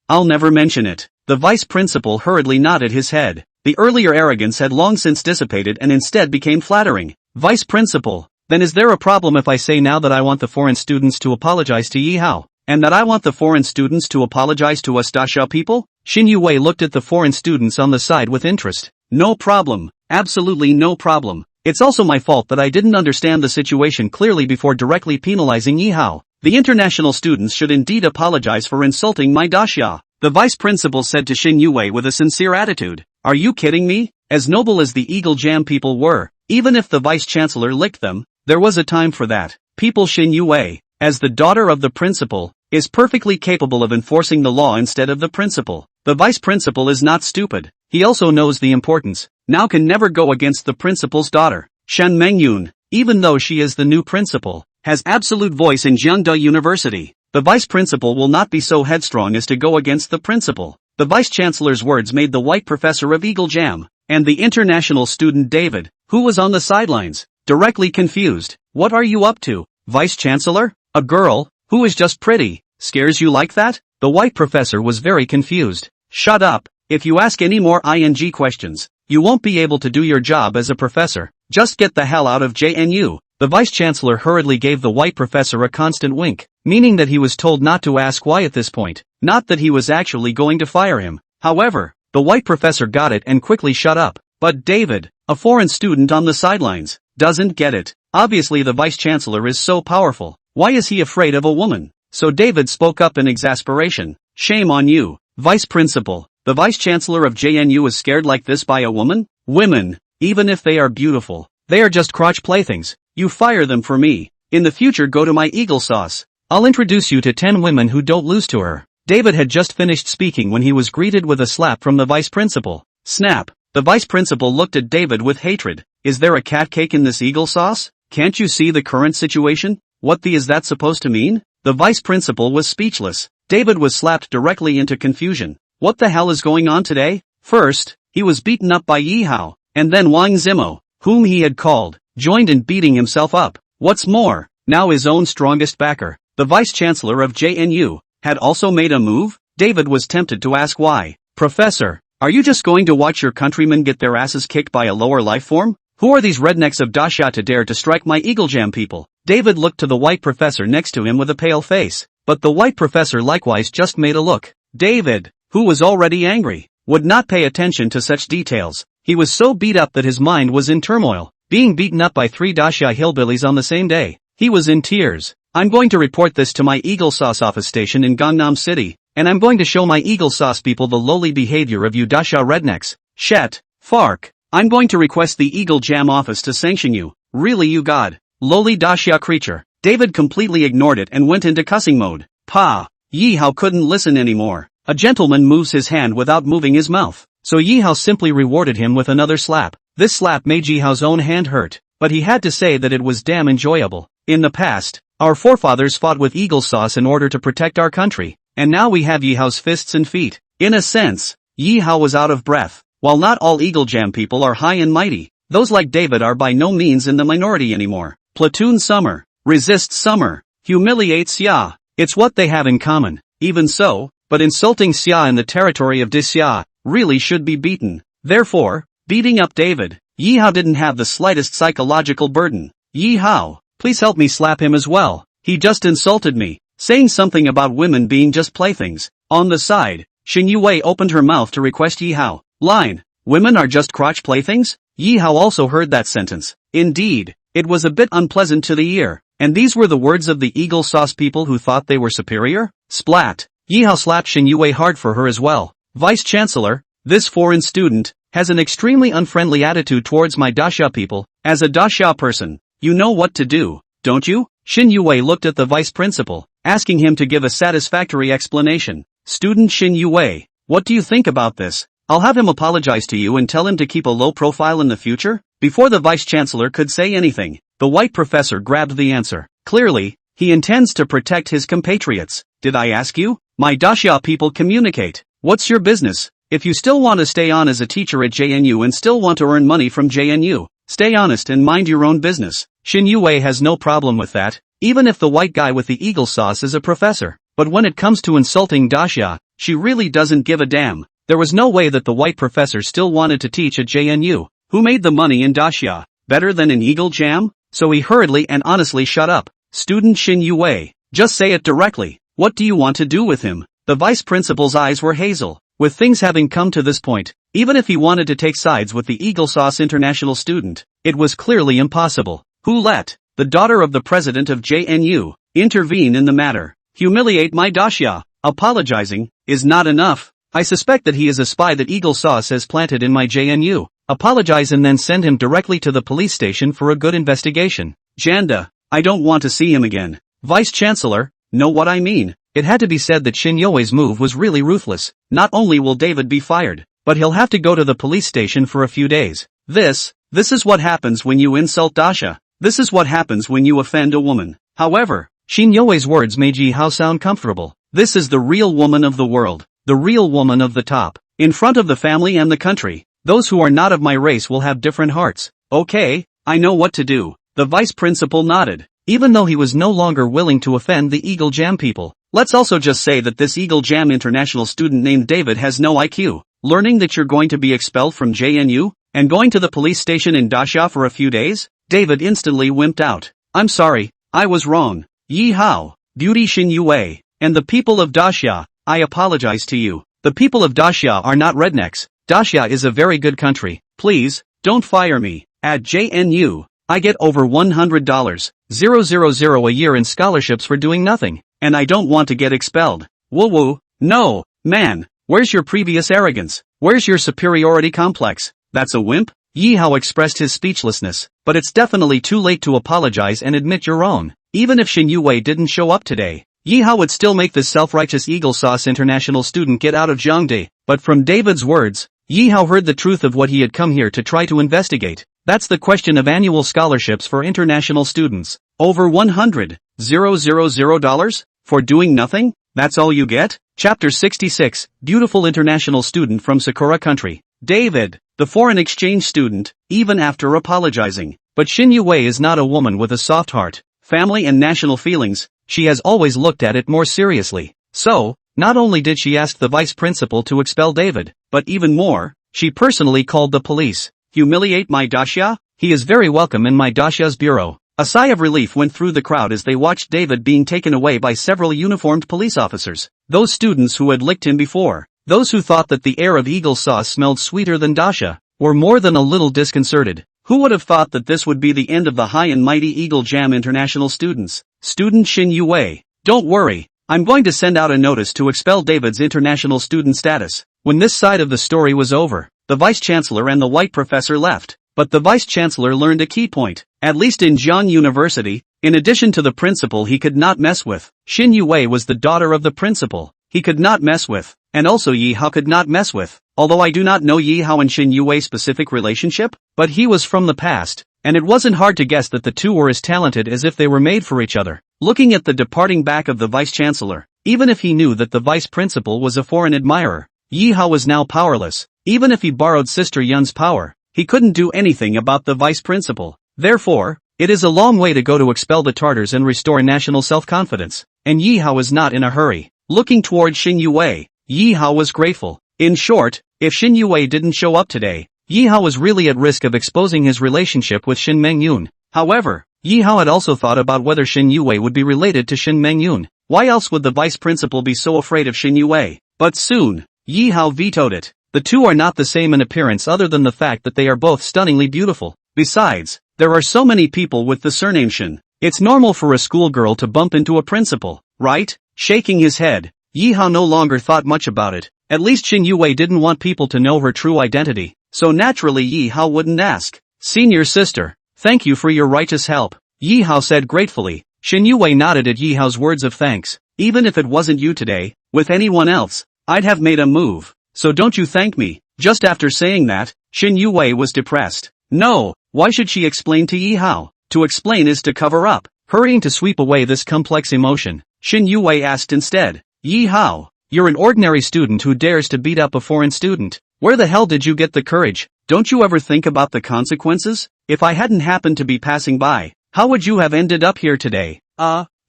I'll never mention it. The vice principal hurriedly nodded his head. The earlier arrogance had long since dissipated and instead became flattering. Vice principal, Then is there a problem if I say now that I want the foreign students to apologize to Yi Hao? And that I want the foreign students to apologize to us Dasha people? Xin Yue looked at the foreign students on the side with interest. No problem. Absolutely no problem. It's also my fault that I didn't understand the situation clearly before directly penalizing Yi Hao. The international students should indeed apologize for insulting my Dasha. The vice principal said to Xin Yue with a sincere attitude. Are you kidding me? As noble as the Eagle Jam people were, even if the vice chancellor licked them, there was a time for that. People Xin Yue, as the daughter of the principal, is perfectly capable of enforcing the law instead of the principal. The vice principal is not stupid. He also knows the importance. Now can never go against the principal's daughter. Shen Mengyun, even though she is the new principal, has absolute voice in Jiangda University. The vice principal will not be so headstrong as to go against the principal. The vice chancellor's words made the white professor of Eagle Jam, and the international student David, who was on the sidelines, directly confused. What are you up to, vice chancellor? A girl, who is just pretty, scares you like that? The white professor was very confused. Shut up. If you ask any more ING questions, you won't be able to do your job as a professor. Just get the hell out of JNU. The vice-chancellor hurriedly gave the white professor a constant wink, meaning that he was told not to ask why at this point, not that he was actually going to fire him. However, the white professor got it and quickly shut up. But David, a foreign student on the sidelines, doesn't get it. Obviously the vice-chancellor is so powerful. Why is he afraid of a woman? So David spoke up in exasperation. Shame on you, vice principal. The vice-chancellor of JNU is scared like this by a woman? Women, even if they are beautiful, they are just crotch playthings. You fire them for me. In the future go to my eagle sauce. I'll introduce you to 10 women who don't lose to her. David had just finished speaking when he was greeted with a slap from the vice principal. Snap. The vice principal looked at David with hatred. Is there a cat cake in this eagle sauce? Can't you see the current situation? What the is that supposed to mean? The vice principal was speechless. David was slapped directly into confusion. What the hell is going on today? First, he was beaten up by Yi Hao, and then Wang Zimo, whom he had called, joined in beating himself up. What's more, now his own strongest backer, the vice-chancellor of JNU, had also made a move? David was tempted to ask why. Professor, are you just going to watch your countrymen get their asses kicked by a lower life form? Who are these rednecks of Dasha to dare to strike my Eagle Jam people? David looked to the white professor next to him with a pale face, but the white professor likewise just made a look. David, who was already angry, would not pay attention to such details. He was so beat up that his mind was in turmoil, being beaten up by 3 Dasha hillbillies on the same day. He was in tears. I'm going to report this to my Eagle Sauce office station in Gangnam City, and I'm going to show my Eagle Sauce people the lowly behavior of you Dasha rednecks. Shet, Fark. I'm going to request the Eagle Jam office to sanction you. Really you god. Lowly Dasha creature. David completely ignored it and went into cussing mode. Pa. Yi Hao couldn't listen anymore. A gentleman moves his hand without moving his mouth, so Yi Hao simply rewarded him with another slap. This slap made Yi Hao's own hand hurt, but he had to say that it was damn enjoyable. In the past, our forefathers fought with eagle sauce in order to protect our country, and now we have Yi Hao's fists and feet. In a sense, Yi Hao was out of breath. While not all Eagle Jam people are high and mighty, those like David are by no means in the minority anymore. Platoon summer, resists summer, humiliates Xia. It's what they have in common. Even so, but insulting Xia in the territory of Xia really should be beaten. Therefore, beating up David, Yi Hao didn't have the slightest psychological burden. Yi Hao, please help me slap him as well. He just insulted me, saying something about women being just playthings. On the side, Xin Yue opened her mouth to request Yi Hao. Line, women are just crotch playthings? Yi Hao also heard that sentence. Indeed, it was a bit unpleasant to the ear, and these were the words of the Eagle Sauce people who thought they were superior? Splat. Yi Hao slapped Xin Yue hard for her as well. Vice-Chancellor, this foreign student, has an extremely unfriendly attitude towards my Dasha people. As a Dasha person, you know what to do, don't you? Xin Yue looked at the vice principal, asking him to give a satisfactory explanation. Student Xin Yue, what do you think about this? I'll have him apologize to you and tell him to keep a low profile in the future? Before the vice-chancellor could say anything, the white professor grabbed the answer. Clearly, he intends to protect his compatriots. Did I ask you? My Dasha people communicate. What's your business? If you still want to stay on as a teacher at JNU and still want to earn money from JNU, stay honest and mind your own business. Xin Yue has no problem with that, even if the white guy with the eagle sauce is a professor. But when it comes to insulting Dasha, she really doesn't give a damn. There was no way that the white professor still wanted to teach at JNU. Who made the money in Dasha? Better than in Eagle Jam? so he hurriedly and honestly shut up. Student Shin Yue, just say it directly. What do you want to do with him? The vice principal's eyes were hazel. With things having come to this point, even if he wanted to take sides with the Eagle Sauce international student, it was clearly impossible. Who let the daughter of the president of JNU intervene in the matter? Humiliate my Daxia. Apologizing is not enough. I suspect that he is a spy that Eagle Sauce has planted in my JNU. Apologize and then send him directly to the police station for a good investigation. Janda, I don't want to see him again. Vice Chancellor, know what I mean. It had to be said that Shin Yue's move was really ruthless. Not only will David be fired, but he'll have to go to the police station for a few days. This is what happens when you insult Daxia. This is what happens when you offend a woman. However, Shin Yue's words made Yi Hao sound comfortable. This is the real woman of the world. The real woman of the top. In front of the family and the country. Those who are not of my race will have different hearts. Okay, I know what to do. The vice principal nodded. Even though he was no longer willing to offend the Eagle Jam people. Let's also just say that this Eagle Jam international student named David has no IQ. Learning that you're going to be expelled from JNU, and going to the police station in Daxia for a few days? David instantly wimped out. I'm sorry, I was wrong. Yi Hao, Beauty Shin Yue, and the people of Daxia, I apologize to you. The people of Daxia are not rednecks. Daxia is a very good country. Please, don't fire me. At JNU, I get over $100,000 a year in scholarships for doing nothing, and I don't want to get expelled. Woo woo, no, man, where's your previous arrogance? Where's your superiority complex? That's a wimp? Yi Hao expressed his speechlessness, but it's definitely too late to apologize and admit you're wrong. Even if Shin Yue didn't show up today, Yi Hao would still make this self-righteous Eagle Sauce international student get out of Jiangde. But from David's words, Yi Hao heard the truth of what he had come here to try to investigate. That's the question of annual scholarships for international students. Over $100,000 for doing nothing? That's all you get? Chapter 66, Beautiful International Student from Sakura Country. David, the foreign exchange student, even after apologizing. But Shin Yue is not a woman with a soft heart, family and national feelings. She has always looked at it more seriously. So, not only did she ask the vice principal to expel David, but even more, she personally called the police. Humiliate my Daxia? He is very welcome in my Daxia's bureau. A sigh of relief went through the crowd as they watched David being taken away by several uniformed police officers. Those students who had licked him before, those who thought that the air of Eagle Sauce smelled sweeter than Daxia, were more than a little disconcerted. Who would have thought that this would be the end of the high and mighty Eagle Jam international students? Student Shin Yue, don't worry, I'm going to send out a notice to expel David's international student status. When this side of the story was over, the vice-chancellor and the white professor left. But the vice-chancellor learned a key point. At least in Jiang University, in addition to the principal he could not mess with, Shin Yue was the daughter of the principal. He could not mess with, and also Yi Hao could not mess with. Although I do not know Yi Hao and Shin Yue's specific relationship, but he was from the past, and it wasn't hard to guess that the two were as talented as if they were made for each other. Looking at the departing back of the vice-chancellor, even if he knew that the vice-principal was a foreign admirer, Yi Hao was now powerless. Even if he borrowed Sister Yun's power, he couldn't do anything about the vice-principal. Therefore, it is a long way to go to expel the Tartars and restore national self-confidence, and Yi Hao is not in a hurry. Looking toward Shin Yue, Yi Hao was grateful. In short, if Shin Yue didn't show up today, Yi Hao was really at risk of exposing his relationship with Shin Mengyun. However, Yi Hao had also thought about whether Shin Yue would be related to Shin Mengyun. Why else would the vice-principal be so afraid of Shin Yue? But soon, Yi Hao vetoed it. The two are not the same in appearance other than the fact that they are both stunningly beautiful. Besides, there are so many people with the surname Shin. It's normal for a schoolgirl to bump into a principal, right? Shaking his head, Yi Hao no longer thought much about it. At least Shin Yue didn't want people to know her true identity, so naturally Yi Hao wouldn't ask. Senior sister, thank you for your righteous help, Yi Hao said gratefully. Shin Yue nodded at Yi Hao's words of thanks. Even if it wasn't you today, with anyone else, I'd have made a move. So don't you thank me. Just after saying that, Shin Yue was depressed. No, why should she explain to Yi Hao? To explain is to cover up. Hurrying to sweep away this complex emotion, Shin Yue asked instead. Yi Hao, you're an ordinary student who dares to beat up a foreign student. Where the hell did you get the courage? Don't you ever think about the consequences? If I hadn't happened to be passing by, how would you have ended up here today?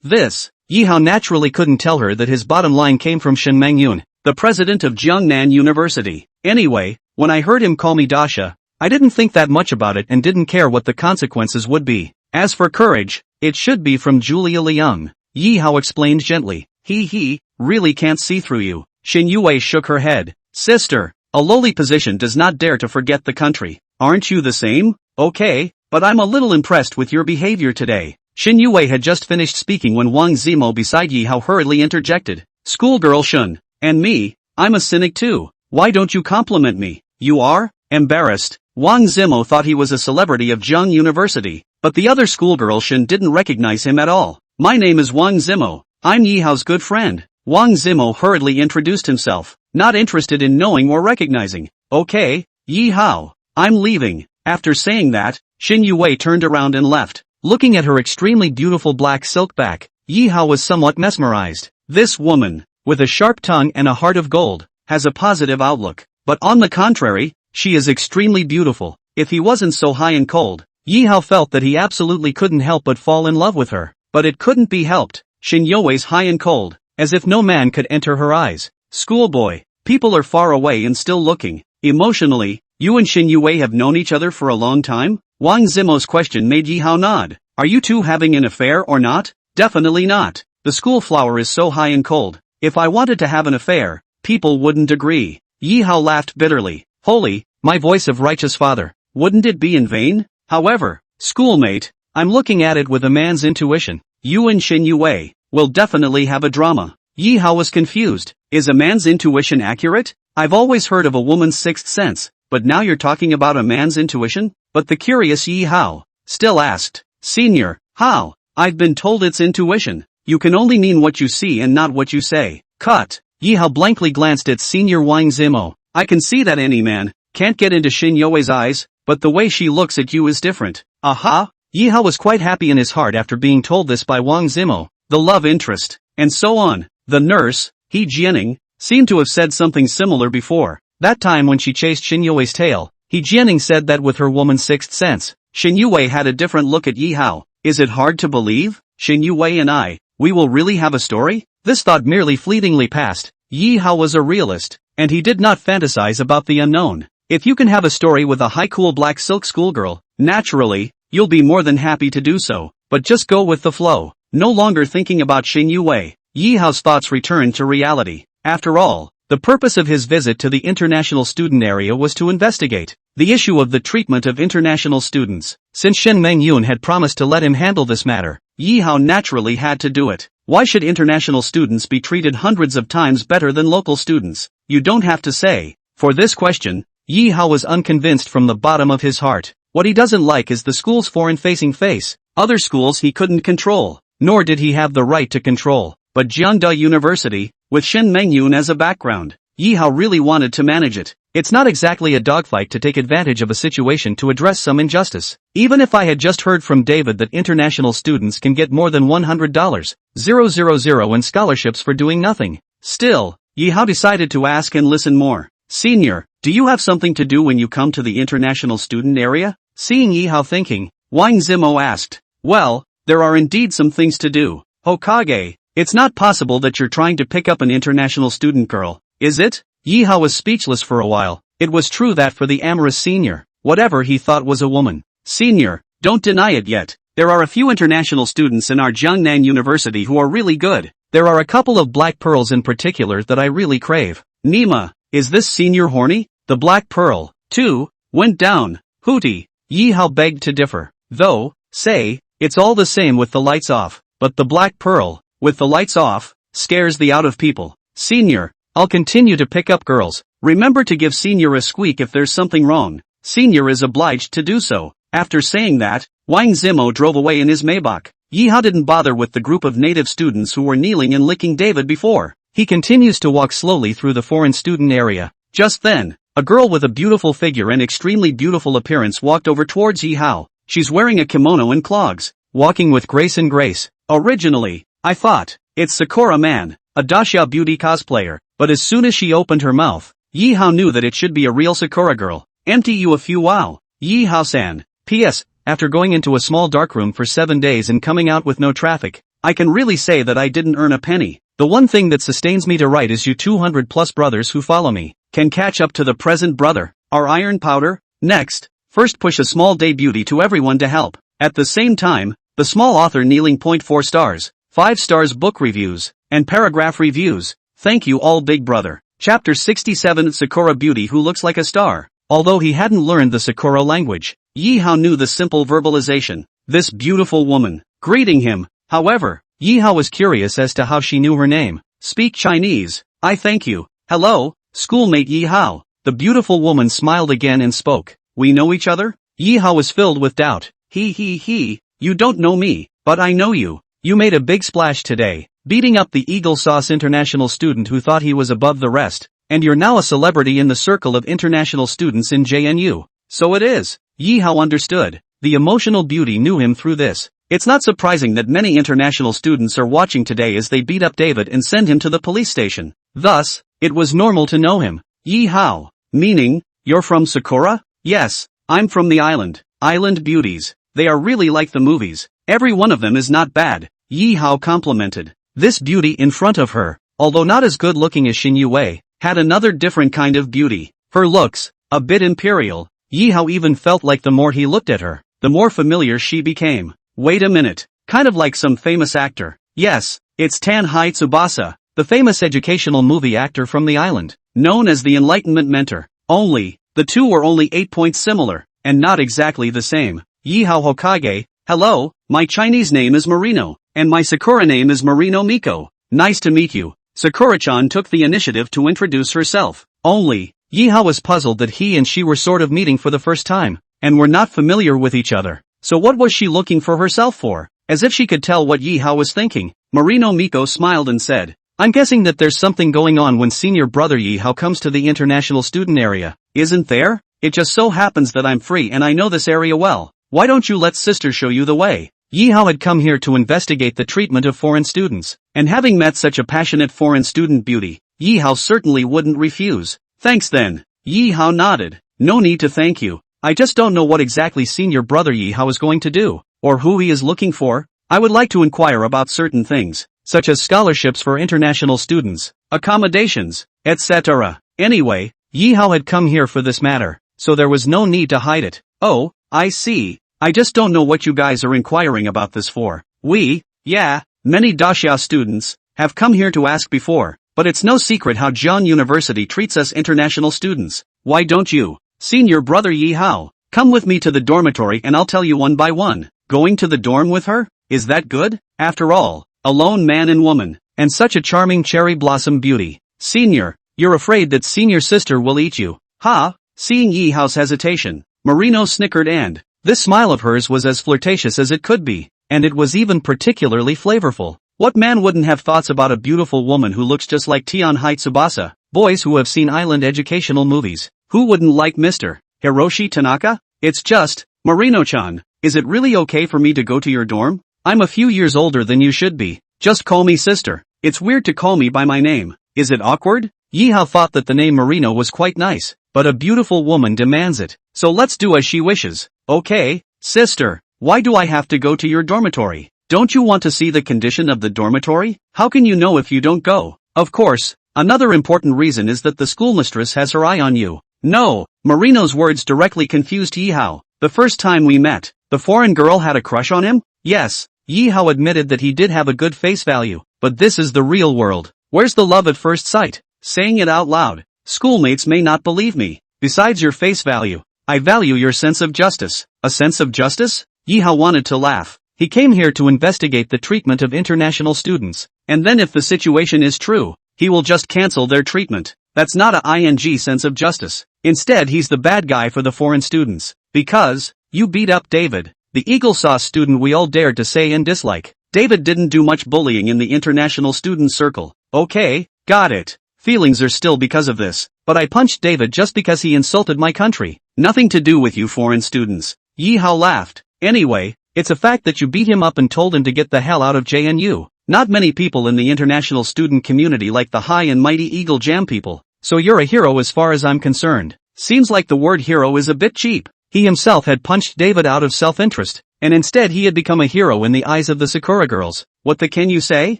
This. Yi Hao naturally couldn't tell her that his bottom line came from Shin Mengyun, the president of Jiangnan University. Anyway, when I heard him call me Daxia, I didn't think that much about it and didn't care what the consequences would be. As for courage, it should be from Julia Leung. Yi Hao explained gently. He really can't see through you. Xin Yue shook her head. Sister, a lowly position does not dare to forget the country. Aren't you the same? Okay, but I'm a little impressed with your behavior today. Xin Yue had just finished speaking when Wang Zimo beside Yi Hao hurriedly interjected. Schoolgirl Shun. And me, I'm a cynic too. Why don't you compliment me? You are? Embarrassed. Wang Zimo thought he was a celebrity of Zheng University, but the other schoolgirl Shun didn't recognize him at all. My name is Wang Zimo. I'm Yi Hao's good friend. Wang Zimo hurriedly introduced himself, not interested in knowing or recognizing. Okay, Yi Hao, I'm leaving. After saying that, Xin Yue turned around and left. Looking at her extremely beautiful black silk back, Yi Hao was somewhat mesmerized. This woman, with a sharp tongue and a heart of gold, has a positive outlook. But on the contrary, she is extremely beautiful. If he wasn't so high and cold, Yi Hao felt that he absolutely couldn't help but fall in love with her. But it couldn't be helped. Xin Yue's high and cold, as if no man could enter her eyes. Schoolboy, people are far away and still looking. Emotionally, you and Xin Yue have known each other for a long time? Wang Zimo's question made Yi Hao nod. Are you two having an affair or not? Definitely not. The school flower is so high and cold. If I wanted to have an affair, people wouldn't agree. Yi Hao laughed bitterly. Holy, my voice of righteous father, wouldn't it be in vain? However, schoolmate, I'm looking at it with a man's intuition. You and Xin Yue will definitely have a drama. Yi Hao was confused. Is a man's intuition accurate? I've always heard of a woman's sixth sense, but now you're talking about a man's intuition? But the curious Yi Hao still asked, Senior, how? I've been told it's intuition. You can only mean what you see and not what you say. Cut. Yi Hao blankly glanced at Senior Wang Zimo. I can see that any man can't get into Xin Yue's eyes, but the way she looks at you is different. Aha! Yi Hao was quite happy in his heart after being told this by Wang Zimo. The love interest, and so on. The nurse, He Jianing, seemed to have said something similar before. That time when she chased Xin Yue's tail, He Jianing said that with her woman's sixth sense. Xin Yue had a different look at Yi Hao. Is it hard to believe? Xin Yue and we will really have a story? This thought merely fleetingly passed. Yi Hao was a realist, and he did not fantasize about the unknown. If you can have a story with a high cool black silk schoolgirl, naturally, you'll be more than happy to do so, but just go with the flow. No longer thinking about Xin Yue, Yi Hao's thoughts returned to reality. After all, the purpose of his visit to the international student area was to investigate the issue of the treatment of international students. Since Shen Mengyun had promised to let him handle this matter, Yi Hao naturally had to do it. Why should international students be treated hundreds of times better than local students? You don't have to say. For this question, Yi Hao was unconvinced from the bottom of his heart. What he doesn't like is the school's foreign-facing face. Other schools he couldn't control, nor did he have the right to control. But Jiangda University, with Shen Mengyun as a background, Yi Hao really wanted to manage it. It's not exactly a dogfight to take advantage of a situation to address some injustice. Even if I had just heard from David that international students can get more than $100,000 in scholarships for doing nothing. Still, Yi Hao decided to ask and listen more. Senior, do you have something to do when you come to the international student area? Seeing Yi Hao thinking, Wang Zimo asked. Well, there are indeed some things to do. Hokage, it's not possible that you're trying to pick up an international student girl, is it? Yi Hao was speechless for a while. It was true that for the amorous senior, whatever he thought was a woman. Senior, don't deny it yet. There are a few international students in our Jiangnan University who are really good. There are a couple of black pearls in particular that I really crave. Nima, is this senior horny? The black pearl, too, went down. Hootie. Yi Hao begged to differ. Though, say, it's all the same with the lights off. But the black pearl, with the lights off, scares the out of people. Senior, I'll continue to pick up girls. Remember to give Senior a squeak if there's something wrong. Senior is obliged to do so. After saying that, Wang Zimo drove away in his Maybach. Yi Hao didn't bother with the group of native students who were kneeling and licking David before. He continues to walk slowly through the foreign student area. Just then, a girl with a beautiful figure and extremely beautiful appearance walked over towards Yi Hao. She's wearing a kimono and clogs, walking with grace and grace. Originally, I thought, it's Sakura Man, a Daxia beauty cosplayer, but as soon as she opened her mouth, Yi Hao knew that it should be a real Sakura girl. Empty you a few wow. Yi Hao-san. P.S. After going into a small darkroom for 7 days and coming out with no traffic, I can really say that I didn't earn a penny. The one thing that sustains me to write is you 200 plus brothers who follow me can catch up to the present brother, our iron powder. Next, first push a small day beauty to everyone to help. At the same time, the small author kneeling 0.4 stars, 5 stars book reviews, and paragraph reviews. Thank you all big brother. Chapter 67 Sakura Beauty Who Looks Like a Star. Although he hadn't learned the Sakura language, Yi Hao knew the simple verbalization. This beautiful woman, greeting him. However, Yi Hao was curious as to how she knew her name. Speak Chinese. I thank you. Hello, schoolmate Yi Hao. The beautiful woman smiled again and spoke. We know each other? Yi Hao was filled with doubt. You don't know me, but I know you. You made a big splash today, beating up the Eagle Sauce international student who thought he was above the rest, and you're now a celebrity in the circle of international students in JNU. So it is. Yi Hao understood. The emotional beauty knew him through this. It's not surprising that many international students are watching today as they beat up David and send him to the police station. Thus, it was normal to know him. Yi Hao. Meaning, you're from Sakura? Yes, I'm from the island. Island beauties. They are really like the movies. Every one of them is not bad. Yi Hao complimented. This beauty in front of her, although not as good looking as Xin Yue, had another different kind of beauty. Her looks, a bit imperial. Yi Hao even felt like the more he looked at her, the more familiar she became. Wait a minute. Kind of like some famous actor. Yes, it's Tanhai Tsubasa, the famous educational movie actor from the island, known as the Enlightenment Mentor. Only, the two were only 8 points similar, and not exactly the same. Yi Hao Hokage. Hello, my Chinese name is Marino, and my Sakura name is Marino Miko. Nice to meet you. Sakura-chan took the initiative to introduce herself. Only, Yi Hao was puzzled that he and she were sort of meeting for the first time, and were not familiar with each other. So what was she looking for herself for? As if she could tell what Yi Hao was thinking, Marino Miko smiled and said, I'm guessing that there's something going on when senior brother Yi Hao comes to the international student area. Isn't there? It just so happens that I'm free and I know this area well. Why don't you let sister show you the way? Yi Hao had come here to investigate the treatment of foreign students, and having met such a passionate foreign student beauty, Yi Hao certainly wouldn't refuse. Thanks then. Yi Hao nodded. No need to thank you. I just don't know what exactly senior brother Yi Hao is going to do, or who he is looking for. I would like to inquire about certain things, such as scholarships for international students, accommodations, etc. Anyway, Yi Hao had come here for this matter, so there was no need to hide it. Oh, I see. I just don't know what you guys are inquiring about this for. Many Daxia students have come here to ask before, but it's no secret how Jian University treats us international students. Why don't you, senior brother Yi Hao, come with me to the dormitory and I'll tell you one by one. Going to the dorm with her? Is that good? After all, a lone man and woman, and such a charming cherry blossom beauty. Senior, you're afraid that senior sister will eat you. Ha! Seeing Yi Hao's hesitation, Marino snickered and, this smile of hers was as flirtatious as it could be, and it was even particularly flavorful. What man wouldn't have thoughts about a beautiful woman who looks just like Tanhai Tsubasa? Boys who have seen island educational movies, who wouldn't like Mr. Hiroshi Tanaka? It's just, Marino-chan, is it really okay for me to go to your dorm? I'm a few years older than you should be. Just call me sister. It's weird to call me by my name. Is it awkward? Yi Hao thought that the name Marino was quite nice, but a beautiful woman demands it, so let's do as she wishes. Okay, sister, why do I have to go to your dormitory? Don't you want to see the condition of the dormitory? How can you know if you don't go? Of course, another important reason is that the schoolmistress has her eye on you. No, Marino's words directly confused Yi Hao. The first time we met, the foreign girl had a crush on him? Yes, Yi Hao admitted that he did have a good face value, but this is the real world. Where's the love at first sight? Saying it out loud, schoolmates may not believe me. Besides your face value, I value your sense of justice. A sense of justice? Yi Hao wanted to laugh. He came here to investigate the treatment of international students, and then if the situation is true, he will just cancel their treatment. That's not a ing sense of justice. Instead he's the bad guy for the foreign students. Because, you beat up David, the Eagle Sauce student we all dared to say and dislike. David didn't do much bullying in the international student circle. Okay, got it. Feelings are still because of this, but I punched David just because he insulted my country. Nothing to do with you foreign students. Yi Hao laughed. Anyway, it's a fact that you beat him up and told him to get the hell out of JNU. Not many people in the international student community like the high and mighty Eagle Jam people, so you're a hero as far as I'm concerned. Seems like the word hero is a bit cheap. He himself had punched David out of self-interest, and instead he had become a hero in the eyes of the Sakura girls. What the can you say?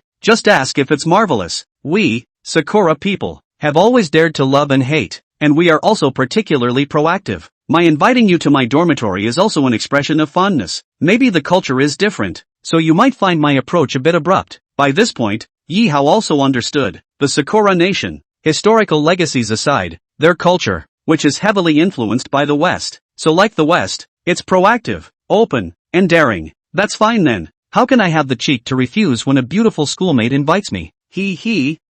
Just ask if it's marvelous. We, Sakura people, have always dared to love and hate, and we are also particularly proactive. My inviting you to my dormitory is also an expression of fondness. Maybe the culture is different, so you might find my approach a bit abrupt. By this point, Yi Hao also understood. The Sakura nation, historical legacies aside, their culture, which is heavily influenced by the West. So like the West, it's proactive, open, and daring. That's fine then. How can I have the cheek to refuse when a beautiful schoolmate invites me?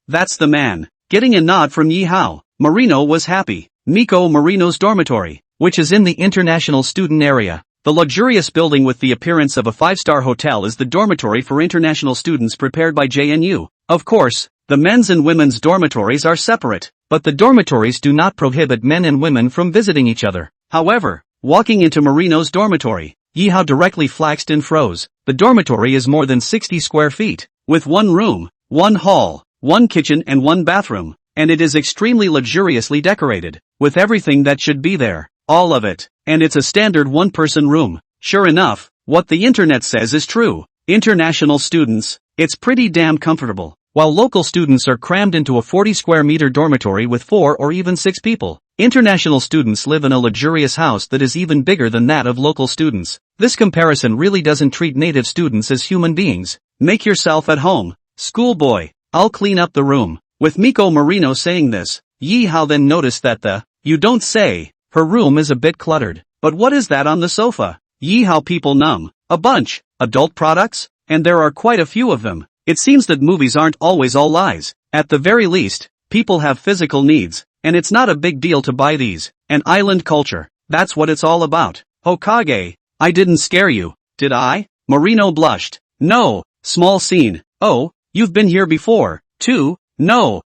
That's the man. Getting a nod from Yi Hao, Marino was happy. Miko Marino's dormitory, which is in the international student area. The luxurious building with the appearance of a five-star hotel is the dormitory for international students prepared by JNU. Of course, the men's and women's dormitories are separate, but the dormitories do not prohibit men and women from visiting each other. However, walking into Marino's dormitory, Yi Hao directly flaxed and froze. The dormitory is more than 60 square feet, with one room, one hall, one kitchen and one bathroom, and it is extremely luxuriously decorated, with everything that should be there, all of it, and it's a standard one-person room. Sure enough, what the internet says is true. International students, it's pretty damn comfortable, while local students are crammed into a 40 square meter dormitory with 4 or even 6 people. International students live in a luxurious house that is even bigger than that of local students. This comparison really doesn't treat native students as human beings. Make yourself at home, schoolboy, I'll clean up the room. With Miko Marino saying this, Yi Hao then noticed that you don't say, her room is a bit cluttered. But what is that on the sofa? Yi Hao people numb. A bunch, adult products? And there are quite a few of them. It seems that movies aren't always all lies. At the very least, people have physical needs, and it's not a big deal to buy these. An island culture, that's what it's all about. Hokage, I didn't scare you, did I? Marino blushed. No, small scene. Oh, you've been here before, too? No,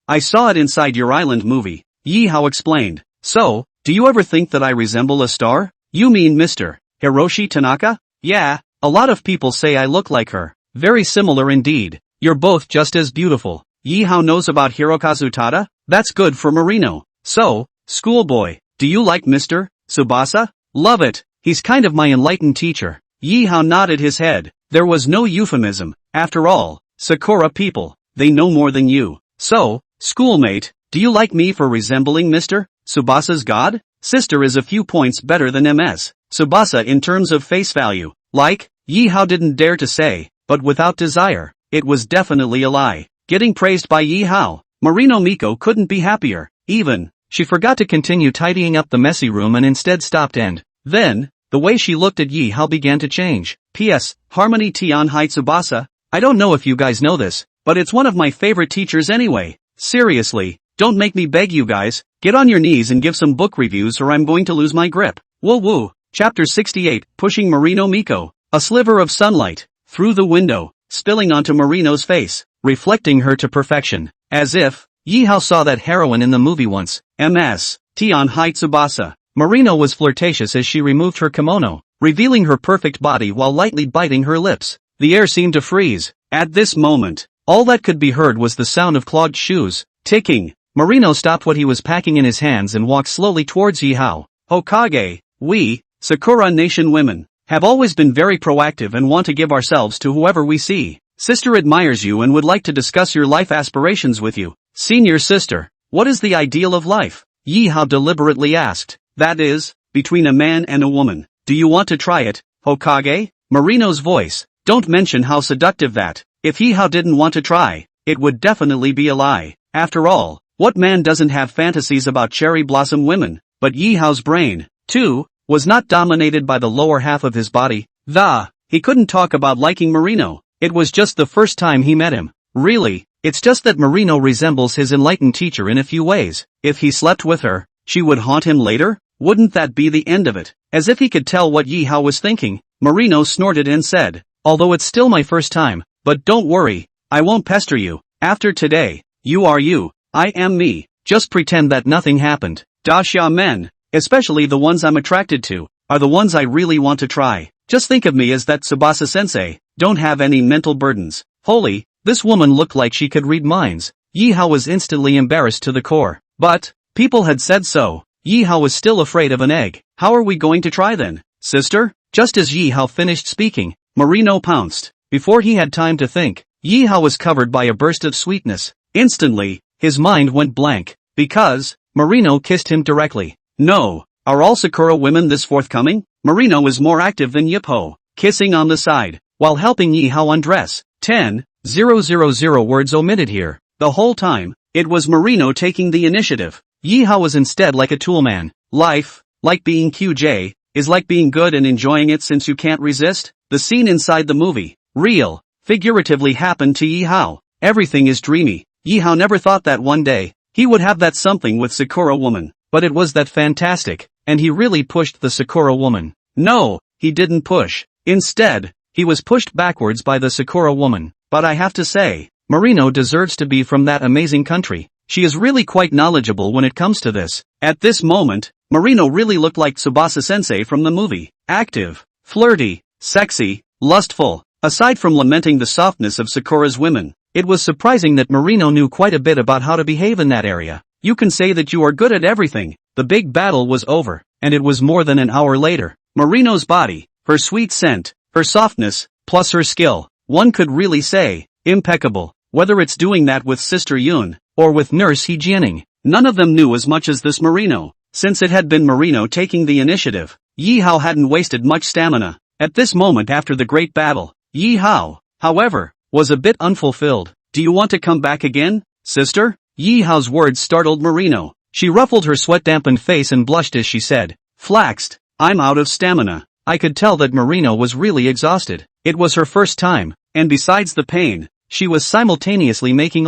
I saw it inside your island movie, Yi Hao explained. So, do you ever think that I resemble a star? You mean Mr. Hiroshi Tanaka? Yeah, a lot of people say I look like her. Very similar indeed. You're both just as beautiful. Yi Hao knows about Hirokazu Tada? That's good for Marino. So, schoolboy, do you like Mr. Tsubasa? Love it. He's kind of my enlightened teacher. Yi Hao nodded his head. There was no euphemism. After all, Sakura people, they know more than you. So, schoolmate, do you like me for resembling Mr. Tsubasa's god? Sister is a few points better than MS Tsubasa in terms of face value. Like, Yi Hao didn't dare to say, but without desire, it was definitely a lie. Getting praised by Yi Hao, Marino Miko couldn't be happier. She forgot to continue tidying up the messy room and instead stopped and, then, the way she looked at Yi Hao began to change. P.S. Harmony Tianhai Tsubasa, I don't know if you guys know this, but it's one of my favorite teachers anyway. Seriously, don't make me beg you guys, get on your knees and give some book reviews or I'm going to lose my grip. Woo woo. Chapter 68, Pushing Marino Miko. A sliver of sunlight, through the window, spilling onto Marino's face, reflecting her to perfection. As if, Yi Hao saw that heroine in the movie once. MS. Tianhai Tsubasa. Marino was flirtatious as she removed her kimono, revealing her perfect body while lightly biting her lips. The air seemed to freeze. At this moment, all that could be heard was the sound of clogged shoes, ticking. Marino stopped what he was packing in his hands and walked slowly towards Yi Hao. Hokage, we, Sakura Nation women, have always been very proactive and want to give ourselves to whoever we see. Sister admires you and would like to discuss your life aspirations with you. Senior sister, what is the ideal of life? Yi Hao deliberately asked. That is, between a man and a woman. Do you want to try it, Hokage? Marino's voice. Don't mention how seductive that. If Yi Hao didn't want to try, it would definitely be a lie. After all, what man doesn't have fantasies about cherry blossom women? But Yi Hao's brain, too, was not dominated by the lower half of his body. He couldn't talk about liking Marino. It was just the first time he met him. Really, it's just that Marino resembles his enlightened teacher in a few ways. If he slept with her, she would haunt him later? Wouldn't that be the end of it? As if he could tell what Yi Hao was thinking, Marino snorted and said, although it's still my first time, but don't worry, I won't pester you. After today, you are you, I am me. Just pretend that nothing happened. Daxia men, especially the ones I'm attracted to, are the ones I really want to try. Just think of me as that Tsubasa-sensei, don't have any mental burdens. Holy, this woman looked like she could read minds. Yi Hao was instantly embarrassed to the core. But, people had said so. Yi Hao was still afraid of an egg. How are we going to try then, sister? Just as Yi Hao finished speaking, Marino pounced. Before he had time to think, Yi Hao was covered by a burst of sweetness. Instantly, his mind went blank. Because, Marino kissed him directly. No. Are all Sakura women this forthcoming? Marino is more active than Yippo, kissing on the side, while helping Yi Hao undress. 10,000 words omitted here. The whole time, it was Marino taking the initiative. Yi Hao was instead like a toolman. Life, like being QJ, is like being good and enjoying it since you can't resist. The scene inside the movie, real, figuratively happened to Yi Hao. Everything is dreamy. Yi Hao never thought that one day, he would have that something with Sakura woman. But it was that fantastic, and he really pushed the Sakura woman. No, he didn't push. Instead, he was pushed backwards by the Sakura woman. But I have to say, Marino deserves to be from that amazing country. She is really quite knowledgeable when it comes to this. At this moment, Marino really looked like Tsubasa-sensei from the movie. Active, flirty, sexy, lustful. Aside from lamenting the softness of Sakura's women, it was surprising that Marino knew quite a bit about how to behave in that area. You can say that you are good at everything. The big battle was over, and it was more than an hour later. Marino's body, her sweet scent, her softness, plus her skill, one could really say, impeccable. Whether it's doing that with Sister Yun, or with Nurse He Jianing, none of them knew as much as this Marino. Since it had been Marino taking the initiative, Yi Hao hadn't wasted much stamina. At this moment after the great battle, Yi Hao, however, was a bit unfulfilled. Do you want to come back again, sister? Yi Hao's words startled Marino. She ruffled her sweat-dampened face and blushed as she said, Flaxed, I'm out of stamina. I could tell that Marino was really exhausted. It was her first time, and besides the pain, she was simultaneously making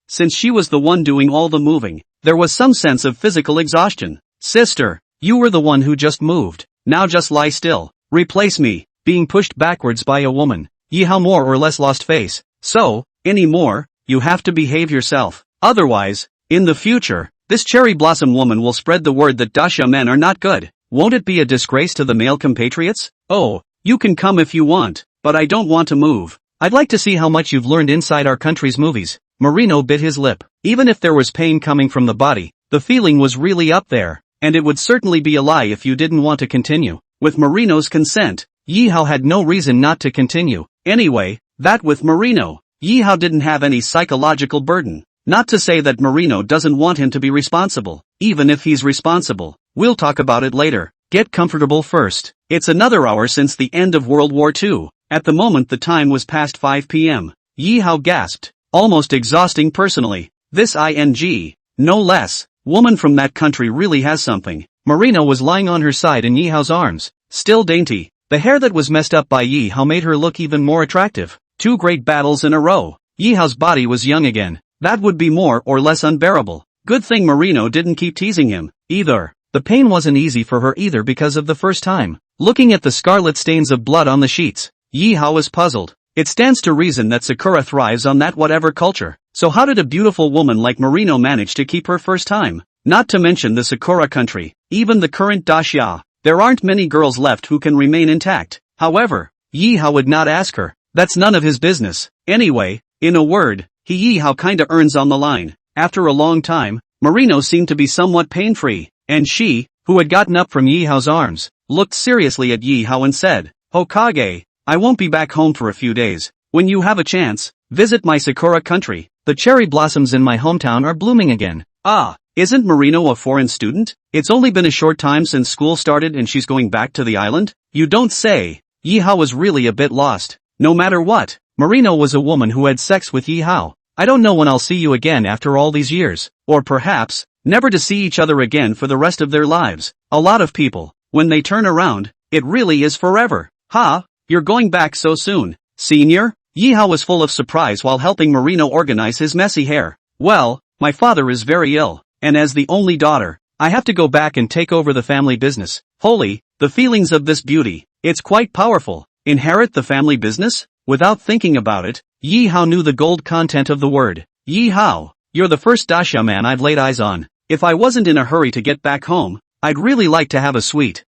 since she was the one doing all the moving, there was some sense of physical exhaustion. Sister, you were the one who just moved. Now just lie still. Replace me. Being pushed backwards by a woman. Yi Hao more or less lost face. So, anymore, you have to behave yourself. Otherwise, in the future, this cherry blossom woman will spread the word that Dacia men are not good. Won't it be a disgrace to the male compatriots? Oh, you can come if you want, but I don't want to move. I'd like to see how much you've learned inside our country's movies. Marino bit his lip. Even if there was pain coming from the body, the feeling was really up there, and it would certainly be a lie if you didn't want to continue. With Marino's consent, Yi Hao had no reason not to continue. Anyway, that with Marino, Yi Hao didn't have any psychological burden. Not to say that Marino doesn't want him to be responsible. Even if he's responsible, we'll talk about it later. Get comfortable first. It's another hour since the end of World War II. At the moment the time was past 5 p.m. Yi Hao gasped. Almost exhausting personally. This ing, no less, woman from that country really has something. Marino was lying on her side in Yi Hao's arms, still dainty. The hair that was messed up by Yi Hao made her look even more attractive. 2 great battles in a row. Yi Hao's body was young again. That would be more or less unbearable. Good thing Marino didn't keep teasing him, either. The pain wasn't easy for her either because of the first time. Looking at the scarlet stains of blood on the sheets, Yi Hao was puzzled. It stands to reason that Sakura thrives on that whatever culture. So how did a beautiful woman like Marino manage to keep her first time? Not to mention the Sakura country, even the current Dacia. There aren't many girls left who can remain intact. However, Yi Hao would not ask her. That's none of his business. Anyway, in a word, Yi Hao kinda earns on the line. After a long time, Marino seemed to be somewhat pain-free, and she, who had gotten up from Yi Hao's arms, looked seriously at Yi Hao and said, Hokage, I won't be back home for a few days. When you have a chance, visit my Sakura country. The cherry blossoms in my hometown are blooming again. Ah, isn't Marino a foreign student? It's only been a short time since school started and she's going back to the island? You don't say. Yi Hao was really a bit lost. No matter what, Marino was a woman who had sex with Yi Hao. I don't know when I'll see you again after all these years. Or perhaps, never to see each other again for the rest of their lives. A lot of people, when they turn around, it really is forever. Ha, you're going back so soon, senior? Yi Hao was full of surprise while helping Marino organize his messy hair. Well, my father is very ill, and as the only daughter, I have to go back and take over the family business. Holy, the feelings of this beauty, it's quite powerful. Inherit the family business? Without thinking about it, Yi Hao knew the gold content of the word. Yi Hao, you're the first Dacia man I've laid eyes on. If I wasn't in a hurry to get back home, I'd really like to have a sweet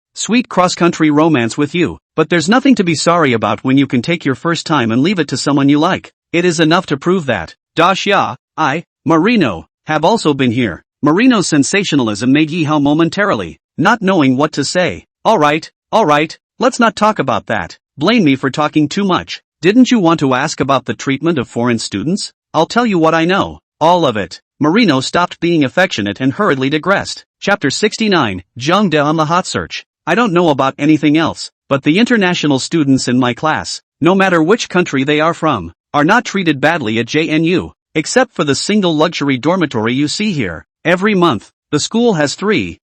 cross-country romance with you. But there's nothing to be sorry about when you can take your first time and leave it to someone you like. It is enough to prove that. Dacia, Marino, have also been here. Marino's sensationalism made Yi Hao momentarily, not knowing what to say. Alright, let's not talk about that. Blame me for talking too much. Didn't you want to ask about the treatment of foreign students? I'll tell you what I know. All of it. Marino stopped being affectionate and hurriedly digressed. Chapter 69, Zhengde on the hot search. I don't know about anything else, but the international students in my class, no matter which country they are from, are not treated badly at JNU, except for the single luxury dormitory you see here. Every month, the school has 3,000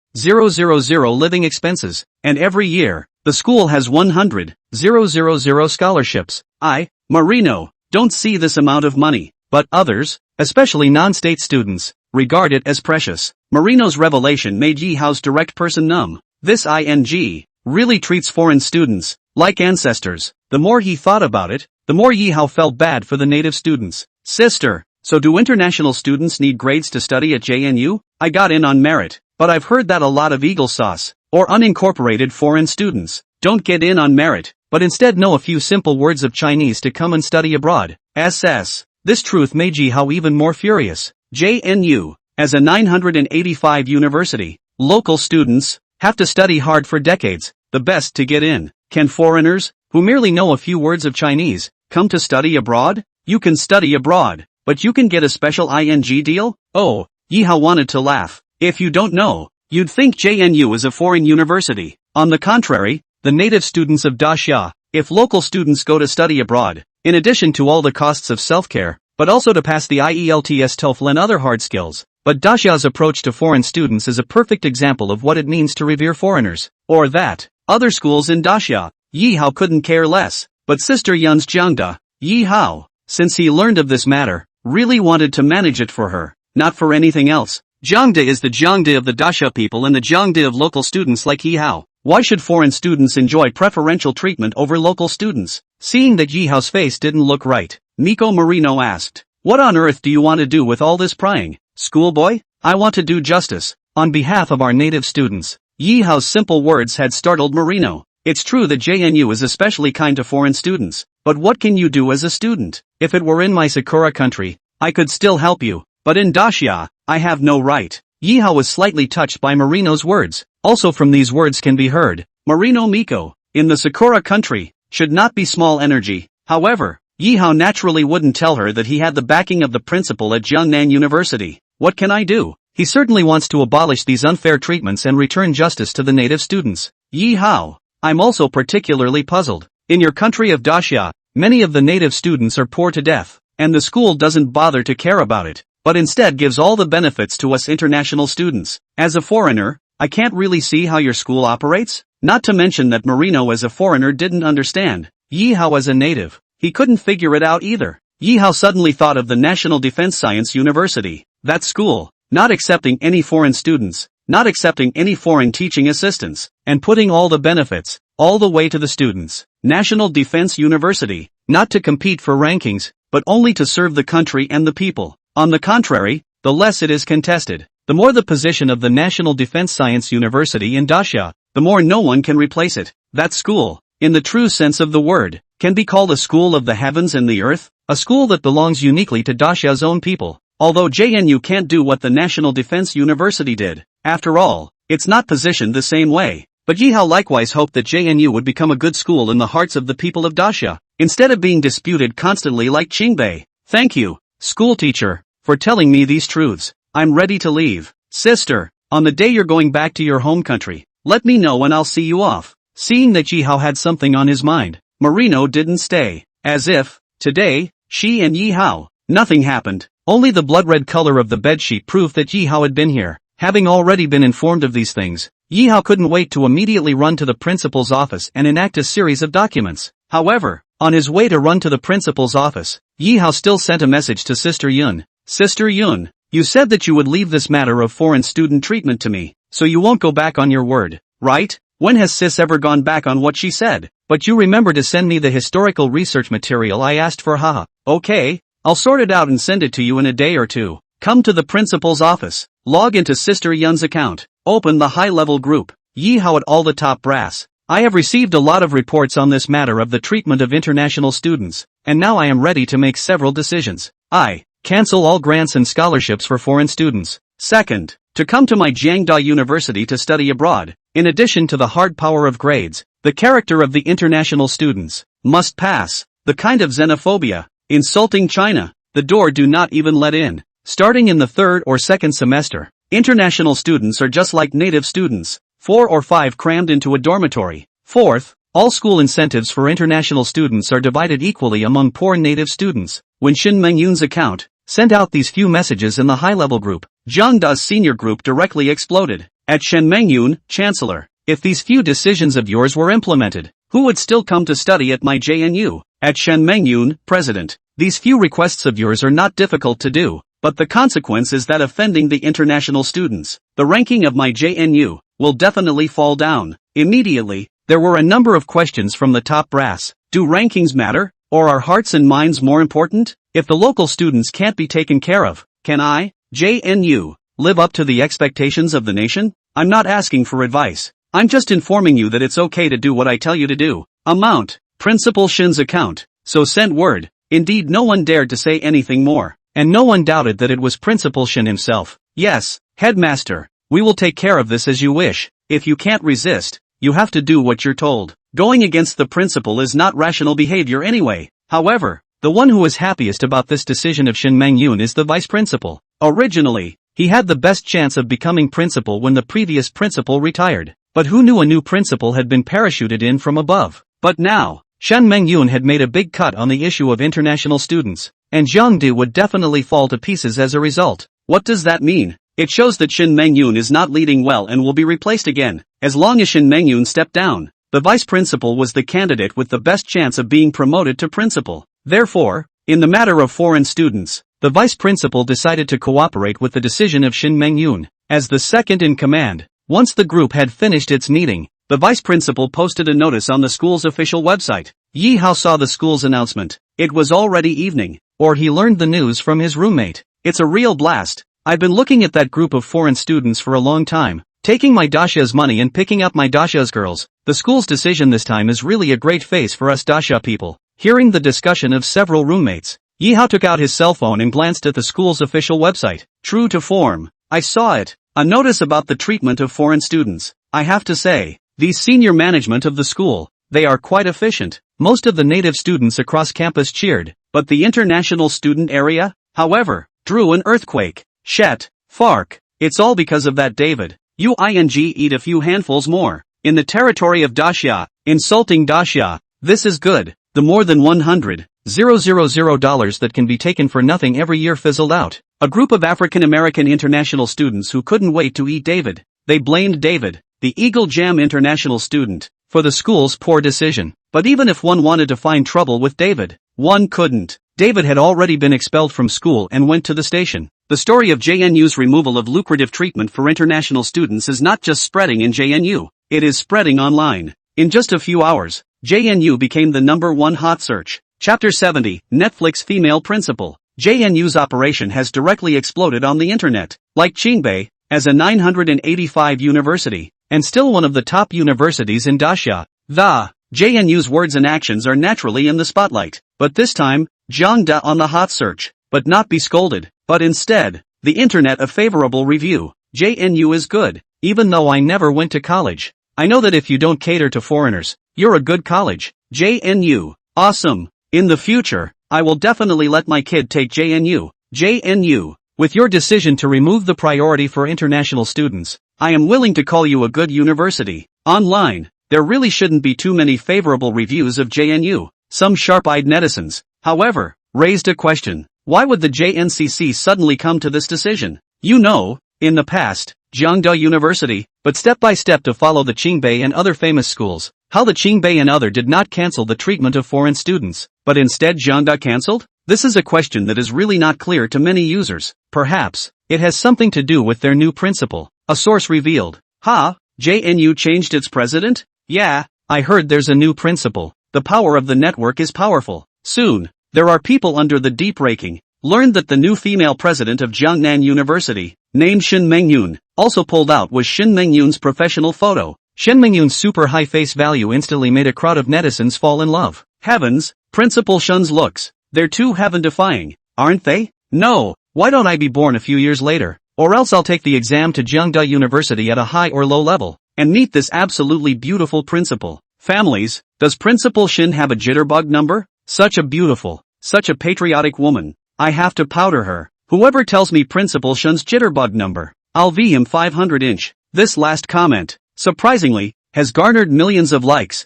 living expenses, and every year, the school has 100,000 scholarships. I, Marino, don't see this amount of money, but others, especially non-state students, regard it as precious. Marino's revelation made Yi Hao's direct person numb. This ing really treats foreign students like ancestors. The more he thought about it, the more Yi Hao felt bad for the native students. Sister, so do international students need grades to study at JNU? I got in on merit, but I've heard that a lot of Eagle Sauce, or unincorporated foreign students, don't get in on merit, but instead know a few simple words of Chinese to come and study abroad. SS. This truth made Yi Hao even more furious. JNU, as a 985 university, local students have to study hard for decades, the best to get in. Can foreigners, who merely know a few words of Chinese, come to study abroad? You can study abroad, but you can get a special ing deal? Oh, Yi Hao wanted to laugh. If you don't know, you'd think JNU is a foreign university. On the contrary, the native students of Daxia, if local students go to study abroad, in addition to all the costs of self-care, but also to pass the IELTS TOEFL and other hard skills. But Daxia's approach to foreign students is a perfect example of what it means to revere foreigners. Or that. Other schools in Daxia, Yi Hao couldn't care less. But Sister Yun's Zhengde, Yi Hao, since he learned of this matter, really wanted to manage it for her, not for anything else. Zhengde is the Zhengde of the Daxia people and the Zhengde of local students like Yi Hao. Why should foreign students enjoy preferential treatment over local students? Seeing that Yi Hao's face didn't look right, Miko Marino asked, "What on earth do you want to do with all this prying, schoolboy?" "I want to do justice, on behalf of our native students." Yi Hao's simple words had startled Marino. It's true that JNU is especially kind to foreign students, but what can you do as a student? If it were in my Sakura country, I could still help you, but in Daxia, I have no right. Yi Hao was slightly touched by Marino's words. Also from these words can be heard, Marino Miko, in the Sakura country, should not be small energy. However, Yi Hao naturally wouldn't tell her that he had the backing of the principal at Jiangnan University. What can I do? He certainly wants to abolish these unfair treatments and return justice to the native students. Yi Hao, I'm also particularly puzzled. In your country of Daxia, many of the native students are poor to death, and the school doesn't bother to care about it, but instead gives all the benefits to us international students. As a foreigner, I can't really see how your school operates, not to mention that Marino as a foreigner didn't understand. Yi Hao as a native, he couldn't figure it out either. Yi Hao suddenly thought of the National Defense Science University, that school, not accepting any foreign students, not accepting any foreign teaching assistants, and putting all the benefits, all the way to the students. National Defense University, not to compete for rankings, but only to serve the country and the people. On the contrary, the less it is contested, the more the position of the National Defense Science University in Daxia, the more no one can replace it. That school, in the true sense of the word, can be called a school of the heavens and the earth, a school that belongs uniquely to Daxia's own people. Although JNU can't do what the National Defense University did, after all, it's not positioned the same way. But Yi Hao likewise hoped that JNU would become a good school in the hearts of the people of Daxia, instead of being disputed constantly like Qingbei. Thank you, schoolteacher, for telling me these truths. I'm ready to leave. Sister, on the day you're going back to your home country, let me know and I'll see you off. Seeing that Yi Hao had something on his mind, Marino didn't stay. As if, today, she and Yi Hao, nothing happened. Only the blood-red color of the bedsheet proved that Yi Hao had been here. Having already been informed of these things, Yi Hao couldn't wait to immediately run to the principal's office and enact a series of documents. However, on his way to run to the principal's office, Yi Hao still sent a message to Sister Yun. Sister Yun, you said that you would leave this matter of foreign student treatment to me, so you won't go back on your word, right? When has Sis ever gone back on what she said? But you remember to send me the historical research material I asked for, haha. Okay, I'll sort it out and send it to you in a day or two. Come to the principal's office, log into Sister Yun's account, open the high-level group. Yi Hao at all the top brass. I have received a lot of reports on this matter of the treatment of international students, and now I am ready to make several decisions. I cancel all grants and scholarships for foreign students. Second, to come to my Jiangda University to study abroad, in addition to the hard power of grades, the character of the international students must pass. The kind of xenophobia, insulting China, the door do not even let in. Starting in the third or second semester, International students are just like native students, 4 or 5 crammed into a dormitory. Fourth, all school incentives for international students are divided equally among poor native students. When Shin Meng-yoon's account sent out these few messages in the high-level group, Jang Da's senior group directly exploded. At Shin Meng-yoon, Chancellor, if these few decisions of yours were implemented, who would still come to study at my JNU? At Shin Meng-yoon, President, these few requests of yours are not difficult to do, but the consequence is that offending the international students, the ranking of my JNU, will definitely fall down. Immediately, there were a number of questions from the top brass. Do rankings matter, or are hearts and minds more important? If the local students can't be taken care of, can I, JNU, live up to the expectations of the nation? I'm not asking for advice. I'm just informing you that it's okay to do what I tell you to do. Amount, Principal Shin's account. So sent word. Indeed, no one dared to say anything more, and no one doubted that it was Principal Shin himself. Yes, Headmaster, we will take care of this as you wish. If you can't resist, you have to do what you're told. Going against the principal is not rational behavior anyway. However, the one who is happiest about this decision of Shin Meng-yoon is the vice principal. Originally, he had the best chance of becoming principal when the previous principal retired. But who knew a new principal had been parachuted in from above? But now, Shin Meng-yoon had made a big cut on the issue of international students, and Jiangdu would definitely fall to pieces as a result. What does that mean? It shows that Shin Meng-yoon is not leading well and will be replaced again. As long as Shin Meng-yoon stepped down, the vice principal was the candidate with the best chance of being promoted to principal. Therefore, in the matter of foreign students, the vice principal decided to cooperate with the decision of Shin Meng-yoon. As the second in command, once the group had finished its meeting, the vice principal posted a notice on the school's official website. Yi Hao saw the school's announcement. It was already evening, or he learned the news from his roommate. It's a real blast. I've been looking at that group of foreign students for a long time, taking my dasha's money and picking up my dasha's girls. The school's decision this time is really a great face for us dasha people. Hearing the discussion of several roommates, Yi Hao took out his cell phone and glanced at the school's official website. True to form, I saw it. A notice about the treatment of foreign students. I have to say, the senior management of the school, they are quite efficient. Most of the native students across campus cheered, but the international student area, however, drew an earthquake. Shet, Fark, it's all because of that David. Eat a few handfuls more. In the territory of Daxia, insulting Daxia, this is good. The more than $100,000 that can be taken for nothing every year fizzled out. A group of African American international students who couldn't wait to eat David. They blamed David, the Eagle Jam international student, for the school's poor decision. But even if one wanted to find trouble with David, one couldn't. David had already been expelled from school and went to the station. The story of JNU's removal of lucrative treatment for international students is not just spreading in JNU, it is spreading online. In just a few hours, JNU became the #1 hot search. Chapter 70, Netflix Female Principal. JNU's operation has directly exploded on the internet. Like Qingbei, as a 985 university, and still one of the top universities in Daxia, the JNU's words and actions are naturally in the spotlight. But this time, Jiangda on the hot search. But not be scolded, but instead, the internet a favorable review. JNU is good, even though I never went to college. I know that if you don't cater to foreigners, you're a good college. JNU, awesome. In the future, I will definitely let my kid take JNU. JNU, with your decision to remove the priority for international students, I am willing to call you a good university. Online, there really shouldn't be too many favorable reviews of JNU. Some sharp-eyed netizens, however, raised a question. Why would the JNCC suddenly come to this decision? You know, in the past, Jiangda University, but step by step to follow the Qingbei and other famous schools, how the Qingbei and other did not cancel the treatment of foreign students, but instead Jiangda cancelled? This is a question that is really not clear to many users. Perhaps, it has something to do with their new principal. A source revealed. JNU changed its president? Yeah, I heard there's a new principal. The power of the network is powerful. Soon, there are people under the deep raking. Learned that the new female president of Jiangnan University, named Shin Meng-yoon, also pulled out was Shin Meng-yoon's professional photo. Shin Meng-yoon's super high face value instantly made a crowd of netizens fall in love. Heavens, Principal Shun's looks. They're too heaven-defying, aren't they? No, why don't I be born a few years later? Or else I'll take the exam to Jiangda University at a high or low level, and meet this absolutely beautiful principal. Families, does Principal Shin have a jitterbug number? Such a beautiful, such a patriotic woman. I have to powder her. Whoever tells me Principal Shin's jitterbug number, I'll V him 500-inch. This last comment, surprisingly, has garnered millions of likes.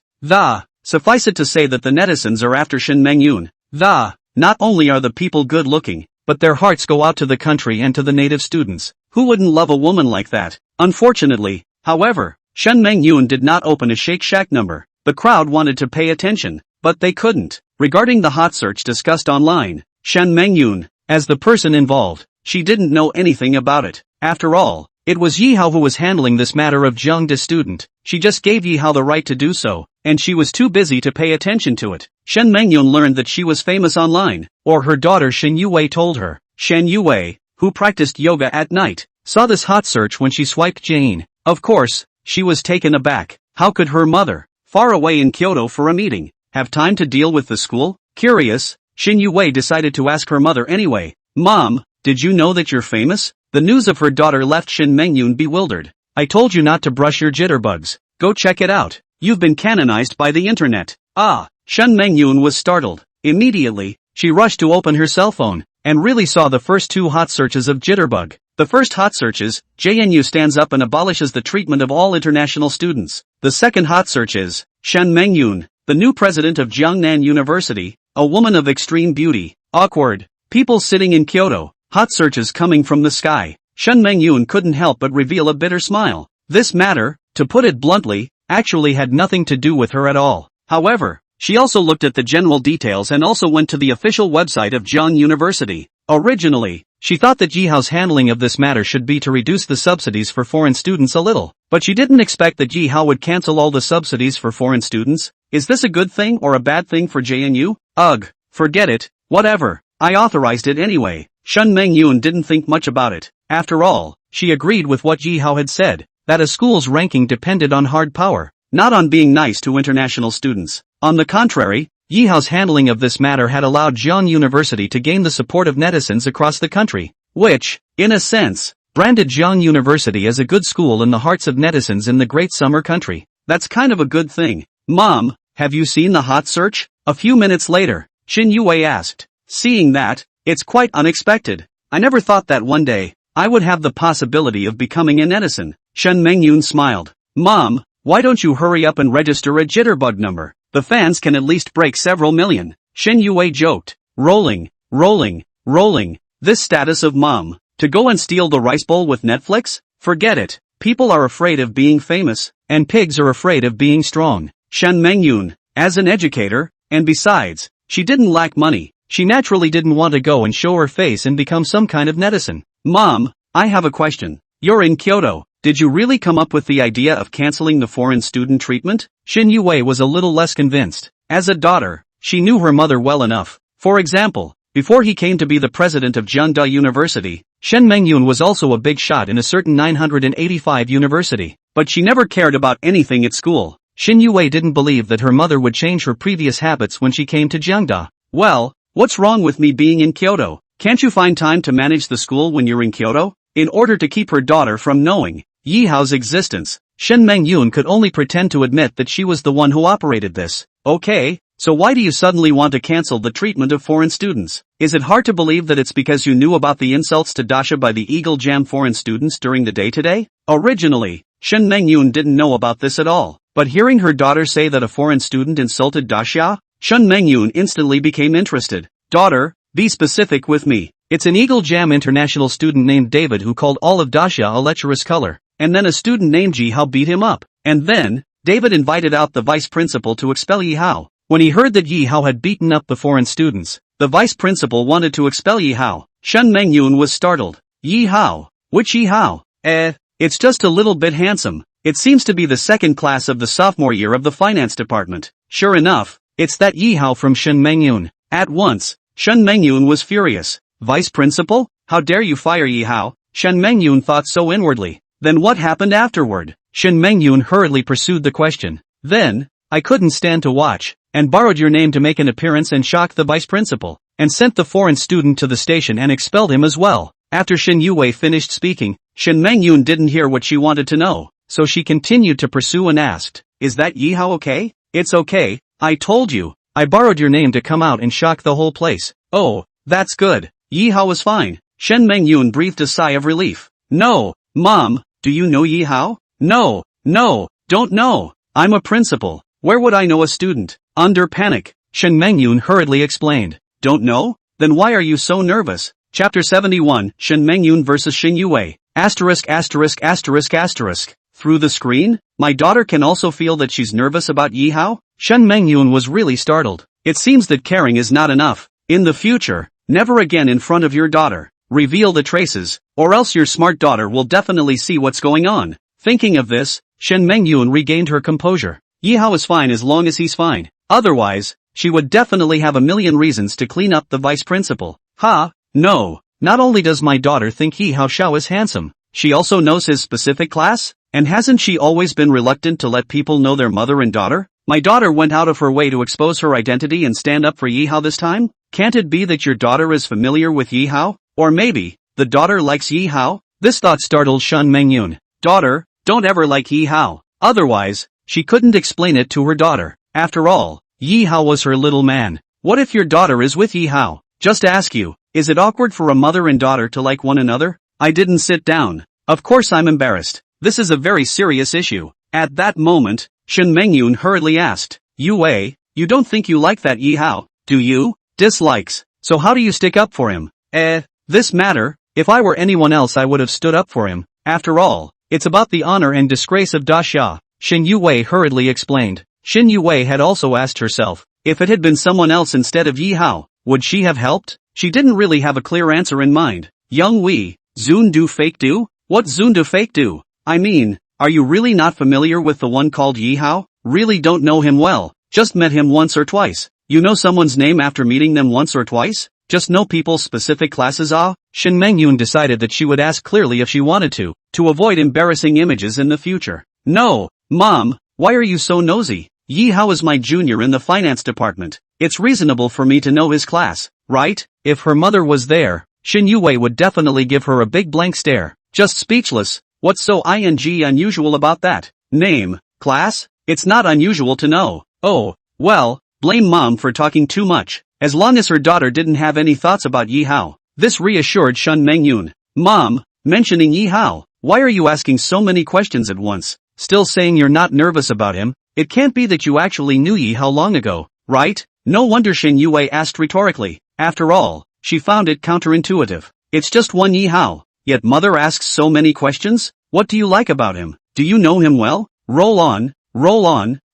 Suffice it to say that the netizens are after Shin Meng-yoon. Not only are the people good looking, but their hearts go out to the country and to the native students. Who wouldn't love a woman like that? Unfortunately, however, Shin Meng-yoon did not open a Shake Shack number. The crowd wanted to pay attention, but they couldn't. Regarding the hot search discussed online, Shin Meng-yoon, as the person involved, she didn't know anything about it. After all, it was Yihao who was handling this matter of Jung-da's student. She just gave Yihao the right to do so, and she was too busy to pay attention to it. Shin Meng-yoon learned that she was famous online, or her daughter Shin Yue told her. Shin Yue, who practiced yoga at night, saw this hot search when she swiped Jane. Of course, she was taken aback. How could her mother, far away in Kyoto for a meeting, have time to deal with the school? Curious, Shin Yue decided to ask her mother anyway. Mom, did you know that you're famous? The news of her daughter left Shin Meng-yoon bewildered. I told you not to brush your jitterbugs. Go check it out. You've been canonized by the internet. Shin Meng-yoon was startled. Immediately, she rushed to open her cell phone, and really saw the first two hot searches of jitterbug. The first hot search is, JNU stands up and abolishes the treatment of all international students. The second hot search is, Shin Meng-yoon, the new president of Jiangnan University, a woman of extreme beauty. Awkward. People sitting in Kyoto. Hot searches coming from the sky. Shin Meng-yoon couldn't help but reveal a bitter smile. This matter, to put it bluntly, actually had nothing to do with her at all. However, she also looked at the general details and also went to the official website of Jiang University. Originally, she thought that Yihao's handling of this matter should be to reduce the subsidies for foreign students a little, but she didn't expect that Yihao would cancel all the subsidies for foreign students. Is this a good thing or a bad thing for JNU? Ugh, forget it, whatever. I authorized it anyway. Shin Meng-yoon didn't think much about it. After all, she agreed with what Yihao had said, that a school's ranking depended on hard power, not on being nice to international students. On the contrary, Yihao's handling of this matter had allowed Jiang University to gain the support of netizens across the country, which, in a sense, branded Jiang University as a good school in the hearts of netizens in the great summer country. That's kind of a good thing. Mom, have you seen the hot search? A few minutes later, Shin Yue asked. Seeing that, it's quite unexpected. I never thought that one day, I would have the possibility of becoming a netizen. Shin Meng-yoon smiled. Mom, why don't you hurry up and register a jitterbug number? The fans can at least break several million. Shin Yue joked. Rolling. This status of mom, to go and steal the rice bowl with Netflix? Forget it. People are afraid of being famous, and pigs are afraid of being strong. Shin Meng-yoon, as an educator, and besides, she didn't lack money. She naturally didn't want to go and show her face and become some kind of netizen. Mom, I have a question. You're in Kyoto. Did you really come up with the idea of canceling the foreign student treatment? Shin Yue was a little less convinced. As a daughter, she knew her mother well enough. For example, before he came to be the president of Jiangda University, Shin Meng-yoon was also a big shot in a certain 985 university. But she never cared about anything at school. Shin Yue didn't believe that her mother would change her previous habits when she came to Jiangda. Well, what's wrong with me being in Kyoto? Can't you find time to manage the school when you're in Kyoto? In order to keep her daughter from knowing Yihao's existence, Shin Meng-yoon could only pretend to admit that she was the one who operated this. Okay, so why do you suddenly want to cancel the treatment of foreign students? Is it hard to believe that it's because you knew about the insults to Dasha by the Eagle Jam foreign students during the day today? Originally, Shin Meng-yoon didn't know about this at all, but hearing her daughter say that a foreign student insulted Dasha, Shin Meng-yoon instantly became interested. Daughter, be specific with me. It's an Eagle Jam international student named David who called all of Dasha a lecherous color, and then a student named Yihao beat him up, and then, David invited out the vice principal to expel Yihao. When he heard that Yihao had beaten up the foreign students, the vice principal wanted to expel Yihao. Shin Meng-yoon was startled. Yihao? Which Yihao? It's just a little bit handsome. It seems to be the second class of the sophomore year of the finance department. Sure enough, it's that Yihao from Shin Meng-yoon. At once, Shin Meng-yoon was furious. Vice principal? How dare you fire Yihao? Shin Meng-yoon thought so inwardly. Then what happened afterward? Shin Meng-yoon hurriedly pursued the question. Then, I couldn't stand to watch, and borrowed your name to make an appearance and shock the vice principal, and sent the foreign student to the station and expelled him as well. After Shin Yue finished speaking, Shin Meng-yoon didn't hear what she wanted to know, so she continued to pursue and asked, Is that Yihao okay? It's okay, I told you. I borrowed your name to come out and shock the whole place. Oh, that's good. Yihao is fine. Shin Meng-yoon breathed a sigh of relief. No, Mom, do you know Yi Hao? No, don't know. I'm a principal. Where would I know a student? Under panic, Shen Mengyun hurriedly explained. Don't know? Then why are you so nervous? Chapter 71, Shen Mengyun vs. Xin Yue. *******. Through the screen? My daughter can also feel that she's nervous about Yi Hao? Shen Mengyun was really startled. It seems that caring is not enough. In the future, never again in front of your daughter. Reveal the traces, or else your smart daughter will definitely see what's going on. Thinking of this, Shen Mengyun regained her composure. Yi Hao is fine as long as he's fine. Otherwise, she would definitely have a million reasons to clean up the vice principal. No. Not only does my daughter think Yi Hao is handsome, she also knows his specific class? And hasn't she always been reluctant to let people know their mother and daughter? My daughter went out of her way to expose her identity and stand up for Yi Hao this time? Can't it be that your daughter is familiar with Yi Hao? Or maybe, the daughter likes Yi Hao? This thought startled Shen Mengyun. Daughter, don't ever like Yi Hao. Otherwise, she couldn't explain it to her daughter. After all, Yi Hao was her little man. What if your daughter is with Yi Hao? Just ask you, is it awkward for a mother and daughter to like one another? I didn't sit down. Of course I'm embarrassed. This is a very serious issue. At that moment, Shen Mengyun hurriedly asked, Yue, you don't think you like that Yi Hao, do you? Dislikes. So how do you stick up for him? This matter, if I were anyone else I would have stood up for him. After all, it's about the honor and disgrace of Da Xia, Xin Yue hurriedly explained. Xin Yue had also asked herself, if it had been someone else instead of Yi Hao, would she have helped? She didn't really have a clear answer in mind. Young Wei, Zun do fake do? What Zun do fake do? I mean, are you really not familiar with the one called Yi Hao? Really don't know him well, just met him once or twice. You know someone's name after meeting them once or twice? Just know people's specific classes? Shen Mengyun decided that she would ask clearly if she wanted to avoid embarrassing images in the future. No, Mom, why are you so nosy? Yi Hao is my junior in the finance department. It's reasonable for me to know his class, right? If her mother was there, Xin Yue would definitely give her a big blank stare. Just speechless. What's so unusual about that? Name, class? It's not unusual to know. Oh, well, blame Mom for talking too much. As long as her daughter didn't have any thoughts about Yi Hao. This reassured Shen Mengyun. Mom, mentioning Yi Hao, why are you asking so many questions at once? Still saying you're not nervous about him? It can't be that you actually knew Yi Hao long ago, right? No wonder Xin Yue asked rhetorically. After all, she found it counterintuitive. It's just one Yi Hao, yet mother asks so many questions? What do you like about him? Do you know him well? Roll on,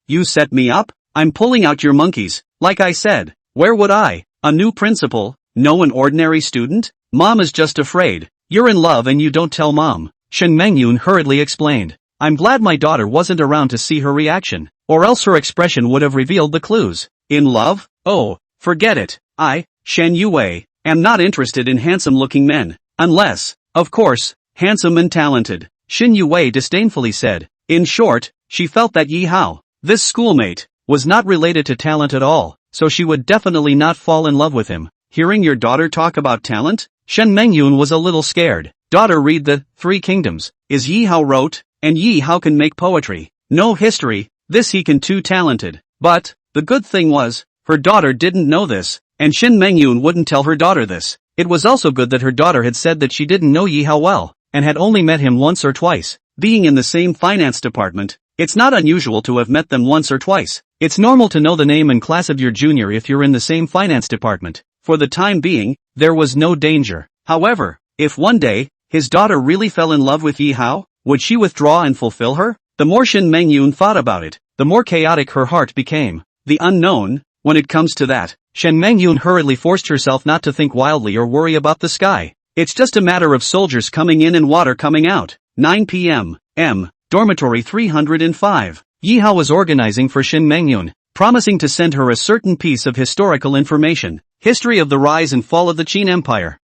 you set me up? I'm pulling out your monkeys. Like I said, where would I? A new principal? No, an ordinary student? Mom is just afraid. You're in love and you don't tell Mom. Shen Mengyun hurriedly explained. I'm glad my daughter wasn't around to see her reaction, or else her expression would have revealed the clues. In love? Oh, forget it. I, Shen Yue, am not interested in handsome-looking men. Unless, of course, handsome and talented. Xin Yue disdainfully said. In short, she felt that Yi Hao, this schoolmate, was not related to talent at all, so she would definitely not fall in love with him. Hearing your daughter talk about talent? Shen Mengyun was a little scared. Daughter, read the Three Kingdoms. Is Yi Hao wrote? And Yi Hao can make poetry. No history. This he can too talented. But, the good thing was, her daughter didn't know this, and Shen Mengyun wouldn't tell her daughter this. It was also good that her daughter had said that she didn't know Yi Hao well, and had only met him once or twice. Being in the same finance department, it's not unusual to have met them once or twice. It's normal to know the name and class of your junior if you're in the same finance department. For the time being, there was no danger. However, if one day, his daughter really fell in love with Yi Hao, would she withdraw and fulfill her? The more Shen Mengyun thought about it, the more chaotic her heart became. The unknown, when it comes to that. Shen Mengyun hurriedly forced herself not to think wildly or worry about the sky. It's just a matter of soldiers coming in and water coming out. 9 p.m. Dormitory 305. Yi Hao was organizing for Shen Mengyun, promising to send her a certain piece of historical information. History of the rise and fall of the Qin Empire.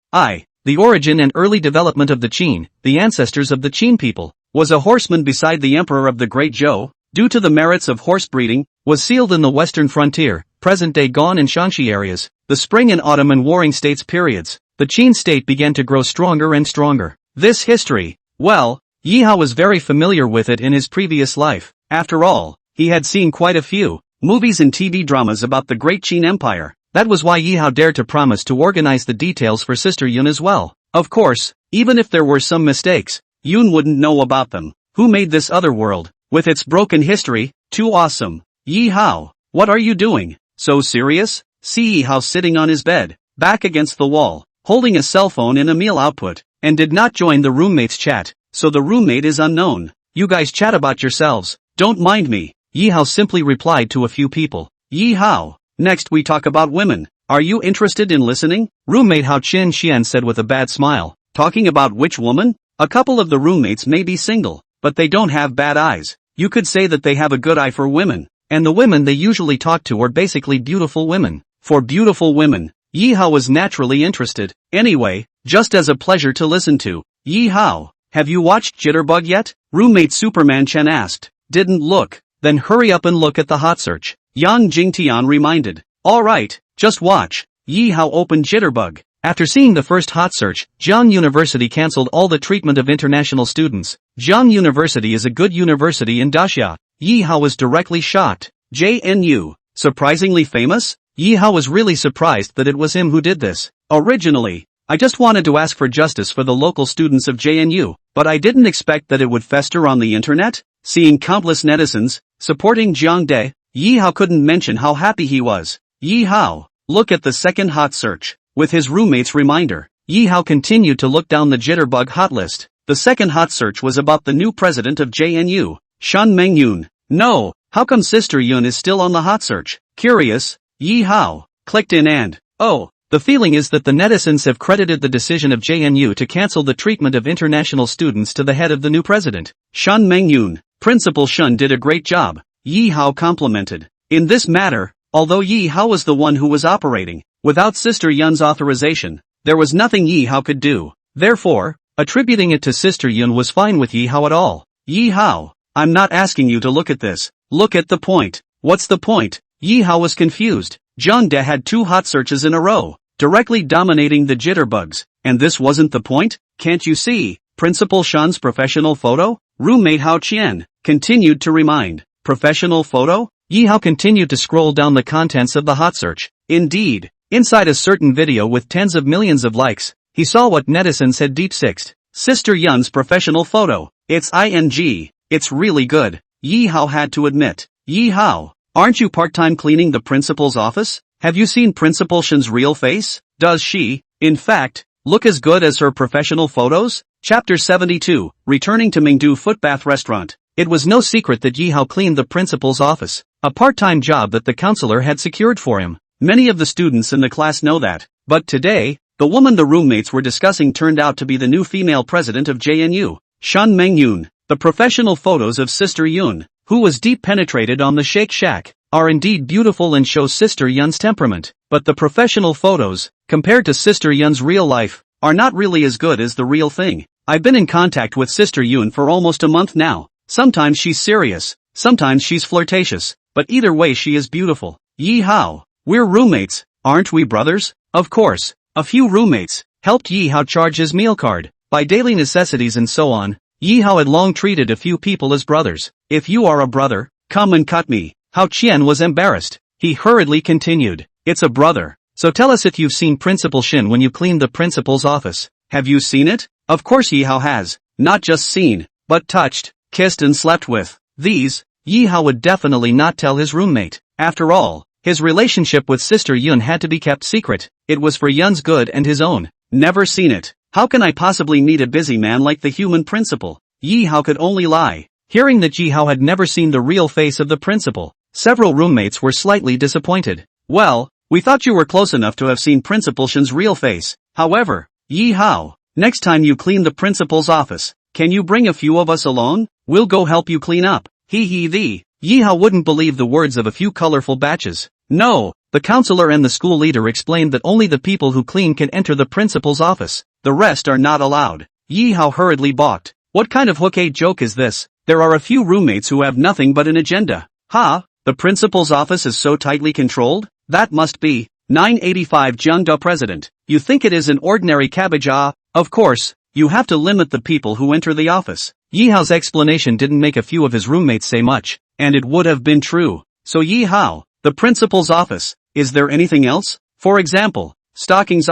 The origin and early development of the Qin, the ancestors of the Qin people, was a horseman beside the emperor of the Great Zhou, due to the merits of horse breeding, was sealed in the western frontier, present-day Gan and Shanxi areas, the spring and autumn and warring states periods. The Qin state began to grow stronger and stronger. This history, well, Yi Hao was very familiar with it in his previous life. After all, he had seen quite a few movies and TV dramas about the Great Qin Empire. That was why Yi Hao dared to promise to organize the details for Sister Yun as well. Of course, even if there were some mistakes, Yoon wouldn't know about them. Who made this other world? With its broken history, too awesome. Yi Hao, what are you doing? So serious? See Yi Hao sitting on his bed, back against the wall, holding a cell phone in a meal output, and did not join the roommate's chat, so the roommate is unknown. You guys chat about yourselves, don't mind me. Yi Hao simply replied to a few people. Yi Hao, next we talk about women. Are you interested in listening? Roommate Hao Chin Xian said with a bad smile. Talking about which woman? A couple of the roommates may be single, but they don't have bad eyes. You could say that they have a good eye for women, and the women they usually talk to are basically beautiful women. For beautiful women, Yi Hao was naturally interested. Anyway, just as a pleasure to listen to. Yi Hao, have you watched Jitterbug yet? Roommate Superman Chen asked. Didn't look. Then hurry up and look at the hot search. Yang Jingtian reminded. Alright, just watch. Yi Hao opened Jitterbug. After seeing the first hot search, Jiang University cancelled all the treatment of international students. Jiang University is a good university in Daxia. Yi Hao was directly shocked. JNU, surprisingly famous? Yi Hao was really surprised that it was him who did this. Originally, I just wanted to ask for justice for the local students of JNU, but I didn't expect that it would fester on the internet. Seeing countless netizens supporting Jiang De, Yi Hao couldn't mention how happy he was. Yi Hao, look at the second hot search. With his roommate's reminder, Yi Hao continued to look down the Jitterbug hot list. The second hot search was about the new president of JNU, Shan Mengyun. No, how come Sister Yun is still on the hot search? Curious. Yi Hao clicked in and, oh, the feeling is that the netizens have credited the decision of JNU to cancel the treatment of international students to the head of the new president, Shan Mengyun. Principal Shun did a great job, Yi Hao complimented. In this matter, although Yi Hao was the one who was operating, without Sister Yun's authorization, there was nothing Yi Hao could do. Therefore, attributing it to Sister Yun was fine with Yi Hao at all. Yi Hao, I'm not asking you to look at this. Look at the point. What's the point? Yi Hao was confused. Jiang De had 2 hot searches in a row, directly dominating the jitterbugs, and this wasn't the point? Can't you see? Principal Shan's professional photo? Roommate Hao Qian continued to remind. Professional photo? Yi Hao continued to scroll down the contents of the hot search. Indeed, inside a certain video with tens of millions of likes, he saw what netizens had deep-sixed. Sister Yun's professional photo. It's ing. It's really good. Yi Hao had to admit. Yi Hao, aren't you part-time cleaning the principal's office? Have you seen Principal Shan's real face? Does she, in fact, look as good as her professional photos? Chapter 72, Returning to Mingdu Footbath Restaurant. It was no secret that Yi Hao cleaned the principal's office, a part-time job that the counselor had secured for him. Many of the students in the class know that, but today, the woman the roommates were discussing turned out to be the new female president of JNU, Shan Mengyun. The professional photos of Sister Yun, who was deep penetrated on the Shake Shack, are indeed beautiful and show Sister Yun's temperament, but the professional photos, compared to Sister Yun's real life, are not really as good as the real thing. I've been in contact with Sister Yun for almost a month now. Sometimes she's serious, sometimes she's flirtatious, but either way she is beautiful. Yi Hao, we're roommates, aren't we brothers? Of course, a few roommates helped Yi Hao charge his meal card, by daily necessities and so on. Yi Hao had long treated a few people as brothers. If you are a brother, come and cut me. Hao Qian was embarrassed. He hurriedly continued. It's a brother. So tell us if you've seen Principal Shin when you cleaned the principal's office. Have you seen it? Of course Yi Hao has. Not just seen, but touched, kissed and slept with. These, Yi Hao would definitely not tell his roommate. After all, his relationship with Sister Yun had to be kept secret. It was for Yun's good and his own. Never seen it. How can I possibly meet a busy man like the human principal? Yi Hao could only lie. Hearing that Yi Hao had never seen the real face of the principal, several roommates were slightly disappointed. Well, we thought you were close enough to have seen Principal Shin's real face. However, Yi Hao, next time you clean the principal's office, can you bring a few of us along? We'll go help you clean up. He. Yi Hao wouldn't believe the words of a few colorful batches. No, the counselor and the school leader explained that only the people who clean can enter the principal's office. The rest are not allowed. Yi Hao hurriedly balked. What kind of hook-8 joke is this? There are a few roommates who have nothing but an agenda. The principal's office is so tightly controlled? That must be. 985 Jiangda President. You think it is an ordinary cabbage? Of course, you have to limit the people who enter the office. Yi Hao's explanation didn't make a few of his roommates say much, and it would have been true. So Yi Hao, the principal's office, is there anything else? For example, stockings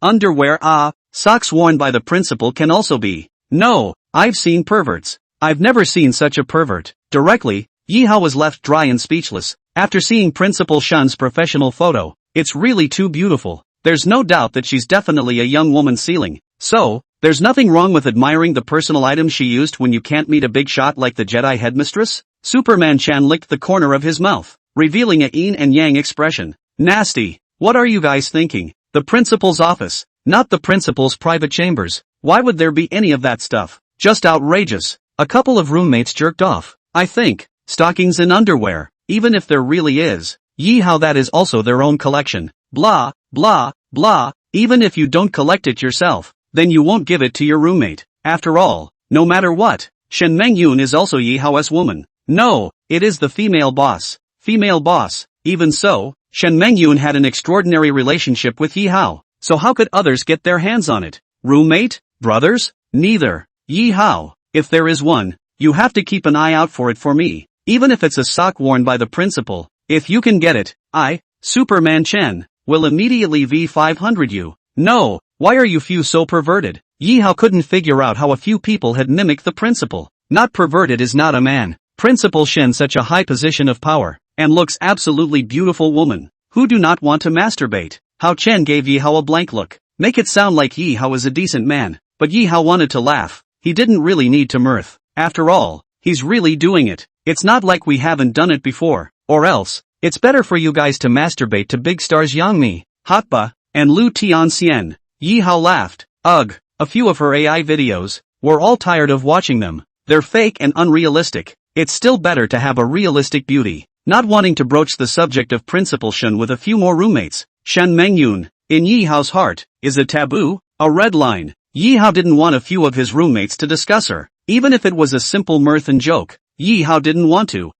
underwear socks worn by the principal can also be. No, I've seen perverts. I've never seen such a pervert. Directly, Yi Hao was left dry and speechless. After seeing Principal Shun's professional photo, it's really too beautiful. There's no doubt that she's definitely a young woman ceiling. So, there's nothing wrong with admiring the personal items she used when you can't meet a big shot like the Jedi headmistress? Superman Chan licked the corner of his mouth, revealing a yin and yang expression. Nasty. What are you guys thinking? The principal's office, not the principal's private chambers. Why would there be any of that stuff? Just outrageous. A couple of roommates jerked off. I think. Stockings and underwear. Even if there really is. Yi Hao, that is also their own collection. Blah, blah, blah. Even if you don't collect it yourself, then you won't give it to your roommate. After all, no matter what, Shen Mengyun is also Yi Hao's woman. No, it is the female boss. Female boss. Even so, Shen Mengyun had an extraordinary relationship with Yi Hao. So how could others get their hands on it? Roommate? Brothers? Neither. Yi Hao, if there is one, you have to keep an eye out for it for me. Even if it's a sock worn by the principal. If you can get it, I, Superman Chen, will immediately V500 you. No, why are you few so perverted? Yi Hao couldn't figure out how a few people had mimicked the principal. Not perverted is not a man. Principal Shen such a high position of power, and looks absolutely beautiful woman. Who do not want to masturbate? Hao Chen gave Yi Hao a blank look. Make it sound like Yi Hao is a decent man. But Yi Hao wanted to laugh. He didn't really need to mirth. After all, he's really doing it. It's not like we haven't done it before. Or else, it's better for you guys to masturbate to big stars Yang Mi, Hotba, and Lu Tianxian. Yi Hao laughed. Ugh, a few of her AI videos, we're all tired of watching them. They're fake and unrealistic. It's still better to have a realistic beauty. Not wanting to broach the subject of Principal Shen with a few more roommates, Shen Mengyun, in Yi Hao's heart, is a taboo, a red line. Yi Hao didn't want a few of his roommates to discuss her, even if it was a simple mirth and joke. Yi Hao didn't want to.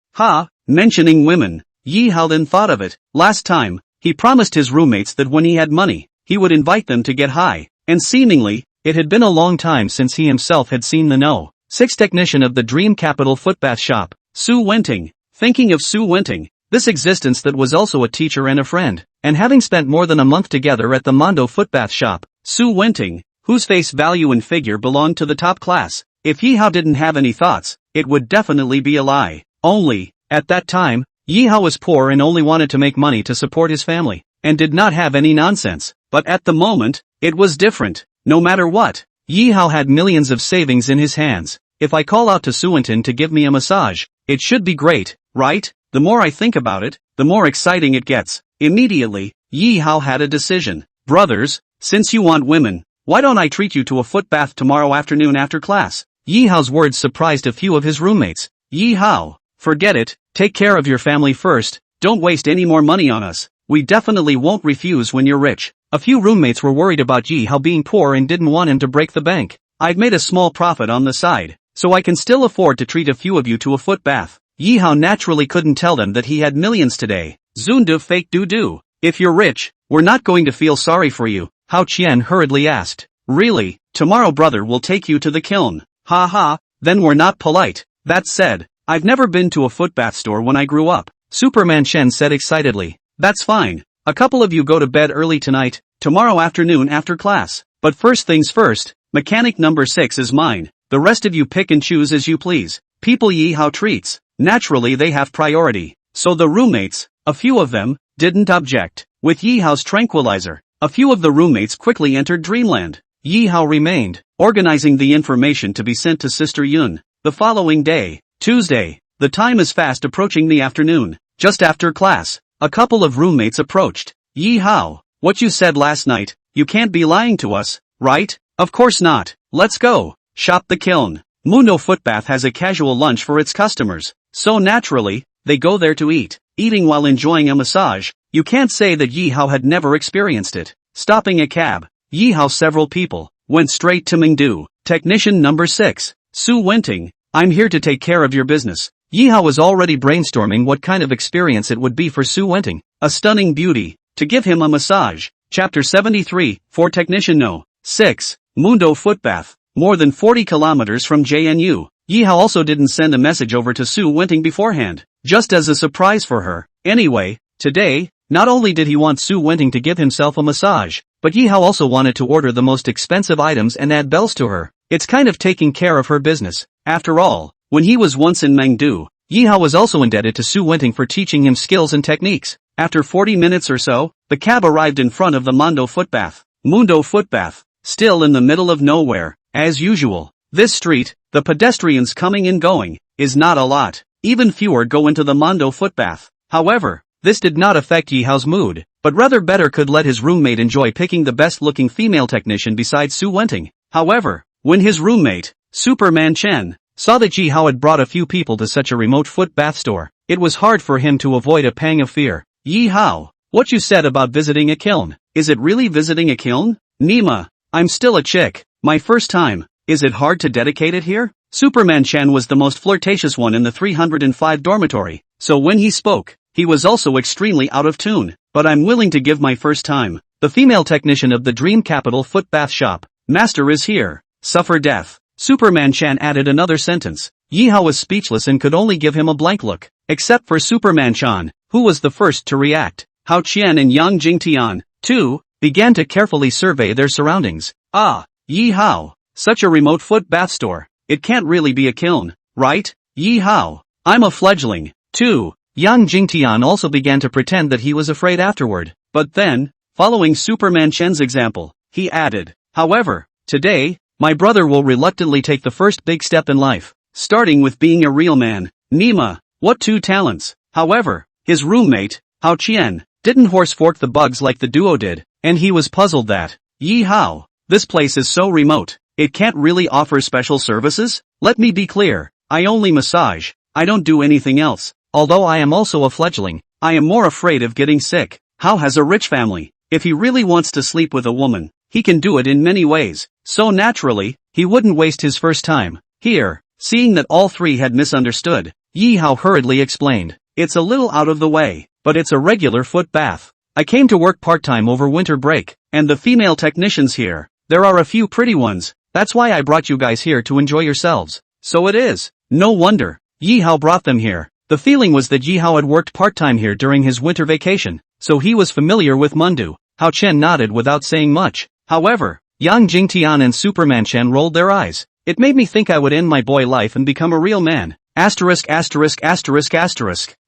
Mentioning women. Yi Hao then thought of it. Last time, he promised his roommates that when he had money, he would invite them to get high. And seemingly, it had been a long time since he himself had seen the No. 6 technician of the Dream Capital footbath shop, Su Wenting. Thinking of Su Wenting, this existence that was also a teacher and a friend, and having spent more than a month together at the Mondo footbath shop, Su Wenting, whose face value and figure belonged to the top class. If Yi Hao didn't have any thoughts, it would definitely be a lie. Only, at that time, Yi Hao was poor and only wanted to make money to support his family, and did not have any nonsense. But at the moment, it was different. No matter what, Yi Hao had millions of savings in his hands. If I call out to Suwinton to give me a massage, it should be great, right? The more I think about it, the more exciting it gets. Immediately, Yi Hao had a decision. Brothers, since you want women, why don't I treat you to a foot bath tomorrow afternoon after class? Yi Hao's words surprised a few of his roommates. Yi Hao, forget it, take care of your family first, don't waste any more money on us. We definitely won't refuse when you're rich. A few roommates were worried about Yi Hao being poor and didn't want him to break the bank. I've made a small profit on the side, so I can still afford to treat a few of you to a foot bath. Yi Hao naturally couldn't tell them that he had millions today. Zundu fake doo-doo. If you're rich, we're not going to feel sorry for you, Hao Qian hurriedly asked. Really, tomorrow brother will take you to the kiln. Ha ha, then we're not polite. That said, I've never been to a footbath store when I grew up, Superman Shen said excitedly. That's fine. A couple of you go to bed early tonight, tomorrow afternoon after class. But first things first, mechanic number 6 is mine. The rest of you pick and choose as you please. People Yi Hao treats, naturally they have priority. So the roommates, a few of them, didn't object. With Yi Hao's tranquilizer, a few of the roommates quickly entered dreamland. Yi Hao remained, organizing the information to be sent to Sister Yun. The following day, Tuesday, the time is fast approaching the afternoon. Just after class, a couple of roommates approached. Yi Hao, what you said last night, you can't be lying to us, right? Of course not. Let's go. Shop the kiln. Mundo Footbath has a casual lunch for its customers, so naturally, they go there to eat. Eating while enjoying a massage, you can't say that Yi Hao had never experienced it. Stopping a cab, Yi Hao several people, went straight to Mingdu. Technician number 6, Su Wenting, I'm here to take care of your business. Yi Hao was already brainstorming what kind of experience it would be for Su Wenting, a stunning beauty, to give him a massage. Chapter 73, for Technician No. 6, Mundo Footbath, more than 40 kilometers from JNU. Yi Hao also didn't send a message over to Su Wenting beforehand, just as a surprise for her. Anyway, today, not only did he want Su Wenting to give himself a massage, but Yi Hao also wanted to order the most expensive items and add bells to her. It's kind of taking care of her business. After all, when he was once in Mengdu, Yi Hao was also indebted to Su Wenting for teaching him skills and techniques. After 40 minutes or so, the cab arrived in front of the Mundo Footbath, still in the middle of nowhere, as usual. This street, the pedestrians coming and going, is not a lot. Even fewer go into the Mundo Footbath. However, this did not affect Yi Hao's mood, but rather better could let his roommate enjoy picking the best-looking female technician besides Su Wenting. However, when his roommate, Superman Chen, saw that Yi Hao had brought a few people to such a remote foot bath store, it was hard for him to avoid a pang of fear. Yi Hao, what you said about visiting a kiln, is it really visiting a kiln? Nima, I'm still a chick, my first time, is it hard to dedicate it here? Superman Chen was the most flirtatious one in the 305 dormitory, so when he spoke, he was also extremely out of tune. But I'm willing to give my first time. The female technician of the Dream Capital Foot Bath Shop, Master is here. Suffer death. Superman Chan added another sentence. Yi Hao was speechless and could only give him a blank look, except for Superman Chan, who was the first to react. Hao Qian and Yang Jingtian, too, began to carefully survey their surroundings. Ah, Yi Hao, such a remote foot bath store. It can't really be a kiln, right? Yi Hao, I'm a fledgling, too. Yang Jingtian also began to pretend that he was afraid afterward, but then, following Superman Chen's example, he added, however, today, my brother will reluctantly take the first big step in life, starting with being a real man. Nima, what two talents? However, his roommate, Hao Qian, didn't horse fork the bugs like the duo did, and he was puzzled that, Yi Hao, this place is so remote, it can't really offer special services? Let me be clear, I only massage, I don't do anything else. Although I am also a fledgling, I am more afraid of getting sick. Hao has a rich family. If he really wants to sleep with a woman, he can do it in many ways. So naturally, he wouldn't waste his first time. Here, seeing that all three had misunderstood, Yi Hao hurriedly explained. It's a little out of the way, but it's a regular foot bath. I came to work part-time over winter break, and the female technicians here, there are a few pretty ones. That's why I brought you guys here to enjoy yourselves. So it is. No wonder. Yi Hao brought them here. The feeling was that Yi Hao had worked part-time here during his winter vacation, so he was familiar with Mundu. Hao Chen nodded without saying much. However, Yang Jingtian and Superman Chen rolled their eyes. It made me think I would end my boy life and become a real man. Asterisk.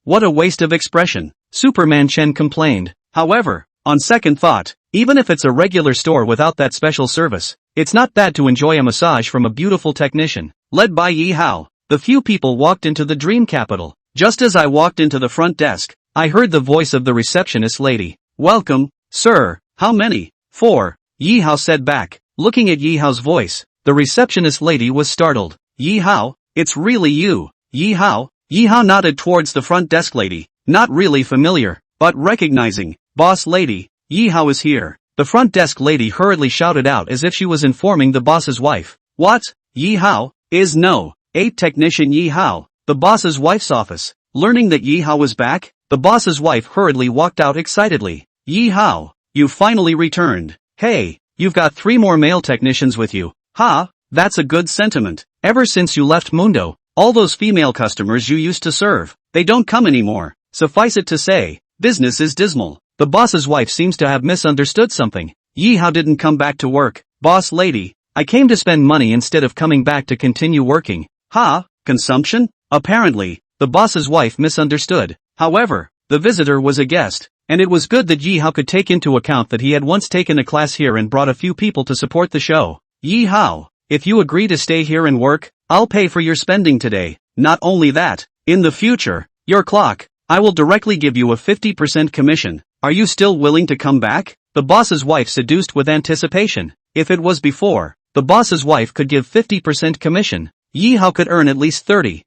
What a waste of expression. Superman Chen complained. However, on second thought, even if it's a regular store without that special service, it's not bad to enjoy a massage from a beautiful technician. Led by Yi Hao, the few people walked into the Dream Capital. Just as I walked into the front desk, I heard the voice of the receptionist lady. Welcome, sir. How many? 4. Yi Hao said back. Looking at Yi Hao's voice, the receptionist lady was startled. Yi Hao, it's really you. Yi Hao? Yi Hao nodded towards the front desk lady, not really familiar, but recognizing. Boss lady, Yi Hao is here. The front desk lady hurriedly shouted out as if she was informing the boss's wife. What? Yi Hao? Is no. 8 technician Yi Hao. The boss's wife's office. Learning that Yi Hao was back, the boss's wife hurriedly walked out excitedly. Yi Hao, you finally returned. Hey, you've got 3 more male technicians with you. Ha, that's a good sentiment. Ever since you left Mundo, all those female customers you used to serve, they don't come anymore. Suffice it to say, business is dismal. The boss's wife seems to have misunderstood something. Yi Hao didn't come back to work. Boss lady, I came to spend money instead of coming back to continue working. Ha, consumption? Apparently, the boss's wife misunderstood. However, the visitor was a guest, and it was good that Yi Hao could take into account that he had once taken a class here and brought a few people to support the show. Yi Hao, if you agree to stay here and work, I'll pay for your spending today. Not only that, in the future, your clock, I will directly give you a 50% commission. Are you still willing to come back? The boss's wife seduced with anticipation. If it was before, the boss's wife could give 50% commission. Yi Hao could earn at least 30,000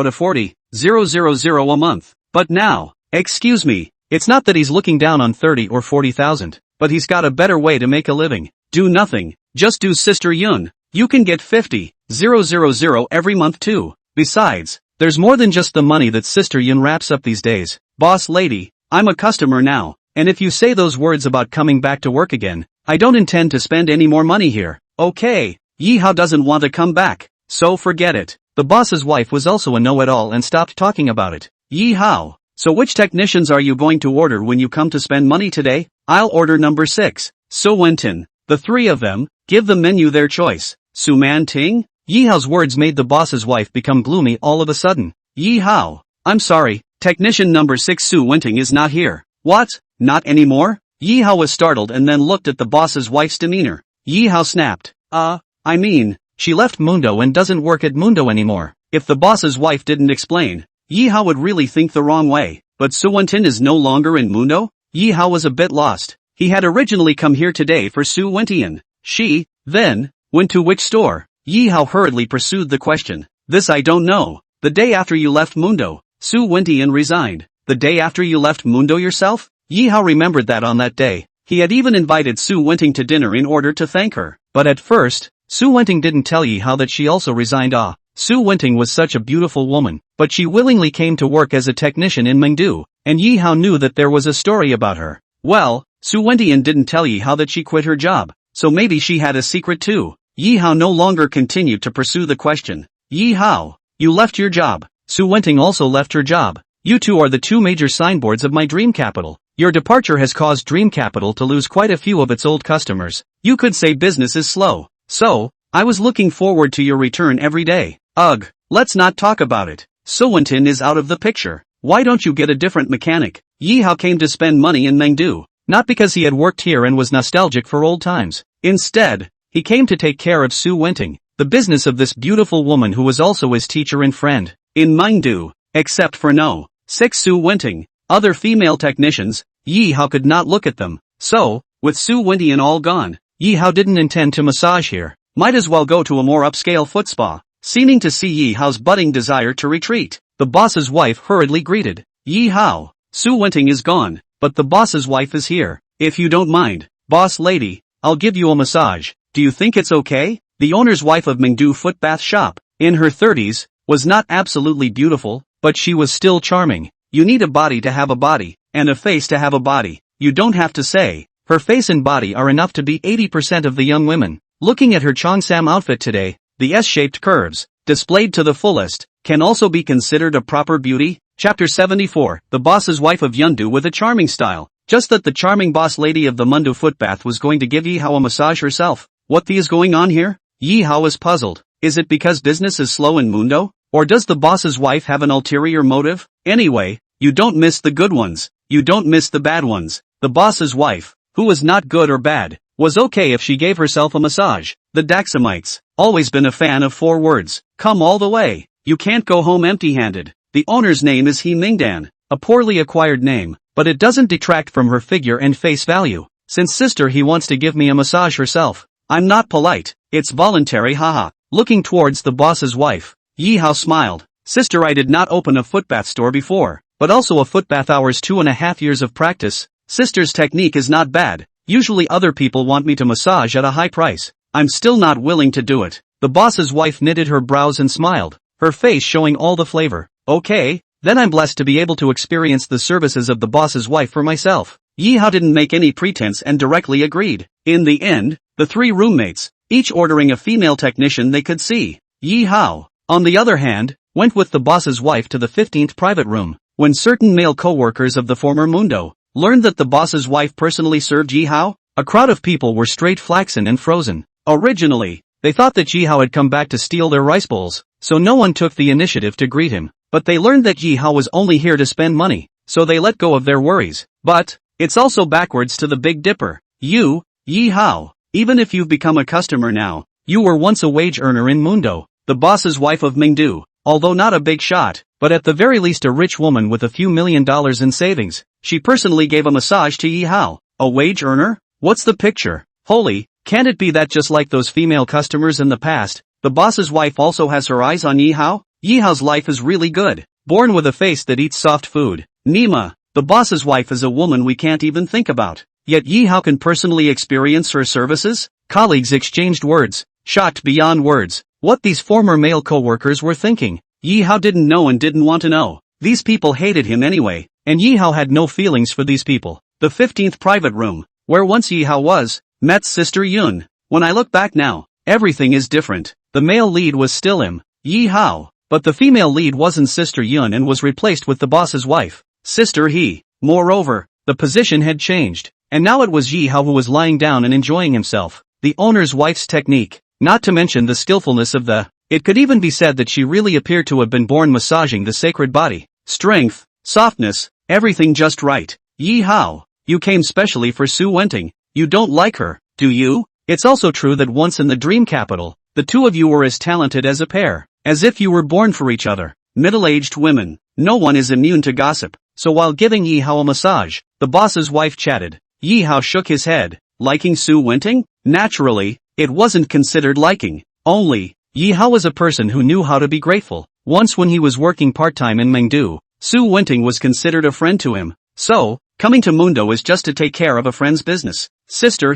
to 40,000 a month. But now, excuse me, it's not that he's looking down on 30 or 40,000, but he's got a better way to make a living. Do nothing, just do Sister Yun. You can get 50,000 every month too. Besides, there's more than just the money that Sister Yun wraps up these days. Boss lady, I'm a customer now, and if you say those words about coming back to work again, I don't intend to spend any more money here. Okay, Yi Hao doesn't want to come back. So forget it. The boss's wife was also a know-it-all and stopped talking about it. Yi Hao, so which technicians are you going to order when you come to spend money today? I'll order number 6. Su Wentin. The 3 of them, give the menu their choice. Su Man Ting? Yi Hao's words made the boss's wife become gloomy all of a sudden. Yi Hao. I'm sorry, technician number 6 Su Wenting is not here. What? Not anymore? Yi Hao was startled and then looked at the boss's wife's demeanor. Yi Hao snapped. I mean, she left Mundo and doesn't work at Mundo anymore. If the boss's wife didn't explain, Yi Hao would really think the wrong way. But Su Wenting is no longer in Mundo? Yi Hao was a bit lost. He had originally come here today for Su Wenting. She, then, went to which store? Yi Hao hurriedly pursued the question. This I don't know. The day after you left Mundo, Su Wenting resigned. The day after you left Mundo yourself? Yi Hao remembered that on that day, he had even invited Su Wenting to dinner in order to thank her. But at first, Su Wenting didn't tell Yi Hao that she also resigned. Su Wenting was such a beautiful woman, but she willingly came to work as a technician in Mengdu, and Yi Hao knew that there was a story about her. Well, Su Wenting didn't tell Yi Hao that she quit her job, so maybe she had a secret too. Yi Hao no longer continued to pursue the question. Yi Hao, you left your job. Su Wenting also left her job. You two are the two major signboards of my dream capital. Your departure has caused Dream Capital to lose quite a few of its old customers. You could say business is slow. So, I was looking forward to your return every day. Ugh, let's not talk about it. Su Wenting is out of the picture. Why don't you get a different mechanic? Yi Hao came to spend money in Mengdu, not because he had worked here and was nostalgic for old times. Instead, he came to take care of Su Wenting, the business of this beautiful woman who was also his teacher and friend. In Mengdu, except for no. 6 Su Wenting, other female technicians, Yi Hao could not look at them. So, with Su Wenting all gone, Yi Hao didn't intend to massage here. Might as well go to a more upscale foot spa. Seeming to see Yi Hao's budding desire to retreat, the boss's wife hurriedly greeted. Yi Hao, Su Wenting is gone, but the boss's wife is here. If you don't mind, boss lady, I'll give you a massage. Do you think it's okay? The owner's wife of Mengdu Foot Bath Shop, in her 30s, was not absolutely beautiful, but she was still charming. You need a body to have a body, and a face to have a body. You don't have to say. Her face and body are enough to be 80% of the young women. Looking at her Cheongsam outfit today, the S-shaped curves, displayed to the fullest, can also be considered a proper beauty. Chapter 74, the boss's wife of Yundu with a charming style. Just that the charming boss lady of the Mundo Footbath was going to give Yi Hao a massage herself. What the is going on here? Yi Hao is puzzled. Is it because business is slow in Mundo? Or does the boss's wife have an ulterior motive? Anyway, you don't miss the good ones. You don't miss the bad ones. The boss's wife, who was not good or bad, was okay if she gave herself a massage. The Daxamites, always been a fan of 4 words. Come all the way. You can't go home empty-handed. The owner's name is He Mingdan, a poorly acquired name, but it doesn't detract from her figure and face value. Since sister He wants to give me a massage herself. I'm not polite. It's voluntary, haha. Looking towards the boss's wife, Yi Hao smiled. Sister, I did not open a footbath store before, but also a footbath hours 2.5 years of practice. Sister's technique is not bad. Usually other people want me to massage at a high price. I'm still not willing to do it. The boss's wife knitted her brows and smiled, her face showing all the flavor. Okay, then I'm blessed to be able to experience the services of the boss's wife for myself. Yi Hao didn't make any pretense and directly agreed. In the end, the 3 roommates, each ordering a female technician they could see. Yi Hao, on the other hand, went with the boss's wife to the 15th private room. When certain male co-workers of the former Mundo learned that the boss's wife personally served Yi Hao, a crowd of people were straight flaxen and frozen. Originally, they thought that Yi Hao had come back to steal their rice bowls, so no one took the initiative to greet him. But they learned that Yi Hao was only here to spend money, so they let go of their worries. But, it's also backwards to the Big Dipper. You, Yi Hao, even if you've become a customer now, you were once a wage earner in Mundo, the boss's wife of Mengdu, although not a big shot, but at the very least a rich woman with a few $1 million in savings. She personally gave a massage to Yi Hao. A wage earner? What's the picture? Holy, can't it be that just like those female customers in the past, the boss's wife also has her eyes on Yi Hao? Yi Hao's life is really good. Born with a face that eats soft food. Nima, the boss's wife is a woman we can't even think about. Yet Yi Hao can personally experience her services? Colleagues exchanged words, shocked beyond words, what these former male co-workers were thinking. Yi Hao didn't know and didn't want to know. These people hated him anyway, and Yi Hao had no feelings for these people. The 15th private room, where once Yi Hao was, met Sister Yun. When I look back now, everything is different. The male lead was still him, Yi Hao, but the female lead wasn't Sister Yun and was replaced with the boss's wife, Sister He. Moreover, the position had changed, and now it was Yi Hao who was lying down and enjoying himself. The owner's wife's technique. not to mention the skillfulness of the. It could even be said that she really appeared to have been born massaging the sacred body. Strength, softness, everything just right. Yi Hao, you came specially for Su Wenting. You don't like her, do you? It's also true that once in the dream capital, the two of you were as talented as a pair, as if you were born for each other. Middle-aged women. No one is immune to gossip. So while giving Yi Hao a massage, the boss's wife chatted. Yi Hao shook his head. Liking Su Wenting? Naturally, it wasn't considered liking. Only, Yi Hao was a person who knew how to be grateful. Once when he was working part-time in Mengdu, Su Wenting was considered a friend to him. So, coming to Mundo is just to take care of a friend's business. Sister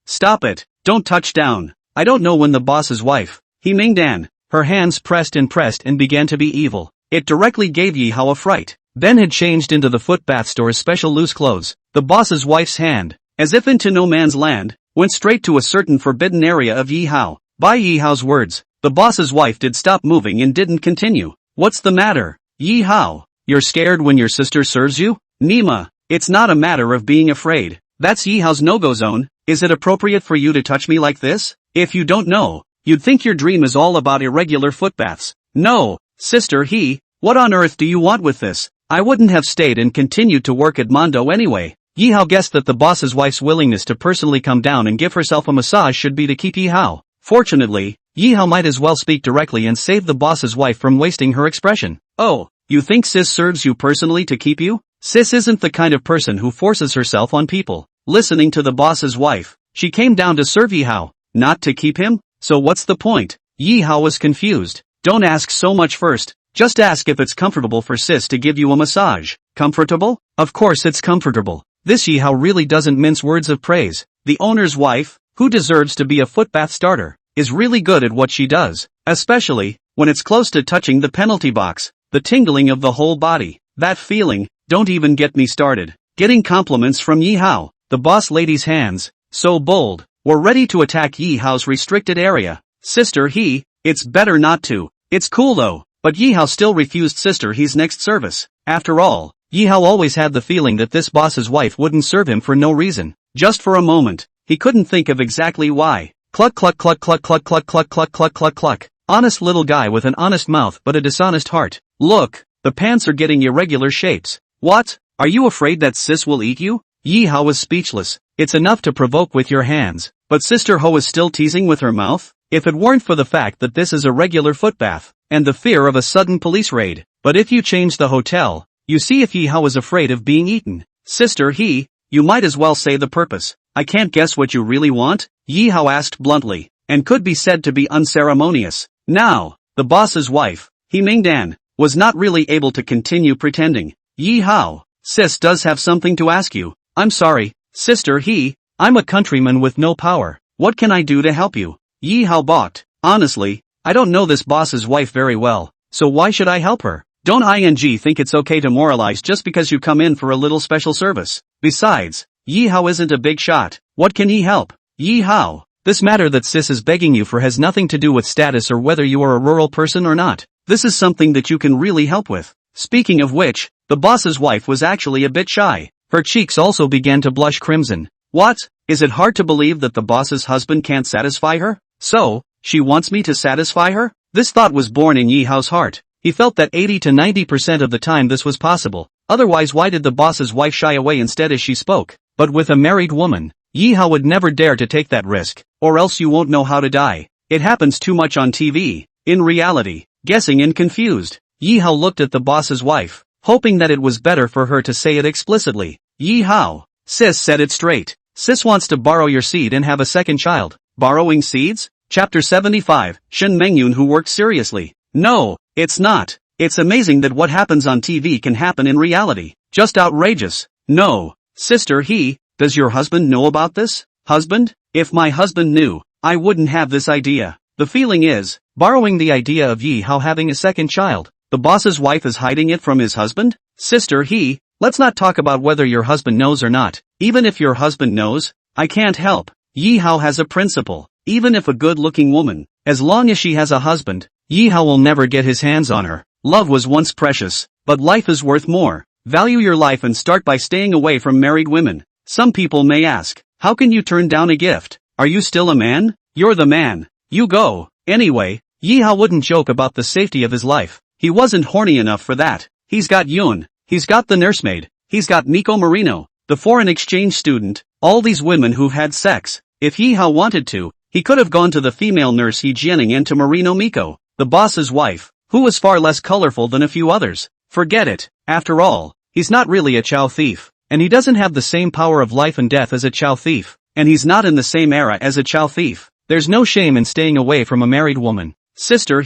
stop it, don't touch down. I don't know when the boss's wife, Mingdan, her hands pressed and began to be evil. It directly gave Yi Hao a fright. Ben had changed into the foot bath store's special loose clothes. The boss's wife's hand, as if into no man's land, went straight to a certain forbidden area of Yi Hao. By Yi Hao's words, the boss's wife did stop moving and didn't continue. What's the matter, Yi Hao? You're scared when your sister serves you? Nima, it's not a matter of being afraid. That's Yi Hao's no-go zone. Is it appropriate for you to touch me like this? If you don't know, you'd think your dream is all about irregular foot baths. No, sister what on earth do you want with this? I wouldn't have stayed and continued to work at Mondo anyway. Yi Hao guessed that the boss's wife's willingness to personally come down and give herself a massage should be to keep Yi Hao. Fortunately, Yi Hao might as well speak directly and save the boss's wife from wasting her expression. Oh, you think sis serves you personally to keep you? Sis isn't the kind of person who forces herself on people. Listening to the boss's wife, she came down to serve Yi Hao, not to keep him? So what's the point? Yi Hao was confused. Don't ask so much first, just ask if it's comfortable for sis to give you a massage. Comfortable? Of course it's comfortable. This Yi Hao really doesn't mince words of praise. The owner's wife, who deserves to be a footbath starter, is really good at what she does, especially when it's close to touching the penalty box. The tingling of the whole body, that feeling, don't even get me started. Getting compliments from Yi Hao, the boss lady's hands, so bold, were ready to attack Yi Hao's restricted area. Sister it's better not to. It's cool though, but Yi Hao still refused Sister He's next service. After all, Yi Hao always had the feeling that this boss's wife wouldn't serve him for no reason. Just for a moment, he couldn't think of exactly why. Cluck cluck cluck cluck cluck cluck cluck cluck cluck cluck cluck. Honest little guy with an honest mouth but a dishonest heart. Look, the pants are getting irregular shapes. What? Are you afraid that sis will eat you? Yi Hao was speechless. It's enough to provoke with your hands, but Sister Ho is still teasing with her mouth? If it weren't for the fact that this is a regular footbath, and the fear of a sudden police raid. But if you change the hotel, you see if Yi Hao is afraid of being eaten. Sister you might as well say the purpose. I can't guess what you really want? Yi Hao asked bluntly, and could be said to be unceremonious. Now, the boss's wife, Mingdan, was not really able to continue pretending. Yi Hao, sis does have something to ask you. I'm sorry, sister I'm a countryman with no power. What can I do to help you? Yi Hao balked. Honestly, I don't know this boss's wife very well, so why should I help her? Don't think it's okay to moralize just because you come in for a little special service. Besides, Yi Hao isn't a big shot. What can he help? Yi Hao, this matter that sis is begging you for has nothing to do with status or whether you are a rural person or not. This is something that you can really help with. Speaking of which, the boss's wife was actually a bit shy. Her cheeks also began to blush crimson. What? Is it hard to believe that the boss's husband can't satisfy her? So, she wants me to satisfy her? This thought was born in Yi Hao's heart. He felt that 80 to 90% of the time this was possible. Otherwise why did the boss's wife shy away instead as she spoke? But with a married woman, Yi Hao would never dare to take that risk, or else you won't know how to die. It happens too much on TV. In reality, guessing and confused, Yi Hao looked at the boss's wife, hoping that it was better for her to say it explicitly. Yi Hao, sis said it straight. Sis wants to borrow your seed and have a second child. Borrowing seeds? Chapter 75, Shen Mengyun who worked seriously. No, it's not. It's amazing that what happens on TV can happen in reality. Just outrageous. No, sister does your husband know about this? Husband? If my husband knew, I wouldn't have this idea. The feeling is, borrowing the idea of Yi Hao having a second child. The boss's wife is hiding it from his husband? Sister let's not talk about whether your husband knows or not. Even if your husband knows, I can't help. Yi Hao has a principle. Even if a good-looking woman, as long as she has a husband, Yi Hao will never get his hands on her. Love was once precious, but life is worth more. Value your life and start by staying away from married women. Some people may ask, how can you turn down a gift? Are you still a man? You're the man. You go. Anyway, Yi Hao wouldn't joke about the safety of his life. He wasn't horny enough for that. He's got Yun. He's got the nursemaid. He's got Miko Marino, the foreign exchange student, all these women who've had sex. If Yi Hao wanted to, he could have gone to the female nurse He Jianing and to Marino Miko, the boss's wife, who was far less colorful than a few others. Forget it. After all, he's not really a chow thief, and he doesn't have the same power of life and death as a chow thief, and he's not in the same era as a chow thief. There's no shame in staying away from a married woman. Sister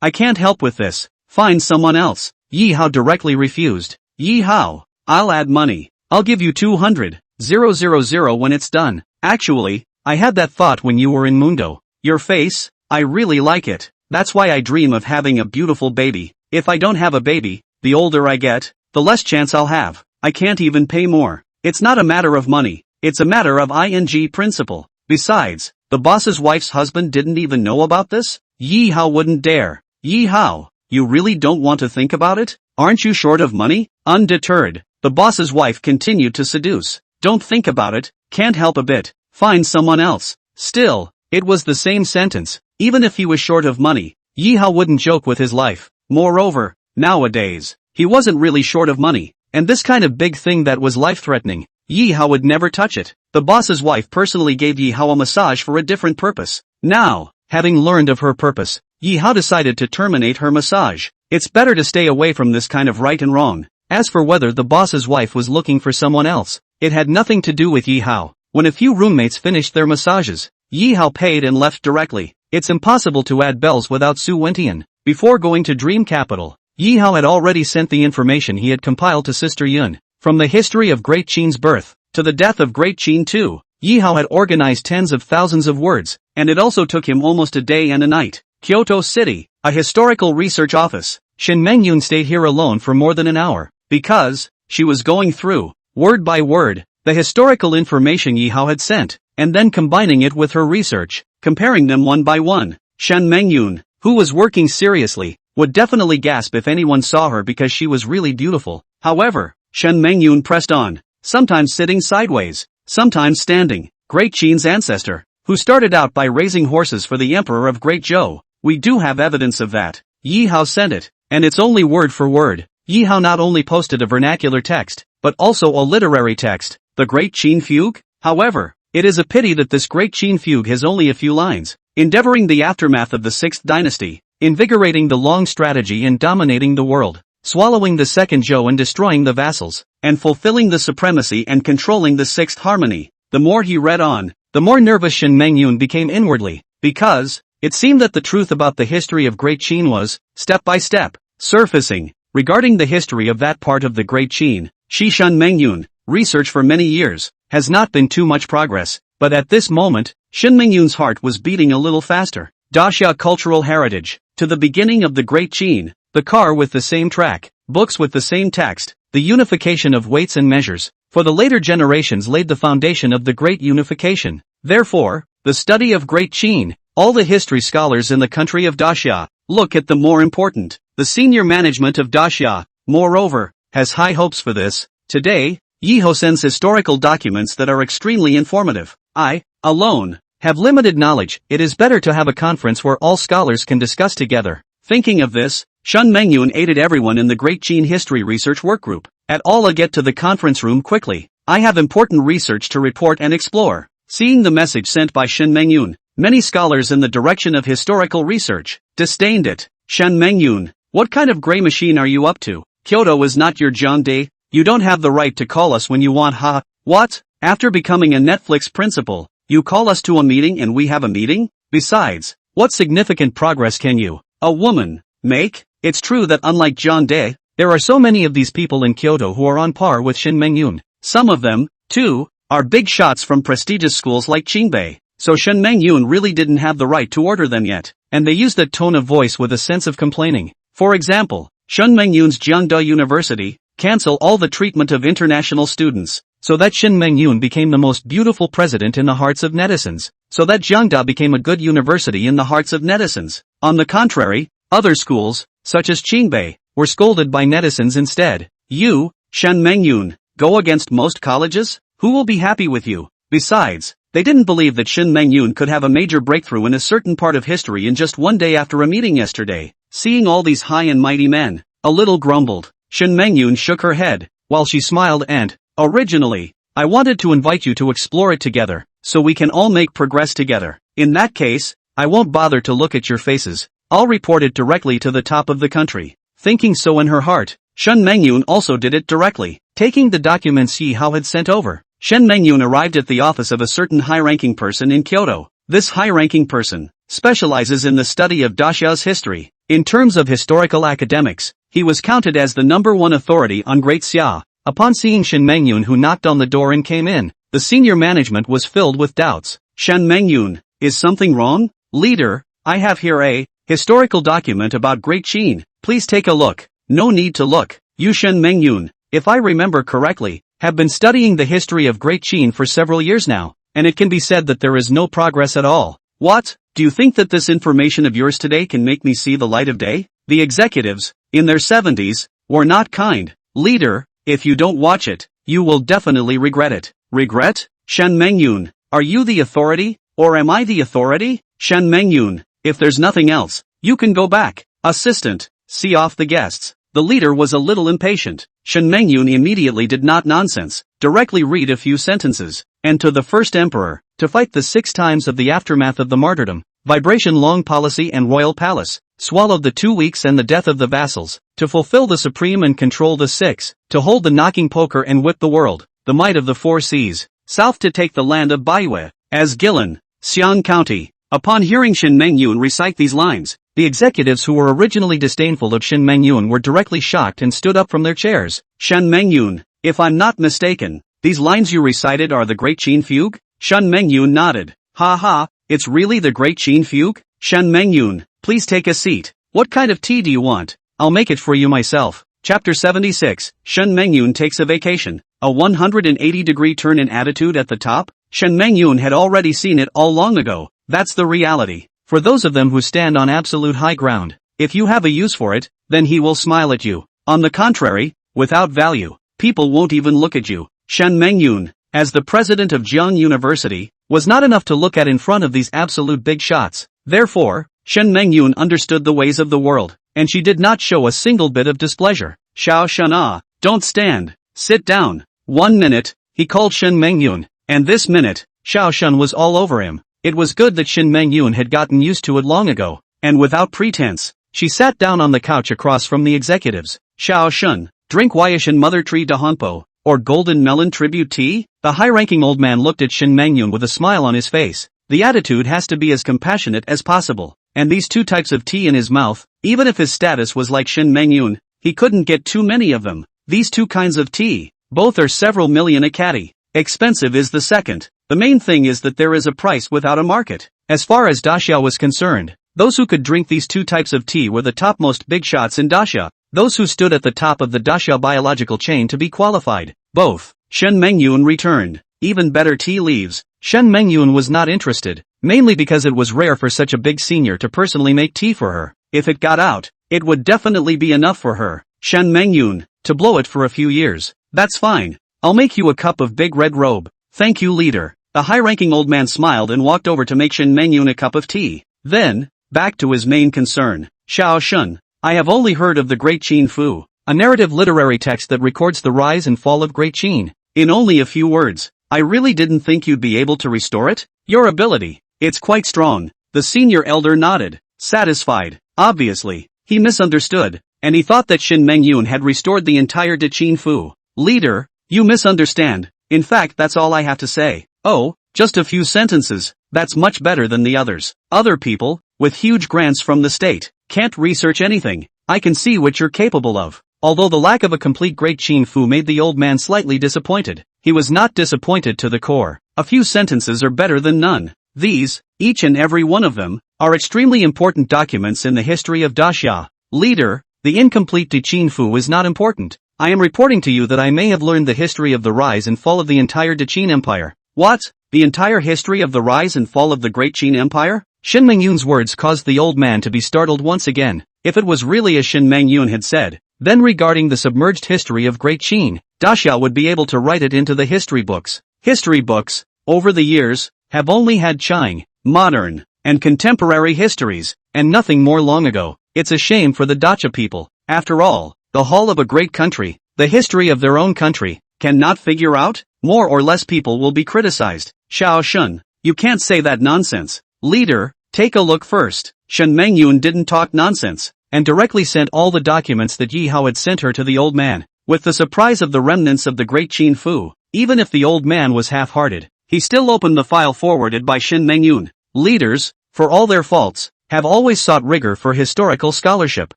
I can't help with this. Find someone else. Yi Hao directly refused. Yi Hao, I'll add money. I'll give you 200,000 when it's done. Actually, I had that thought when you were in Mundo. Your face, I really like it. That's why I dream of having a beautiful baby. If I don't have a baby, the older I get, the less chance I'll have. I can't even pay more. It's not a matter of money. It's a matter of ing principle. Besides, the boss's wife's husband didn't even know about this? Yi Hao wouldn't dare. Yi Hao, you really don't want to think about it? Aren't you short of money? Undeterred, the boss's wife continued to seduce. Don't think about it, can't help a bit. Find someone else. Still, it was the same sentence. Even if he was short of money, Yi Hao wouldn't joke with his life. Moreover, nowadays, he wasn't really short of money, and this kind of big thing that was life-threatening, Yi Hao would never touch it. The boss's wife personally gave Yi Hao a massage for a different purpose. Now, having learned of her purpose, Yi Hao decided to terminate her massage. It's better to stay away from this kind of right and wrong. As for whether the boss's wife was looking for someone else, it had nothing to do with Yi Hao. When a few roommates finished their massages, Yi Hao paid and left directly. It's impossible to add bells without Su Wentian. Before going to Dream Capital, Yi Hao had already sent the information he had compiled to Sister Yun. From the history of Great Qin's birth, to the death of Great Qin II, Yi Hao had organized tens of thousands of words, and it also took him almost a day and a night. Kyoto City, a historical research office. Shin Mengyun stayed here alone for more than an hour, because she was going through, word by word, the historical information Yi Hao had sent, and then combining it with her research, comparing them one by one. Shen Mengyun, who was working seriously, would definitely gasp if anyone saw her because she was really beautiful. However, Shen Mengyun pressed on, sometimes sitting sideways, sometimes standing. Great Qin's ancestor, who started out by raising horses for the emperor of Great Zhou. We do have evidence of that. Yi Hao sent it, and it's only word for word. Yi Hao not only posted a vernacular text, but also a literary text, the Great Qin Fugue. However, it is a pity that this Great Qin Fugue has only a few lines. Endeavoring the aftermath of the 6th dynasty, invigorating the long strategy and dominating the world, swallowing the 2nd Zhou and destroying the vassals, and fulfilling the supremacy and controlling the 6th harmony. The more he read on, the more nervous Shen Mengyun became inwardly, because it seemed that the truth about the history of Great Qin was, step by step, surfacing. Regarding the history of that part of the Great Qin, Shen Mengyun, research for many years, has not been too much progress, but at this moment, Shen Mengyun's heart was beating a little faster. Daxia cultural heritage, to the beginning of the Great Qin, the car with the same track, books with the same text, the unification of weights and measures, for the later generations laid the foundation of the Great Unification. Therefore, the study of Great Qin, all the history scholars in the country of Daxia, look at the more important. The senior management of Daxia, moreover, has high hopes for this. Today, Yi Hao sends historical documents that are extremely informative. I, alone, have limited knowledge. It is better to have a conference where all scholars can discuss together. Thinking of this, Shen Mengyun aided everyone in the Great Qin History Research Workgroup. At all, get to the conference room quickly. I have important research to report and explore. Seeing the message sent by Shen Mengyun, many scholars in the direction of historical research disdained it. Shen Mengyun, what kind of gray machine are you up to? Kyoto is not your Jiangde. You don't have the right to call us when you want. What? After becoming a Netflix principal, you call us to a meeting and we have a meeting? Besides, what significant progress can you, a woman, make? It's true that unlike Jiangde, there are so many of these people in Kyoto who are on par with Shen Mengyun. Some of them, too, are big shots from prestigious schools like Qingbei. So Shen Mengyun really didn't have the right to order them yet, and they used that tone of voice with a sense of complaining. For example, Shen Mengyun's Jiangda University, cancel all the treatment of international students, so that Shen Mengyun became the most beautiful president in the hearts of netizens, so that Jiangda became a good university in the hearts of netizens. On the contrary, other schools, such as Qingbei, were scolded by netizens instead. You, Shen Mengyun, go against most colleges? Who will be happy with you? Besides, They didn't believe that Shin Mengyun could have a major breakthrough in a certain part of history in just one day after a meeting yesterday. Seeing all these high and mighty men, a little grumbled. Shin Mengyun shook her head, while she smiled and, originally, I wanted to invite you to explore it together, so we can all make progress together. In that case, I won't bother to look at your faces. I'll report it directly to the top of the country. Thinking so in her heart, Shin Mengyun also did it directly, taking the documents Yi Hao had sent over. Shin Mengyun arrived at the office of a certain high-ranking person in Kyoto. This high-ranking person specializes in the study of Daxia's history. In terms of historical academics, he was counted as the #1 authority on Great Xia. Upon seeing Shin Mengyun, who knocked on the door and came in, the senior management was filled with doubts. Shin Mengyun, is something wrong? Leader, I have here a historical document about Great Qin. Please take a look. No need to look. You Shin Mengyun, if I remember correctly, have been studying the history of Great Qin for several years now, and it can be said that there is no progress at all. What? Do you think that this information of yours today can make me see the light of day? The executives, in their 70s, were not kind. Leader, if you don't watch it, you will definitely regret it. Regret? Shin Mengyun, are you the authority, or am I the authority? Shin Mengyun, if there's nothing else, you can go back. Assistant, see off the guests. The leader was a little impatient. Shin Mengyun immediately did not nonsense, directly read a few sentences, and to the first emperor, to fight the 6 times of the aftermath of the martyrdom, vibration long policy and royal palace, swallowed the 2 weeks and the death of the vassals, to fulfill the supreme and control the 6, to hold the knocking poker and whip the world, the might of the 4 seas, south to take the land of Baiyue, as Guilin, Xiang County. Upon hearing Shin Mengyun recite these lines, the executives who were originally disdainful of Shin Mengyun were directly shocked and stood up from their chairs. Shin Mengyun, if I'm not mistaken, these lines you recited are the Great Qin Fugue? Shin Mengyun nodded. Ha ha, it's really the Great Qin Fugue? Shin Mengyun, please take a seat. What kind of tea do you want? I'll make it for you myself. Chapter 76, Shin Mengyun takes a vacation. A 180-degree turn in attitude at the top? Shin Mengyun had already seen it all long ago. That's the reality. For those of them who stand on absolute high ground, if you have a use for it, then he will smile at you. On the contrary, without value, people won't even look at you. Shin Mengyun, as the president of Jiang University, was not enough to look at in front of these absolute big shots. Therefore, Shin Mengyun understood the ways of the world, and she did not show a single bit of displeasure. Xiao Shana, don't stand, sit down. 1 minute, he called Shin Mengyun, and this minute, Xiao Shun was all over him. It was good that Shin Mengyun had gotten used to it long ago, and without pretense, she sat down on the couch across from the executives. Xiao Shun, drink Wyashan Mother Tree Dahongpo, or Golden Melon Tribute Tea? The high-ranking old man looked at Shin Mengyun with a smile on his face. The attitude has to be as compassionate as possible, and these 2 types of tea in his mouth, even if his status was like Shin Mengyun, he couldn't get too many of them. These 2 kinds of tea, both are several million a caddy. Expensive is the second. The main thing is that there is a price without a market. As far as Daxia was concerned, those who could drink these 2 types of tea were the topmost big shots in Daxia, those who stood at the top of the Daxia biological chain to be qualified. Both. Shin Mengyun returned. Even better tea leaves. Shin Mengyun was not interested, mainly because it was rare for such a big senior to personally make tea for her. If it got out, it would definitely be enough for her. Shin Mengyun, to blow it for a few years. That's fine. I'll make you a cup of big red robe. Thank you, leader. The high-ranking old man smiled and walked over to make Shin Mengyun a cup of tea. Then, back to his main concern. Xiao Shun, I have only heard of the Great Qin Fu, a narrative literary text that records the rise and fall of Great Qin. In only a few words, I really didn't think you'd be able to restore it? Your ability, it's quite strong. The senior elder nodded, satisfied. Obviously, he misunderstood, and he thought that Shin Mengyun had restored the entire De Qin Fu. Leader, you misunderstand. In fact, that's all I have to say. Oh, just a few sentences. That's much better than the others. Other people, with huge grants from the state, can't research anything. I can see what you're capable of. Although the lack of a complete Great Qin Fu made the old man slightly disappointed, he was not disappointed to the core. A few sentences are better than none. These, each and every one of them, are extremely important documents in the history of Daxia. Leader, the incomplete De Qin Fu is not important. I am reporting to you that I may have learned the history of the rise and fall of the entire De Qin Empire. What? The entire history of the rise and fall of the Great Qin Empire? Shin Mengyun's words caused the old man to be startled once again. If it was really as Shin Mengyun had said, then regarding the submerged history of Great Qin, Daxia would be able to write it into the history books. History books? Over the years, have only had Qing, modern, and contemporary histories, and nothing more long ago. It's a shame for the dacha people. After all, the whole of a great country, the history of their own country, cannot figure out? More or less people will be criticized. Xiao Shun, you can't say that nonsense. Leader, take a look first. Shen Mengyun didn't talk nonsense, and directly sent all the documents that Yi Hao had sent her to the old man, with the surprise of the remnants of the great Qin Fu. Even if the old man was half-hearted, he still opened the file forwarded by Shen Mengyun. Leaders, for all their faults, have always sought rigor for historical scholarship,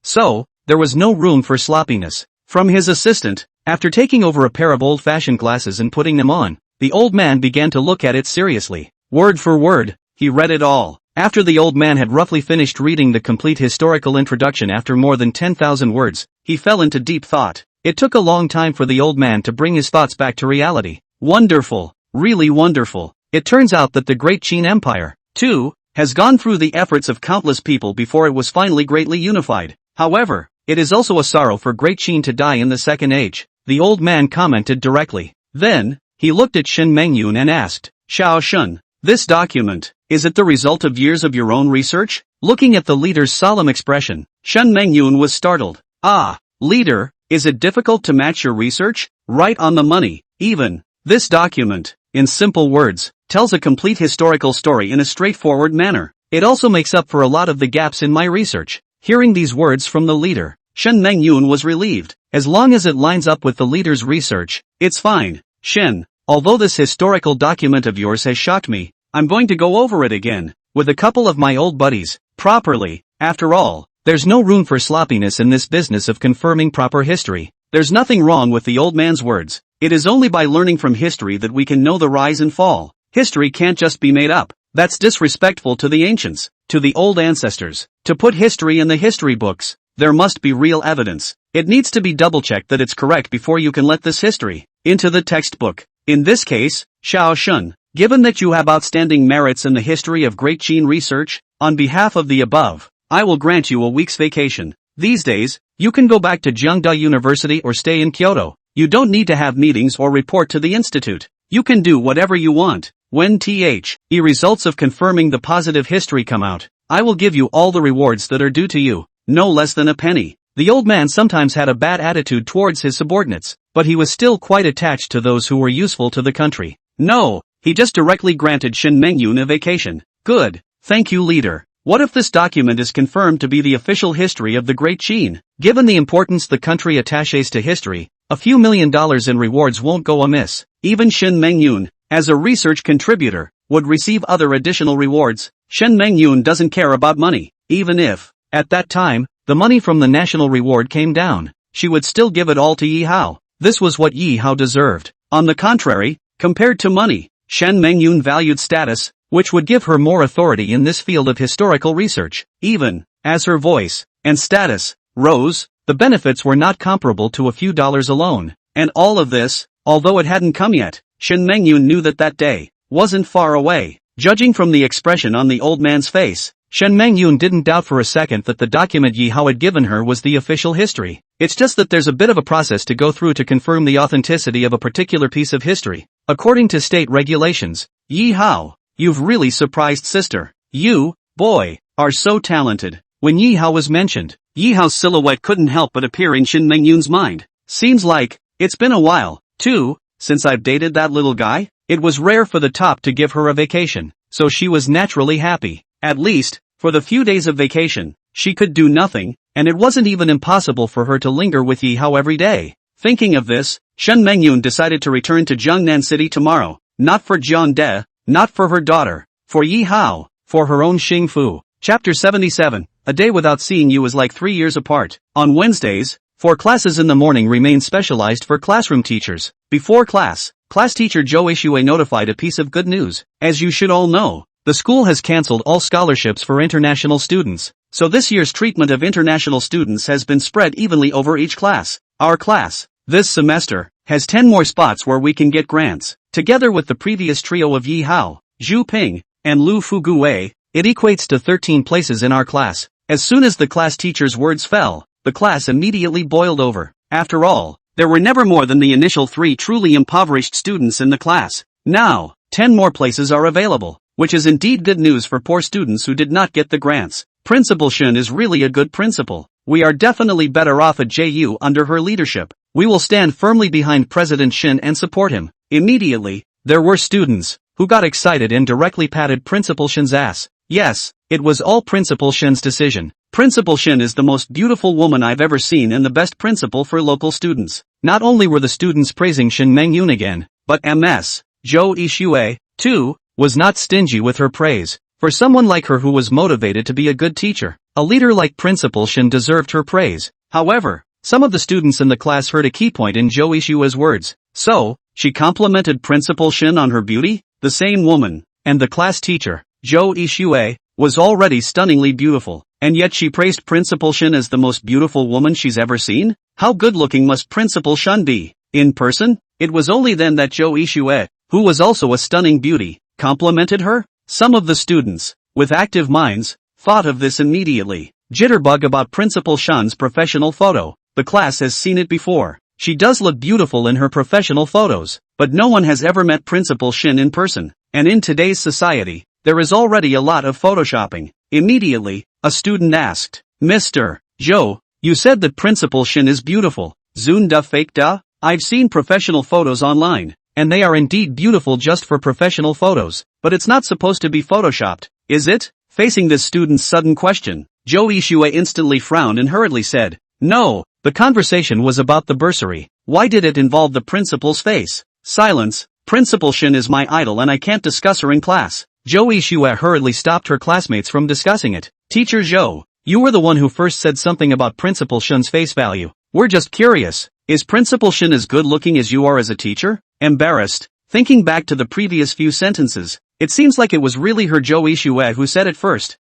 so there was no room for sloppiness. From his assistant, after taking over a pair of old-fashioned glasses and putting them on, the old man began to look at it seriously. Word for word, he read it all. After the old man had roughly finished reading the complete historical introduction after more than 10,000 words, he fell into deep thought. It took a long time for the old man to bring his thoughts back to reality. Wonderful, really wonderful. It turns out that the great Qin Empire, too, has gone through the efforts of countless people before it was finally greatly unified. However, it is also a sorrow for great Qin to die in the second age, the old man commented directly. Then, he looked at Shen Mengyun and asked, Xiao Shun, this document, is it the result of years of your own research? Looking at the leader's solemn expression, Shen Mengyun was startled. Ah, leader, is it difficult to match your research? Right on the money, even. This document, in simple words, tells a complete historical story in a straightforward manner. It also makes up for a lot of the gaps in my research. Hearing these words from the leader, Shen Mengyun was relieved. As long as it lines up with the leader's research, it's fine. Shen, although this historical document of yours has shocked me, I'm going to go over it again, with a couple of my old buddies, properly. After all, there's no room for sloppiness in this business of confirming proper history. There's nothing wrong with the old man's words. It is only by learning from history that we can know the rise and fall. History can't just be made up. That's disrespectful to the ancients, to the old ancestors. To put history in the history books, there must be real evidence. It needs to be double-checked that it's correct before you can let this history into the textbook. In this case, Xiao Shun, given that you have outstanding merits in the history of great Qin research, on behalf of the above, I will grant you a week's vacation. These days, you can go back to Jiangda University or stay in Kyoto. You don't need to have meetings or report to the institute. You can do whatever you want. When the results of confirming the positive history come out, I will give you all the rewards that are due to you, no less than a penny. The old man sometimes had a bad attitude towards his subordinates, but he was still quite attached to those who were useful to the country. No, he just directly granted Shen Mengyun a vacation. Good, thank you leader. What if this document is confirmed to be the official history of the Great Qin? Given the importance the country attaches to history, a few $1 million in rewards won't go amiss. Even Shen Mengyun, as a research contributor, would receive other additional rewards. Shen Mengyun doesn't care about money, even if, at that time, the money from the national reward came down. She would still give it all to Yi Hao. This was what Yi Hao deserved. On the contrary, compared to money, Shen Mengyun valued status, which would give her more authority in this field of historical research. Even as her voice and status rose, the benefits were not comparable to a few dollars alone. And all of this, although it hadn't come yet, Shen Mengyun knew that that day wasn't far away. Judging from the expression on the old man's face, Shen Mengyun didn't doubt for a second that the document Yi Hao had given her was the official history. It's just that there's a bit of a process to go through to confirm the authenticity of a particular piece of history. According to state regulations, Yi Hao, you've really surprised sister. You, boy, are so talented. When Yi Hao was mentioned, Yi Hao's silhouette couldn't help but appear in Shen Mengyun's mind. Seems like, it's been a while, too, since I've dated that little guy. It was rare for the top to give her a vacation, so she was naturally happy. At least, for the few days of vacation, she could do nothing, and it wasn't even impossible for her to linger with Yi Hao every day. Thinking of this, Shen Mengyun decided to return to Jiangnan City tomorrow, not for Jiang De, not for her daughter, for Yi Hao, for her own Xing Fu. Chapter 77, A day without seeing you is like 3 years apart. On Wednesdays, 4 classes in the morning remain specialized for classroom teachers. Before class teacher Zhou Ishue notified a piece of good news. As you should all know, the school has cancelled all scholarships for international students, so this year's treatment of international students has been spread evenly over each class. Our class, this semester, has 10 more spots where we can get grants. Together with the previous trio of Yi Hao, Zhu Ping, and Lu Fuguwei, it equates to 13 places in our class. As soon as the class teacher's words fell, the class immediately boiled over. After all, there were never more than the initial 3 truly impoverished students in the class. Now, 10 more places are available, which is indeed good news for poor students who did not get the grants. Principal Shin is really a good principal. We are definitely better off at JU under her leadership. We will stand firmly behind President Shin and support him. Immediately, there were students who got excited and directly patted Principal Shin's ass. Yes, it was all Principal Shin's decision. Principal Shin is the most beautiful woman I've ever seen and the best principal for local students. Not only were the students praising Shin Meng-yoon again, but Ms. Jo Ishue, too, was not stingy with her praise. For someone like her who was motivated to be a good teacher, a leader like Principal Shin deserved her praise. However, some of the students in the class heard a key point in Jo Ishue's words. So, she complimented Principal Shin on her beauty? The same woman, and the class teacher, Jo Ishue, was already stunningly beautiful, and yet she praised Principal Shin as the most beautiful woman she's ever seen? How good-looking must Principal Shin be? In person? It was only then that Jo Ishue, who was also a stunning beauty, complimented her? Some of the students, with active minds, thought of this immediately. Jitterbug about Principal Shin's professional photo. The class has seen it before. She does look beautiful in her professional photos, but no one has ever met Principal Shin in person. And in today's society, there is already a lot of photoshopping. Immediately, a student asked, Mr. Jo, you said that Principal Shin is beautiful. Zoon da fake da? I've seen professional photos online, and they are indeed beautiful just for professional photos, but it's not supposed to be photoshopped, is it? Facing this student's sudden question, Jo Ishue instantly frowned and hurriedly said, No, the conversation was about the bursary. Why did it involve the principal's face? Silence. Principal Shin is my idol and I can't discuss her in class. Jo Ishue hurriedly stopped her classmates from discussing it. Teacher Jo, you were the one who first said something about Principal Shin's face value. We're just curious. Is Principal Shin as good looking as you are as a teacher? Embarrassed. Thinking back to the previous few sentences, it seems like it was really her Jo Ishue who said it first.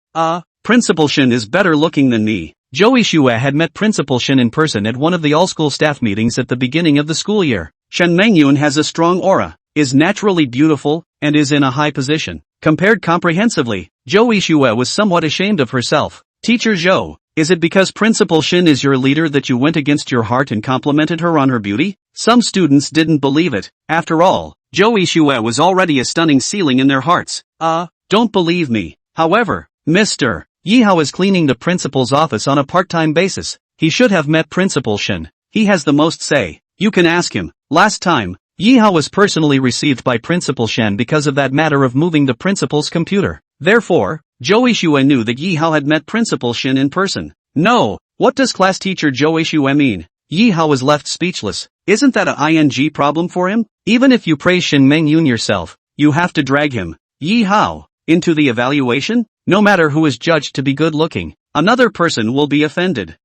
Principal Shin is better looking than me. Jo Ishue had met Principal Shin in person at one of the all-school staff meetings at the beginning of the school year. Shin Meng-yoon has a strong aura, is naturally beautiful, and is in a high position. Compared comprehensively, Jo Ishue was somewhat ashamed of herself. Teacher Jo, is it because Principal Shin is your leader that you went against your heart and complimented her on her beauty? Some students didn't believe it. After all, Jo Ishue was already a stunning ceiling in their hearts. Don't believe me. However, Mr. Yihao is cleaning the principal's office on a part-time basis. He should have met Principal Shin. He has the most say. You can ask him. Last time, Yihao was personally received by Principal Shin because of that matter of moving the principal's computer. Therefore, Jo Ishue knew that Yihao had met Principal Shin in person. No, what does class teacher Jo Ishue mean? Yihao was left speechless. Isn't that a ing problem for him? Even if you praise Shin Meng-yoon yourself, you have to drag him, Yihao, into the evaluation? No matter who is judged to be good looking, another person will be offended.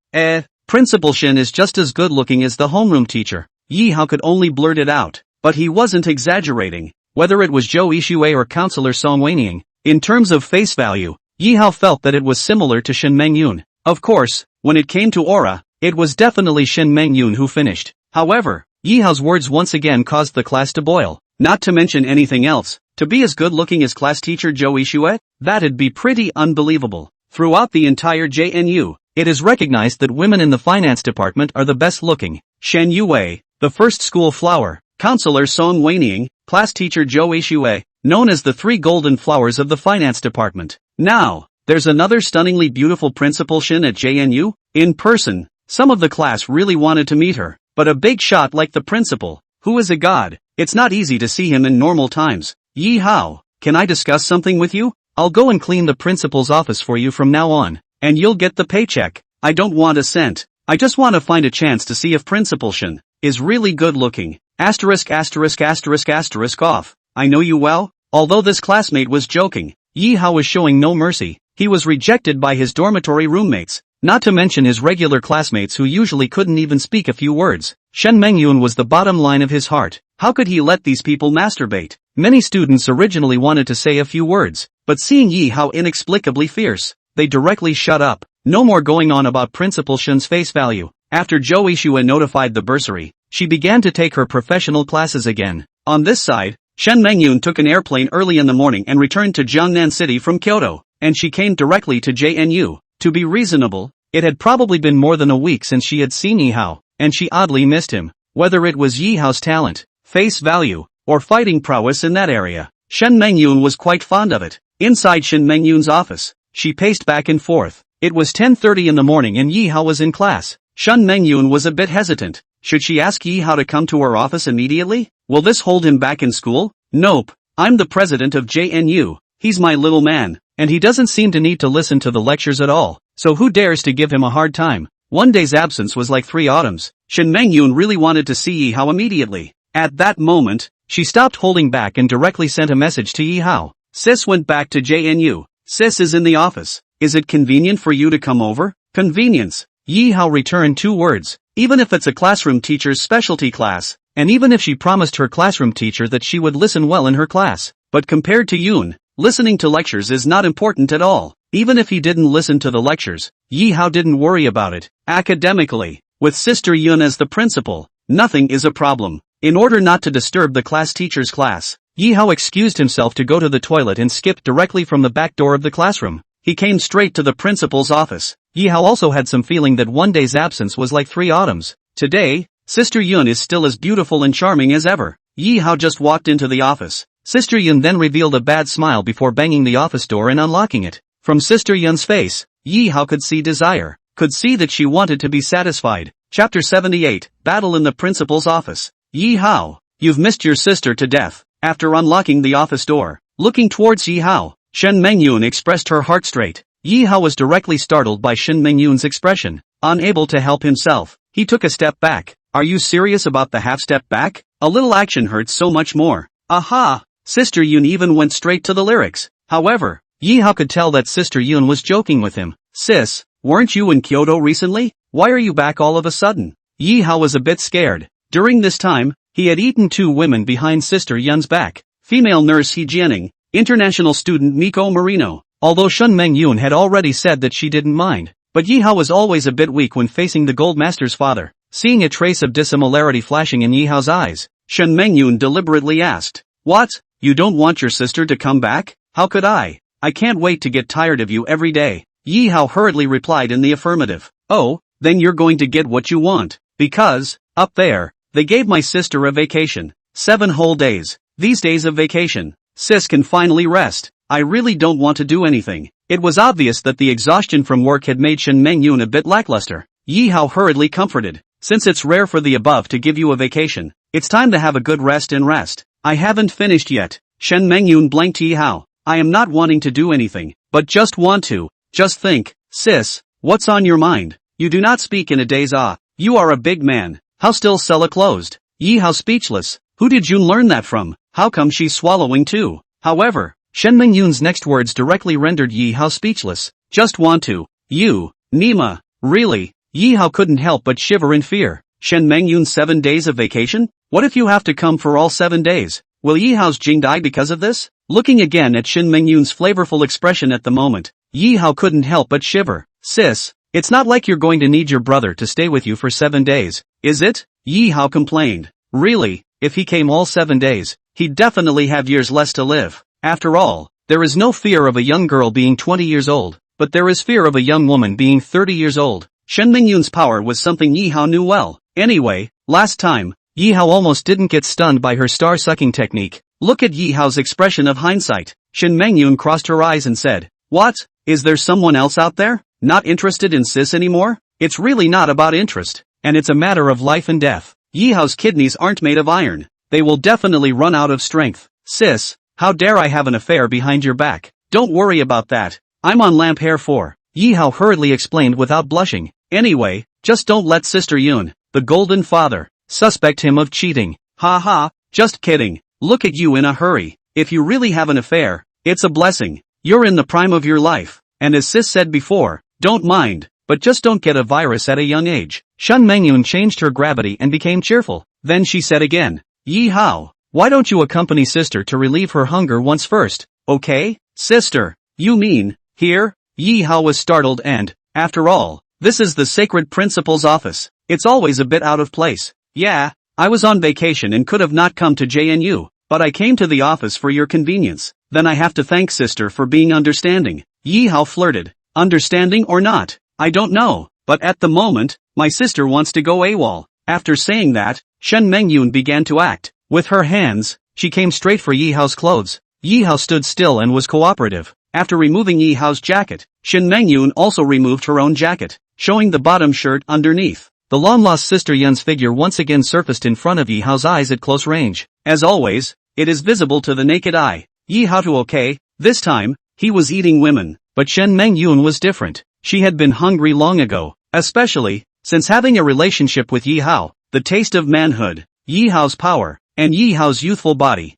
Principal Shin is just as good looking as the homeroom teacher. Yihao could only blurt it out, but he wasn't exaggerating. Whether it was Jo Ishue or Counselor Song Wei-ning, in terms of face value, Yihao felt that it was similar to Shin Meng-yoon. Of course, when it came to aura, it was definitely Shin Meng-yoon who finished. However, Yihao's words once again caused the class to boil. Not to mention anything else, to be as good looking as class teacher Jo Ishue? That'd be pretty unbelievable. Throughout the entire JNU, it is recognized that women in the finance department are the best looking. Shen Yue, the first school flower, Counselor Song Wei-ning, class teacher Jo Ishue, known as the three golden flowers of the finance department. Now, there's another stunningly beautiful Principal Shin at JNU? In person, some of the class really wanted to meet her, but a big shot like the principal, who is a god, it's not easy to see him in normal times. Yihao, can I discuss something with you? I'll go and clean the principal's office for you from now on, and you'll get the paycheck. I don't want a cent. I just want to find a chance to see if Principal Shin is really good looking. Asterisk asterisk asterisk asterisk off. I know you well. Although this classmate was joking, Yihao was showing no mercy. He was rejected by his dormitory roommates, not to mention his regular classmates who usually couldn't even speak a few words. Shen Meng-yoon was the bottom line of his heart. How could he let these people masturbate? Many students originally wanted to say a few words, but seeing Yihao inexplicably fierce, they directly shut up. No more going on about Principal Shin's face value. After Jo Ishue notified the bursary, she began to take her professional classes again. On this side, Shen Meng-yoon took an airplane early in the morning and returned to Jiangnan City from Kyoto, and she came directly to JNU. To be reasonable, it had probably been more than a week since she had seen Yihao, and she oddly missed him. Whether it was Yihao's talent, face value, or fighting prowess in that area, Shen Mengyun was quite fond of it. Inside Shen Mengyun's office, she paced back and forth. It was 10:30 in the morning and Yi Hao was in class. Shen Mengyun was a bit hesitant. Should she ask Yi Hao to come to her office immediately? Will this hold him back in school? Nope. I'm the president of JNU. He's my little man, and he doesn't seem to need to listen to the lectures at all. So who dares to give him a hard time? One day's absence was like 3 autumns. Shen Mengyun really wanted to see Yi Hao immediately. At that moment, she stopped holding back and directly sent a message to Yi Hao. Sis went back to JNU. Sis is in the office. Is it convenient for you to come over? Convenience. Yi Hao returned 2 words. Even if it's a classroom teacher's specialty class, and even if she promised her classroom teacher that she would listen well in her class. But compared to Yoon, listening to lectures is not important at all. Even if he didn't listen to the lectures, Yi Hao didn't worry about it. Academically, with Sister Yoon as the principal, nothing is a problem. In order not to disturb the class teacher's class, Yi Hao excused himself to go to the toilet and skipped directly from the back door of the classroom. He came straight to the principal's office. Yi Hao also had some feeling that one day's absence was like 3 autumns. Today, Sister Yoon is still as beautiful and charming as ever. Yi Hao just walked into the office. Sister Yoon then revealed a bad smile before banging the office door and unlocking it. From Sister Yoon's face, Yi Hao could see desire, could see that she wanted to be satisfied. Chapter 78, Battle in the Principal's Office. Yi Hao, you've missed your sister to death. After unlocking the office door, looking towards Yi Hao, Shen Mengyun expressed her heart straight. Yi Hao was directly startled by Shen Mengyun's expression. Unable to help himself, he took a step back. Are you serious about the half-step back? A little action hurts so much more. Aha! Sister Yoon even went straight to the lyrics. However, Yi Hao could tell that Sister Yoon was joking with him. Sis, weren't you in Kyoto recently? Why are you back all of a sudden? Yi Hao was a bit scared. During this time, he had eaten 2 women behind Sister Yoon's back. Female nurse He Jianing, international student Miko Marino. Although Shen Mengyun had already said that she didn't mind, but Yi Hao was always a bit weak when facing the Gold Master's father. Seeing a trace of dissimilarity flashing in Yi Hao's eyes, Shen Mengyun deliberately asked, What? You don't want your sister to come back? How could I? I can't wait to get tired of you every day. Yi Hao hurriedly replied in the affirmative. Oh, then you're going to get what you want. Because, up there, they gave my sister a vacation. 7 whole days. These days of vacation, sis can finally rest. I really don't want to do anything. It was obvious that the exhaustion from work had made Shen Mengyun a bit lackluster. Yi Hao hurriedly comforted. Since it's rare for the above to give you a vacation, it's time to have a good rest and rest. I haven't finished yet. Shen Mengyun blanked Yi Hao. I am not wanting to do anything, but just want to. Just think, sis, what's on your mind? You do not speak in a daze. You are a big man. How still Sella closed? Yi Hao speechless. Who did you learn that from? How come she's swallowing too? However, Shen Mengyun's next words directly rendered Yi Hao speechless. Just want to. You, Nima, really? Yi Hao couldn't help but shiver in fear. Shen Mengyun's 7 days of vacation? What if you have to come for all 7 days? Will Yi Hao's Jing die because of this? Looking again at Shen Mengyun's flavorful expression at the moment, Yi Hao couldn't help but shiver. Sis, it's not like you're going to need your brother to stay with you for 7 days, is it? Yi Hao complained. Really, if he came all 7 days, he'd definitely have years less to live. After all, there is no fear of a young girl being 20 years old, but there is fear of a young woman being 30 years old. Shen Mengyun's power was something Yi Hao knew well. Anyway, last time, Yi Hao almost didn't get stunned by her star-sucking technique. Look at Yi Hao's expression of hindsight. Shen Mengyun crossed her eyes and said, What? Is there someone else out there? Not interested in sis anymore? It's really not about interest, and it's a matter of life and death. Yi Hao's kidneys aren't made of iron. They will definitely run out of strength. Sis, how dare I have an affair behind your back? Don't worry about that. I'm on lamp hair 4. Yi Hao hurriedly explained without blushing. Anyway, just don't let Sister Yoon, the golden father, suspect him of cheating. Ha ha, just kidding. Look at you in a hurry. If you really have an affair, it's a blessing. You're in the prime of your life. And as sis said before, don't mind, but just don't get a virus at a young age. Shen Mengyun changed her gravity and became cheerful. Then she said again, Yi Hao, why don't you accompany sister to relieve her hunger once first, okay? Sister, you mean, here? Yi Hao was startled and, after all, this is the sacred principal's office. It's always a bit out of place. Yeah, I was on vacation and could have not come to JNU, but I came to the office for your convenience. Then I have to thank sister for being understanding. Yi Hao flirted. Understanding or not, I don't know, but at the moment, my sister wants to go AWOL. After saying that, Shen Mengyun began to act. With her hands, she came straight for Yi Hao's clothes. Yi Hao stood still and was cooperative. After removing Yi Hao's jacket, Shin Mengyun also removed her own jacket, showing the bottom shirt underneath. The long-lost Sister Yun's figure once again surfaced in front of Yi Hao's eyes at close range. As always, it is visible to the naked eye. Yi Hao too okay, this time, he was eating women. But Shen Mengyun was different. She had been hungry long ago, especially since having a relationship with Yi Hao. The taste of manhood, Yi Hao's power, and Yi Hao's youthful body.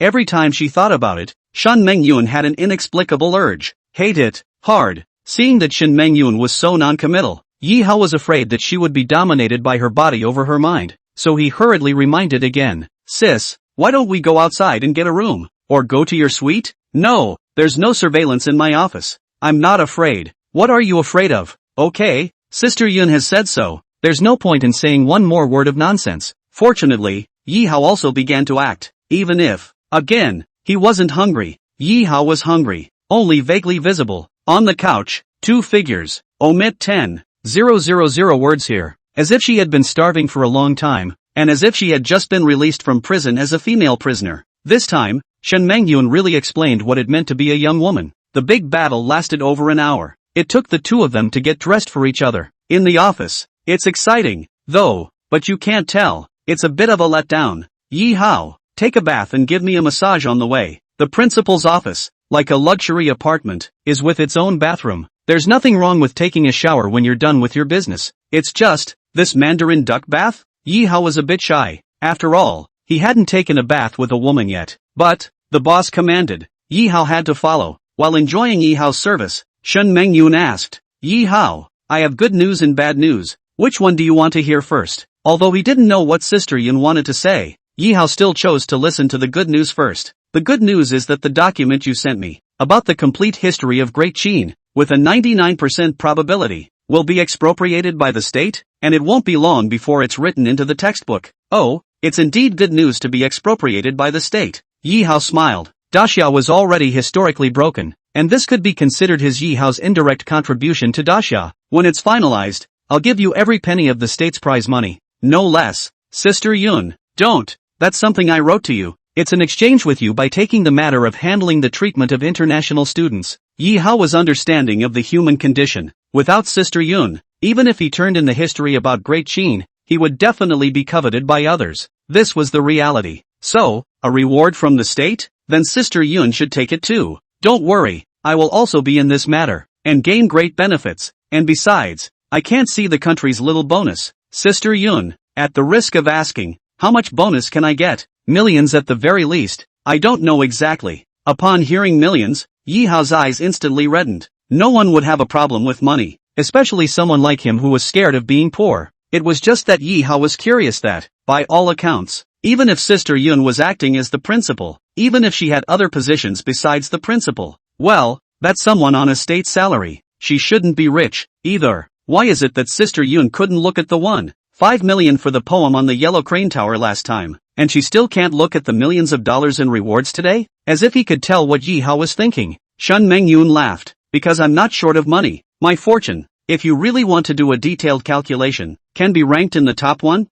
Every time she thought about it, Shen Mengyun had an inexplicable urge. Hate it, hard. Seeing that Shen Mengyun was so non-committal, Yi Hao was afraid that she would be dominated by her body over her mind. So he hurriedly reminded again. Sis, why don't we go outside and get a room? Or go to your suite? No, there's no surveillance in my office. I'm not afraid. What are you afraid of? Okay, Sister Yun has said so. There's no point in saying one more word of nonsense. Fortunately, Yi Hao also began to act. Even if, again, he wasn't hungry. Yi Hao was hungry, only vaguely visible. On the couch, two figures. Omit 10,000 words here. As if she had been starving for a long time, and as if she had just been released from prison as a female prisoner. This time, Shen Mengyun really explained what it meant to be a young woman. The big battle lasted over an hour. It took the two of them to get dressed for each other. In the office, it's exciting, though, but you can't tell. It's a bit of a letdown. Yi Hao, take a bath and give me a massage on the way. The principal's office, like a luxury apartment, is with its own bathroom. There's nothing wrong with taking a shower when you're done with your business. It's just, this Mandarin duck bath? Yi Hao was a bit shy. After all, he hadn't taken a bath with a woman yet. But, the boss commanded. Yi Hao had to follow. While enjoying Yi Hao's service, Shen Mengyun asked, Yi Hao, I have good news and bad news. Which one do you want to hear first? Although he didn't know what Sister Yun wanted to say, Yi Hao still chose to listen to the good news first. The good news is that the document you sent me, about the complete history of Great Qin, with a 99% probability, will be expropriated by the state, and it won't be long before it's written into the textbook. Oh, it's indeed good news to be expropriated by the state. Yi Hao smiled. Daxia was already historically broken, and this could be considered his Yi Hao's indirect contribution to Daxia. When it's finalized, I'll give you every penny of the state's prize money. No less. Sister Yun, don't. That's something I wrote to you. It's an exchange with you by taking the matter of handling the treatment of international students. Yi Hao was understanding of the human condition. Without Sister Yun, even if he turned in the history about Great Qin, he would definitely be coveted by others. This was the reality. So, a reward from the state? Then Sister Yun should take it too. Don't worry, I will also be in this matter, and gain great benefits, and besides, I can't see the country's little bonus. Sister Yun, at the risk of asking, how much bonus can I get? Millions at the very least. I don't know exactly. Upon hearing millions, Yi Hao's eyes instantly reddened. No one would have a problem with money, especially someone like him who was scared of being poor. It was just that Yi Hao was curious that, by all accounts, even if Sister Yun was acting as the principal, even if she had other positions besides the principal, well, that's someone on a state salary. She shouldn't be rich, either. Why is it that Sister Yun couldn't look at the 1.5 million for the poem on the Yellow Crane Tower last time, and she still can't look at the millions of dollars in rewards today? As if he could tell what Yi Hao was thinking. Shen Mengyun laughed. Because I'm not short of money. My fortune, if you really want to do a detailed calculation, can be ranked in the top 1,000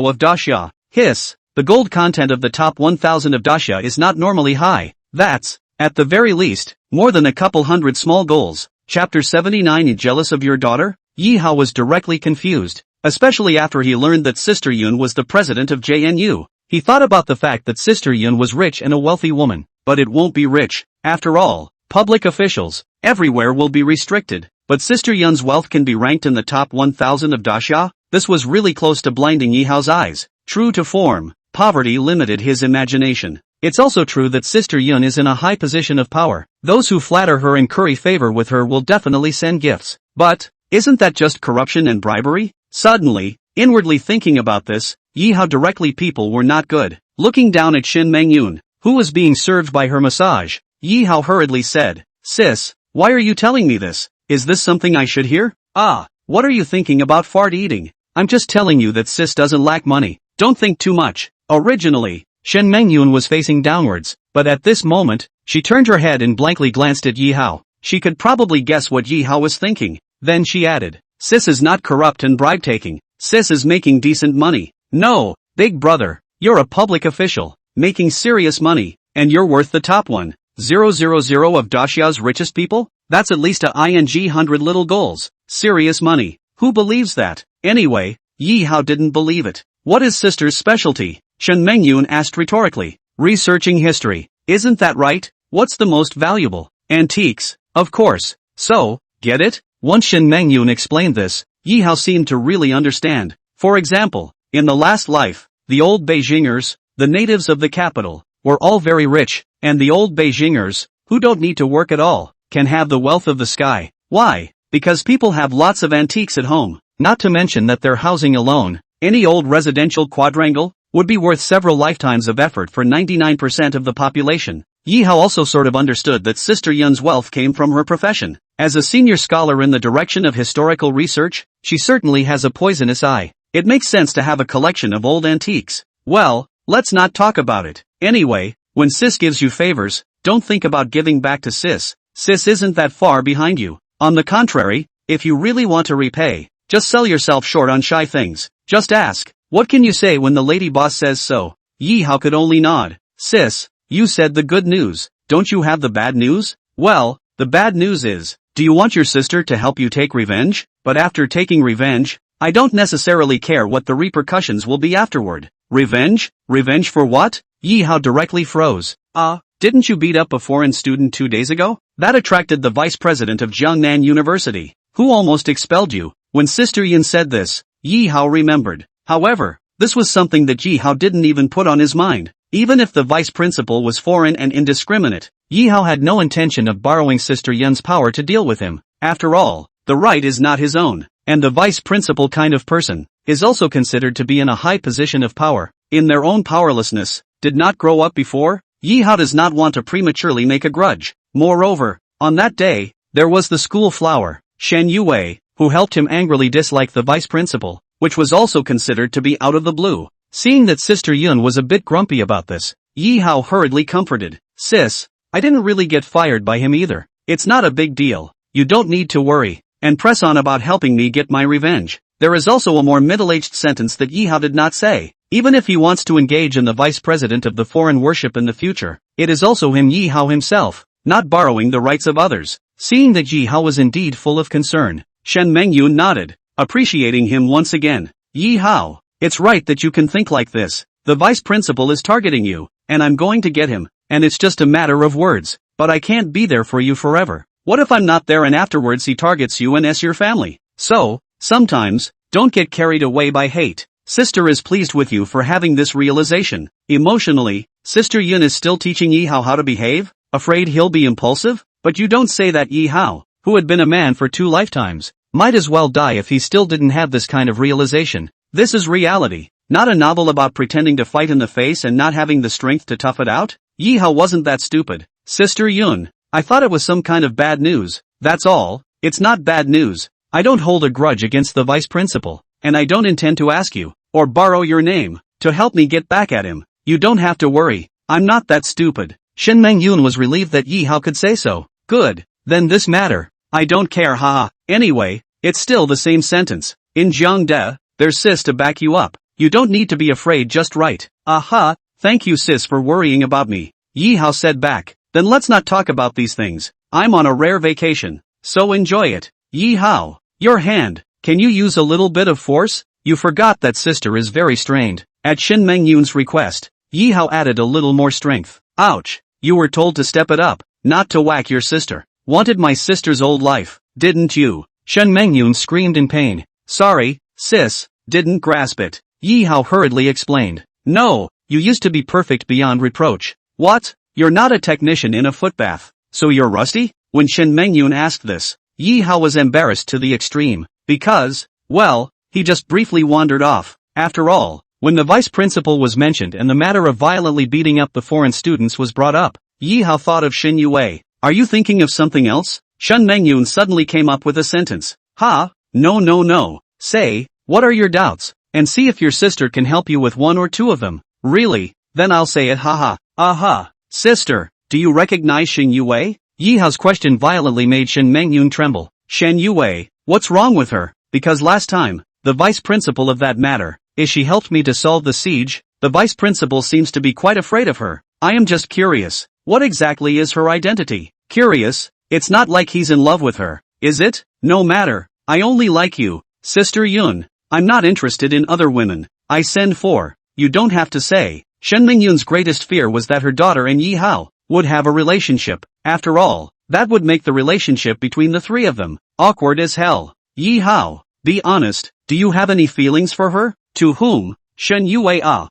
of Daxia. Hiss, the gold content of the top 1,000 of Daxia is not normally high. That's, at the very least, more than a couple hundred small goals. Chapter 79. Jealous of your daughter? Yi Hao was directly confused, especially after he learned that Sister Yun was the president of JNU. He thought about the fact that Sister Yun was rich and a wealthy woman, but it won't be rich. After all, public officials, everywhere will be restricted. But Sister Yun's wealth can be ranked in the top 1,000 of Daxia? This was really close to blinding Yi Hao's eyes. True to form, poverty limited his imagination. It's also true that Sister Yun is in a high position of power. Those who flatter her and curry favor with her will definitely send gifts. But, isn't that just corruption and bribery? Suddenly, inwardly thinking about this, Yi Hao directly people were not good. Looking down at Shin Mengyun, who was being served by her massage, Yi Hao hurriedly said, Sis, why are you telling me this? Is this something I should hear? What are you thinking about fart eating? I'm just telling you that Sis doesn't lack money. Don't think too much. Originally, Shen Mengyun was facing downwards, but at this moment, she turned her head and blankly glanced at Yi Hao. She could probably guess what Yi Hao was thinking. Then she added, Sis is not corrupt and bribe-taking. Sis is making decent money. No, big brother, you're a public official, making serious money. And you're worth the top 1,000 of Dacia's richest people? That's at least a ing 100 little goals. Serious money. Who believes that? Anyway, Yi Hao didn't believe it. What is sister's specialty? Shen Mengyun asked rhetorically. Researching history. Isn't that right? What's the most valuable? Antiques. Of course. So, get it? Once Shen Mengyun explained this, Yi Hao seemed to really understand. For example, in the last life, the old Beijingers, the natives of the capital, were all very rich, and the old Beijingers, who don't need to work at all, can have the wealth of the sky. Why? Because people have lots of antiques at home. Not to mention that their housing alone, any old residential quadrangle, would be worth several lifetimes of effort for 99% of the population. Yi Hao also sort of understood that Sister Yun's wealth came from her profession. As a senior scholar in the direction of historical research, she certainly has a poisonous eye. It makes sense to have a collection of old antiques. Well, let's not talk about it. Anyway, when Sis gives you favors, don't think about giving back to Sis. Sis isn't that far behind you. On the contrary, if you really want to repay, just sell yourself short on shy things. Just ask, what can you say when the lady boss says so? Yi Hao could only nod. Sis, you said the good news. Don't you have the bad news? Well, the bad news is, do you want your sister to help you take revenge? But after taking revenge, I don't necessarily care what the repercussions will be afterward. Revenge? Revenge for what? Yi Hao directly froze. Didn't you beat up a foreign student 2 days ago? That attracted the vice president of Jiangnan University, who almost expelled you. When Sister Yin said this, Yi Hao remembered. However, this was something that Yi Hao didn't even put on his mind. Even if the vice principal was foreign and indiscriminate, Yi Hao had no intention of borrowing Sister Yun's power to deal with him. After all, the right is not his own, and the vice principal kind of person is also considered to be in a high position of power. In their own powerlessness, did not grow up before, Yi Hao does not want to prematurely make a grudge. Moreover, on that day, there was the school flower, Shen Yue, who helped him angrily dislike the vice principal, which was also considered to be out of the blue. Seeing that Sister Yun was a bit grumpy about this, Yi Hao hurriedly comforted. Sis, I didn't really get fired by him either. It's not a big deal. You don't need to worry, and press on about helping me get my revenge. There is also a more middle-aged sentence that Yi Hao did not say. Even if he wants to engage in the vice president of the foreign worship in the future, it is also him Yi Hao himself, not borrowing the rights of others. Seeing that Yi Hao was indeed full of concern, Shen Mengyun nodded, appreciating him once again. Yi Hao, it's right that you can think like this. The vice principal is targeting you, and I'm going to get him, and it's just a matter of words. But I can't be there for you forever. What if I'm not there and afterwards he targets you and your family? So, sometimes, don't get carried away by hate. Sister is pleased with you for having this realization. Emotionally, Sister Yun is still teaching Yi Hao how to behave, afraid he'll be impulsive? But you don't say that. Yi Hao, who had been a man for 2 lifetimes, might as well die if he still didn't have this kind of realization. This is reality, not a novel about pretending to fight in the face and not having the strength to tough it out. Yi Hao wasn't that stupid. Sister Yun, I thought it was some kind of bad news. That's all. It's not bad news. I don't hold a grudge against the vice principal, and I don't intend to ask you, or borrow your name, to help me get back at him. You don't have to worry. I'm not that stupid. Shen Mengyun was relieved that Yi Hao could say so. Good. Then this matter. I don't care, haha. Anyway, it's still the same sentence. In Jiangde, there's Sis to back you up. You don't need to be afraid, just right. Aha, thank you Sis for worrying about me. Yi Hao said back. Then let's not talk about these things. I'm on a rare vacation, so enjoy it. Yi Hao, your hand. Can you use a little bit of force? You forgot that sister is very strained. At Shen Mengyun's request, Yi Hao added a little more strength. Ouch. You were told to step it up, not to whack your sister. Wanted my sister's old life, didn't you? Shen Mengyun screamed in pain. Sorry, sis, didn't grasp it. Yi Hao hurriedly explained. No, you used to be perfect beyond reproach. What? You're not a technician in a footbath, so you're rusty? When Shen Mengyun asked this, Yi Hao was embarrassed to the extreme, because, well, he just briefly wandered off. After all, when the vice principal was mentioned and the matter of violently beating up the foreign students was brought up, Yi Hao thought of Shen Yue. Are you thinking of something else? Shen Mengyun suddenly came up with a sentence. No. Say, what are your doubts? And see if your sister can help you with 1 or 2 of them. Really? Then I'll say it, haha. Aha. Sister, do you recognize Shen Yue? Yi Hao's question violently made Shen Mengyun tremble. Shen Yue, what's wrong with her? Because last time, the vice principal of that matter, she helped me to solve the siege. The vice principal seems to be quite afraid of her. I am just curious. What exactly is her identity? Curious? It's not like he's in love with her, is it? No matter. I only like you, Sister Yun. I'm not interested in other women. I send for. You don't have to say. Shen Mingyun's greatest fear was that her daughter and Yi Hao would have a relationship. After all, that would make the relationship between the three of them awkward as hell. Yi Hao, be honest, do you have any feelings for her? To whom? Shen Yue.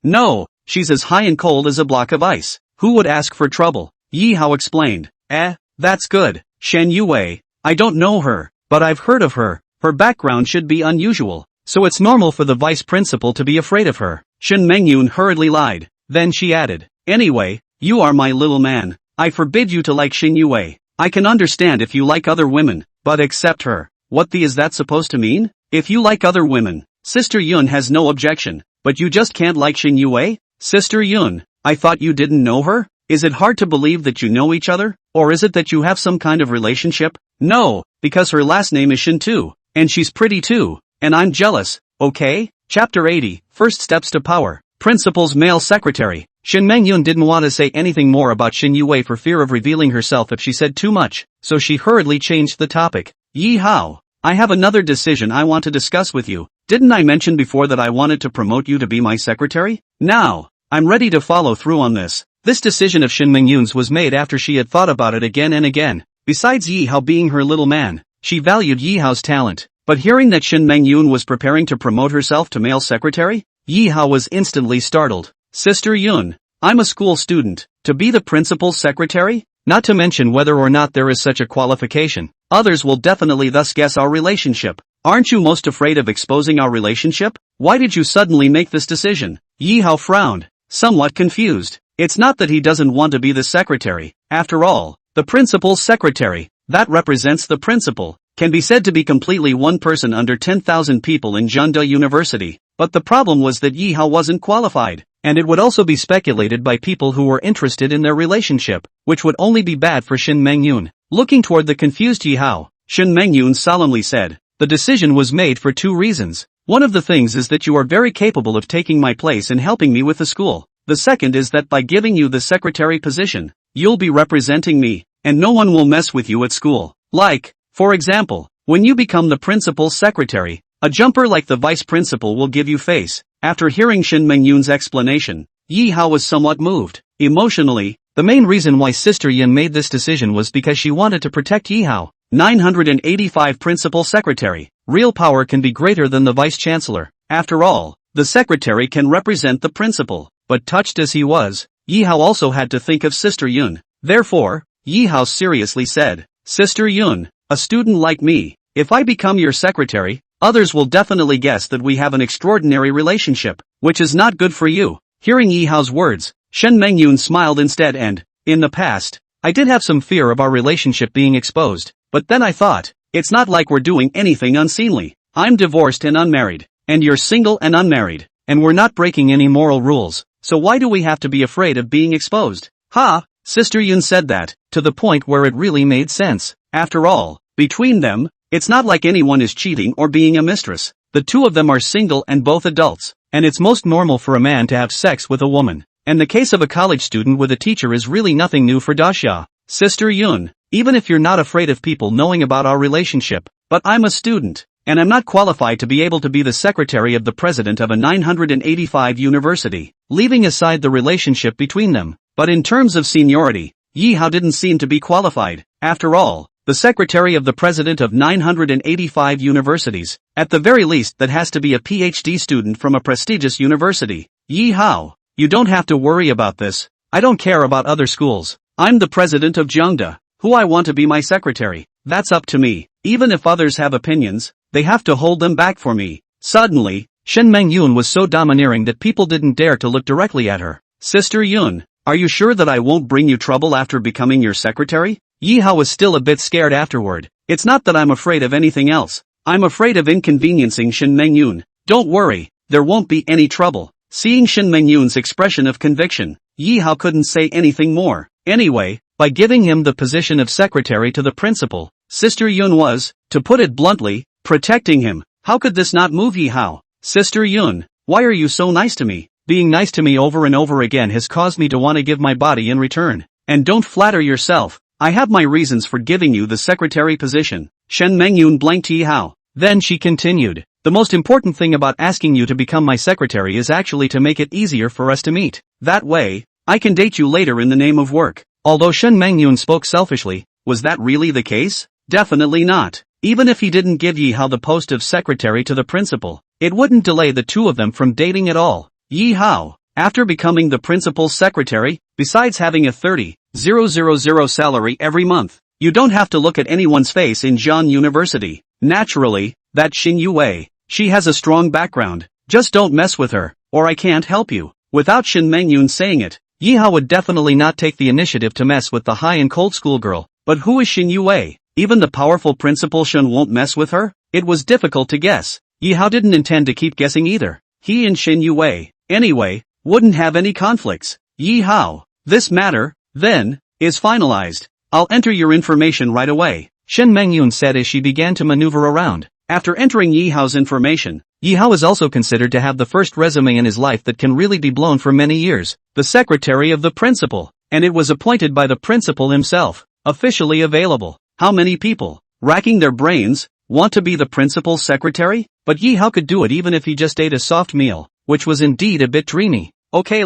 No, she's as high and cold as a block of ice. Who would ask for trouble? Yi Hao explained. That's good, Shen Yue. I don't know her, but I've heard of her. Her background should be unusual, so it's normal for the vice principal to be afraid of her. Shen Mengyun hurriedly lied. Then she added, anyway, you are my little man. I forbid you to like Shen Yue. I can understand if you like other women, but accept her. What is that supposed to mean? If you like other women, Sister Yun has no objection, but you just can't like Shen Yue? Sister Yun, I thought you didn't know her? Is it hard to believe that you know each other? Or is it that you have some kind of relationship? No, because her last name is Shen too, and she's pretty too, and I'm jealous, okay? Chapter 80, First Steps to Power. Principal's Male Secretary. Shen Mengyun didn't want to say anything more about Shen Yue for fear of revealing herself if she said too much, so she hurriedly changed the topic. Yi Hao, I have another decision I want to discuss with you. Didn't I mention before that I wanted to promote you to be my secretary? Now, I'm ready to follow through on this. This decision of Shen Mengyun's was made after she had thought about it again and again. Besides Yi Hao being her little man, she valued Yi Hao's talent. But hearing that Shen Mengyun was preparing to promote herself to male secretary, Yi Hao was instantly startled. Sister Yun, I'm a school student. To be the principal's secretary? Not to mention whether or not there is such a qualification. Others will definitely thus guess our relationship. Aren't you most afraid of exposing our relationship? Why did you suddenly make this decision? Yi Hao frowned, somewhat confused. It's not that he doesn't want to be the secretary. After all, the principal's secretary, that represents the principal, can be said to be completely one person under 10,000 people in Zhengde University. But the problem was that Yi Hao wasn't qualified, and it would also be speculated by people who were interested in their relationship, which would only be bad for Shen Mengyun. Looking toward the confused Yi Hao, Shen Mengyun solemnly said, the decision was made for two reasons. One of the things is that you are very capable of taking my place and helping me with the school. The second is that by giving you the secretary position, you'll be representing me, and no one will mess with you at school. Like, for example, when you become the principal's secretary, a jumper like the vice principal will give you face. After hearing Shen Mengyun's explanation, Yi Hao was somewhat moved. Emotionally, the main reason why Sister Yin made this decision was because she wanted to protect Yi Hao. 985 Principal Secretary. Real power can be greater than the Vice Chancellor. After all, the secretary can represent the principal. But touched as he was, Yi Hao also had to think of Sister Yun. Therefore, Yi Hao seriously said, Sister Yun, a student like me, if I become your secretary, others will definitely guess that we have an extraordinary relationship, which is not good for you. Hearing Yi Hao's words, Shen Mengyun smiled instead and, in the past, I did have some fear of our relationship being exposed, but then I thought, it's not like we're doing anything unseemly. I'm divorced and unmarried, and you're single and unmarried, and we're not breaking any moral rules, so why do we have to be afraid of being exposed? Ha! Sister Yun said that, to the point where it really made sense. After all, between them, it's not like anyone is cheating or being a mistress. The two of them are single and both adults, and it's most normal for a man to have sex with a woman. And the case of a college student with a teacher is really nothing new for Daxia. Sister Yun, even if you're not afraid of people knowing about our relationship, but I'm a student, and I'm not qualified to be able to be the secretary of the president of a 985 university, leaving aside the relationship between them. But in terms of seniority, Yi Hao didn't seem to be qualified. After all, the secretary of the president of 985 universities, at the very least that has to be a PhD student from a prestigious university. Yi Hao, you don't have to worry about this. I don't care about other schools. I'm the president of Zhengde. Who I want to be my secretary, that's up to me. Even if others have opinions, they have to hold them back for me. Suddenly, Shen Mengyun was so domineering that people didn't dare to look directly at her. Sister Yun, are you sure that I won't bring you trouble after becoming your secretary? Yi Hao was still a bit scared afterward. It's not that I'm afraid of anything else. I'm afraid of inconveniencing Shen Mengyun. Don't worry, there won't be any trouble. Seeing Shen Mengyun's expression of conviction, Yi Hao couldn't say anything more. Anyway, by giving him the position of secretary to the principal, Sister Yun was, to put it bluntly, protecting him. How could this not move Yi Hao? Sister Yun, why are you so nice to me? being nice to me over and over again has caused me to want to give my body in return. And don't flatter yourself, I have my reasons for giving you the secretary position. Shen Mengyun blanked Yi Hao. Then she continued, the most important thing about asking you to become my secretary is actually to make it easier for us to meet. That way, I can date you later in the name of work. Although Shen Mengyun spoke selfishly, was that really the case? Definitely not. Even if he didn't give Yi Hao the post of secretary to the principal, it wouldn't delay the two of them from dating at all. Yi Hao, after becoming the principal's secretary, besides having a 30,000 salary every month, you don't have to look at anyone's face in Jian University. Naturally, that's Xin Yue. She has a strong background. Just don't mess with her, or I can't help you. Without Shen Mengyun saying it, Yi Hao would definitely not take the initiative to mess with the high and cold schoolgirl. But who is Xin Yue? Even the powerful principal Shen won't mess with her? It was difficult to guess. Yi Hao didn't intend to keep guessing either. He and Xin Yue, anyway, wouldn't have any conflicts. Yi Hao, this matter, then, is finalized. I'll enter your information right away, Shen Mengyun said as she began to maneuver around. After entering Yi Hao's information, Yi Hao is also considered to have the first resume in his life that can really be blown for many years, the secretary of the principal, and it was appointed by the principal himself, officially available. How many people, racking their brains, want to be the principal's secretary? But Yi Hao could do it even if he just ate a soft meal, which was indeed a bit dreamy. Okay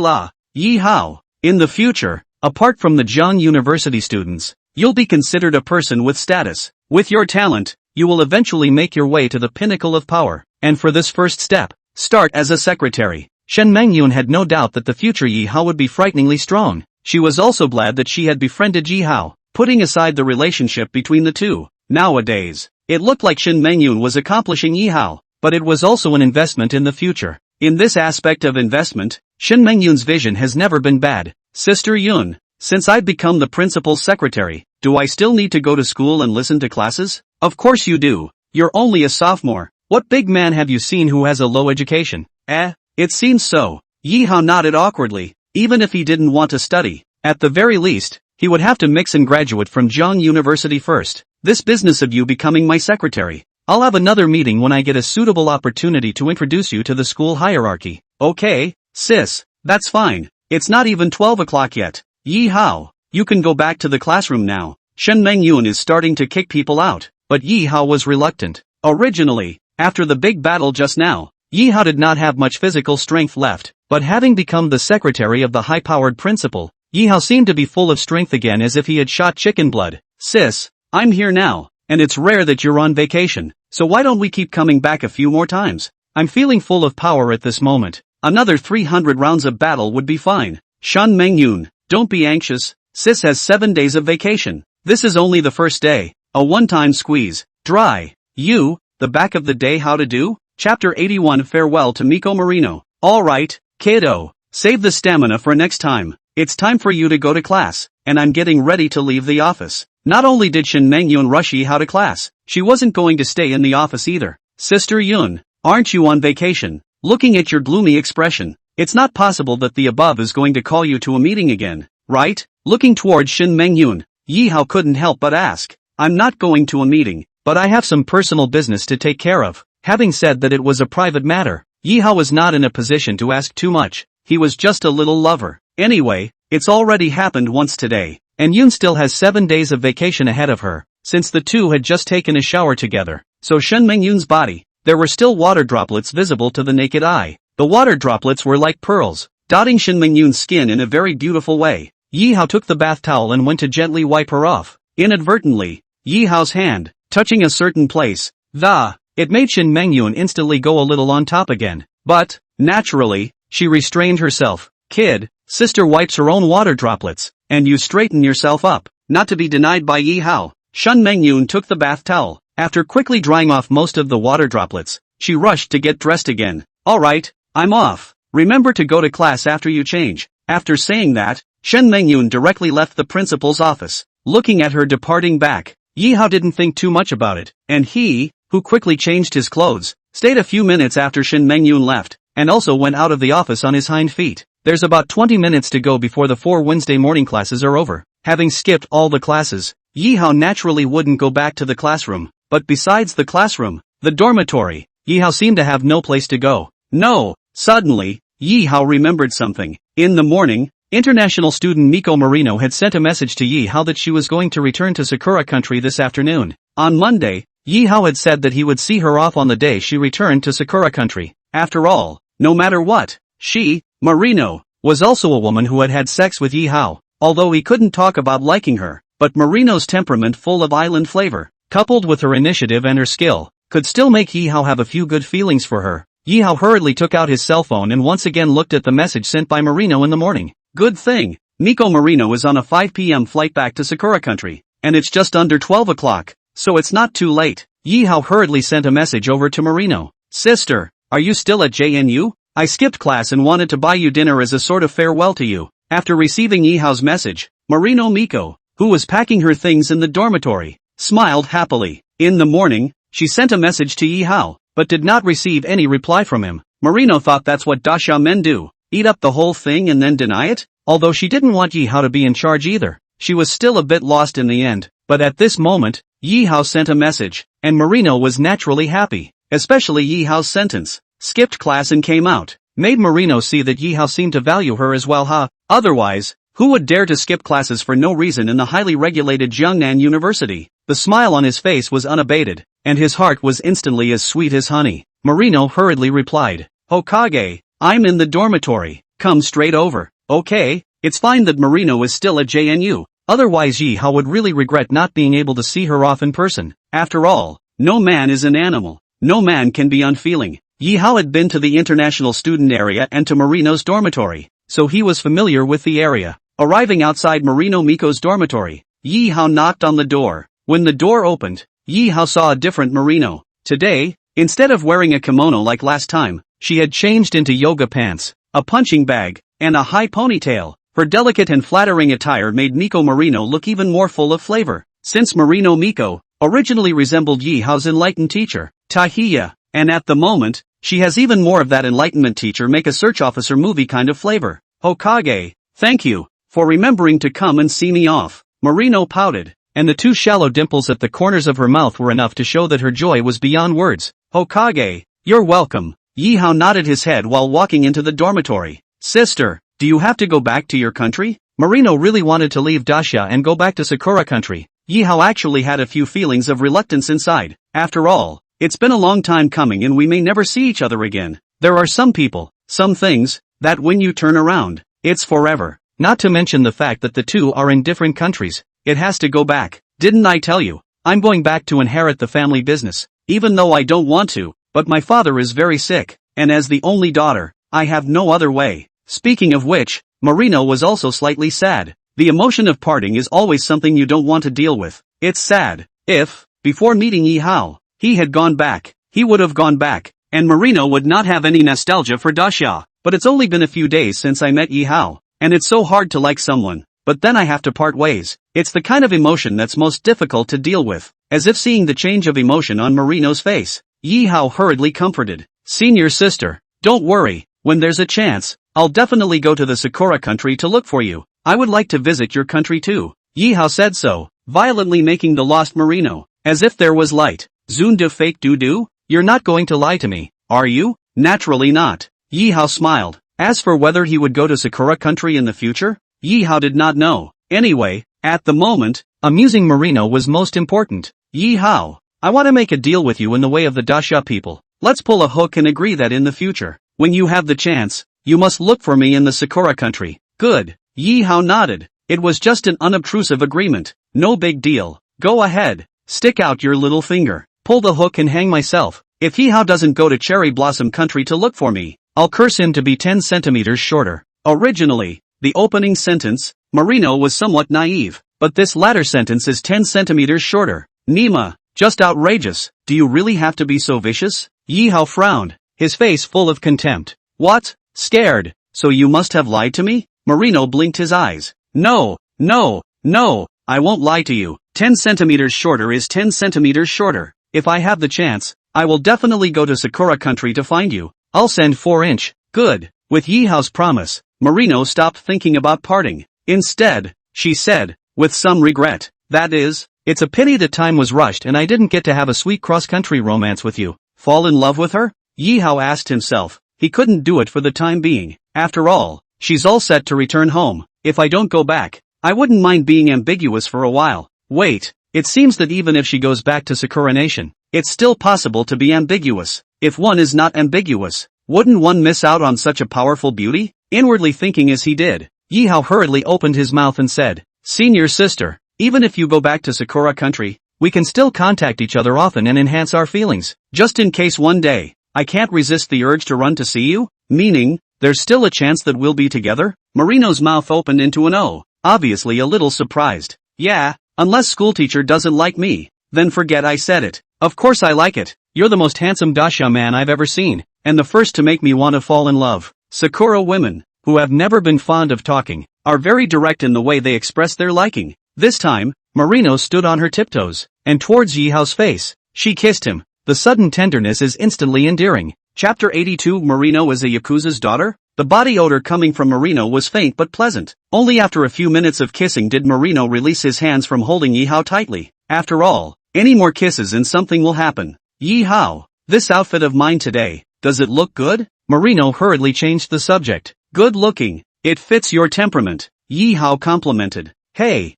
Yi Hao, in the future, apart from the Jian University students, you'll be considered a person with status. With your talent, you will eventually make your way to the pinnacle of power, and for this first step, start as a secretary. Shen Mengyun had no doubt that the future Yi Hao would be frighteningly strong. She was also glad that she had befriended Yi Hao, putting aside the relationship between the two. Nowadays, it looked like Shen Mengyun was accomplishing Yi Hao, but it was also an investment in the future. In this aspect of investment, Shen Mengyun's vision has never been bad. Sister Yun, since I've become the principal's secretary, do I still need to go to school and listen to classes? Of course you do. You're only a sophomore. What big man have you seen who has a low education? It seems so. Yi Hao nodded awkwardly. Even if he didn't want to study, at the very least, he would have to mix and graduate from Jiang University first. This business of you becoming my secretary, I'll have another meeting when I get a suitable opportunity to introduce you to the school hierarchy. Okay, sis, that's fine. It's not even 12 o'clock yet. Yi Hao, you can go back to the classroom now. Shen Mengyun is starting to kick people out, but Yi Hao was reluctant. Originally, after the big battle just now, Yi Hao did not have much physical strength left, but having become the secretary of the high-powered principal, Yi Hao seemed to be full of strength again as if he had shot chicken blood. Sis, I'm here now, and it's rare that you're on vacation, so why don't we keep coming back a few more times? I'm feeling full of power at this moment. Another 300 rounds of battle would be fine. Shen Mengyun, don't be anxious, sis has 7 days of vacation. This is only the first day, a one-time squeeze. Dry. You, the back of the day how to do? Chapter 81 Farewell to Miko Marino. Alright, kiddo, save the stamina for next time. It's time for you to go to class, and I'm getting ready to leave the office. Not only did Shen Mengyun rush Yi Hao to class, she wasn't going to stay in the office either. Sister Yun, aren't you on vacation? Looking at your gloomy expression, it's not possible that the above is going to call you to a meeting again, right? Looking towards Shen Mengyun, Yi Hao couldn't help but ask. I'm not going to a meeting, but I have some personal business to take care of. Having said that it was a private matter, Yi Hao was not in a position to ask too much. He was just a little lover. Anyway, it's already happened once today, and Yun still has 7 days of vacation ahead of her, since the two had just taken a shower together. So Shen Mengyun's body, there were still water droplets visible to the naked eye. The water droplets were like pearls, dotting Shen Mengyun's skin in a very beautiful way. Yi Hao took the bath towel and went to gently wipe her off. Inadvertently, Yi Hao's hand, touching a certain place, it made Shen Mengyun instantly go a little on top again. But, naturally, she restrained herself. Kid, sister wipes her own water droplets, and you straighten yourself up. Not to be denied by Yi Hao, Shen Mengyun took the bath towel. After quickly drying off most of the water droplets, she rushed to get dressed again. Alright, I'm off. Remember to go to class after you change. After saying that, Shen Mengyun directly left the principal's office. Looking at her departing back, Yi Hao didn't think too much about it, and he, who quickly changed his clothes, stayed a few minutes after Shen Mengyun left, and also went out of the office on his hind feet. There's about 20 minutes to go before the 4 Wednesday morning classes are over. Having skipped all the classes, Yi Hao naturally wouldn't go back to the classroom, but besides the classroom, the dormitory, Yi Hao seemed to have no place to go. No, suddenly, Yi Hao remembered something. In the morning, international student Miko Marino had sent a message to Yi Hao that she was going to return to Sakura Country this afternoon. On Monday, Yi Hao had said that he would see her off on the day she returned to Sakura Country. After all, no matter what, she, Marino, was also a woman who had had sex with Yi Hao, although he couldn't talk about liking her. But Marino's temperament, full of island flavor, coupled with her initiative and her skill, could still make Yi Hao have a few good feelings for her. Yi Hao hurriedly took out his cell phone and once again looked at the message sent by Marino in the morning. Good thing, Miko Marino is on a 5 p.m. flight back to Sakura Country, and it's just under 12 o'clock, so it's not too late. Yi Hao hurriedly sent a message over to Marino. Sister, are you still at JNU? I skipped class and wanted to buy you dinner as a sort of farewell to you. After receiving Yi Hao's message, Marino Miko, who was packing her things in the dormitory, smiled happily. In the morning, she sent a message to Yi Hao, but did not receive any reply from him. Marino thought that's what Dasha men do, eat up the whole thing and then deny it? Although she didn't want Yi Hao to be in charge either, she was still a bit lost in the end. But at this moment, Yi Hao sent a message, and Marino was naturally happy, especially Yi Hao's sentence, skipped class and came out, made Marino see that Yi Hao seemed to value her as well. Otherwise, who would dare to skip classes for no reason in the highly regulated Jiangnan University? The smile on his face was unabated, and his heart was instantly as sweet as honey. Marino hurriedly replied, Hokage, I'm in the dormitory, come straight over. Okay, it's fine that Marino is still at JNU, otherwise Yi Hao would really regret not being able to see her off in person. After all, no man is an animal, no man can be unfeeling. Yi Hao had been to the international student area and to Marino's dormitory, so he was familiar with the area. Arriving outside Marino Miko's dormitory, Yi Hao knocked on the door. When the door opened, Yi Hao saw a different Marino. Today, instead of wearing a kimono like last time, she had changed into yoga pants, a punching bag, and a high ponytail. Her delicate and flattering attire made Miko Marino look even more full of flavor. Since Marino Miko originally resembled Yi Hao's enlightened teacher, Tahiya, and at the moment, she has even more of that enlightenment teacher make a search officer movie kind of flavor. Hokage, thank you for remembering to come and see me off. Marino pouted, and the two shallow dimples at the corners of her mouth were enough to show that her joy was beyond words. Hokage, you're welcome. Yi Hao nodded his head while walking into the dormitory. Sister, do you have to go back to your country? Marino really wanted to leave Dasha and go back to Sakura Country. Yi Hao actually had a few feelings of reluctance inside. After all, it's been a long time coming and we may never see each other again. There are some people, some things, that when you turn around, it's forever. Not to mention the fact that the two are in different countries. It has to go back. Didn't I tell you? I'm going back to inherit the family business, even though I don't want to, but my father is very sick, and as the only daughter, I have no other way. Speaking of which, Marino was also slightly sad. The emotion of parting is always something you don't want to deal with. It's sad. If, before meeting Yi Hao, he had gone back, he would have gone back, and Marino would not have any nostalgia for Dasha. But it's only been a few days since I met Yi Hao, and it's so hard to like someone, but then I have to part ways. It's the kind of emotion that's most difficult to deal with. As if seeing the change of emotion on Marino's face, Yi Hao hurriedly comforted. Senior sister, don't worry, when there's a chance, I'll definitely go to the Sakura Country to look for you. I would like to visit your country too. Yi Hao said so, violently making the lost Marino, as if there was light. Zune de fake doo-doo? You're not going to lie to me, are you? Naturally not. Yi Hao smiled. As for whether he would go to Sakura Country in the future, Yi Hao did not know. Anyway, at the moment, amusing Marino was most important. Yi Hao, I want to make a deal with you in the way of the Dasha people. Let's pull a hook and agree that in the future, when you have the chance, you must look for me in the Sakura Country. Good. Yi Hao nodded. It was just an unobtrusive agreement. No big deal. Go ahead. Stick out your little finger. Pull the hook and hang myself. If Yi Hao doesn't go to Cherry Blossom Country to look for me, I'll curse him to be 10 centimeters shorter. Originally, the opening sentence, Marino was somewhat naive, but this latter sentence is 10 centimeters shorter. Nima, just outrageous. Do you really have to be so vicious? Yi Hao frowned, his face full of contempt. What? Scared? So you must have lied to me? Marino blinked his eyes. No, I won't lie to you. 10 centimeters shorter is 10 centimeters shorter. If I have the chance, I will definitely go to Sakura Country to find you. I'll send 4-inch. Good. With Yi Hao's promise, Marino stopped thinking about parting. Instead, she said, with some regret, that is, it's a pity that time was rushed and I didn't get to have a sweet cross-country romance with you. Fall in love with her? Yi Hao asked himself. he couldn't do it for the time being. After all, she's all set to return home. If I don't go back, I wouldn't mind being ambiguous for a while. Wait, it seems that even if she goes back to Sakura Nation, it's still possible to be ambiguous. If one is not ambiguous, wouldn't one miss out on such a powerful beauty? Inwardly thinking as he did, Yihao hurriedly opened his mouth and said, "Senior sister, even if you go back to Sakura country, we can still contact each other often and enhance our feelings, just in case one day, I can't resist the urge to run to see you?" Meaning, there's still a chance that we'll be together? Marino's mouth opened into an O, obviously a little surprised. Yeah, unless schoolteacher doesn't like me, then forget I said it. Of course I like it. You're the most handsome dasha man I've ever seen, and the first to make me want to fall in love. Sakura women, who have never been fond of talking, are very direct in the way they express their liking. This time, Marino stood on her tiptoes, and towards Yihao's face, she kissed him. The sudden tenderness is instantly endearing. Chapter 82 Marino is a Yakuza's daughter? The body odor coming from Marino was faint but pleasant. Only after a few minutes of kissing did Marino release his hands from holding Yihao tightly. After all, any more kisses and something will happen. Yihao, this outfit of mine today, does it look good? Marino hurriedly changed the subject. Good looking. It fits your temperament. Yihao complimented. Hey,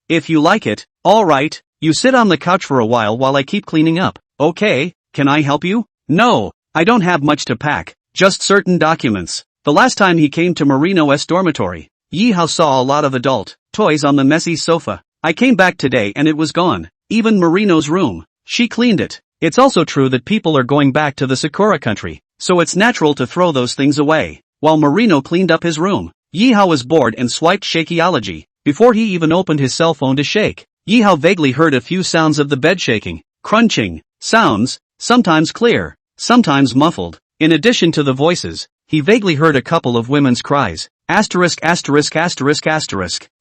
if you like it, alright, you sit on the couch for a while I keep cleaning up. Okay, can I help you? No, I don't have much to pack, just certain documents. The last time he came to Marino's dormitory, Yihao saw a lot of adult toys on the messy sofa. I came back today and it was gone. Even Marino's room. She cleaned it. It's also true that people are going back to the Sakura country, so it's natural to throw those things away. While Marino cleaned up his room, Yihao was bored and swiped Shakeology. Before he even opened his cell phone to shake, Yihao vaguely heard a few sounds of the bed shaking, crunching, sounds, sometimes clear, sometimes muffled. In addition to the voices, he vaguely heard a couple of women's cries. Asterisk.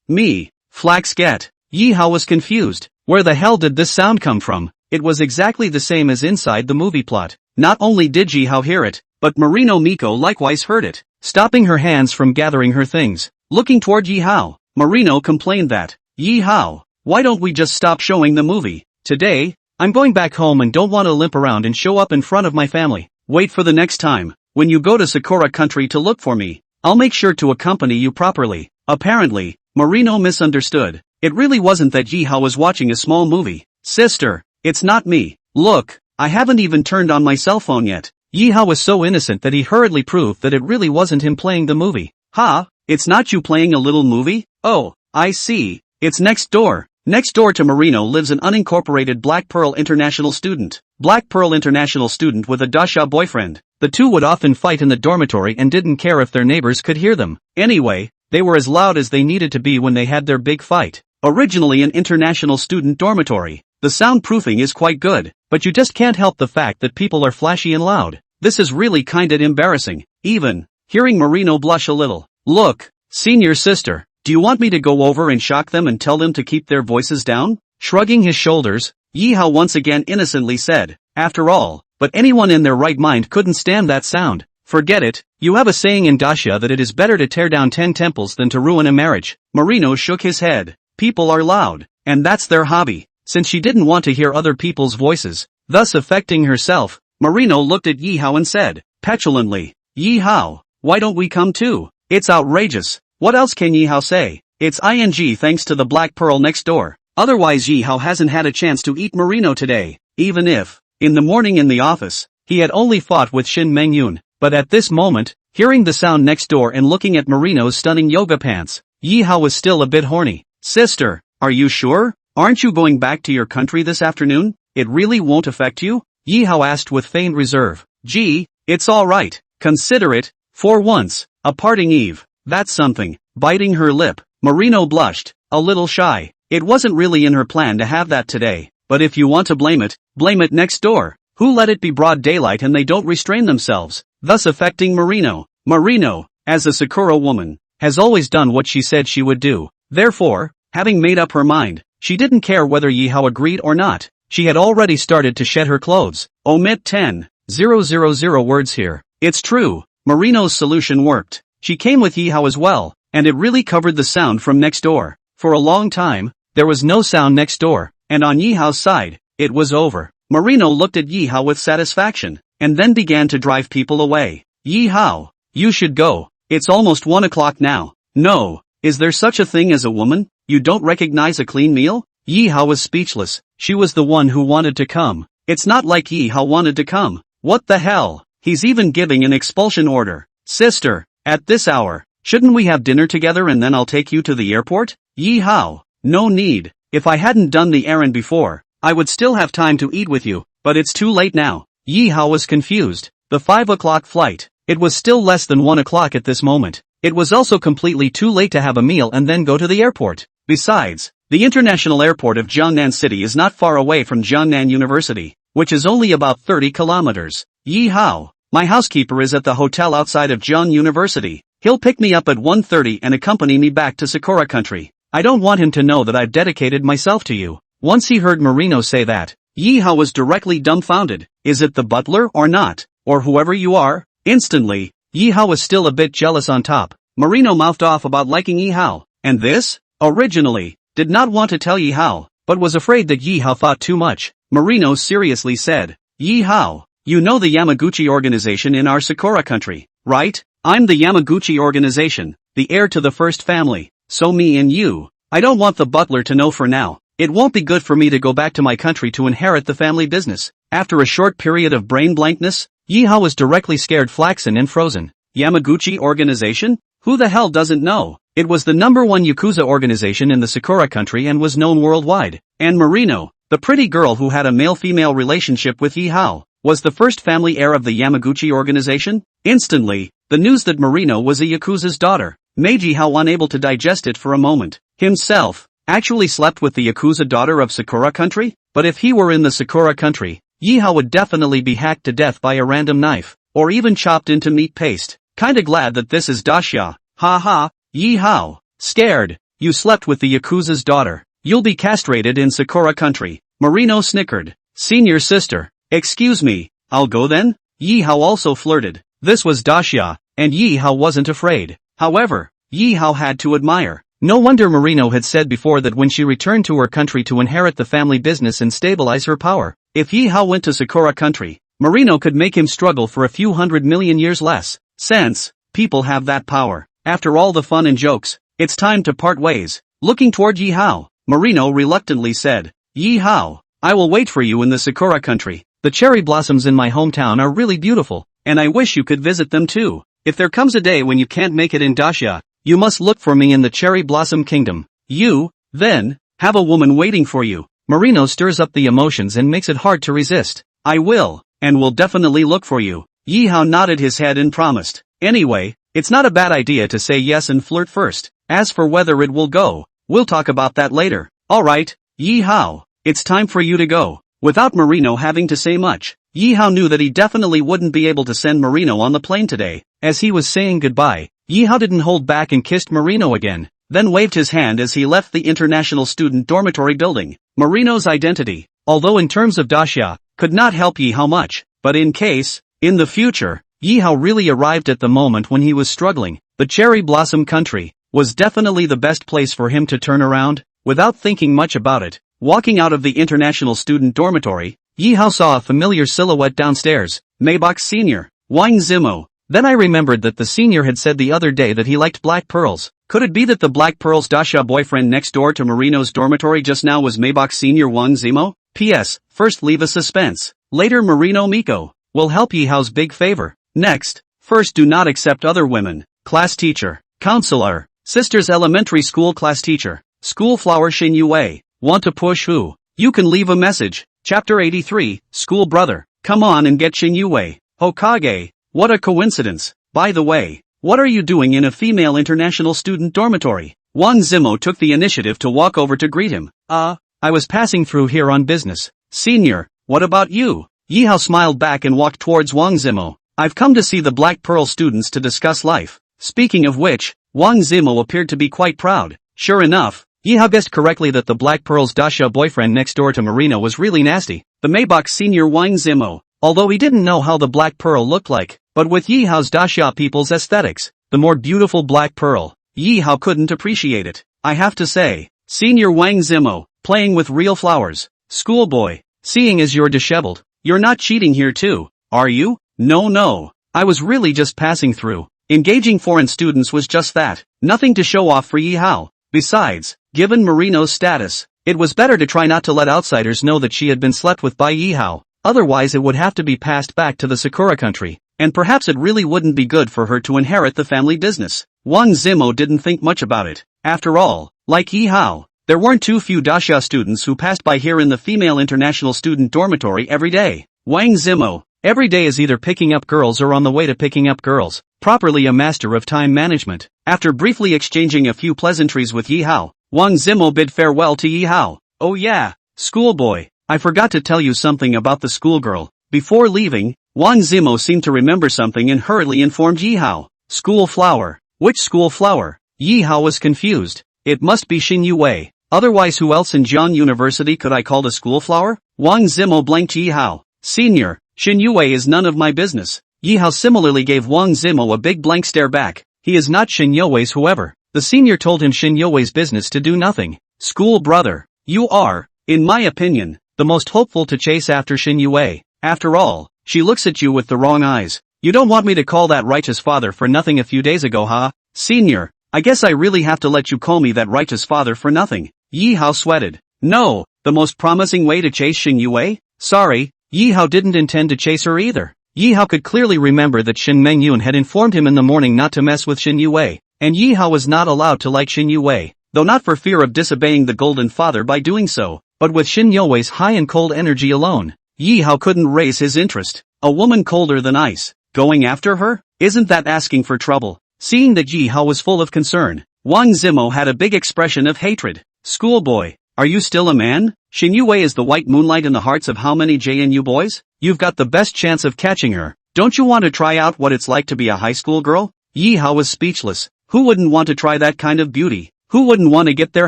Me. Flax get. Yihao was confused. Where the hell did this sound come from? It was exactly the same as inside the movie plot. Not only did Yihao hear it, but Marino Miko likewise heard it. Stopping her hands from gathering her things, looking toward Yihao, Marino complained that, "Yihao, why don't we just stop showing the movie? Today, I'm going back home and don't want to limp around and show up in front of my family. Wait for the next time, when you go to Sakura country to look for me. I'll make sure to accompany you properly." Apparently, Marino misunderstood. It really wasn't that Yihao was watching a small movie. "Sister, it's not me. Look, I haven't even turned on my cell phone yet." Yihao was so innocent that he hurriedly proved that it really wasn't him playing the movie. "Ha, it's not you playing a little movie? Oh, I see. It's next door." Next door to Marino lives an unincorporated Black Pearl International student. Black Pearl International student with a dasha boyfriend. The two would often fight in the dormitory and didn't care if their neighbors could hear them. Anyway, they were as loud as they needed to be when they had their big fight. Originally an international student dormitory, the soundproofing is quite good, but you just can't help the fact that people are flashy and loud. This is really kinda embarrassing, even, hearing Marino blush a little. "Look, senior sister, do you want me to go over and shock them and tell them to keep their voices down?" Shrugging his shoulders, Yihao once again innocently said, "After all, but anyone in their right mind couldn't stand that sound. Forget it, you have a saying in Dacia that it is better to tear down 10 temples than to ruin a marriage." Marino shook his head. People are loud, and that's their hobby. Since she didn't want to hear other people's voices, thus affecting herself, Marino looked at Yihao and said, petulantly, "Yihao, why don't we come too? It's outrageous." What else can Yihao say? It's ing thanks to the Black Pearl next door. Otherwise Yihao hasn't had a chance to eat Marino today, even if, in the morning in the office, he had only fought with Shin Mengyun. But at this moment, hearing the sound next door and looking at Marino's stunning yoga pants, Yihao was still a bit horny. "Sister, are you sure? Aren't you going back to your country this afternoon? It really won't affect you?" Yihao asked with feigned reserve. "Gee, it's alright. Consider it, for once, a parting eve. That's something." Biting her lip, Marino blushed, a little shy. It wasn't really in her plan to have that today, but if you want to blame it next door. Who let it be broad daylight and they don't restrain themselves, thus affecting Marino. Marino, as a Sakura woman, has always done what she said she would do. Therefore, having made up her mind, she didn't care whether Yihao agreed or not. She had already started to shed her clothes. Omit 10,000 words here. It's true, Marino's solution worked. She came with Yihao as well, and it really covered the sound from next door. For a long time, there was no sound next door, and on Yihao's side, it was over. Marino looked at Yihao with satisfaction, and then began to drive people away. Yi Hao, you should go. It's almost 1 o'clock now. No, is there such a thing as a woman? You don't recognize a clean meal? Yi Hao was speechless. She was the one who wanted to come. It's not like Yi Hao wanted to come. What the hell? He's even giving an expulsion order. Sister, at this hour, shouldn't we have dinner together and then I'll take you to the airport? Yi Hao, no need. If I hadn't done the errand before, I would still have time to eat with you, but it's too late now. Yi Hao was confused. The 5 o'clock flight. It was still less than 1 o'clock at this moment. It was also completely too late to have a meal and then go to the airport. Besides, the international airport of Jiangnan City is not far away from Jiangnan University, which is only about 30 kilometers. Yi Hao, my housekeeper is at the hotel outside of Jiang University. He'll pick me up at 1:30 and accompany me back to Sakura country. I don't want him to know that I've dedicated myself to you. Once he heard Marino say that, Yi Hao was directly dumbfounded. Is it the butler or not? Or whoever you are? Instantly, Yi Hao was still a bit jealous on top. Marino mouthed off about liking Yi Hao, and this, originally, did not want to tell Yi Hao, but was afraid that Yi Hao thought too much. Marino seriously said, Yi Hao, you know the Yamaguchi organization in our Sakura country, right? I'm the Yamaguchi organization, the heir to the first family, so me and you. I don't want the butler to know for now. It won't be good for me to go back to my country to inherit the family business. After a short period of brain blankness, Yi Hao was directly scared flaxen and frozen. Yamaguchi organization? Who the hell doesn't know? It was the #1 Yakuza organization in the Sakura country and was known worldwide. And Marino, the pretty girl who had a male-female relationship with Yi Hao, was the first family heir of the Yamaguchi organization? Instantly, the news that Marino was a Yakuza's daughter made Yi Hao unable to digest it for a moment. Himself actually slept with the Yakuza daughter of Sakura country? But if he were in the Sakura country, Yi Hao would definitely be hacked to death by a random knife, or even chopped into meat paste. Kinda glad that this is Dacia. Ha ha, Yi Hao. Scared? You slept with the Yakuza's daughter. You'll be castrated in Sakura country. Marino snickered. Senior sister. Excuse me, I'll go then? Yi Hao also flirted. This was Dacia, and Yi Hao wasn't afraid. However, Yi Hao had to admire. No wonder Marino had said before that when she returned to her country to inherit the family business and stabilize her power, if Yi Hao went to Sakura country, Marino could make him struggle for a few 100 million years less. Since people have that power. After all the fun and jokes, it's time to part ways. Looking toward Yi Hao, Marino reluctantly said, Yi Hao, I will wait for you in the Sakura country. The cherry blossoms in my hometown are really beautiful, and I wish you could visit them too. If there comes a day when you can't make it in Dacia, you must look for me in the cherry blossom kingdom. You, then, have a woman waiting for you. Marino stirs up the emotions and makes it hard to resist. I will, and will definitely look for you. Yi Hao nodded his head and promised. Anyway, it's not a bad idea to say yes and flirt first. As for whether it will go, we'll talk about that later. Alright, Yi Hao, it's time for you to go. Without Marino having to say much, Yi Hao knew that he definitely wouldn't be able to send Marino on the plane today. As he was saying goodbye, Yi Hao didn't hold back and kissed Marino again, then waved his hand as he left the international student dormitory building. Marino's identity, although in terms of Dacia, could not help Yi Hao much, but in the future, Yi Hao really arrived at the moment when he was struggling. The cherry blossom country was definitely the best place for him to turn around. Without thinking much about it, walking out of the international student dormitory, Yi Hao saw a familiar silhouette downstairs. Maybach Sr. Wang Zimo. Then I remembered that the senior had said the other day that he liked black pearls. Could it be that the black pearls Dacia boyfriend next door to Marino's dormitory just now was Maybach Sr. Wang Zimo? P.S. First leave a suspense. Later Marino Miko will help Yi Hao's big favor. Next, first do not accept other women. Class teacher, counselor, sister's elementary school class teacher, school flower Xin Yue. Want to push who? You can leave a message. Chapter 83, School Brother. Come on and get Xin Yue. Hokage. What a coincidence. By the way, what are you doing in a female international student dormitory? Wang Zimo took the initiative to walk over to greet him. I was passing through here on business. Senior, what about you? Yi Hao smiled back and walked towards Wang Zimo. I've come to see the Black Pearl students to discuss life. Speaking of which, Wang Zimo appeared to be quite proud. Sure enough, Yi Hao guessed correctly that the Black Pearl's Dacia boyfriend next door to Marino was really nasty. The Maybach Senior Wang Zimo. Although he didn't know how the Black Pearl looked like, but with Yi Hao's Dacia people's aesthetics, the more beautiful Black Pearl, Yi Hao couldn't appreciate it. I have to say, Senior Wang Zimo, playing with real flowers. Schoolboy, seeing as you're disheveled, you're not cheating here too, are you? No. I was really just passing through. Engaging foreign students was just that. Nothing to show off for Yi Hao. Besides, given Marino's status, it was better to try not to let outsiders know that she had been slept with by Yi Hao. Otherwise it would have to be passed back to the Sakura country, and perhaps it really wouldn't be good for her to inherit the family business. Wang Zimo didn't think much about it. After all, like Yi Hao, there weren't too few Daxia students who passed by here in the female international student dormitory every day. Wang Zimo, every day is either picking up girls or on the way to picking up girls, properly a master of time management. After briefly exchanging a few pleasantries with Yi Hao, Wang Zimo bid farewell to Yi Hao. Oh yeah, schoolboy, I forgot to tell you something about the schoolgirl. Before leaving, Wang Zimo seemed to remember something and hurriedly informed Yi Hao. School flower. Which school flower? Yi Hao was confused. It must be Xin Yue. Otherwise who else in Jiang University could I call a school flower? Wang Zimo blanked Yi Hao. Senior, Xin Yue is none of my business. Yi Hao similarly gave Wang Zimo a big blank stare back. He is not Xin Yue's whoever. The senior told him Xin Yue's business to do nothing. School brother, you are, in my opinion, the most hopeful to chase after Xin Yue. After all, she looks at you with the wrong eyes. You don't want me to call that righteous father for nothing a few days ago, huh? Senior, I guess I really have to let you call me that righteous father for nothing. Yi Hao sweated. No, the most promising way to chase Xin Yue? Sorry, Yi Hao didn't intend to chase her either. Yi Hao could clearly remember that Shin Mengyun had informed him in the morning not to mess with Xin Yue, and Yi Hao was not allowed to like Xin Yue, though not for fear of disobeying the Golden Father by doing so, but with Xin Yue's high and cold energy alone. Yi Hao couldn't raise his interest. A woman colder than ice. Going after her? Isn't that asking for trouble? Seeing that Yi Hao was full of concern, Wang Zimo had a big expression of hatred. Schoolboy, are you still a man? Xin Yue is the white moonlight in the hearts of how many JNU boys? You've got the best chance of catching her. Don't you want to try out what it's like to be a high school girl? Yi Hao was speechless. Who wouldn't want to try that kind of beauty? Who wouldn't want to get their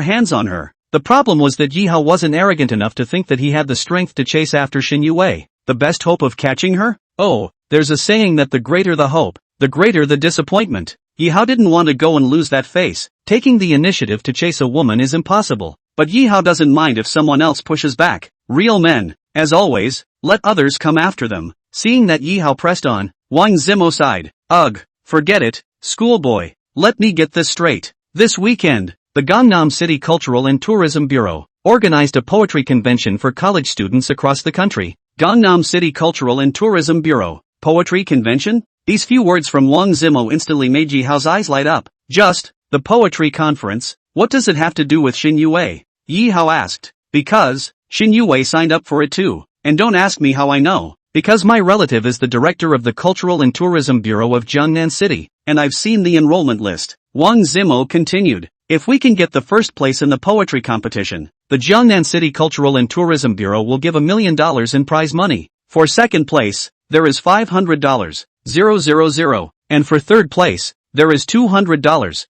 hands on her? The problem was that Yi Hao wasn't arrogant enough to think that he had the strength to chase after Xin Yue. The best hope of catching her? Oh, there's a saying that the greater the hope, the greater the disappointment. Yi Hao didn't want to go and lose that face. Taking the initiative to chase a woman is impossible. But Yi Hao doesn't mind if someone else pushes back. Real men, as always, let others come after them. Seeing that Yi Hao pressed on, Wang Zimo sighed. Ugh, forget it, schoolboy. Let me get this straight. This weekend, the Gangnam City Cultural and Tourism Bureau organized a poetry convention for college students across the country. Gangnam City Cultural and Tourism Bureau, poetry convention? These few words from Wang Zimo instantly made Yi Hao's eyes light up. Just, the poetry conference, what does it have to do with Xin Yue? Yi Hao asked. Because, Xin Yue signed up for it too. And don't ask me how I know. Because my relative is the director of the Cultural and Tourism Bureau of Jiangnan City, and I've seen the enrollment list. Wang Zimo continued. If we can get the first place in the poetry competition, the Jiangnan City Cultural and Tourism Bureau will give $1 million in prize money. For second place, there is $500, 000, and for third place, there is $200,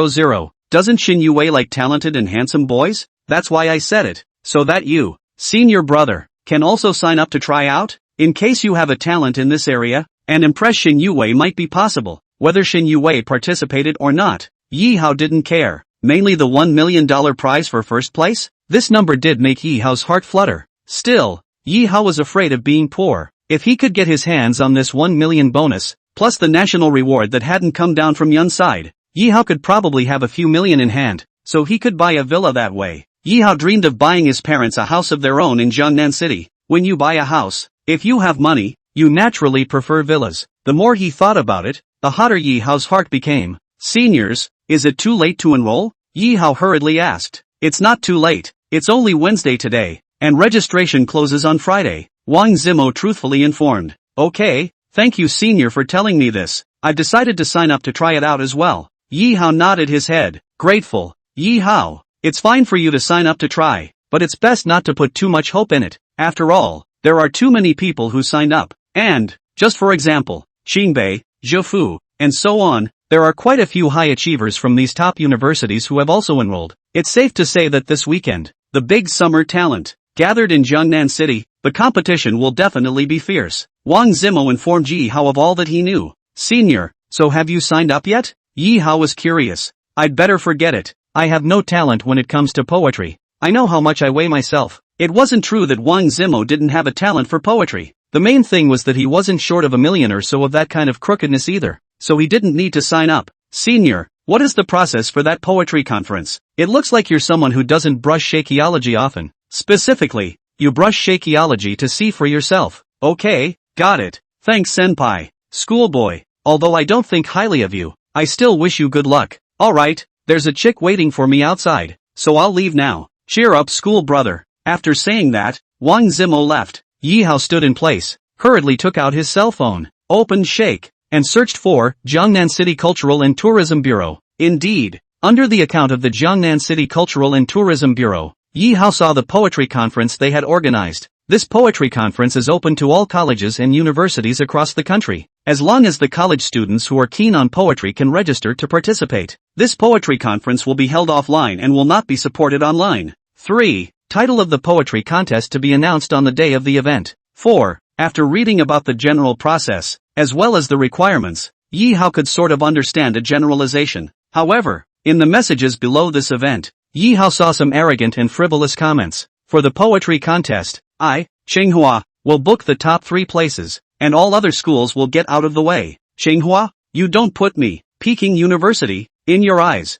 000. Doesn't Xin Yue like talented and handsome boys? That's why I said it, so that you, senior brother, can also sign up to try out? In case you have a talent in this area, and impress Xin Yue might be possible, whether Xin Yue participated or not. Yi Hao didn't care. Mainly the $1 million prize for first place? This number did make Yi Hao's heart flutter. Still, Yi Hao was afraid of being poor. If he could get his hands on this 1 million bonus, plus the national reward that hadn't come down from Yun's side, Yi Hao could probably have a few million in hand, so he could buy a villa that way. Yi Hao dreamed of buying his parents a house of their own in Jiangnan City. When you buy a house, if you have money, you naturally prefer villas. The more he thought about it, the hotter Yi Hao's heart became. Seniors, is it too late to enroll? Yi Hao hurriedly asked. It's not too late, it's only Wednesday today, and registration closes on Friday, Wang Zimo truthfully informed. Okay, thank you senior for telling me this. I've decided to sign up to try it out as well. Yi Hao nodded his head, grateful. Yi Hao, it's fine for you to sign up to try, but it's best not to put too much hope in it. After all, there are too many people who signed up, and, just for example, Qingbei, Zhefu, and so on, there are quite a few high achievers from these top universities who have also enrolled. It's safe to say that this weekend, the big summer talent, gathered in Jiangnan City, the competition will definitely be fierce. Wang Zimo informed Yi Hao of all that he knew. Senior, so have you signed up yet? Yi Hao was curious. I'd better forget it. I have no talent when it comes to poetry. I know how much I weigh myself. It wasn't true that Wang Zimo didn't have a talent for poetry. The main thing was that he wasn't short of $1 million or so of that kind of crookedness either, so he didn't need to sign up. Senior, what is the process for that poetry conference? It looks like you're someone who doesn't brush shakeology often. Specifically, you brush shakeology to see for yourself. Okay, got it. Thanks senpai. Schoolboy, although I don't think highly of you, I still wish you good luck. Alright, there's a chick waiting for me outside, so I'll leave now. Cheer up school brother. After saying that, Wang Zimo left. Yi Hao stood in place, hurriedly took out his cell phone, opened Shake, and searched for Jiangnan City Cultural and Tourism Bureau. Indeed, under the account of the Jiangnan City Cultural and Tourism Bureau, Yi Hao saw the poetry conference they had organized. This poetry conference is open to all colleges and universities across the country, as long as the college students who are keen on poetry can register to participate. This poetry conference will be held offline and will not be supported online. 3. Title of the poetry contest to be announced on the day of the event. 4. After reading about the general process, as well as the requirements, Yi Hao could sort of understand a generalization. However, in the messages below this event, Yi Hao saw some arrogant and frivolous comments. For the poetry contest, Tsinghua, will book the top 3 places, and all other schools will get out of the way. Tsinghua, you don't put me, Peking University, in your eyes.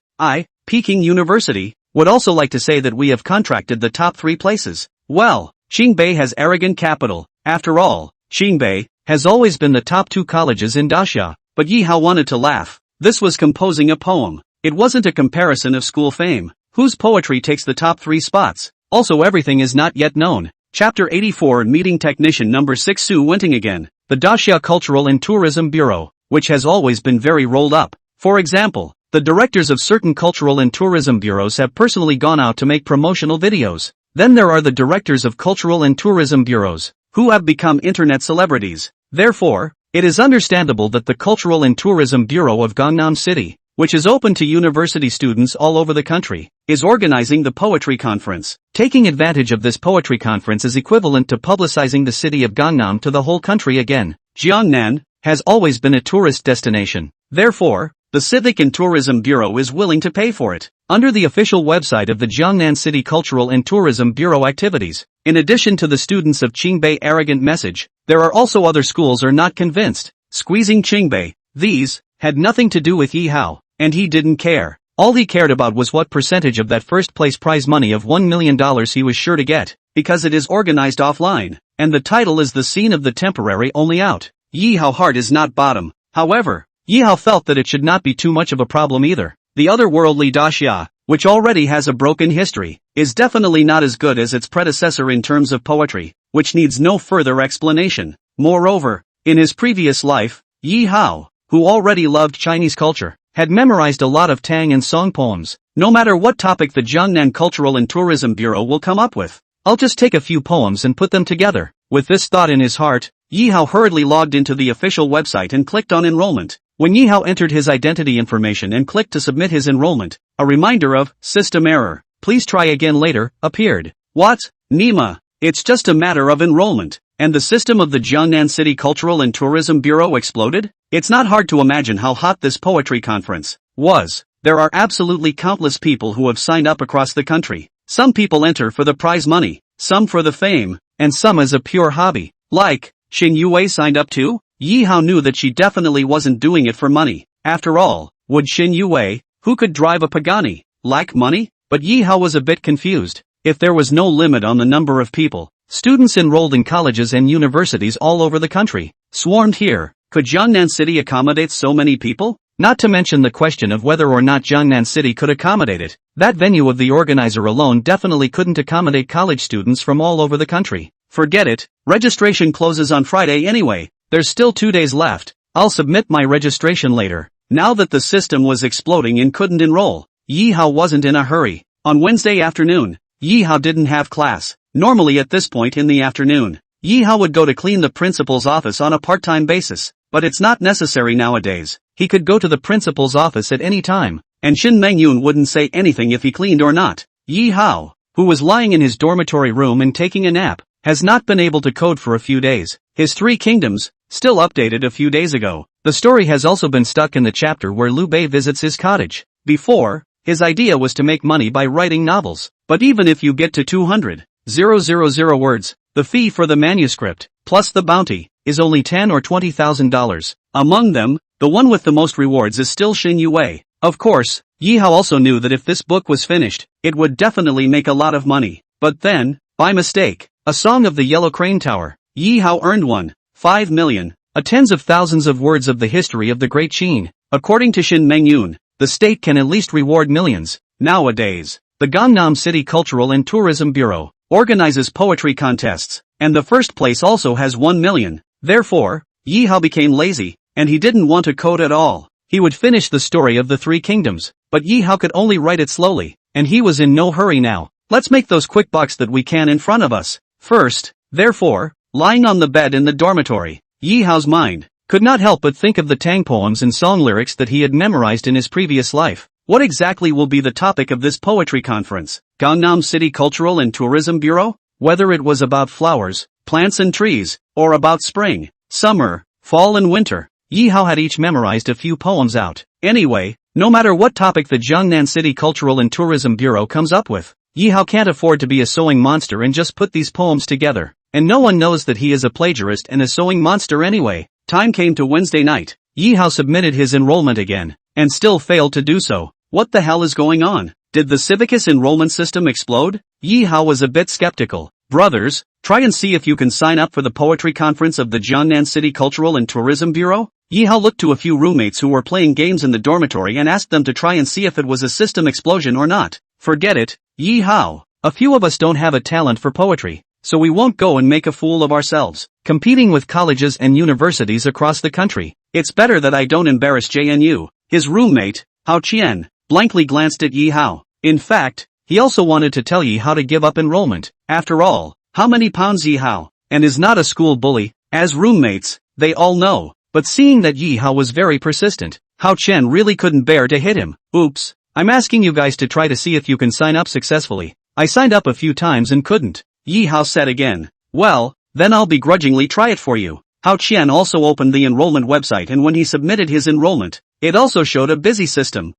Peking University, would also like to say that we have contracted the top 3 places. Well, Qingbei has arrogant capital. After all, Qingbei has always been the top 2 colleges in Daxia. But Yi Hao wanted to laugh. This was composing a poem. It wasn't a comparison of school fame. Whose poetry takes the top 3 spots? Also everything is not yet known. Chapter 84 Meeting Technician Number 6 Su Wenting again. The Daxia Cultural and Tourism Bureau, which has always been very rolled up. For example, the directors of certain cultural and tourism bureaus have personally gone out to make promotional videos. Then there are the directors of cultural and tourism bureaus, who have become internet celebrities. Therefore, it is understandable that the Cultural and Tourism Bureau of Gangnam City, which is open to university students all over the country, is organizing the poetry conference. Taking advantage of this poetry conference is equivalent to publicizing the city of Gangnam to the whole country again. Jiangnan has always been a tourist destination. Therefore, the Civic and Tourism Bureau is willing to pay for it. Under the official website of the Jiangnan City Cultural and Tourism Bureau activities, in addition to the students of Qingbei arrogant message, there are also other schools are not convinced. Squeezing Qingbei. These had nothing to do with Yi Hao, and he didn't care. All he cared about was what percentage of that first place prize money of $1 million he was sure to get, because it is organized offline, and the title is the scene of the temporary only out. Yi Hao heart is not bottom. However, Yi Hao felt that it should not be too much of a problem either. The otherworldly Daxia, which already has a broken history, is definitely not as good as its predecessor in terms of poetry, which needs no further explanation. Moreover, in his previous life, Yi Hao, who already loved Chinese culture, had memorized a lot of Tang and song poems, no matter what topic the Jiangnan Cultural and Tourism Bureau will come up with. I'll just take a few poems and put them together. With this thought in his heart, Yi Hao hurriedly logged into the official website and clicked on enrollment. When Yi Hao entered his identity information and clicked to submit his enrollment, a reminder of system error, please try again later, appeared. What? Nima, it's just a matter of enrollment, and the system of the Jiangnan City Cultural and Tourism Bureau exploded? It's not hard to imagine how hot this poetry conference was. There are absolutely countless people who have signed up across the country. Some people enter for the prize money, some for the fame, and some as a pure hobby. Like, Xin Yue signed up too? Yi Hao knew that she definitely wasn't doing it for money. After all, would Xin Yue, who could drive a Pagani, like money? But Yi Hao was a bit confused. If there was no limit on the number of people, students enrolled in colleges and universities all over the country, swarmed here, could Jiangnan City accommodate so many people? Not to mention the question of whether or not Jiangnan City could accommodate it. That venue of the organizer alone definitely couldn't accommodate college students from all over the country. Forget it, registration closes on Friday anyway. There's still 2 days left. I'll submit my registration later. Now that the system was exploding and couldn't enroll, Yi Hao wasn't in a hurry. On Wednesday afternoon, Yi Hao didn't have class. Normally at this point in the afternoon, Yi Hao would go to clean the principal's office on a part-time basis, but it's not necessary nowadays. He could go to the principal's office at any time, and Shin Mengyun wouldn't say anything if he cleaned or not. Yi Hao, who was lying in his dormitory room and taking a nap, has not been able to code for a few days. His 3 Kingdoms, still updated a few days ago. The story has also been stuck in the chapter where Liu Bei visits his cottage. Before, his idea was to make money by writing novels. But even if you get to 200,000 words, The fee for the manuscript, plus the bounty, is only $10,000 or $20,000. Among them, the one with the most rewards is still Shin Yue. Of course, Yi Hao also knew that if this book was finished, it would definitely make a lot of money. But then, by mistake, A Song of the Yellow Crane Tower, Yi Hao earned 1.5 million, tens of thousands of words of the history of the Great Qin. According to Shin Mengyun, the state can at least reward millions. Nowadays, the Gangnam City Cultural and Tourism Bureau organizes poetry contests, and the first place also has 1 million. Therefore, Yi Hao became lazy, and he didn't want to code at all. He would finish the story of the Three Kingdoms, but Yi Hao could only write it slowly, and he was in no hurry now. Let's make those quick bucks that we can in front of us. First, therefore, lying on the bed in the dormitory, Yi Hao's mind could not help but think of the Tang poems and song lyrics that he had memorized in his previous life. What exactly will be the topic of this poetry conference? Gangnam City Cultural and Tourism Bureau? Whether it was about flowers, plants and trees, or about spring, summer, fall and winter, Yi Hao had each memorized a few poems out. Anyway, no matter what topic the Jiangnan City Cultural and Tourism Bureau comes up with, Yi Hao can't afford to be a sewing monster and just put these poems together. And no one knows that he is a plagiarist and a sewing monster anyway. Time came to Wednesday night. Yi Hao submitted his enrollment again, and still failed to do so. What the hell is going on? Did the Civicus enrollment system explode? Yi Hao was a bit skeptical. Brothers, try and see if you can sign up for the poetry conference of the Jiangnan City Cultural and Tourism Bureau? Yi Hao looked to a few roommates who were playing games in the dormitory and asked them to try and see if it was a system explosion or not. Forget it, Yi Hao. A few of us don't have a talent for poetry, so we won't go and make a fool of ourselves, competing with colleges and universities across the country. It's better that I don't embarrass JNU. His roommate, Hao Qian, blankly glanced at Yi Hao. In fact, he also wanted to tell Yi Hao to give up enrollment. After all, how many pounds Yi Hao, and is not a school bully. As roommates, they all know. But seeing that Yi Hao was very persistent, Hao Qian really couldn't bear to hit him. Oops, I'm asking you guys to try to see if you can sign up successfully. I signed up a few times and couldn't. Yi Hao said again. Well, then I'll begrudgingly try it for you. Hao Qian also opened the enrollment website, and when he submitted his enrollment, it also showed a busy system.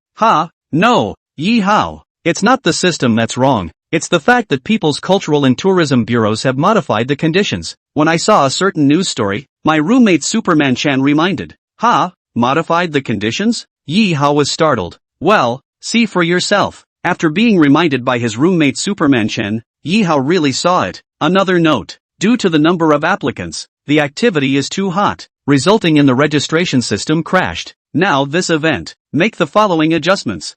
No, Yi Hao. It's not the system that's wrong. It's the fact that people's cultural and tourism bureaus have modified the conditions. When I saw a certain news story, my roommate Superman Chan reminded. Modified the conditions? Yi Hao was startled. Well, see for yourself. After being reminded by his roommate Superman Chen, Yi Hao really saw it. Another note. Due to the number of applicants, the activity is too hot, resulting in the registration system crashed. Now this event, make the following adjustments.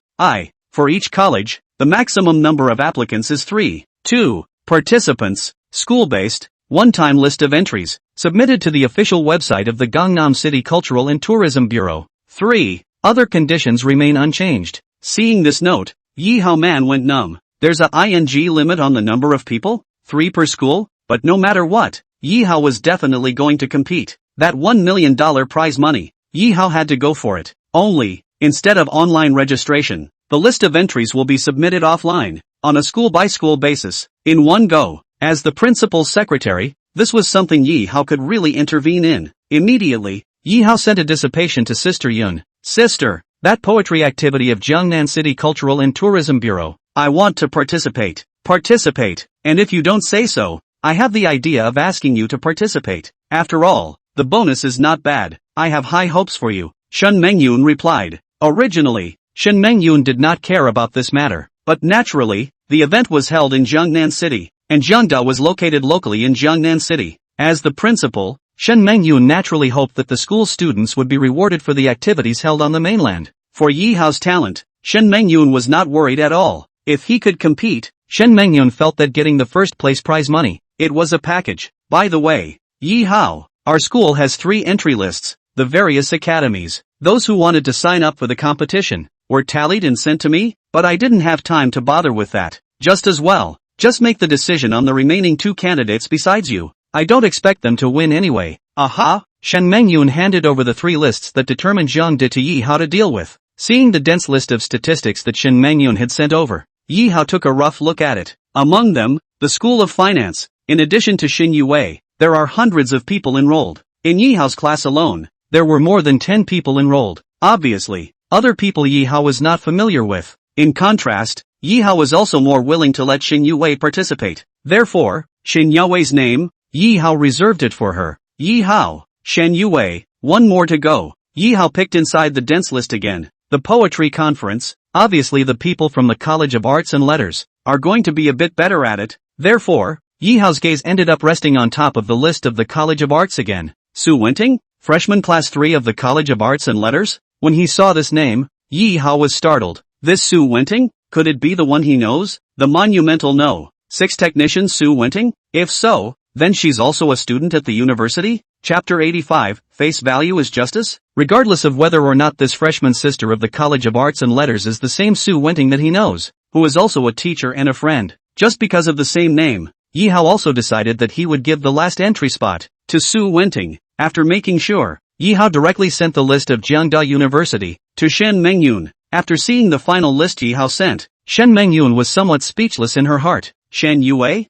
For each college, the maximum number of applicants is 3. 2. Participants, school-based, one-time list of entries, submitted to the official website of the Gangnam City Cultural and Tourism Bureau. 3. Other conditions remain unchanged. Seeing this note, Yi Hao man went numb. There's a ing limit on the number of people? 3 per school? But no matter what, Yi Hao was definitely going to compete. That $1 million prize money, Yi Hao had to go for it. Only, instead of online registration, the list of entries will be submitted offline, on a school-by-school basis, in one go. As the principal's secretary, this was something Yi Hao could really intervene in. Immediately, Yi Hao sent a dissipation to Sister Yun. Sister, that poetry activity of Jiangnan City Cultural and Tourism Bureau, I want to participate. Participate, and if you don't say so, I have the idea of asking you to participate. After all, the bonus is not bad. I have high hopes for you. Shen Mengyun replied. Originally, Shen Mengyun did not care about this matter, but naturally, the event was held in Jiangnan City, and Jiangda was located locally in Jiangnan City. As the principal, Shen Mengyun naturally hoped that the school students would be rewarded for the activities held on the mainland. For Yi Hao's talent, Shen Mengyun was not worried at all. If he could compete, Shen Mengyun felt that getting the first place prize money, it was a package. By the way, Yi Hao, our school has 3 entry lists, the various academies. Those who wanted to sign up for the competition were tallied and sent to me, but I didn't have time to bother with that. Just as well, just make the decision on the remaining 2 candidates besides you. I don't expect them to win anyway. Shen Mengyun handed over the 3 lists that determined Zhang De to Yi Hao to deal with. Seeing the dense list of statistics that Shen Mengyun had sent over, Yi Hao took a rough look at it. Among them, the School of Finance. In addition to Xin Yue, there are hundreds of people enrolled. In Yi Hao's class alone, there were more than 10 people enrolled. Obviously, other people Yi Hao was not familiar with. In contrast, Yi Hao was also more willing to let Xin Yue participate. Therefore, Shen Yue's name? Yi Hao reserved it for her. Yi Hao, Shen Yue, one more to go. Yi Hao picked inside the dense list again. The poetry conference, obviously the people from the College of Arts and Letters, are going to be a bit better at it. Therefore, Yi Hao's gaze ended up resting on top of the list of the College of Arts again. Su Wenting? Freshman class 3 of the College of Arts and Letters? When he saw this name, Yi Hao was startled. This Su Wenting? Could it be the one he knows? The monumental No. 6 technician Su Wenting? If so, then she's also a student at the university? Chapter 85, Face Value is Justice? Regardless of whether or not this freshman sister of the College of Arts and Letters is the same Su Wenting that he knows, who is also a teacher and a friend, just because of the same name, Yi Hao also decided that he would give the last entry spot to Su Wenting. After making sure, Yi Hao directly sent the list of Jiangda University to Shen Mengyun. After seeing the final list Yi Hao sent, Shen Mengyun was somewhat speechless in her heart. Shen Yue?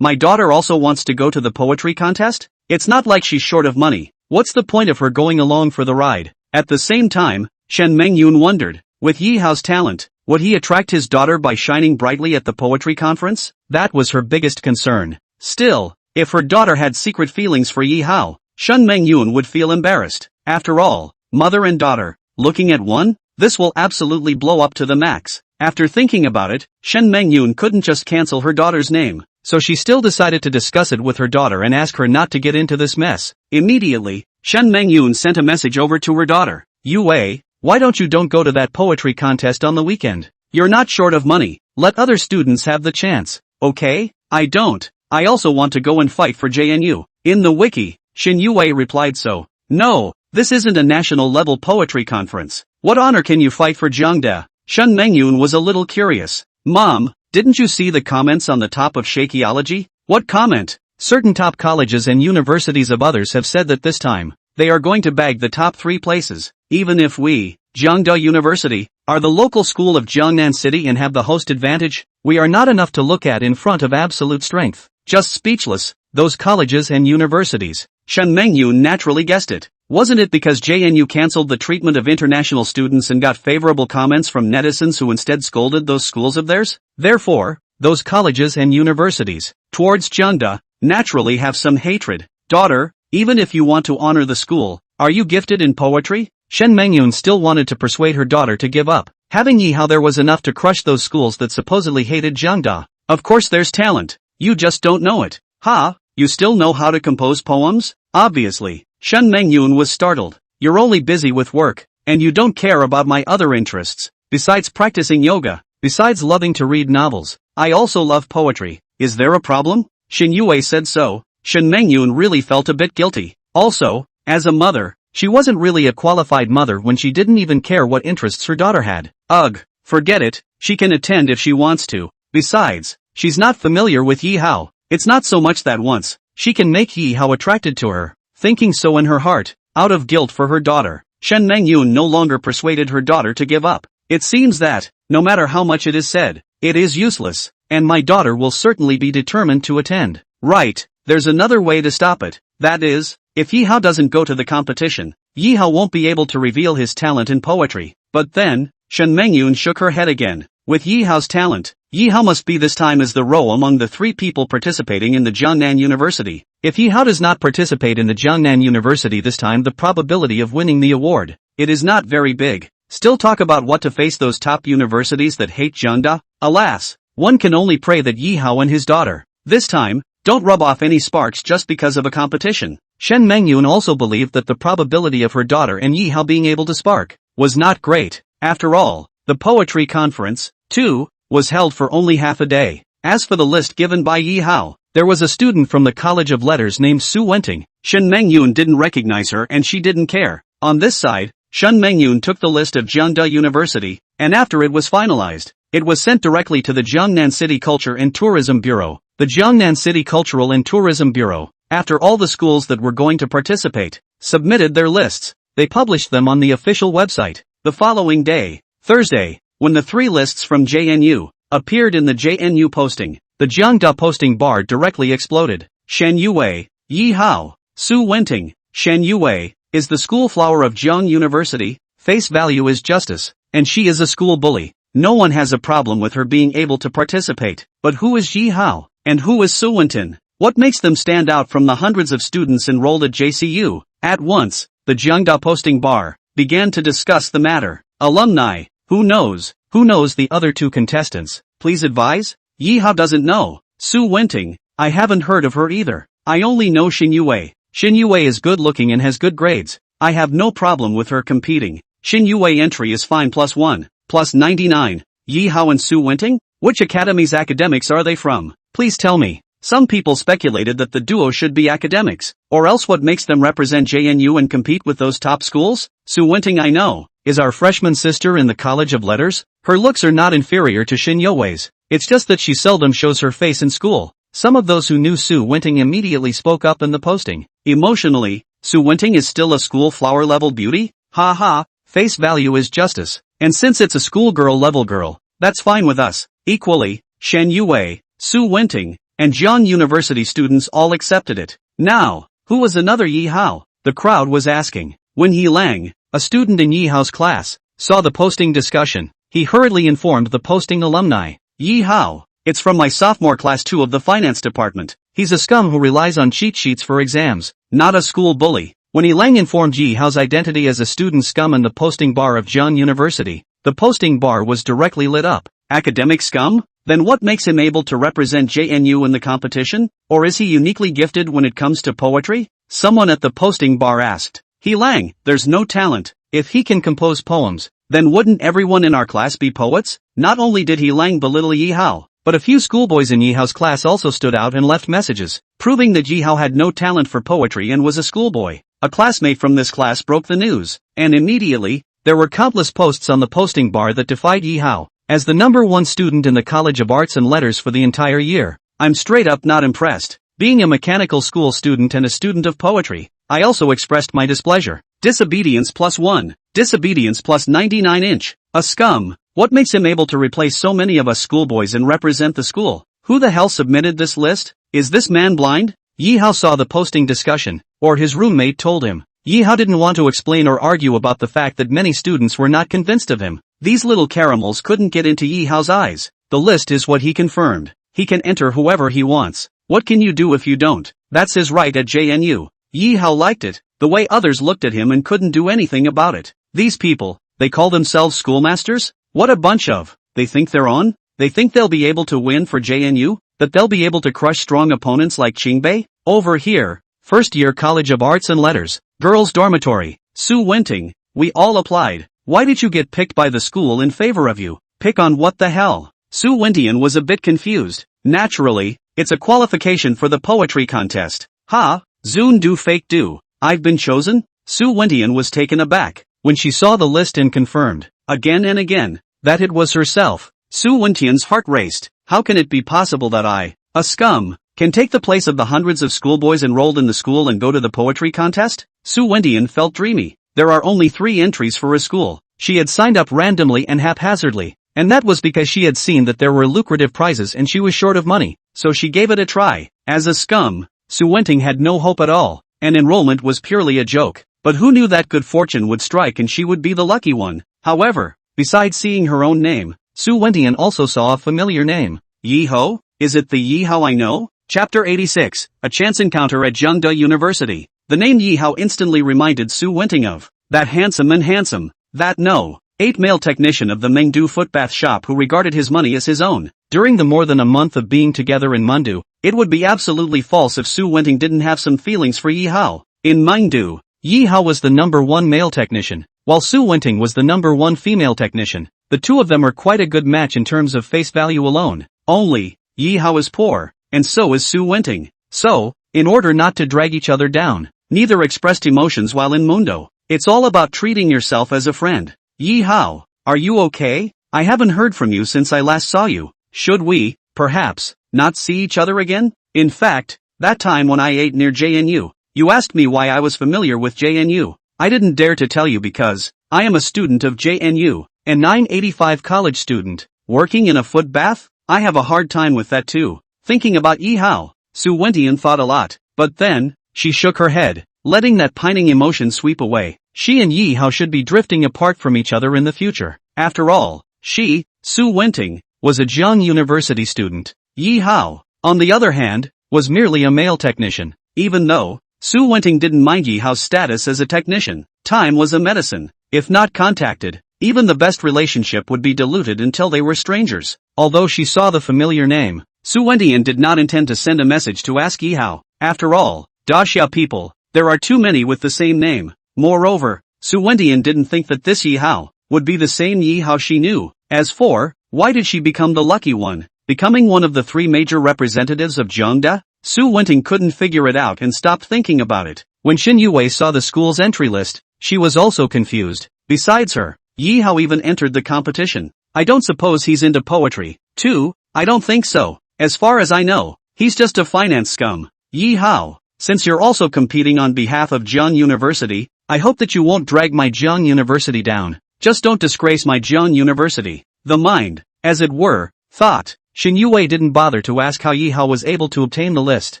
My daughter also wants to go to the poetry contest? It's not like she's short of money. What's the point of her going along for the ride? At the same time, Shen Mengyun wondered, with Yi Hao's talent, would he attract his daughter by shining brightly at the poetry conference? That was her biggest concern. Still, if her daughter had secret feelings for Yi Hao, Shen Mengyun would feel embarrassed. After all, mother and daughter, looking at one? This will absolutely blow up to the max. After thinking about it, Shen Mengyun couldn't just cancel her daughter's name, so she still decided to discuss it with her daughter and ask her not to get into this mess. Immediately, Shen Mengyun sent a message over to her daughter. Yue, why don't go to that poetry contest on the weekend? You're not short of money. Let other students have the chance. Okay? I don't. I also want to go and fight for JNU. In the wiki, Shen Yue replied so. No, this isn't a national-level poetry conference. What honor can you fight for Jiangda? Shen Mengyun was a little curious. Mom, didn't you see the comments on the top of Shakeology? What comment? Certain top colleges and universities of others have said that this time, they are going to bag the top 3 places. Even if we, Jiangda University, are the local school of Jiangnan City and have the host advantage, we are not enough to look at in front of absolute strength. Just speechless, those colleges and universities. Shen Mengyun naturally guessed it. Wasn't it because JNU cancelled the treatment of international students and got favorable comments from netizens who instead scolded those schools of theirs? Therefore, those colleges and universities, towards Jiangda, naturally have some hatred. Daughter, even if you want to honor the school, are you gifted in poetry? Shen Mengyun still wanted to persuade her daughter to give up. Having Yi Hao there was enough to crush those schools that supposedly hated Jiangda. Of course there's talent. You just don't know it. Ha? You still know how to compose poems? Obviously. Shen Mengyun was startled. You're only busy with work, and you don't care about my other interests. Besides practicing yoga, besides loving to read novels, I also love poetry. Is there a problem? Shen Yue said so. Shen Mengyun really felt a bit guilty. Also, as a mother, she wasn't really a qualified mother when she didn't even care what interests her daughter had. Ugh, forget it, she can attend if she wants to. Besides, she's not familiar with Yi Hao. It's not so much that once, she can make Yi Hao attracted to her. Thinking so in her heart, out of guilt for her daughter, Shen Mengyun no longer persuaded her daughter to give up. It seems that, no matter how much it is said, it is useless, and my daughter will certainly be determined to attend. Right, there's another way to stop it. That is, if Yi Hao doesn't go to the competition, Yi Hao won't be able to reveal his talent in poetry. But then, Shen Mengyun shook her head again. With Yi Hao's talent, Yi Hao must be this time as the row among the 3 people participating in the Jiangnan University. If Yi Hao does not participate in the Jiangnan University this time, the probability of winning the award, it is not very big. Still talk about what to face those top universities that hate Jiangda? Alas, one can only pray that Yi Hao and his daughter, this time, don't rub off any sparks just because of a competition. Shen Mengyun also believed that the probability of her daughter and Yi Hao being able to spark was not great. After all, the poetry conference, too, was held for only half a day. As for the list given by Yi Hao, there was a student from the College of Letters named Su Wenting. Shen Mengyun didn't recognize her and she didn't care. On this side, Shen Mengyun took the list of Jiangda University, and after it was finalized, it was sent directly to the Jiangnan City Culture and Tourism Bureau. The Jiangnan City Cultural and Tourism Bureau, after all the schools that were going to participate, submitted their lists, they published them on the official website. The following day, Thursday, when the 3 lists from JNU appeared in the JNU posting, the Jiangda posting bar directly exploded. Shen Yue, Yi Hao, Su Wenting. Shen Yue is the school flower of Jiang University, face value is justice, and she is a school bully. No one has a problem with her being able to participate. But who is Yi Hao? And who is Su Wentin? What makes them stand out from the hundreds of students enrolled at JCU? At once, the Jiangda posting bar began to discuss the matter. Alumni, who knows? Who knows the other two contestants? Please advise? Yi Hao doesn't know. Su Wenting, I haven't heard of her either. I only know Xin Yue. Xin Yue is good looking and has good grades. I have no problem with her competing. Xin Yue entry is fine +1, +99. Yi Hao and Su Wenting? Which academy's academics are they from? Please tell me. Some people speculated that the duo should be academics, or else what makes them represent JNU and compete with those top schools? Su Wenting I know, is our freshman sister in the College of Letters. Her looks are not inferior to Xin Yue's. It's just that she seldom shows her face in school. Some of those who knew Su Wenting immediately spoke up in the posting. Emotionally, Su Wenting is still a school flower level beauty? Ha ha, face value is justice. And since it's a schoolgirl level girl, that's fine with us. Equally, Shen Yue, Su Wenting, and Jiang University students all accepted it. Now, who was another Yi Hao? The crowd was asking. When He Lang, a student in Yi Hao's class, saw the posting discussion, he hurriedly informed the posting alumni. Yi Hao, it's from my sophomore class 2 of the finance department. He's a scum who relies on cheat sheets for exams, not a school bully. When He Lang informed Yi Hao's identity as a student scum in the posting bar of Jiang University, the posting bar was directly lit up. Academic scum? Then what makes him able to represent JNU in the competition? Or is he uniquely gifted when it comes to poetry? Someone at the posting bar asked. He Lang, there's no talent. If he can compose poems, then wouldn't everyone in our class be poets? Not only did He Lang belittle Yi Hao, but a few schoolboys in Yi Hao's class also stood out and left messages, proving that Yi Hao had no talent for poetry and was a schoolboy. A classmate from this class broke the news, and immediately, there were countless posts on the posting bar that defied Yi Hao. As the #1 student in the College of Arts and Letters for the entire year, I'm straight up not impressed. Being a mechanical school student and a student of poetry, I also expressed my displeasure. Disobedience +1, disobedience +99 inch. A scum. What makes him able to replace so many of us schoolboys and represent the school? Who the hell submitted this list? Is this man blind? Yi Hao saw the posting discussion, or his roommate told him. Yi Hao didn't want to explain or argue about the fact that many students were not convinced of him. These little caramels couldn't get into Yi Hao's eyes. The list is what he confirmed. He can enter whoever he wants. What can you do if you don't? That's his right at JNU. Yi Hao liked it, the way others looked at him and couldn't do anything about it. These people, they call themselves schoolmasters? What a bunch of, they think they're on? They think they'll be able to win for JNU? That they'll be able to crush strong opponents like Qingbei? Over here, first year College of Arts and Letters, girls dormitory, Su Wenting, we all applied. Why did you get picked by the school in favor of you? Pick on what the hell? Su Wentian was a bit confused. Naturally, it's a qualification for the poetry contest. Ha, Zun do fake do. I've been chosen? Su Wentian was taken aback when she saw the list and confirmed, again and again, that it was herself. Su Wentian's heart raced. How can it be possible that I, a scum, can take the place of the hundreds of schoolboys enrolled in the school and go to the poetry contest? Su Wentian felt dreamy. There are only 3 entries for a school. She had signed up randomly and haphazardly, and that was because she had seen that there were lucrative prizes and she was short of money, so she gave it a try. As a scum, Su Wenting had no hope at all, and enrollment was purely a joke. But who knew that good fortune would strike and she would be the lucky one? However, besides seeing her own name, Su Wentian also saw a familiar name. Yi Hao? Is it the Yi Hao I know? Chapter 86, A Chance Encounter at Jiangda University. The name Yi Hao instantly reminded Su Wenting of that handsome and handsome, that no, 8 male technician of the Mengdu footbath shop who regarded his money as his own. During the more than a month of being together in Mengdu, it would be absolutely false if Su Wenting didn't have some feelings for Yi Hao. In Mengdu, Yi Hao was the #1 male technician, while Su Wenting was the #1 female technician. The two of them are quite a good match in terms of face value alone. Only, Yi Hao is poor, and so is Su Wenting. So, in order not to drag each other down, neither expressed emotions while in Mundo. It's all about treating yourself as a friend. Yi Hao, are you okay? I haven't heard from you since I last saw you. Should we, perhaps, not see each other again? In fact, that time when I ate near JNU, you asked me why I was familiar with JNU. I didn't dare to tell you because I am a student of JNU, and 985 college student, working in a foot bath? I have a hard time with that too. Thinking about Yi Hao, Su Wentian thought a lot, but then, she shook her head, letting that pining emotion sweep away. She and Yi Hao should be drifting apart from each other in the future. After all, she, Su Wenting, was a Jiang University student. Yi Hao, on the other hand, was merely a male technician. Even though Su Wenting didn't mind Yi Hao's status as a technician, time was a medicine. If not contacted, even the best relationship would be diluted until they were strangers. Although she saw the familiar name, Su Wendian did not intend to send a message to ask Yi Hao. After all, Daxia people, there are too many with the same name. Moreover, Su Wendian didn't think that this Yi Hao would be the same Yi Hao she knew. As for, why did she become the lucky one, becoming one of the 3 major representatives of Zhengda? Su Wenting couldn't figure it out and stopped thinking about it. When Xin Yue saw the school's entry list, she was also confused. Besides her, Yi Hao even entered the competition. I don't suppose he's into poetry, too? I don't think so. As far as I know, he's just a finance scum. Yi Hao, since you're also competing on behalf of Jiang University, I hope that you won't drag my Jiang University down. Just don't disgrace my Jiang University. The mind, as it were, thought. Xin Yue didn't bother to ask how Yi Hao was able to obtain the list.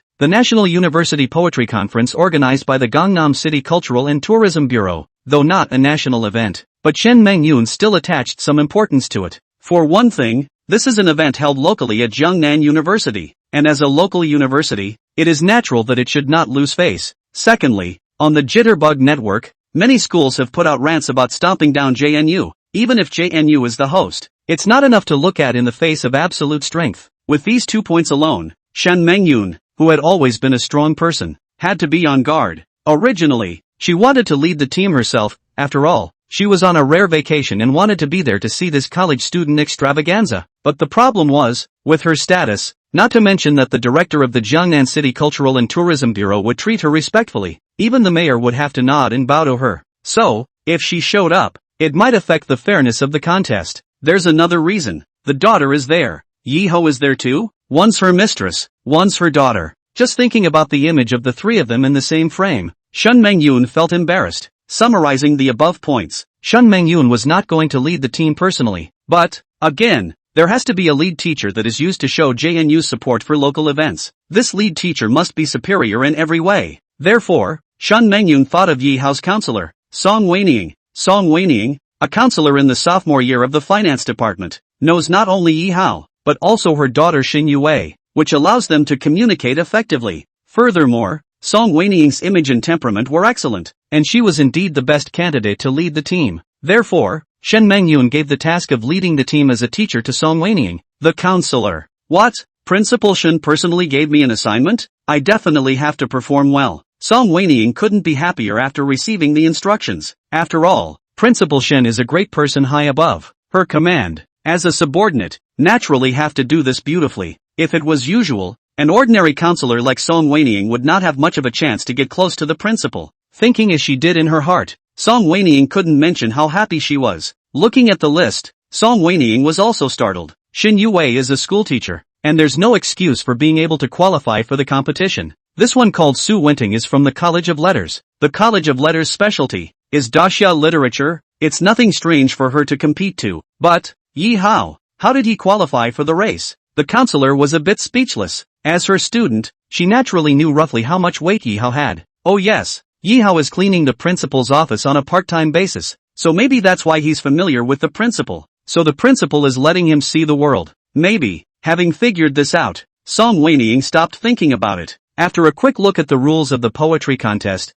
The National University Poetry Conference organized by the Gangnam City Cultural and Tourism Bureau, though not a national event, but Chen Mengyun still attached some importance to it. For one thing, this is an event held locally at Jiangnan University, and as a local university, it is natural that it should not lose face. Secondly, on the Jitterbug network, many schools have put out rants about stomping down JNU, even if JNU is the host. It's not enough to look at in the face of absolute strength. With these 2 points alone, Shen Mengyun, who had always been a strong person, had to be on guard. Originally, she wanted to lead the team herself. After all, she was on a rare vacation and wanted to be there to see this college student extravaganza. But the problem was, with her status, not to mention that the director of the Jiangnan City Cultural and Tourism Bureau would treat her respectfully. Even the mayor would have to nod and bow to her. So, if she showed up, it might affect the fairness of the contest. There's another reason. The daughter is there. Yi Hao is there too? One's her mistress, one's her daughter. Just thinking about the image of the 3 of them in the same frame, Shen Mengyun felt embarrassed. Summarizing the above points, Shen Mengyun was not going to lead the team personally. But, again, there has to be a lead teacher that is used to show JNU's support for local events. This lead teacher must be superior in every way. Therefore, Shen Mengyun thought of Yi Hao's counselor, Song Weining. Song Weining, a counselor in the sophomore year of the finance department, knows not only Yi Hao, but also her daughter Xin Yue, which allows them to communicate effectively. Furthermore, Song Weining's image and temperament were excellent, and she was indeed the best candidate to lead the team. Therefore, Shen Mengyun gave the task of leading the team as a teacher to Song Weining, the counselor. What? Principal Shen personally gave me an assignment? I definitely have to perform well. Song Weining couldn't be happier after receiving the instructions. After all, Principal Shen is a great person high above her command. As a subordinate, naturally have to do this beautifully. If it was usual, an ordinary counselor like Song Weining would not have much of a chance to get close to the principal. Thinking as she did in her heart, Song Weining couldn't mention how happy she was. Looking at the list, Song Weining was also startled. Xin Yue is a schoolteacher, and there's no excuse for being able to qualify for the competition. This one called Su Wenting is from the College of Letters. The College of Letters' specialty is Daxia literature. It's nothing strange for her to compete to. But, Yi Hao, how did he qualify for the race? The counselor was a bit speechless. As her student, she naturally knew roughly how much weight Yi Hao had. Oh yes, Yi Hao is cleaning the principal's office on a part-time basis, so maybe that's why he's familiar with the principal. So the principal is letting him see the world. Maybe, having figured this out, Song Weining stopped thinking about it. After a quick look at the rules of the poetry contest,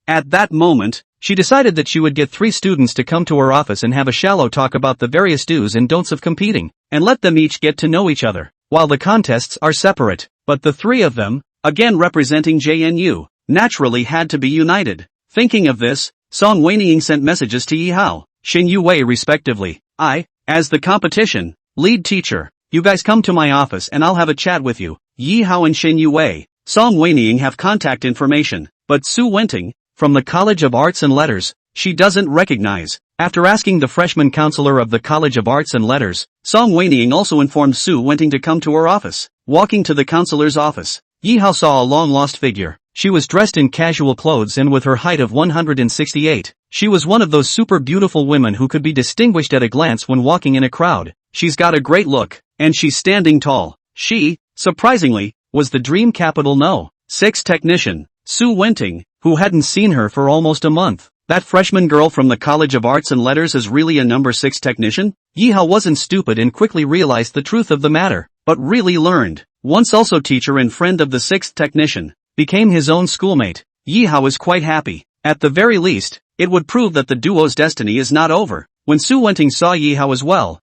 at that moment, she decided that she would get 3 students to come to her office and have a shallow talk about the various do's and don'ts of competing, and let them each get to know each other, while the contests are separate. But the 3 of them, again representing JNU, naturally had to be united. Thinking of this, Song Weining sent messages to Yi Hao, Xin Yue respectively. As the competition lead teacher, you guys come to my office and I'll have a chat with you. Yi Hao and Xin Yue, Song Weining have contact information, but Su Wenting, from the College of Arts and Letters, she doesn't recognize. After asking the freshman counselor of the College of Arts and Letters, Song Weining also informed Su Wenting to come to her office. Walking to the counselor's office, Yi Hao saw a long-lost figure. She was dressed in casual clothes and with her height of 168, she was one of those super beautiful women who could be distinguished at a glance when walking in a crowd. She's got a great look, and she's standing tall. She, surprisingly, was the Dream Capital No. 6 technician, Su Wenting, who hadn't seen her for almost a month. That freshman girl from the College of Arts and Letters is really a number 6 technician? Yi Hao wasn't stupid and quickly realized the truth of the matter. but really learned. Once also teacher and friend of the 6th technician, became his own schoolmate. Yi Hao is quite happy. At the very least, it would prove that the duo's destiny is not over. When Su Wenting saw Yi Hao as well,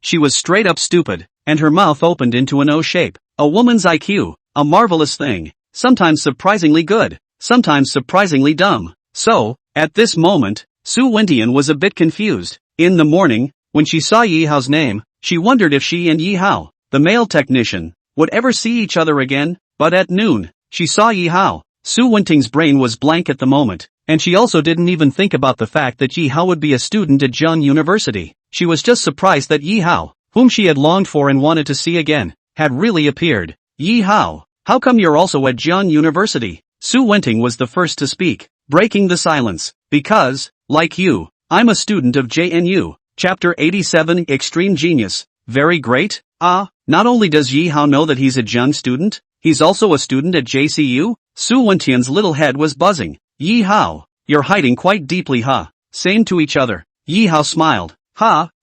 she was straight up stupid, and her mouth opened into an O shape. A woman's IQ, a marvelous thing, sometimes surprisingly good, sometimes surprisingly dumb. So, at this moment, Su Wentian was a bit confused. In the morning, when she saw Yi Hao's name, she wondered if she and Yi Hao, the male technician, would ever see each other again, but at noon, she saw Yi Hao. Su Wenting's brain was blank at the moment, and she also didn't even think about the fact that Yi Hao would be a student at Zhejiang University. She was just surprised that Yi Hao, whom she had longed for and wanted to see again, had really appeared. Yi Hao, how come you're also at Zhejiang University? Su Wenting was the first to speak, breaking the silence. Because, like you, I'm a student of JNU. Chapter 87 Extreme Genius. Very great? Not only does Yi Hao know that he's a Zhejiang student, he's also a student at JCU? Su Wentian's little head was buzzing. Yi Hao, you're hiding quite deeply, huh? Same to each other. Yi Hao smiled.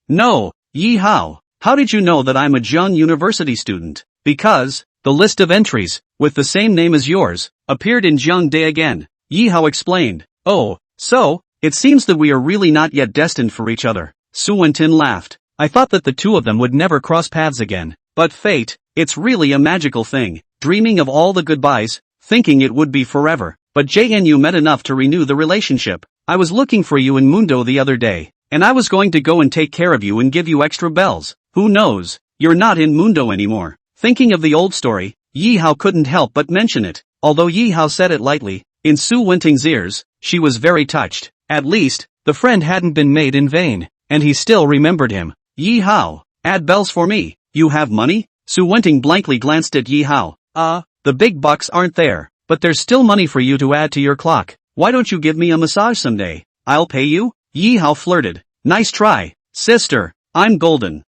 No, Yi Hao, how did you know that I'm a Zhejiang University student? Because, the list of entries, with the same name as yours, appeared in Zhejiang Day again. Yi Hao explained. Oh, so, it seems that we are really not yet destined for each other. Su Wenting laughed. I thought that the two of them would never cross paths again. But fate, it's really a magical thing. Dreaming of all the goodbyes, thinking it would be forever. But JNU met enough to renew the relationship. I was looking for you in Mundo the other day, and I was going to go and take care of you and give you extra bells. Who knows, you're not in Mundo anymore. Thinking of the old story, Yi Hao couldn't help but mention it. Although Yi Hao said it lightly, in Su Wenting's ears, she was very touched. At least, the friend hadn't been made in vain, and he still remembered him. Yi Hao, add bells for me. You have money? Su Wenting blankly glanced at Yi Hao. The big bucks aren't there, but there's still money for you to add to your clock. Why don't you give me a massage someday? I'll pay you? Yi Hao flirted. Nice try, sister. I'm golden.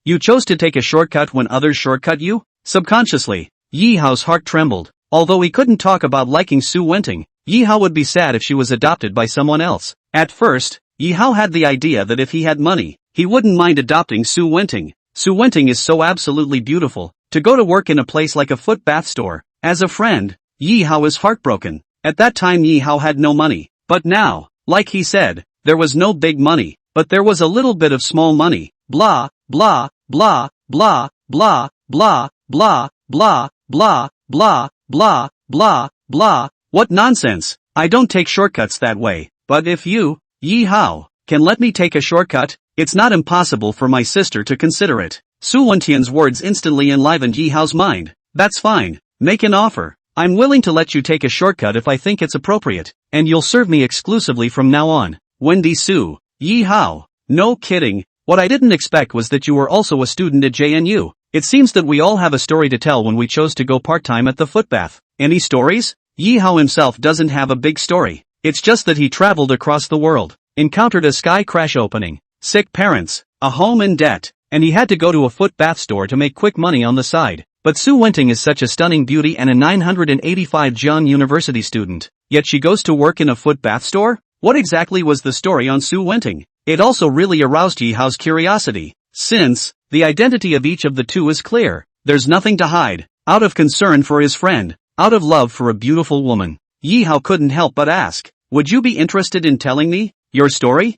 You chose to take a shortcut when others shortcut you? Subconsciously, Yi Hao's heart trembled. Although he couldn't talk about liking Su Wenting, Yi Hao would be sad if she was adopted by someone else. At first, Yi Hao had the idea that if he had money, he wouldn't mind adopting Su Wenting. Su Wenting is so absolutely beautiful. To go to work in a place like a foot bath store, as a friend, Yi Hao is heartbroken. At that time Yi Hao had no money. But now, like he said, there was no big money, but there was a little bit of small money. Blah, blah, blah, blah, blah, blah, blah, blah, blah, blah, blah, blah, blah. What nonsense. I don't take shortcuts that way. But if you, Yi Hao, can let me take a shortcut, it's not impossible for my sister to consider it. Su Wentian's words instantly enlivened Yi Hao's mind. That's fine. Make an offer. I'm willing to let you take a shortcut if I think it's appropriate, and you'll serve me exclusively from now on. Wendy Su. Yi Hao. No kidding. What I didn't expect was that you were also a student at JNU. It seems that we all have a story to tell when we chose to go part-time at the footbath. Any stories? Yi Hao himself doesn't have a big story. It's just that he traveled across the world, encountered a sky crash opening, sick parents, a home in debt, and he had to go to a foot bath store to make quick money on the side. But Su Wenting is such a stunning beauty and a 985 Zhejiang University student, yet she goes to work in a foot bath store? What exactly was the story on Su Wenting? It also really aroused Yi Hao's curiosity. Since the identity of each of the two is clear, there's nothing to hide. Out of concern for his friend, out of love for a beautiful woman, Yi Hao couldn't help but ask, would you be interested in telling me your story?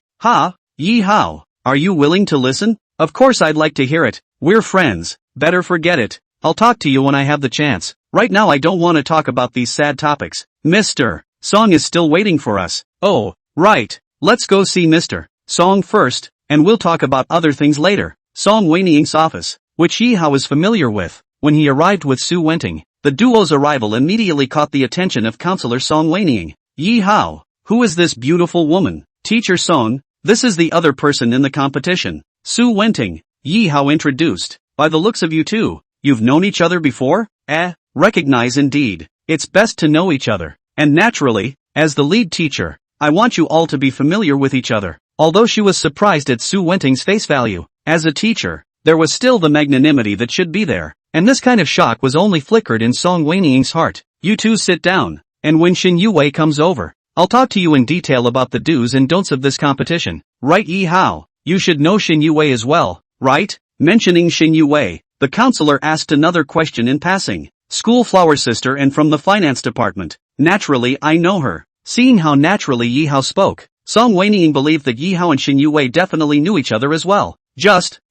Yi Hao, are you willing to listen? Of course I'd like to hear it. We're friends. Better forget it. I'll talk to you when I have the chance. Right now I don't want to talk about these sad topics. Mr. Song is still waiting for us. Oh, right. Let's go see Mr. Song first, and we'll talk about other things later. Song Weiniang's office, which Yi Hao is familiar with. When he arrived with Su Wenting, the duo's arrival immediately caught the attention of Counselor Song Weiniang. Yi Hao, who is this beautiful woman? Teacher Song, this is the other person in the competition. Su Wenting, Yi Hao introduced. By the looks of you two, you've known each other before? Recognize indeed. It's best to know each other. And naturally, as the lead teacher, I want you all to be familiar with each other. Although she was surprised at Su Wenting's face value, as a teacher, there was still the magnanimity that should be there. And this kind of shock was only flickered in Song Weiniang's heart. You two sit down, and when Xin Yue comes over, I'll talk to you in detail about the do's and don'ts of this competition. Right, Yi Hao? You should know Xin Yue as well, right? Mentioning Xin Yue, The counselor asked another question in passing. School flower sister and from the finance department. Naturally I know her. Seeing how naturally Yihao spoke, Song Weining believed that Yihao and Xin Yue definitely knew each other as well.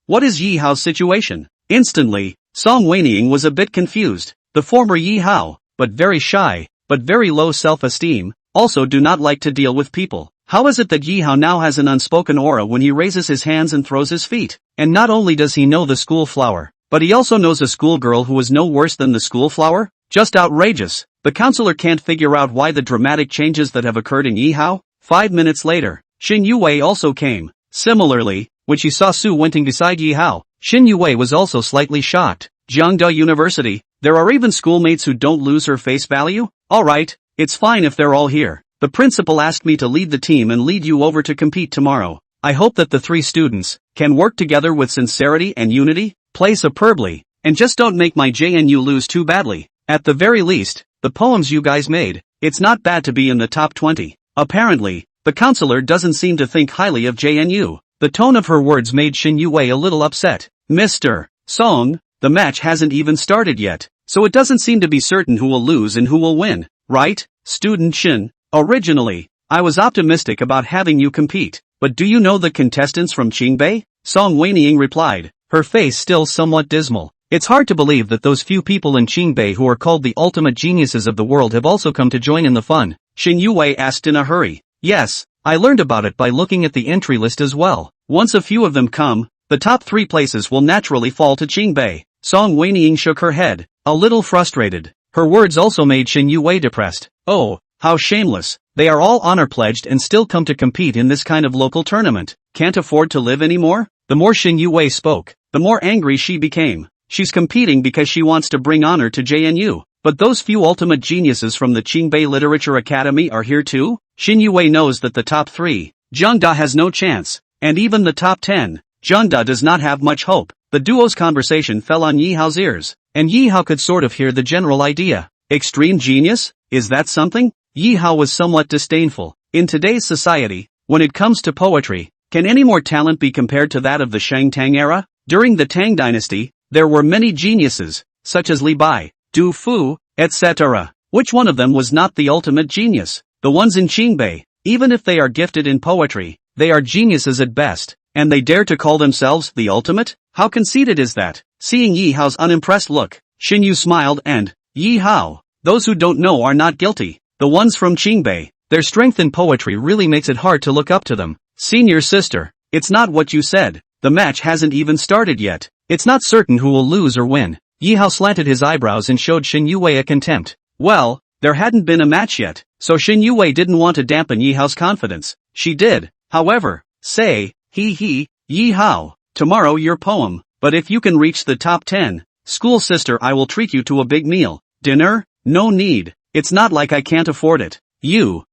What is Yihao's situation? Instantly, Song Weining was a bit confused. The former Yihao, but very shy, but very low self-esteem, also do not like to deal with people. How is it that Yihao now has an unspoken aura when he raises his hands and throws his feet? And not only does he know the school flower, but he also knows a schoolgirl who is no worse than the school flower? Just outrageous. The counselor can't figure out why the dramatic changes that have occurred in Yihao. 5 minutes later, Xin Yue also came. Similarly, when she saw Su Wenting beside Yihao, Xin Yue was also slightly shocked. Jiangda University, there are even schoolmates who don't lose her face value? Alright, it's fine if they're all here. The principal asked me to lead the team and lead you over to compete tomorrow. I hope that the 3 students can work together with sincerity and unity, play superbly, and just don't make my JNU lose too badly. At the very least, the poems you guys made, it's not bad to be in the top 20. Apparently, the counselor doesn't seem to think highly of JNU. The tone of her words made Xin Yue a little upset. Mr. Song, the match hasn't even started yet, so it doesn't seem to be certain who will lose and who will win, right, student Xin? Originally, I was optimistic about having you compete, but do you know the contestants from Qingbei? Song Weining replied, her face still somewhat dismal. It's hard to believe that those few people in Qingbei who are called the ultimate geniuses of the world have also come to join in the fun. Xin Yue asked in a hurry. Yes, I learned about it by looking at the entry list as well. Once a few of them come, the top 3 places will naturally fall to Qingbei. Song Weining shook her head, a little frustrated. Her words also made Xin Yue depressed. Oh, how shameless. They are all honor-pledged and still come to compete in this kind of local tournament. Can't afford to live anymore? The more Xin Yue spoke, the more angry she became. She's competing because she wants to bring honor to JNU. But those few ultimate geniuses from the Qingbei Literature Academy are here too? Xin Yue knows that the top 3, Jiangda has no chance, and even the top 10, Jiangda does not have much hope. The duo's conversation fell on Yihao's ears, and Yihao could sort of hear the general idea. Extreme genius? Is that something? Yihao was somewhat disdainful. In today's society, when it comes to poetry, can any more talent be compared to that of the Shang Tang era? During the Tang dynasty, there were many geniuses, such as Li Bai, Du Fu, etc. Which one of them was not the ultimate genius? The ones in Qingbei, even if they are gifted in poetry, they are geniuses at best, and they dare to call themselves the ultimate? How conceited is that? Seeing Yihao's unimpressed look, Xin Yu smiled and, Yihao, those who don't know are not guilty. The ones from Qingbei, their strength in poetry really makes it hard to look up to them. Senior sister, it's not what you said. The match hasn't even started yet. It's not certain who will lose or win. Yihao slanted his eyebrows and showed Xin Yue a contempt. Well, there hadn't been a match yet, so Xin Yue didn't want to dampen Yihao's confidence. She did, however, say, Yihao, tomorrow your poem, but if you can reach the top 10, school sister I will treat you to a big meal. Dinner? No need. It's not like I can't afford it. You,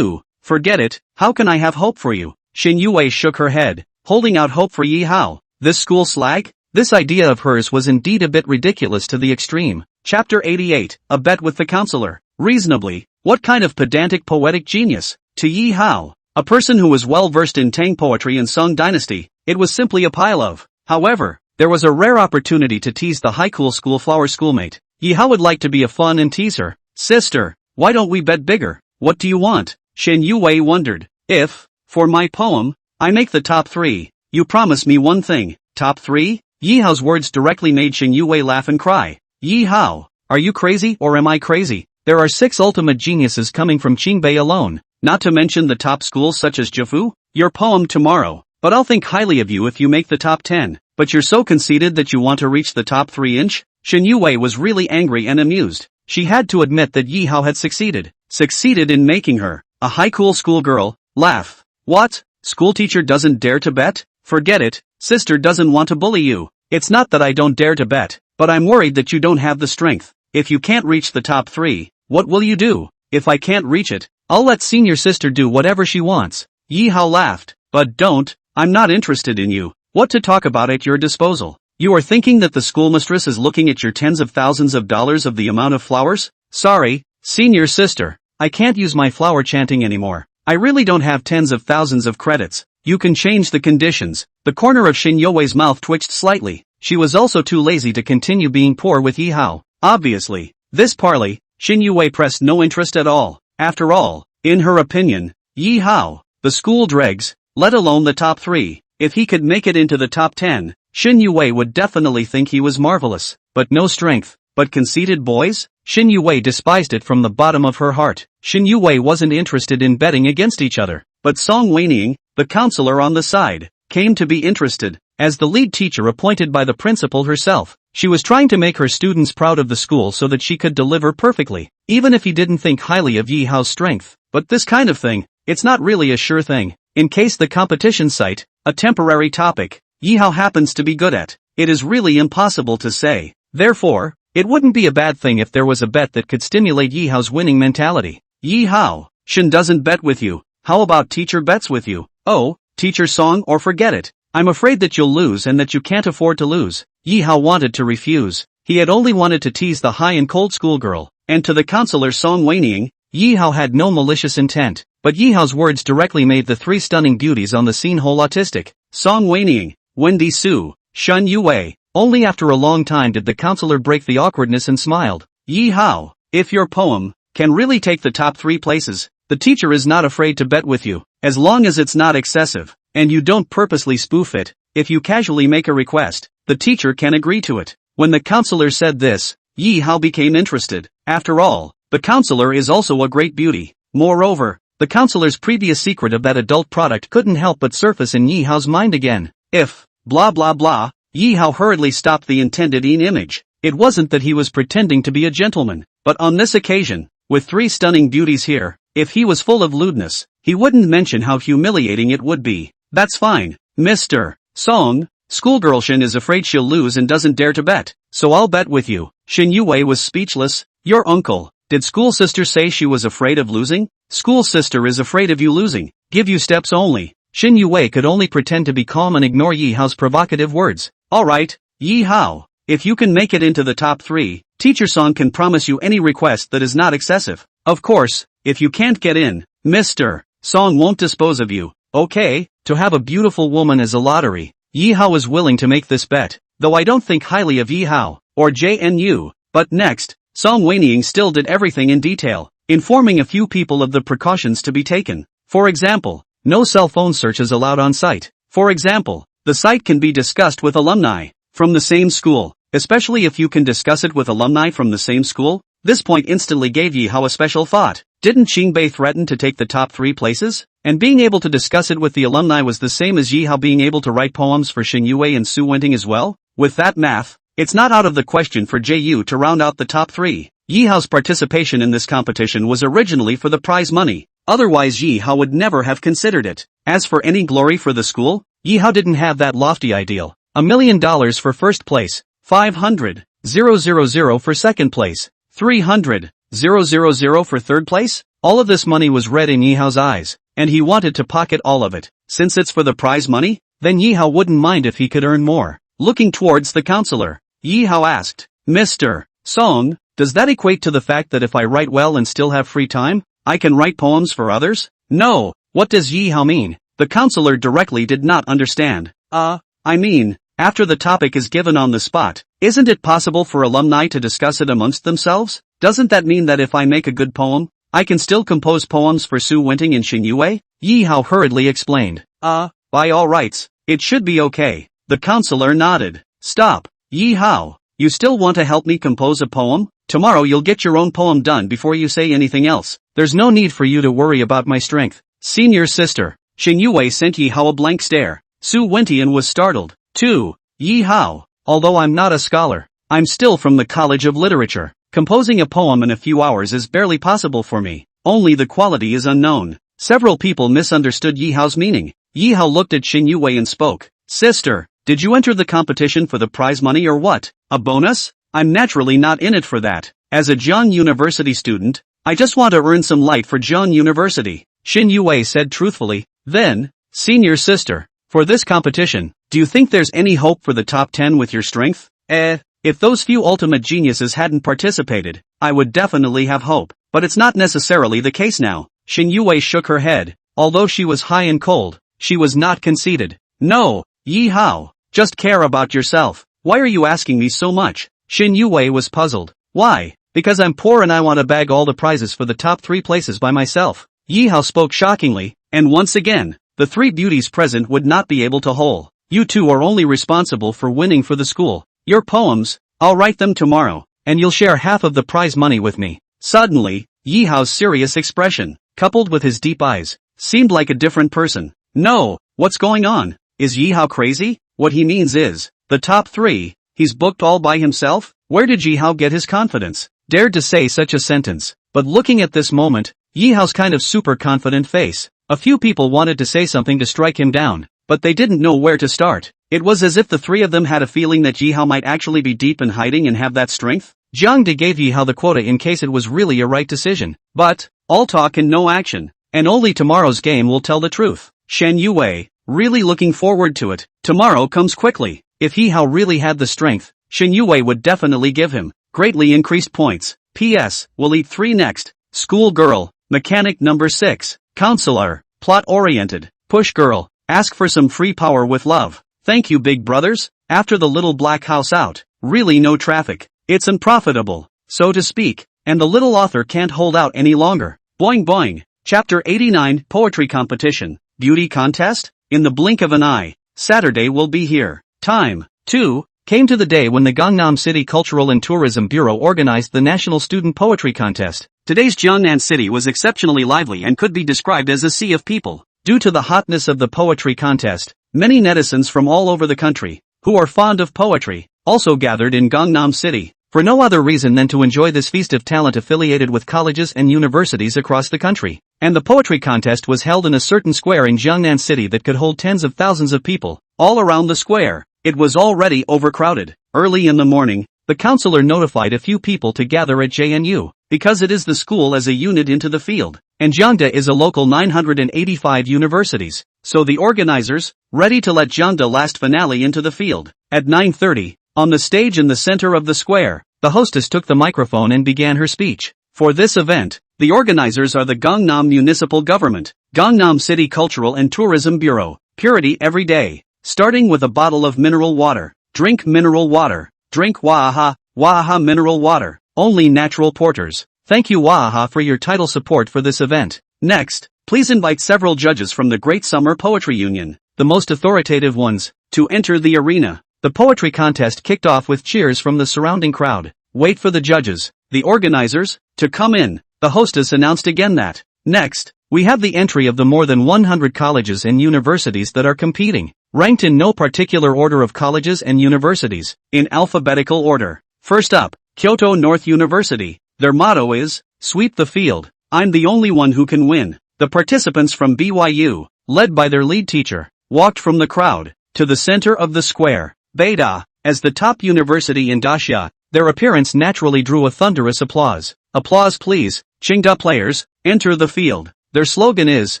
forget it. How can I have hope for you? Xin Yue shook her head, holding out hope for Yihao. This school slag? This idea of hers was indeed a bit ridiculous to the extreme. Chapter 88, A Bet with the Counselor. Reasonably, what kind of pedantic poetic genius? To Yihao, a person who was well versed in Tang poetry and Song dynasty, it was simply a pile of. However, there was a rare opportunity to tease the high-cool schoolflower schoolmate. Yihao would like to be a fun and tease her. Sister, why don't we bet bigger? What do you want? Xin Yue wondered. If, for my poem, I make the top 3, you promise me one thing. Top 3? Yihao's words directly made Xin Yue laugh and cry. Yihao, are you crazy or am I crazy? There are 6 ultimate geniuses coming from Qingbei alone, not to mention the top schools such as Jifu. Your poem tomorrow, but I'll think highly of you if you make the top 10. But you're so conceited that you want to reach the top 3-inch? Xin Yue was really angry and amused. She had to admit that Yihao had succeeded in making her, a high-cool schoolgirl, laugh. What? Schoolteacher doesn't dare to bet? Forget it, sister doesn't want to bully you. It's not that I don't dare to bet, but I'm worried that you don't have the strength. If you can't reach the top 3, what will you do? If I can't reach it, I'll let senior sister do whatever she wants. Yihao laughed. But don't, I'm not interested in you. What to talk about at your disposal? You are thinking that the schoolmistress is looking at your tens of thousands of dollars of the amount of flowers? Sorry, senior sister, I can't use my flower chanting anymore. I really don't have tens of thousands of credits. You can change the conditions. The corner of Xin Yue's mouth twitched slightly. she was also too lazy to continue being poor with Yi Hao. Obviously, this parley, Xin Yue pressed no interest at all. After all, in her opinion, Yi Hao, the school dregs, let alone the top 3, if he could make it into the top 10, Xin Yue would definitely think he was marvelous. But no strength, but conceited boys? Xin Yue despised it from the bottom of her heart. Xin Yue wasn't interested in betting against each other, but Song Weining, the counselor on the side, came to be interested. As the lead teacher appointed by the principal herself, she was trying to make her students proud of the school so that she could deliver perfectly, even if he didn't think highly of Yi Hao's strength. But this kind of thing, it's not really a sure thing. In case the competition site, a temporary topic, Yi Hao happens to be good at, it is really impossible to say. Therefore, it wouldn't be a bad thing if there was a bet that could stimulate Yi Hao's winning mentality. Yi Hao, Shin doesn't bet with you. How about teacher bets with you? Oh, teacher Song, or forget it. I'm afraid that you'll lose and that you can't afford to lose. Yi Hao wanted to refuse. He had only wanted to tease the high and cold schoolgirl, and to the counselor Song Weining, Yi Hao had no malicious intent. But Yi Hao's words directly made the 3 stunning beauties on the scene whole autistic. Song Weining, Wendy Su, Shun Yue. Only after a long time did the counselor break the awkwardness and smiled. Yi Hao, if your poem can really take the top 3 places, the teacher is not afraid to bet with you, as long as it's not excessive, and you don't purposely spoof it. If you casually make a request, the teacher can agree to it. When the counselor said this, Yi Hao became interested. After all, the counselor is also a great beauty. Moreover, the counselor's previous secret of that adult product couldn't help but surface in Yi Hao's mind again. If, blah blah blah, Yi Hao hurriedly stopped the intended image. It wasn't that he was pretending to be a gentleman, but on this occasion, with 3 stunning beauties here, if he was full of lewdness, he wouldn't mention how humiliating it would be. That's fine, Mr. Song. Schoolgirl Shin is afraid she'll lose and doesn't dare to bet, so I'll bet with you. Xin Yue was speechless. Your uncle, did school sister say she was afraid of losing? School sister is afraid of you losing. Give you steps only. Xin Yue could only pretend to be calm and ignore Yi Hao's provocative words. Alright, Yi Hao, if you can make it into the top 3, Teacher Song can promise you any request that is not excessive. Of course, if you can't get in, Mr. Song won't dispose of you. Okay, to have a beautiful woman is a lottery. Yi Hao is willing to make this bet, though I don't think highly of Yi Hao, or JNU. But next, Song Weining still did everything in detail, informing a few people of the precautions to be taken. For example, no cell phone search is allowed on site. For example, the site can be discussed with alumni from the same school, especially if you can discuss it with alumni from the same school. This point instantly gave Yi Hao a special thought. Didn't Qingbei threaten to take the top 3 places? And being able to discuss it with the alumni was the same as Yi Hao being able to write poems for Xin Yue and Su Wenting as well? With that math, it's not out of the question for JU to round out the top 3. Yi Hao's participation in this competition was originally for the prize money. Otherwise Yi Hao would never have considered it. As for any glory for the school, Yi Hao didn't have that lofty ideal. $1 million for first place, 500,000 for second place, 300,000 for third place? All of this money was red in Yi Hao's eyes, and he wanted to pocket all of it. Since it's for the prize money, then Yi Hao wouldn't mind if he could earn more. Looking towards the counselor, Yi Hao asked, Mr. Song, does that equate to the fact that if I write well and still have free time, I can write poems for others? No, what does Yi Hao mean? The counselor directly did not understand. I mean, after the topic is given on the spot, isn't it possible for alumni to discuss it amongst themselves? Doesn't that mean that if I make a good poem, I can still compose poems for Su Wenting and Xin Yue? Yi Hao hurriedly explained. By all rights, it should be okay. The counselor nodded. Stop, Yi Hao, you still want to help me compose a poem? Tomorrow you'll get your own poem done before you say anything else. There's no need for you to worry about my strength. Senior sister. Xin Yue sent Yi Hao a blank stare. Su Wentian was startled. Too. Yi Hao, although I'm not a scholar, I'm still from the College of Literature. Composing a poem in a few hours is barely possible for me. Only the quality is unknown. Several people misunderstood Yi Hao's meaning. Yi Hao looked at Xin Yue and spoke. Sister, did you enter the competition for the prize money or what? A bonus? I'm naturally not in it for that. As a Jiang University student, I just want to earn some light for Jiang University. Xin Yue said truthfully. Then, senior sister, for this competition, do you think there's any hope for the top 10 with your strength? If those few ultimate geniuses hadn't participated, I would definitely have hope. But it's not necessarily the case now. Xin Yue shook her head. Although she was high and cold, she was not conceited. No, Yi Hao, just care about yourself. Why are you asking me so much? Shin Yue was puzzled. Why? Because I'm poor and I want to bag all the prizes for the top 3 places by myself. Yi Hao spoke shockingly, and once again, the 3 beauties present would not be able to whole. You two are only responsible for winning for the school. Your poems, I'll write them tomorrow, and you'll share half of the prize money with me. Suddenly, Yi Hao's serious expression, coupled with his deep eyes, seemed like a different person. No, what's going on? Is Yi Hao crazy? What he means is, the top 3, he's booked all by himself? Where did Yi Hao get his confidence? Dared to say such a sentence. But looking at this moment, Yi Hao's kind of super confident face, a few people wanted to say something to strike him down, but they didn't know where to start. It was as if the 3 of them had a feeling that Yi Hao might actually be deep in hiding and have that strength. Jiang De gave Yi Hao the quota in case it was really a right decision. But, all talk and no action. And only tomorrow's game will tell the truth. Shen Yue, really looking forward to it. Tomorrow comes quickly. If Yi Hao really had the strength, Shen Yue would definitely give him greatly increased points. P.S. We'll eat 3 next. School girl, mechanic number 6, counselor, plot-oriented, push girl, ask for some free power with love. Thank you big brothers. After the little black house out, really no traffic. It's unprofitable, so to speak, and the little author can't hold out any longer. Boing boing. Chapter 89 Poetry Competition. Beauty Contest? In the blink of an eye, Saturday will be here. Time, 2, came to the day when the Gangnam City Cultural and Tourism Bureau organized the National Student Poetry Contest. Today's Jiangnan City was exceptionally lively and could be described as a sea of people. Due to the hotness of the poetry contest, many netizens from all over the country, who are fond of poetry, also gathered in Gangnam City, for no other reason than to enjoy this feast of talent affiliated with colleges and universities across the country. And the poetry contest was held in a certain square in Jiangnan City that could hold tens of thousands of people, all around the square. It was already overcrowded. Early in the morning, the counselor notified a few people to gather at JNU, because it is the school as a unit into the field, and Jiangda is a local 985 universities, so the organizers, ready to let Jiangda last finale into the field. At 9:30, on the stage in the center of the square, the hostess took the microphone and began her speech. For this event, the organizers are the Gangnam Municipal Government, Gangnam City Cultural and Tourism Bureau, purity every day. Starting with a bottle of mineral water. Drink mineral water. Drink Waaha, Waaha mineral water. Only natural porters. Thank you Waaha for your title support for this event. Next, please invite several judges from the Great Summer Poetry Union, the most authoritative ones, to enter the arena. The poetry contest kicked off with cheers from the surrounding crowd. Wait for the judges, the organizers, to come in. The hostess announced again that, next, we have the entry of the more than 100 colleges and universities that are competing. Ranked in no particular order of colleges and universities, in alphabetical order. First up, Kyoto North University. Their motto is, sweep the field. I'm the only one who can win. The participants from BYU, led by their lead teacher, walked from the crowd to the center of the square. Beta, as the top university in Dacia, their appearance naturally drew a thunderous applause. Applause please, Qingda players, enter the field. Their slogan is,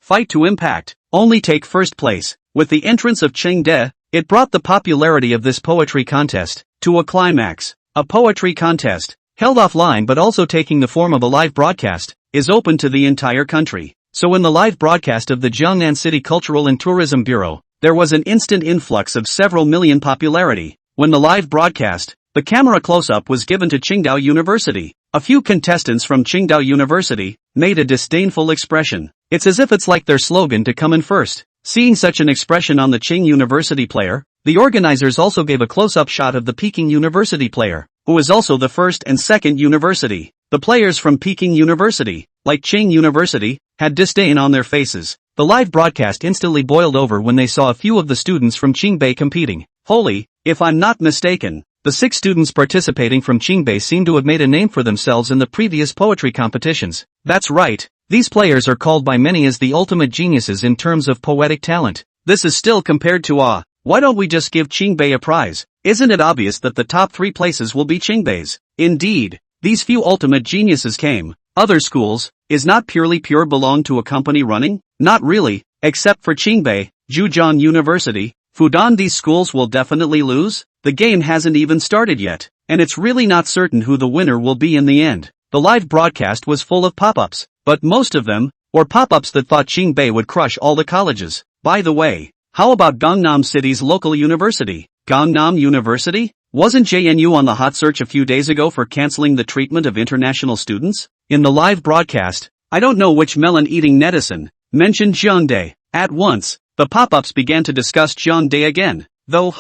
fight to impact, only take first place. With the entrance of Chengde, it brought the popularity of this poetry contest to a climax. A poetry contest, held offline but also taking the form of a live broadcast, is open to the entire country. So in the live broadcast of the Jiangnan City Cultural and Tourism Bureau, there was an instant influx of several million popularity. When the live broadcast, the camera close-up was given to Qingdao University. A few contestants from Qingdao University made a disdainful expression. It's as if it's like their slogan to come in first. Seeing such an expression on the Qing University player, the organizers also gave a close-up shot of the Peking University player, who is also the first and second university. The players from Peking University, like Qing University, had disdain on their faces. The live broadcast instantly boiled over when they saw a few of the students from Qingbei competing. Holy, if I'm not mistaken, the 6 students participating from Qingbei seem to have made a name for themselves in the previous poetry competitions. That's right. These players are called by many as the ultimate geniuses in terms of poetic talent. This is still compared to why don't we just give Qingbei a prize? Isn't it obvious that the top 3 places will be Qingbei's? Indeed, these few ultimate geniuses came. Other schools, is not purely pure belong to a company running? Not really, except for Qingbei, Zhujiang University, Fudan. These schools will definitely lose. The game hasn't even started yet, and it's really not certain who the winner will be in the end. The live broadcast was full of pop-ups. But most of them were pop-ups that thought Qingbei would crush all the colleges. By the way, how about Gangnam City's local university? Gangnam University? Wasn't JNU on the hot search a few days ago for canceling the treatment of international students? In the live broadcast, I don't know which melon-eating netizen mentioned Jeongdae. At once, the pop-ups began to discuss Jeongdae again. Though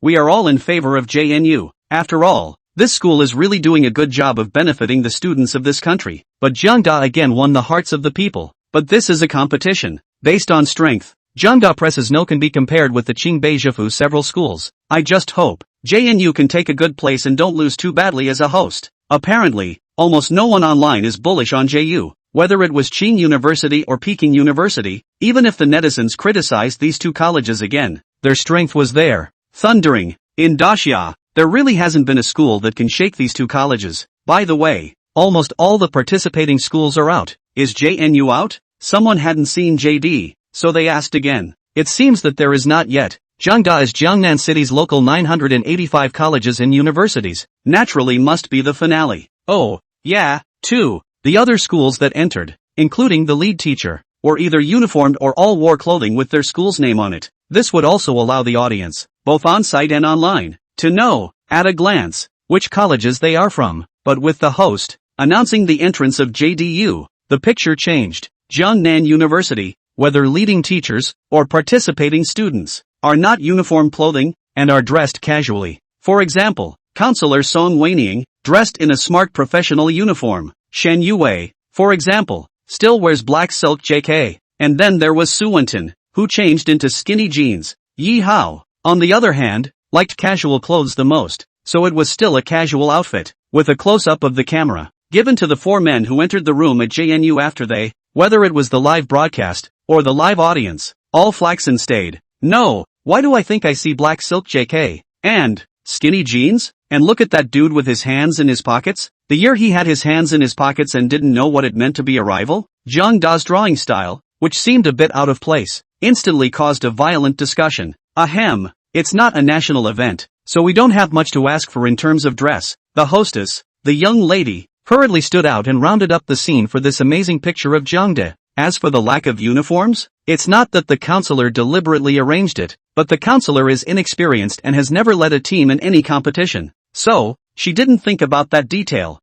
we are all in favor of JNU. After all, this school is really doing a good job of benefiting the students of this country. But Jeongdae again won the hearts of the people. But this is a competition based on strength. Jeongdae Press no can be compared with the Qingbei several schools. I just hope JNU can take a good place and don't lose too badly as a host. Apparently, almost no one online is bullish on JU, whether it was Qing University or Peking University. Even if the netizens criticized these two colleges again, their strength was there, thundering. In Daxia, there really hasn't been a school that can shake these two colleges. By the way, almost all the participating schools are out. Is JNU out? Someone hadn't seen JD, so they asked again. It seems that there is not yet. Jeongdae is Jiangnan City's local 985 colleges and universities. Naturally must be the finale. Oh, yeah, too. The other schools that entered, including the lead teacher, were either uniformed or all wore clothing with their school's name on it. This would also allow the audience, both on-site and online, to know, at a glance, which colleges they are from. But with the host announcing the entrance of JDU, the picture changed. Jiangnan University, whether leading teachers or participating students, are not uniform clothing and are dressed casually. For example, Counselor Song Weining, dressed in a smart professional uniform. Shen Yue, for example, still wears black silk JK. And then there was Su Wenton, who changed into skinny jeans. Yi Hao, on the other hand, liked casual clothes the most, so it was still a casual outfit, with a close-up of the camera given to the four men who entered the room at JNU after they, whether it was the live broadcast or the live audience, all flaxen stayed. No, why do I think I see black silk JK and skinny jeans? And look at that dude with his hands in his pockets. The year he had his hands in his pockets and didn't know what it meant to be a rival. Jeongdae's drawing style, which seemed a bit out of place, instantly caused a violent discussion. Ahem, it's not a national event, so we don't have much to ask for in terms of dress. The hostess, the young lady, hurriedly stood out and rounded up the scene for this amazing picture of Jeongdae. As for the lack of uniforms, it's not that the counselor deliberately arranged it, but the counselor is inexperienced and has never led a team in any competition. So, she didn't think about that detail.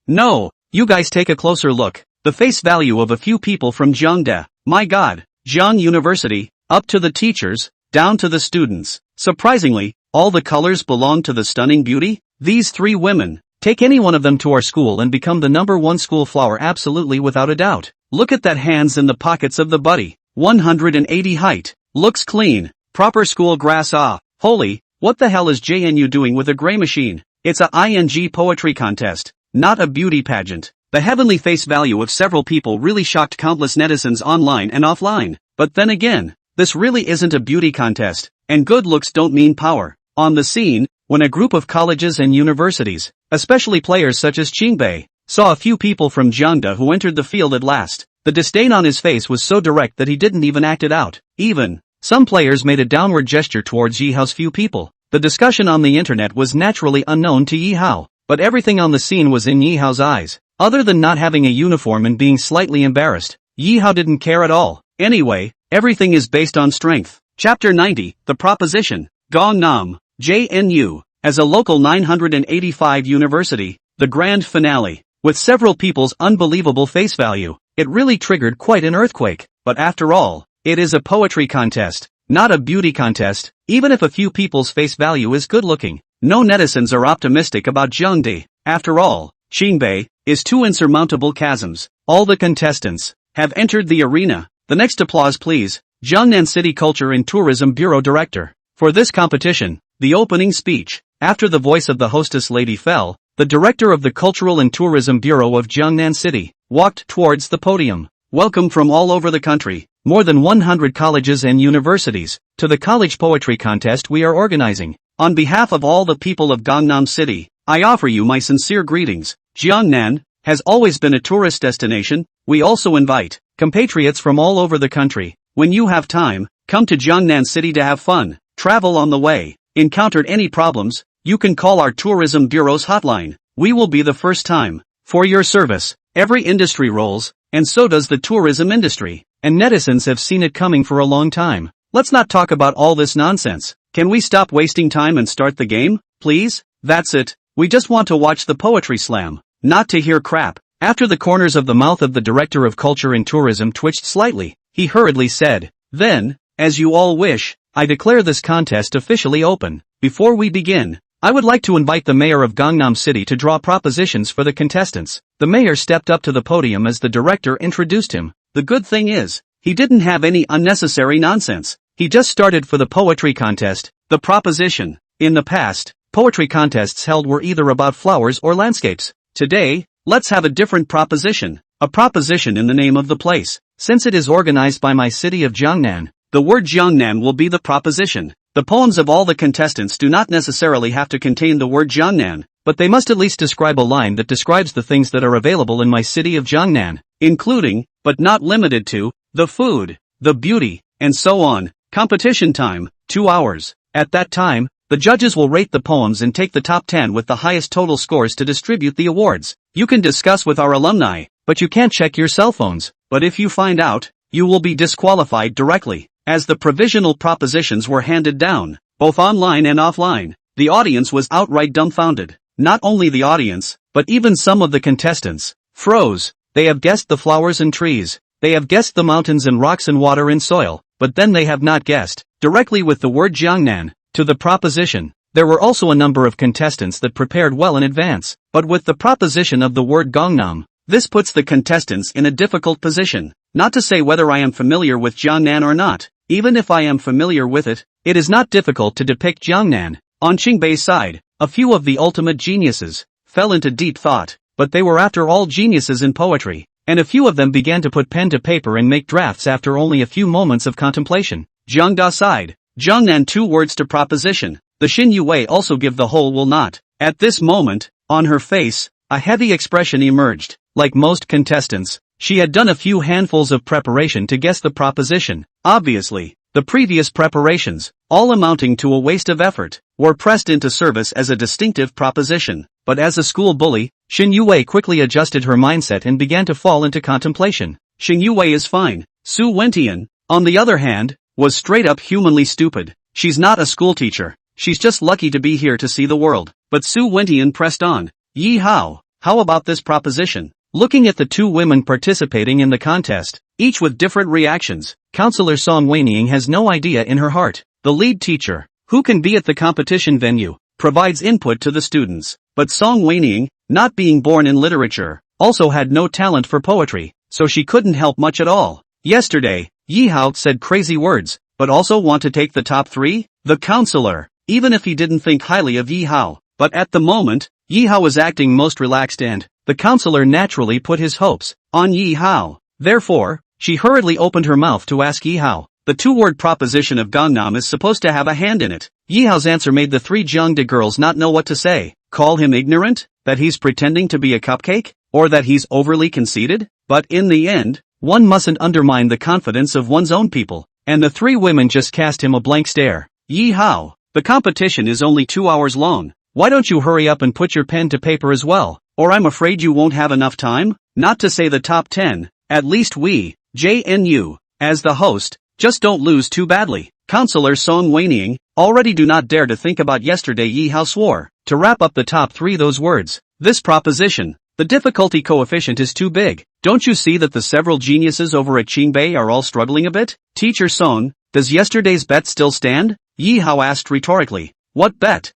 No, you guys take a closer look. The face value of a few people from Jeongdae. My god, Jiang University, up to the teachers, down to the students. Surprisingly, all the colors belong to the stunning beauty. These three women, take any one of them to our school and become the #1 school flower absolutely without a doubt. Look at that hands in the pockets of the buddy. 180 height. Looks clean. Proper school grass. Holy, what the hell is JNU doing with a gray machine? It's a ING poetry contest, not a beauty pageant. The heavenly face value of several people really shocked countless netizens online and offline. But then again, this really isn't a beauty contest, and good looks don't mean power. On the scene, when a group of colleges and universities, especially players such as Qingbei, saw a few people from Jeongdae who entered the field at last, the disdain on his face was so direct that he didn't even act it out. Even, some players made a downward gesture towards Yi Hao's few people. The discussion on the internet was naturally unknown to Yi Hao, but everything on the scene was in Yi Hao's eyes. Other than not having a uniform and being slightly embarrassed, Yi Hao didn't care at all. Anyway, everything is based on strength. Chapter 90, The Proposition. Gangnam, JNU, as a local 985 university, the grand finale. With several people's unbelievable face value, it really triggered quite an earthquake. But after all, it is a poetry contest, not a beauty contest. Even if a few people's face value is good looking, no netizens are optimistic about Jeongdae. After all, Qingbei is two insurmountable chasms. All the contestants have entered the arena. The next applause please. Jiangnan City Culture and Tourism Bureau Director. For this competition, the opening speech, after the voice of the hostess lady fell, the director of the Cultural and Tourism Bureau of Jiangnan City walked towards the podium. Welcome from all over the country, more than 100 colleges and universities, to the college poetry contest we are organizing. On behalf of all the people of Gangnam City, I offer you my sincere greetings. Jiangnan has always been a tourist destination. We also invite compatriots from all over the country. When you have time, come to Jiangnan City to have fun. Travel on the way. Encountered any problems, you can call our tourism bureau's hotline. We will be the first time. For your service, every industry rolls, and so does the tourism industry. And netizens have seen it coming for a long time. Let's not talk about all this nonsense. Can we stop wasting time and start the game, please? That's it. We just want to watch the poetry slam, not to hear crap. After the corners of the mouth of the Director of Culture and Tourism twitched slightly, he hurriedly said, "Then, as you all wish, I declare this contest officially open. Before we begin, I would like to invite the mayor of Gangnam City to draw propositions for the contestants." The mayor stepped up to the podium as the director introduced him. The good thing is, he didn't have any unnecessary nonsense. He just started for the poetry contest. The proposition. In the past, poetry contests held were either about flowers or landscapes. Today, let's have a different proposition. A proposition in the name of the place. Since it is organized by my city of Jiangnan, the word Jiangnan will be the proposition. The poems of all the contestants do not necessarily have to contain the word Jiangnan, but they must at least describe a line that describes the things that are available in my city of Jiangnan, including, but not limited to, the food, the beauty, and so on. Competition time, 2 hours. At that time, the judges will rate the poems and take the top 10 with the highest total scores to distribute the awards. You can discuss with our alumni, but you can't check your cell phones. But if you find out, you will be disqualified directly. As the provisional propositions were handed down, both online and offline, the audience was outright dumbfounded. Not only the audience, but even some of the contestants froze. They have guessed the flowers and trees. They have guessed the mountains and rocks and water and soil, but then they have not guessed, directly with the word Jiangnan, to the proposition. There were also a number of contestants that prepared well in advance, but with the proposition of the word Gangnam, this puts the contestants in a difficult position. Not to say whether I am familiar with Jiangnan or not, even if I am familiar with it, it is not difficult to depict Jiangnan. On Qingbei's side, a few of the ultimate geniuses fell into deep thought, but they were after all geniuses in poetry, and a few of them began to put pen to paper and make drafts after only a few moments of contemplation. Jiangda side, Jiangnan 2 words to proposition. The Xin Yue also give the whole will not. At this moment, on her face, a heavy expression emerged. Like most contestants, she had done a few handfuls of preparation to guess the proposition. Obviously, the previous preparations, all amounting to a waste of effort, were pressed into service as a distinctive proposition. But as a school bully, Xin Yue quickly adjusted her mindset and began to fall into contemplation. Xin Yue is fine. Su Wentian, on the other hand, was straight up humanly stupid. She's not a schoolteacher. She's just lucky to be here to see the world. But Su Wentian pressed on. Yi Hao, how about this proposition? Looking at the 2 women participating in the contest, each with different reactions, Counselor Song Weining has no idea in her heart. The lead teacher, who can be at the competition venue, provides input to the students. But Song Weining, not being born in literature, also had no talent for poetry, so she couldn't help much at all. Yesterday, Yi Hao said crazy words, but also want to take the top 3? The counselor, even if he didn't think highly of Yi Hao, but at the moment, Yi Hao was acting most relaxed and, the counselor naturally put his hopes on Yi Hao. Therefore, she hurriedly opened her mouth to ask Yi Hao. The 2-word proposition of Gangnam is supposed to have a hand in it. Yi Hao's answer made the 3 Jiangda girls not know what to say. Call him ignorant? That he's pretending to be a cupcake? Or that he's overly conceited? But in the end, one mustn't undermine the confidence of one's own people. And the 3 women just cast him a blank stare. Yi Hao, the competition is only 2 hours long. Why don't you hurry up and put your pen to paper as well? Or I'm afraid you won't have enough time? Not to say the top 10, at least we, JNU, as the host, just don't lose too badly. Counselor Song Weining, already do not dare to think about yesterday. Yi Hao swore. To wrap up the top 3 those words. This proposition, the difficulty coefficient is too big. Don't you see that the several geniuses over at Qingbei are all struggling a bit? Teacher Song, does yesterday's bet still stand? Yi Hao asked rhetorically. What bet?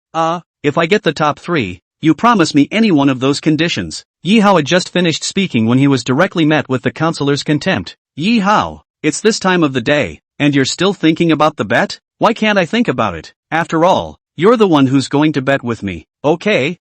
If I get the top 3, you promise me any one of those conditions. Yi Hao had just finished speaking when he was directly met with the counselor's contempt. Yi Hao, it's this time of the day, and you're still thinking about the bet? Why can't I think about it? After all, you're the one who's going to bet with me. Okay,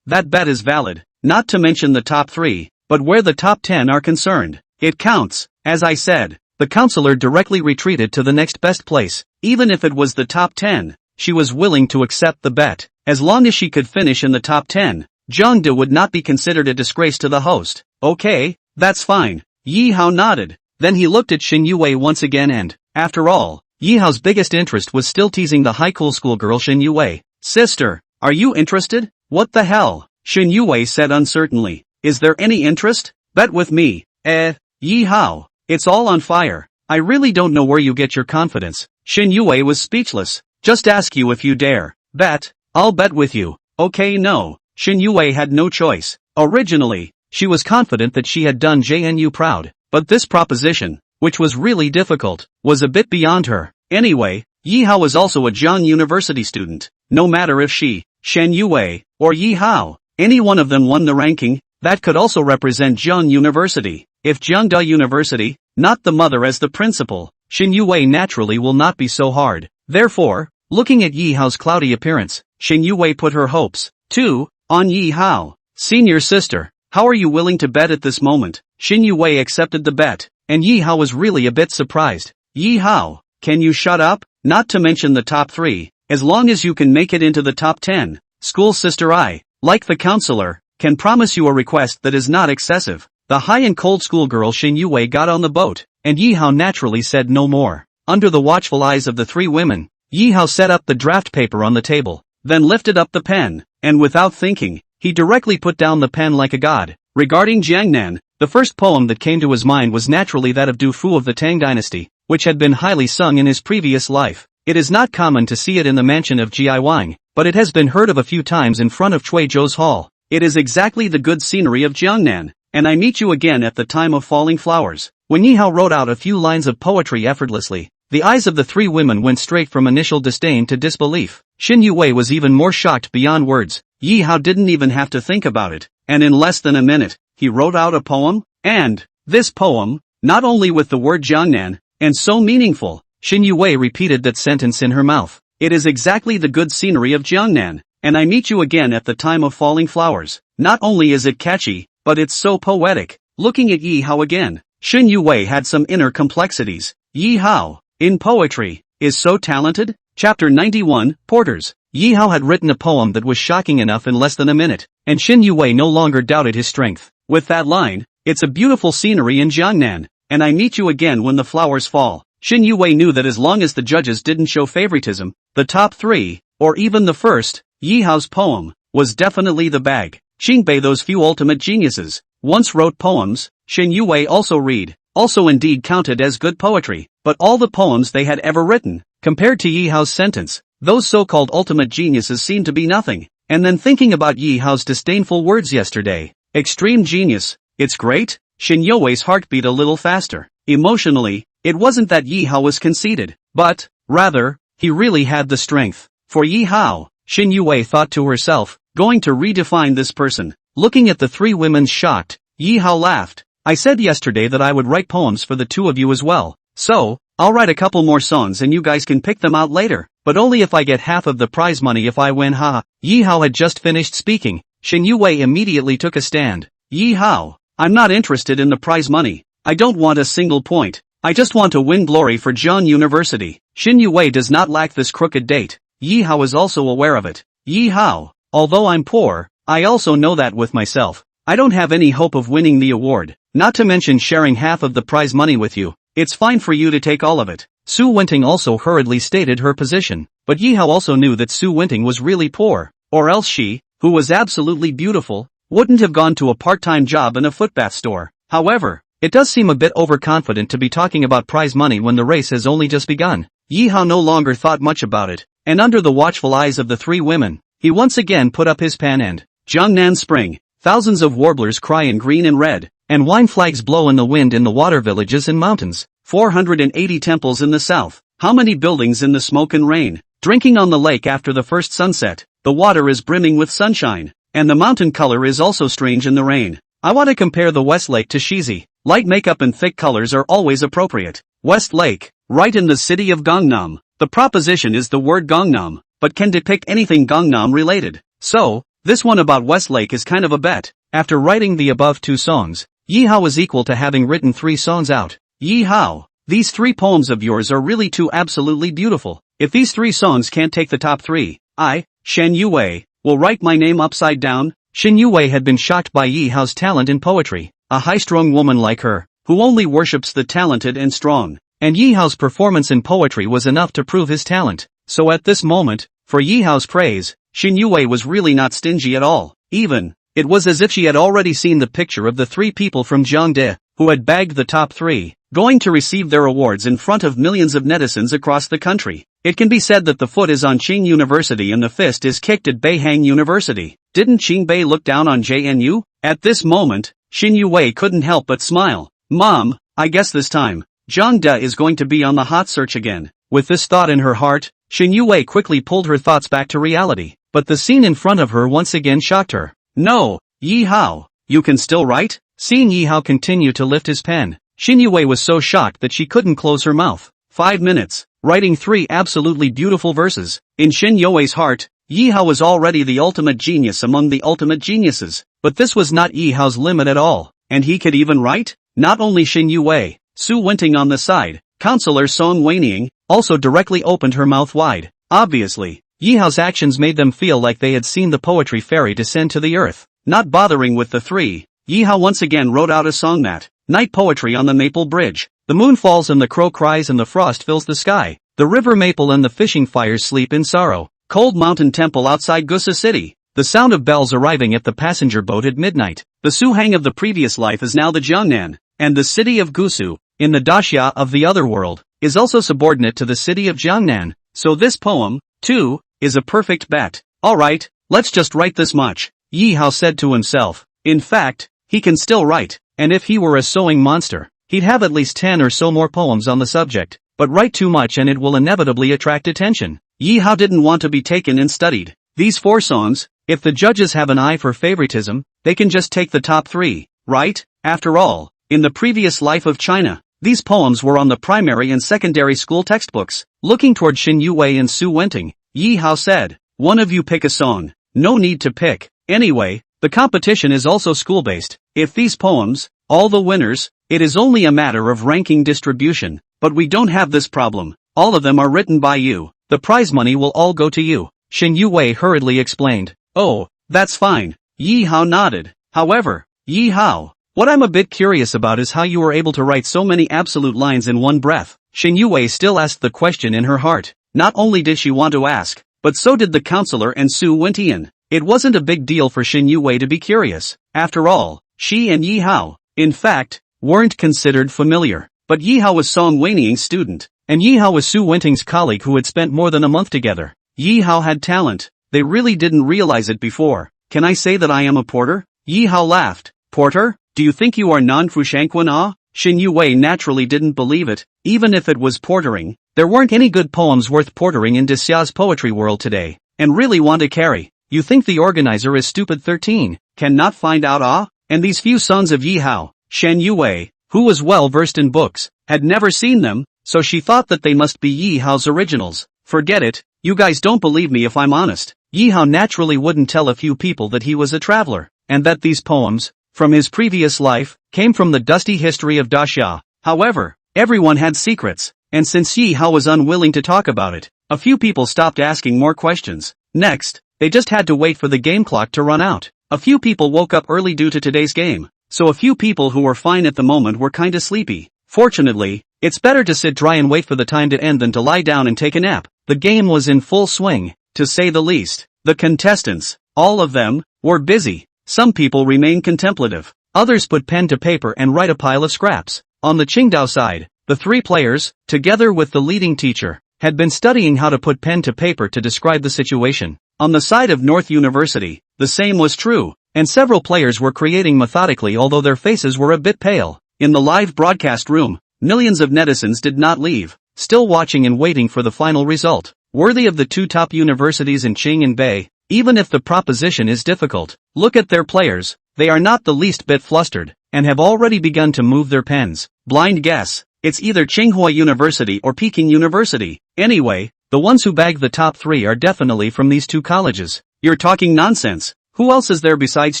that bet is valid. Not to mention the top 3, but where the top 10 are concerned, it counts. As I said, the counselor directly retreated to the next best place. Even if it was the top 10, she was willing to accept the bet. As long as she could finish in the top 10, Jiangda would not be considered a disgrace to the host. Okay, that's fine. Yi Hao nodded. Then he looked at Xin Yue once again and, after all, Yi Hao's biggest interest was still teasing the high cool schoolgirl Xin Yue. Sister, are you interested? What the hell? Xin Yue said uncertainly. Is there any interest? Bet with me. Yi Hao, it's all on fire. I really don't know where you get your confidence. Shin Yue was speechless. Just ask you if you dare. Bet. I'll bet with you. Okay, no. Shin Yue had no choice. Originally, she was confident that she had done JNU proud, but this proposition, which was really difficult, was a bit beyond her. Anyway, Yi Hao was also a Jiang University student. No matter if she, Shen Yue, or Yi Hao, any one of them won the ranking, that could also represent Jiang University. If Jiangda University, not the mother as the principal, Shin Yue naturally will not be so hard. Therefore, looking at Yi Hao's cloudy appearance, Shin Yue put her hopes, too, on Yi Hao. Senior sister, how are you willing to bet at this moment? Shin Yue accepted the bet, and Yi Hao was really a bit surprised. Yi Hao, can you shut up? Not to mention the top 3, as long as you can make it into the top 10. School sister, I, like the counselor, can promise you a request that is not excessive. The high and cold schoolgirl Shin Yue got on the boat, and Yi Hao naturally said no more. Under the watchful eyes of the 3 women, Yi Hao set up the draft paper on the table, then lifted up the pen, and without thinking, he directly put down the pen like a god. Regarding Jiangnan, the first poem that came to his mind was naturally that of Du Fu of the Tang dynasty, which had been highly sung in his previous life. It is not common to see it in the mansion of Ji Wang, but it has been heard of a few times in front of Cui Zhou's hall. It is exactly the good scenery of Jiangnan, and I meet you again at the time of falling flowers. When Yi Hao wrote out a few lines of poetry effortlessly, the eyes of the 3 women went straight from initial disdain to disbelief. Shin Yue was even more shocked beyond words. Yi Hao didn't even have to think about it, and in less than a minute, he wrote out a poem, and this poem, not only with the word Jiangnan, and so meaningful, Shin Yue repeated that sentence in her mouth. It is exactly the good scenery of Jiangnan, and I meet you again at the time of falling flowers. Not only is it catchy, but it's so poetic. Looking at Yi Hao again, Shin Yue had some inner complexities. Yi Hao, in poetry, is so talented? Chapter 91, Porters. Yi Hao had written a poem that was shocking enough in less than a minute, and Shin Yue no longer doubted his strength. With that line, it's a beautiful scenery in Jiangnan, and I meet you again when the flowers fall. Shin Yue knew that as long as the judges didn't show favoritism, the top 3, or even the first, Yi Hao's poem, was definitely the bag. Qingbei, those few ultimate geniuses, once wrote poems. Shin Yue also indeed counted as good poetry, but all the poems they had ever written, compared to Yi Hao's sentence, those so-called ultimate geniuses seemed to be nothing. And then thinking about Yi Hao's disdainful words yesterday, extreme genius, it's great, Shin Yue's heart beat a little faster. Emotionally, it wasn't that Yi Hao was conceited, but, rather, he really had the strength. For Yi Hao, Shin Yue thought to herself, going to redefine this person. Looking at the 3 women shocked, Yi Hao laughed. I said yesterday that I would write poems for the 2 of you as well, so, I'll write a couple more songs and you guys can pick them out later, but only if I get half of the prize money if I win, haha. Yi Hao had just finished speaking. Shin Yue immediately took a stand. Yi Hao, I'm not interested in the prize money. I don't want a single point. I just want to win glory for Jiang University. Shin Yue does not lack this crooked date. Yi Hao is also aware of it. Yi Hao, although I'm poor, I also know that with myself. I don't have any hope of winning the award, not to mention sharing half of the prize money with you. It's fine for you to take all of it. Su Wenting also hurriedly stated her position, but Yi Hao also knew that Su Wenting was really poor, or else she, who was absolutely beautiful, wouldn't have gone to a part-time job in a footbath store. However, it does seem a bit overconfident to be talking about prize money when the race has only just begun. Yi Hao no longer thought much about it, and under the watchful eyes of the 3 women, he once again put up his pen and, Jiangnan Spring, thousands of warblers cry in green and red, and wine flags blow in the wind in the water villages and mountains. 480 temples in the south, how many buildings in the smoke and rain, drinking on the lake after the first sunset, the water is brimming with sunshine, and the mountain color is also strange in the rain. I want to compare the West Lake to Shizi. Light makeup and thick colors are always appropriate. West Lake, right in the city of Gangnam. The proposition is the word Gangnam, but can depict anything Gangnam related. So, this one about West Lake is kind of a bet. After writing the above 2 songs, Yi Hao was equal to having written 3 songs out. Yi Hao, these 3 poems of yours are really too absolutely beautiful. If these 3 songs can't take the top 3, I, Shen Yue, will write my name upside down. Shin Yue had been shocked by Yi Hao's talent in poetry. A high-strung woman like her, who only worships the talented and strong, and Yi Hao's performance in poetry was enough to prove his talent. So at this moment, for Yi Hao's praise, Shin Yue was really not stingy at all. Even, It was as if she had already seen the picture of the three people from Jiangde, who had bagged the top three, going to receive their awards in front of millions of netizens across the country. It can be said that the foot is on Qing University and the fist is kicked at Beihang University. Didn't Qingbei look down on JNU? At this moment, Xin Yuwei couldn't help but smile. Mom, I guess this time, Jiangde is going to be on the hot search again. With this thought in her heart, Xin Yuwei quickly pulled her thoughts back to reality. But the scene in front of her once again shocked her. No, Yi Hao, you can still write? Seeing Yi Hao continue to lift his pen, Xin Yuwei was so shocked that she couldn't close her mouth. 5 minutes, writing 3 absolutely beautiful verses. In Xin Yuwei's heart, Yi Hao was already the ultimate genius among the ultimate geniuses. But this was not Yi Hao's limit at all. And he could even write? Not only Xin Yuwei, Su Wenting on the side, Counselor Song Weiniang, also directly opened her mouth wide. Obviously, Yi Hao's actions made them feel like they had seen the poetry fairy descend to the earth. Not bothering with the three, Yi Hao once again wrote out a song that night poetry on the maple bridge. The moon falls and the crow cries and the frost fills the sky. The river maple and the fishing fires sleep in sorrow. Cold mountain temple outside Gusa City. The sound of bells arriving at the passenger boat at midnight. The Suhang of the previous life is now the Jiangnan, and the city of Gusu, in the Daxia of the other world, is also subordinate to the city of Jiangnan. So this poem, too, is a perfect bet. Alright, let's just write this much, Yi Hao said to himself. In fact, he can still write, and if he were a sewing monster, he'd have at least 10 or so more poems on the subject. But write too much and it will inevitably attract attention. Yi Hao didn't want to be taken and studied. These 4 songs, if the judges have an eye for favoritism, they can just take the top 3, right? After all, in the previous life of China, these poems were on the primary and secondary school textbooks. Looking toward Xin Yuwei and Su Wenting, Yi Hao said, one of you pick a song. No need to pick. Anyway, the competition is also school-based. If these poems, all the winners, it is only a matter of ranking distribution. But we don't have this problem. All of them are written by you. The prize money will all go to you. Xin Yuwei hurriedly explained. Oh, that's fine. Yi Hao nodded. However, Yi Hao, what I'm a bit curious about is how you were able to write so many absolute lines in one breath. Xin Yuwei still asked the question in her heart. Not only did she want to ask, but so did the counselor and Su Wenting. It wasn't a big deal for Xin Yuwei to be curious. After all, she and Yi Hao, in fact, weren't considered familiar. But Yi Hao was Song Weiniang's student, and Yi Hao was Su Wenting's colleague who had spent more than a month together. Yi Hao had talent. They really didn't realize it before. Can I say that I am a porter? Yi Hao laughed. Porter? Do you think you are non-Fushanquan? Xin Yuwei naturally didn't believe it. Even if it was portering, there weren't any good poems worth portering in Daxia's poetry world today. And really want to carry. You think the organizer is stupid 13, can not find out And these few sons of Yi Hao, Shen Yuwei, who was well versed in books, had never seen them, so she thought that they must be Yi Hao's originals. Forget it, you guys don't believe me if I'm honest. Yi Hao naturally wouldn't tell a few people that he was a traveler, and that these poems, from his previous life, came from the dusty history of Daxia. However, everyone had secrets, and since Yi Hao was unwilling to talk about it, a few people stopped asking more questions. Next, they just had to wait for the game clock to run out. A few people woke up early due to today's game, so a few people who were fine at the moment were kinda sleepy. Fortunately, it's better to sit dry and wait for the time to end than to lie down and take a nap. The game was in full swing, to say the least. The contestants, all of them, were busy. Some people remained contemplative. Others put pen to paper and write a pile of scraps. On the Qingdao side, the 3 players, together with the leading teacher, had been studying how to put pen to paper to describe the situation. On the side of North University, the same was true, and several players were creating methodically although their faces were a bit pale. In the live broadcast room, millions of netizens did not leave, still watching and waiting for the final result. Worthy of the 2 top universities in Qing and Bei, even if the proposition is difficult. Look at their players, they are not the least bit flustered, and have already begun to move their pens. Blind guess, it's either Tsinghua University or Peking University. Anyway, the ones who bagged the top 3 are definitely from these 2 colleges. You're talking nonsense. Who else is there besides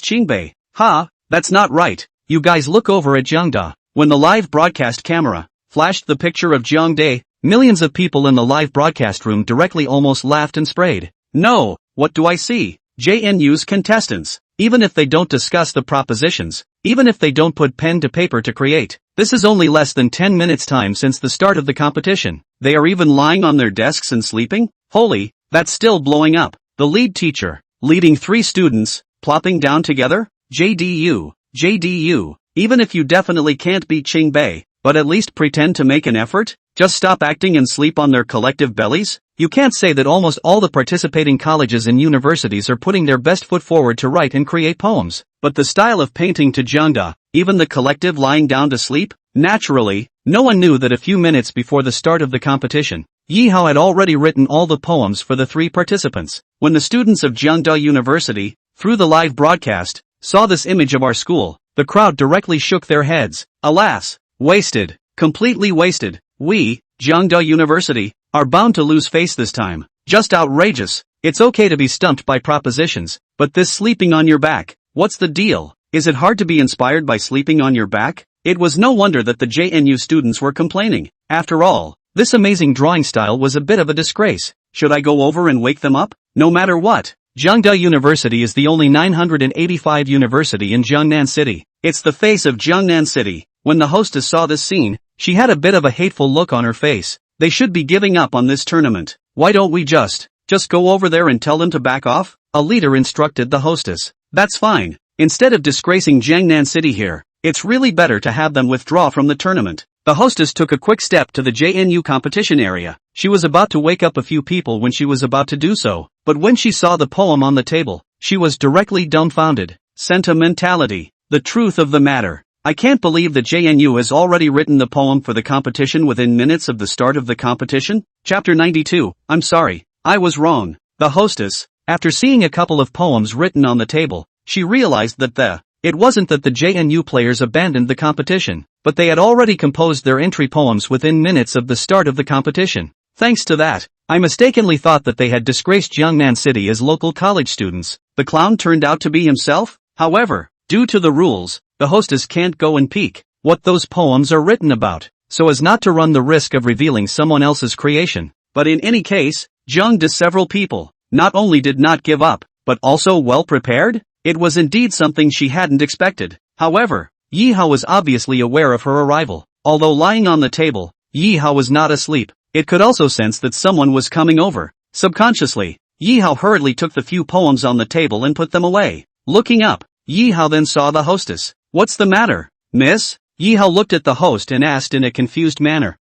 Qingbei? That's not right. You guys look over at Jiangda. When the live broadcast camera flashed the picture of Jiangde, millions of people in the live broadcast room directly almost laughed and sprayed. No, what do I see? JNU's contestants. Even if they don't discuss the propositions, even if they don't put pen to paper to create, this is only less than 10 minutes time since the start of the competition. They are even lying on their desks and sleeping? Holy, that's still blowing up. The lead teacher, leading 3 students, plopping down together? JDU. Even if you definitely can't beat Qingbei, but at least pretend to make an effort? Just stop acting and sleep on their collective bellies? You can't say that almost all the participating colleges and universities are putting their best foot forward to write and create poems, but the style of painting to Jiangda, even the collective lying down to sleep? Naturally, no one knew that a few minutes before the start of the competition, Yi Hao had already written all the poems for the 3 participants. When the students of Jiangda University, through the live broadcast, saw this image of our school, the crowd directly shook their heads. Alas, wasted, completely wasted. We, Jiangda University, are bound to lose face this time. Just outrageous. It's okay to be stumped by propositions, but this sleeping on your back, what's the deal? Is it hard to be inspired by sleeping on your back? It was no wonder that the JNU students were complaining. After all, this amazing drawing style was a bit of a disgrace. Should I go over and wake them up? No matter what. Jiangda University is the only 985 university in Jiangnan City. It's the face of Jiangnan City. When the hostess saw this scene, she had a bit of a hateful look on her face. They should be giving up on this tournament. Why don't we just go over there and tell them to back off? A leader instructed the hostess. That's fine. Instead of disgracing Jiangnan City here, it's really better to have them withdraw from the tournament. The hostess took a quick step to the JNU competition area. She was about to wake up a few people when she was about to do so, but when she saw the poem on the table, she was directly dumbfounded. Sentimentality. The truth of the matter. I can't believe that JNU has already written the poem for the competition within minutes of the start of the competition. Chapter 92. I'm sorry, I was wrong. The hostess, after seeing a couple of poems written on the table, she realized that it wasn't that the JNU players abandoned the competition, but they had already composed their entry poems within minutes of the start of the competition. Thanks to that, I mistakenly thought that they had disgraced Jiangnan City as local college students. The clown turned out to be himself? However, due to the rules, the hostess can't go and peek what those poems are written about, so as not to run the risk of revealing someone else's creation. But in any case, Jiangda's several people not only did not give up, but also well prepared? It was indeed something she hadn't expected. However, Yi Hao was obviously aware of her arrival. Although lying on the table, Yi Hao was not asleep. It could also sense that someone was coming over. Subconsciously, Yi Hao hurriedly took the few poems on the table and put them away. Looking up, Yi Hao then saw the hostess. What's the matter, miss? Yi Hao looked at the host and asked in a confused manner.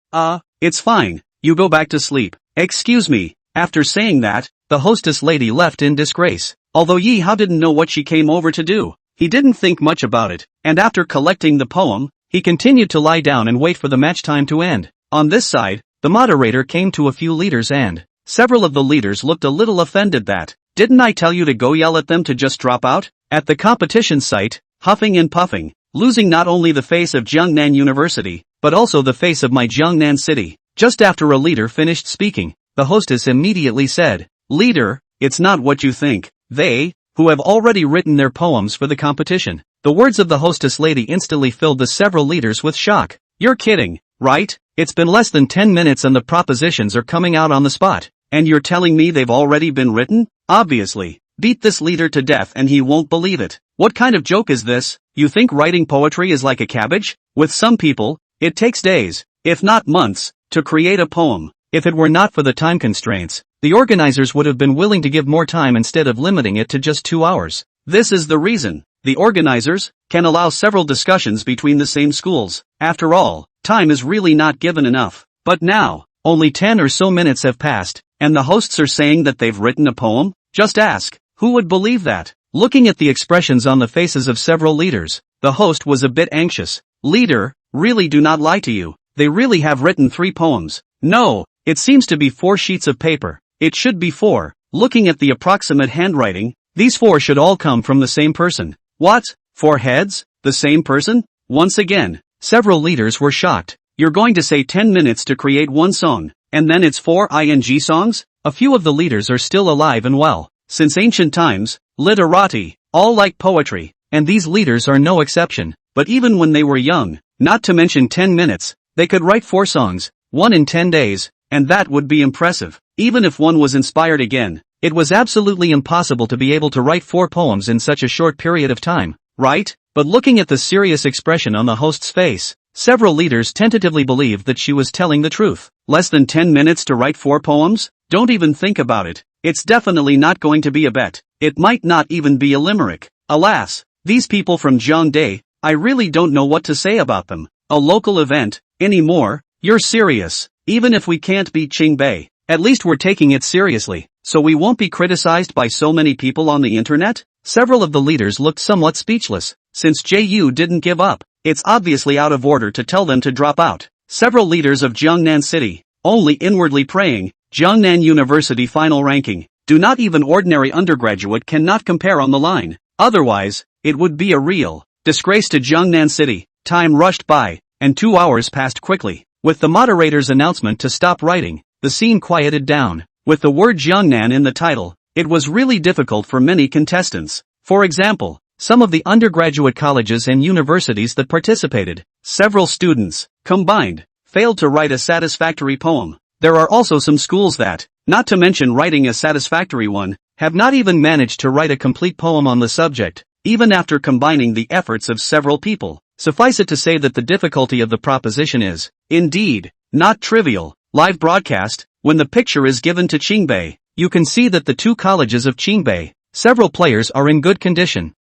It's fine. You go back to sleep. Excuse me. After saying that, the hostess lady left in disgrace. Although Yi Hao didn't know what she came over to do, he didn't think much about it, and after collecting the poem, he continued to lie down and wait for the match time to end. On this side, the moderator came to a few leaders and several of the leaders looked a little offended that, didn't I tell you to go yell at them to just drop out? At the competition site, huffing and puffing, losing not only the face of Jiangnan University, but also the face of my Jiangnan City. Just after a leader finished speaking, the hostess immediately said, "Leader, it's not what you think. They, who have already written their poems for the competition." The words of the hostess lady instantly filled the several leaders with shock. You're kidding, right? It's been less than 10 minutes and the propositions are coming out on the spot. And you're telling me they've already been written? Obviously. Beat this leader to death and he won't believe it. What kind of joke is this? You think writing poetry is like a cabbage? With some people, it takes days, if not months, to create a poem. If it were not for the time constraints, the organizers would have been willing to give more time instead of limiting it to just 2 hours. This is the reason. The organizers can allow several discussions between the same schools. After all, time is really not given enough. But now, only 10 or so minutes have passed, and the hosts are saying that they've written a poem? Just ask, who would believe that? Looking at the expressions on the faces of several leaders, the host was a bit anxious. Leader, really do not lie to you. They really have written 3 poems. No, it seems to be 4 sheets of paper. It should be 4. Looking at the approximate handwriting, these 4 should all come from the same person. What? 4 heads? The same person? Once again, several leaders were shocked. You're going to say 10 minutes to create 1 song, and then it's 4 ing songs? A few of the leaders are still alive and well. Since ancient times, literati, all like poetry, and these leaders are no exception. But even when they were young, not to mention 10 minutes, they could write 4 songs, 1 in 10 days, and that would be impressive. Even if one was inspired again, it was absolutely impossible to be able to write 4 poems in such a short period of time, right? But looking at the serious expression on the host's face, several leaders tentatively believed that she was telling the truth. Less than 10 minutes to write 4 poems? Don't even think about it. It's definitely not going to be a bet. It might not even be a limerick. Alas, these people from Jiangdae, I really don't know what to say about them. A local event, anymore? You're serious. Even if we can't beat Qingbei, at least we're taking it seriously, so we won't be criticized by so many people on the internet? Several of the leaders looked somewhat speechless. Since JU didn't give up, it's obviously out of order to tell them to drop out. Several leaders of Jiangnan City, only inwardly praying, Jiangnan University final ranking, do not even ordinary undergraduate cannot compare on the line. Otherwise, it would be a real disgrace to Jiangnan City. Time rushed by, and 2 hours passed quickly. With the moderator's announcement to stop writing, the scene quieted down. With the word Jiangnan in the title, it was really difficult for many contestants. For example, some of the undergraduate colleges and universities that participated, several students, combined, failed to write a satisfactory poem. There are also some schools that, not to mention writing a satisfactory one, have not even managed to write a complete poem on the subject, even after combining the efforts of several people. Suffice it to say that the difficulty of the proposition is, indeed, not trivial. Live broadcast, when the picture is given to Qingbei, you can see that the two colleges of Qingbei, several players are in good condition.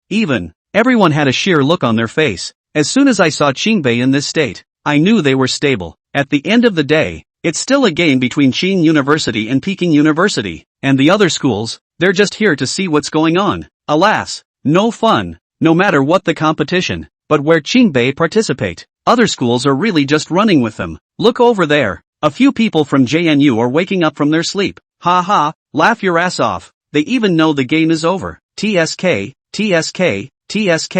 Everyone had a sheer look on their face. As soon as I saw Qingbei in this state, I knew they were stable. At the end of the day, it's still a game between Qing University and Peking University, and the other schools, they're just here to see what's going on. Alas, no fun, no matter what the competition. But where Qingbei participate, other schools are really just running with them. Look over there. A few people from JNU are waking up from their sleep. Ha ha, laugh your ass off. They even know the game is over. TSK, TSK, TSK,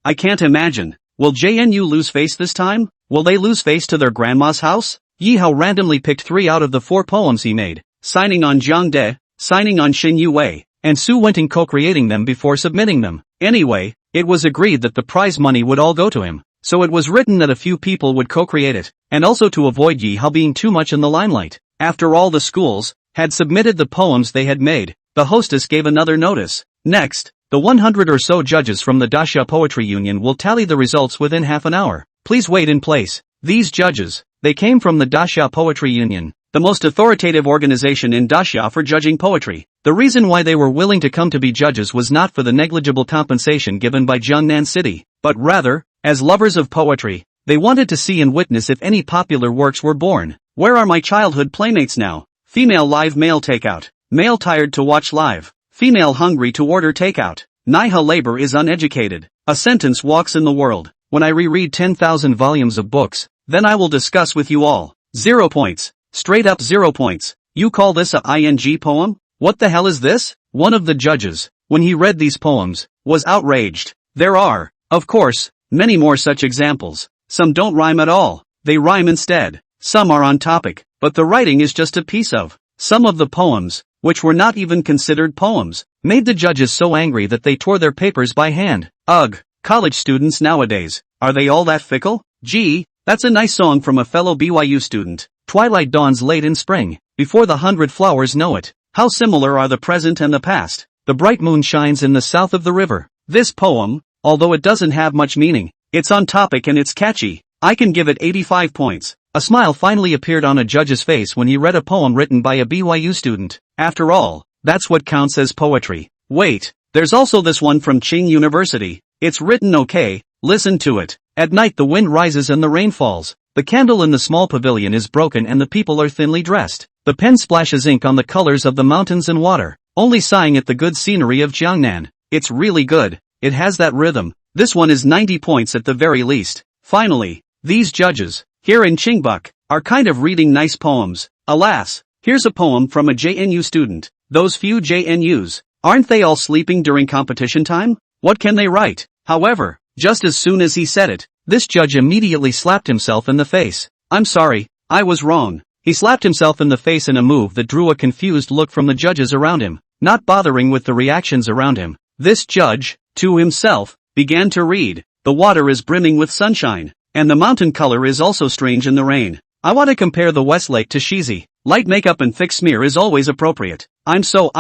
I can't imagine. Will JNU lose face this time? Will they lose face to their grandma's house? Yi Hao randomly picked 3 out of the 4 poems he made, signing on Zhang De, signing on Xin Yuwei, and Su Wenting co-creating them before submitting them. Anyway, it was agreed that the prize money would all go to him, so it was written that a few people would co-create it, and also to avoid Yi Hao being too much in the limelight. After all the schools had submitted the poems they had made, the hostess gave another notice. Next, the 100 or so judges from the Daxia Poetry Union will tally the results within half an hour. Please wait in place. These judges, they came from the Daxia Poetry Union, the most authoritative organization in Daxia for judging poetry. The reason why they were willing to come to be judges was not for the negligible compensation given by Jiangnan City, but rather, as lovers of poetry, they wanted to see and witness if any popular works were born. Where are my childhood playmates now? Female live male takeout. Male tired to watch live. Female hungry to order takeout. Niha labor is uneducated. A sentence walks in the world. When I reread 10,000 volumes of books, then I will discuss with you all. 0 points. Straight up 0 points. You call this a ing poem? What the hell is this? One of the judges, when he read these poems, was outraged. There are, of course, many more such examples. Some don't rhyme at all. They rhyme instead. Some are on topic, but the writing is just a piece of. Some of the poems, which were not even considered poems, made the judges so angry that they tore their papers by hand. Ugh, college students nowadays, are they all that fickle? Gee, that's a nice song from a fellow BYU student. Twilight dawns late in spring, before the 100 flowers know it. How similar are the present and the past. The bright moon shines in the south of the river. This poem, although it doesn't have much meaning, it's on topic and it's catchy. I can give it 85 points. A smile finally appeared on a judge's face when he read a poem written by a BYU student. After all, that's what counts as poetry. Wait, there's also this one from Qing University. It's written okay, listen to it. At night the wind rises and the rain falls. The candle in the small pavilion is broken and the people are thinly dressed. The pen splashes ink on the colors of the mountains and water, only sighing at the good scenery of Jiangnan. It's really good. It has that rhythm. This one is 90 points at the very least. Finally, these judges, here in Qingbuk, are kind of reading nice poems. Alas, here's a poem from a JNU student. Those few JNUs, aren't they all sleeping during competition time? What can they write? However, just as soon as he said it, this judge immediately slapped himself in the face. I'm sorry, I was wrong. He slapped himself in the face in a move that drew a confused look from the judges around him, not bothering with the reactions around him. This judge, to himself, began to read. The water is brimming with sunshine, and the mountain color is also strange in the rain. I want to compare the Westlake to Shizi. Light makeup and thick smear is always appropriate. I'm so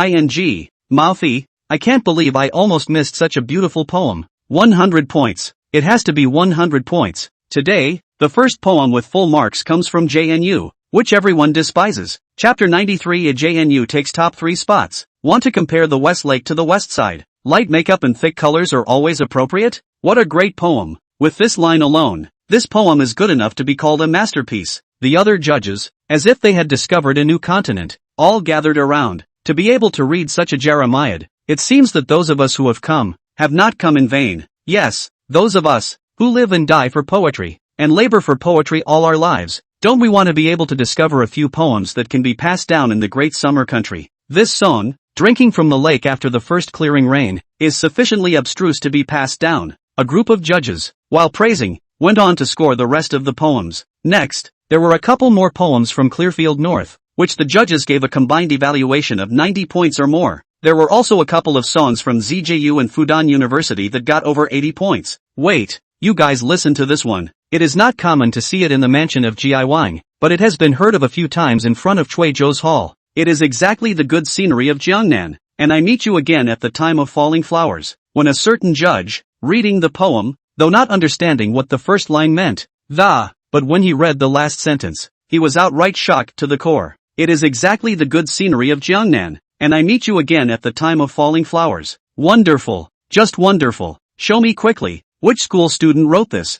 mouthy. I can't believe I almost missed such a beautiful poem. 100 points. It has to be 100 points. Today, the first poem with full marks comes from JNU. which everyone despises. Chapter 93 A JNU takes top 3 spots. Want to compare the West Lake to the West Side? Light makeup and thick colors are always appropriate? What a great poem. With this line alone, this poem is good enough to be called a masterpiece. The other judges, as if they had discovered a new continent, all gathered around, to be able to read such a Jeremiad. It seems that those of us who have not come in vain. Yes, those of us, who live and die for poetry, and labor for poetry all our lives. Don't we want to be able to discover a few poems that can be passed down in the great summer country? This song, Drinking from the Lake After the First Clearing Rain, is sufficiently abstruse to be passed down. A group of judges, while praising, went on to score the rest of the poems. Next, there were a couple more poems from Clearfield North, which the judges gave a combined evaluation of 90 points or more. There were also a couple of songs from ZJU and Fudan University that got over 80 points. Wait, you guys listen to this one. It is not common to see it in the mansion of Ji Wang, but it has been heard of a few times in front of Chui Zhou's hall. It is exactly the good scenery of Jiangnan, and I meet you again at the time of falling flowers, when a certain judge, reading the poem, though not understanding what the first line meant, but when he read the last sentence, he was outright shocked to the core. It is exactly the good scenery of Jiangnan, and I meet you again at the time of falling flowers. Wonderful, just wonderful. Show me quickly, which school student wrote this?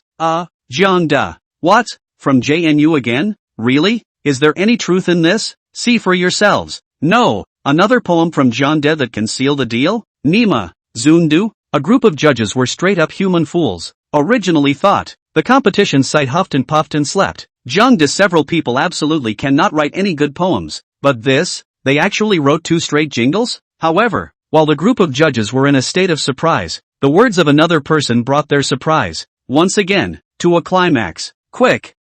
Jiangda. What? From JNU again? Really? Is there any truth in this? See for yourselves. No, another poem from Jiangda that can seal the deal? Nima, Zundu? A group of judges were straight up human fools. Originally thought, the competition site huffed and puffed and slept. Jiangda several people absolutely cannot write any good poems. But this? They actually wrote 2 straight jingles? However, while the group of judges were in a state of surprise, the words of another person brought their surprise, once again, to a climax. Quick,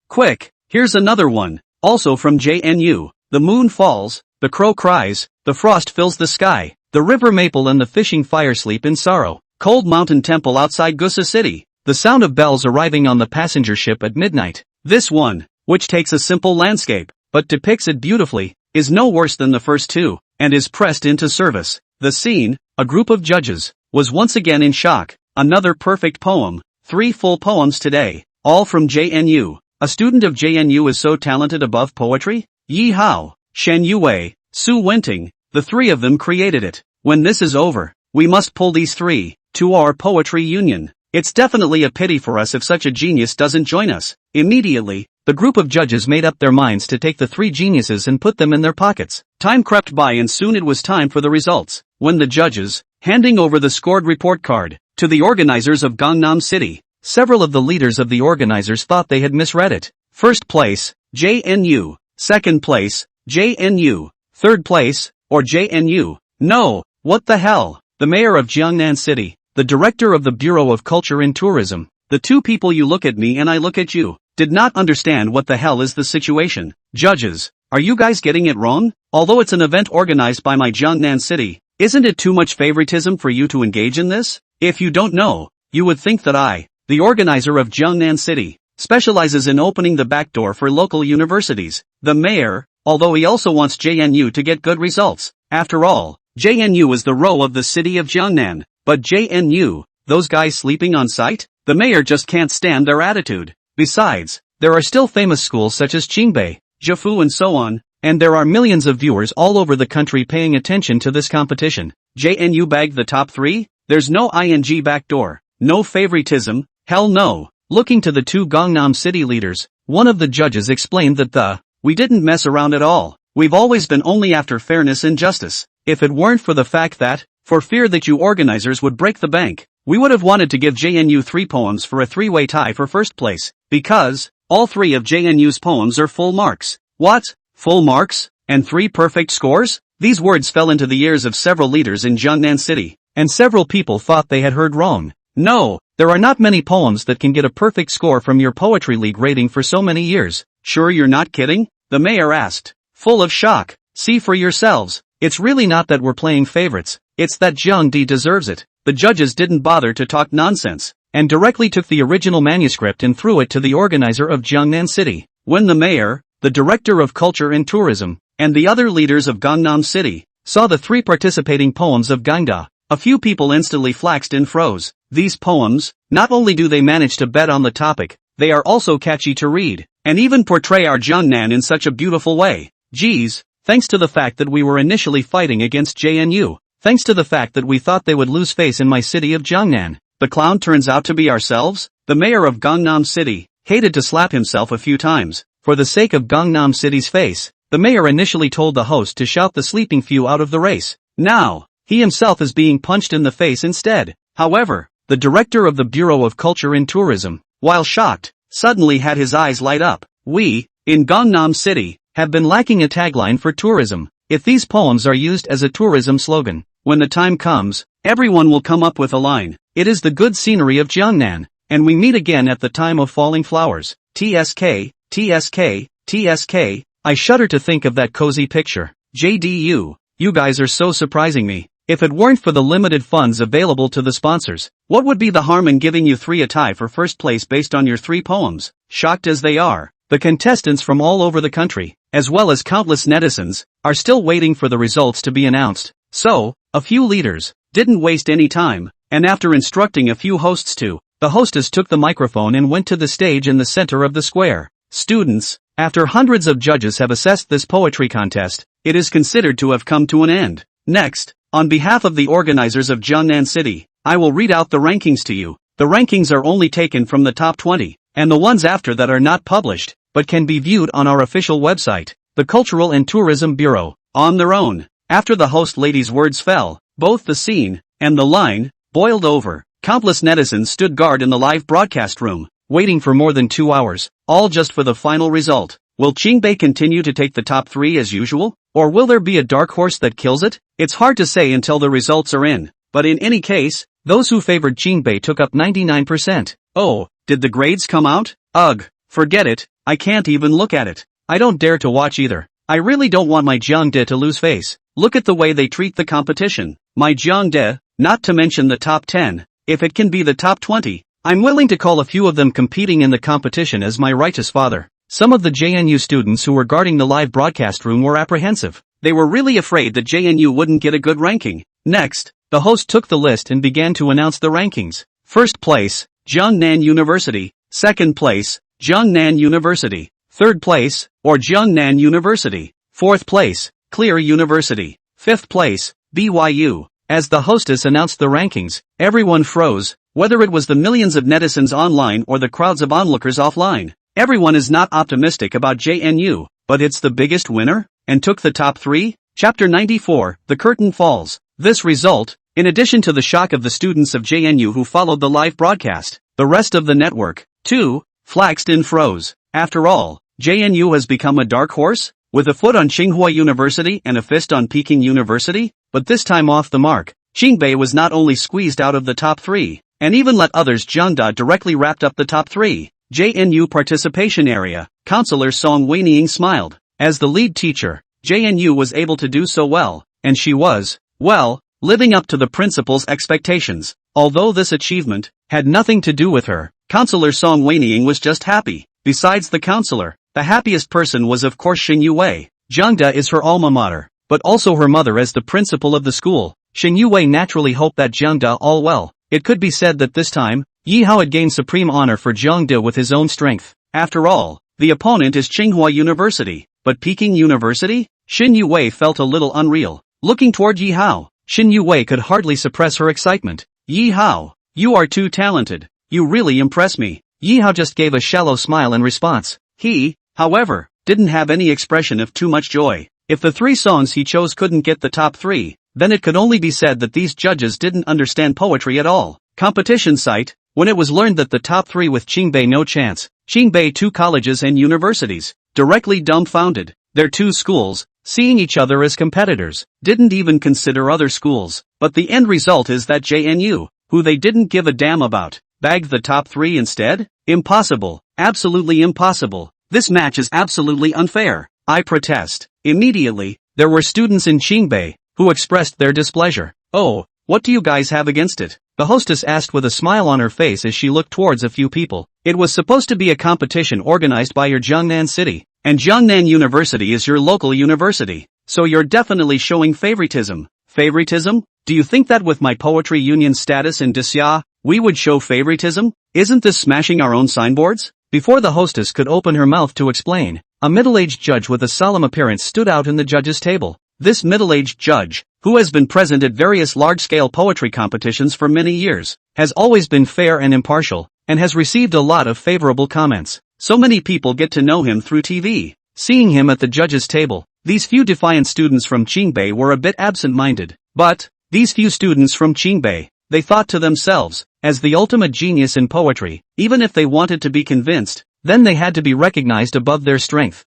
here's another one, also from JNU. The moon falls, the crow cries, the frost fills the sky, the river maple and the fishing fire sleep in sorrow. Cold mountain temple outside Gusa City, the sound of bells arriving on the passenger ship at midnight. This one, which takes a simple landscape, but depicts it beautifully, is no worse than the first 2, and is pressed into service. The scene, a group of judges, was once again in shock. Another perfect poem, 3 full poems today, all from JNU. A student of JNU is so talented above poetry? Yi Hao, Shen Yue, Su Wenting, the 3 of them created it. When this is over, we must pull these 3 to our poetry union. It's definitely a pity for us if such a genius doesn't join us. Immediately, the group of judges made up their minds to take the 3 geniuses and put them in their pockets. Time crept by and soon it was time for the results. When the judges, handing over the scored report card to the organizers of Gangnam City, several of the leaders of the organizers thought they had misread it. First place, JNU. Second place, JNU. Third place, or JNU. No, what the hell? The mayor of Jiangnan City, the director of the Bureau of Culture and Tourism, the 2 people you look at me and I look at you, did not understand what the hell is the situation. Judges, are you guys getting it wrong? Although it's an event organized by my Jiangnan City, isn't it too much favoritism for you to engage in this? If you don't know, you would think that I, the organizer of Jiangnan City, specializes in opening the back door for local universities. The mayor, although he also wants JNU to get good results. After all, JNU is the row of the city of Jiangnan. But JNU, those guys sleeping on site? The mayor just can't stand their attitude. Besides, there are still famous schools such as Qingbei, Jiafu and so on, and there are millions of viewers all over the country paying attention to this competition. JNU bagged the top 3? There's no ing backdoor, no favoritism, hell no. Looking to the 2 Gangnam City leaders, one of the judges explained that we didn't mess around at all. We've always been only after fairness and justice. If it weren't for the fact that, for fear that you organizers would break the bank, we would have wanted to give JNU 3 poems for a 3-way tie for first place, because all 3 of JNU's poems are full marks. What? Full marks? And 3 perfect scores? These words fell into the ears of several leaders in Jiangnan City, and several people thought they had heard wrong. No, there are not many poems that can get a perfect score from your Poetry League rating for so many years. Sure you're not kidding? The mayor asked, full of shock. See for yourselves. It's really not that we're playing favorites, it's that Jiangdi deserves it. The judges didn't bother to talk nonsense, and directly took the original manuscript and threw it to the organizer of Jiangnan City. When the mayor, the director of culture and tourism, and the other leaders of Gangnam City, saw the 3 participating poems of Gangda, a few people instantly flaxed and froze. These poems, not only do they manage to bet on the topic, they are also catchy to read, and even portray our Jungnan in such a beautiful way. Geez, thanks to the fact that we were initially fighting against JNU, thanks to the fact that we thought they would lose face in my city of Jungnan, the clown turns out to be ourselves? The mayor of Gangnam City hated to slap himself a few times. For the sake of Gangnam City's face, the mayor initially told the host to shout the sleeping few out of the race. Now, he himself is being punched in the face instead. However, the director of the Bureau of Culture and Tourism, while shocked, suddenly had his eyes light up. We, in Gangnam City, have been lacking a tagline for tourism. If these poems are used as a tourism slogan, when the time comes, everyone will come up with a line. It is the good scenery of Jungnan, and we meet again at the time of falling flowers. TSK, TSK, TSK, I shudder to think of that cozy picture. JDU, you guys are so surprising me. If it weren't for the limited funds available to the sponsors, what would be the harm in giving you 3 a tie for first place based on your 3 poems? Shocked as they are, the contestants from all over the country, as well as countless netizens, are still waiting for the results to be announced. So, a few leaders didn't waste any time, and after instructing a few hosts to, the hostess took the microphone and went to the stage in the center of the square. Students, after hundreds of judges have assessed this poetry contest, it is considered to have come to an end. Next, on behalf of the organizers of Jungnan City, I will read out the rankings to you. The rankings are only taken from the top 20, and the ones after that are not published, but can be viewed on our official website, the Cultural and Tourism Bureau, on their own. After the host lady's words fell, both the scene and the line boiled over. Countless netizens stood guard in the live broadcast room, waiting for more than 2 hours, all just for the final result. Will Qingbei continue to take the top 3 as usual, or will there be a dark horse that kills it? It's hard to say until the results are in, but in any case, those who favored Qingbei took up 99%. Oh, did the grades come out? Ugh, forget it, I can't even look at it. I don't dare to watch either. I really don't want my Jiangde to lose face. Look at the way they treat the competition. My Jiangde, not to mention the top 10, if it can be the top 20, I'm willing to call a few of them competing in the competition as my righteous father. Some of the JNU students who were guarding the live broadcast room were apprehensive. They were really afraid that JNU wouldn't get a good ranking. Next, the host took the list and began to announce the rankings. First place, Jungnan University. Second place, Jungnan University. Third place, or Jungnan University. Fourth place, Clear University. Fifth place, BYU. As the hostess announced the rankings, everyone froze, whether it was the millions of netizens online or the crowds of onlookers offline. Everyone is not optimistic about JNU, but it's the biggest winner, and took the top 3? Chapter 94, The Curtain Falls. This result, in addition to the shock of the students of JNU who followed the live broadcast, the rest of the network, too, flaxed and froze. After all, JNU has become a dark horse, with a foot on Tsinghua University and a fist on Peking University, but this time off the mark. Qingbei was not only squeezed out of the top 3, and even let others Jiangda directly wrapped up the top 3. JNU participation area, Counselor Song Weining smiled. As the lead teacher, JNU was able to do so well, and she was, well, living up to the principal's expectations. Although this achievement had nothing to do with her, Counselor Song Weining was just happy. Besides the counselor, the happiest person was of course Xing Yue. Jiangda is her alma mater, but also her mother as the principal of the school. Xing Yue naturally hoped that Jiangda all well. It could be said that this time, Yi Hao had gained supreme honor for Jiangda with his own strength. After all, the opponent is Tsinghua University, but Peking University? Xing Yue felt a little unreal. Looking toward Yi Hao, Xing Yue could hardly suppress her excitement. Yi Hao, you are too talented. You really impress me. Yi Hao just gave a shallow smile in response. He, however, didn't have any expression of too much joy. If the 3 songs he chose couldn't get the top 3, then it could only be said that these judges didn't understand poetry at all. Competition site, when it was learned that the top 3 with Qingbei no chance, Qingbei 2 colleges and universities, directly dumbfounded. Their 2 schools, seeing each other as competitors, didn't even consider other schools. But the end result is that JNU, who they didn't give a damn about, bagged the top 3 instead? Impossible. Absolutely impossible. This match is absolutely unfair. I protest. Immediately, there were students in Qingbei who expressed their displeasure. Oh, what do you guys have against it? The hostess asked with a smile on her face as she looked towards a few people. It was supposed to be a competition organized by your Jungnan City, and Jungnan University is your local university, so you're definitely showing favoritism. Favoritism? Do you think that with my poetry union status in Disya, we would show favoritism? Isn't this smashing our own signboards? Before the hostess could open her mouth to explain, a middle-aged judge with a solemn appearance stood out in the judges' table. This middle-aged judge, who has been present at various large-scale poetry competitions for many years, has always been fair and impartial, and has received a lot of favorable comments. So many people get to know him through TV. Seeing him at the judges' table, these few defiant students from Qingbei were a bit absent-minded. But, these few students from Qingbei, they thought to themselves, as the ultimate genius in poetry, even if they wanted to be convinced, then they had to be recognized above their strength.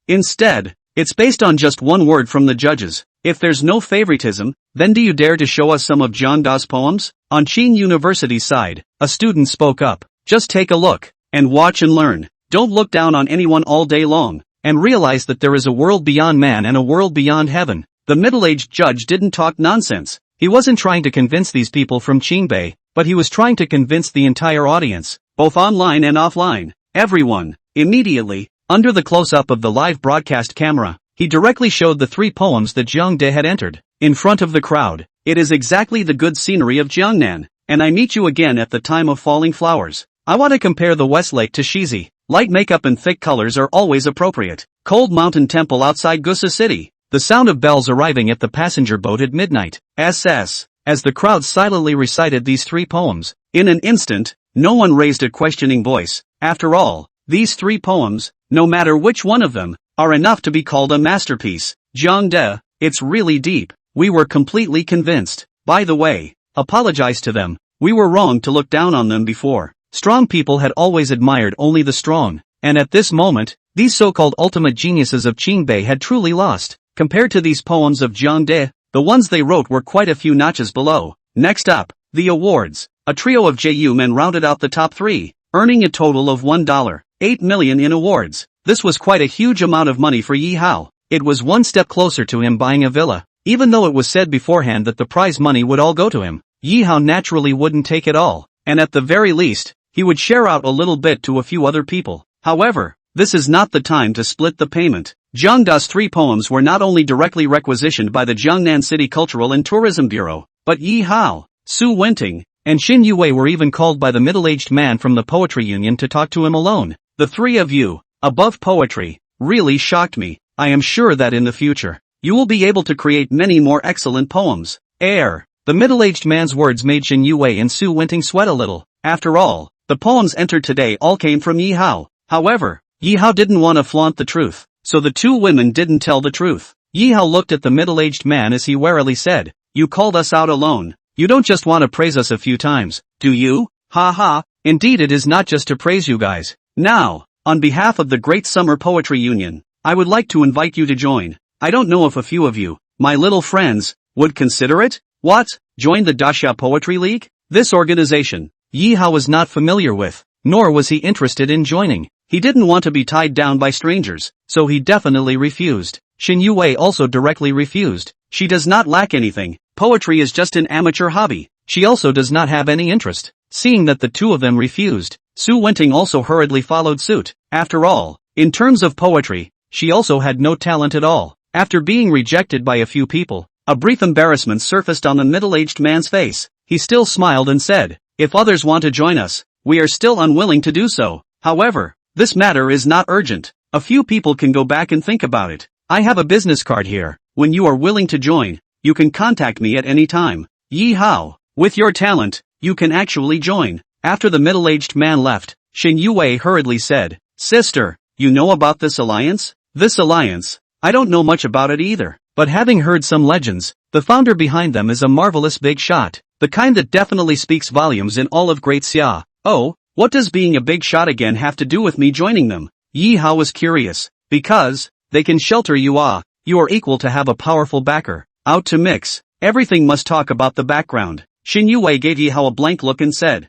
Instead, it's based on just one word from the judges. If there's no favoritism, then do you dare to show us some of Zhang Da's poems? On Qin University's side, a student spoke up. Just take a look, and watch and learn. Don't look down on anyone all day long, and realize that there is a world beyond man and a world beyond heaven. The middle-aged judge didn't talk nonsense. He wasn't trying to convince these people from Qingbei, but he was trying to convince the entire audience, both online and offline. Everyone. Immediately, under the close-up of the live broadcast camera, he directly showed the 3 poems that Zhang De had entered, in front of the crowd. It is exactly the good scenery of Jiangnan, and I meet you again at the time of falling flowers. I want to compare the Westlake to Shizi. Light makeup and thick colors are always appropriate. Cold mountain temple outside Gusa City. The sound of bells arriving at the passenger boat at midnight. As the crowd silently recited these 3 poems, in an instant, no one raised a questioning voice. After all, these 3 poems, no matter which one of them, are enough to be called a masterpiece. Zhang De, it's really deep. We were completely convinced. By the way, apologize to them. We were wrong to look down on them before. Strong people had always admired only the strong, and at this moment, these so-called ultimate geniuses of Qingbei had truly lost. Compared to these poems of Zhang De, the ones they wrote were quite a few notches below. Next up, the awards. A trio of JU men rounded out the top 3, earning a total of $1.8 million in awards. This was quite a huge amount of money for Yi Hao. It was one step closer to him buying a villa. Even though it was said beforehand that the prize money would all go to him, Yi Hao naturally wouldn't take it all, and at the very least, he would share out a little bit to a few other people. However, this is not the time to split the payment. Zhang Da's 3 poems were not only directly requisitioned by the Jiangnan City Cultural and Tourism Bureau, but Yi Hao, Su Wenting, and Xin Yue were even called by the middle-aged man from the Poetry Union to talk to him alone. The 3 of you, above poetry, really shocked me. I am sure that in the future, you will be able to create many more excellent poems. The middle-aged man's words made Xin Yue and Su Wenting sweat a little. After all, the poems entered today all came from Yi Hao. However, Yi Hao didn't want to flaunt the truth, so the 2 women didn't tell the truth. Yi Hao looked at the middle-aged man as he warily said, "You called us out alone. You don't just want to praise us a few times, do you? Ha ha, indeed it is not just to praise you guys. Now, on behalf of the Great Summer Poetry Union, I would like to invite you to join. I don't know if a few of you, my little friends, would consider it? What? Join the Daxia Poetry League?" This organization, Yi Hao was not familiar with, nor was he interested in joining. He didn't want to be tied down by strangers, so he definitely refused. Xin Yue also directly refused. She does not lack anything. Poetry is just an amateur hobby. She also does not have any interest. Seeing that the 2 of them refused, Su Wenting also hurriedly followed suit. After all, in terms of poetry, she also had no talent at all. After being rejected by a few people, a brief embarrassment surfaced on the middle-aged man's face. He still smiled and said, "If others want to join us, we are still unwilling to do so. However, this matter is not urgent. A few people can go back and think about it. I have a business card here. When you are willing to join, you can contact me at any time. Yi Hao, with your talent, you can actually join." After the middle-aged man left, Xin Yue hurriedly said, "Sister, you know about this alliance?" "This alliance? I don't know much about it either, but having heard some legends, the founder behind them is a marvelous big shot, the kind that definitely speaks volumes in all of Great Xia." "Oh, what does being a big shot again have to do with me joining them?" Yi Hao was curious. "Because they can shelter you. You are equal to have a powerful backer. Out to mix. Everything must talk about the background." Xin Yue gave Yi Hao a blank look and said,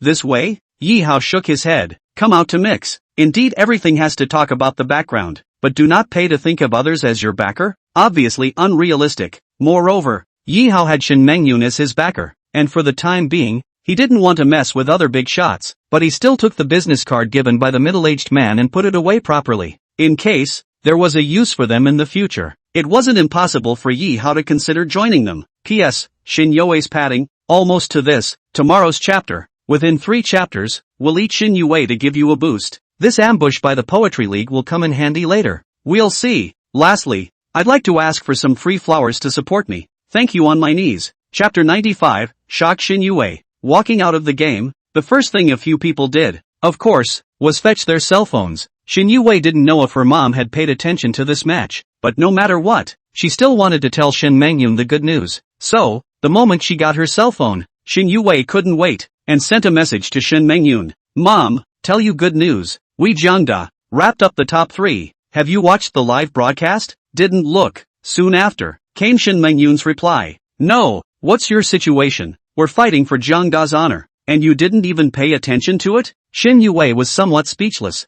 This way?" Yi Hao shook his head. "Come out to mix. Indeed everything has to talk about the background, but do not pay to think of others as your backer? Obviously unrealistic." Moreover, Yi Hao had Shen Mengyun as his backer, and for the time being, he didn't want to mess with other big shots, but he still took the business card given by the middle-aged man and put it away properly, in case there was a use for them in the future. It wasn't impossible for Yi Hao to consider joining them. P.S. Xin Yue's padding, almost to this, tomorrow's chapter. Within 3 chapters, we'll eat Shin Yue to give you a boost. This ambush by the Poetry League will come in handy later. We'll see. Lastly, I'd like to ask for some free flowers to support me. Thank you on my knees. Chapter 95, Shock Shin Yue. Walking out of the game, the first thing a few people did, of course, was fetch their cell phones. Shin Yue didn't know if her mom had paid attention to this match, but no matter what, she still wanted to tell Shin Mangyun the good news. So, the moment she got her cell phone, Shin Yue couldn't wait, and sent a message to Shin Mangyun. Mom, tell you good news. We Jiangda wrapped up the top 3. Have you watched the live broadcast? Didn't look. Soon after, came Shin Mangyun's reply. No, what's your situation? We're fighting for Jiangda's honor, and you didn't even pay attention to it? Shin Yue was somewhat speechless.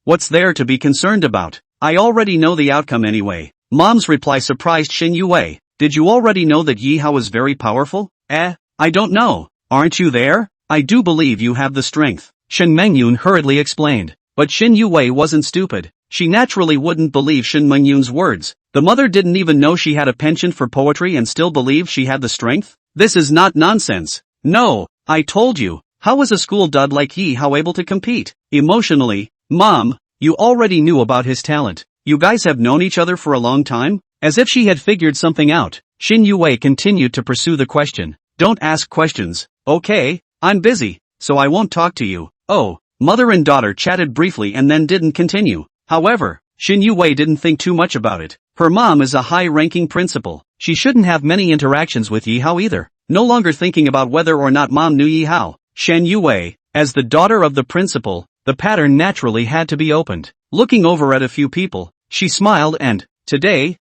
What's there to be concerned about? I already know the outcome anyway. Mom's reply surprised Shin Yue. Did you already know that Yi Hao is very powerful? I don't know. Aren't you there? I do believe you have the strength. Shin Mangyun hurriedly explained. But Shin Yue wasn't stupid. She naturally wouldn't believe Shin Mangyun's words. The mother didn't even know she had a penchant for poetry and still believed she had the strength? This is not nonsense. No, I told you. How was a school dud like Yi Hao able to compete? Emotionally, Mom, you already knew about his talent. You guys have known each other for a long time? As if she had figured something out, Shin Yue continued to pursue the question. Don't ask questions, okay? I'm busy, so I won't talk to you. Oh, mother and daughter chatted briefly and then didn't continue. However, Shin Yue didn't think too much about it. Her mom is a high-ranking principal. She shouldn't have many interactions with Yi Hao either. No longer thinking about whether or not mom knew Yi Hao, Shin Yue, as the daughter of the principal, the pattern naturally had to be opened. Looking over at a few people, she smiled and, today,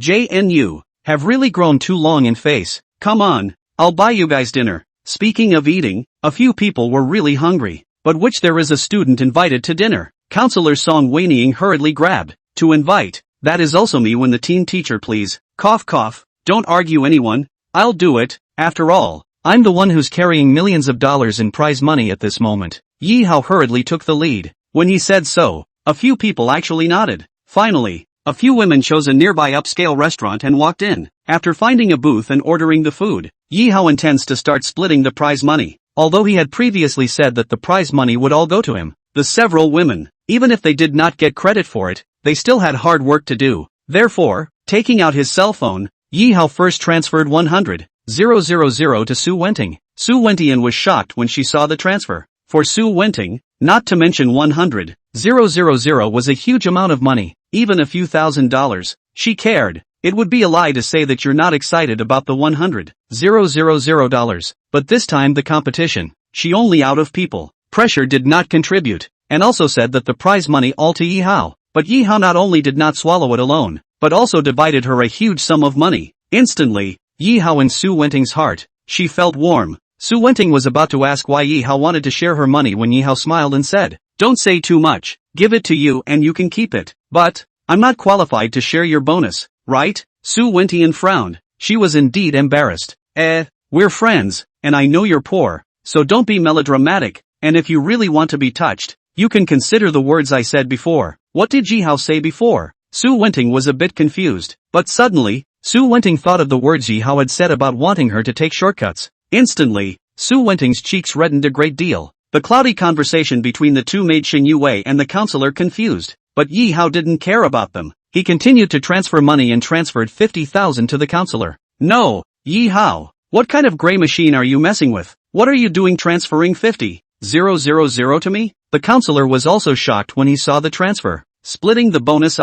JNU, have really grown too long in face. Come on, I'll buy you guys dinner. Speaking of eating, a few people were really hungry, but which there is a student invited to dinner. Counselor Song Weining hurriedly grabbed. To invite, that is also me when the teen teacher please. Cough cough, don't argue anyone, I'll do it. After all, I'm the one who's carrying millions of dollars in prize money at this moment. Yi Hao hurriedly took the lead. When he said so, a few people actually nodded. Finally, a few women chose a nearby upscale restaurant and walked in. After finding a booth and ordering the food, Yi Hao intends to start splitting the prize money. Although he had previously said that the prize money would all go to him, the several women, even if they did not get credit for it, they still had hard work to do. Therefore, taking out his cell phone, Yi Hao first transferred 100,000 to Su Wenting. Su Wentian was shocked when she saw the transfer. For Su Wenting, not to mention 100,000 was a huge amount of money, even a few $1,000s. She cared. It would be a lie to say that you're not excited about the $100,000. But this time the competition, she only out of people. Pressure did not contribute, and also said that the prize money all to Yi Hao. But Yi Hao not only did not swallow it alone, but also divided her a huge sum of money. Instantly, Yi Hao in Su Wenting's heart, she felt warm. Su Wenting was about to ask why Yi Hao wanted to share her money when Yi Hao smiled and said, don't say too much, give it to you and you can keep it. But, I'm not qualified to share your bonus, right? Su Wentian frowned. She was indeed embarrassed. We're friends, and I know you're poor, so don't be melodramatic, and if you really want to be touched, you can consider the words I said before. What did Yi Hao say before? Su Wenting was a bit confused, but suddenly, Su Wenting thought of the words Yi Hao had said about wanting her to take shortcuts. Instantly, Su Wenting's cheeks reddened a great deal. The cloudy conversation between the two made Shin Yue and the counselor confused, but Yi Hao didn't care about them. He continued to transfer money and transferred 50,000 to the counselor. No, Yi Hao, what kind of gray machine are you messing with? What are you doing transferring 50,000 to me? The counselor was also shocked when he saw the transfer. Splitting the bonus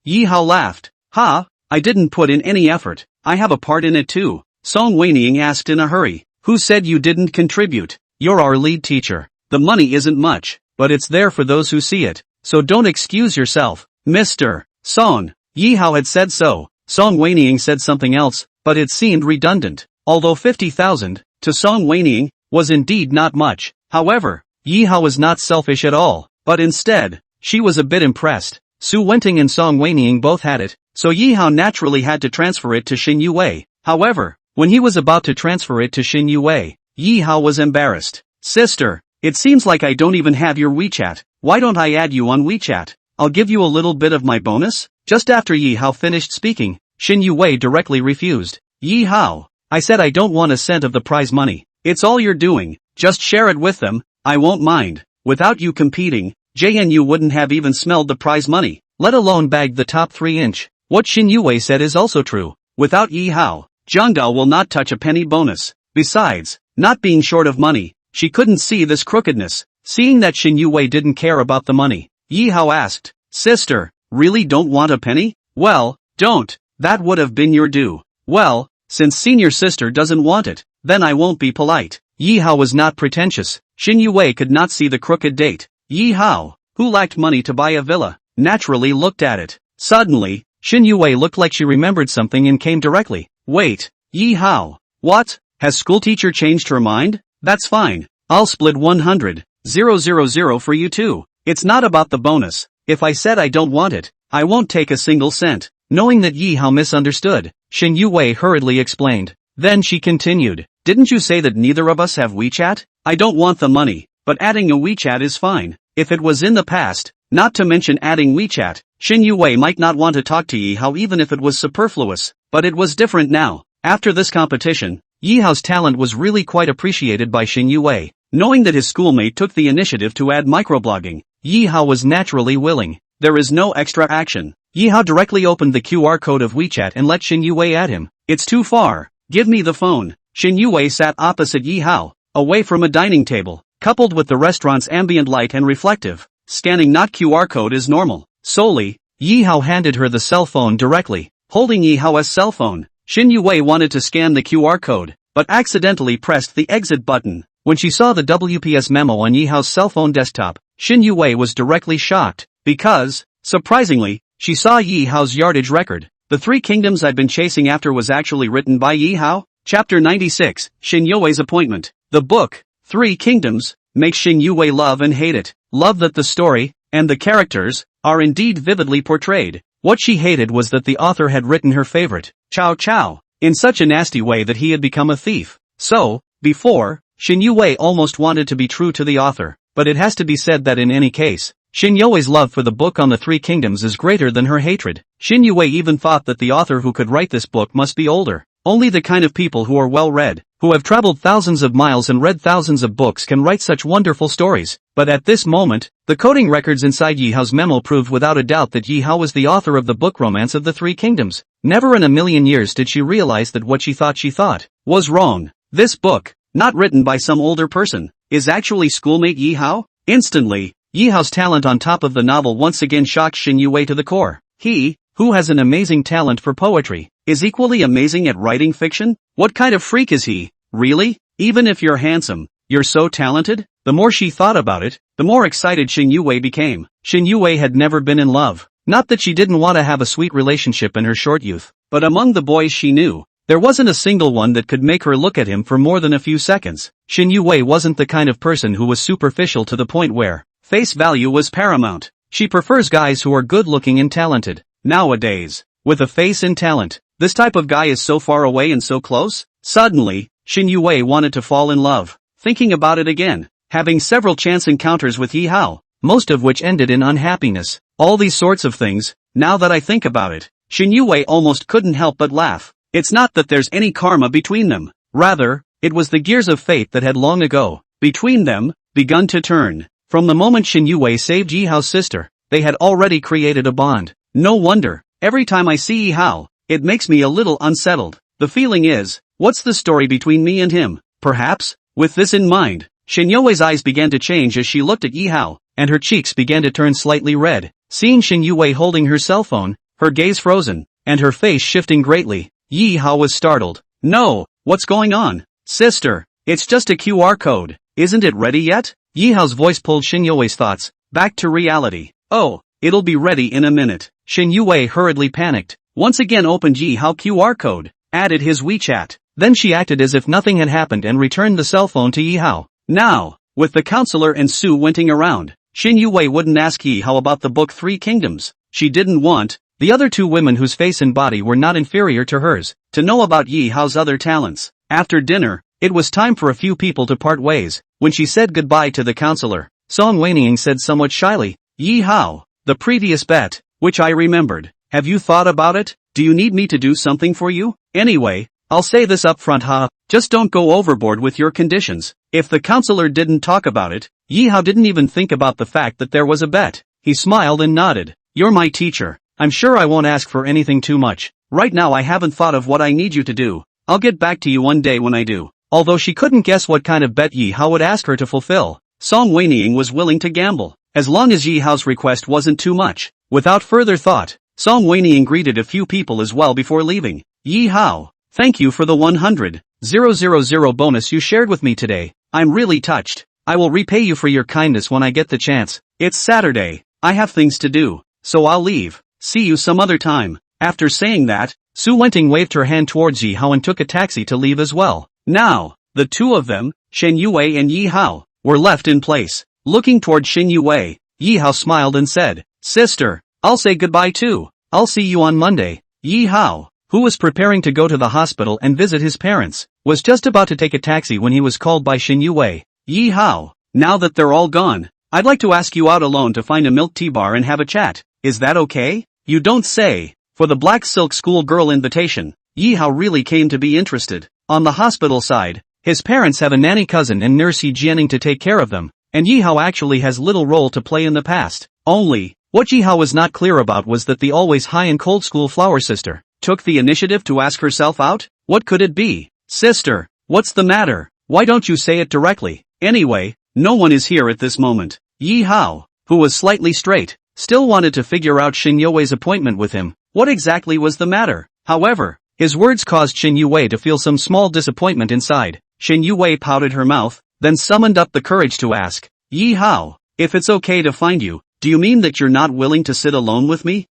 Yi Hao laughed. Ha, I didn't put in any effort. I have a part in it too. Song Weining asked in a hurry. Who said you didn't contribute? You're our lead teacher. The money isn't much, but it's there for those who see it. So don't excuse yourself, Mr. Song. Yi Hao had said so. Song Weining said something else, but it seemed redundant. Although 50,000, to Song Weining, was indeed not much. However, Yi Hao was not selfish at all, but instead, she was a bit impressed. Su Wenting and Song Weining both had it, so Yi Hao naturally had to transfer it to Shin Yue. However, when he was about to transfer it to Shin Yue, Yi Hao was embarrassed. Sister, it seems like I don't even have your WeChat. Why don't I add you on WeChat? I'll give you a little bit of my bonus? Just after Yi Hao finished speaking, Shin Yue directly refused. Yi Hao, I said I don't want a cent of the prize money. It's all you're doing. Just share it with them, I won't mind. Without you competing, JNU wouldn't have even smelled the prize money, let alone bagged the top 3-inch. What Shin Yue said is also true. Without Yi Hao, Jiangdao will not touch a penny bonus. Besides, not being short of money, she couldn't see this crookedness. Seeing that Shin Yue didn't care about the money, Yi Hao asked, "Sister, really don't want a penny?" "Well, don't. That would have been your due." "Well, since senior sister doesn't want it, then I won't be polite." Yi Hao was not pretentious. Shin Yue could not see the crooked date. Yi Hao, who lacked money to buy a villa, naturally looked at it. Suddenly, Shin Yue looked like she remembered something and came directly. "Wait, Yi Hao. What? Has schoolteacher changed her mind? That's fine. I'll split 100,000 for you too. It's not about the bonus. If I said I don't want it, I won't take a single cent." Knowing that Yi Hao misunderstood, Shin Yue hurriedly explained. Then she continued, "Didn't you say that neither of us have WeChat? I don't want the money, but adding a WeChat is fine. If it was in the past, not to mention adding WeChat, Shin Yue might not want to talk to Yi Hao even if it was superfluous, but it was different now. After this competition, Yi Hao's talent was really quite appreciated by Shin Yue. Knowing that his schoolmate took the initiative to add microblogging, Yi Hao was naturally willing. There is no extra action. Yi Hao directly opened the QR code of WeChat and let Shin Yue add him. "It's too far. Give me the phone." Shin Yue sat opposite Yi Hao, away from a dining table, coupled with the restaurant's ambient light and reflective. Scanning not QR code is normal. Solely, Yi Hao handed her the cell phone directly. Holding Yi Hao's cell phone, Shin Yue wanted to scan the QR code, but accidentally pressed the exit button. When she saw the WPS memo on Yi Hao's cell phone desktop, Shin Yue was directly shocked, because, surprisingly, she saw Yi Hao's yardage record. The Three Kingdoms I'd been chasing after was actually written by Yi Hao? Chapter 96, Shin Yue's Appointment. The book, Three Kingdoms, makes Shin Yue love and hate it. Love that the story, and the characters, are indeed vividly portrayed. What she hated was that the author had written her favorite, Cao Cao, in such a nasty way that he had become a thief. So, before, Shin Yue almost wanted to be true to the author, but it has to be said that in any case, Shin Yue's love for the book on the Three Kingdoms is greater than her hatred. Shin Yue even thought that the author who could write this book must be older. Only the kind of people who are well-read, who have traveled thousands of miles and read thousands of books can write such wonderful stories. But at this moment, the coding records inside Yi Hao's memo proved without a doubt that Yi Hao was the author of the book Romance of the Three Kingdoms. Never in a million years did she realize that what she thought was wrong. This book, not written by some older person, is actually schoolmate Yi Hao? Instantly, Yi Hao's talent on top of the novel once again shocked Shin Yue to the core. He, who has an amazing talent for poetry, is equally amazing at writing fiction? What kind of freak is he? Really? Even if you're handsome, you're so talented? The more she thought about it, the more excited Shin Yue became. Shin Yue had never been in love. Not that she didn't want to have a sweet relationship in her short youth, but among the boys she knew, there wasn't a single one that could make her look at him for more than a few seconds. Shin Yue wasn't the kind of person who was superficial to the point where face value was paramount. She prefers guys who are good-looking and talented. Nowadays, with a face and talent, this type of guy is so far away and so close. Suddenly, Shin Yue wanted to fall in love. Thinking about it again, having several chance encounters with Yi Hao, most of which ended in unhappiness. All these sorts of things, now that I think about it, Shin Yue almost couldn't help but laugh. It's not that there's any karma between them. Rather, it was the gears of fate that had long ago, between them, begun to turn. From the moment Shin Yue saved Yi Hao's sister, they had already created a bond. No wonder, every time I see Yi Hao, it makes me a little unsettled. The feeling is, what's the story between me and him? Perhaps, with this in mind, Shin Yue's eyes began to change as she looked at Yi Hao, and her cheeks began to turn slightly red. Seeing Shin Yue holding her cell phone, her gaze frozen, and her face shifting greatly, Yi Hao was startled. "No, what's going on? Sister, it's just a QR code. Isn't it ready yet?" Yi Hao's voice pulled Shin Yue's thoughts back to reality. "Oh, it'll be ready in a minute." Shin Yue hurriedly panicked, once again opened Yi Hao QR code, added his WeChat. Then she acted as if nothing had happened and returned the cell phone to Yi Hao. Now, with the counselor and Sue winting around, Shin Yue wouldn't ask Yi Hao about the book Three Kingdoms. She didn't want the other two women whose face and body were not inferior to hers to know about Yi Hao's other talents. After dinner, it was time for a few people to part ways. When she said goodbye to the counselor, Song Weining said somewhat shyly, "Yi Hao, the previous bet, which I remembered. Have you thought about it? Do you need me to do something for you? Anyway, I'll say this up front, just don't go overboard with your conditions. If the counselor didn't talk about it, Yi Hao didn't even think about the fact that there was a bet. He smiled and nodded. You're my teacher. I'm sure I won't ask for anything too much. Right now I haven't thought of what I need you to do. I'll get back to you one day when I do. Although she couldn't guess what kind of bet Yi Hao would ask her to fulfill, Song Weiniang was willing to gamble, as long as Yi Hao's request wasn't too much. Without further thought, Song Weiniang greeted a few people as well before leaving. Yi Hao, thank you for the 100,000 bonus you shared with me today. I'm really touched. I will repay you for your kindness when I get the chance. It's Saturday. I have things to do, so I'll leave. See you some other time. After saying that, Su Wenting waved her hand towards Yi Hao and took a taxi to leave as well. Now, the two of them, Shen Yue and Yi Hao, were left in place. Looking toward Shen Yue, Yi Hao smiled and said, Sister, I'll say goodbye too. I'll see you on Monday. Yi Hao, who was preparing to go to the hospital and visit his parents, was just about to take a taxi when he was called by Shen Yue. Yi Hao, now that they're all gone, I'd like to ask you out alone to find a milk tea bar and have a chat. Is that okay? You don't say. For the black silk schoolgirl invitation, Yi Hao really came to be interested. On the hospital side, his parents have a nanny cousin and nurse Yi Jianing to take care of them, and Yi Hao actually has little role to play in the past. Only, what Yi Hao was not clear about was that the always high and cold school flower sister took the initiative to ask herself out? What could it be? Sister, what's the matter? Why don't you say it directly? Anyway, no one is here at this moment. Yi Hao, who was slightly straight, still wanted to figure out Shen Yue's appointment with him. What exactly was the matter? However, his words caused Shen Yue to feel some small disappointment inside. Shen Yue pouted her mouth, then summoned up the courage to ask, Yi Hao, if it's okay to find you, do you mean that you're not willing to sit alone with me?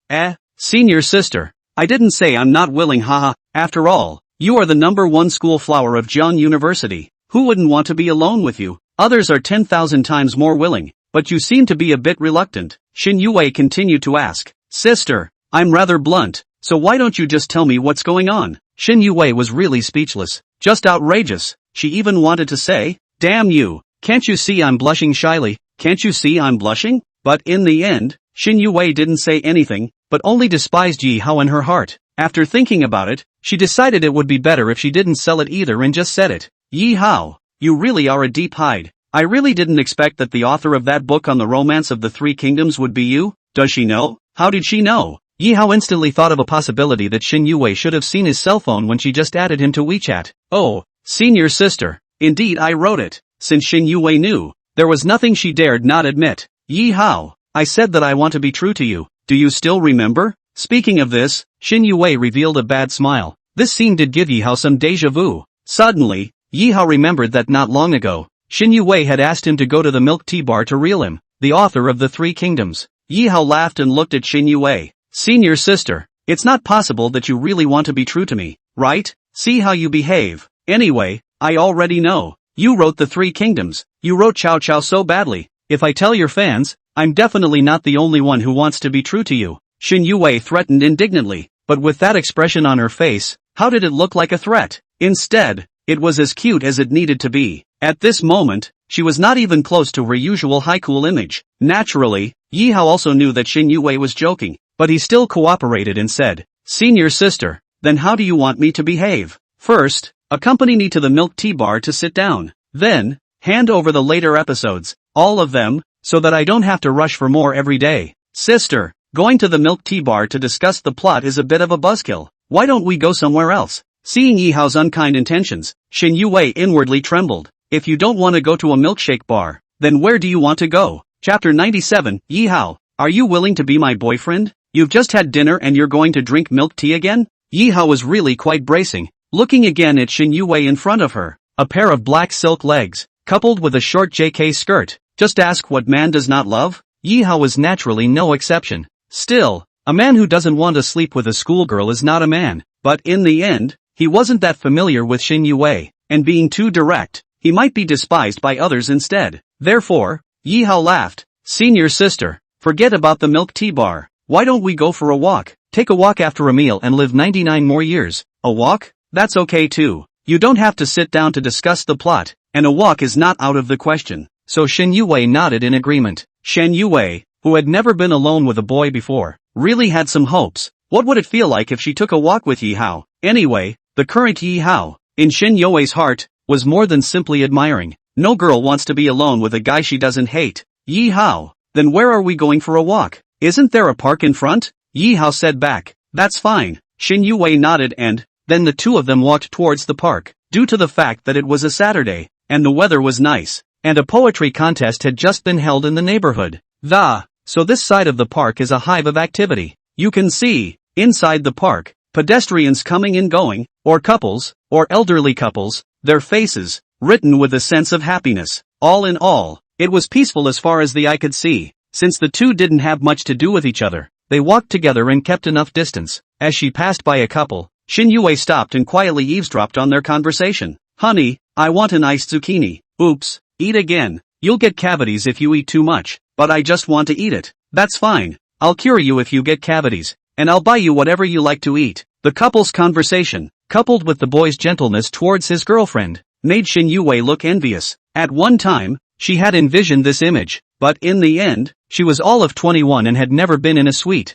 Senior sister. I didn't say I'm not willing, haha. After all, you are the #1 school flower of Jiang University. Who wouldn't want to be alone with you? Others are 10,000 times more willing, but you seem to be a bit reluctant. Shen Yue continued to ask, Sister, I'm rather blunt, so why don't you just tell me what's going on? Shen Yue was really speechless. Just outrageous. She even wanted to say, damn you, can't you see I'm blushing shyly? Can't you see I'm blushing? But in the end, Shen Yue didn't say anything, but only despised Yi Hao in her heart. After thinking about it, she decided it would be better if she didn't sell it either and just said it. Yi Hao, you really are a deep hide. I really didn't expect that the author of that book on the romance of the three kingdoms would be you. Does she know? How did she know? Yi Hao instantly thought of a possibility that Shen Yue should have seen his cell phone when she just added him to WeChat. Oh, senior sister. Indeed I wrote it. Since Shen Yue knew, there was nothing she dared not admit. Yi Hao, I said that I want to be true to you. Do you still remember? Speaking of this, Shen Yue revealed a bad smile. This scene did give Yi Hao some déjà vu. Suddenly, Yi Hao remembered that not long ago, Shen Yue had asked him to go to the milk tea bar to reel him, the author of the three kingdoms. Yi Hao laughed and looked at Shen Yue. Senior sister, it's not possible that you really want to be true to me, right? See how you behave. Anyway, I already know. You wrote the three kingdoms. You wrote Cao Cao so badly. If I tell your fans, I'm definitely not the only one who wants to be true to you. Shen Yue threatened indignantly, but with that expression on her face, how did it look like a threat? Instead, it was as cute as it needed to be. At this moment, she was not even close to her usual high cool image. Naturally, Yi Hao also knew that Shen Yue was joking, but he still cooperated and said, Senior sister, then how do you want me to behave? First, accompany me to the milk tea bar to sit down. Then, hand over the later episodes, all of them, so that I don't have to rush for more every day. Sister, going to the milk tea bar to discuss the plot is a bit of a buzzkill. Why don't we go somewhere else? Seeing Yi Hao's unkind intentions, Shen Yue inwardly trembled. If you don't want to go to a milkshake bar, then where do you want to go? Chapter 97, Yi Hao, are you willing to be my boyfriend? You've just had dinner and you're going to drink milk tea again? Yi Hao was really quite bracing, looking again at Shen Yue in front of her. A pair of black silk legs, coupled with a short JK skirt. Just ask what man does not love? Yi Hao was naturally no exception. Still, a man who doesn't want to sleep with a schoolgirl is not a man. But in the end, he wasn't that familiar with Shen Yue, and being too direct, he might be despised by others instead. Therefore, Yi Hao laughed. Senior sister, forget about the milk tea bar. Why don't we go for a walk? Take a walk after a meal and live 99 more years. A walk? That's okay too. You don't have to sit down to discuss the plot, and a walk is not out of the question. So Shen Yue nodded in agreement. Shen Yue, who had never been alone with a boy before, really had some hopes. What would it feel like if she took a walk with Yi Hao? Anyway, the current Yi Hao, in Shin Yue's heart, was more than simply admiring. No girl wants to be alone with a guy she doesn't hate. Yi Hao, then where are we going for a walk? Isn't there a park in front? Yi Hao said back. That's fine. Shin Yue nodded and, then the two of them walked towards the park. Due to the fact that it was a Saturday, and the weather was nice, and a poetry contest had just been held in the neighborhood. So this side of the park is a hive of activity. You can see, inside the park, pedestrians coming and going, or couples, or elderly couples, their faces, written with a sense of happiness. All in all, it was peaceful as far as the eye could see. Since the two didn't have much to do with each other, they walked together and kept enough distance. As she passed by a couple, Shin Yue stopped and quietly eavesdropped on their conversation. Honey, I want an iced zucchini. Oops, eat again. You'll get cavities if you eat too much, but I just want to eat it. That's fine. I'll cure you if you get cavities, and I'll buy you whatever you like to eat. The couple's conversation, coupled with the boy's gentleness towards his girlfriend, made Shin Yue look envious. At one time, she had envisioned this image, but in the end, she was all of 21 and had never been in a sweet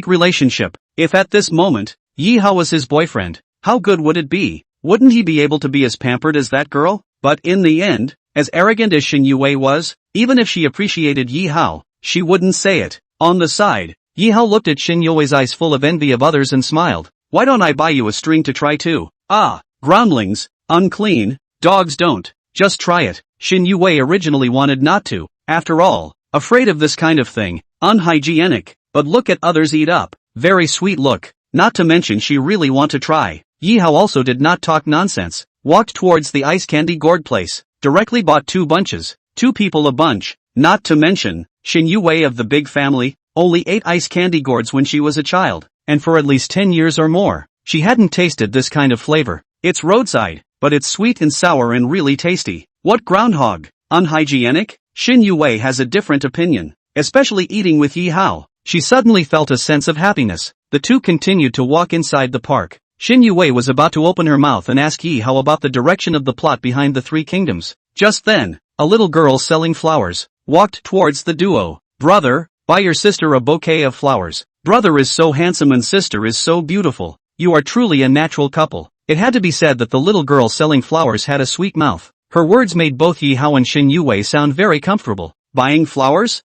relationship. If at this moment, Yi Hao was his boyfriend, how good would it be? Wouldn't he be able to be as pampered as that girl? But in the end, as arrogant as Shin Yue was, even if she appreciated Yi Hao, she wouldn't say it. On the side, Yi Hao looked at Shin Yue's eyes full of envy of others and smiled. Why don't I buy you a string to try too? Ah, groundlings, unclean, dogs don't. Just try it. Shin Yue originally wanted not to, after all, afraid of this kind of thing, unhygienic, but look at others eat up. Very sweet look. Not to mention she really want to try. Yi Hao also did not talk nonsense, walked towards the ice candy gourd place, directly bought 2 bunches, 2 people a bunch. Not to mention, Shin Yue of the big family, only ate ice candy gourds when she was a child, and for at least 10 years or more, she hadn't tasted this kind of flavor. It's roadside, but it's sweet and sour and really tasty. What groundhog? Unhygienic? Shin Yue has a different opinion, especially eating with Yi Hao. She suddenly felt a sense of happiness. The two continued to walk inside the park. Shin Yue was about to open her mouth and ask Yi Hao about the direction of the plot behind the 3 kingdoms. Just then, a little girl selling flowers walked towards the duo. Brother, buy your sister a bouquet of flowers. Brother is so handsome and sister is so beautiful. You are truly a natural couple. It had to be said that the little girl selling flowers had a sweet mouth. Her words made both Yi Hao and Shin Yue sound very comfortable. Buying flowers?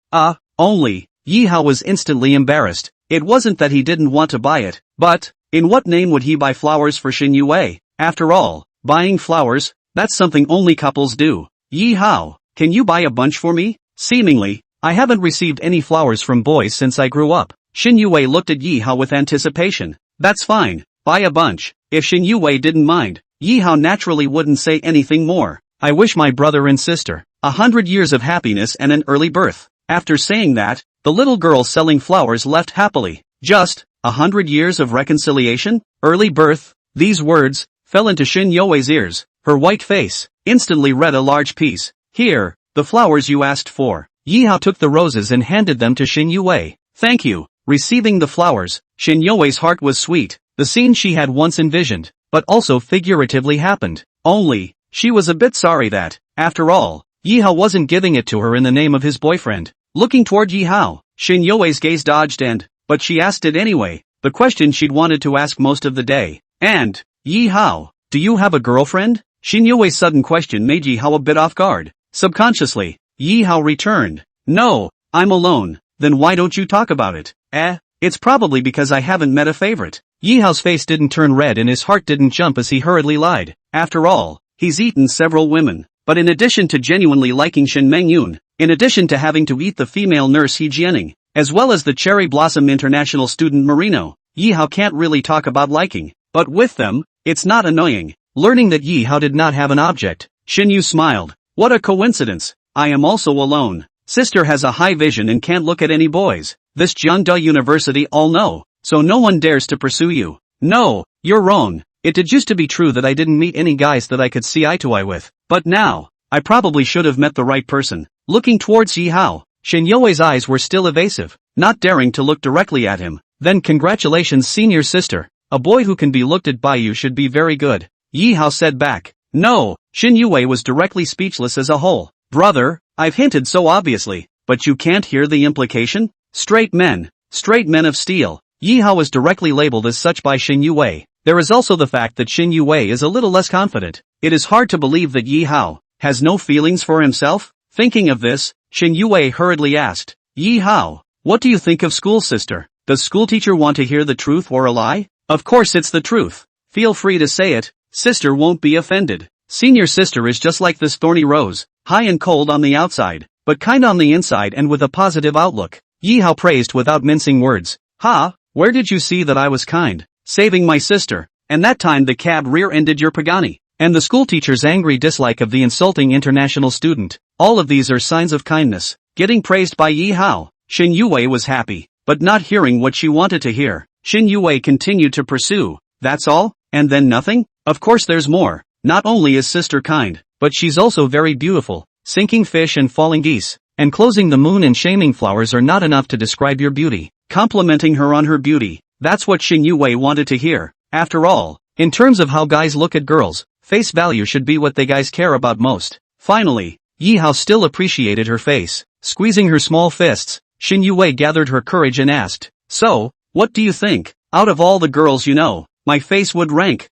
Only. Yi Hao was instantly embarrassed. It wasn't that he didn't want to buy it, but, in what name would he buy flowers for Shin Yue? After all, buying flowers, that's something only couples do. Yi Hao, can you buy a bunch for me? Seemingly, I haven't received any flowers from boys since I grew up. Shin Yue looked at Yi Hao with anticipation. That's fine, buy a bunch. If Shin Yue didn't mind, Yi Hao naturally wouldn't say anything more. I wish my brother and sister 100 years of happiness and an early birth. After saying that, the little girl selling flowers left happily. Just 100 years of reconciliation? Early birth? These words fell into Shin Yue's ears. Her white face instantly read a large piece. Here, the flowers you asked for. Yi Hao took the roses and handed them to Shin Yue. Thank you. Receiving the flowers, Shin Yue's heart was sweet. The scene she had once envisioned, but also figuratively happened. Only, she was a bit sorry that, after all, Yi Hao wasn't giving it to her in the name of his boyfriend. Looking toward Yi Hao, Shin Yue's gaze dodged but she asked it anyway, the question she'd wanted to ask most of the day. And, Yi Hao, do you have a girlfriend? Shin Yue's sudden question made Yi Hao a bit off guard. Subconsciously, Yi Hao returned. No, I'm alone. Then why don't you talk about it? It's probably because I haven't met a favorite. Yi Hao's face didn't turn red and his heart didn't jump as he hurriedly lied. After all, he's eaten several women. But in addition to genuinely liking Shin Mengyun, in addition to having to eat the female nurse He Jianing, as well as the Cherry Blossom International student Marino, Yi Hao can't really talk about liking. But with them, it's not annoying. Learning that Yi Hao did not have an object, Shin Yu smiled. What a coincidence. I am also alone. Sister has a high vision and can't look at any boys. This Jiangda University all know, so no one dares to pursue you. No, you're wrong. It did used to be true that I didn't meet any guys that I could see eye to eye with. But now, I probably should have met the right person. Looking towards Yi Hao, Shin Yue's eyes were still evasive, not daring to look directly at him. Then congratulations senior sister. A boy who can be looked at by you should be very good. Yi Hao said back. No, Shin Yue was directly speechless as a whole. Brother, I've hinted so obviously, but you can't hear the implication? Straight men of steel. Yi Hao was directly labeled as such by Shin Yue. there is also the fact that Shin Yue is a little less confident. It is hard to believe that Yi Hao has no feelings for himself. Thinking of this, Shin Yue hurriedly asked, Yi Hao, what do you think of school, sister? Does schoolteacher want to hear the truth or a lie? Of course it's the truth. Feel free to say it, sister won't be offended. Senior sister is just like this thorny rose, high and cold on the outside, but kind on the inside and with a positive outlook. Yi Hao praised without mincing words. Ha, where did you see that I was kind? Saving my sister, and that time the cab rear-ended your Pagani, and the schoolteacher's angry dislike of the insulting international student. All of these are signs of kindness. Getting praised by Yi Hao, Shin Yue was happy, but not hearing what she wanted to hear. Shin Yue continued to pursue. That's all? And then nothing? Of course there's more. Not only is sister kind, but she's also very beautiful. Sinking fish and falling geese, and closing the moon and shaming flowers are not enough to describe your beauty. Complimenting her on her beauty, that's what Shin Yue wanted to hear. After all, in terms of how guys look at girls, face value should be what they guys care about most. Finally, Yi Hao still appreciated her face. Squeezing her small fists, Shin Yue gathered her courage and asked, so, what do you think? Out of all the girls you know, my face would rank,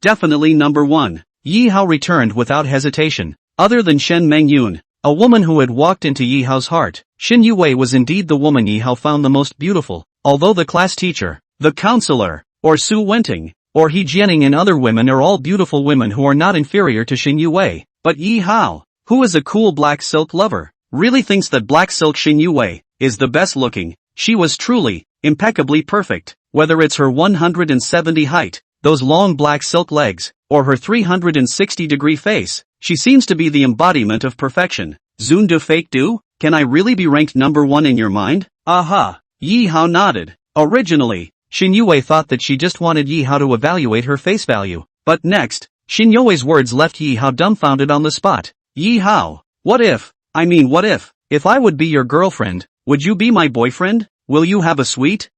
definitely number one. Yi Hao returned without hesitation. Other than Shen Mengyun, a woman who had walked into Yi Hao's heart, Shin Yue was indeed the woman Yi Hao found the most beautiful. Although the class teacher, the counselor, or Su Wenting, or He Jianing and other women are all beautiful women who are not inferior to Shin Yue, but Yi Hao, who is a cool black silk lover, really thinks that black silk Shin Yue is the best looking. She was truly, impeccably perfect, whether it's her 170 height, those long black silk legs, or her 360-degree face. She seems to be the embodiment of perfection. Zun de fake do? Can I really be ranked number one in your mind? Aha! Yi Hao nodded. Originally, Shin Yue thought that she just wanted Yi Hao to evaluate her face value. But next, Shin Yue's words left Yi Hao dumbfounded on the spot. Yi Hao, what if I would be your girlfriend, would you be my boyfriend? Will you have a sweet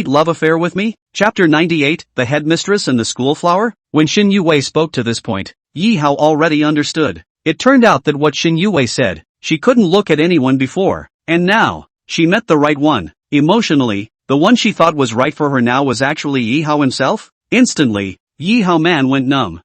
love affair with me? Chapter 98, The Headmistress and the Schoolflower? When Shin Yue spoke to this point, Yi Hao already understood. It turned out that what Shin Yue said, she couldn't look at anyone before, and now, she met the right one. Emotionally, the one she thought was right for her now was actually Yi Hao himself. Instantly, Yi Hao man went numb.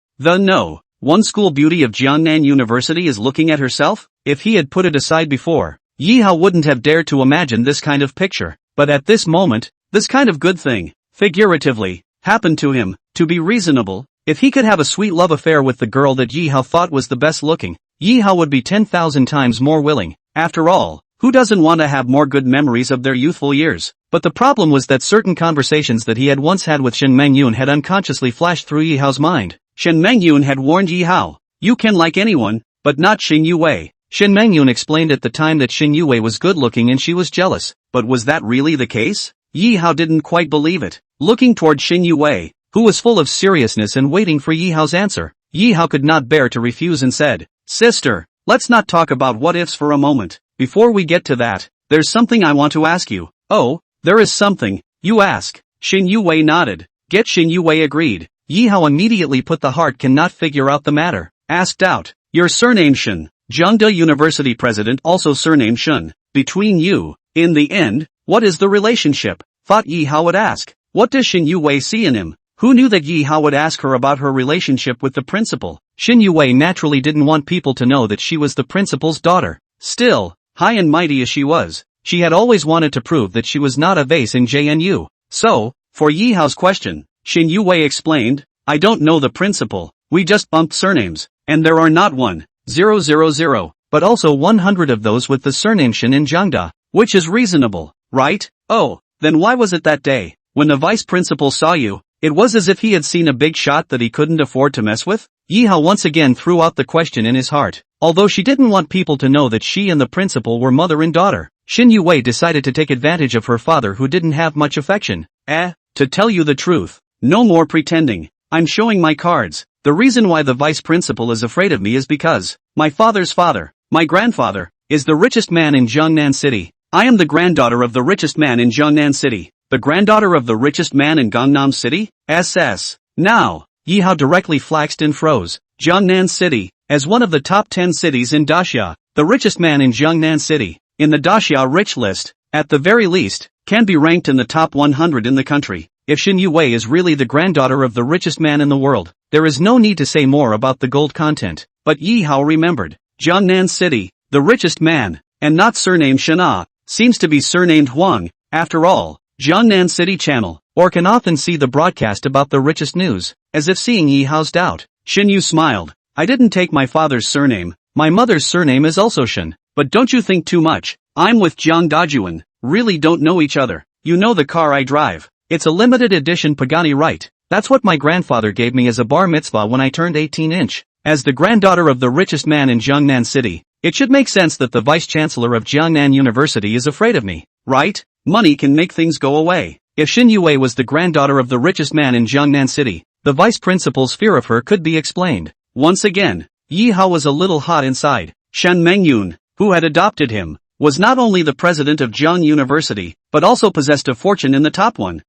One school beauty of Jiangnan University is looking at herself? If he had put it aside before, Yi Hao wouldn't have dared to imagine this kind of picture. But at this moment, this kind of good thing, figuratively, happened to him. To be reasonable, if he could have a sweet love affair with the girl that Yi Hao thought was the best looking, Yi Hao would be 10,000 times more willing. After all, who doesn't want to have more good memories of their youthful years? But the problem was that certain conversations that he had once had with Shen Mengyun had unconsciously flashed through Yi Hao's mind. Shen Mengyun had warned Yi Hao, you can like anyone, but not Shin Yue. Shen Mengyun explained at the time that Shin Yue was good looking and she was jealous, but was that really the case? Yi Hao didn't quite believe it. Looking toward Shin Yue, who was full of seriousness and waiting for Yi Hao's answer, Yi Hao could not bear to refuse and said, sister, let's not talk about what-ifs for a moment. Before we get to that, there's something I want to ask you. Oh, there is something, you ask. Shin Yue nodded. Get Shin Yue agreed. Yi Hao immediately put the heart cannot figure out the matter. Asked out, your surname Shen, Jiangda University president also surnamed Shen. Between you, in the end, what is the relationship? Thought Yi Hao would ask. What does Shin Yue see in him? Who knew that Yi Hao would ask her about her relationship with the principal? Shin Yue naturally didn't want people to know that she was the principal's daughter. Still, high and mighty as she was, she had always wanted to prove that she was not a vase in JNU. So, for Yi Hao's question, Shin Yue explained, I don't know the principal, we just bumped surnames, and there are not 1,000, but also 100 of those with the surname Shin in Jiangda, which is reasonable, right? Oh, then why was it that day, when the vice principal saw you, it was as if he had seen a big shot that he couldn't afford to mess with? Yi Hao once again threw out the question in his heart. Although she didn't want people to know that she and the principal were mother and daughter, Shin Yue decided to take advantage of her father who didn't have much affection. To tell you the truth, no more pretending, I'm showing my cards. The reason why the vice principal is afraid of me is because my father's father, my grandfather, is the richest man in Jiangnan City. I am the granddaughter of the richest man in Jiangnan City. The granddaughter of the richest man in Gangnam City? SS. Now, Yi Hao directly flaxed and froze. Jiangnan City, as one of the top 10 cities in Daxia, the richest man in Jiangnan City, in the Daxia rich list, at the very least, can be ranked in the top 100 in the country. if Shin Yue is really the granddaughter of the richest man in the world, there is no need to say more about the gold content. But Yi Hao remembered, Jiangnan City, the richest man, and not surnamed Shana, seems to be surnamed Huang. After all, Jiangnan City Channel, or can often see the broadcast about the richest news, as if seeing Yi Hao's doubt. Shin Yu smiled. I didn't take my father's surname, my mother's surname is also Shin, but don't you think too much, I'm with Jiang Dajuan, really don't know each other, you know the car I drive, it's a limited edition Pagani, right? That's what my grandfather gave me as a bar mitzvah when I turned 18-inch. As the granddaughter of the richest man in Jiangnan City, it should make sense that the vice-chancellor of Jiangnan University is afraid of me, right? Money can make things go away. If Shin Yue was the granddaughter of the richest man in Jiangnan City, the vice-principal's fear of her could be explained. Once again, Yi Hao was a little hot inside. Shen Mengyun, who had adopted him, was not only the president of Jiang University, but also possessed a fortune in the top 1,000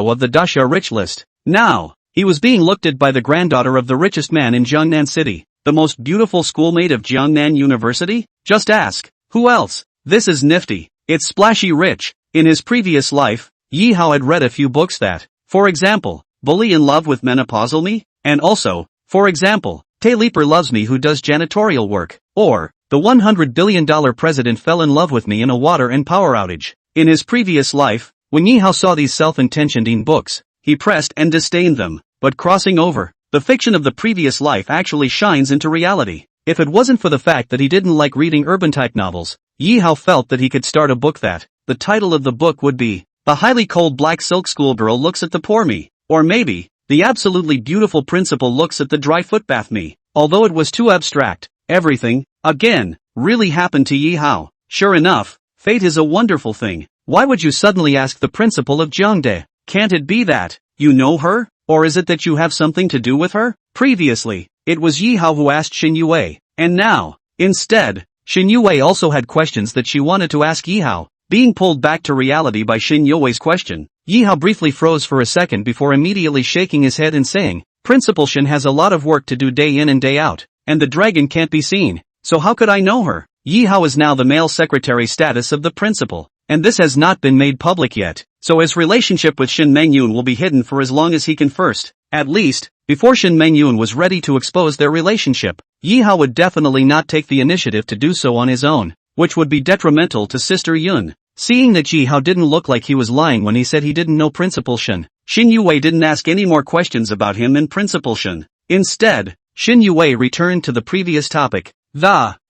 of the Dasha rich list. Now, he was being looked at by the granddaughter of the richest man in Jiangnan City, the most beautiful schoolmate of Jiangnan University? Just ask, who else? This is nifty. It's splashy rich. In his previous life, Yi Hao had read a few books that, for example, Bully in Love with Menopausal Me, and also, for example, Tay Leaper Loves Me Who Does Janitorial Work, or, The $100 billion President Fell in Love with Me in a Water and Power Outage. In his previous life, when Yi Hao saw these self-intentioned books, he pressed and disdained them, but crossing over, the fiction of the previous life actually shines into reality. If it wasn't for the fact that he didn't like reading urban-type novels, Yi Hao felt that he could start a book that, the title of the book would be, The Highly Cold Black Silk Schoolgirl Looks at the Poor Me, or maybe, The Absolutely Beautiful Principal Looks at the Dry Footbath Me. Although it was too abstract, everything, again, really happened to Yi Hao. Sure enough, fate is a wonderful thing. Why would you suddenly ask the principal of Jiangde? Can't it be that, you know her? Or is it that you have something to do with her? Previously, it was Yi Hao who asked Shin Yue, and now, instead, Shin Yue also had questions that she wanted to ask Yi Hao. Being pulled back to reality by Shin Yue's question, Yi Hao briefly froze for a second before immediately shaking his head and saying, Principal Shin has a lot of work to do day in and day out, and the dragon can't be seen, so how could I know her? Yi Hao is now the male secretary status of the principal, and this has not been made public yet, so his relationship with Shin Mengyun will be hidden for as long as he can first, at least, before Shin Mengyun was ready to expose their relationship. Yi Hao would definitely not take the initiative to do so on his own, which would be detrimental to Sister Yun. Seeing that Yi Hao didn't look like he was lying when he said he didn't know Principal Shin, Shin Yue didn't ask any more questions about him and Principal Shin. Instead, Shin Yue returned to the previous topic.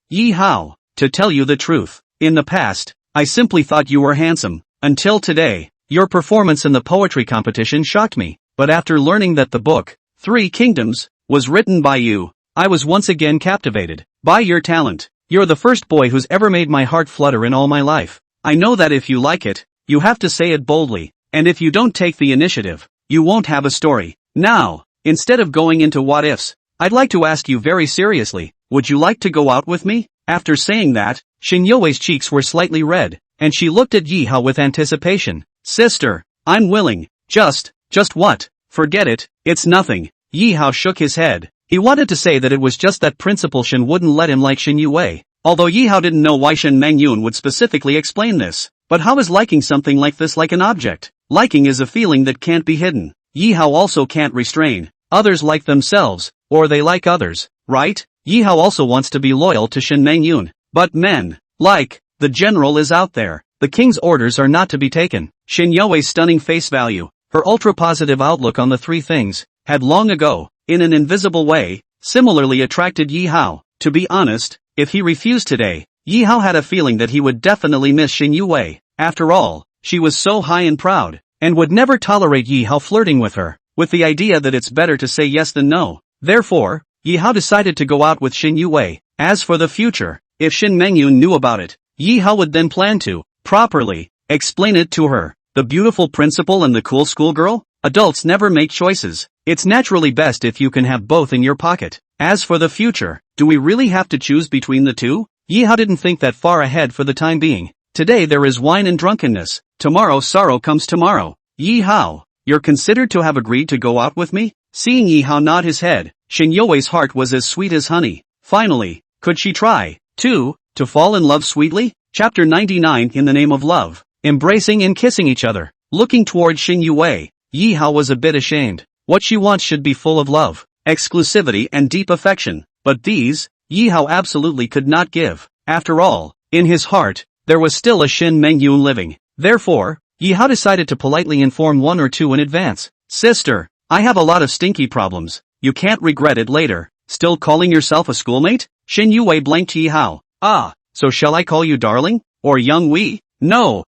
Yi Hao, to tell you the truth, in the past, I simply thought you were handsome. Until today, your performance in the poetry competition shocked me, but after learning that the book, 3 Kingdoms, was written by you, I was once again captivated by your talent. You're the first boy who's ever made my heart flutter in all my life. I know that if you like it, you have to say it boldly, and if you don't take the initiative, you won't have a story. Now, instead of going into what-ifs, I'd like to ask you very seriously, would you like to go out with me? After saying that, Shin Yue's cheeks were slightly red, and she looked at Yi Hao with anticipation. Sister, I'm willing. Just what? Forget it, it's nothing. Yi Hao shook his head. He wanted to say that it was just that Principal Shin wouldn't let him like Shin Yue. Although Yi Hao didn't know why Shin Mengyun would specifically explain this. But how is liking something like this like an object? Liking is a feeling that can't be hidden. Yi Hao also can't restrain. Others like themselves, or they like others, right? Yi Hao also wants to be loyal to Shin Mengyun. But men, like, the general is out there. The king's orders are not to be taken. Shin Yue's stunning face value, her ultra-positive outlook on the 3 things, had long ago, in an invisible way, similarly attracted Yi Hao. To be honest, if he refused today, Yi Hao had a feeling that he would definitely miss Shin Yue. After all, she was so high and proud, and would never tolerate Yi Hao flirting with her, with the idea that it's better to say yes than no. Therefore, Yi Hao decided to go out with Shin Yue. As for the future, if Shin Mengyun knew about it, Yi Hao would then plan to, properly, explain it to her. The beautiful principal and the cool schoolgirl? Adults never make choices. It's naturally best if you can have both in your pocket. As for the future, do we really have to choose between the two? Yi Hao didn't think that far ahead for the time being. Today there is wine and drunkenness. Tomorrow sorrow comes tomorrow. Yi Hao, you're considered to have agreed to go out with me? Seeing Yi Hao nod his head, Shin Yue's heart was as sweet as honey. Finally, could she try, too, to fall in love sweetly? Chapter 99 In the Name of Love. Embracing and kissing each other. Looking toward Xin Yue, Yi Hao was a bit ashamed. What she wants should be full of love, exclusivity and deep affection, but these, Yi Hao absolutely could not give. After all, in his heart, there was still a Shin Mengyun living. Therefore, Yi Hao decided to politely inform one or two in advance. Sister, I have a lot of stinky problems. You can't regret it later. Still calling yourself a schoolmate? Xin Yue blanked Yi Hao. Ah, so shall I call you darling? Or young Wei? No,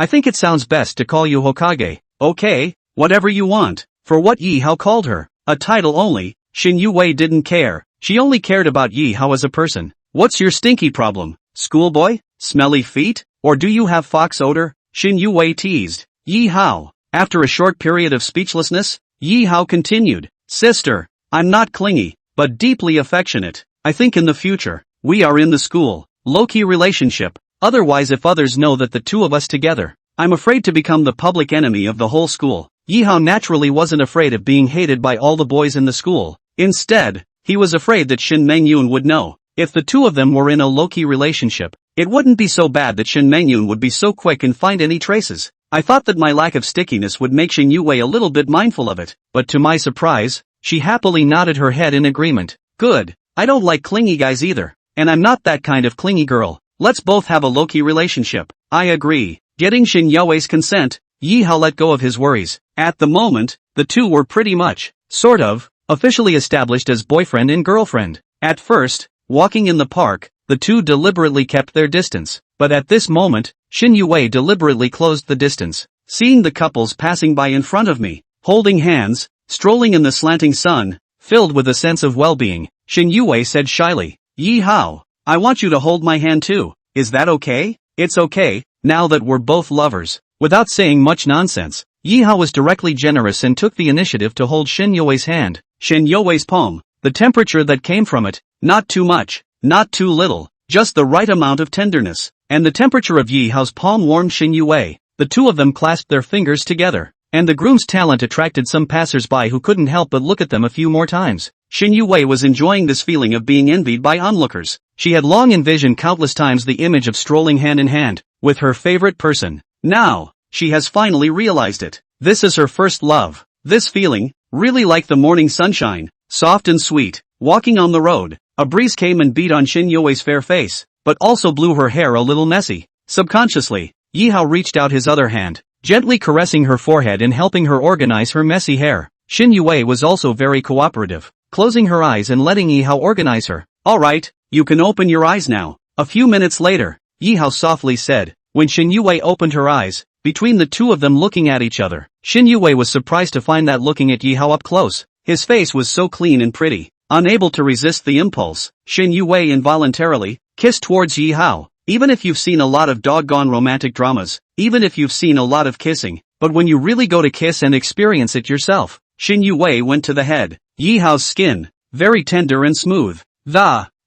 I think it sounds best to call you Hokage. Okay, whatever you want. For what Yi Hao called her, a title only, Xin Yue didn't care. She only cared about Yi Hao as a person. What's your stinky problem? Schoolboy? Smelly feet? Or do you have fox odor? Xin Yue teased. Yi Hao. After a short period of speechlessness, Yi Hao continued. Sister, I'm not clingy, but deeply affectionate. I think in the future, we are in the school, low-key relationship. Otherwise, if others know that the two of us together, I'm afraid to become the public enemy of the whole school. Yi Hao naturally wasn't afraid of being hated by all the boys in the school. Instead, he was afraid that Shin Mengyun would know. If the two of them were in a low-key relationship, it wouldn't be so bad that Shin Mengyun would be so quick and find any traces. I thought that my lack of stickiness would make Xin Yue a little bit mindful of it, but to my surprise, she happily nodded her head in agreement. Good, I don't like clingy guys either, and I'm not that kind of clingy girl. Let's both have a low-key relationship. I agree. Getting Xin Yue's consent, Yi Hao let go of his worries. At the moment, the two were pretty much, sort of, officially established as boyfriend and girlfriend. At first, walking in the park, the two deliberately kept their distance, but at this moment, Xin Yue deliberately closed the distance. Seeing the couples passing by in front of me, holding hands, strolling in the slanting sun, filled with a sense of well-being, Xin Yue said shyly, Yi Hao, I want you to hold my hand too. Is that okay? It's okay, now that we're both lovers. Without saying much nonsense, Yi Hao was directly generous and took the initiative to hold Xin Yue's hand. Xin Yue's palm, the temperature that came from it, not too much, not too little, just the right amount of tenderness, and the temperature of Yi Hao's palm warmed Xin Yue. The two of them clasped their fingers together, and the groom's talent attracted some passers-by who couldn't help but look at them a few more times. Xin Yue was enjoying this feeling of being envied by onlookers. She had long envisioned countless times the image of strolling hand in hand with her favorite person. Now, she has finally realized it. This is her first love. This feeling, really like the morning sunshine, soft and sweet. Walking on the road, a breeze came and beat on Xin Yue's fair face, but also blew her hair a little messy. Subconsciously, Yi Hao reached out his other hand, gently caressing her forehead and helping her organize her messy hair. Xin Yue was also very cooperative, closing her eyes and letting Yi Hao organize her. Alright, you can open your eyes now. A few minutes later, Yi Hao softly said. When Xin Yue opened her eyes, between the two of them looking at each other, Xin Yue was surprised to find that looking at Yi Hao up close, his face was so clean and pretty. Unable to resist the impulse, Xin Yue involuntarily kissed towards Yi Hao. Even if you've seen a lot of doggone romantic dramas, even if you've seen a lot of kissing, but when you really go to kiss and experience it yourself, Xin Yue went to the head. Yi Hao's skin, very tender and smooth.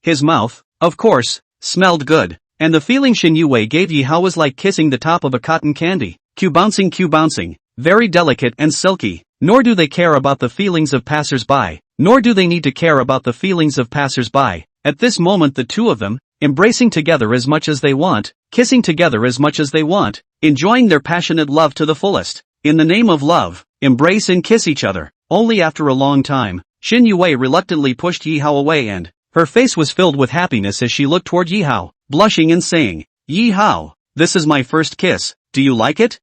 His mouth, of course, smelled good, and the feeling Xin Yue gave Yi Hao was like kissing the top of a cotton candy. Cue bouncing, very delicate and silky. Nor do they care about the feelings of passers-by, nor do they need to care about the feelings of passers-by. At this moment the two of them, embracing together as much as they want, kissing together as much as they want, enjoying their passionate love to the fullest. In the name of love, embrace and kiss each other. Only after a long time, Xin Yue reluctantly pushed Yi Hao away and her face was filled with happiness as she looked toward Yi Hao, blushing and saying, Yi Hao, this is my first kiss. Do you like it?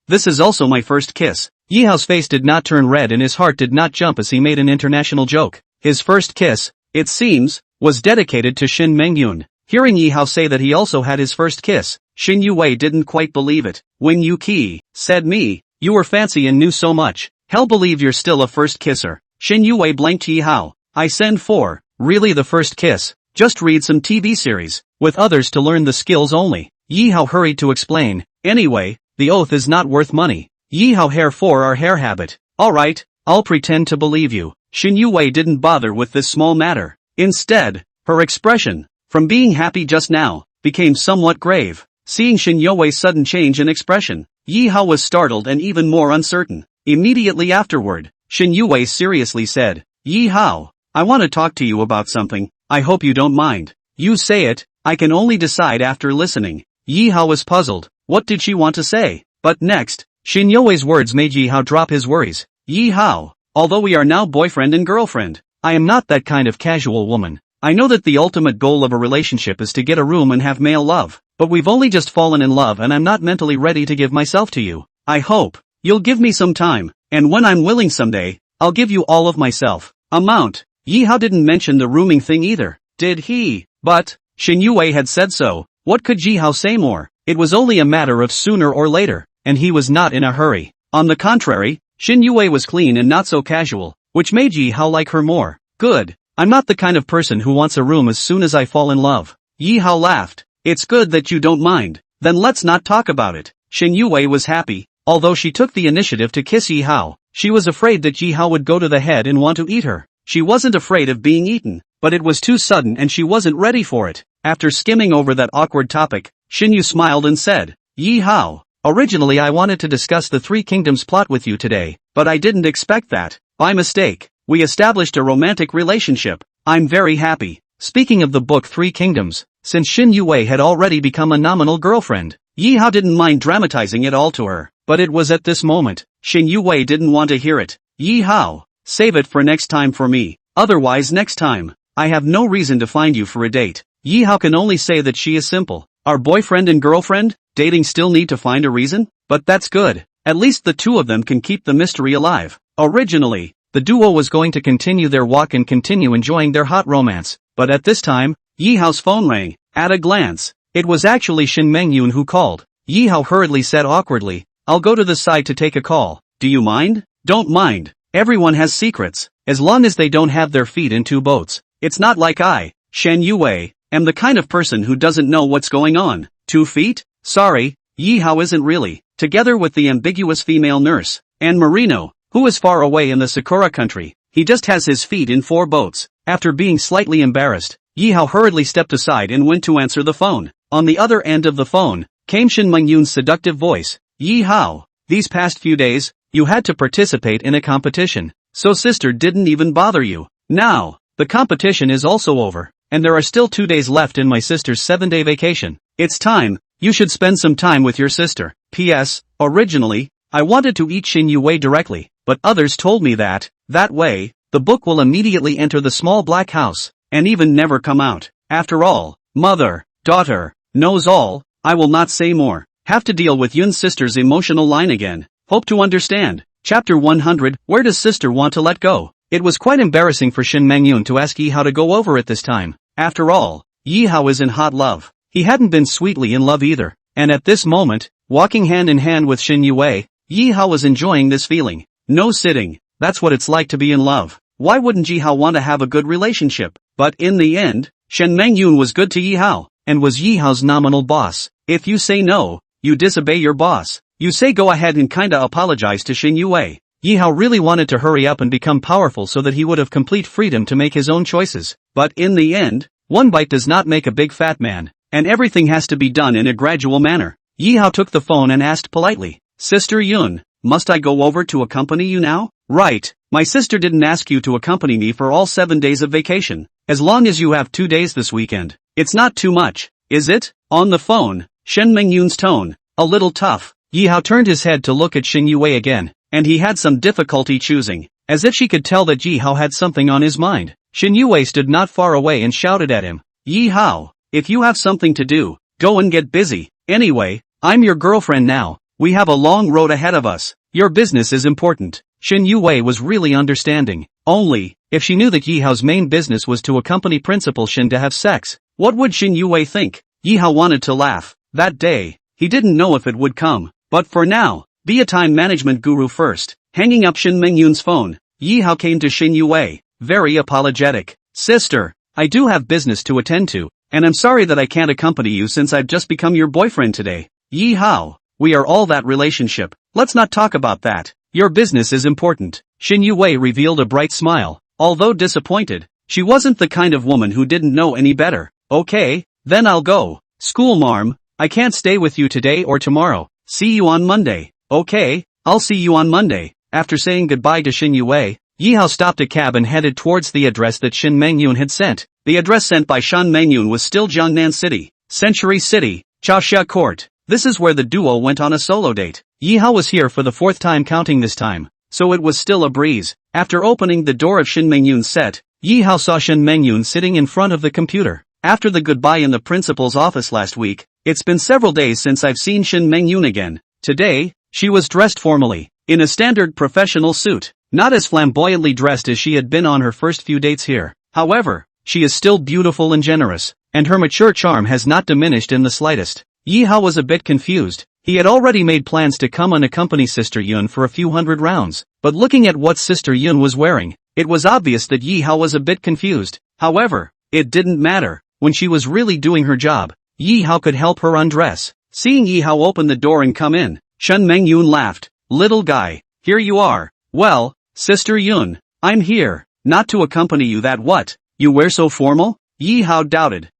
This is also my first kiss. Yi Hao's face did not turn red and his heart did not jump as he made an international joke. His first kiss, it seems, was dedicated to Shin Mengyun. Hearing Yi Hao say that he also had his first kiss, Xin Yue didn't quite believe it. When Yuki said me, you were fancy and knew so much. Hell believe you're still a first kisser. Xin Yue blanked Yi Hao. I send for, really the first kiss, just read some TV series, with others to learn the skills only. Yi Hao hurried to explain. Anyway, the oath is not worth money. Yi Hao hair for our hair habit. Alright, I'll pretend to believe you. Xin Yue didn't bother with this small matter. Instead, her expression, from being happy just now, became somewhat grave. Seeing Xin Yue's sudden change in expression, Yi Hao was startled and even more uncertain. Immediately afterward, Xin Yue seriously said, Yi Hao, I want to talk to you about something. I hope you don't mind. You say it, I can only decide after listening. Yi Hao was puzzled. What did she want to say? But next, Shin Yue's words made Yi Hao drop his worries. Yi Hao, although we are now boyfriend and girlfriend, I am not that kind of casual woman. I know that the ultimate goal of a relationship is to get a room and have male love, but we've only just fallen in love and I'm not mentally ready to give myself to you. I hope you'll give me some time, and when I'm willing someday, I'll give you all of myself. Amount. Yi Hao didn't mention the rooming thing either, did he? But Shin Yue had said so. What could Yi Hao say more? It was only a matter of sooner or later, and he was not in a hurry. On the contrary, Shin Yue was clean and not so casual, which made Yi Hao like her more. Good. I'm not the kind of person who wants a room as soon as I fall in love. Yi Hao laughed. It's good that you don't mind. Then let's not talk about it. Shin Yue was happy. Although she took the initiative to kiss Yi Hao, she was afraid that Yi Hao would go to the head and want to eat her. She wasn't afraid of being eaten, but it was too sudden and she wasn't ready for it. After skimming over that awkward topic, Shin Yu smiled and said, Yi Hao, originally I wanted to discuss the Three Kingdoms plot with you today, but I didn't expect that. By mistake, we established a romantic relationship. I'm very happy. Speaking of the book Three Kingdoms, since Shin Yue had already become a nominal girlfriend, Yi Hao didn't mind dramatizing it all to her, but it was at this moment, Shin Yue didn't want to hear it. Yi Hao, save it for next time for me, otherwise next time, I have no reason to find you for a date. Yi Hao can only say that she is simple. Our boyfriend and girlfriend, dating still need to find a reason? But that's good. At least the two of them can keep the mystery alive. Originally, the duo was going to continue their walk and continue enjoying their hot romance, but at this time, Yi Hao's phone rang. At a glance, it was actually Shin Mengyun who called. Yi Hao hurriedly said awkwardly, I'll go to the side to take a call. Do you mind? Don't mind. Everyone has secrets, as long as they don't have their feet in two boats. It's not like I, Shen Yue, am the kind of person who doesn't know what's going on. 2 feet? Sorry, Yi Hao isn't really, together with the ambiguous female nurse, and Marino, who is far away in the Sakura country. He just has his feet in 4 boats. After being slightly embarrassed, Yi Hao hurriedly stepped aside and went to answer the phone. On the other end of the phone, came Shin Mengyun's seductive voice. Yi Hao, these past few days, you had to participate in a competition, so sister didn't even bother you. Now, the competition is also over, and there are still 2 days left in my sister's 7-day vacation. It's time, you should spend some time with your sister. P.S. Originally, I wanted to eat Shin Yue directly, but others told me that way, the book will immediately enter the small black house, and even never come out. After all, mother, daughter, knows all, I will not say more. Have to deal with Yun's sister's emotional line again. Hope to understand. Chapter 100, Where does sister want to let go? It was quite embarrassing for Shin Mengyun to ask Yi Hao to go over it this time. After all, Yi Hao is in hot love. He hadn't been sweetly in love either, and at this moment, walking hand in hand with Shin Yue, Yi Hao was enjoying this feeling. No sitting, that's what it's like to be in love. Why wouldn't Yi Hao want to have a good relationship? But in the end, Shen Mengyun was good to Yi Hao, and was Yi Hao's nominal boss. If you say no, you disobey your boss. You say go ahead and kinda apologize to Shin Yue. Yi Hao really wanted to hurry up and become powerful so that he would have complete freedom to make his own choices. But in the end, one bite does not make a big fat man, and everything has to be done in a gradual manner. Yi Hao took the phone and asked politely, Sister Yun, must I go over to accompany you now? Right, my sister didn't ask you to accompany me for all 7 days of vacation. As long as you have 2 days this weekend, it's not too much, is it? On the phone, Shen Mengyun's tone, a little tough. Yi Hao turned his head to look at Shin Yue again, and he had some difficulty choosing, as if she could tell that Yi Hao had something on his mind. Shin Yue stood not far away and shouted at him, Yi Hao, if you have something to do, go and get busy. Anyway, I'm your girlfriend now, we have a long road ahead of us. Your business is important. Shin Yue was really understanding. Only, if she knew that Yi Hao's main business was to accompany Principal Shin to have sex, what would Shin Yue think? Yi Hao wanted to laugh. That day, he didn't know if it would come. But for now, be a time management guru first. Hanging up Shin Mengyun's phone, Yi Hao came to Shin Yue, very apologetic. Sister, I do have business to attend to, and I'm sorry that I can't accompany you since I've just become your boyfriend today. Yi Hao, we are all that relationship. Let's not talk about that. Your business is important. Shin Yue revealed a bright smile. Although disappointed, she wasn't the kind of woman who didn't know any better. Okay, then I'll go. School marm, I can't stay with you today or tomorrow. See you on Monday. Okay, I'll see you on Monday. After saying goodbye to Shin Yue, Yi Hao stopped a cab and headed towards the address that Shin Mengyun had sent. The address sent by Shan Mengyun was still Jiangnan City, Century City, Chaoxia Court. This is where the duo went on a solo date. Yi Hao was here for the fourth time counting this time, so it was still a breeze. After opening the door of Shin Mengyun's set, Yi Hao saw Shin Mengyun sitting in front of the computer. After the goodbye in the principal's office last week, it's been several days since I've seen Shin Mengyun again. Today, she was dressed formally, in a standard professional suit, not as flamboyantly dressed as she had been on her first few dates here. However, she is still beautiful and generous, and her mature charm has not diminished in the slightest. Yi Hao was a bit confused. He had already made plans to come and accompany Sister Yun for a few hundred rounds, but looking at what Sister Yun was wearing, it was obvious that Yi Hao was a bit confused. However, it didn't matter. When she was really doing her job, Yi Hao could help her undress. Seeing Yi Hao open the door and come in, Shin Mengyun laughed. "Little guy, here you are." "Well, Sister Yun, I'm here, not to accompany you. That what? You wear so formal?" Yi Hao doubted.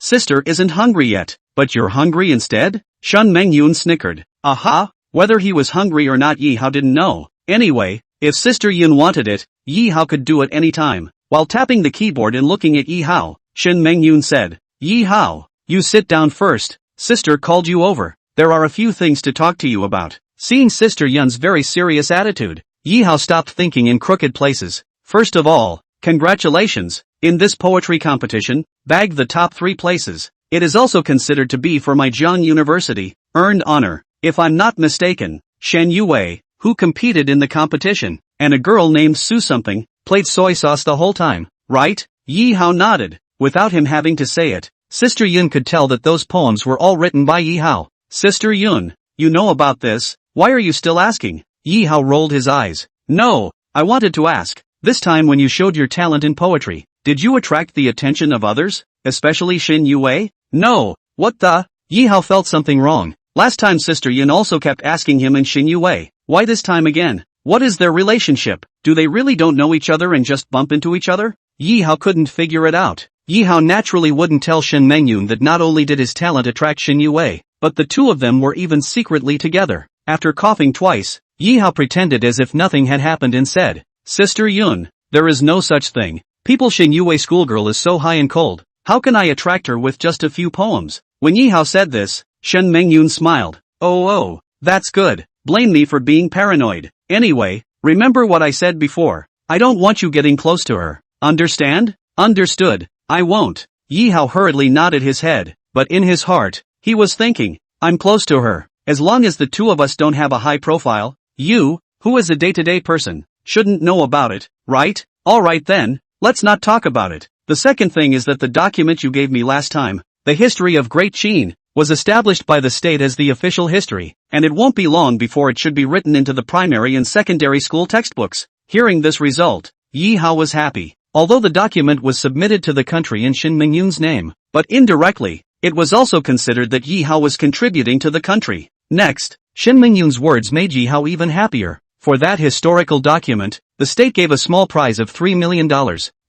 Sister isn't hungry yet, but you're hungry instead?" Shin Mengyun snickered. Aha, whether he was hungry or not Yi Hao didn't know. Anyway, if Sister Yun wanted it, Yi Hao could do it any time. While tapping the keyboard and looking at Yi Hao, Shin Mengyun said, "Yi Hao, you sit down first. Sister called you over. There are a few things to talk to you about." Seeing Sister Yun's very serious attitude, Yi Hao stopped thinking in crooked places. "First of all, congratulations. In this poetry competition, bagged the top 3 places. It is also considered to be for my Jiang University, earned honor, if I'm not mistaken. Shen Yue, who competed in the competition, and a girl named Su something, played soy sauce the whole time, right?" Yi Hao nodded. Without him having to say it, Sister Yun could tell that those poems were all written by Yi Hao. "Sister Yun, you know about this, why are you still asking?" Yi Hao rolled his eyes. "No, I wanted to ask, this time when you showed your talent in poetry, did you attract the attention of others, especially Shin Yue?" "No, what the?" Yi Hao felt something wrong. Last time Sister Yun also kept asking him and Shin Yue. Why this time again? What is their relationship? Do they really don't know each other and just bump into each other? Yi Hao couldn't figure it out. Yi Hao naturally wouldn't tell Shin Mengyun that not only did his talent attract Shin Yue, but the two of them were even secretly together. After coughing twice, Yi Hao pretended as if nothing had happened and said, "Sister Yun, there is no such thing. People Shin Yue schoolgirl is so high and cold. How can I attract her with just a few poems?" When Yi Hao said this, Shin Mengyun smiled. Oh, that's good. Blame me for being paranoid. Anyway, remember what I said before. I don't want you getting close to her. Understand? Understood. I won't. Yi Hao hurriedly nodded his head, but in his heart, he was thinking, I'm close to her. As long as the two of us don't have a high profile, you, who is a day-to-day person, shouldn't know about it, right? Alright then, let's not talk about it. The second thing is that the document you gave me last time, the history of Great Qin, was established by the state as the official history, and it won't be long before it should be written into the primary and secondary school textbooks. Hearing this result, Yi Hao was happy. Although the document was submitted to the country in Shin Mengyun's name, but indirectly, it was also considered that Yi Hao was contributing to the country. Next, Shin Mengyun's words made Yi Hao even happier. For that historical document, the state gave a small prize of $3 million,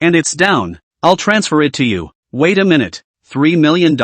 and it's down. I'll transfer it to you. Wait a minute, $3 million?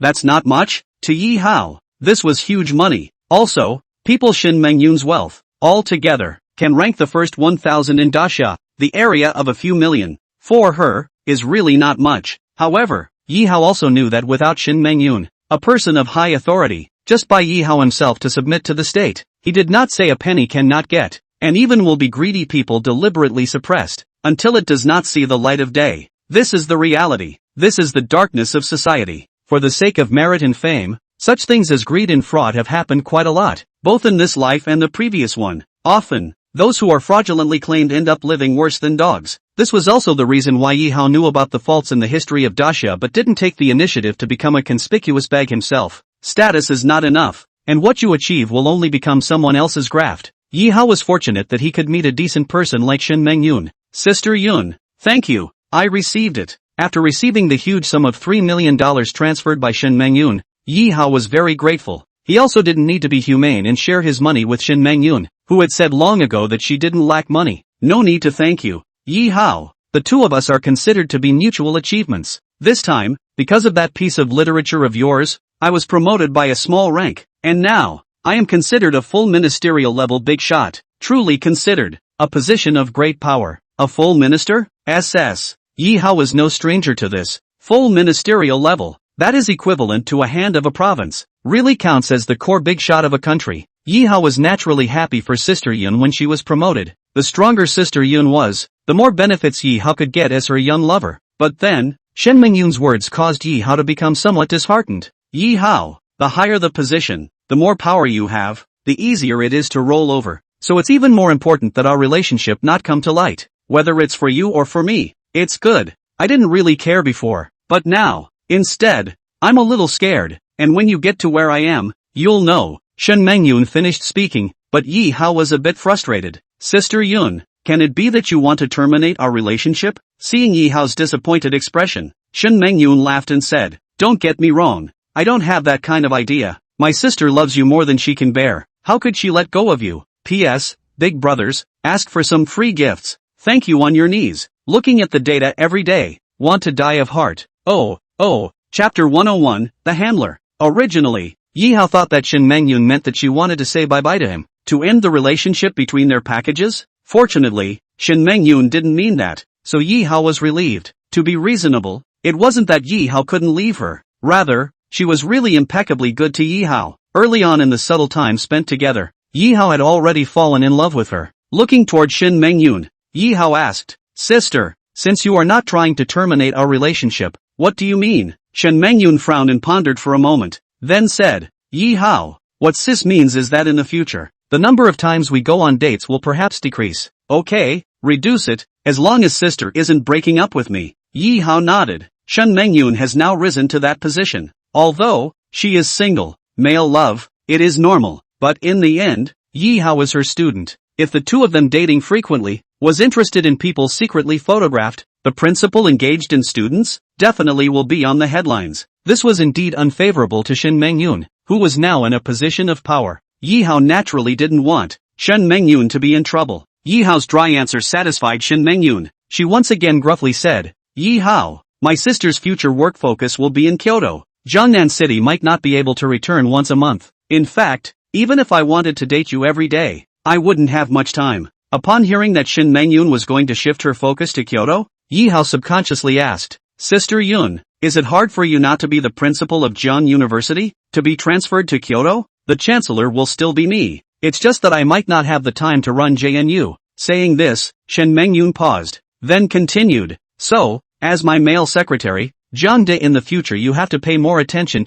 That's not much? To Yi Hao, this was huge money. Also, people Shin Mengyun's wealth, all together, can rank the first 1,000 in Daxia, the area of a few million. For her, is really not much. However, Yi Hao also knew that without Shin Mengyun, a person of high authority, just by Yi Hao himself to submit to the state, he did not say a penny cannot get, and even will be greedy people deliberately suppressed, until it does not see the light of day. This is the reality. This is the darkness of society. For the sake of merit and fame, such things as greed and fraud have happened quite a lot, both in this life and the previous one. Often, those who are fraudulently claimed end up living worse than dogs. This was also the reason why Yi Hao knew about the faults in the history of Daxia but didn't take the initiative to become a conspicuous bag himself. Status is not enough, and what you achieve will only become someone else's graft. Yi Hao was fortunate that he could meet a decent person like Shin Mengyun. Sister Yun, thank you, I received it. After receiving the huge sum of $3 million transferred by Shin Mengyun, Yi Hao was very grateful. He also didn't need to be humane and share his money with Shin Mengyun, who had said long ago that she didn't lack money. No need to thank you, Yi Hao. The two of us are considered to be mutual achievements. This time, because of that piece of literature of yours, I was promoted by a small rank, and now, I am considered a full ministerial level big shot. Truly considered. A position of great power. A full minister? SS. Yi Hao is no stranger to this. Full ministerial level. That is equivalent to a hand of a province. Really counts as the core big shot of a country. Yi Hao was naturally happy for Sister Yun when she was promoted. The stronger Sister Yun was, the more benefits Yi Hao could get as her young lover. But then, Shen Mengyun's words caused Yi Hao to become somewhat disheartened. Yi Hao, the higher the position, the more power you have, the easier it is to roll over. So it's even more important that our relationship not come to light. Whether it's for you or for me, it's good. I didn't really care before, but now, instead, I'm a little scared, and when you get to where I am, you'll know. Shen Mengyun finished speaking, but Yi Hao was a bit frustrated. Sister Yun, can it be that you want to terminate our relationship? Seeing Yi Hao's disappointed expression, Shen Mengyun laughed and said, don't get me wrong, I don't have that kind of idea. My sister loves you more than she can bear. How could she let go of you? P.S. Big brothers, ask for some free gifts. Thank you on your knees. Looking at the data every day. Want to die of heart. Oh. Chapter 101, The Handler. Originally, Yi Hao thought that Shen Mengyun meant that she wanted to say bye-bye to him, to end the relationship between their packages. Fortunately, Shen Mengyun didn't mean that, so Yi Hao was relieved. To be reasonable, it wasn't that Yi Hao couldn't leave her. Rather, she was really impeccably good to Yi Hao. Early on in the subtle time spent together, Yi Hao had already fallen in love with her. Looking toward Shen Mengyun, Yi Hao asked, Sister, since you are not trying to terminate our relationship, what do you mean? Shen Mengyun frowned and pondered for a moment, then said, Yi Hao, what sis means is that in the future, the number of times we go on dates will perhaps decrease. Okay, reduce it, as long as sister isn't breaking up with me. Yi Hao nodded. Shen Mengyun has now risen to that position. Although, she is single, male love, it is normal, but in the end, Yi Hao is her student. If the two of them dating frequently, was interested in people secretly photographed, the principal engaged in students, definitely will be on the headlines. This was indeed unfavorable to Shen Mengyun, who was now in a position of power. Yi Hao naturally didn't want Shen Mengyun to be in trouble. Yi Hao's dry answer satisfied Shen Mengyun. She once again gruffly said, Yi Hao, my sister's future work focus will be in Kyoto. Jiangnan City might not be able to return once a month. In fact, even if I wanted to date you every day, I wouldn't have much time. Upon hearing that Shen Mengyun was going to shift her focus to Kyoto, Yi Hao subconsciously asked, Sister Yun, is it hard for you not to be the principal of Jiang University? To be transferred to Kyoto? The chancellor will still be me. It's just that I might not have the time to run JNU. Saying this, Shen Mengyun paused, then continued, so, as my male secretary, Jiang De, in the future you have to pay more attention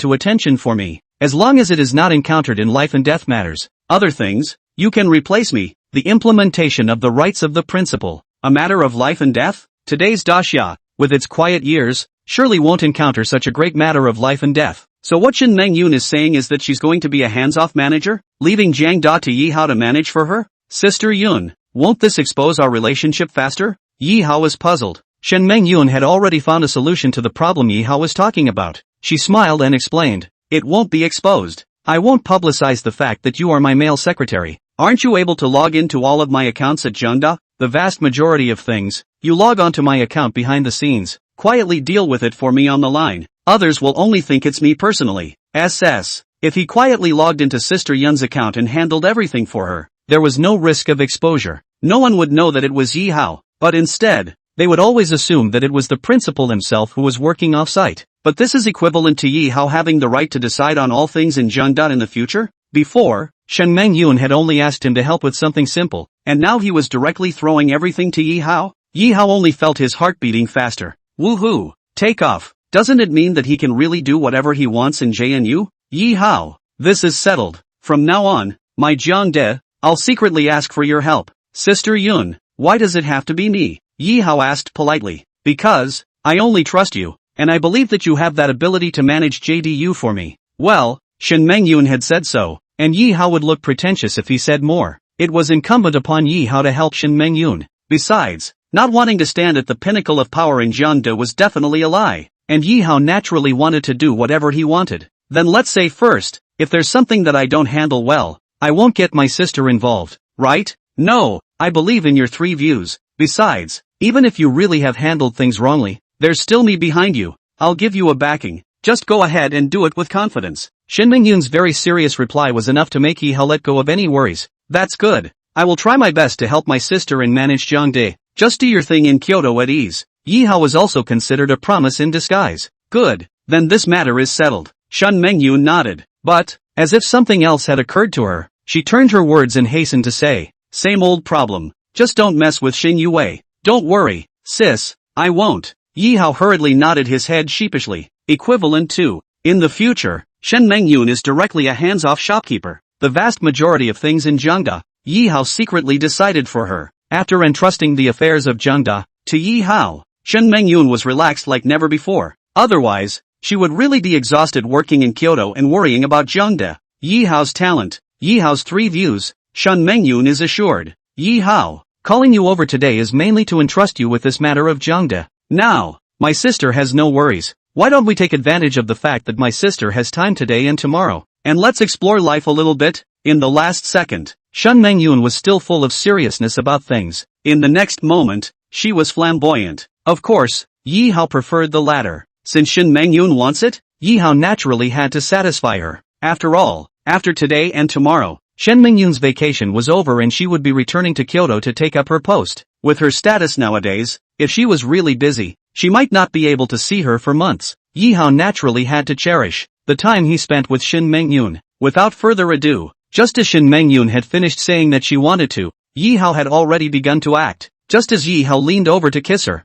for me. As long as it is not encountered in life and death matters. Other things, you can replace me. The implementation of the rights of the principal, a matter of life and death? Today's Daxia, with its quiet years, surely won't encounter such a great matter of life and death. So what Shen Mengyun is saying is that she's going to be a hands-off manager, leaving Jiang Da to Yi Hao to manage for her? Sister Yun, won't this expose our relationship faster? Yi Hao was puzzled. Shen Mengyun had already found a solution to the problem Yi Hao was talking about. She smiled and explained, it won't be exposed. I won't publicize the fact that you are my male secretary. Aren't you able to log into all of my accounts at Jiangda? The vast majority of things, you log onto my account behind the scenes, quietly deal with it for me on the line. Others will only think it's me personally. SS. If he quietly logged into Sister Yun's account and handled everything for her, there was no risk of exposure. No one would know that it was Yi Hao, but instead, they would always assume that it was the principal himself who was working off-site. But this is equivalent to Yi Hao having the right to decide on all things in Jiangda in the future? Before, Shen Mengyun had only asked him to help with something simple, and now he was directly throwing everything to Yi Hao? Yi Hao only felt his heart beating faster. Woohoo! Take off! Doesn't it mean that he can really do whatever he wants in JNU? Yi Hao, this is settled. From now on, my Jiang De, I'll secretly ask for your help. Sister Yun, why does it have to be me? Yi Hao asked politely. Because, I only trust you, and I believe that you have that ability to manage JDU for me. Well, Shen Mengyun had said so, and Yi Hao would look pretentious if he said more. It was incumbent upon Yi Hao to help Shen Mengyun. Besides, not wanting to stand at the pinnacle of power in Jiangda was definitely a lie, and Yi Hao naturally wanted to do whatever he wanted. Then let's say first, if there's something that I don't handle well, I won't get my sister involved, right? No, I believe in your three views. Besides, even if you really have handled things wrongly, there's still me behind you. I'll give you a backing. Just go ahead and do it with confidence. Shen Mengyun's very serious reply was enough to make Yi Hao let go of any worries. That's good. I will try my best to help my sister and manage Jiangde. Just do your thing in Kyoto at ease. Yi Hao was also considered a promise in disguise. Good. Then this matter is settled. Shen Mengyun nodded. But, as if something else had occurred to her, She turned her words and hastened to say, same old problem. Just don't mess with Shin Yue. Don't worry, sis, I won't. Yi Hao hurriedly nodded his head sheepishly, equivalent to, in the future, Shen Mengyun is directly a hands-off shopkeeper. The vast majority of things in Zhengda, Yi Hao secretly decided for her. After entrusting the affairs of Zhengda to Yi Hao, Shen Mengyun was relaxed like never before. Otherwise, she would really be exhausted working in Kyoto and worrying about Zhengda. Yi Hao's talent, Yi Hao's 3 views, Shen Mengyun is assured. Yi Hao, calling you over today is mainly to entrust you with this matter of Zhengda. Now, my sister has no worries. Why don't we take advantage of the fact that my sister has time today and tomorrow, and let's explore life a little bit? In the last second, Shen Mengyun was still full of seriousness about things. In the next moment, she was flamboyant. Of course, Yi Hao preferred the latter. Since Shen Mengyun wants it, Yi Hao naturally had to satisfy her. After all, after today and tomorrow, Shen Mengyun's vacation was over and she would be returning to Kyoto to take up her post. With her status nowadays, if she was really busy, she might not be able to see her for months. Yi Hao naturally had to cherish the time he spent with Shen Mengyun. Without further ado, just as Shen Mengyun had finished saying that she wanted to, Yi Hao had already begun to act. Just as Yi Hao leaned over to kiss her,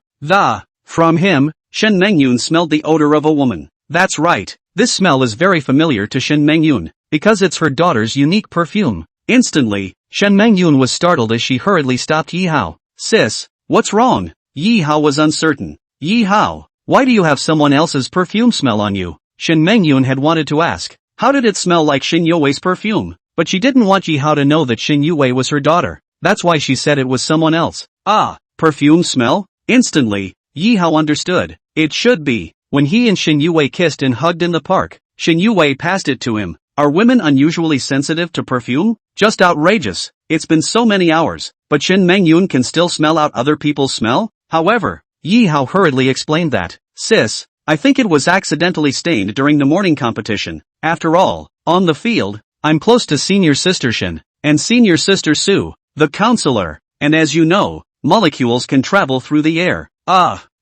from him, Shen Mengyun smelled the odor of a woman. That's right, this smell is very familiar to Shen Mengyun, because it's her daughter's unique perfume. Instantly, Shen Mengyun was startled as she hurriedly stopped Yi Hao. Sis, what's wrong? Yi Hao was uncertain. Yi Hao, why do you have someone else's perfume smell on you? Shen Mengyun had wanted to ask, how did it smell like Shin Yue's perfume? But she didn't want Yi Hao to know that Shin Yue was her daughter. That's why she said it was someone else. Perfume smell? Instantly, Yi Hao understood. It should be. When he and Shin Yue kissed and hugged in the park, Shin Yue passed it to him. Are women unusually sensitive to perfume? Just outrageous. It's been so many hours, but Shen Mengyun can still smell out other people's smell? However, Yi Hao hurriedly explained that, sis, I think it was accidentally stained during the morning competition. After all, on the field, I'm close to senior sister Shen, and senior sister Su, the counselor, and as you know, molecules can travel through the air.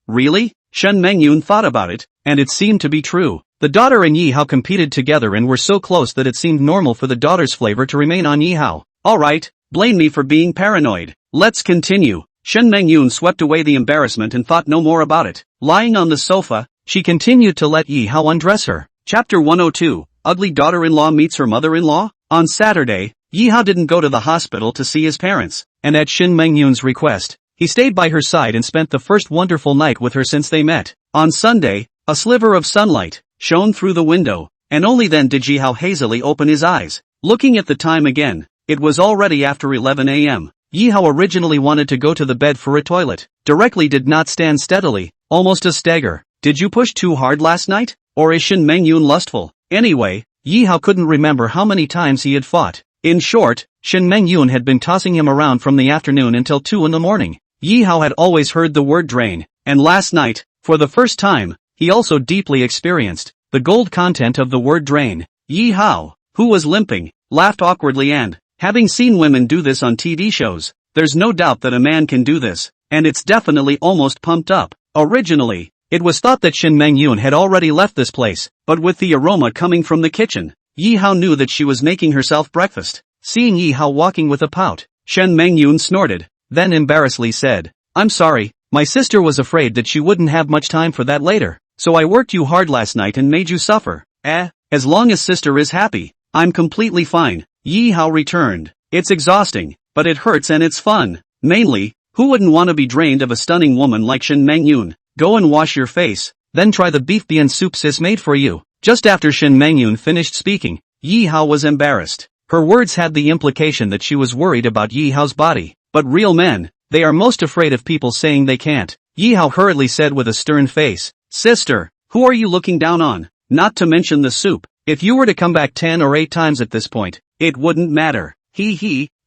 Really? Shen Mengyun thought about it, and it seemed to be true. The daughter and Yi Hao competed together and were so close that it seemed normal for the daughter's flavor to remain on Yi Hao. Alright, blame me for being paranoid. Let's continue. Shen Mengyun swept away the embarrassment and thought no more about it. Lying on the sofa, she continued to let Yi Hao undress her. Chapter 102, Ugly Daughter-in-Law Meets Her Mother-in-Law? On Saturday, Yi Hao didn't go to the hospital to see his parents, and at Shen Mengyun's request, he stayed by her side and spent the first wonderful night with her since they met. On Sunday, a sliver of sunlight shone through the window, and only then did Yi Hao hazily open his eyes. Looking at the time again, it was already after 11 a.m. Yi Hao originally wanted to go to the bed for a toilet. Directly did not stand steadily, almost a stagger. Did you push too hard last night? Or is Shen Mengyun lustful? Anyway, Yi Hao couldn't remember how many times he had fought. In short, Shen Mengyun had been tossing him around from the afternoon until 2 in the morning. Yi Hao had always heard the word drain, and last night, for the first time, he also deeply experienced the gold content of the word drain. Yi Hao, who was limping, laughed awkwardly and, having seen women do this on TV shows, there's no doubt that a man can do this, and it's definitely almost pumped up. Originally, it was thought that Shen Mengyun had already left this place, but with the aroma coming from the kitchen, Yi Hao knew that she was making herself breakfast. Seeing Yi Hao walking with a pout, Shen Mengyun snorted, then embarrassedly said, I'm sorry, my sister was afraid that she wouldn't have much time for that later, so I worked you hard last night and made you suffer. As long as sister is happy, I'm completely fine. Yi Hao returned. It's exhausting, but it hurts and it's fun. Mainly, who wouldn't want to be drained of a stunning woman like Shen Mengyun? Go and wash your face, then try the beef bean soup sis made for you. Just after Shen Mengyun finished speaking, Yi Hao was embarrassed. Her words had the implication that she was worried about Yi Hao's body. But real men, they are most afraid of people saying they can't. Yi Hao hurriedly said with a stern face, Sister, who are you looking down on? Not to mention the soup. If you were to come back 10 or 8 times at this point, it wouldn't matter.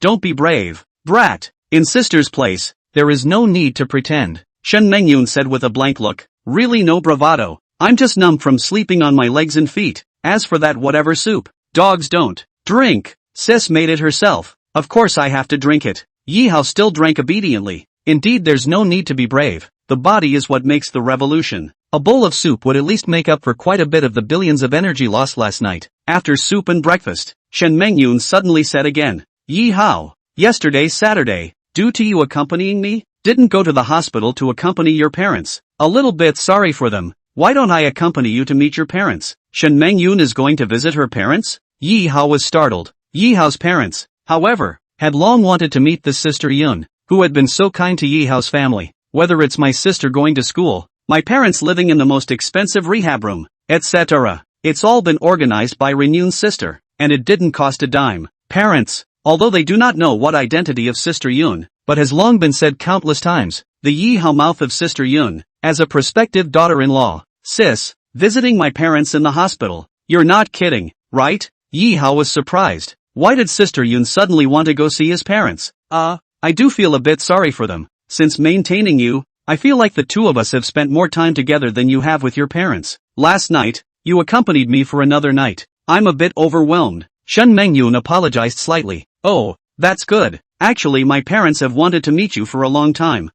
Don't be brave, brat. In sister's place, there is no need to pretend. Shen Mengyun said with a blank look, really no bravado. I'm just numb from sleeping on my legs and feet. As for that whatever soup, dogs don't drink. Sis made it herself. Of course I have to drink it. Yi Hao still drank obediently. Indeed there's no need to be brave. The body is what makes the revolution. A bowl of soup would at least make up for quite a bit of the billions of energy lost last night. After soup and breakfast, Shen Mengyun suddenly said again. Yi Hao, yesterday's Saturday, due to you accompanying me, didn't go to the hospital to accompany your parents. A little bit sorry for them. Why don't I accompany you to meet your parents? Shen Mengyun is going to visit her parents? Yi Hao was startled. Yi Hao's parents, however, had long wanted to meet this sister Yun, who had been so kind to Yi Hao's family. Whether it's my sister going to school, my parents living in the most expensive rehab room, etc. It's all been organized by Renyun's sister, and it didn't cost a dime. Parents, although they do not know what identity of Sister Yun, but has long been said countless times, the Yi Hao mouth of Sister Yun, as a prospective daughter-in-law. Sis, visiting my parents in the hospital. You're not kidding, right? Yi Hao was surprised. Why did Sister Yun suddenly want to go see his parents? I do feel a bit sorry for them. Since maintaining you, I feel like the two of us have spent more time together than you have with your parents. Last night, you accompanied me for another night. I'm a bit overwhelmed. Shen Mengyun apologized slightly. Oh, that's good. Actually, my parents have wanted to meet you for a long time.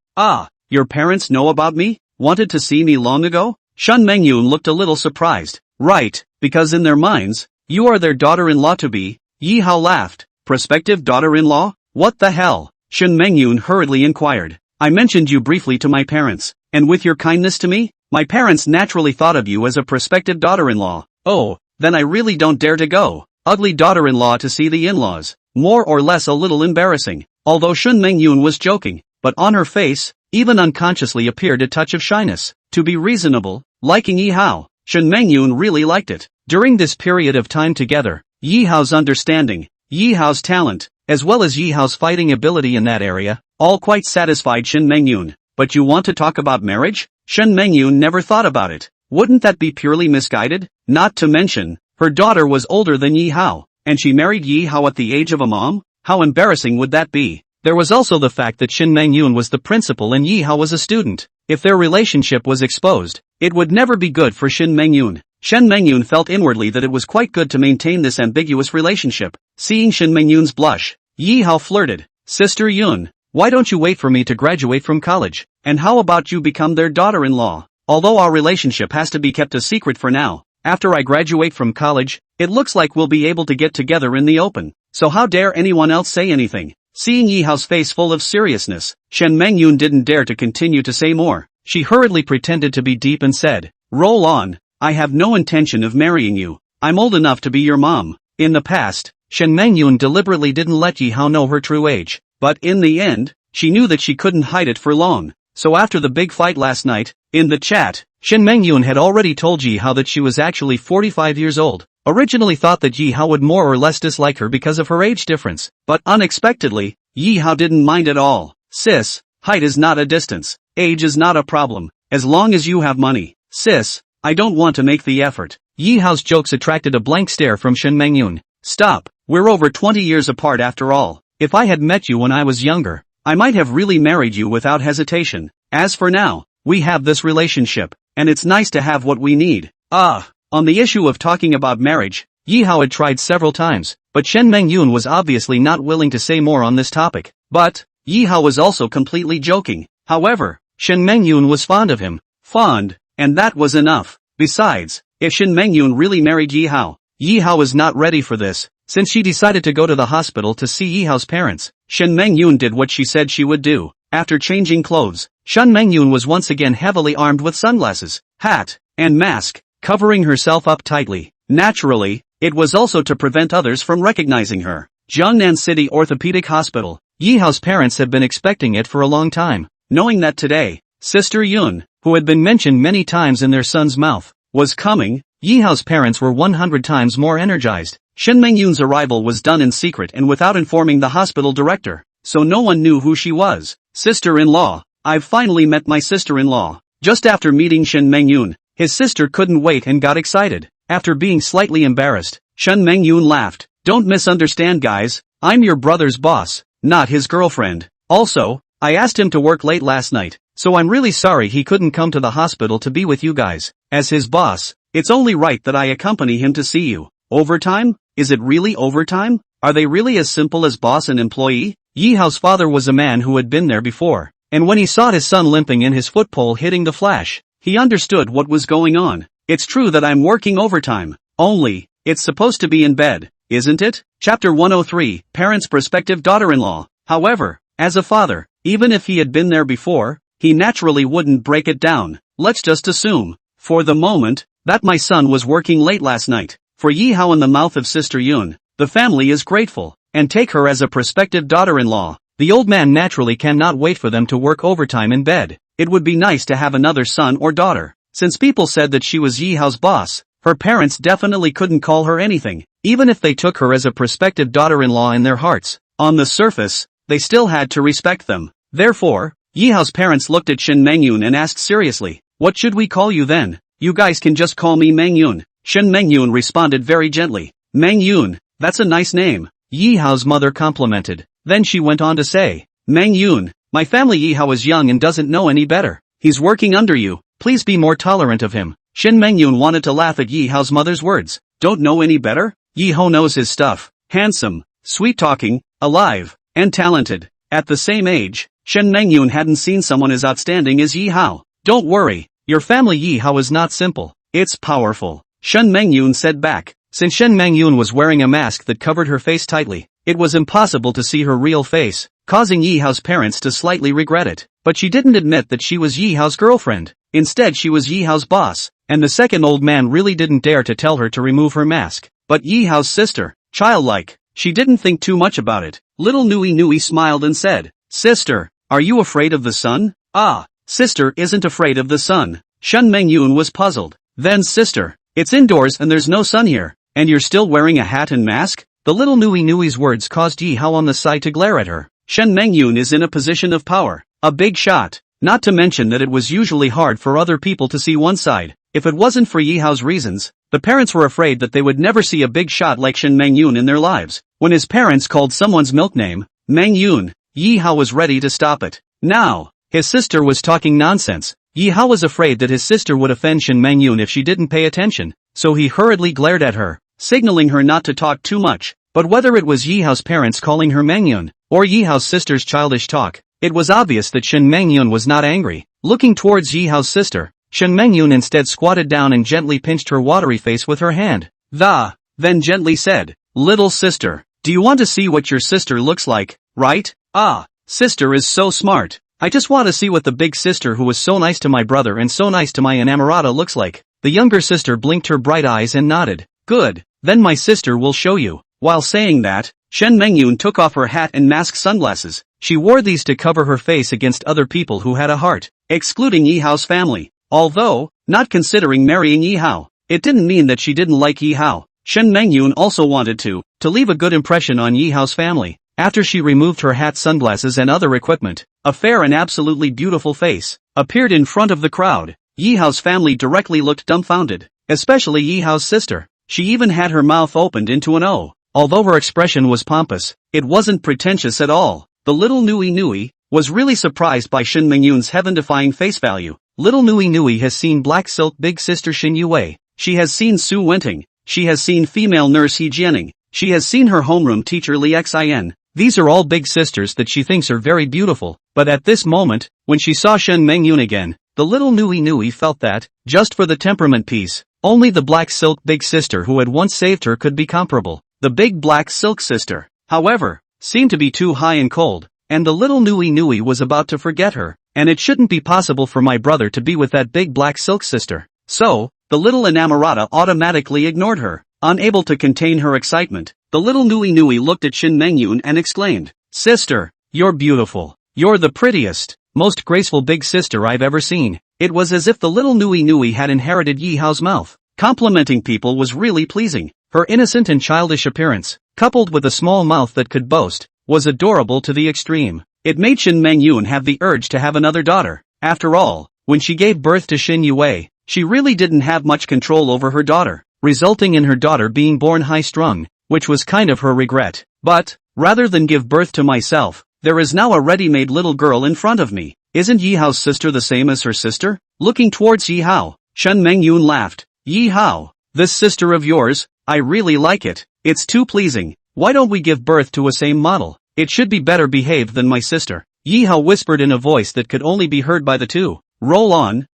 Your parents know about me? Wanted to see me long ago? Shen Mengyun looked a little surprised. Right, because in their minds, you are their daughter-in-law to be. Yi Hao laughed. Prospective daughter-in-law? What the hell? Shen Mengyun hurriedly inquired. I mentioned you briefly to my parents, and with your kindness to me, my parents naturally thought of you as a prospective daughter-in-law. Oh, then I really don't dare to go. Ugly daughter-in-law to see the in-laws. More or less a little embarrassing. Although Shen Mengyun was joking, but on her face, even unconsciously appeared a touch of shyness. To be reasonable, liking Yi Hao, Shen Mengyun really liked it. During this period of time together, Yi Hao's understanding, Yi Hao's talent, as well as Yi Hao's fighting ability in that area, all quite satisfied Shen Mengyun. But you want to talk about marriage? Shen Mengyun never thought about it. Wouldn't that be purely misguided? Not to mention, her daughter was older than Yi Hao, and she married Yi Hao at the age of a mom? How embarrassing would that be? There was also the fact that Shen Mengyun was the principal and Yi Hao was a student. If their relationship was exposed, it would never be good for Shen Mengyun. Shen Mengyun felt inwardly that it was quite good to maintain this ambiguous relationship. Seeing Shen Mengyun's blush, Yi Hao flirted. Sister Yun, why don't you wait for me to graduate from college? And how about you become their daughter-in-law? Although our relationship has to be kept a secret for now, after I graduate from college, it looks like we'll be able to get together in the open. So how dare anyone else say anything? Seeing Yi Hao's face full of seriousness, Shen Mengyun didn't dare to continue to say more. She hurriedly pretended to be deep and said, roll on. I have no intention of marrying you. I'm old enough to be your mom. In the past, Shen Mengyun deliberately didn't let Yi Hao know her true age. But in the end, she knew that she couldn't hide it for long. So after the big fight last night, in the chat, Shen Mengyun had already told Yi Hao that she was actually 45 years old. Originally thought that Yi Hao would more or less dislike her because of her age difference. But unexpectedly, Yi Hao didn't mind at all. Sis, height is not a distance. Age is not a problem. As long as you have money. Sis, I don't want to make the effort. Yi Hao's jokes attracted a blank stare from Shen Mengyun. Stop, we're over 20 years apart after all. If I had met you when I was younger, I might have really married you without hesitation. As for now, we have this relationship, and it's nice to have what we need. On the issue of talking about marriage, Yi Hao had tried several times, but Shen Mengyun was obviously not willing to say more on this topic. But, Yi Hao was also completely joking. However, Shen Mengyun was fond of him. Fond, and that was enough. Besides, if Shen Mengyun really married Yi Hao was not ready for this. Since she decided to go to the hospital to see Yi Hao's parents, Shen Mengyun did what she said she would do. After changing clothes, Shen Mengyun was once again heavily armed with sunglasses, hat, and mask, covering herself up tightly. Naturally, it was also to prevent others from recognizing her. Jiangnan City Orthopedic Hospital. Yi Hao's parents had been expecting it for a long time. Knowing that today, Sister Yun, who had been mentioned many times in their son's mouth, was coming, Yi Hao's parents were 100 times more energized. Shen Mengyun's arrival was done in secret and without informing the hospital director, so no one knew who she was. Sister-in-law, I've finally met my sister-in-law. Just after meeting Shen Mengyun, his sister couldn't wait and got excited. After being slightly embarrassed, Shen Mengyun laughed. Don't misunderstand guys, I'm your brother's boss, not his girlfriend. Also, I asked him to work late last night, so I'm really sorry he couldn't come to the hospital to be with you guys. As his boss, it's only right that I accompany him to see you. Overtime? Is it really overtime? Are they really as simple as boss and employee? Yi Hao's father was a man who had been there before, and when he saw his son limping and his foot pole hitting the flash, he understood what was going on. It's true that I'm working overtime, only, it's supposed to be in bed. isn't it? Chapter 103, Parents' Prospective Daughter-in-Law. However, as a father, even if he had been there before, he naturally wouldn't break it down. Let's just assume, for the moment, that my son was working late last night. For Yi Hao in the mouth of Sister Yun, the family is grateful, and take her as a prospective daughter-in-law. The old man naturally cannot wait for them to work overtime in bed. It would be nice to have another son or daughter. Since people said that she was Yi Hao's boss, her parents definitely couldn't call her anything, even if they took her as a prospective daughter-in-law in their hearts. On the surface, they still had to respect them. Therefore, Yi Hao's parents looked at Shen Mengyun and asked seriously, "What should we call you then?" "You guys can just call me Mengyun." Shen Mengyun responded very gently. "Mengyun, that's a nice name," Yi Hao's mother complimented. Then she went on to say, "Mengyun, my family Yi Hao is young and doesn't know any better. He's working under you, please be more tolerant of him." Shen Mengyun wanted to laugh at Yi Hao's mother's words. Don't know any better? Yi Hao knows his stuff. Handsome, sweet-talking, alive, and talented. At the same age, Shen Mengyun hadn't seen someone as outstanding as Yi Hao. "Don't worry, your family Yi Hao is not simple, it's powerful," Shen Mengyun said back. Since Shen Mengyun was wearing a mask that covered her face tightly, it was impossible to see her real face, causing Yi Hao's parents to slightly regret it. But she didn't admit that she was Yi Hao's girlfriend. Instead she was Yi Hao's boss, and the second old man really didn't dare to tell her to remove her mask. But Yi Hao's sister, childlike, she didn't think too much about it. Little Nui Nui smiled and said, "Sister, are you afraid of the sun?" "Ah, sister isn't afraid of the sun." Shen Mengyun was puzzled. "Then sister, it's indoors and there's no sun here, and you're still wearing a hat and mask?" The little Nui Nui's words caused Yi Hao on the side to glare at her. Shen Mengyun is in a position of power, a big shot, not to mention that it was usually hard for other people to see one side. If it wasn't for Yi Hao's reasons, the parents were afraid that they would never see a big shot like Shen Mengyun in their lives. When his parents called someone's milk name, Mengyun, Yi Hao was ready to stop it. Now, his sister was talking nonsense. Yi Hao was afraid that his sister would offend Shen Mengyun if she didn't pay attention, so he hurriedly glared at her, signaling her not to talk too much. But whether it was Yi Hao's parents calling her Mengyun, or Yi Hao's sister's childish talk, it was obvious that Shen Mengyun was not angry. Looking towards Yi Hao's sister, Shen Mengyun instead squatted down and gently pinched her watery face with her hand. Then gently said, "Little sister, do you want to see what your sister looks like, right? Ah, sister is so smart. I just want to see what the big sister who was so nice to my brother and so nice to my inamorata looks like." The younger sister blinked her bright eyes and nodded. "Good, then my sister will show you." While saying that, Shen Mengyun took off her hat and mask sunglasses. She wore these to cover her face against other people who had a heart, excluding Yi Hao's family. Although, not considering marrying Yi Hao, it didn't mean that she didn't like Yi Hao. Shen Mengyun also wanted to leave a good impression on Yi Hao's family. After she removed her hat, sunglasses and other equipment, a fair and absolutely beautiful face appeared in front of the crowd. Yi Hao's family directly looked dumbfounded, especially Yi Hao's sister. She even had her mouth opened into an O. Although her expression was pompous, it wasn't pretentious at all. The little Nui Nui was really surprised by Shen Mengyun's heaven-defying face value. Little Nui Nui has seen Black Silk Big Sister Xin Yue. She has seen Su Wenting. She has seen female nurse He Jianing. She has seen her homeroom teacher Li Xin. These are all big sisters that she thinks are very beautiful. But at this moment, when she saw Shen Mengyun again, the little Nui Nui felt that, just for the temperament piece, only the Black Silk Big Sister who had once saved her could be comparable. The big Black Silk Sister, however, seemed to be too high and cold, and the little Nui Nui was about to forget her, and it shouldn't be possible for my brother to be with that big Black Silk Sister. So, the little inamorata automatically ignored her. Unable to contain her excitement, the little Nui Nui looked at Shen Mengyun and exclaimed, "Sister, you're beautiful. You're the prettiest, most graceful big sister I've ever seen." It was as if the little Nui Nui had inherited Yi Hao's mouth. Complimenting people was really pleasing. Her innocent and childish appearance, coupled with a small mouth that could boast, was adorable to the extreme. It made Shen Mengyun have the urge to have another daughter. After all, when she gave birth to Xin Yue, she really didn't have much control over her daughter, resulting in her daughter being born high-strung, which was kind of her regret. But, rather than give birth to myself, there is now a ready-made little girl in front of me. Isn't Yi Hao's sister the same as her sister? Looking towards Yi Hao, Shen Mengyun laughed. "Yi Hao, this sister of yours, I really like it. It's too pleasing. Why don't we give birth to a same model? It should be better behaved than my sister." Yi Hao whispered in a voice that could only be heard by the two. Roll on,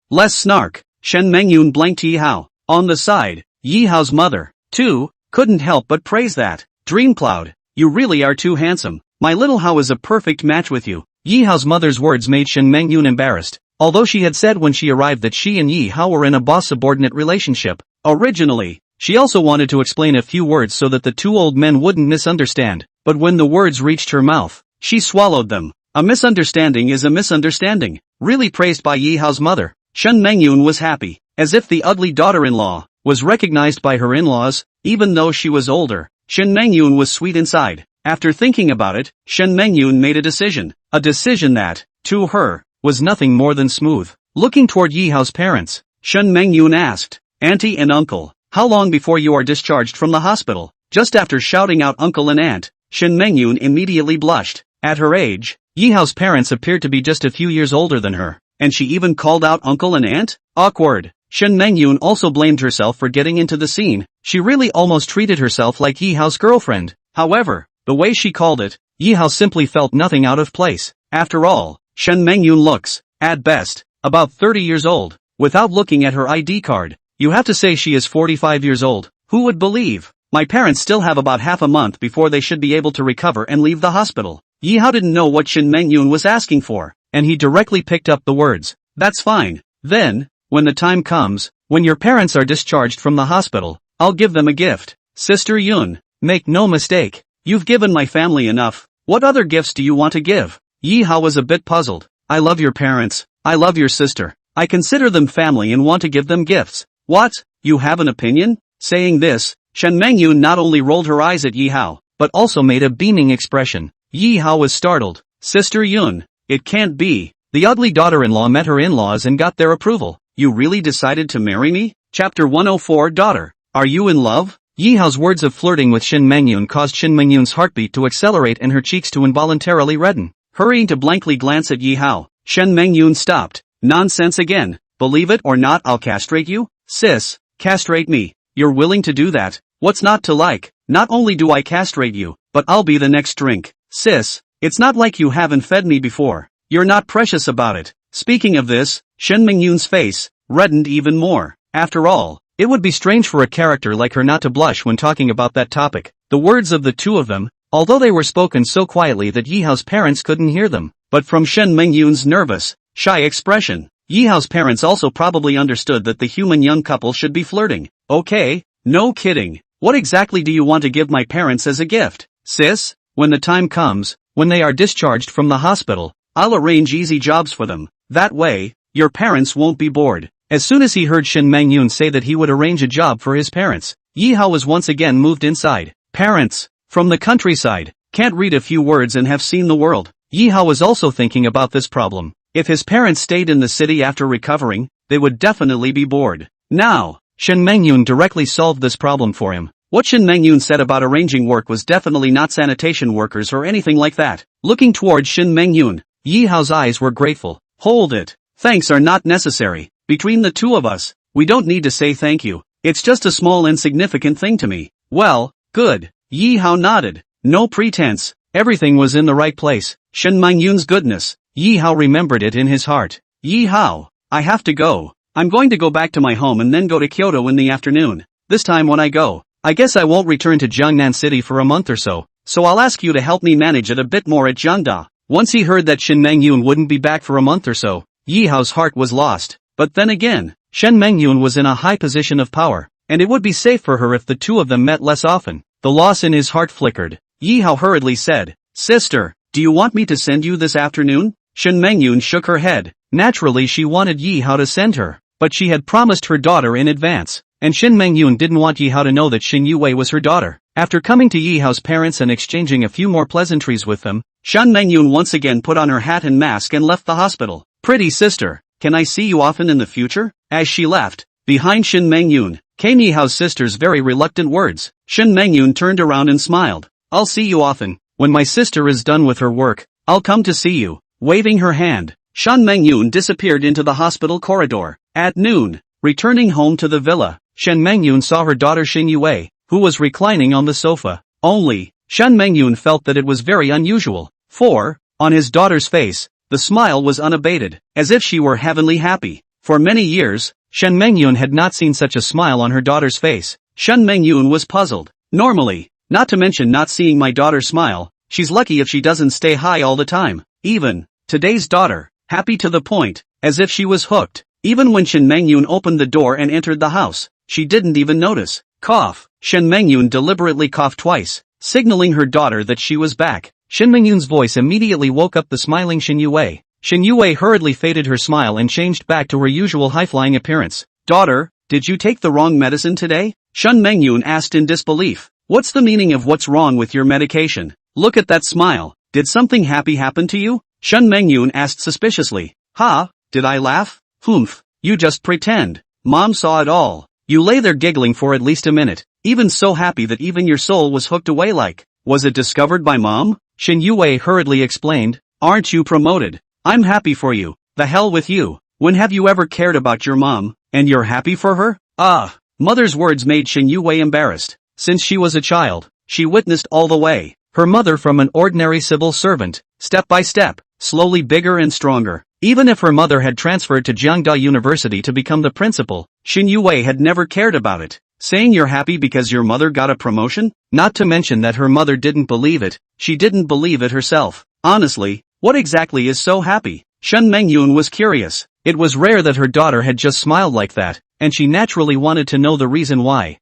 less snark." Shen Mengyun blanked Yi Hao. On the side, Yi Hao's mother, too, couldn't help but praise that. Dream Cloud, you really are too handsome. My little Hao is a perfect match with you. Yi Hao's mother's words made Shen Mengyun embarrassed, although she had said when she arrived that she and Yi Hao were in a boss-subordinate relationship. Originally, she also wanted to explain a few words so that the two old men wouldn't misunderstand, but when the words reached her mouth, she swallowed them. A misunderstanding is a misunderstanding. Really praised by Yi Hao's mother, Shen Mengyun was happy, as if the ugly daughter-in-law was recognized by her in-laws. Even though she was older, Shen Mengyun was sweet inside. After thinking about it, Shen Mengyun made a decision that, to her, was nothing more than smooth. Looking toward Yi Hao's parents, Shen Mengyun asked, "Auntie and uncle, how long before you are discharged from the hospital?" Just after shouting out uncle and aunt, Shen Mengyun immediately blushed. At her age, Yi Hao's parents appeared to be just a few years older than her, and she even called out uncle and aunt? Awkward. Shen Mengyun also blamed herself for getting into the scene. She really almost treated herself like Yi Hao's girlfriend. However, the way she called it, Yi Hao simply felt nothing out of place. After all, Shen Mengyun looks, at best, about 30 years old. Without looking at her ID card, you have to say she is 45 years old. Who would believe? My parents still have about half a month before they should be able to recover and leave the hospital. Yi Hao didn't know what Shen Mengyun was asking for, and he directly picked up the words. That's fine. Then, when the time comes, when your parents are discharged from the hospital, I'll give them a gift. Sister Yun, make no mistake, you've given my family enough. What other gifts do you want to give? Yi Hao was a bit puzzled. I love your parents. I love your sister. I consider them family and want to give them gifts. What? You have an opinion? Saying this, Shen Mengyun not only rolled her eyes at Yi Hao, but also made a beaming expression. Yi Hao was startled. Sister Yun, it can't be. The ugly daughter-in-law met her in-laws and got their approval. You really decided to marry me? Chapter 104 Daughter, are you in love? Yi Hao's words of flirting with Shen Mengyun caused Shen Mengyun's heartbeat to accelerate and her cheeks to involuntarily redden. Hurrying to blankly glance at Yi Hao, Shen Mengyun stopped. Nonsense again. Believe it or not, I'll castrate you? Sis, castrate me. You're willing to do that? What's not to like? Not only do I castrate you, but I'll be the next drink. Sis, it's not like you haven't fed me before. You're not precious about it. Speaking of this, Shen Mengyun's face reddened even more. After all, it would be strange for a character like her not to blush when talking about that topic. The words of the two of them, although they were spoken so quietly that Yi Hao's parents couldn't hear them, but from Shen Mengyun's nervous, shy expression, Yi Hao's parents also probably understood that the human young couple should be flirting. Okay, no kidding. What exactly do you want to give my parents as a gift? Sis, when the time comes, when they are discharged from the hospital, I'll arrange easy jobs for them. That way, your parents won't be bored. As soon as he heard Shen Mengyun say that he would arrange a job for his parents, Yi Hao was once again moved inside. Parents, from the countryside, can't read a few words and have seen the world. Yi Hao was also thinking about this problem. If his parents stayed in the city after recovering, they would definitely be bored. Now, Shen Mengyun directly solved this problem for him. What Shen Mengyun said about arranging work was definitely not sanitation workers or anything like that. Looking towards Shen Mengyun, Yi Hao's eyes were grateful. Hold it. Thanks are not necessary. Between the two of us, we don't need to say thank you. It's just a small insignificant thing to me. Well, good. Yi Hao nodded. No pretense. Everything was in the right place. Shen Mengyun's goodness. Yi Hao remembered it in his heart. Yi Hao, I have to go. I'm going to go back to my home and then go to Kyoto in the afternoon. This time when I go, I guess I won't return to Jiangnan City for a month or so I'll ask you to help me manage it a bit more at Jiangda. Once he heard that Shen Mengyun wouldn't be back for a month or so, Yi Hao's heart was lost. But then again, Shen Mengyun was in a high position of power, and it would be safe for her if the two of them met less often. The loss in his heart flickered. Yi Hao hurriedly said, Sister, do you want me to send you this afternoon? Shen Mengyun shook her head. Naturally she wanted Yi Hao to send her, but she had promised her daughter in advance, and Shen Mengyun didn't want Yi Hao to know that Shen Yuwei was her daughter. After coming to Yi Hao's parents and exchanging a few more pleasantries with them, Shen Mengyun once again put on her hat and mask and left the hospital. Pretty sister, can I see you often in the future? As she left, behind Shen Mengyun, came Yi Hao's sister's very reluctant words. Shen Mengyun turned around and smiled. I'll see you often. When my sister is done with her work, I'll come to see you. Waving her hand, Shen Mengyun disappeared into the hospital corridor. At noon, returning home to the villa, Shen Mengyun saw her daughter Shen Yuwei, who was reclining on the sofa. Only, Shen Mengyun felt that it was very unusual, for, on his daughter's face, the smile was unabated, as if she were heavenly happy. For many years, Shen Mengyun had not seen such a smile on her daughter's face. Shen Mengyun was puzzled. Normally. Not to mention not seeing my daughter smile, she's lucky if she doesn't stay high all the time. Even today's daughter, happy to the point, as if she was hooked. Even when Shin Mengyun opened the door and entered the house, she didn't even notice. Cough. Shin Mengyun deliberately coughed twice, signaling her daughter that she was back. Shin Mengyun's voice immediately woke up the smiling Shin Yue. Shin Yue hurriedly faded her smile and changed back to her usual high-flying appearance. Daughter, did you take the wrong medicine today? Shin Mengyun asked in disbelief. What's the meaning of what's wrong with your medication? Look at that smile. Did something happy happen to you? Shin Mengyun asked suspiciously. Ha, did I laugh? Humph, you just pretend. Mom saw it all. You lay there giggling for at least a minute, even so happy that even your soul was hooked away like. Was it discovered by Mom? Shin Yue hurriedly explained. Aren't you promoted? I'm happy for you. The hell with you. When have you ever cared about your mom, and you're happy for her? Ah, mother's words made Shin Yue embarrassed. Since she was a child, she witnessed all the way. Her mother from an ordinary civil servant, step by step, slowly bigger and stronger. Even if her mother had transferred to Jiangda University to become the principal, Shin Yue had never cared about it. Saying you're happy because your mother got a promotion? Not to mention that her mother didn't believe it, she didn't believe it herself. Honestly, what exactly is so happy? Shin Mengyun was curious. It was rare that her daughter had just smiled like that, and she naturally wanted to know the reason why.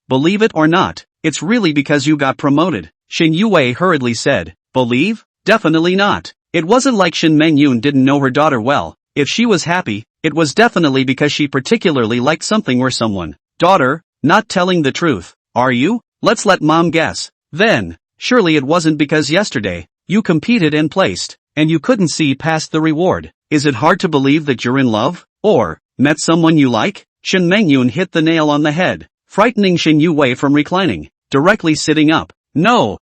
Believe it or not, it's really because you got promoted, Shin Yue hurriedly said. Believe? Definitely not. It wasn't like Shin Mengyun didn't know her daughter well. If she was happy, it was definitely because she particularly liked something or someone. Daughter, not telling the truth, are you? Let's let Mom guess. Then, surely it wasn't because yesterday, you competed and placed, and you couldn't see past the reward. Is it hard to believe that you're in love? Or, met someone you like? Shin Mengyun hit the nail on the head, frightening Shin Yue from reclining, directly sitting up. No,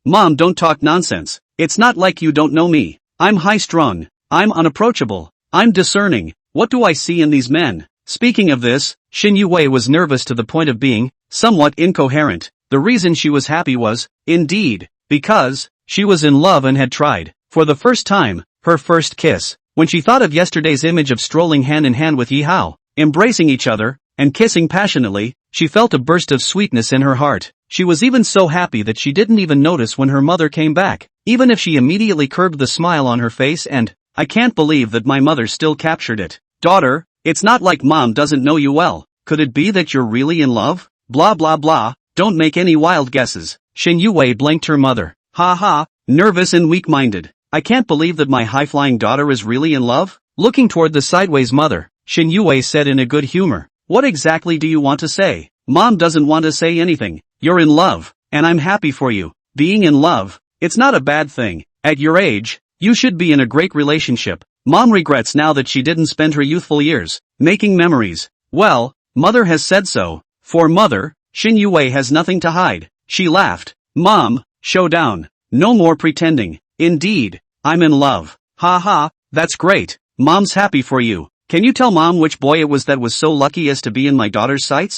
Mom, don't talk nonsense. It's not like you don't know me. I'm high-strung. I'm unapproachable. I'm discerning. What do I see in these men? Speaking of this, Shin Yue was nervous to the point of being somewhat incoherent. The reason she was happy was, indeed, because she was in love and had tried, for the first time, her first kiss. When she thought of yesterday's image of strolling hand in hand with Yi Hao, embracing each other, and kissing passionately, she felt a burst of sweetness in her heart. She was even so happy that she didn't even notice when her mother came back, even if she immediately curbed the smile on her face and, I can't believe that my mother still captured it. Daughter, it's not like Mom doesn't know you well. Could it be that you're really in love? Blah blah blah, don't make any wild guesses. Shin Yue blanked her mother. Ha ha, nervous and weak-minded. I can't believe that my high-flying daughter is really in love? Looking toward the sideways mother, Shin Yue said in a good humor. What exactly do you want to say? Mom doesn't want to say anything. You're in love, and I'm happy for you. Being in love, it's not a bad thing. At your age, you should be in a great relationship. Mom regrets now that she didn't spend her youthful years making memories. Well, Mother has said so. For Mother, Shin Yue has nothing to hide. She laughed. Mom, showdown. No more pretending. Indeed, I'm in love. Ha ha, that's great. Mom's happy for you. Can you tell Mom which boy it was that was so lucky as to be in my daughter's sights?